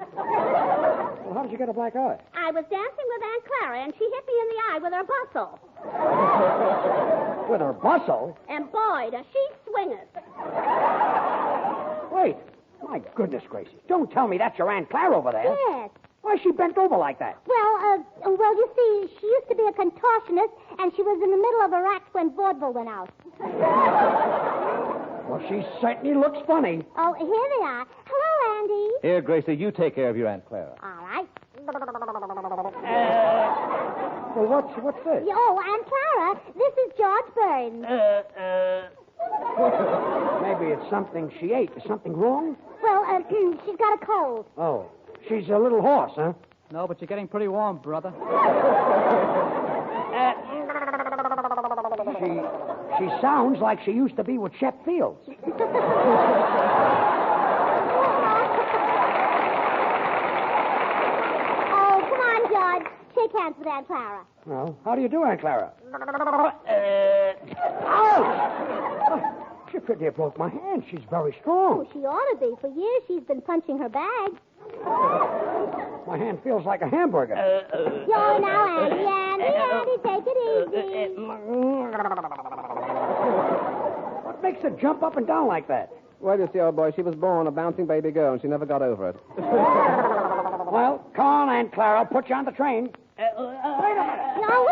[SPEAKER 27] Well, how did you get a black eye?
[SPEAKER 23] I was dancing with Aunt Clara, and she hit me in the eye with her bustle.
[SPEAKER 27] With her bustle?
[SPEAKER 23] And boy, does she swing it.
[SPEAKER 27] Wait. My goodness, Gracie. Don't tell me that's your Aunt Clara over there.
[SPEAKER 23] Yes.
[SPEAKER 27] Why is she bent over like that?
[SPEAKER 23] Well, you see, she used to be a contortionist, and she was in the middle of a act when vaudeville went out.
[SPEAKER 27] Well, she certainly looks funny.
[SPEAKER 23] Oh, here they are. Hello, Andy.
[SPEAKER 5] Here, Gracie, you take care of your Aunt Clara.
[SPEAKER 23] All right.
[SPEAKER 27] Well, what's this?
[SPEAKER 23] Oh, Aunt Clara, this is George Burns.
[SPEAKER 27] Maybe it's something she ate. Is something wrong?
[SPEAKER 23] Well, she's got a cold.
[SPEAKER 27] Oh, she's a little hoarse, huh?
[SPEAKER 29] No, but you're getting pretty warm, brother.
[SPEAKER 27] She sounds like she used to be with Shep Fields.
[SPEAKER 23] Oh, come on, George. Shake hands with Aunt Clara.
[SPEAKER 27] Well, how do you do, Aunt Clara? Ouch! She pretty near broke my hand. She's very strong.
[SPEAKER 23] Oh, she ought to be. For years, she's been punching her bag.
[SPEAKER 27] My hand feels like a hamburger.
[SPEAKER 23] Yo, now, Andy, take it easy.
[SPEAKER 27] What makes her jump up and down like that?
[SPEAKER 28] Well, you see, old boy, she was born a bouncing baby girl, and she never got over it.
[SPEAKER 27] Well, come on, Aunt Clara. I'll put you on the train. Wait a minute.
[SPEAKER 23] No,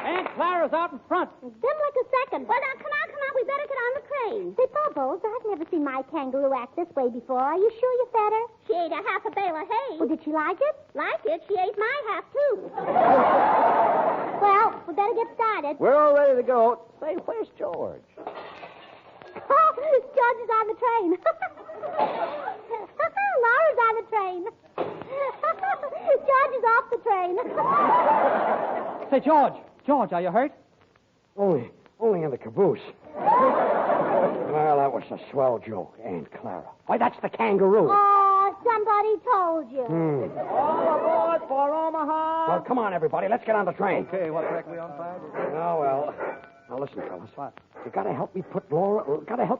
[SPEAKER 29] Aunt Clara's out in front.
[SPEAKER 23] Dim like a second. Well, now, come on. We better get on the train. Say, Bubbles, I've never seen my kangaroo act this way before. Are you sure you fed her? She ate a half a bale of hay. Well, did she like it? Like it? She ate my half, too. Well, we better get started.
[SPEAKER 28] We're all ready to go. Say, where's George?
[SPEAKER 23] George is on the train. Laura's on the train. George is off the train.
[SPEAKER 29] Say, George, are you hurt?
[SPEAKER 27] Only in the caboose. Well, that was a swell joke, Aunt Clara. Why, that's the kangaroo.
[SPEAKER 23] Oh, somebody told you.
[SPEAKER 2] All aboard for Omaha.
[SPEAKER 27] Well, come on, everybody. Let's get on the train.
[SPEAKER 5] Okay, what track we on, Clyde?
[SPEAKER 27] Oh, well. Now, listen, fellas. What? You gotta help me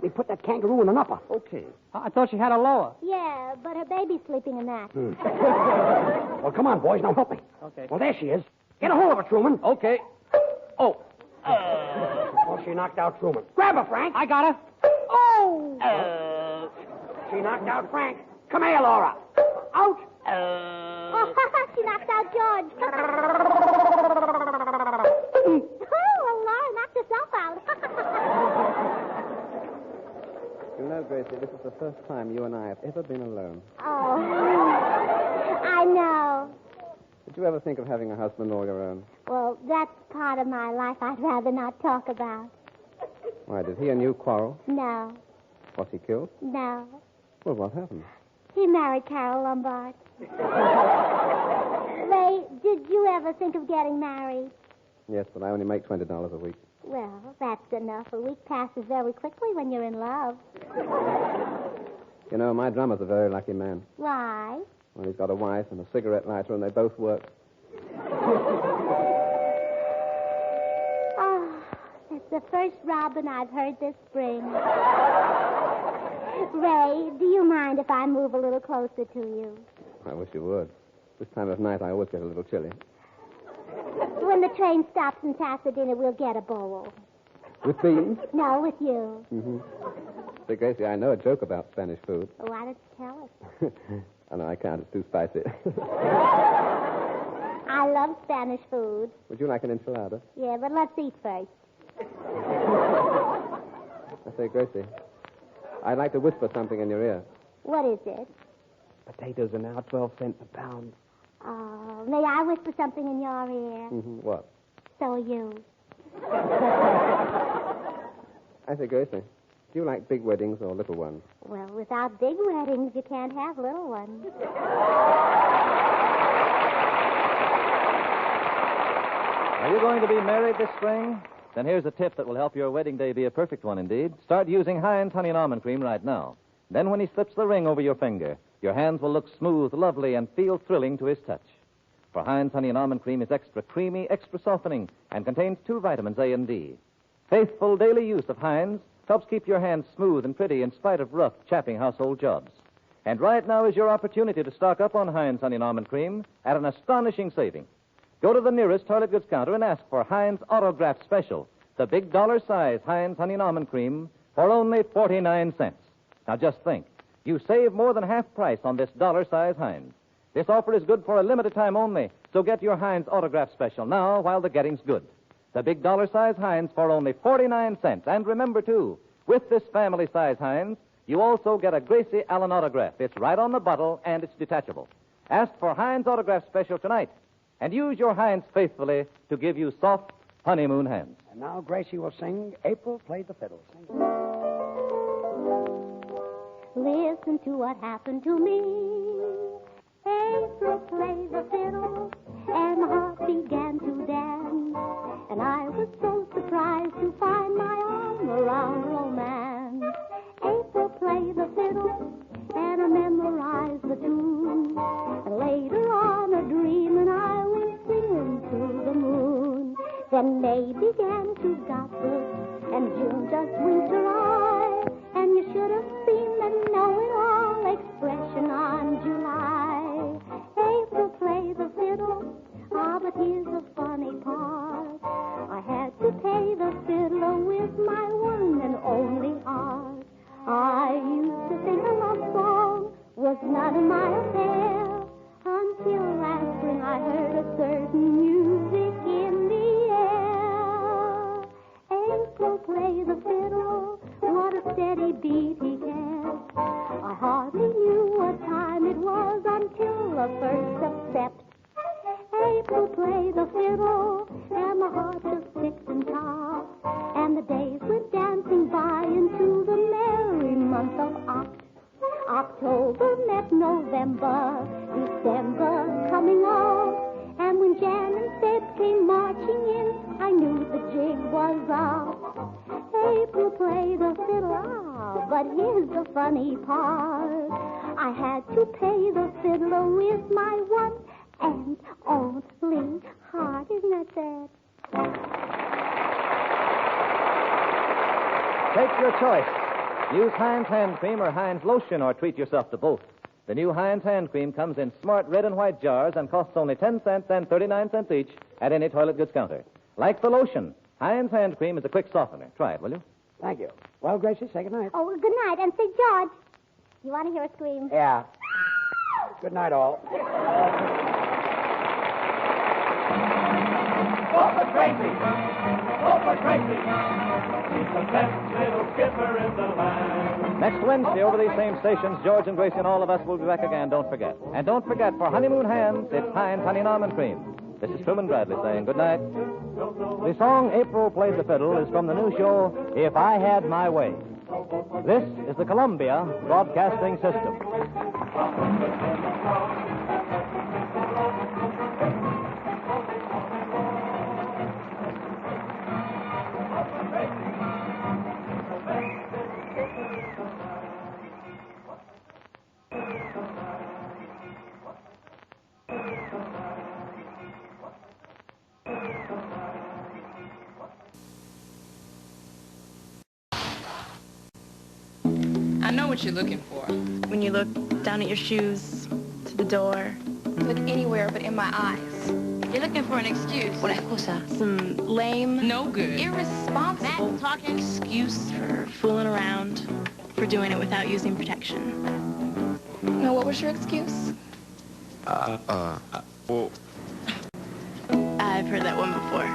[SPEAKER 27] put that kangaroo in an upper.
[SPEAKER 28] Okay.
[SPEAKER 29] I thought she had a lower.
[SPEAKER 23] Yeah, but her baby's sleeping in that.
[SPEAKER 27] Well, come on, boys. Now help me.
[SPEAKER 29] Okay.
[SPEAKER 27] Well, there she is. Get a hold of her, Truman.
[SPEAKER 5] Okay.
[SPEAKER 27] Oh. Well, she knocked out Truman. Grab her, Frank.
[SPEAKER 29] I got her.
[SPEAKER 23] Oh!
[SPEAKER 27] She knocked out Frank. Come here, Laura. Out.
[SPEAKER 23] Oh, she knocked out George. Well, Laura knocked herself out.
[SPEAKER 28] You know, Gracie, this is the first time you and I have ever been alone.
[SPEAKER 23] Oh, I know.
[SPEAKER 28] Did you ever think of having a husband all your own?
[SPEAKER 23] Well, that's part of my life I'd rather not talk about.
[SPEAKER 28] Why, did he and you quarrel?
[SPEAKER 23] No,
[SPEAKER 28] Was he killed?
[SPEAKER 23] no.
[SPEAKER 28] Well, what happened?
[SPEAKER 23] He married Carol Lombard. Ray, did you ever think of getting married?
[SPEAKER 28] Yes, but I only make $20 a week.
[SPEAKER 23] Well, that's enough. A week passes very quickly when you're in love.
[SPEAKER 28] You know, my drummer's a very lucky man.
[SPEAKER 23] Why?
[SPEAKER 28] Well, he's got a wife and a cigarette lighter, and they both work.
[SPEAKER 23] Oh, that's the first robin I've heard this spring. Ray, do you mind if I move a little closer to you?
[SPEAKER 28] I wish you would. This time of night, I always get a little chilly.
[SPEAKER 23] When the train stops in Pasadena, we'll get a bowl.
[SPEAKER 28] With beans?
[SPEAKER 23] No, with you.
[SPEAKER 28] Mm-hmm. Say, Gracie, I know a joke about Spanish food.
[SPEAKER 23] Why don't you tell us?
[SPEAKER 28] Oh, no, I can't. It's too spicy.
[SPEAKER 23] I love Spanish food.
[SPEAKER 28] Would you like an enchilada?
[SPEAKER 23] Yeah, but let's eat first.
[SPEAKER 28] I say, Gracie, I'd like to whisper something in your ear.
[SPEAKER 23] What is it?
[SPEAKER 28] Potatoes are now 12 cents a pound.
[SPEAKER 23] Oh, may I whisper something in your ear?
[SPEAKER 28] Mm-hmm. What?
[SPEAKER 23] So are you.
[SPEAKER 28] I say, Gracie, do you like big weddings or little ones?
[SPEAKER 23] Well, without big weddings, you can't have little ones.
[SPEAKER 5] Are you going to be married this spring? Then here's a tip that will help your wedding day be a perfect one indeed. Start using Heinz Honey and Almond Cream right now. Then when he slips the ring over your finger, your hands will look smooth, lovely, and feel thrilling to his touch. For Heinz Honey and Almond Cream is extra creamy, extra softening, and contains 2 vitamins, A and D. Faithful daily use of Heinz helps keep your hands smooth and pretty in spite of rough, chapping household jobs. And right now is your opportunity to stock up on Heinz Honey and Almond Cream at an astonishing saving. Go to the nearest toilet goods counter and ask for Heinz Autograph Special, the big dollar-size Heinz Honey and Almond Cream, for only 49 cents. Now just think. You save more than half price on this dollar-size Heinz. This offer is good for a limited time only, so get your Heinz Autograph Special now while the getting's good. The big dollar-size Heinz for only 49 cents. And remember, too, with this family-size Heinz, you also get a Gracie Allen autograph. It's right on the bottle, and it's detachable. Ask for Heinz Autograph Special tonight, and use your Heinz faithfully to give you soft honeymoon hands.
[SPEAKER 27] And now Gracie will sing April Played the Fiddle. Sing.
[SPEAKER 23] Listen to what happened to me. April played the fiddle, and my heart began to dance. And I was so surprised to find my arm around romance. April played the fiddle, and I memorized the tune. And later on a dream, and I was singing to the moon. Then May began to gossip, and June just winked her eye. And you should have seen the know-it-all expression on July. April played the fiddle, but here's the funny part. I had to pay the fiddler with my one and only heart. I used to think a love song was none of my affair, until last spring I heard a certain music in the air. April played the fiddle, what a steady beat he kept. I hardly knew what time it was until the first of Sept. April played the fiddle, and my heart just ticked and topped. And the days went dancing by into the merry month of Oct. October met November, December coming on. And when Jan and Feb came marching in, I knew the jig was up. April played the fiddle, but here's the funny part. I had to pay the fiddler with my one and only heart. Isn't that sad?
[SPEAKER 5] Take your choice. Use Heinz Hand Cream or Heinz Lotion, or treat yourself to both. The new Heinz Hand Cream comes in smart red and white jars and costs only 10 cents and 39 cents each at any toilet goods counter. Like the lotion, Heinz Hand Cream is a quick softener. Try it, will you?
[SPEAKER 27] Thank you. Well, Gracie, say good night.
[SPEAKER 23] Oh, good night. And say, George, you want to hear a scream?
[SPEAKER 27] Yeah. Good night, all.
[SPEAKER 20] Go for Gracie! Go for Gracie! She's the best little skipper in the land.
[SPEAKER 5] Next Wednesday, over these same stations, George and Gracie and all of us will be back again, don't forget. And don't forget, for honeymoon hands, it's Heinz Honey and Almond Cream. This is Truman Bradley saying good night. The song April Played the Fiddle is from the new show, If I Had My Way. This is the Columbia Broadcasting System.
[SPEAKER 11] I know what you're looking for.
[SPEAKER 12] When you look down at your shoes, to the door.
[SPEAKER 11] Look anywhere but in my eyes.
[SPEAKER 12] You're looking for an excuse.
[SPEAKER 11] Una excusa.
[SPEAKER 12] Some lame,
[SPEAKER 11] No good.
[SPEAKER 12] irresponsible
[SPEAKER 11] Talking.
[SPEAKER 12] excuse for fooling around, for doing it without using protection.
[SPEAKER 11] Now, what was your excuse?
[SPEAKER 12] I've heard that one before.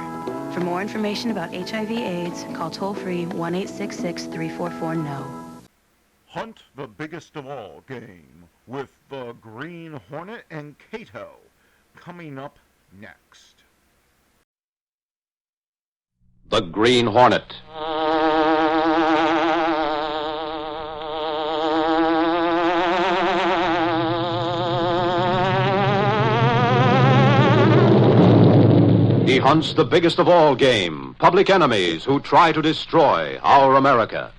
[SPEAKER 12] For more information about HIV/AIDS, call toll-free 1-866-344-NO.
[SPEAKER 18] Hunt the biggest of all game with the Green Hornet and Cato coming up next.
[SPEAKER 14] The Green Hornet. He hunts the biggest of all game, public enemies who try to destroy our America.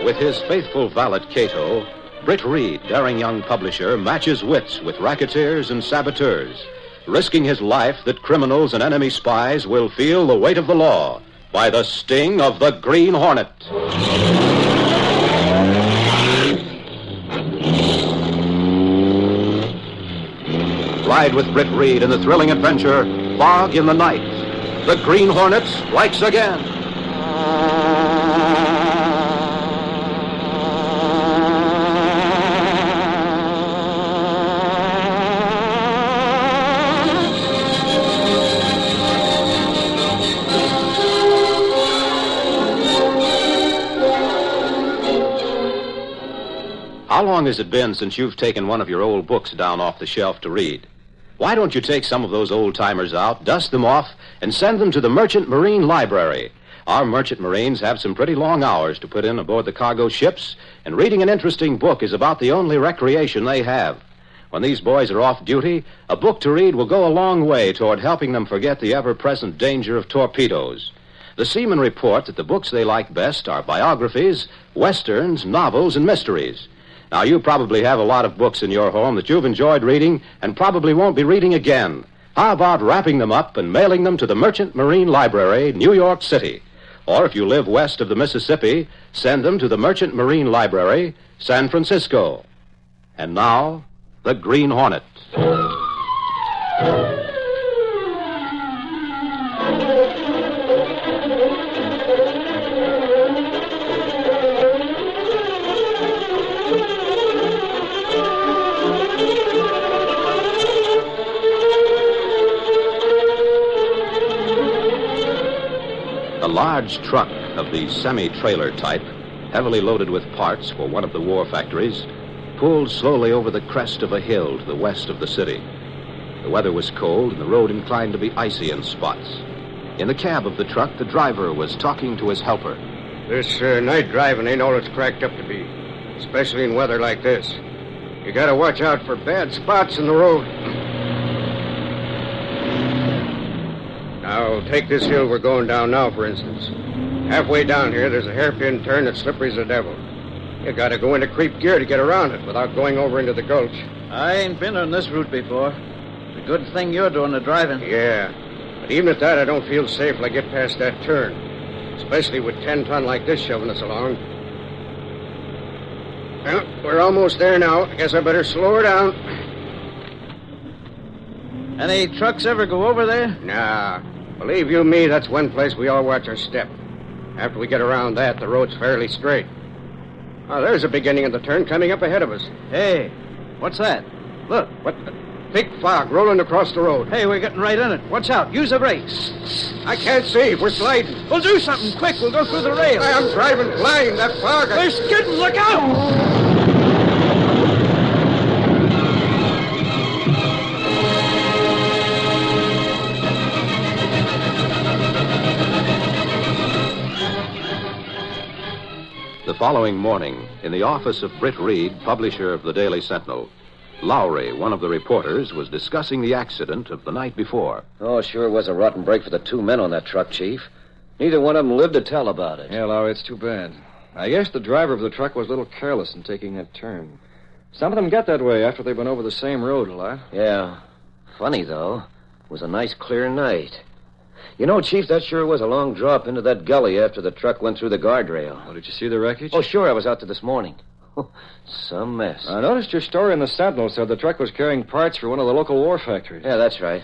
[SPEAKER 14] With his faithful valet Cato, Britt Reed, daring young publisher, matches wits with racketeers and saboteurs, risking his life that criminals and enemy spies will feel the weight of the law by the sting of the Green Hornet. Ride with Britt Reed in the thrilling adventure, Fog in the Night. The Green Hornet strikes again. How long has it been since you've taken one of your old books down off the shelf to read? Why don't you take some of those old-timers out, dust them off, and send them to the Merchant Marine Library? Our Merchant Marines have some pretty long hours to put in aboard the cargo ships, and reading an interesting book is about the only recreation they have. When these boys are off duty, a book to read will go a long way toward helping them forget the ever-present danger of torpedoes. The seamen report that the books they like best are biographies, westerns, novels, and mysteries. Now, you probably have a lot of books in your home that you've enjoyed reading and probably won't be reading again. How about wrapping them up and mailing them to the Merchant Marine Library, New York City? Or if you live west of the Mississippi, send them to the Merchant Marine Library, San Francisco. And now, the Green Hornet. A large truck of the semi-trailer type, heavily loaded with parts for one of the war factories, pulled slowly over the crest of a hill to the west of the city. The weather was cold and the road inclined to be icy in spots. In the cab of the truck, the driver was talking to his helper.
[SPEAKER 27] This night driving ain't all it's cracked up to be, especially in weather like this. You gotta watch out for bad spots in the road. Now, take this hill we're going down now, for instance. Halfway down here, there's a hairpin turn that's slippery as a devil. You gotta go into creep gear to get around it without going over into the gulch.
[SPEAKER 15] I ain't been on this route before. It's a good thing you're doing the driving.
[SPEAKER 27] Yeah, but even at that, I don't feel safe till I get past that turn. Especially with 10-ton like this shoving us along. Well, we're almost there now. I guess I better slow her down.
[SPEAKER 15] Any trucks ever go over there?
[SPEAKER 27] Nah. Believe you me, that's one place we all watch our step. After we get around that, the road's fairly straight. Oh, there's the beginning of the turn coming up ahead of us.
[SPEAKER 15] Hey, what's that? Look.
[SPEAKER 27] What the... Thick fog rolling across the road.
[SPEAKER 15] Hey, we're getting right in it. Watch out. Use the brakes.
[SPEAKER 27] I can't see. We're sliding.
[SPEAKER 15] Well, do something quick. We'll go through the rail.
[SPEAKER 27] I'm driving blind. That fog...
[SPEAKER 15] We're skidding. Look out!
[SPEAKER 14] The following morning, in the office of Britt Reed, publisher of the Daily Sentinel, Lowry, one of the reporters, was discussing the accident of the night before.
[SPEAKER 17] Oh, sure was a rotten break for the two men on that truck, Chief.
[SPEAKER 1] Neither one of them lived to tell about it.
[SPEAKER 13] Yeah, Lowry, it's too bad. I guess the driver of the truck was a little careless in taking that turn. Some of them get that way after they've been over the same road a lot.
[SPEAKER 1] Yeah. Funny, though. It was a nice, clear night. You know, Chief, that sure was a long drop into that gully after the truck went through the guardrail.
[SPEAKER 13] Oh, did you see the wreckage?
[SPEAKER 1] Oh, sure. I was out there this morning. Some mess.
[SPEAKER 13] I noticed your story in the Sentinel said the truck was carrying parts for one of the local war factories.
[SPEAKER 1] Yeah, that's right.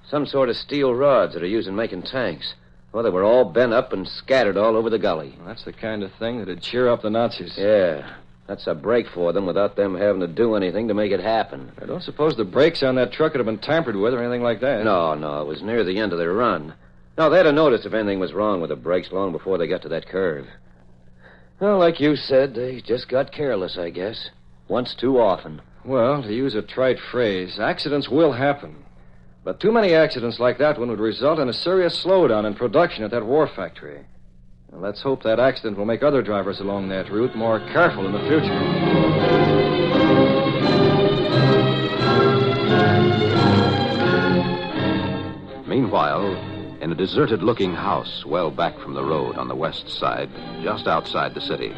[SPEAKER 1] Some sort of steel rods that are used in making tanks. Well, they were all bent up and scattered all over the gully.
[SPEAKER 13] Well, that's the kind of thing that'd cheer up the Nazis.
[SPEAKER 1] Yeah. That's a break for them without them having to do anything to make it happen.
[SPEAKER 13] I don't suppose the brakes on that truck would have been tampered with or anything like that.
[SPEAKER 1] No. It was near the end of their run. No, they'd have noticed if anything was wrong with the brakes long before they got to that curve. Well, like you said, they just got careless, I guess. Once too often.
[SPEAKER 13] Well, to use a trite phrase, accidents will happen. But too many accidents like that one would result in a serious slowdown in production at that war factory. And let's hope that accident will make other drivers along that route more careful in the future.
[SPEAKER 14] Meanwhile, in a deserted-looking house well back from the road on the west side, just outside the city,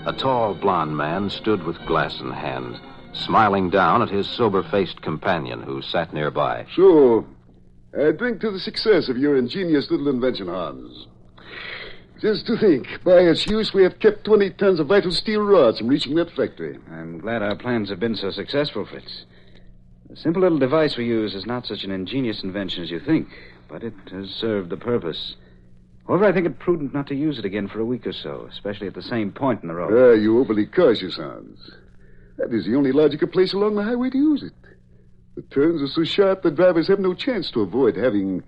[SPEAKER 14] a tall, blond man stood with glass in hand, smiling down at his sober-faced companion who sat nearby.
[SPEAKER 4] So, I drink to the success of your ingenious little invention, Hans. Just to think, by its use, we have kept 20 tons of vital steel rods from reaching that factory.
[SPEAKER 15] I'm glad our plans have been so successful, Fritz. The simple little device we use is not such an ingenious invention as you think, but it has served the purpose. However, I think it prudent not to use it again for a week or so, especially at the same point in the road.
[SPEAKER 4] You overly cautious, Hans. That is the only logical place along the highway to use it. The turns are so sharp the drivers have no chance to avoid having,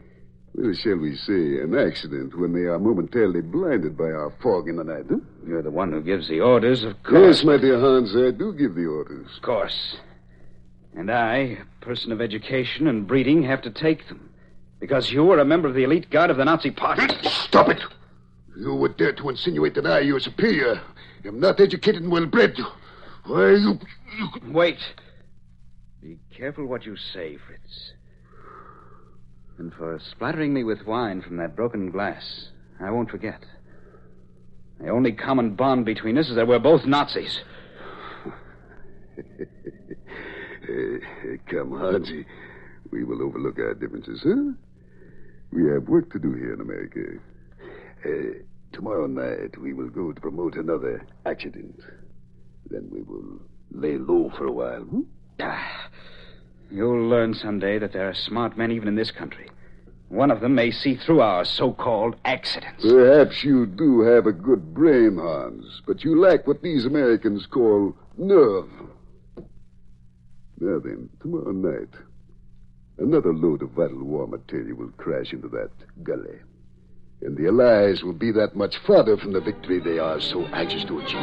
[SPEAKER 4] well, shall we say, an accident when they are momentarily blinded by our fog in the night. Huh?
[SPEAKER 15] You're the one who gives the orders, of course.
[SPEAKER 4] Yes, my dear Hans, I do give the orders.
[SPEAKER 15] Of course. And I, a person of education and breeding, have to take them. Because you are a member of the elite guard of the Nazi Party.
[SPEAKER 4] Stop it! You would dare to insinuate that I, your superior, am not educated and well-bred. Why, you...
[SPEAKER 15] Wait. Be careful what you say, Fritz. And for splattering me with wine from that broken glass, I won't forget. The only common bond between us is that we're both Nazis.
[SPEAKER 4] Come, Hansy. We will overlook our differences, huh? We have work to do here in America. Tomorrow night, we will go to promote another accident. Then we will lay low for a while.
[SPEAKER 15] You'll learn someday that there are smart men even in this country. One of them may see through our so-called accidents.
[SPEAKER 4] Perhaps you do have a good brain, Hans, but you lack what these Americans call nerve. Now then, tomorrow night, another load of vital war material will crash into that gully. And the Allies will be that much farther from the victory they are so anxious to achieve.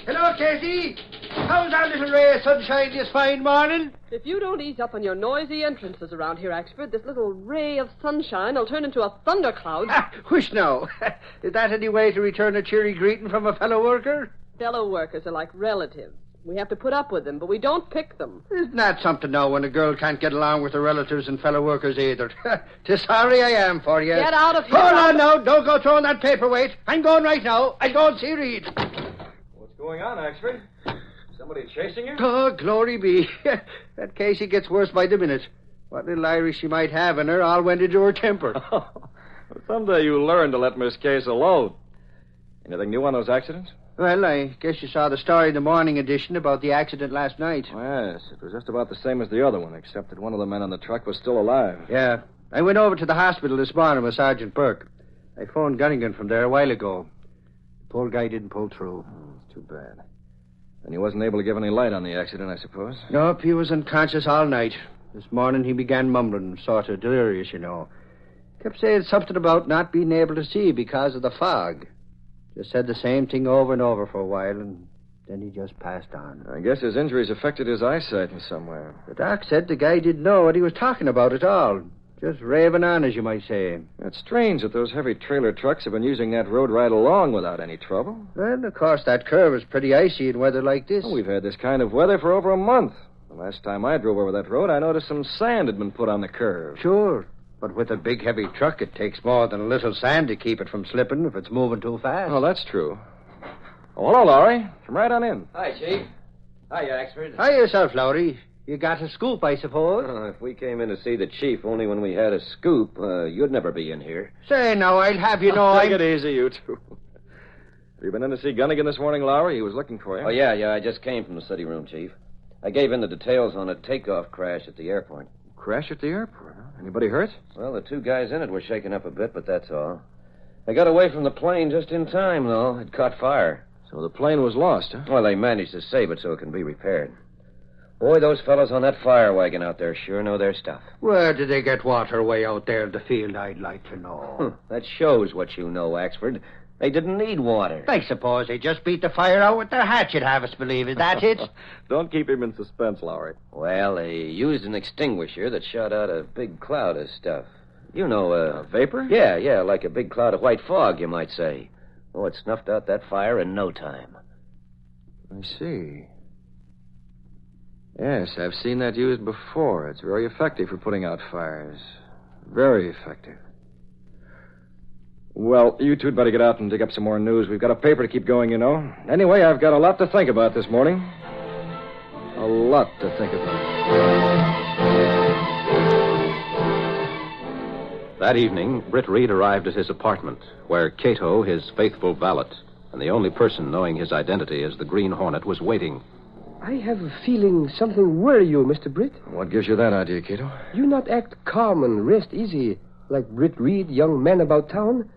[SPEAKER 17] Hello, Casey. How's our little ray of sunshine this fine morning?
[SPEAKER 19] If you don't ease up on your noisy entrances around here, Axford, this little ray of sunshine will turn into a thundercloud.
[SPEAKER 17] Hush now. Is that any way to return a cheery greeting from a fellow worker?
[SPEAKER 19] Fellow workers are like relatives. We have to put up with them, but we don't pick them.
[SPEAKER 17] Isn't that something now when a girl can't get along with her relatives and fellow workers either? 'Tis sorry I am for you.
[SPEAKER 19] Get out of here.
[SPEAKER 17] Hold on now. Don't go throwing that paperweight. I'm going right now. I'll go and see Reed.
[SPEAKER 13] What's going on, Axford? Somebody chasing you?
[SPEAKER 17] Oh, glory be. That Casey gets worse by the minute. What little Irish she might have in her all went into her temper.
[SPEAKER 13] Someday you'll learn to let Miss Case alone. Anything new on those accidents?
[SPEAKER 17] Well, I guess you saw the story in the morning edition about the accident last night.
[SPEAKER 13] Yes, it was just about the same as the other one, except that one of the men on the truck was still alive.
[SPEAKER 17] Yeah. I went over to the hospital this morning with Sergeant Burke. I phoned Gunnigan from there a while ago. The poor guy didn't pull through.
[SPEAKER 13] It's too bad. And he wasn't able to give any light on the accident, I suppose?
[SPEAKER 17] Nope, he was unconscious all night. This morning he began mumbling, sort of delirious, you know. Kept saying something about not being able to see because of the fog. Just said the same thing over and over for a while, and then he just passed on.
[SPEAKER 13] I guess his injuries affected his eyesight in some way.
[SPEAKER 17] The doc said the guy didn't know what he was talking about at all. Just raving on, as you might say.
[SPEAKER 13] It's strange that those heavy trailer trucks have been using that road right along without any trouble.
[SPEAKER 17] Well, of course, that curve is pretty icy in weather like this.
[SPEAKER 13] Well, we've had this kind of weather for over a month. The last time I drove over that road, I noticed some sand had been put on the curve.
[SPEAKER 17] Sure. But with a big, heavy truck, it takes more than a little sand to keep it from slipping if it's moving too fast.
[SPEAKER 13] Oh, that's true. Oh, hello, Lowry. Come right on in.
[SPEAKER 1] Hi, Chief. Hi, Axford.
[SPEAKER 17] Hi yourself, Lowry. You got a scoop, I suppose?
[SPEAKER 1] If we came in to see the chief only when we had a scoop, you'd never be in here.
[SPEAKER 17] Say, now, I'll have you know
[SPEAKER 13] Take it easy, you two. Have you been in to see Gunnigan this morning, Lowry? He was looking for you.
[SPEAKER 1] Oh, yeah, I just came from the city room, Chief. I gave in the details on a takeoff crash at the airport.
[SPEAKER 13] Crash at the airport, huh? Anybody hurt?
[SPEAKER 1] Well, the two guys in it were shaken up a bit, but that's all. They got away from the plane just in time, though. It caught fire.
[SPEAKER 13] So the plane was lost, huh?
[SPEAKER 1] Well, they managed to save it so it can be repaired. Boy, those fellows on that fire wagon out there sure know their stuff.
[SPEAKER 17] Where did they get water way out there in the field, I'd like to know?
[SPEAKER 1] That shows what you know, Axford. They didn't need water.
[SPEAKER 17] I suppose they just beat the fire out with their hatch, you'd have us believe. Is that it?
[SPEAKER 13] Don't keep him in suspense, Lowry.
[SPEAKER 1] Well, they used an extinguisher that shot out a big cloud of stuff. You know,
[SPEAKER 13] a vapor?
[SPEAKER 1] Yeah, like a big cloud of white fog, you might say. Oh, it snuffed out that fire in no time.
[SPEAKER 13] I see. Yes, I've seen that used before. It's very effective for putting out fires. Very effective. Well, you two'd better get out and dig up some more news. We've got a paper to keep going, you know. Anyway, I've got a lot to think about this morning. A lot to think about.
[SPEAKER 14] That evening, Britt Reed arrived at his apartment, where Cato, his faithful valet, and the only person knowing his identity as the Green Hornet, was waiting.
[SPEAKER 3] I have a feeling something worry you, Mr. Britt.
[SPEAKER 13] What gives you that idea, Cato?
[SPEAKER 3] You not act calm and rest easy like Britt Reed, young man about town.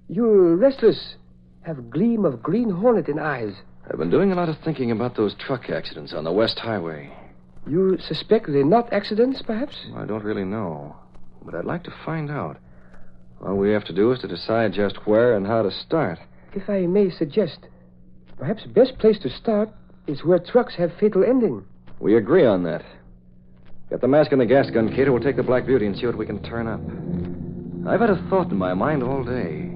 [SPEAKER 3] You're restless, have gleam of Green Hornet in eyes.
[SPEAKER 13] I've been doing a lot of thinking about those truck accidents on the West Highway.
[SPEAKER 3] You suspect they're not accidents, perhaps?
[SPEAKER 13] I don't really know, but I'd like to find out. All we have to do is to decide just where and how to start.
[SPEAKER 3] If I may suggest, perhaps best place to start is where trucks have fatal ending.
[SPEAKER 13] We agree on that. Get the mask and the gas gun, Cato. We'll take the Black Beauty and see what we can turn up. I've had a thought in my mind all day.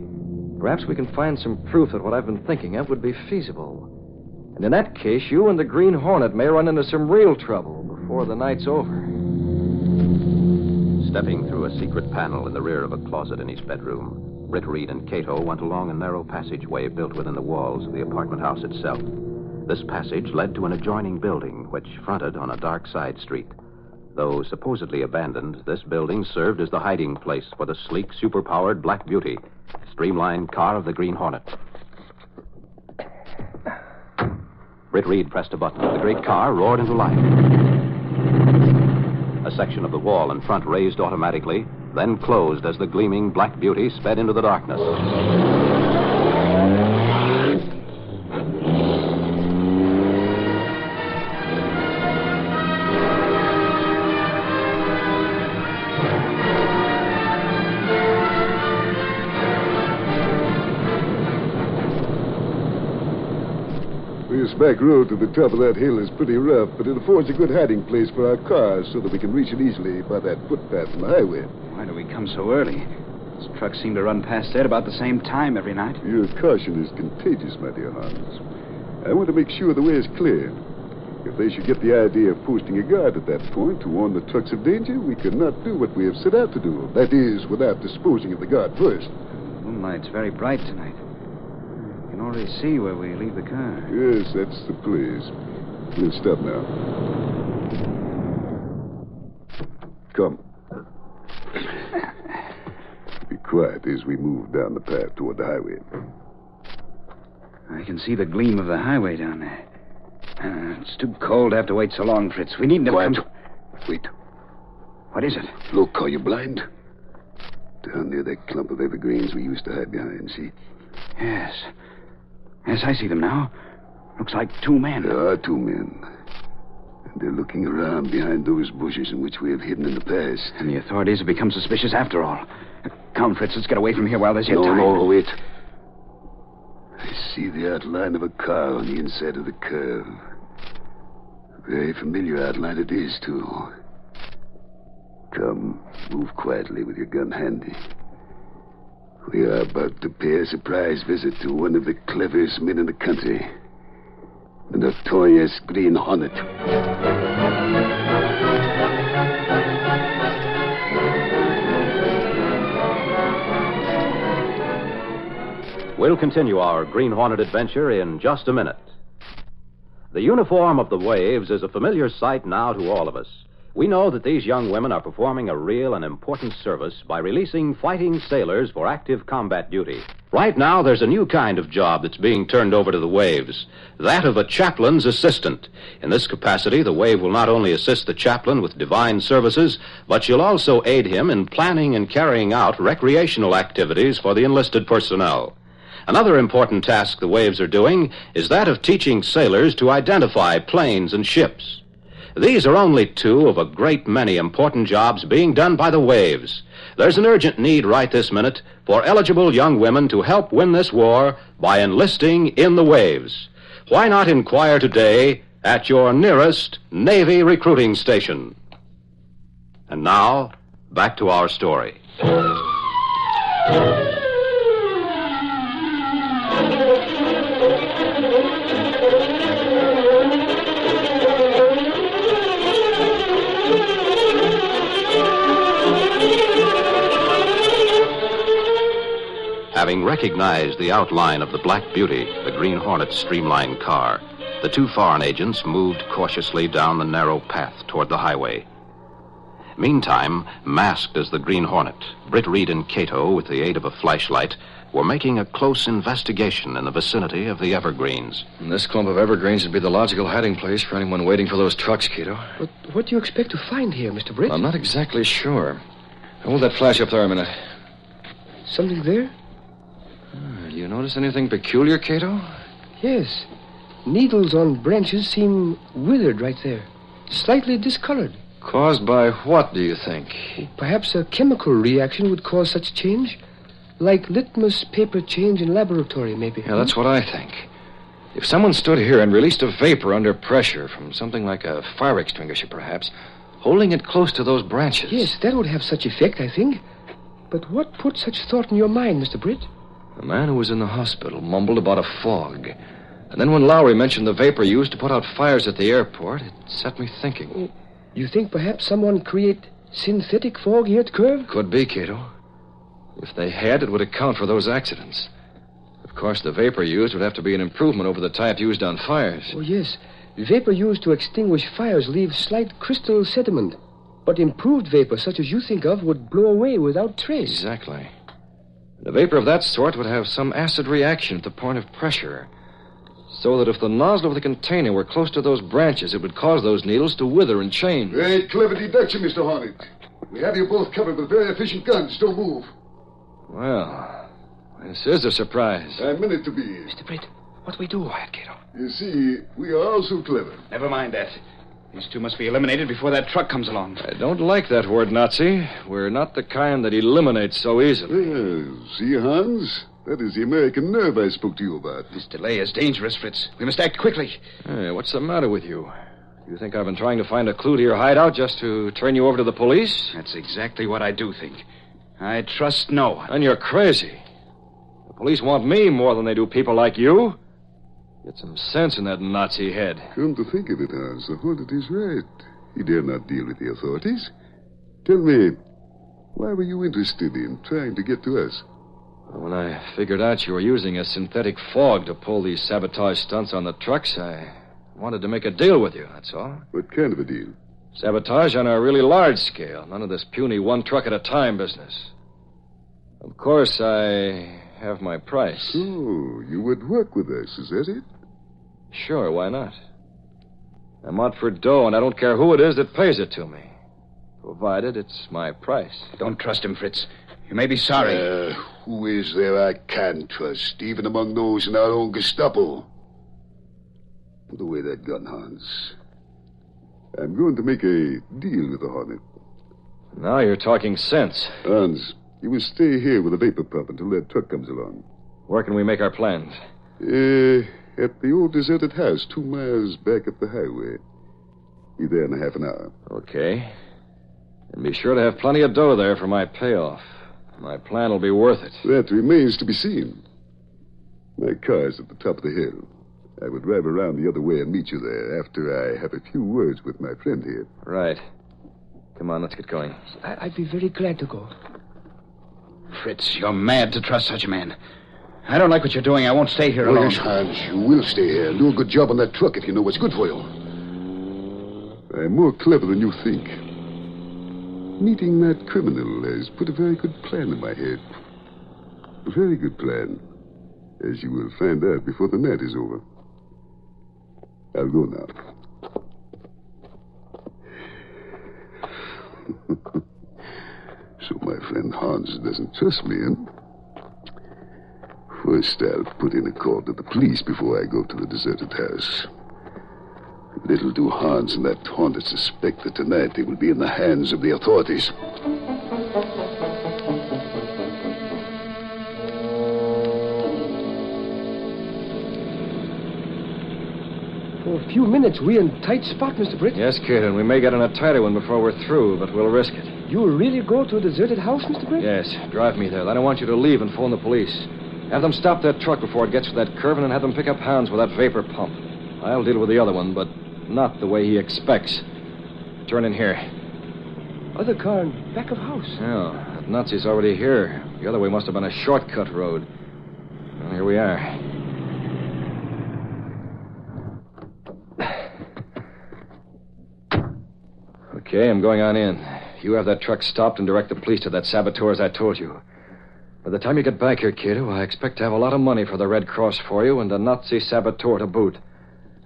[SPEAKER 13] Perhaps we can find some proof that what I've been thinking of would be feasible. And in that case, you and the Green Hornet may run into some real trouble before the night's over.
[SPEAKER 14] Stepping through a secret panel in the rear of a closet in his bedroom, Britt Reed and Cato went along a narrow passageway built within the walls of the apartment house itself. This passage led to an adjoining building, which fronted on a dark side street. Though supposedly abandoned, this building served as the hiding place for the sleek, superpowered Black Beauty, streamlined car of the Green Hornet. Britt Reed pressed a button. The great car roared into life. A section of the wall in front raised automatically, then closed as the gleaming Black Beauty sped into the darkness.
[SPEAKER 4] This back road to the top of that hill is pretty rough, but it affords a good hiding place for our cars so that we can reach it easily by that footpath on the highway.
[SPEAKER 15] Why do we come so early? These trucks seem to run past there about the same time every night.
[SPEAKER 4] Your caution is contagious, my dear Hans. I want to make sure the way is clear. If they should get the idea of posting a guard at that point to warn the trucks of danger, we cannot do what we have set out to do. That is, without disposing of the guard first.
[SPEAKER 15] The moonlight's very bright tonight. You can already see where we leave the car.
[SPEAKER 4] Yes, that's the place. We'll stop now. Come. Be quiet as we move down the path toward the highway.
[SPEAKER 15] I can see the gleam of the highway down there. It's too cold to have to wait so long, Fritz. We needn't have
[SPEAKER 4] Quiet.
[SPEAKER 15] come...
[SPEAKER 4] Wait.
[SPEAKER 15] What is it?
[SPEAKER 4] Look, are you blind? Down near that clump of evergreens we used to hide behind, see?
[SPEAKER 15] Yes. Yes, I see them now. Looks like two men.
[SPEAKER 4] There are two men. And they're looking around behind those bushes in which we have hidden in the past.
[SPEAKER 15] And the authorities have become suspicious after all. Come, Fritz, let's get away from here while there's yet time.
[SPEAKER 4] No, wait. I see the outline of a car on the inside of the curve. A very familiar outline it is, too. Come, move quietly with your gun handy. We are about to pay a surprise visit to one of the cleverest men in the country. The notorious Green Hornet.
[SPEAKER 14] We'll continue our Green Hornet adventure in just a minute. The uniform of the Waves is a familiar sight now to all of us. We know that these young women are performing a real and important service by releasing fighting sailors for active combat duty. Right now, there's a new kind of job that's being turned over to the Waves, that of a chaplain's assistant. In this capacity, the Wave will not only assist the chaplain with divine services, but she'll also aid him in planning and carrying out recreational activities for the enlisted personnel. Another important task the Waves are doing is that of teaching sailors to identify planes and ships. These are only two of a great many important jobs being done by the Waves. There's an urgent need right this minute for eligible young women to help win this war by enlisting in the Waves. Why not inquire today at your nearest Navy recruiting station? And now, back to our story. Having recognized the outline of the Black Beauty, the Green Hornet's streamlined car, the two foreign agents moved cautiously down the narrow path toward the highway. Meantime, masked as the Green Hornet, Britt Reed and Cato, with the aid of a flashlight, were making a close investigation in the vicinity of the evergreens.
[SPEAKER 13] And this clump of evergreens would be the logical hiding place for anyone waiting for those trucks, Cato.
[SPEAKER 3] But what do you expect to find here, Mr. Britt?
[SPEAKER 13] I'm not exactly sure. Hold that flash up there a minute.
[SPEAKER 3] Something there?
[SPEAKER 13] You notice anything peculiar, Cato?
[SPEAKER 3] Yes. Needles on branches seem withered right there. Slightly discolored.
[SPEAKER 13] Caused by what, do you think?
[SPEAKER 3] Perhaps a chemical reaction would cause such change. Like litmus paper change in laboratory, maybe.
[SPEAKER 13] Yeah, that's what I think. If someone stood here and released a vapor under pressure from something like a fire extinguisher, perhaps, holding it close to those branches.
[SPEAKER 3] Yes, that would have such effect, I think. But what put such thought in your mind, Mr. Britt?
[SPEAKER 13] The man who was in the hospital mumbled about a fog. And then when Lowry mentioned the vapor used to put out fires at the airport, it set me thinking.
[SPEAKER 3] You think perhaps someone create synthetic fog here at Curve?
[SPEAKER 13] Could be, Cato. If they had, it would account for those accidents. Of course, the vapor used would have to be an improvement over the type used on fires.
[SPEAKER 3] Oh, yes. Vapor used to extinguish fires leaves slight crystal sediment. But improved vapor, such as you think of, would blow away without trace.
[SPEAKER 13] Exactly. The vapor of that sort would have some acid reaction at the point of pressure, so that if the nozzle of the container were close to those branches, it would cause those needles to wither and change.
[SPEAKER 4] Very clever deduction, Mr. Hornet. We have you both covered with very efficient guns. Don't move.
[SPEAKER 13] Well, this is a surprise.
[SPEAKER 4] I meant it to be.
[SPEAKER 3] Mr. Britt, what do we do? Quiet, Cato.
[SPEAKER 4] You see, we are also clever.
[SPEAKER 15] Never mind that. These two must be eliminated before that truck comes along.
[SPEAKER 13] I don't like that word, Nazi. We're not the kind that eliminates so easily.
[SPEAKER 4] See, Hans? That is the American nerve I spoke to you about.
[SPEAKER 15] This delay is dangerous, Fritz. We must act quickly.
[SPEAKER 13] Hey, what's the matter with you? You think I've been trying to find a clue to your hideout just to turn you over to the police?
[SPEAKER 15] That's exactly what I do think. I trust no one.
[SPEAKER 13] And you're crazy. The police want me more than they do people like you. Get some sense in that Nazi head.
[SPEAKER 4] Come to think of it, Hans, the Hornet is right. He dare not deal with the authorities. Tell me, why were you interested in trying to get to us?
[SPEAKER 13] When I figured out you were using a synthetic fog to pull these sabotage stunts on the trucks, I wanted to make a deal with you, that's all.
[SPEAKER 4] What kind of a deal?
[SPEAKER 13] Sabotage on a really large scale. None of this puny one truck at a time business. Of course, I have my price.
[SPEAKER 4] So, you would work with us, is that it?
[SPEAKER 13] Sure, why not? I'm out for dough, and I don't care who it is that pays it to me. Provided it's my price.
[SPEAKER 15] Don't trust him, Fritz. You may be sorry.
[SPEAKER 4] Who is there I can trust, even among those in our own Gestapo? Put away that gun, Hans. I'm going to make a deal with the Hornet.
[SPEAKER 13] Now you're talking sense.
[SPEAKER 4] Hans, you will stay here with the vapor pump until that truck comes along.
[SPEAKER 13] Where can we make our plans?
[SPEAKER 4] At the old deserted house, 2 miles back up the highway. Be there in a half an hour.
[SPEAKER 13] Okay. And be sure to have plenty of dough there for my payoff. My plan will be worth it.
[SPEAKER 4] That remains to be seen. My car's at the top of the hill. I will drive around the other way and meet you there after I have a few words with my friend here.
[SPEAKER 13] Right. Come on, let's get going.
[SPEAKER 3] I'd be very glad to go.
[SPEAKER 15] Fritz, you're mad to trust such a man. I don't like what you're doing. I won't stay here alone.
[SPEAKER 4] Yes, Hans, you will stay here and do a good job on that truck if you know what's good for you. I'm more clever than you think. Meeting that criminal has put a very good plan in my head. A very good plan. As you will find out before the night is over. I'll go now. So my friend Hans doesn't trust me, huh? First, I'll put in a call to the police before I go to the deserted house. Little do Hans and that Hornet suspect that tonight they will be in the hands of the authorities.
[SPEAKER 3] For a few minutes, we're in a tight spot, Mr. Britt.
[SPEAKER 13] Yes, kid, and we may get in a tighter one before we're through, but we'll risk it.
[SPEAKER 3] You'll really go to a deserted house, Mr. Britt?
[SPEAKER 13] Yes, drive me there. Then I want you to leave and phone the police. Have them stop that truck before it gets to that curve and then have them pick up Hans with that vapor pump. I'll deal with the other one, but not the way he expects. Turn in here.
[SPEAKER 3] Other car in back of house.
[SPEAKER 13] Oh, that Nazi's already here. The other way must have been a shortcut road. Well, here we are. Okay, I'm going on in. You have that truck stopped and direct the police to that saboteur as I told you. By the time you get back here, kiddo, I expect to have a lot of money for the Red Cross for you and a Nazi saboteur to boot.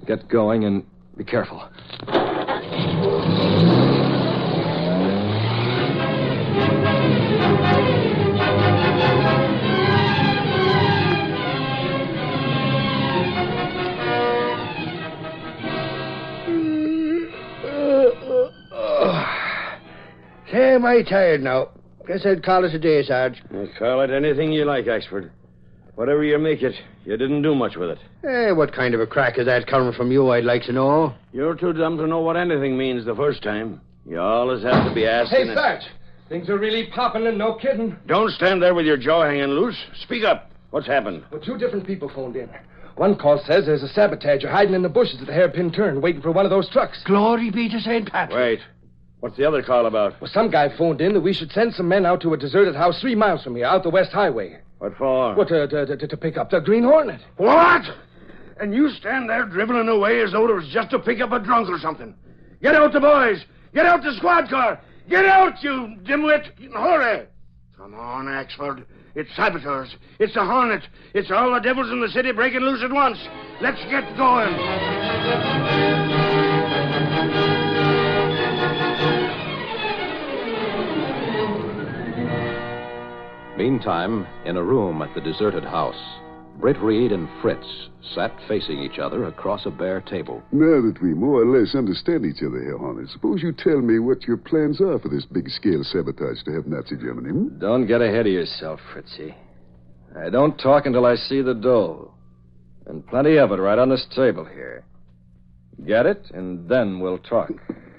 [SPEAKER 13] Get going and be careful.
[SPEAKER 17] Say, am I tired now? Guess I'd call it a day, Sarge.
[SPEAKER 6] Well, call it anything you like, Axford. Whatever you make it, you didn't do much with it.
[SPEAKER 17] Hey, what kind of a crack is that coming from you, I'd like to know?
[SPEAKER 6] You're too dumb to know what anything means the first time. You always have to be asking...
[SPEAKER 3] Hey, Sarge, things are really popping and no kidding.
[SPEAKER 6] Don't stand there with your jaw hanging loose. Speak up. What's happened?
[SPEAKER 3] Well, 2 different people phoned in. One call says there's a sabotager hiding in the bushes at the hairpin turn, waiting for one of those trucks.
[SPEAKER 17] Glory be to St. Patrick.
[SPEAKER 6] Wait. What's the other call about?
[SPEAKER 3] Well, some guy phoned in that we should send some men out to a deserted house 3 miles from here, out the West Highway.
[SPEAKER 6] What for?
[SPEAKER 3] Well, to pick up the Green Hornet.
[SPEAKER 6] What? And you stand there dribbling away as though it was just to pick up a drunk or something. Get out the boys. Get out the squad car. Get out, you dimwit. Hurry. Come on, Axford. It's saboteurs. It's the Hornet. It's all the devils in the city breaking loose at once. Let's get going.
[SPEAKER 14] Meantime, in a room at the deserted house, Britt Reed and Fritz sat facing each other across a bare table.
[SPEAKER 4] Now that we more or less understand each other here, Hornet, suppose you tell me what your plans are for this big-scale sabotage to help Nazi Germany. Hmm?
[SPEAKER 13] Don't get ahead of yourself, Fritzy. I don't talk until I see the dough. And plenty of it right on this table here. Get it, and then we'll talk.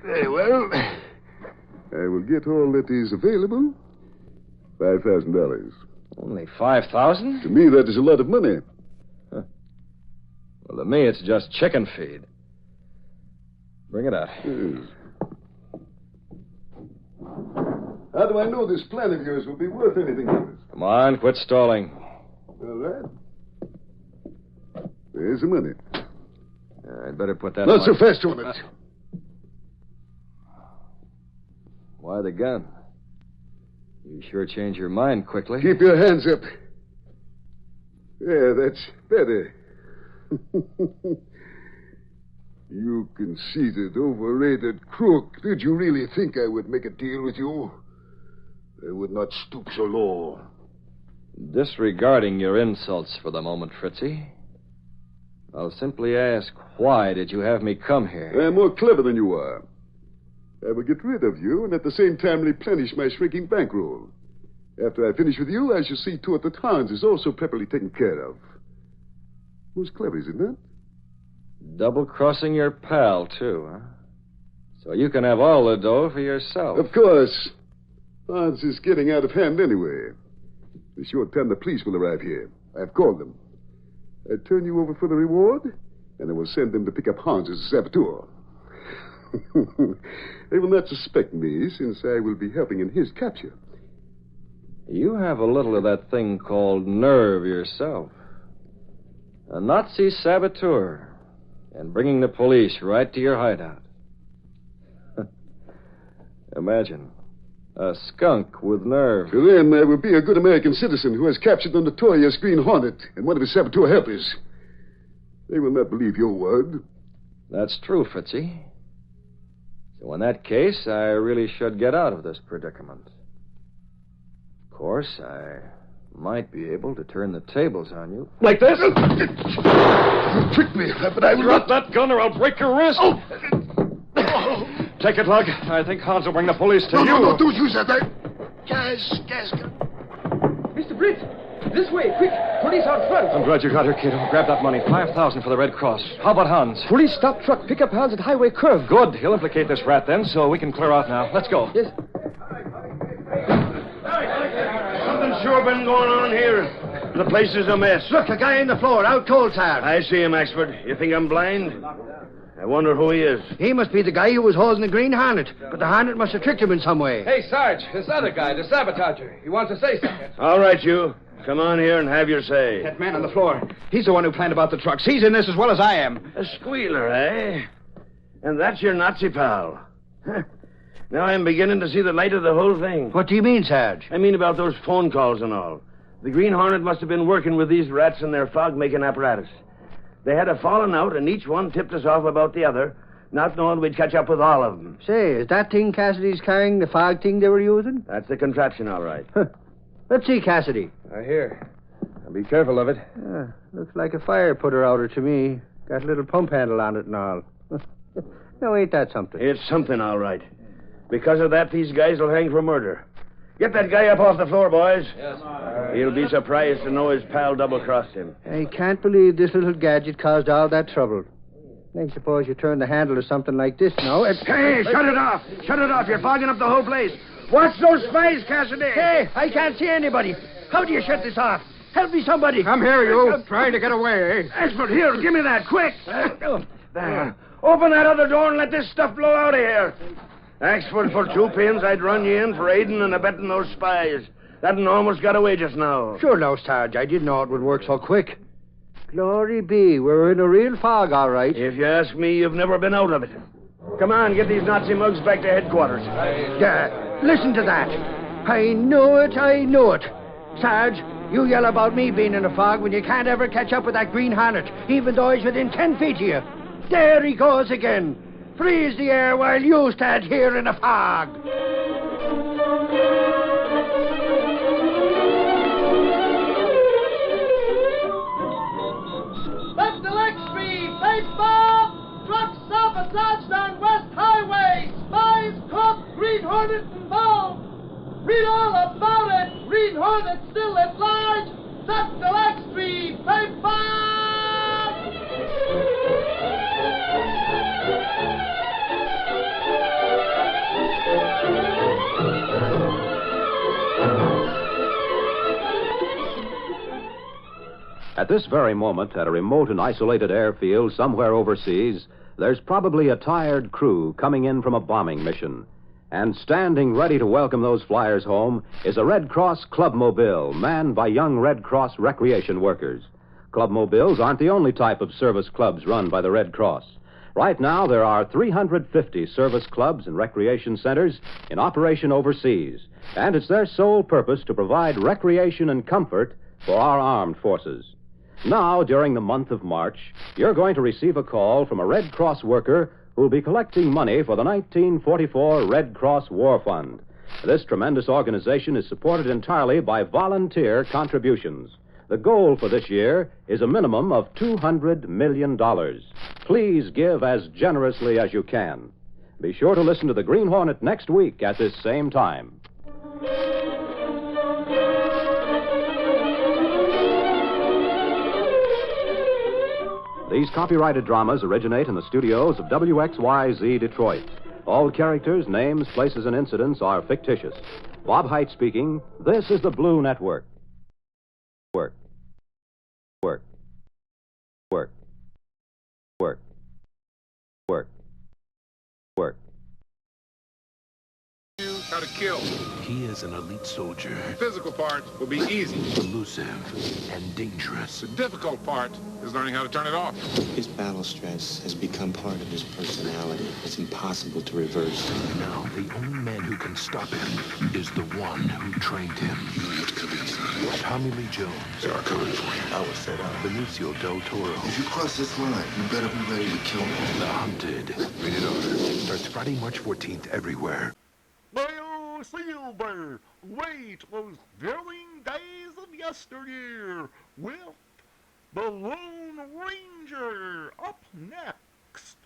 [SPEAKER 4] Very well. I will get all that is available. $5,000.
[SPEAKER 13] Only $5,000?
[SPEAKER 4] To me, that is a lot of money.
[SPEAKER 13] Huh. Well, to me, it's just chicken feed. Bring it out.
[SPEAKER 4] Yes. How do I know this plan of yours will be worth anything to us?
[SPEAKER 13] Come on, quit stalling.
[SPEAKER 4] All right. There's the money.
[SPEAKER 13] I'd better put that
[SPEAKER 4] Not
[SPEAKER 13] on.
[SPEAKER 4] so fast, Hornet.
[SPEAKER 13] Why the gun? You sure change your mind quickly.
[SPEAKER 4] Keep your hands up. Yeah, that's better. You conceited, overrated crook. Did you really think I would make a deal with you? I would not stoop so low.
[SPEAKER 13] Disregarding your insults for the moment, Fritzy, I'll simply ask, why did you have me come here?
[SPEAKER 4] I'm more clever than you are. I will get rid of you and at the same time replenish my shrinking bankroll. After I finish with you, I shall see to it that Hans is also properly taken care of. Who's clever, is it not?
[SPEAKER 13] Double-crossing your pal, too, huh? So you can have all the dough for yourself.
[SPEAKER 4] Of course. Odds is getting out of hand anyway. The short time the police will arrive here. I've called them. I turn you over for the reward, and I will send them to pick up Hans as a saboteur. They will not suspect me, since I will be helping in his capture.
[SPEAKER 13] You have a little of that thing called nerve yourself. A Nazi saboteur, and bringing the police right to your hideout. Imagine. A skunk with nerve.
[SPEAKER 4] Then I will be a good American citizen who has captured the notorious Green Hornet and one of his saboteur helpers. They will not believe your word.
[SPEAKER 13] That's true, Fritzy. So in that case, I really should get out of this predicament. Of course, I might be able to turn the tables on you.
[SPEAKER 4] Like this? You tricked me, but I will
[SPEAKER 13] Drop that gun or I'll break your wrist.
[SPEAKER 4] Oh.
[SPEAKER 13] Take it, Lug. I think Hans will bring the police to you.
[SPEAKER 4] No, don't use that. Gas.
[SPEAKER 3] Mr. Britt, this way, quick. Police out front.
[SPEAKER 13] I'm glad you got here, kiddo. Grab that money. $5,000 for the Red Cross. How about Hans?
[SPEAKER 3] Police stop truck. Pick up Hans at highway curve.
[SPEAKER 13] Good. He'll implicate this rat then, so we can clear out now. Let's go.
[SPEAKER 3] Yes.
[SPEAKER 6] Something's sure been going on here. The place is a mess.
[SPEAKER 17] Look, a guy on the floor, out cold, sir.
[SPEAKER 6] I see him, Axford. You think I'm blind? I wonder who he is.
[SPEAKER 17] He must be the guy who was holding the Green Hornet, but the Hornet must have tricked him in some way.
[SPEAKER 3] Hey, Sarge, this other guy, the sabotager. He wants to say something.
[SPEAKER 6] All right, you. Come on here and have your say.
[SPEAKER 17] That man on the floor, he's the one who planned about the trucks. He's in this as well as I am.
[SPEAKER 6] A squealer, eh? And that's your Nazi pal. Now I'm beginning to see the light of the whole thing.
[SPEAKER 17] What do you mean, Sarge?
[SPEAKER 6] I mean about those phone calls and all. The Green Hornet must have been working with these rats in their fog-making apparatus. They had a falling out, and each one tipped us off about the other, not knowing we'd catch up with all of them.
[SPEAKER 17] Say, is that thing Cassidy's carrying, the fog thing they were using?
[SPEAKER 6] That's the contraption, all right.
[SPEAKER 17] Let's see, Cassidy.
[SPEAKER 3] Here. Now be careful of it.
[SPEAKER 17] Looks like a fire putter outer to me. Got a little pump handle on it and all. Now, ain't that something?
[SPEAKER 6] It's something, all right. Because of that, these guys will hang for murder. Get that guy up off the floor, boys.
[SPEAKER 3] Yes.
[SPEAKER 6] He'll be surprised to know his pal double-crossed him.
[SPEAKER 17] I can't believe this little gadget caused all that trouble. I suppose you turn the handle or something like this now.
[SPEAKER 6] Hey, shut it off. Shut it off. You're fogging up the whole place. Watch those spies, Cassidy.
[SPEAKER 17] Hey, I can't see anybody. How do you shut this off? Help me, somebody.
[SPEAKER 6] Come here, you. Trying to get away. Expert, here, give me that, quick. There. Open that other door and let this stuff blow out of here. Axford, for 2 pins, I'd run you in for aiding and abetting those spies. That one almost got away just now.
[SPEAKER 17] Sure, no, Sarge. I didn't know it would work so quick. Glory be, we're in a real fog, all right.
[SPEAKER 6] If you ask me, you've never been out of it. Come on, get these Nazi mugs back to headquarters.
[SPEAKER 17] Listen to that. I knew it. Sarge, you yell about me being in a fog when you can't ever catch up with that Green Hornet, even though he's within 10 feet of you. There he goes again. Freeze the air while you stand here in a fog.
[SPEAKER 7] Left to Street, paper! Truck sabotaged on West Highway! Spies caught, Green Hornet involved! Read all about it! Green Hornet still at large! Left to Street, paper!
[SPEAKER 14] At this very moment, at a remote and isolated airfield somewhere overseas, there's probably a tired crew coming in from a bombing mission. And standing ready to welcome those flyers home is a Red Cross Clubmobile manned by young Red Cross recreation workers. Clubmobiles aren't the only type of service clubs run by the Red Cross. Right now, there are 350 service clubs and recreation centers in operation overseas, and it's their sole purpose to provide recreation and comfort for our armed forces. Now, during the month of March, you're going to receive a call from a Red Cross worker who'll be collecting money for the 1944 Red Cross War Fund. This tremendous organization is supported entirely by volunteer contributions. The goal for this year is a minimum of $200 million. Please give as generously as you can. Be sure to listen to the Green Hornet next week at this same time. These copyrighted dramas originate in the studios of WXYZ Detroit. All characters, names, places, and incidents are fictitious. Bob Height speaking. This is the Blue Network. Work. Work. Work. Work. Work. Work.
[SPEAKER 8] How to kill.
[SPEAKER 9] He is an elite soldier.
[SPEAKER 8] The physical part will be easy.
[SPEAKER 9] Elusive and dangerous.
[SPEAKER 8] The difficult part is learning how to turn it off.
[SPEAKER 10] His battle stress has become part of his personality. It's impossible to reverse.
[SPEAKER 9] Now, the only man who can stop him is the one who trained him.
[SPEAKER 10] You have to come inside.
[SPEAKER 9] Tommy Lee Jones.
[SPEAKER 10] They are coming for you. I was set up.
[SPEAKER 9] Benicio del Toro.
[SPEAKER 10] If you cross this line, you better be ready to kill me.
[SPEAKER 9] The Hunted. Rated R. Starts Friday, March 14th everywhere.
[SPEAKER 18] Well, Silver, wait those thrilling days of yesteryear with the Lone Ranger up next.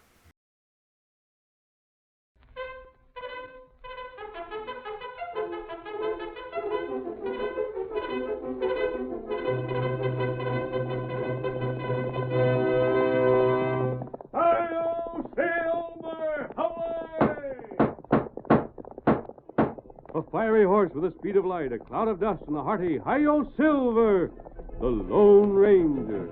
[SPEAKER 16] A fiery horse with the speed of light, a cloud of dust, and a hearty Hi-Yo Silver, the Lone Ranger.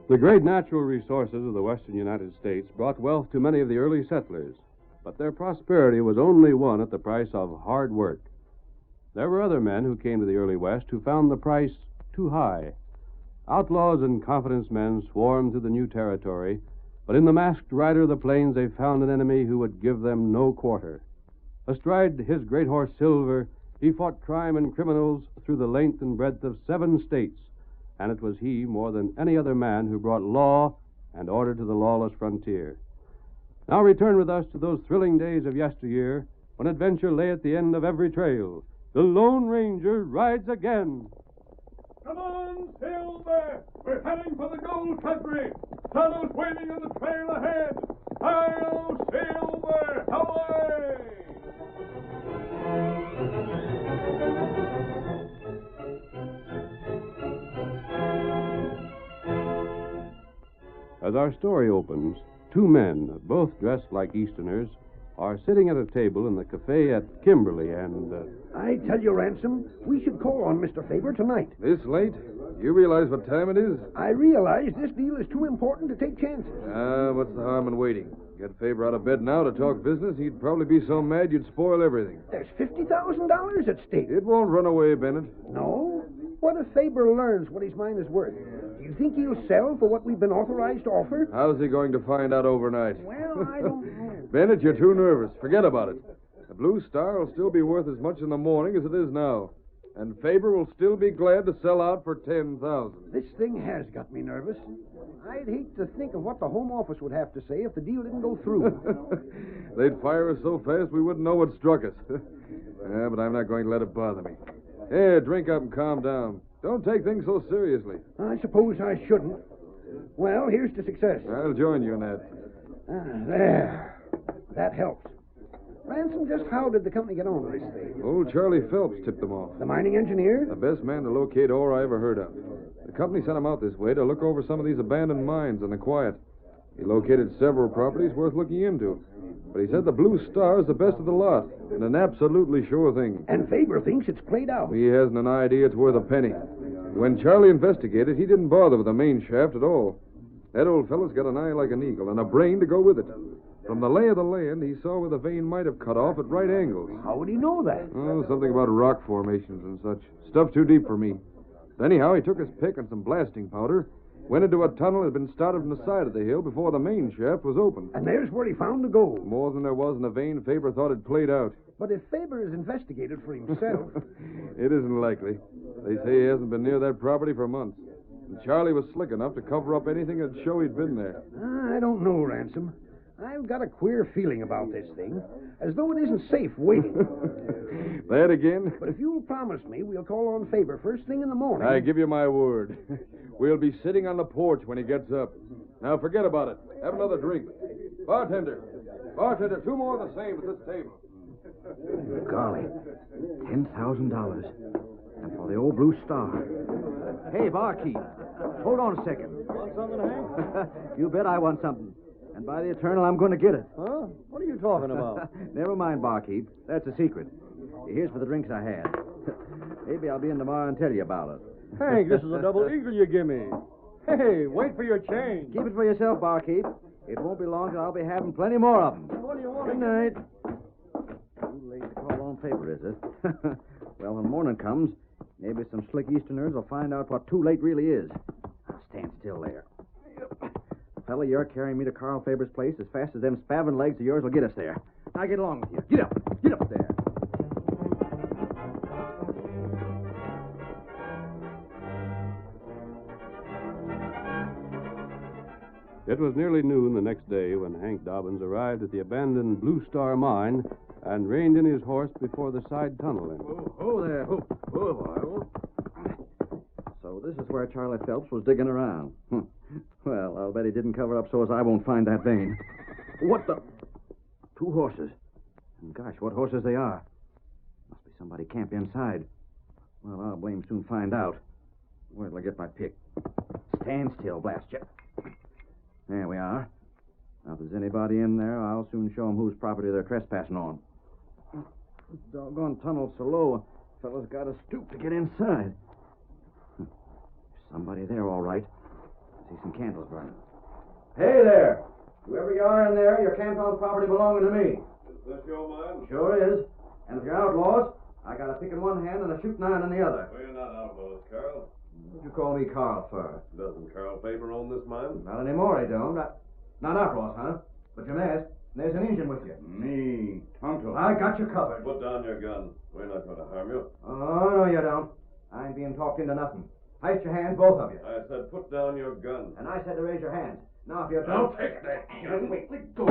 [SPEAKER 16] The great natural resources of the western United States brought wealth to many of the early settlers, but their prosperity was only won at the price of hard work. There were other men who came to the early West who found the price too high. Outlaws and confidence men swarmed through the new territory, but in the masked rider of the plains they found an enemy who would give them no quarter. Astride his great horse Silver, he fought crime and criminals through the length and breadth of 7 states, and it was he, more than any other man, who brought law and order to the lawless frontier. Now return with us to those thrilling days of yesteryear, when adventure lay at the end of every trail. The Lone Ranger rides again. Come on, Silver! We're heading for the gold country. Tunnel's waiting on the trail ahead. Hi-yo, Silver! Away! As our story opens, 2 men, both dressed like Easterners, are sitting at a table in the cafe at Kimberly, and...
[SPEAKER 21] I tell you, Ransom, we should call on Mr. Fibber tonight.
[SPEAKER 13] This late? You realize what time it is?
[SPEAKER 21] I realize this deal is too important to take chances.
[SPEAKER 13] What's the harm in waiting? Get Fibber out of bed now to talk business, he'd probably be so mad you'd spoil everything.
[SPEAKER 21] There's $50,000 at stake.
[SPEAKER 13] It won't run away, Bennett.
[SPEAKER 21] No? What if Fibber learns what his mine is worth? Do you think he'll sell for what we've been authorized to offer?
[SPEAKER 13] How's he going to find out overnight?
[SPEAKER 21] Well, I don't know.
[SPEAKER 13] Bennett, you're too nervous. Forget about it. The Blue Star will still be worth as much in the morning as it is now. And Fibber will still be glad to sell out for $10,000.
[SPEAKER 21] This thing has got me nervous. I'd hate to think of what the Home Office would have to say if the deal didn't go through.
[SPEAKER 13] They'd fire us so fast we wouldn't know what struck us. But I'm not going to let it bother me. Here, drink up and calm down. Don't take things so seriously.
[SPEAKER 21] I suppose I shouldn't. Well, here's to success.
[SPEAKER 13] I'll join you in that.
[SPEAKER 21] There. That helps. Ransom, just how did the company get on with this thing?
[SPEAKER 16] Old Charlie Phelps tipped them off.
[SPEAKER 21] The mining engineer?
[SPEAKER 16] The best man to locate ore I ever heard of. The company sent him out this way to look over some of these abandoned mines in the quiet. He located several properties worth looking into. But he said the Blue Star is the best of the lot, and an absolutely sure thing.
[SPEAKER 21] And Fibber thinks it's played out.
[SPEAKER 16] He hasn't an idea it's worth a penny. When Charlie investigated, he didn't bother with the main shaft at all. That old fellow's got an eye like an eagle and a brain to go with it. From the lay of the land, he saw where the vein might have cut off at right angles.
[SPEAKER 21] How would he know that?
[SPEAKER 16] Oh, something about rock formations and such. Stuff too deep for me. Anyhow, he took his pick and some blasting powder, went into a tunnel that had been started from the side of the hill before the main shaft was opened.
[SPEAKER 21] And there's where he found the gold.
[SPEAKER 16] More than there was in the vein Fibber thought had played out.
[SPEAKER 21] But if Fibber is investigated for himself...
[SPEAKER 16] It isn't likely. They say he hasn't been near that property for months. And Charlie was slick enough to cover up anything that'd show he'd been there.
[SPEAKER 21] I don't know, Ransom. I've got a queer feeling about this thing, as though it isn't safe waiting.
[SPEAKER 16] That again?
[SPEAKER 21] But if you'll promise me, we'll call on Fibber first thing in the morning.
[SPEAKER 16] I give you my word. We'll be sitting on the porch when he gets up. Now, forget about it. Have another drink. Bartender, 2 more of the same at this table.
[SPEAKER 15] Golly, $10,000. And for the old Blue Star. Hey, barkeep, hold on a second.
[SPEAKER 2] Want something, Hank?
[SPEAKER 15] You bet I want something. And by the eternal, I'm going to get it.
[SPEAKER 2] Huh? What are you talking about?
[SPEAKER 15] Never mind, barkeep. That's a secret. Here's for the drinks I had. Maybe I'll be in tomorrow and tell you about it.
[SPEAKER 2] Hank, this is a double eagle you give me. Hey, wait for your change.
[SPEAKER 15] Keep it for yourself, barkeep. It won't be long till I'll be having plenty more of them.
[SPEAKER 2] What do you want?
[SPEAKER 15] Good night. Too late to call on Fibber, is it? Well, when morning comes, maybe some slick Easterners will find out what too late really is. Now, stand still there. Fella, you're carrying me to Carl Fibber's place as fast as them spavin legs of yours will get us there. Now get along with you. Get up. Get up there.
[SPEAKER 16] It was nearly noon the next day when Hank Dobbins arrived at the abandoned Blue Star mine and reined in his horse before the side tunnel end.
[SPEAKER 15] Oh, there. Oh, So this is where Charlie Phelps was digging around. Well, I'll bet he didn't cover up so as I won't find that vein. What the? 2 horses. And gosh, what horses they are. Must be somebody camped inside. Well, I'll blame soon find out. Where till I get my pick? Stand still, blast you. There we are. Now, if there's anybody in there, I'll soon show them whose property they're trespassing on. This doggone tunnel's so low, a fellow's got to stoop to get inside. There's somebody there, all right. I see some candles burning. Hey there! Whoever you are in there, you're camped on property belonging to me.
[SPEAKER 16] Is this your mine?
[SPEAKER 15] Sure is. And if you're outlaws, I got a pick in one hand and a shooting iron in the other.
[SPEAKER 16] Well, you're not outlaws, Carl.
[SPEAKER 15] What'd you call me Carl for?
[SPEAKER 16] Doesn't Carl Fibber own this mine?
[SPEAKER 15] Not anymore, he don't. Not outlaws, huh? But you're masked. There's an Injun with you.
[SPEAKER 4] Me, Tonto.
[SPEAKER 15] I got you covered.
[SPEAKER 16] Put down your gun. We're not going to harm you.
[SPEAKER 15] Oh, no, you don't. I ain't being talked into nothing. Heist your hands, both of you.
[SPEAKER 16] I said put down your gun.
[SPEAKER 15] And I said to raise your hands. Now, if you
[SPEAKER 16] Don't
[SPEAKER 15] don't...
[SPEAKER 16] take that gun.
[SPEAKER 15] Wait, let go.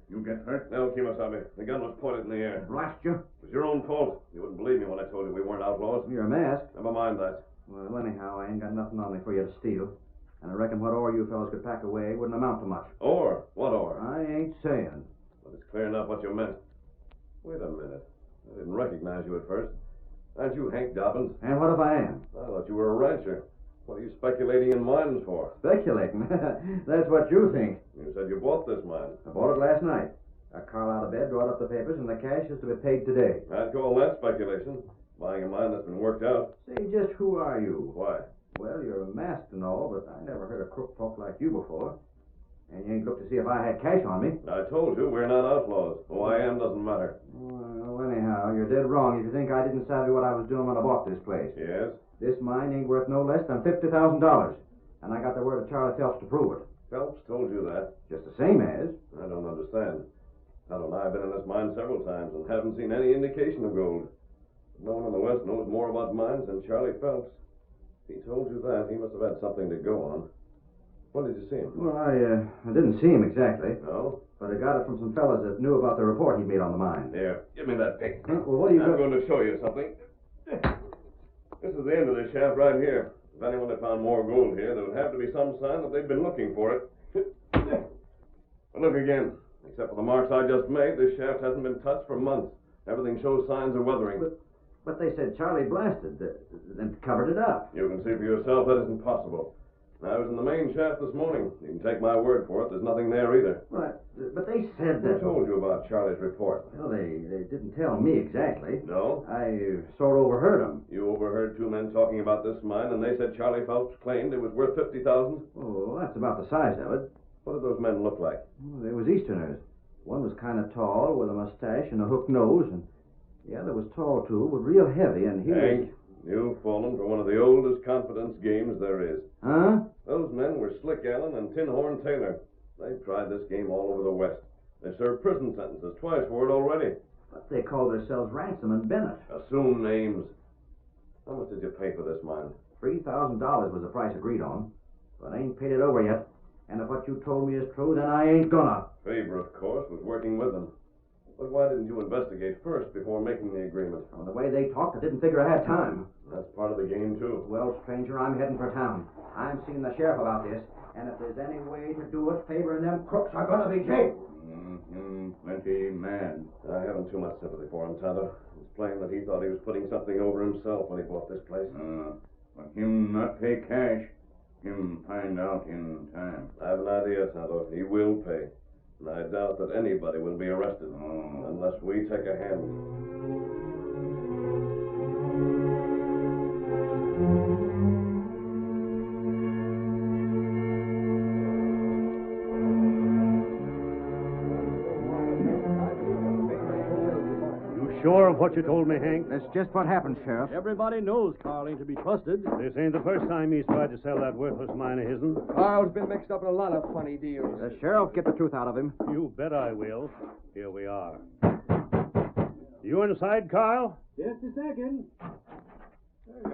[SPEAKER 4] You get hurt?
[SPEAKER 16] No, Kimasabi. The gun was pointed in the air.
[SPEAKER 15] Blast you.
[SPEAKER 16] It was your own fault. You wouldn't believe me when I told you we weren't outlaws.
[SPEAKER 15] You're masked.
[SPEAKER 16] Never mind that.
[SPEAKER 15] Well, anyhow, I ain't got nothing on me for you to steal. And I reckon what ore you fellas could pack away wouldn't amount to much.
[SPEAKER 16] Ore? What ore?
[SPEAKER 15] I ain't saying.
[SPEAKER 16] But it's clear enough what you meant. Wait a minute. I didn't recognize you at first. Aren't you Hank Dobbins?
[SPEAKER 15] And what if I am?
[SPEAKER 16] I thought you were a rancher. What are you speculating in mines for?
[SPEAKER 15] Speculating? That's what you think.
[SPEAKER 16] You said you bought this mine.
[SPEAKER 15] I bought it last night. Got Carl out of bed, brought up the papers, and the cash is to be paid today.
[SPEAKER 16] I'd call that speculation. Buying a mine that's been worked out.
[SPEAKER 15] Say, just who are you?
[SPEAKER 16] Why?
[SPEAKER 15] Well, you're masked and all, but I never heard a crook talk like you before. And you ain't looked to see if I had cash on me.
[SPEAKER 16] I told you, we're not outlaws. Who I am doesn't matter.
[SPEAKER 15] Well, anyhow, you're dead wrong if you think I didn't savvy what I was doing when I bought this place.
[SPEAKER 16] Yes?
[SPEAKER 15] This mine ain't worth no less than $50,000. And I got the word of Charlie Phelps to prove it.
[SPEAKER 16] Phelps told you that?
[SPEAKER 15] Just the same as.
[SPEAKER 16] I don't understand. Tonto and I have been in this mine several times and haven't seen any indication of gold. No one in the West knows more about mines than Charlie Phelps. If he told you that, he must have had something to go on. When did you see him?
[SPEAKER 15] Well, I didn't see him exactly.
[SPEAKER 16] No?
[SPEAKER 15] But I got it from some fellas that knew about the report he made on the mine.
[SPEAKER 16] Here, give me that pick.
[SPEAKER 15] Well, what are you
[SPEAKER 16] I'm going to show you something. This is the end of this shaft right here. If anyone had found more gold here, there would have to be some sign that they'd been looking for it. Look again. Except for the marks I just made, this shaft hasn't been touched for months. Everything shows signs of weathering.
[SPEAKER 5] But they said Charlie blasted and covered it up.
[SPEAKER 16] You can see for yourself that isn't possible. I was in the main shaft this morning. You can take my word for it. There's nothing there either.
[SPEAKER 5] But they said
[SPEAKER 16] Who
[SPEAKER 5] that...
[SPEAKER 16] told you about Charlie's report?
[SPEAKER 5] Well, they didn't tell me exactly.
[SPEAKER 16] No?
[SPEAKER 5] I sort of overheard them.
[SPEAKER 16] You overheard two men talking about this mine, and they said Charlie Phelps claimed it was worth $50,000?
[SPEAKER 5] Oh, that's about the size of it.
[SPEAKER 16] What did those men look like?
[SPEAKER 5] Well, they was Easterners. One was kind of tall, with a mustache and a hooked nose, and the other was tall, too, but real heavy, and he
[SPEAKER 16] Hank, you've fallen for one of the oldest confidence games there is.
[SPEAKER 5] Huh?
[SPEAKER 16] Those men were Slick Allen and Tin Horn Taylor. They've tried this game all over the West. They served prison sentences twice for it already.
[SPEAKER 5] But they called themselves Ransom and Bennett.
[SPEAKER 16] Assume names. How much did you pay for this mine?
[SPEAKER 5] $3,000 was the price agreed on, but I ain't paid it over yet. And if what you told me is true, then I ain't gonna.
[SPEAKER 16] Fibber, of course, was working with them. But why didn't you investigate first before making the agreement?
[SPEAKER 5] Well, the way they talked, I didn't figure I had time.
[SPEAKER 16] That's part of the game, too.
[SPEAKER 5] Well, stranger, I'm heading for town. I'm seeing the sheriff about this, and if there's any way to do it, Fibber and them crooks are gonna be jailed.
[SPEAKER 16] Plenty mad. I haven't too much sympathy for him, Tonto. It's plain that he thought he was putting something over himself when he bought this place.
[SPEAKER 6] But him not pay cash. Him find out in time.
[SPEAKER 16] I have an idea, Tonto. He will pay. And I doubt that anybody will be arrested unless we take a hand.
[SPEAKER 2] Sure of what you told me, Hank?
[SPEAKER 5] That's just what happened, Sheriff.
[SPEAKER 2] Everybody knows Carl ain't to be trusted. This ain't the first time he's tried to sell that worthless mine of his'n.
[SPEAKER 3] Carl's been mixed up in a lot of funny deals.
[SPEAKER 5] The sheriff get the truth out of him.
[SPEAKER 2] You bet I will. Here we are. You inside, Carl?
[SPEAKER 21] Just a second.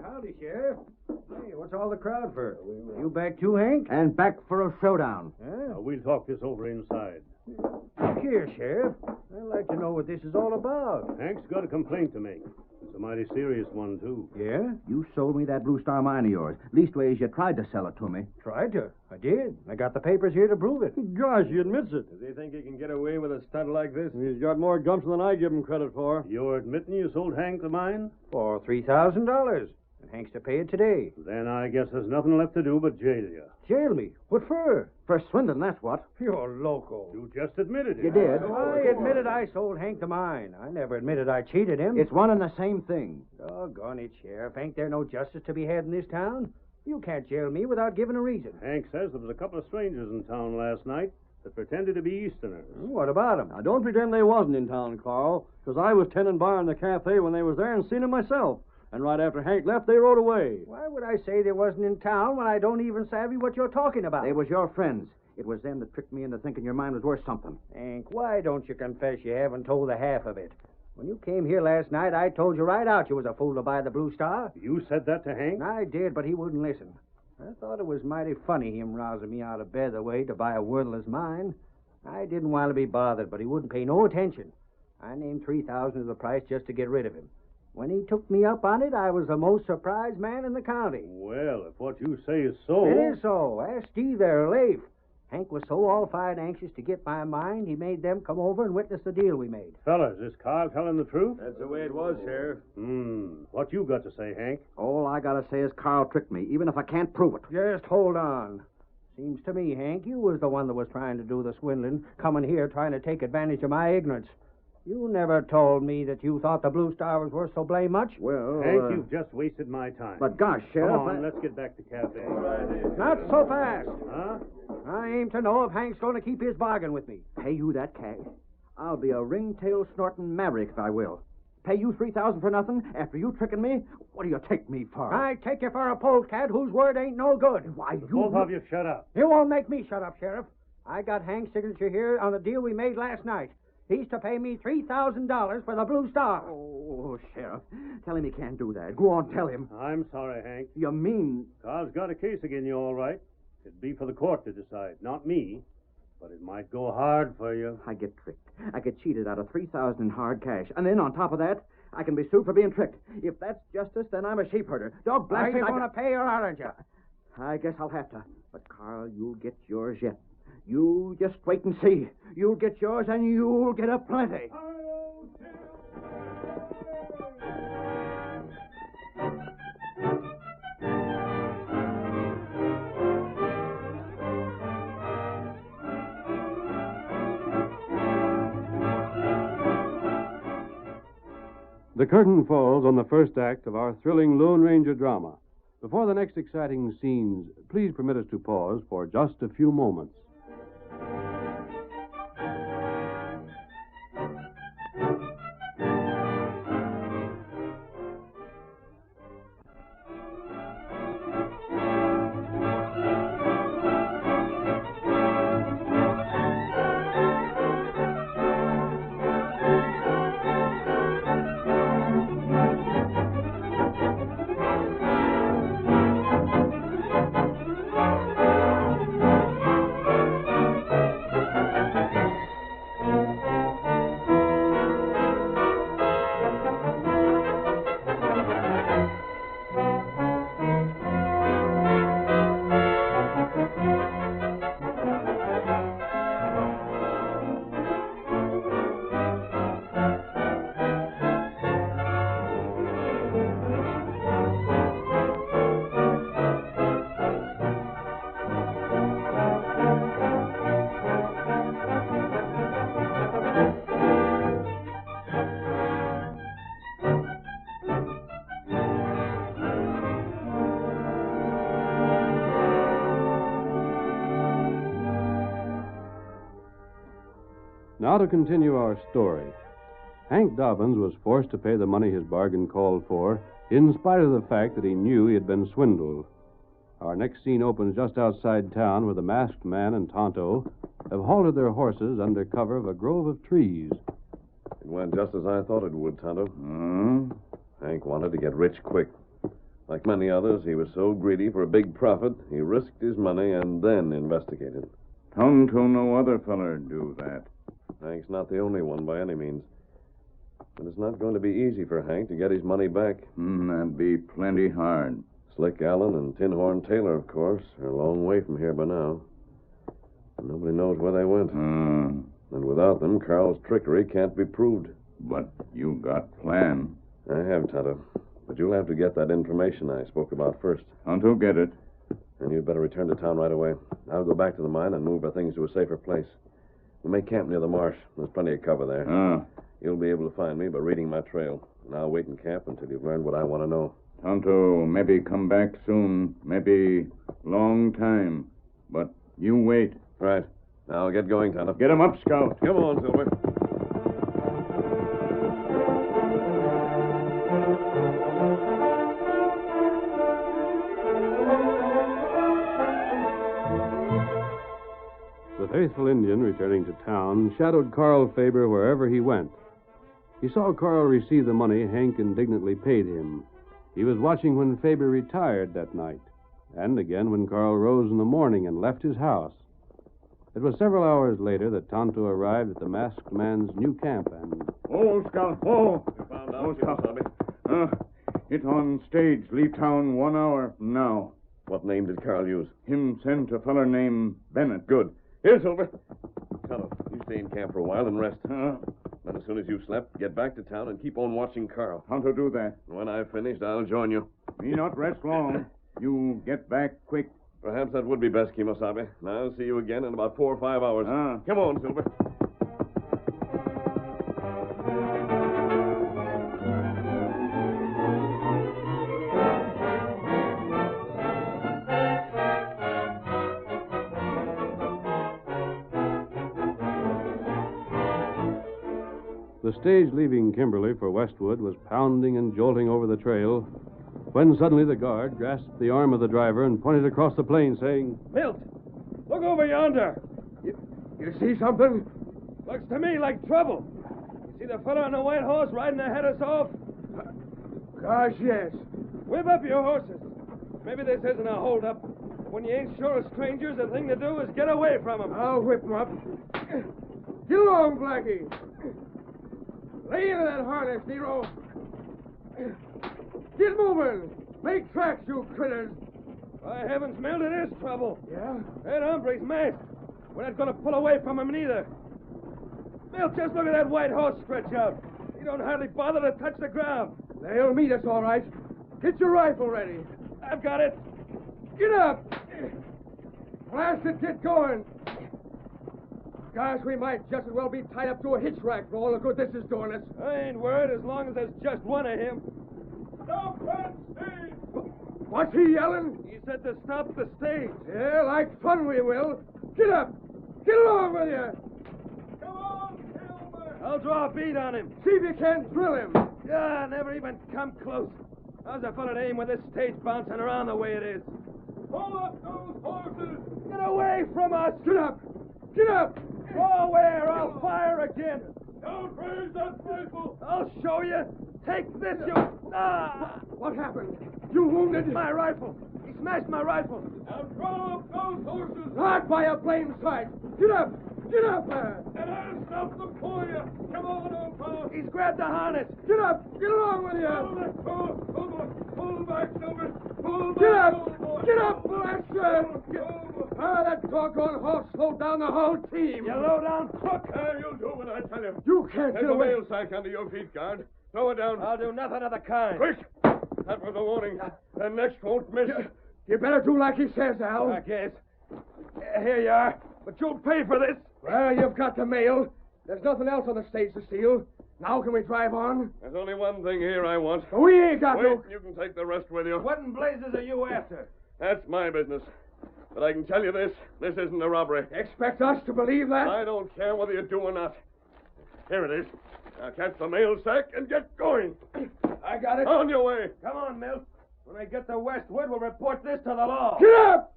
[SPEAKER 21] Howdy, Sheriff. Hey, what's all the crowd for? You back too, Hank?
[SPEAKER 5] And back for a showdown.
[SPEAKER 2] Now, we'll talk this over inside.
[SPEAKER 21] Look here, Sheriff. I'd like to know what this is all about.
[SPEAKER 2] Hank's got a complaint to make. It's a mighty serious one, too.
[SPEAKER 21] Yeah?
[SPEAKER 5] You sold me that Blue Star mine of yours. Leastways, you tried to sell it to me.
[SPEAKER 21] Tried to? I did. I got the papers here to prove it.
[SPEAKER 2] Gosh, he admits it.
[SPEAKER 3] Does he think he can get away with a stunt like this?
[SPEAKER 2] He's got more gumption than I give him credit for. You're admitting you sold Hank the mine?
[SPEAKER 21] For $3,000. And Hank's to pay it today.
[SPEAKER 2] Then I guess there's nothing left to do but jail you.
[SPEAKER 21] Jail me? What for?
[SPEAKER 5] For swindling, that's what.
[SPEAKER 21] You're loco.
[SPEAKER 2] You just admitted it.
[SPEAKER 5] You did.
[SPEAKER 21] I admitted I sold Hank the mine. I never admitted I cheated him.
[SPEAKER 5] It's one and the same thing.
[SPEAKER 21] Doggone it, Sheriff. Ain't there no justice to be had in this town? You can't jail me without giving a reason.
[SPEAKER 2] Hank says there was a couple of strangers in town last night that pretended to be Easterners.
[SPEAKER 21] What about them?
[SPEAKER 2] Now, don't pretend they wasn't in town, Carl, because I was tending bar in the cafe when they was there and seen them myself. And right after Hank left, they rode away.
[SPEAKER 21] Why would I say they wasn't in town when I don't even savvy what you're talking about?
[SPEAKER 5] They was your friends. It was them that tricked me into thinking your mine was worth something.
[SPEAKER 21] Hank, why don't you confess you haven't told the half of it? When you came here last night, I told you right out you was a fool to buy the Blue Star.
[SPEAKER 2] You said that to Hank?
[SPEAKER 21] I did, but he wouldn't listen. I thought it was mighty funny him rousing me out of bed the way to buy a worthless mine. I didn't want to be bothered, but he wouldn't pay no attention. I named $3,000 as the price just to get rid of him. When he took me up on it, I was the most surprised man in the county.
[SPEAKER 2] Well, if what you say is so...
[SPEAKER 21] It is so. Ask Steve there, Leif. Hank was so all-fired anxious to get my mine, he made them come over and witness the deal we made.
[SPEAKER 2] Fellas, is Carl telling the truth?
[SPEAKER 3] That's the way it was, Sheriff.
[SPEAKER 2] What you got to say, Hank?
[SPEAKER 5] All I gotta say is Carl tricked me, even if I can't prove it.
[SPEAKER 21] Just hold on. Seems to me, Hank, you was the one that was trying to do the swindling, coming here trying to take advantage of my ignorance. You never told me that you thought the Blue Star was worth so blame much.
[SPEAKER 5] Well,
[SPEAKER 2] Hank, you've just wasted my time.
[SPEAKER 5] But gosh, Sheriff...
[SPEAKER 2] Come on, let's get back to cafe.
[SPEAKER 21] Not so fast.
[SPEAKER 2] Huh?
[SPEAKER 21] I aim to know if Hank's going to keep his bargain with me.
[SPEAKER 5] Pay you that cash? I'll be a ringtail snorting maverick if I will. Pay you $3,000 for nothing after you tricking me? What do you take me for?
[SPEAKER 21] I take you for a polecat whose word ain't no good.
[SPEAKER 5] Why, you...
[SPEAKER 2] Both of you shut up.
[SPEAKER 21] You won't make me shut up, Sheriff. I got Hank's signature here on the deal we made last night. He's to pay me $3,000 for the Blue Star.
[SPEAKER 5] Oh, Sheriff. Tell him he can't do that. Go on, tell him.
[SPEAKER 2] I'm sorry, Hank.
[SPEAKER 5] You mean...
[SPEAKER 2] Carl's got a case again you, all right. It'd be for the court to decide, not me. But it might go hard for you.
[SPEAKER 5] I get tricked. I get cheated out of $3,000 in hard cash. And then, on top of that, I can be sued for being tricked. If that's justice, then I'm a sheep herder. Dog blasting...
[SPEAKER 21] Are you going to pay or aren't you?
[SPEAKER 5] I guess I'll have to. But, Carl, you'll get yours yet. You just wait and see. You'll get yours, and you'll get a plenty.
[SPEAKER 16] The curtain falls on the first act of our thrilling Lone Ranger drama. Before the next exciting scenes, please permit us to pause for just a few moments. Now to continue our story. Hank Dobbins was forced to pay the money his bargain called for, in spite of the fact that he knew he had been swindled. Our next scene opens just outside town, where the masked man and Tonto have halted their horses under cover of a grove of trees.
[SPEAKER 11] It went just as I thought it would, Tonto. Hank wanted to get rich quick. Like many others, he was so greedy for a big profit, he risked his money and then investigated.
[SPEAKER 20] Tonto, no other feller do that.
[SPEAKER 11] Hank's not the only one by any means. But it's not going to be easy for Hank to get his money back.
[SPEAKER 20] That'd be plenty hard.
[SPEAKER 11] Slick Allen and Tin Horn Taylor, of course, are a long way from here by now. And nobody knows where they went. And without them, Carl's trickery can't be proved.
[SPEAKER 20] But you got plan.
[SPEAKER 11] I have, Tonto. But you'll have to get that information I spoke about first.
[SPEAKER 20] Tonto, get it.
[SPEAKER 11] And you'd better return to town right away. I'll go back to the mine and move our things to a safer place. We'll make camp near the marsh. There's plenty of cover there. You'll be able to find me by reading my trail. And I'll wait in camp until you've learned what I want to know.
[SPEAKER 20] Tonto, maybe come back soon. Maybe long time. But you wait.
[SPEAKER 11] Right. Now I'll get going, Tonto.
[SPEAKER 20] Get him up, Scout.
[SPEAKER 11] Come on, Silver.
[SPEAKER 16] The faithful Indian, returning to town, shadowed Carl Fibber wherever he went. He saw Carl receive the money Hank indignantly paid him. He was watching when Fibber retired that night, and again when Carl rose in the morning and left his house. It was several hours later that Tonto arrived at the masked man's new camp and...
[SPEAKER 20] Oh, Scout, oh!
[SPEAKER 11] You found out, Scout.
[SPEAKER 20] It on stage. Leave town 1 hour from now.
[SPEAKER 11] What name did Carl use?
[SPEAKER 20] Him sent a feller named Bennett.
[SPEAKER 11] Good. Here, Silver. Tonto, you stay in camp for a while and rest. Then as soon as you've slept, get back to town and keep on watching Carl.
[SPEAKER 20] Tonto, do that.
[SPEAKER 11] When I've finished, I'll join you.
[SPEAKER 20] Me not rest long. You get back quick.
[SPEAKER 11] Perhaps that would be best, Kimosabe. And I'll see you again in about 4 or 5 hours. Come on, Silver.
[SPEAKER 16] The stage leaving Kimberly for Westwood was pounding and jolting over the trail when suddenly the guard grasped the arm of the driver and pointed across the plain, saying,
[SPEAKER 22] Milt, look over yonder.
[SPEAKER 3] You see something?
[SPEAKER 22] Looks to me like trouble. You see the fellow on the white horse riding ahead of us off?
[SPEAKER 3] Gosh, yes.
[SPEAKER 22] Whip up your horses. Maybe this isn't a holdup. When you ain't sure of strangers, the thing to do is get away from them.
[SPEAKER 3] I'll whip them up. Get along, Blackie. Lay into that harness, Nero. Get moving. Make tracks, you critters.
[SPEAKER 22] By heavens, Milt, it is trouble.
[SPEAKER 3] Yeah?
[SPEAKER 22] That hombre's masked. We're not going to pull away from him neither. Bill, just look at that white horse stretch out. He don't hardly bother to touch the ground.
[SPEAKER 12] They'll meet us, all right. Get your rifle ready.
[SPEAKER 22] I've got it.
[SPEAKER 12] Get up! Blast it, get going. Gosh, we might just as well be tied up to a hitch rack for all the good this is doing us.
[SPEAKER 22] I ain't worried as long as there's just one of him.
[SPEAKER 12] Stop that stage! What's he yelling?
[SPEAKER 22] He said to stop the stage.
[SPEAKER 12] Yeah, like fun we will. Get up! Get along with you!
[SPEAKER 22] Come on, Silver! I'll draw a bead on him.
[SPEAKER 12] See if you can't drill him.
[SPEAKER 22] Yeah, never even come close. How's a fella to aim with this stage bouncing around the way it is?
[SPEAKER 12] Pull up those horses!
[SPEAKER 22] Get away from us!
[SPEAKER 12] Get up! Get up!
[SPEAKER 22] Go where? I'll fire again.
[SPEAKER 12] Don't raise that rifle!
[SPEAKER 22] I'll show you. Take this, you... Ah!
[SPEAKER 12] What happened? You wounded?
[SPEAKER 22] My rifle. He smashed my rifle.
[SPEAKER 12] Now draw up those horses! Not by a blame sight! Get up! Get up there! And I'll stop them for you! Come on, old fellow!
[SPEAKER 22] He's grabbed the harness!
[SPEAKER 12] Get up! Get along with you! Pull back, Silver! Pull back! Get up! Get up, Blaster! That doggone horse slowed down the whole team!
[SPEAKER 22] You low-down crook!
[SPEAKER 12] You'll do what I tell you! You can't get away!
[SPEAKER 22] There's a mail sack under your feet, guard. Throw it down. I'll do nothing of the kind.
[SPEAKER 12] Quick! That was a warning. The next won't miss. You better do like he says, Al.
[SPEAKER 22] I guess. Here you are. But you'll pay for this.
[SPEAKER 12] Well, you've got the mail. There's nothing else on the stage to steal. Now can we drive on?
[SPEAKER 22] There's only one thing here I want.
[SPEAKER 12] We ain't got
[SPEAKER 22] no... You can take the rest with you. What in blazes are you after? That's my business. But I can tell you this. This isn't a robbery.
[SPEAKER 12] Expect us to believe that?
[SPEAKER 22] I don't care whether you do or not. Here it is. Now catch the mail sack and get going.
[SPEAKER 12] I got it.
[SPEAKER 22] On your way. Come on, Milt. When I get to Westwood, we'll report this to the law.
[SPEAKER 12] Get up!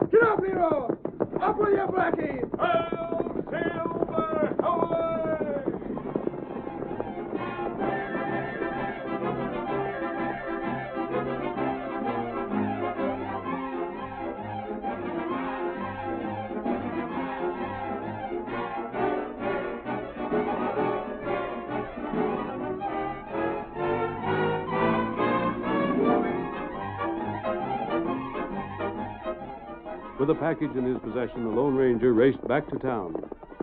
[SPEAKER 12] Get up, Nero! Up with you, Blackie!
[SPEAKER 22] Oh, Silver! Away!
[SPEAKER 16] With the package in his possession, the Lone Ranger raced back to town.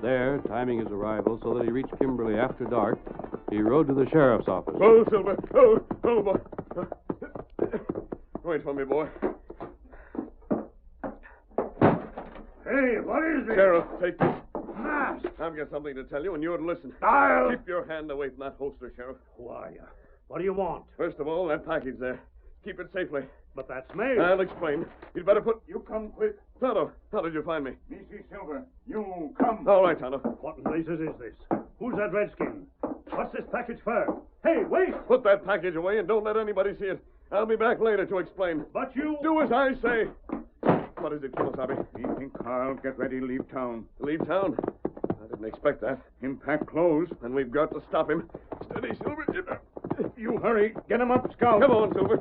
[SPEAKER 16] There, timing his arrival so that he reached Kimberly after dark, he rode to the sheriff's office.
[SPEAKER 22] Oh, Silver. Oh, boy. Wait for me, boy.
[SPEAKER 6] Hey, what is this?
[SPEAKER 22] Sheriff, take this.
[SPEAKER 6] Mask.
[SPEAKER 22] I've got something to tell you, and you're to listen.
[SPEAKER 6] I'll...
[SPEAKER 22] Keep your hand away from that holster, Sheriff.
[SPEAKER 6] Who are you? What do you want?
[SPEAKER 22] First of all, that package there. Keep it safely.
[SPEAKER 6] But that's mail.
[SPEAKER 22] I'll explain. You'd better put...
[SPEAKER 6] You come quick.
[SPEAKER 22] Tonto, how did you find me?
[SPEAKER 6] Me see Silver. You come.
[SPEAKER 22] All right, Tonto.
[SPEAKER 6] What in blazes is this? Who's that redskin? What's this package for? Hey, wait!
[SPEAKER 22] Put that package away and don't let anybody see it. I'll be back later to explain.
[SPEAKER 6] But you...
[SPEAKER 22] Do as I say. What is it, Kimasabi?
[SPEAKER 6] He think Carl get ready to leave town.
[SPEAKER 22] Leave town? I didn't expect that.
[SPEAKER 6] Him pack clothes.
[SPEAKER 22] And we've got to stop him. Steady, Silver.
[SPEAKER 6] You hurry. Get him up, Scout.
[SPEAKER 22] Come on, Silver.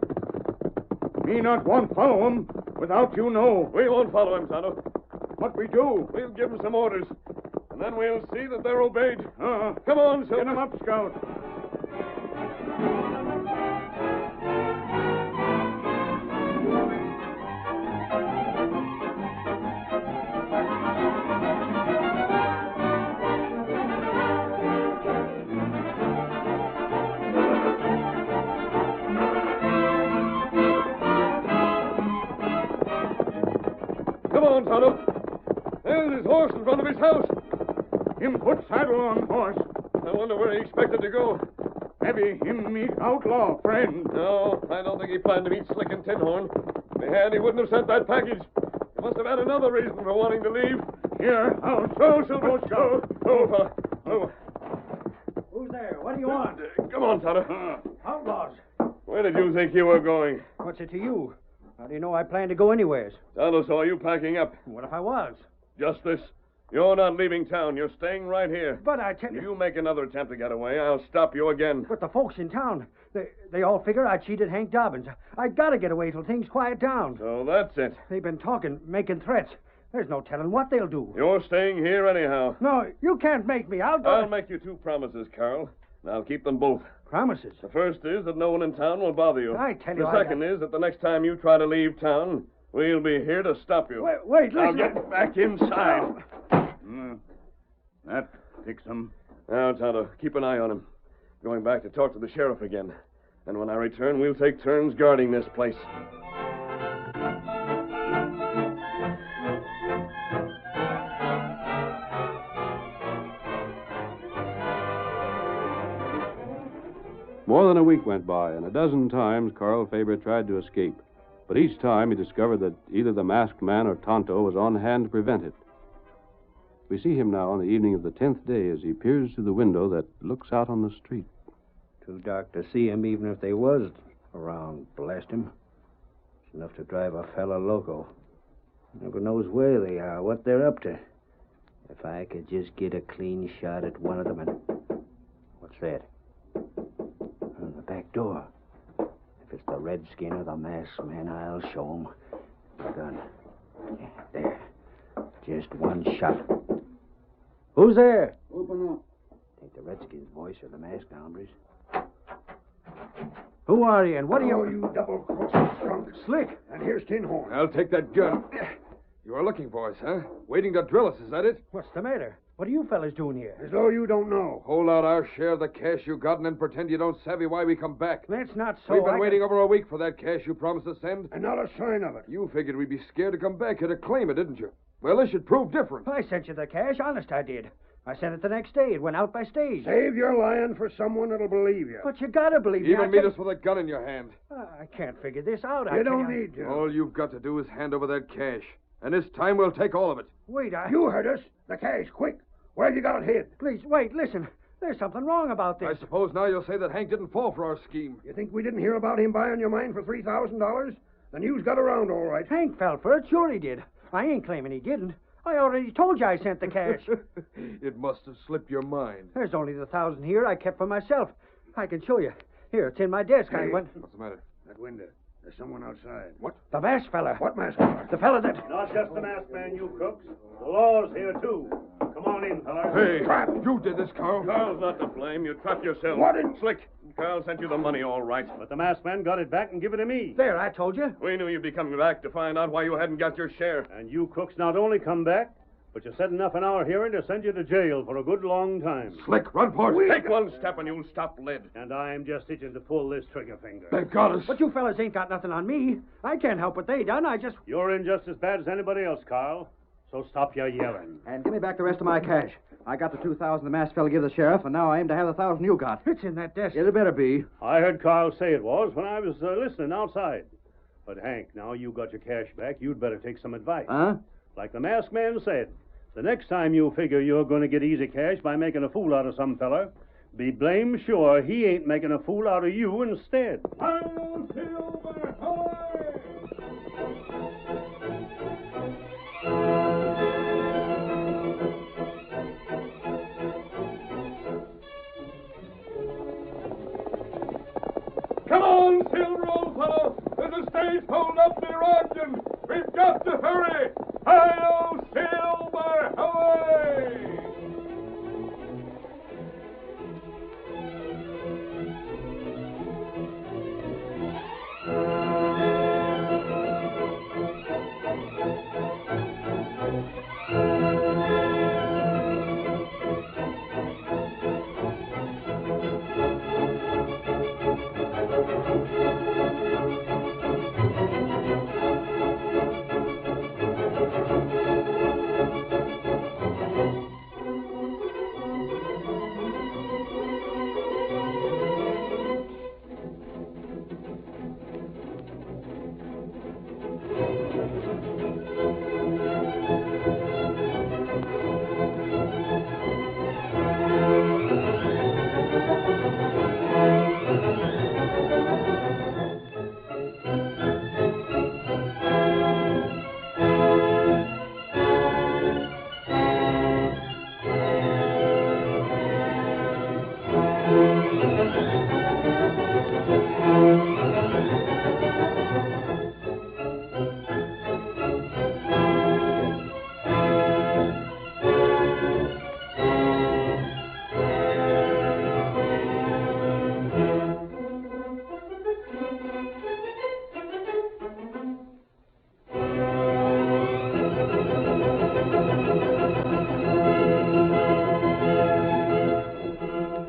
[SPEAKER 6] Me not want follow him without you know.
[SPEAKER 22] We won't follow him, Tonto.
[SPEAKER 6] What we do?
[SPEAKER 22] We'll give him some orders. And then we'll see that they're obeyed.
[SPEAKER 6] Come
[SPEAKER 22] on, Silver.
[SPEAKER 6] Get him up, Scout.
[SPEAKER 22] Come on, Tonto. There's his horse in front of his house.
[SPEAKER 6] Him put saddle on horse.
[SPEAKER 22] I wonder where he expected to go.
[SPEAKER 6] Maybe him meet outlaw friend.
[SPEAKER 22] No, I don't think he planned to meet Slick and Tin Horn. If he had, he wouldn't have sent that package. He must have had another reason for wanting to leave.
[SPEAKER 6] Here, I'll show Silver.
[SPEAKER 22] Oh, fella. Oh.
[SPEAKER 21] Who's there? What do you want?
[SPEAKER 22] Come on, Tonto.
[SPEAKER 21] Outlaws.
[SPEAKER 22] Where did you think you were going?
[SPEAKER 21] What's it to you? How do you know I plan to go anywheres?
[SPEAKER 22] Tonto saw you packing up.
[SPEAKER 21] What if I was?
[SPEAKER 22] Just this. You're not leaving town. You're staying right here.
[SPEAKER 21] But I tell you...
[SPEAKER 22] If you make another attempt to get away, I'll stop you again.
[SPEAKER 21] But the folks in town, they all figure I cheated Hank Dobbins. I gotta get away till things quiet down.
[SPEAKER 22] So that's it.
[SPEAKER 21] They've been talking, making threats. There's no telling what they'll do.
[SPEAKER 22] You're staying here anyhow.
[SPEAKER 21] No, you can't make me.
[SPEAKER 22] I'll make you 2 promises, Carl. And I'll keep them both.
[SPEAKER 21] Promises?
[SPEAKER 22] The first is that no one in town will bother you.
[SPEAKER 21] I tell you...
[SPEAKER 22] The second is that the next time you try to leave town, we'll be here to stop you.
[SPEAKER 21] Wait, listen...
[SPEAKER 22] Now get back inside.
[SPEAKER 21] No.
[SPEAKER 20] That fix him.
[SPEAKER 11] Now, Tonto, keep an eye on him. Going back to talk to the sheriff again. And when I return, we'll take turns guarding this place.
[SPEAKER 16] More than a week went by, and a dozen times Carl Fibber tried to escape. But each time he discovered that either the masked man or Tonto was on hand to prevent it. We see him now on the evening of the 10th day as he peers through the window that looks out on the street.
[SPEAKER 21] Too dark to see him, even if they was around, blast him. It's enough to drive a fella loco. Never knows where they are, what they're up to. If I could just get a clean shot at one of them and... What's that? On the back door. If it's the redskin or the masked man, I'll show him. The gun. Yeah, there. Just one shot. Who's there?
[SPEAKER 6] Open up.
[SPEAKER 21] Ain't the redskin's voice or the masked hombres. Who are you and what are you...
[SPEAKER 6] Oh, you double-crossing skunk.
[SPEAKER 21] Slick.
[SPEAKER 6] And here's Tin Horn.
[SPEAKER 12] I'll take that gun. You are looking for us, huh? Waiting to drill us, is that it?
[SPEAKER 21] What's the matter? What are you fellas doing here?
[SPEAKER 6] As though you don't know.
[SPEAKER 12] Hold out our share of the cash you got and then pretend you don't savvy why we come back.
[SPEAKER 21] That's not so.
[SPEAKER 12] We've been waiting over a week for that cash you promised to send.
[SPEAKER 6] And not a sign of it.
[SPEAKER 12] You figured we'd be scared to come back here to claim it, didn't you? Well, this should prove different.
[SPEAKER 21] I sent you the cash. Honest, I did. I sent it the next day. It went out by stage.
[SPEAKER 6] Save your lying for someone that'll believe you.
[SPEAKER 21] But you gotta believe me.
[SPEAKER 12] Even meet us with a gun in your hand.
[SPEAKER 21] I can't figure this out.
[SPEAKER 6] You don't need to.
[SPEAKER 12] All you've got to do is hand over that cash. And this time we'll take all of it.
[SPEAKER 21] Wait,
[SPEAKER 6] You heard us. The cash, quick. Where'd you got it hid?
[SPEAKER 21] Please, wait, listen. There's something wrong about this.
[SPEAKER 12] I suppose now you'll say that Hank didn't fall for our scheme.
[SPEAKER 6] You think we didn't hear about him buying your mine for $3,000? The news got around all right.
[SPEAKER 21] Hank fell for it. Sure he did. I ain't claiming he didn't. I already told you I sent the cash.
[SPEAKER 12] It must have slipped your mind.
[SPEAKER 21] There's only the 1,000 here I kept for myself. I can show you. Here, it's in my desk.
[SPEAKER 6] Hey,
[SPEAKER 21] What's
[SPEAKER 12] the matter?
[SPEAKER 6] That window. There's someone outside.
[SPEAKER 12] What?
[SPEAKER 21] The masked fella.
[SPEAKER 6] What masked fella?
[SPEAKER 21] The fella that...
[SPEAKER 1] Not just the masked man, you crooks. The law's here, too. Come on in, fellas.
[SPEAKER 12] Hey, trap! You did this, Carl.
[SPEAKER 11] Carl's not to blame. You trapped yourself.
[SPEAKER 6] What in...
[SPEAKER 11] Slick, Carl sent you the money all right.
[SPEAKER 1] But the masked man got it back and give it to me.
[SPEAKER 21] There, I told you.
[SPEAKER 11] We knew you'd be coming back to find out why you hadn't got your share.
[SPEAKER 1] And you crooks not only come back, but you said enough in our hearing to send you to jail for a good long time.
[SPEAKER 12] Slick, run for it.
[SPEAKER 11] Take one step and you'll stop lead.
[SPEAKER 1] And I'm just itching to pull this trigger finger.
[SPEAKER 12] They've got us.
[SPEAKER 21] But you fellas ain't got nothing on me. I can't help what they done. I just...
[SPEAKER 1] You're in just as bad as anybody else, Carl. So stop your yelling.
[SPEAKER 5] And give me back the rest of my cash. I got the 2,000 the masked fella gave the sheriff, and now I aim to have the 1,000 you got.
[SPEAKER 21] It's in that desk.
[SPEAKER 5] It better be.
[SPEAKER 1] I heard Carl say it was when I was listening outside. But, Hank, now you got your cash back, you'd better take some advice.
[SPEAKER 5] Huh?
[SPEAKER 1] Like the masked man said, the next time you figure you're going to get easy cash by making a fool out of some fella, be blame sure he ain't making a fool out of you instead.
[SPEAKER 12] I'll Silver, Come on, Silver, old fellow. There's a stage hold up near Ogden. We've got to hurry. Hail, Silver, away!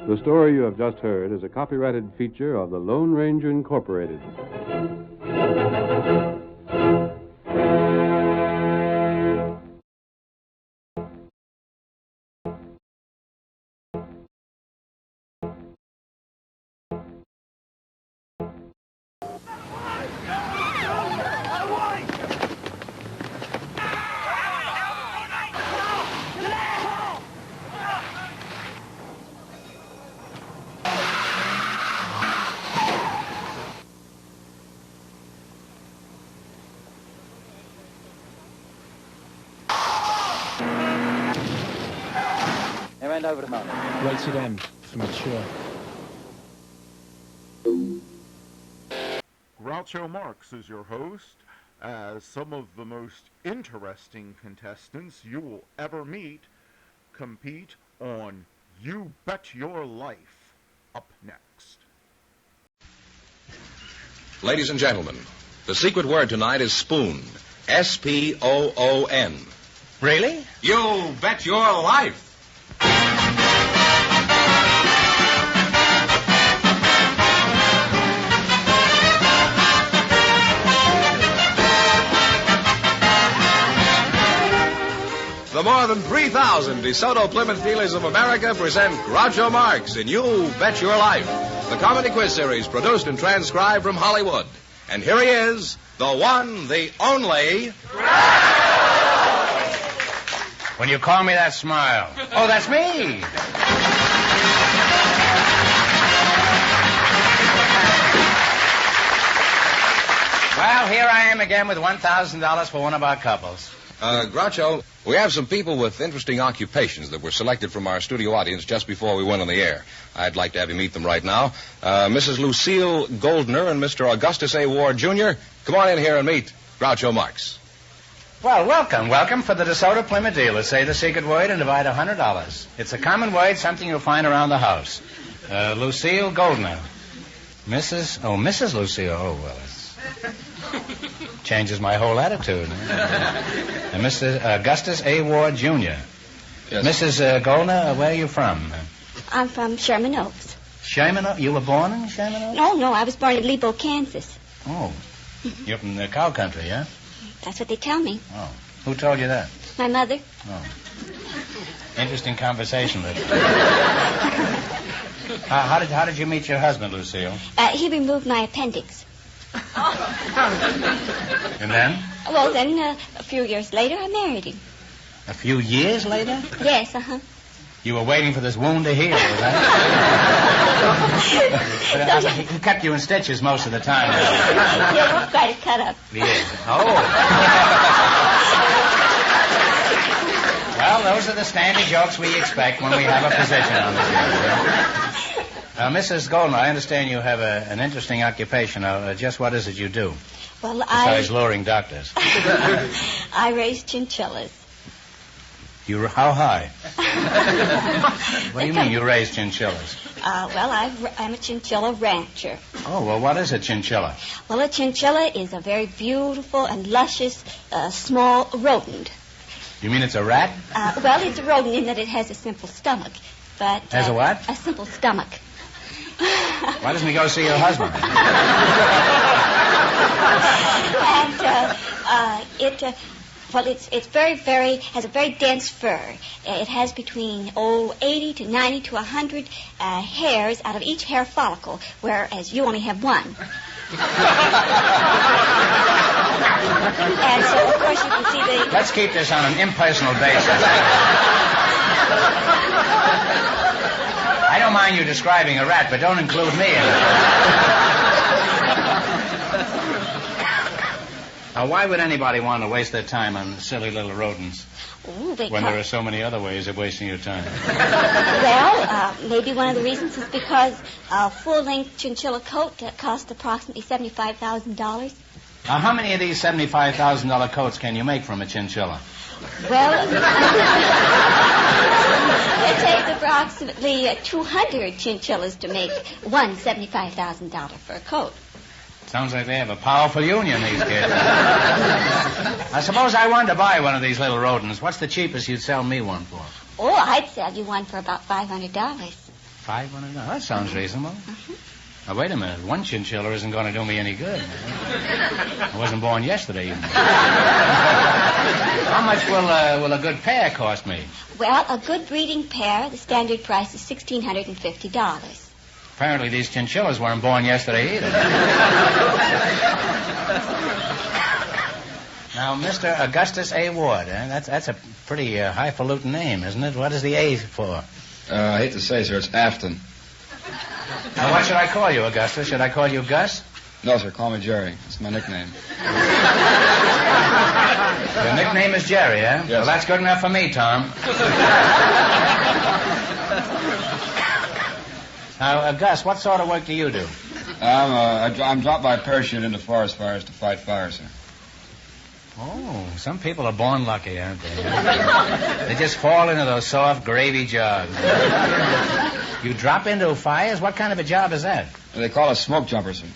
[SPEAKER 16] The story you have just heard is a copyrighted feature of the Lone Ranger Incorporated.
[SPEAKER 17] Over the mountain.
[SPEAKER 19] Rated M for mature.
[SPEAKER 18] Groucho Marx is your host, as some of the most interesting contestants you will ever meet compete on You Bet Your Life. Up next.
[SPEAKER 23] Ladies and gentlemen, the secret word tonight is spoon. S-P-O-O-N.
[SPEAKER 14] Really?
[SPEAKER 23] You bet your life. The more than 3,000 DeSoto Plymouth dealers of America present Groucho Marx in You Bet Your Life, the comedy quiz series produced and transcribed from Hollywood. And here he is, the one, the only...
[SPEAKER 14] When you call me that, smile. Oh, that's me. Well, here I am again with $1,000 for one of our couples.
[SPEAKER 23] Groucho, we have some people with interesting occupations that were selected from our studio audience just before we went on the air. I'd like to have you meet them right now. Mrs. Lucille Goldner and Mr. Augustus A. Ward, Jr. Come on in here and meet Groucho Marx.
[SPEAKER 14] Well, welcome for the DeSoto Plymouth dealers. Say the secret word and divide $100. It's a common word, something you'll find around the house. Lucille Goldner. Mrs. Lucille. Oh, well, it changes my whole attitude. And Mr. Augustus A. Ward, Jr. Yes. Mrs. Goldner, where are you from?
[SPEAKER 24] I'm from Sherman Oaks.
[SPEAKER 14] Sherman Oaks? You were born in Sherman Oaks?
[SPEAKER 24] No, I was born in Lebo, Kansas.
[SPEAKER 14] Oh. You're from the cow country, yeah?
[SPEAKER 24] That's what they tell me.
[SPEAKER 14] Oh. Who told you that?
[SPEAKER 24] My mother.
[SPEAKER 14] Oh. Interesting conversation, Liz. How did you meet your husband, Lucille?
[SPEAKER 24] He removed my appendix.
[SPEAKER 14] And then?
[SPEAKER 24] Well, then, a few years later, I married him.
[SPEAKER 14] A few years later?
[SPEAKER 24] Yes, uh-huh.
[SPEAKER 14] You were waiting for this wound to heal, was that? But, he kept you in stitches most of the time.
[SPEAKER 24] Yeah, we've got it cut up.
[SPEAKER 14] Yes. Oh. Well, those are the standard jokes we expect when we have a physician on the show. Mrs. Goldner, I understand you have an interesting occupation. Just what is it you do?
[SPEAKER 24] Well,
[SPEAKER 14] besides luring doctors.
[SPEAKER 24] I raise chinchillas.
[SPEAKER 14] How high? What do you mean you raise chinchillas?
[SPEAKER 24] Well, I'm a chinchilla rancher.
[SPEAKER 14] Oh, well, what is a chinchilla?
[SPEAKER 24] Well, a chinchilla is a very beautiful and luscious small rodent.
[SPEAKER 14] You mean it's a rat?
[SPEAKER 24] Well, it's a rodent in that it has a simple stomach. But
[SPEAKER 14] has a what?
[SPEAKER 24] A simple stomach.
[SPEAKER 14] Why doesn't he go see your husband?
[SPEAKER 24] And it's very, has a very dense fur. It has between 80 to 90 to 100 hairs out of each hair follicle, whereas you only have one. And so, of course, you can see the...
[SPEAKER 14] Let's keep this on an impersonal basis. I don't mind you describing a rat, but don't include me in it. Now, why would anybody want to waste their time on silly little rodents when there are so many other ways of wasting your time?
[SPEAKER 24] Well, maybe one of the reasons is because a full-length chinchilla coat costs approximately $75,000.
[SPEAKER 14] How many of these $75,000 coats can you make from a chinchilla?
[SPEAKER 24] Well, it takes approximately 200 chinchillas to make one $75,000 for a coat.
[SPEAKER 14] Sounds like they have a powerful union, these kids. I suppose I wanted to buy one of these little rodents. What's the cheapest you'd sell me one for?
[SPEAKER 24] Oh, I'd sell you one for about $500.
[SPEAKER 7] $500. That sounds reasonable. Now, wait a minute. One chinchilla isn't going to do me any good. I wasn't born yesterday. How much will a good pair cost me?
[SPEAKER 24] Well, a good breeding pair, the standard price is $1,650.
[SPEAKER 7] Apparently these chinchillas weren't born yesterday either. Now, Mr. Augustus A. Ward, that's a pretty highfalutin name, isn't it? What is the A for?
[SPEAKER 8] I hate to say, sir, it's Afton.
[SPEAKER 7] Now, what should I call you, Augustus? Should I call you Gus?
[SPEAKER 8] No, sir, call me Jerry. It's my nickname.
[SPEAKER 7] Your nickname is Jerry, eh?
[SPEAKER 8] Yes.
[SPEAKER 7] Well, that's good enough for me, Tom. Now, Gus, what sort of work do you do?
[SPEAKER 8] I'm dropped by parachute into forest fires to fight fire, sir.
[SPEAKER 7] Oh, some people are born lucky, aren't they? They just fall into those soft gravy jobs. You drop into fires? What kind of a job is that?
[SPEAKER 8] They call us smoke jumpers, sir.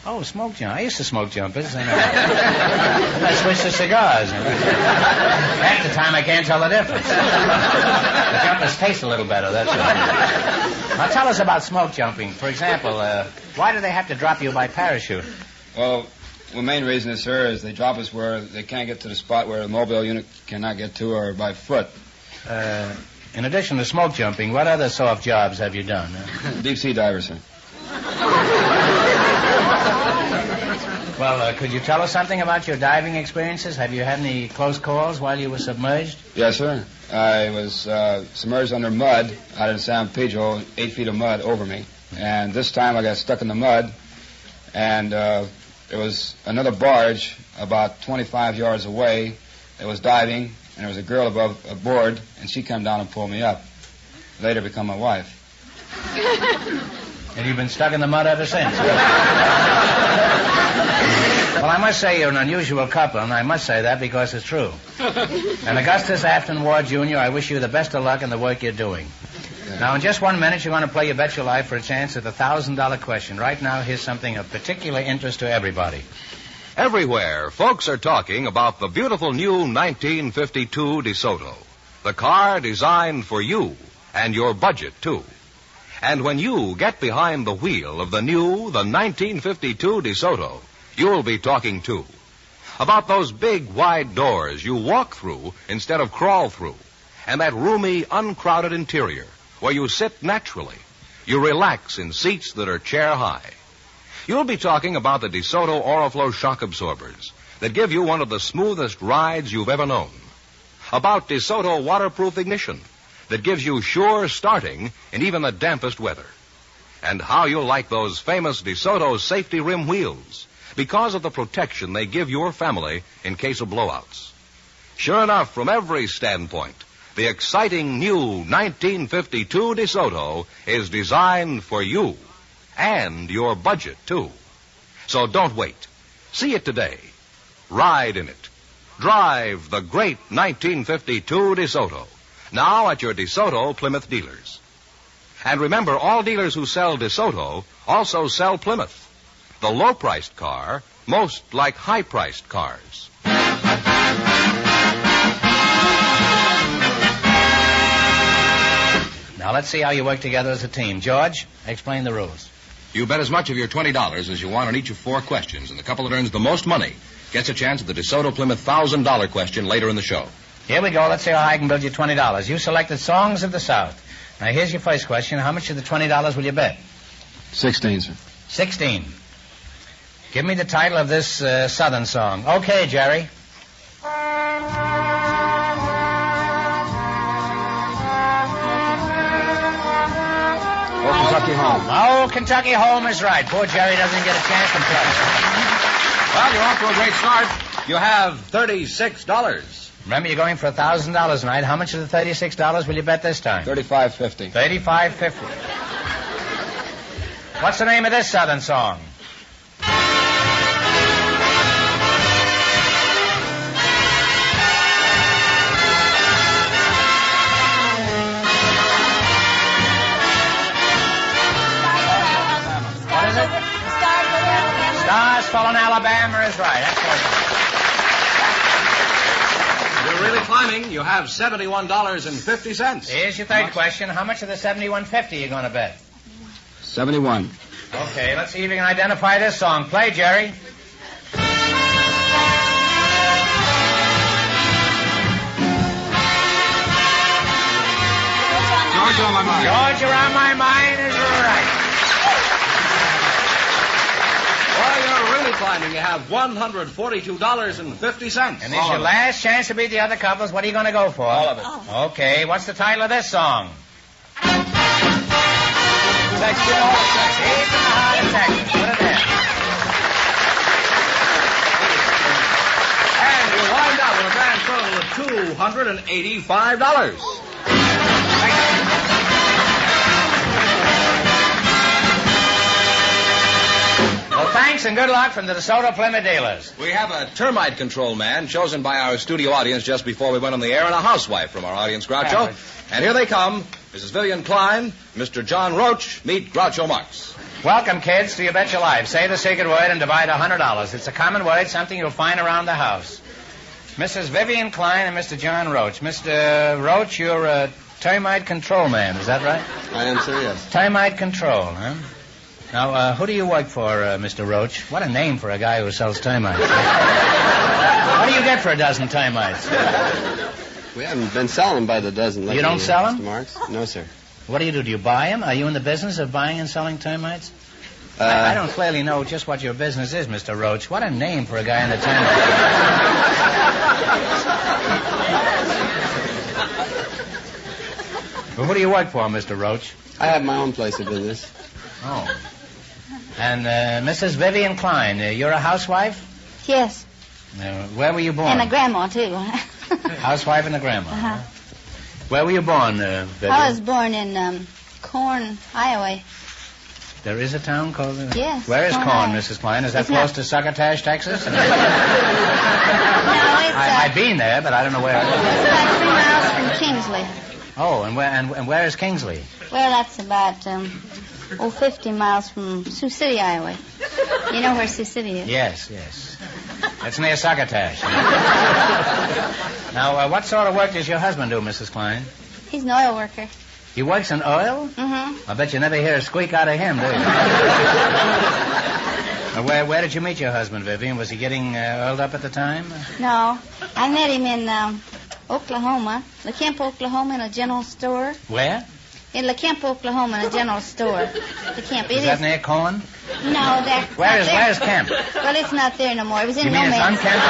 [SPEAKER 7] Oh, smoke jump. I used to smoke jumpers, and I switched to cigars. Half the time I can't tell the difference. The jumpers taste a little better, that's all. Now tell us about smoke jumping. For example, why do they have to drop you by parachute?
[SPEAKER 8] Well, the main reason is, sir, is they drop us where they can't get to the spot where the mobile unit cannot get to, or by foot.
[SPEAKER 7] In addition to smoke jumping, what other soft jobs have you done?
[SPEAKER 8] Deep sea diver, sir.
[SPEAKER 7] Well, could you tell us something about your diving experiences? Have you had any close calls while you were submerged?
[SPEAKER 8] Yes, sir. I was submerged under mud out in San Pedro, 8 feet of mud over me. And this time I got stuck in the mud, and there was another barge about 25 yards away that was diving, and there was a girl aboard, and she came down and pulled me up. Later become my wife.
[SPEAKER 7] And you've been stuck in the mud ever since? Well, I must say you're an unusual couple, and I must say that because it's true. And Augustus Afton Ward, Jr., I wish you the best of luck in the work you're doing. Now, in just 1 minute, you're going to play You Bet Your Life for a chance at the $1,000 question. Right now, here's something of particular interest to everybody.
[SPEAKER 23] Everywhere, folks are talking about the beautiful new 1952 DeSoto. The car designed for you and your budget, too. And when you get behind the wheel of the 1952 DeSoto, you'll be talking, too, about those big, wide doors you walk through instead of crawl through, and that roomy, uncrowded interior where you sit naturally. You relax in seats that are chair high. You'll be talking about the DeSoto Oriflow shock absorbers that give you one of the smoothest rides you've ever known. About DeSoto waterproof ignition that gives you sure starting in even the dampest weather. And how you'll like those famous DeSoto safety rim wheels because of the protection they give your family in case of blowouts. Sure enough, from every standpoint, the exciting new 1952 DeSoto is designed for you and your budget, too. So don't wait. See it today. Ride in it. Drive the great 1952 DeSoto. Now at your DeSoto Plymouth dealers. And remember, all dealers who sell DeSoto also sell Plymouth, the low-priced car, most like high-priced cars.
[SPEAKER 7] Now, let's see how you work together as a team. George, explain the rules.
[SPEAKER 23] You bet as much of your $20 as you want on each of 4 questions, and the couple that earns the most money gets a chance at the DeSoto Plymouth $1,000 question later in the show.
[SPEAKER 7] Here we go. Let's see how I can build you $20. You selected Songs of the South. Now, here's your first question. How much of the $20 will you bet?
[SPEAKER 8] 16, sir.
[SPEAKER 7] 16. Give me the title of this Southern song. Okay, Jerry.
[SPEAKER 8] Oh, Kentucky Home.
[SPEAKER 7] Oh, Kentucky Home is right. Poor Jerry doesn't get a chance to play.
[SPEAKER 23] Well, you're off to a great start. You have $36.
[SPEAKER 7] Remember, you're going for $1,000 tonight. How much of the $36 will you bet this time?
[SPEAKER 8] $35.50.
[SPEAKER 7] $35.50. What's the name of this Southern song? What is it? Stars Fall in Alabama is right. That's what
[SPEAKER 23] You're really fine. climbing, you have $71.50.
[SPEAKER 7] Here's your third question. How much of the $71.50 are you going to bet?
[SPEAKER 8] 71.
[SPEAKER 7] Okay, let's see if you can identify this song. Play, Jerry.
[SPEAKER 8] George on my mind.
[SPEAKER 7] George around my mind is right.
[SPEAKER 23] While you're really climbing, you have $142.50.
[SPEAKER 7] And this is your last chance to beat the other couples. What are you going to go for?
[SPEAKER 23] All of it.
[SPEAKER 7] Okay, what's the title of this song?
[SPEAKER 23] Texas.
[SPEAKER 7] Deep in the heart of Texas. Put it there.
[SPEAKER 23] And you wind up with a grand total of $285.
[SPEAKER 7] Well, thanks and good luck from the DeSoto Plymouth dealers.
[SPEAKER 23] We have a termite control man chosen by our studio audience just before we went on the air, and a housewife from our audience, Groucho. And here they come. Mrs. Vivian Klein, Mr. John Roach, meet Groucho Marx.
[SPEAKER 7] Welcome, kids, to You Bet Your Life. Say the secret word and divide $100. It's a common word, something you'll find around the house. Mrs. Vivian Klein and Mr. John Roach. Mr. Roach, you're a termite control man, is that right?
[SPEAKER 8] I am, sir, yes.
[SPEAKER 7] Termite control, huh? Now, who do you work for, Mr. Roach? What a name for a guy who sells termites. What do you get for a dozen termites?
[SPEAKER 8] We haven't been selling them by the dozen lately.
[SPEAKER 7] You don't sell them?
[SPEAKER 8] Mr. Marks? No, sir.
[SPEAKER 7] What do? Do you buy them? Are you in the business of buying and selling termites? I don't clearly know just what your business is, Mr. Roach. What a name for a guy in the termite. Well, who do you work for, Mr. Roach?
[SPEAKER 8] I have my own place of business.
[SPEAKER 7] Oh. And Mrs. Vivian Klein, you're a housewife?
[SPEAKER 24] Yes.
[SPEAKER 7] Where were you born?
[SPEAKER 24] And a grandma, too.
[SPEAKER 7] Housewife and a grandma.
[SPEAKER 24] Uh-huh.
[SPEAKER 7] Where were you born, Vivian?
[SPEAKER 24] I was born in Corn, Iowa.
[SPEAKER 7] There is a town called...
[SPEAKER 24] Yes.
[SPEAKER 7] Where is
[SPEAKER 24] Corn,
[SPEAKER 7] Corn,
[SPEAKER 24] Iowa.
[SPEAKER 7] Mrs. Klein? Is that
[SPEAKER 24] It's
[SPEAKER 7] close
[SPEAKER 24] not-
[SPEAKER 7] to Succotash, Texas?
[SPEAKER 24] No, it's...
[SPEAKER 7] I've been there, but I don't know where.
[SPEAKER 24] It's about 3 miles from Kingsley.
[SPEAKER 7] Oh, and where is Kingsley?
[SPEAKER 24] Well, that's about 50 miles from Sioux City, Iowa. You know where Sioux City is?
[SPEAKER 7] Yes. It's near Succotash. Now, what sort of work does your husband do, Mrs. Klein?
[SPEAKER 24] He's an oil worker.
[SPEAKER 7] He works in oil?
[SPEAKER 24] Mm-hmm.
[SPEAKER 7] I bet you never hear a squeak out of him, do you? Where did you meet your husband, Vivian? Was he getting oiled up at the time?
[SPEAKER 24] No, I met him in Oklahoma, La Kemp, Oklahoma, in a general store.
[SPEAKER 7] Where?
[SPEAKER 24] In La Kemp, Oklahoma, in a general store. La Kemp.
[SPEAKER 7] Is that near Cohen?
[SPEAKER 24] No, that.
[SPEAKER 7] Where's Kemp?
[SPEAKER 24] Well, it's not there no more. It was in
[SPEAKER 7] You
[SPEAKER 24] no
[SPEAKER 7] mean it's
[SPEAKER 24] man's.
[SPEAKER 7] unkempt?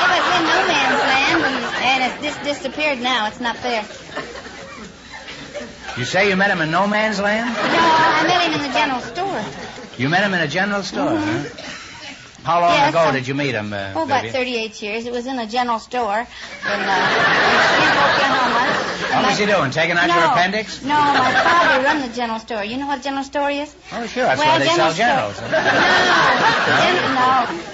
[SPEAKER 24] It was in no man's land, and it's just disappeared now. It's not there.
[SPEAKER 7] You say you met him in no man's land?
[SPEAKER 24] No, I met him in the general store.
[SPEAKER 7] You met him in a general store,
[SPEAKER 24] Mhm.
[SPEAKER 7] huh? How long
[SPEAKER 24] Yes,
[SPEAKER 7] ago did you meet him,
[SPEAKER 24] about
[SPEAKER 7] Vivian?
[SPEAKER 24] 38 years. It was in a general store in Oklahoma.
[SPEAKER 7] What was he doing, taking out your appendix?
[SPEAKER 24] No, my father run the general store. You know what a general store is?
[SPEAKER 7] Oh, sure, that's where they sell generals.
[SPEAKER 24] No.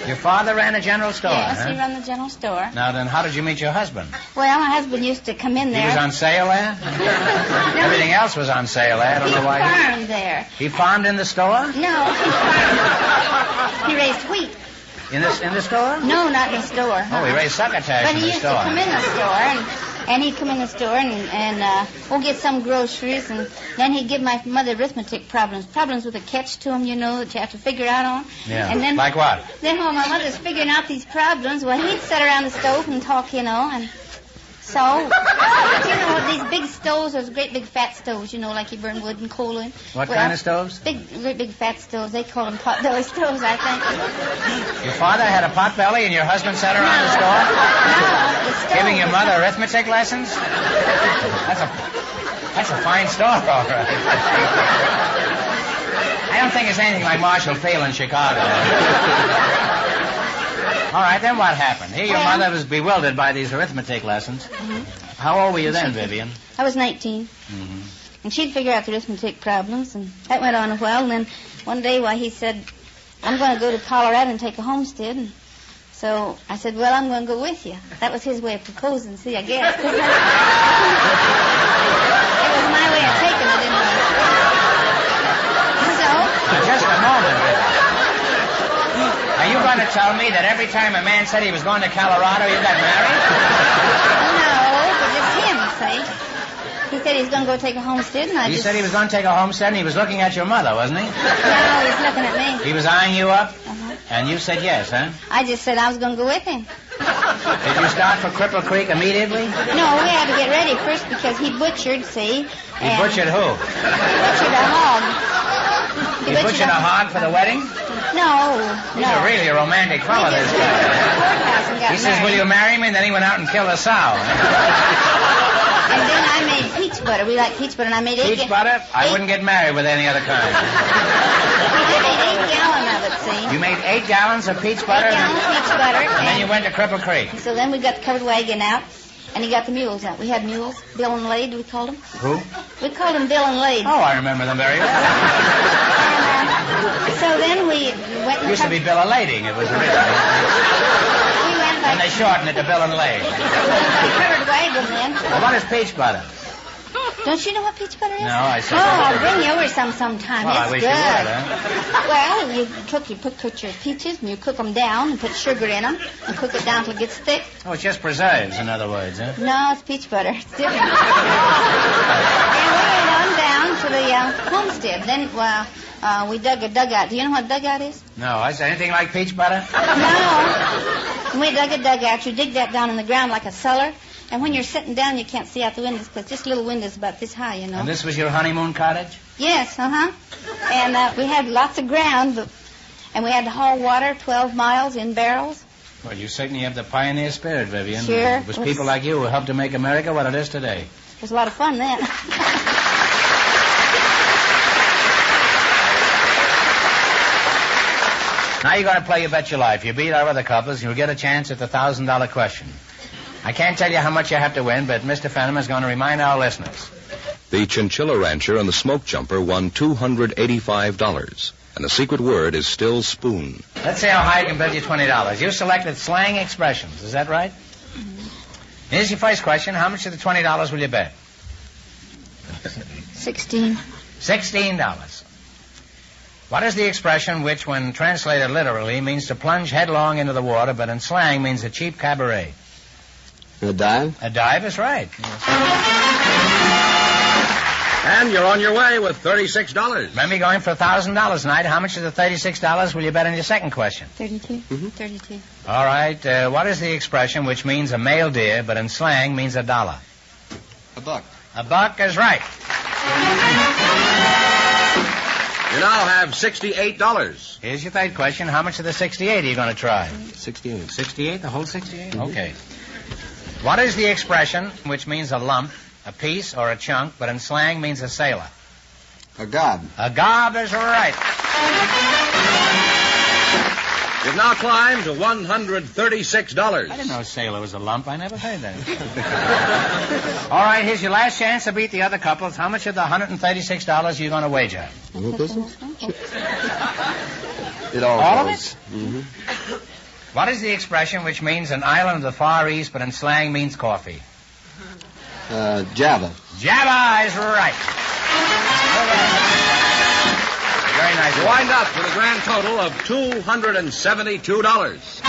[SPEAKER 7] Your father ran a general store,
[SPEAKER 24] Yes,
[SPEAKER 7] huh?
[SPEAKER 24] he run the general store.
[SPEAKER 7] Now, then, how did you meet your husband?
[SPEAKER 24] Well, my husband used to come in there.
[SPEAKER 7] He was on sale there? Everything else was on sale there. I don't know why.
[SPEAKER 24] He farmed there.
[SPEAKER 7] He farmed in the store?
[SPEAKER 24] No, he farmed. He raised wheat.
[SPEAKER 7] In the store?
[SPEAKER 24] No, not in the store.
[SPEAKER 7] Oh, he raised succotash
[SPEAKER 24] But
[SPEAKER 7] in
[SPEAKER 24] he
[SPEAKER 7] the
[SPEAKER 24] used
[SPEAKER 7] store.
[SPEAKER 24] to come in the store, and he'd come in the store and we'll get some groceries, and then he'd give my mother arithmetic problems with a catch to them, you know, that you have to figure out on.
[SPEAKER 7] Yeah.
[SPEAKER 24] And then,
[SPEAKER 7] Like what?
[SPEAKER 24] Then while my mother's figuring out these problems, well, he'd sit around the stove and talk, you know, and so, you know, these big stoves, those great big fat stoves, you know, like you burn wood and coal in.
[SPEAKER 7] What kind of stoves?
[SPEAKER 24] Great big fat stoves. They call them potbelly stoves, I think.
[SPEAKER 7] Your father had a potbelly and your husband sat around the store? Giving your mother arithmetic lessons? That's a fine store, all right. I don't think it's anything like Marshall Field in Chicago. All right, then what happened? Here, your mother was bewildered by these arithmetic lessons.
[SPEAKER 24] Mm-hmm.
[SPEAKER 7] How old were you then, Vivian?
[SPEAKER 24] I was 19.
[SPEAKER 7] Mm-hmm.
[SPEAKER 24] And she'd figure out the arithmetic problems, and that went on a while. And then one day, he said, I'm going to go to Colorado and take a homestead. And so I said, well, I'm going to go with you. That was his way of proposing, see, I guess. It was my way of taking it, anyway. So...
[SPEAKER 7] Just a moment, Vivian. Are you going to tell me that every time a man said he was going to Colorado, you got married?
[SPEAKER 24] No, but just him, see? He said he was going to go take a homestead, and
[SPEAKER 7] He said he was going to take a homestead, and he was looking at your mother, wasn't he?
[SPEAKER 24] No, he was looking at me.
[SPEAKER 7] He was eyeing you up?
[SPEAKER 24] Uh-huh.
[SPEAKER 7] And you said yes, huh?
[SPEAKER 24] I just said I was going to go with him.
[SPEAKER 7] Did you start for Cripple Creek immediately?
[SPEAKER 24] No, we had to get ready first because he butchered, see?
[SPEAKER 7] He butchered who?
[SPEAKER 24] Butchered a hog.
[SPEAKER 7] He butchered a hog for the wedding?
[SPEAKER 24] No.
[SPEAKER 7] He's a really romantic fellow, this guy. He says, will you marry me? And then he went out and killed a sow.
[SPEAKER 24] And then I made peach butter. We like peach butter, and I made
[SPEAKER 7] Peach butter? I wouldn't get married with any other kind.
[SPEAKER 24] I made 8 gallons of it, see?
[SPEAKER 7] You made 8 gallons of peach butter?
[SPEAKER 24] 8 gallons of peach butter.
[SPEAKER 7] And then you went to Cripple Creek.
[SPEAKER 24] So then we got the covered wagon out, and he got the mules out. We had mules. Bill and Lade, we called them.
[SPEAKER 7] Who?
[SPEAKER 24] We called them Bill and Lade.
[SPEAKER 7] Oh, I remember them very well.
[SPEAKER 24] So then we went and...
[SPEAKER 7] It used to be Bill and Lading. It was originally. And they shortened it to Bill and Lade.
[SPEAKER 24] Covered wagon then.
[SPEAKER 7] Well, what is peach butter?
[SPEAKER 24] Don't you know what peach butter is?
[SPEAKER 7] No, I said.
[SPEAKER 24] Oh, I'll bring you over sometime.
[SPEAKER 7] Well,
[SPEAKER 24] it's
[SPEAKER 7] I wish
[SPEAKER 24] good.
[SPEAKER 7] you would, huh?
[SPEAKER 24] Well, you put your peaches and you cook them down and put sugar in them and cook it down till it gets thick.
[SPEAKER 7] Oh, it's just preserves, in other words, huh?
[SPEAKER 24] No, it's peach butter. It's different. And we went on down to the homestead. Then, we dug a dugout. Do you know what a dugout is?
[SPEAKER 7] No, is there anything like peach butter?
[SPEAKER 24] No. We dug a dugout. You dig that down in the ground like a cellar. And when you're sitting down, you can't see out the windows because just little windows about this high, you know.
[SPEAKER 7] And this was your honeymoon cottage?
[SPEAKER 24] Yes, uh-huh. And we had lots of ground, and we had to haul water 12 miles in barrels.
[SPEAKER 7] Well, you certainly have the pioneer spirit, Vivian.
[SPEAKER 24] Sure.
[SPEAKER 7] It was people like you who helped to make America what it is today.
[SPEAKER 24] It was a lot of fun then.
[SPEAKER 7] Now you're going to play You Bet Your Life. You beat our other couples, and you'll get a chance at the $1,000 question. I can't tell you how much you have to win, but Mr. Fenham is going to remind our listeners.
[SPEAKER 23] The Chinchilla Rancher and the Smoke Jumper won $285. And the secret word is still spoon.
[SPEAKER 7] Let's see how high I can bet you $20. You selected slang expressions. Is that right? Mm-hmm. Here's your first question. How much of the $20 will you bet?
[SPEAKER 24] 16.
[SPEAKER 7] $16. What is the expression which, when translated literally, means to plunge headlong into the water, but in slang means a cheap cabaret?
[SPEAKER 3] A dive?
[SPEAKER 7] A dive is right.
[SPEAKER 23] And you're on your way with $36.
[SPEAKER 7] Remember, you're going for $1,000 tonight. How much of the $36 will you bet on your second question?
[SPEAKER 24] 32.
[SPEAKER 3] Mm-hmm.
[SPEAKER 24] 32.
[SPEAKER 7] All right. What is the expression which means a male deer, but in slang means $1?
[SPEAKER 3] A buck.
[SPEAKER 7] A buck is right.
[SPEAKER 23] You now have $68.
[SPEAKER 7] Here's your third question. How much of the 68 are you going to try?
[SPEAKER 3] 68.
[SPEAKER 7] 68? The whole 68?
[SPEAKER 3] Mm-hmm.
[SPEAKER 7] Okay. What is the expression which means a lump, a piece, or a chunk, but in slang means a sailor?
[SPEAKER 3] A gob.
[SPEAKER 7] A gob is right.
[SPEAKER 23] You've now climbed to $136.
[SPEAKER 7] I didn't know a sailor was a lump. I never heard that. All right, here's your last chance to beat the other couples. How much of the $136 are you going to wager?
[SPEAKER 3] It all
[SPEAKER 7] of
[SPEAKER 3] goes.
[SPEAKER 7] it? Mm-hmm. What is the expression which means an island of the Far East, but in slang means coffee?
[SPEAKER 3] Java.
[SPEAKER 7] Java is right. Very nice.
[SPEAKER 23] You wind up with a grand total of $272.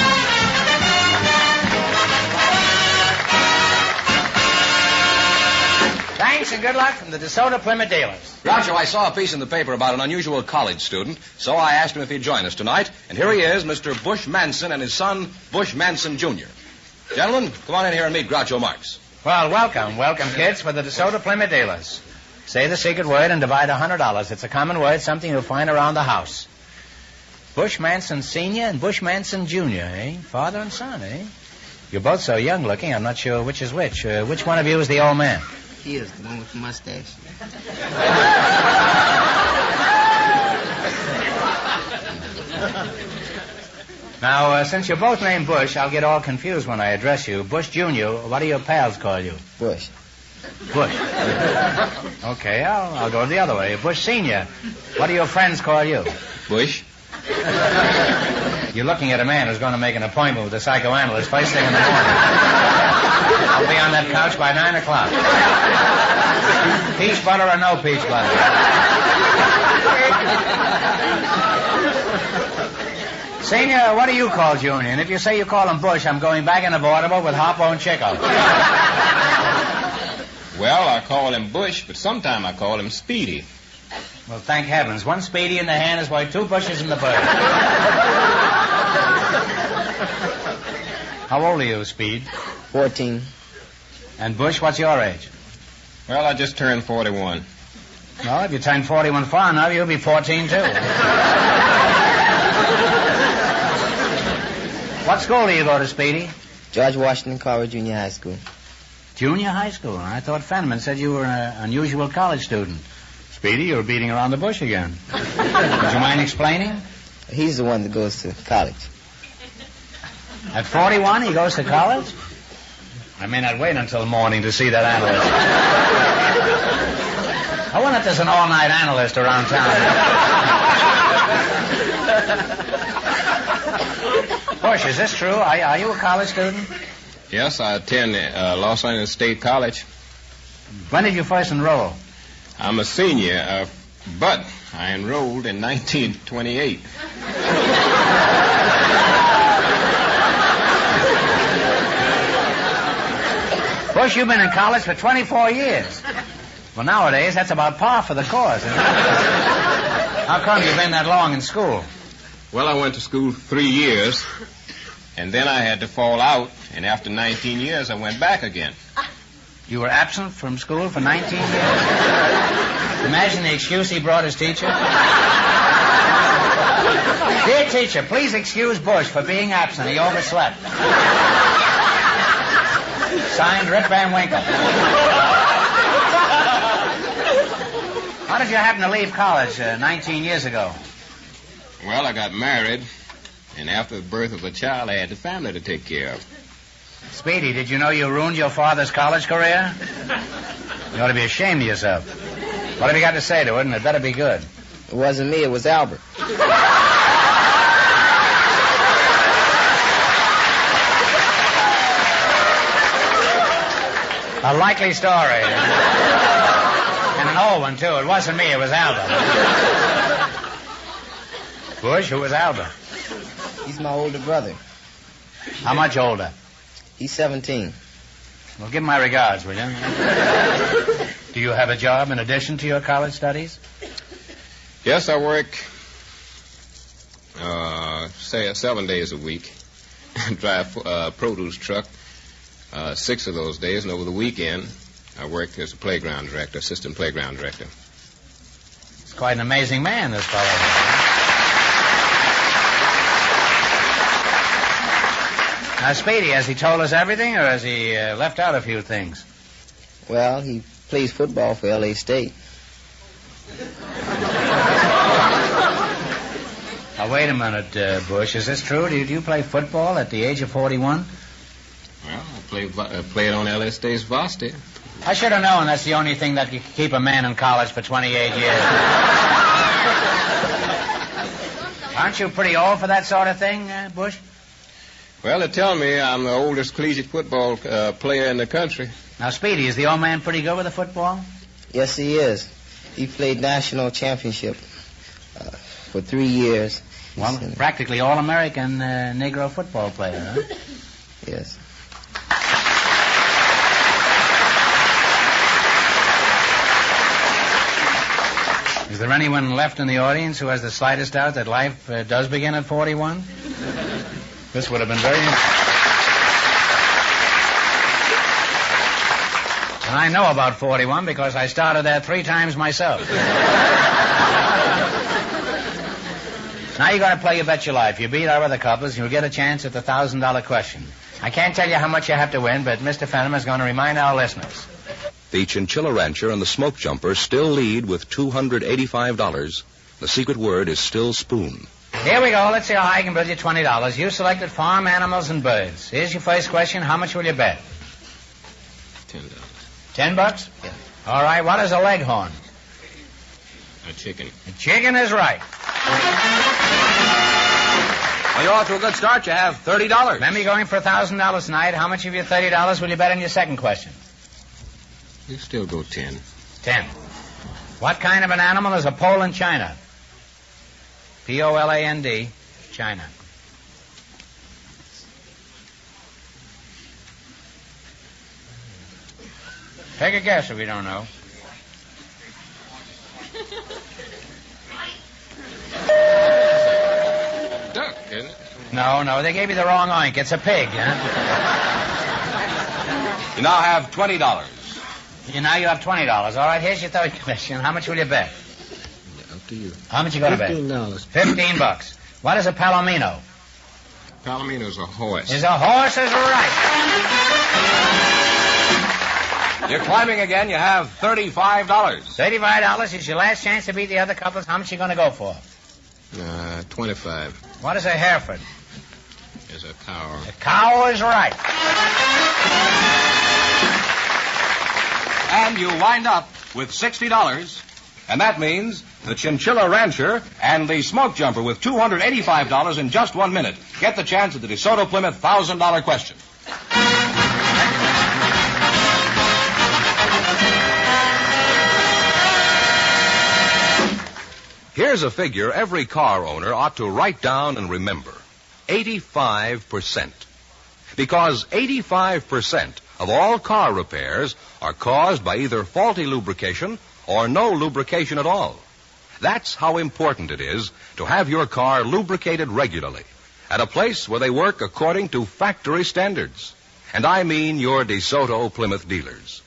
[SPEAKER 7] Thanks and good luck from the DeSoto Plymouth dealers.
[SPEAKER 23] Groucho, I saw a piece in the paper about an unusual college student, so I asked him if he'd join us tonight. And here he is, Mr. Bush Manson and his son, Bush Manson Jr. Gentlemen, come on in here and meet Groucho Marx.
[SPEAKER 7] Well, welcome. Welcome, kids, for the DeSoto Plymouth dealers. Say the secret word and divide $100. It's a common word, something you'll find around the house. Bush Manson Sr. and Bush Manson Jr., eh? Father and son, eh? You're both so young looking, I'm not sure which is which. Which one of you is the old man?
[SPEAKER 3] He is the one with the mustache.
[SPEAKER 7] Now, since you're both named Bush, I'll get all confused when I address you. Bush Jr., what do your pals call you?
[SPEAKER 3] Bush.
[SPEAKER 7] Bush. Okay, I'll go the other way. Bush Sr., what do your friends call you?
[SPEAKER 3] Bush.
[SPEAKER 7] You're looking at a man who's going to make an appointment with a psychoanalyst first thing in the morning. I'll be on that couch by 9 o'clock. Peach butter or no peach butter? Senior, what do you call Junior? And if you say you call him Bush, I'm going back in the Baltimore with Harpo and Chico.
[SPEAKER 8] Well, I call him Bush, but sometime I call him Speedy.
[SPEAKER 7] Well, thank heavens. One Speedy in the hand is worth 2 Bushes in the bird. How old are you, Speed?
[SPEAKER 3] 14.
[SPEAKER 7] And Bush, what's your age?
[SPEAKER 8] Well, I just turned 41.
[SPEAKER 7] Well, if you turn 41 far enough, you'll be 14, too. What school do you go to, Speedy?
[SPEAKER 3] George Washington Carver Junior High School.
[SPEAKER 7] Junior high school? I thought Fenneman said you were an unusual college student. Speedy, you're beating around the bush again. Would you mind explaining?
[SPEAKER 3] He's the one that goes to college.
[SPEAKER 7] At 41, he goes to college? I may not wait until morning to see that analyst. I wonder if there's an all-night analyst around town. Bush, is this true? Are you a college student?
[SPEAKER 8] Yes, I attend Los Angeles State College.
[SPEAKER 7] When did you first enroll?
[SPEAKER 8] I'm a senior, but I enrolled in 1928.
[SPEAKER 7] Bush, you've been in college for 24 years. Well, nowadays, that's about par for the course, isn't it? How come you've been that long in school?
[SPEAKER 8] Well, I went to school 3 years, and then I had to fall out, and after 19 years, I went back again.
[SPEAKER 7] You were absent from school for 19 years? Imagine the excuse he brought his teacher. Dear teacher, please excuse Bush for being absent. He overslept. Signed, Rip Van Winkle. How did you happen to leave college 19 years ago?
[SPEAKER 8] Well, I got married, and after the birth of a child, I had the family to take care of.
[SPEAKER 7] Speedy, did you know you ruined your father's college career? You ought to be ashamed of yourself. What have you got to say to it, and it better be good?
[SPEAKER 3] It wasn't me, it was Albert.
[SPEAKER 7] A likely story. And an old one, too. It wasn't me, it was Albert. Bush, who was Albert?
[SPEAKER 3] He's my older brother.
[SPEAKER 7] How much older?
[SPEAKER 3] He's 17.
[SPEAKER 7] Well, give him my regards, will you? Do you have a job in addition to your college studies?
[SPEAKER 8] Yes, I work, say, 7 days a week. Drive a produce truck 6 of those days, and over the weekend, I work as a playground director, assistant playground director.
[SPEAKER 7] He's quite an amazing man, this fellow. Now, Speedy, has he told us everything, or has he left out a few things?
[SPEAKER 3] Well, he plays football for L.A. State.
[SPEAKER 7] Now, wait a minute, Bush. Is this true? Do you play football at the age of 41?
[SPEAKER 8] Well, I played on L.A. State's varsity.
[SPEAKER 7] I should have known that's the only thing that could keep a man in college for 28 years. Aren't you pretty old for that sort of thing, Bush?
[SPEAKER 8] Well, they tell me I'm the oldest collegiate football player in the country.
[SPEAKER 7] Now, Speedy, is the old man pretty good with the football?
[SPEAKER 3] Yes, he is. He played national championship for 3 years.
[SPEAKER 7] Well, practically all-American Negro football player, huh?
[SPEAKER 3] Yes.
[SPEAKER 7] Is there anyone left in the audience who has the slightest doubt that life does begin at 41? This would have been very interesting. And I know about 41 because I started there 3 times myself. Now you're going to play You Bet Your Life. You beat our other couples, you'll get a chance at the $1,000 question. I can't tell you how much you have to win, but Mr. Fenneman is going to remind our listeners.
[SPEAKER 23] The Chinchilla Rancher and the Smoke Jumper still lead with $285. The secret word is still spoon.
[SPEAKER 7] Here we go. Let's see how high I can build you $20. You selected farm animals and birds. Here's your first question. How much will you bet?
[SPEAKER 8] $10.
[SPEAKER 7] $10?
[SPEAKER 3] Yeah.
[SPEAKER 7] All right. What is a leghorn?
[SPEAKER 8] A chicken.
[SPEAKER 7] A chicken is right.
[SPEAKER 4] Well, you're off to a good start. You have $30.
[SPEAKER 7] Remember, you're going for $1,000 tonight. How much of your $30 will you bet on your second question?
[SPEAKER 8] You still go 10.
[SPEAKER 7] 10. What kind of an animal is a Poland China? Poland, China. Take a guess if you don't know.
[SPEAKER 23] Duck, isn't it?
[SPEAKER 7] No, they gave you the wrong oink. It's a pig, huh?
[SPEAKER 23] You now have $20.
[SPEAKER 7] Now you have $20. All right, here's your third question. How much will you bet?
[SPEAKER 23] Up to you.
[SPEAKER 7] How much you going to bet?
[SPEAKER 23] $15.
[SPEAKER 7] $15. What is a palomino?
[SPEAKER 23] Palomino's a horse.
[SPEAKER 7] Is a horse is right.
[SPEAKER 23] You're climbing again. You have $35.
[SPEAKER 7] $35 is your last chance to beat the other couples. How much you going to go for?
[SPEAKER 23] 25.
[SPEAKER 7] What is a Hereford?
[SPEAKER 23] Is a cow.
[SPEAKER 7] A cow is right.
[SPEAKER 23] And you wind up with $60. And that means the Chinchilla Rancher and the Smoke Jumper with $285 in just 1 minute. Get the chance at the DeSoto Plymouth $1,000 question. Here's a figure every car owner ought to write down and remember. 85%. Because 85% of all car repairs are caused by either faulty lubrication or no lubrication at all. That's how important it is to have your car lubricated regularly at a place where they work according to factory standards. And I mean your DeSoto Plymouth dealers.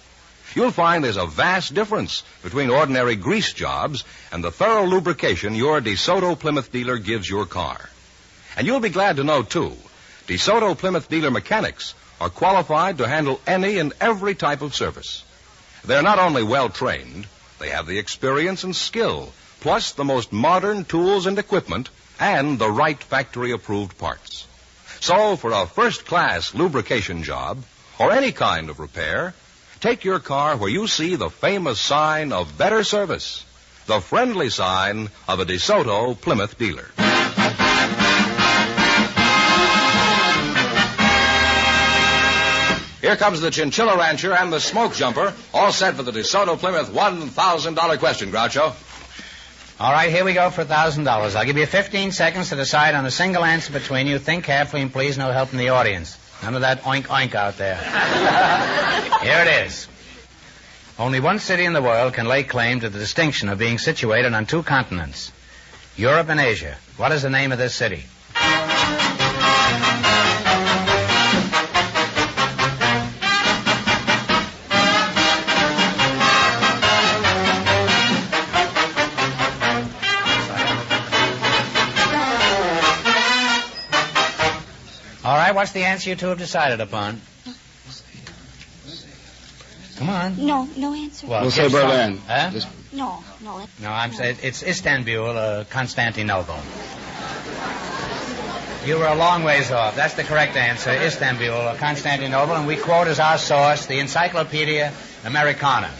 [SPEAKER 23] You'll find there's a vast difference between ordinary grease jobs and the thorough lubrication your DeSoto Plymouth dealer gives your car. And you'll be glad to know, too, DeSoto Plymouth dealer mechanics are qualified to handle any and every type of service. They're not only well-trained, they have the experience and skill, plus the most modern tools and equipment, and the right factory-approved parts. So, for a first-class lubrication job, or any kind of repair, take your car where you see the famous sign of better service, the friendly sign of a DeSoto Plymouth dealer. Here comes the Chinchilla Rancher and the Smoke Jumper, all set for the DeSoto Plymouth $1,000 question, Groucho.
[SPEAKER 7] All right, here we go for $1,000. I'll give you 15 seconds to decide on a single answer between you. Think carefully and please no help from the audience. None of that oink oink out there. Here it is. Only one city in the world can lay claim to the distinction of being situated on 2 continents, Europe and Asia. What is the name of this city? All right, what's the answer you two have decided upon? Come on.
[SPEAKER 24] No answer.
[SPEAKER 8] We'll say Berlin.
[SPEAKER 7] Huh?
[SPEAKER 24] No.
[SPEAKER 7] No, I'm saying it's Istanbul, Constantinople. You were a long ways off. That's the correct answer. Istanbul, Constantinople, and we quote as our source the Encyclopedia Americana.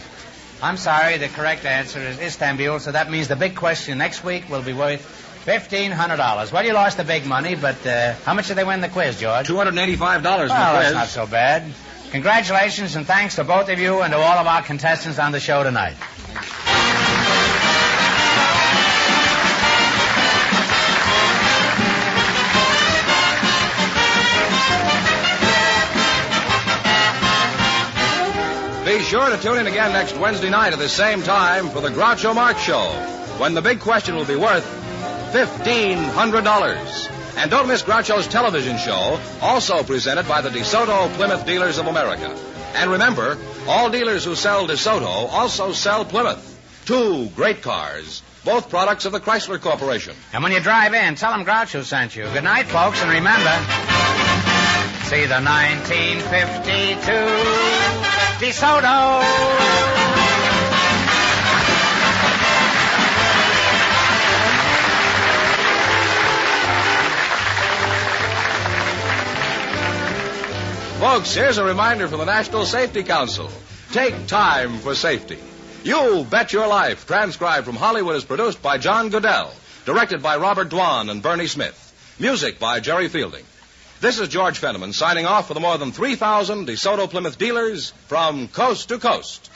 [SPEAKER 7] I'm sorry, the correct answer is Istanbul, so that means the big question next week will be worth $1,500. Well, you lost the big money, but how much did they win the quiz, George?
[SPEAKER 23] $285 in the quiz.
[SPEAKER 7] Well, that's not so bad. Congratulations and thanks to both of you and to all of our contestants on the show tonight.
[SPEAKER 23] Be sure to tune in again next Wednesday night at the same time for the Groucho Marx Show, when the big question will be worth $1,500. And don't miss Groucho's television show, also presented by the DeSoto Plymouth Dealers of America. And remember, all dealers who sell DeSoto also sell Plymouth. 2 great cars, both products of the Chrysler Corporation.
[SPEAKER 7] And when you drive in, tell them Groucho sent you. Good night, folks, and remember, see the 1952 DeSoto.
[SPEAKER 23] Folks, here's a reminder from the National Safety Council. Take time for safety. You Bet Your Life, transcribed from Hollywood, is produced by John Goodell, directed by Robert Dwan and Bernie Smith. Music by Jerry Fielding. This is George Fenneman signing off for the more than 3,000 DeSoto Plymouth dealers from coast to coast.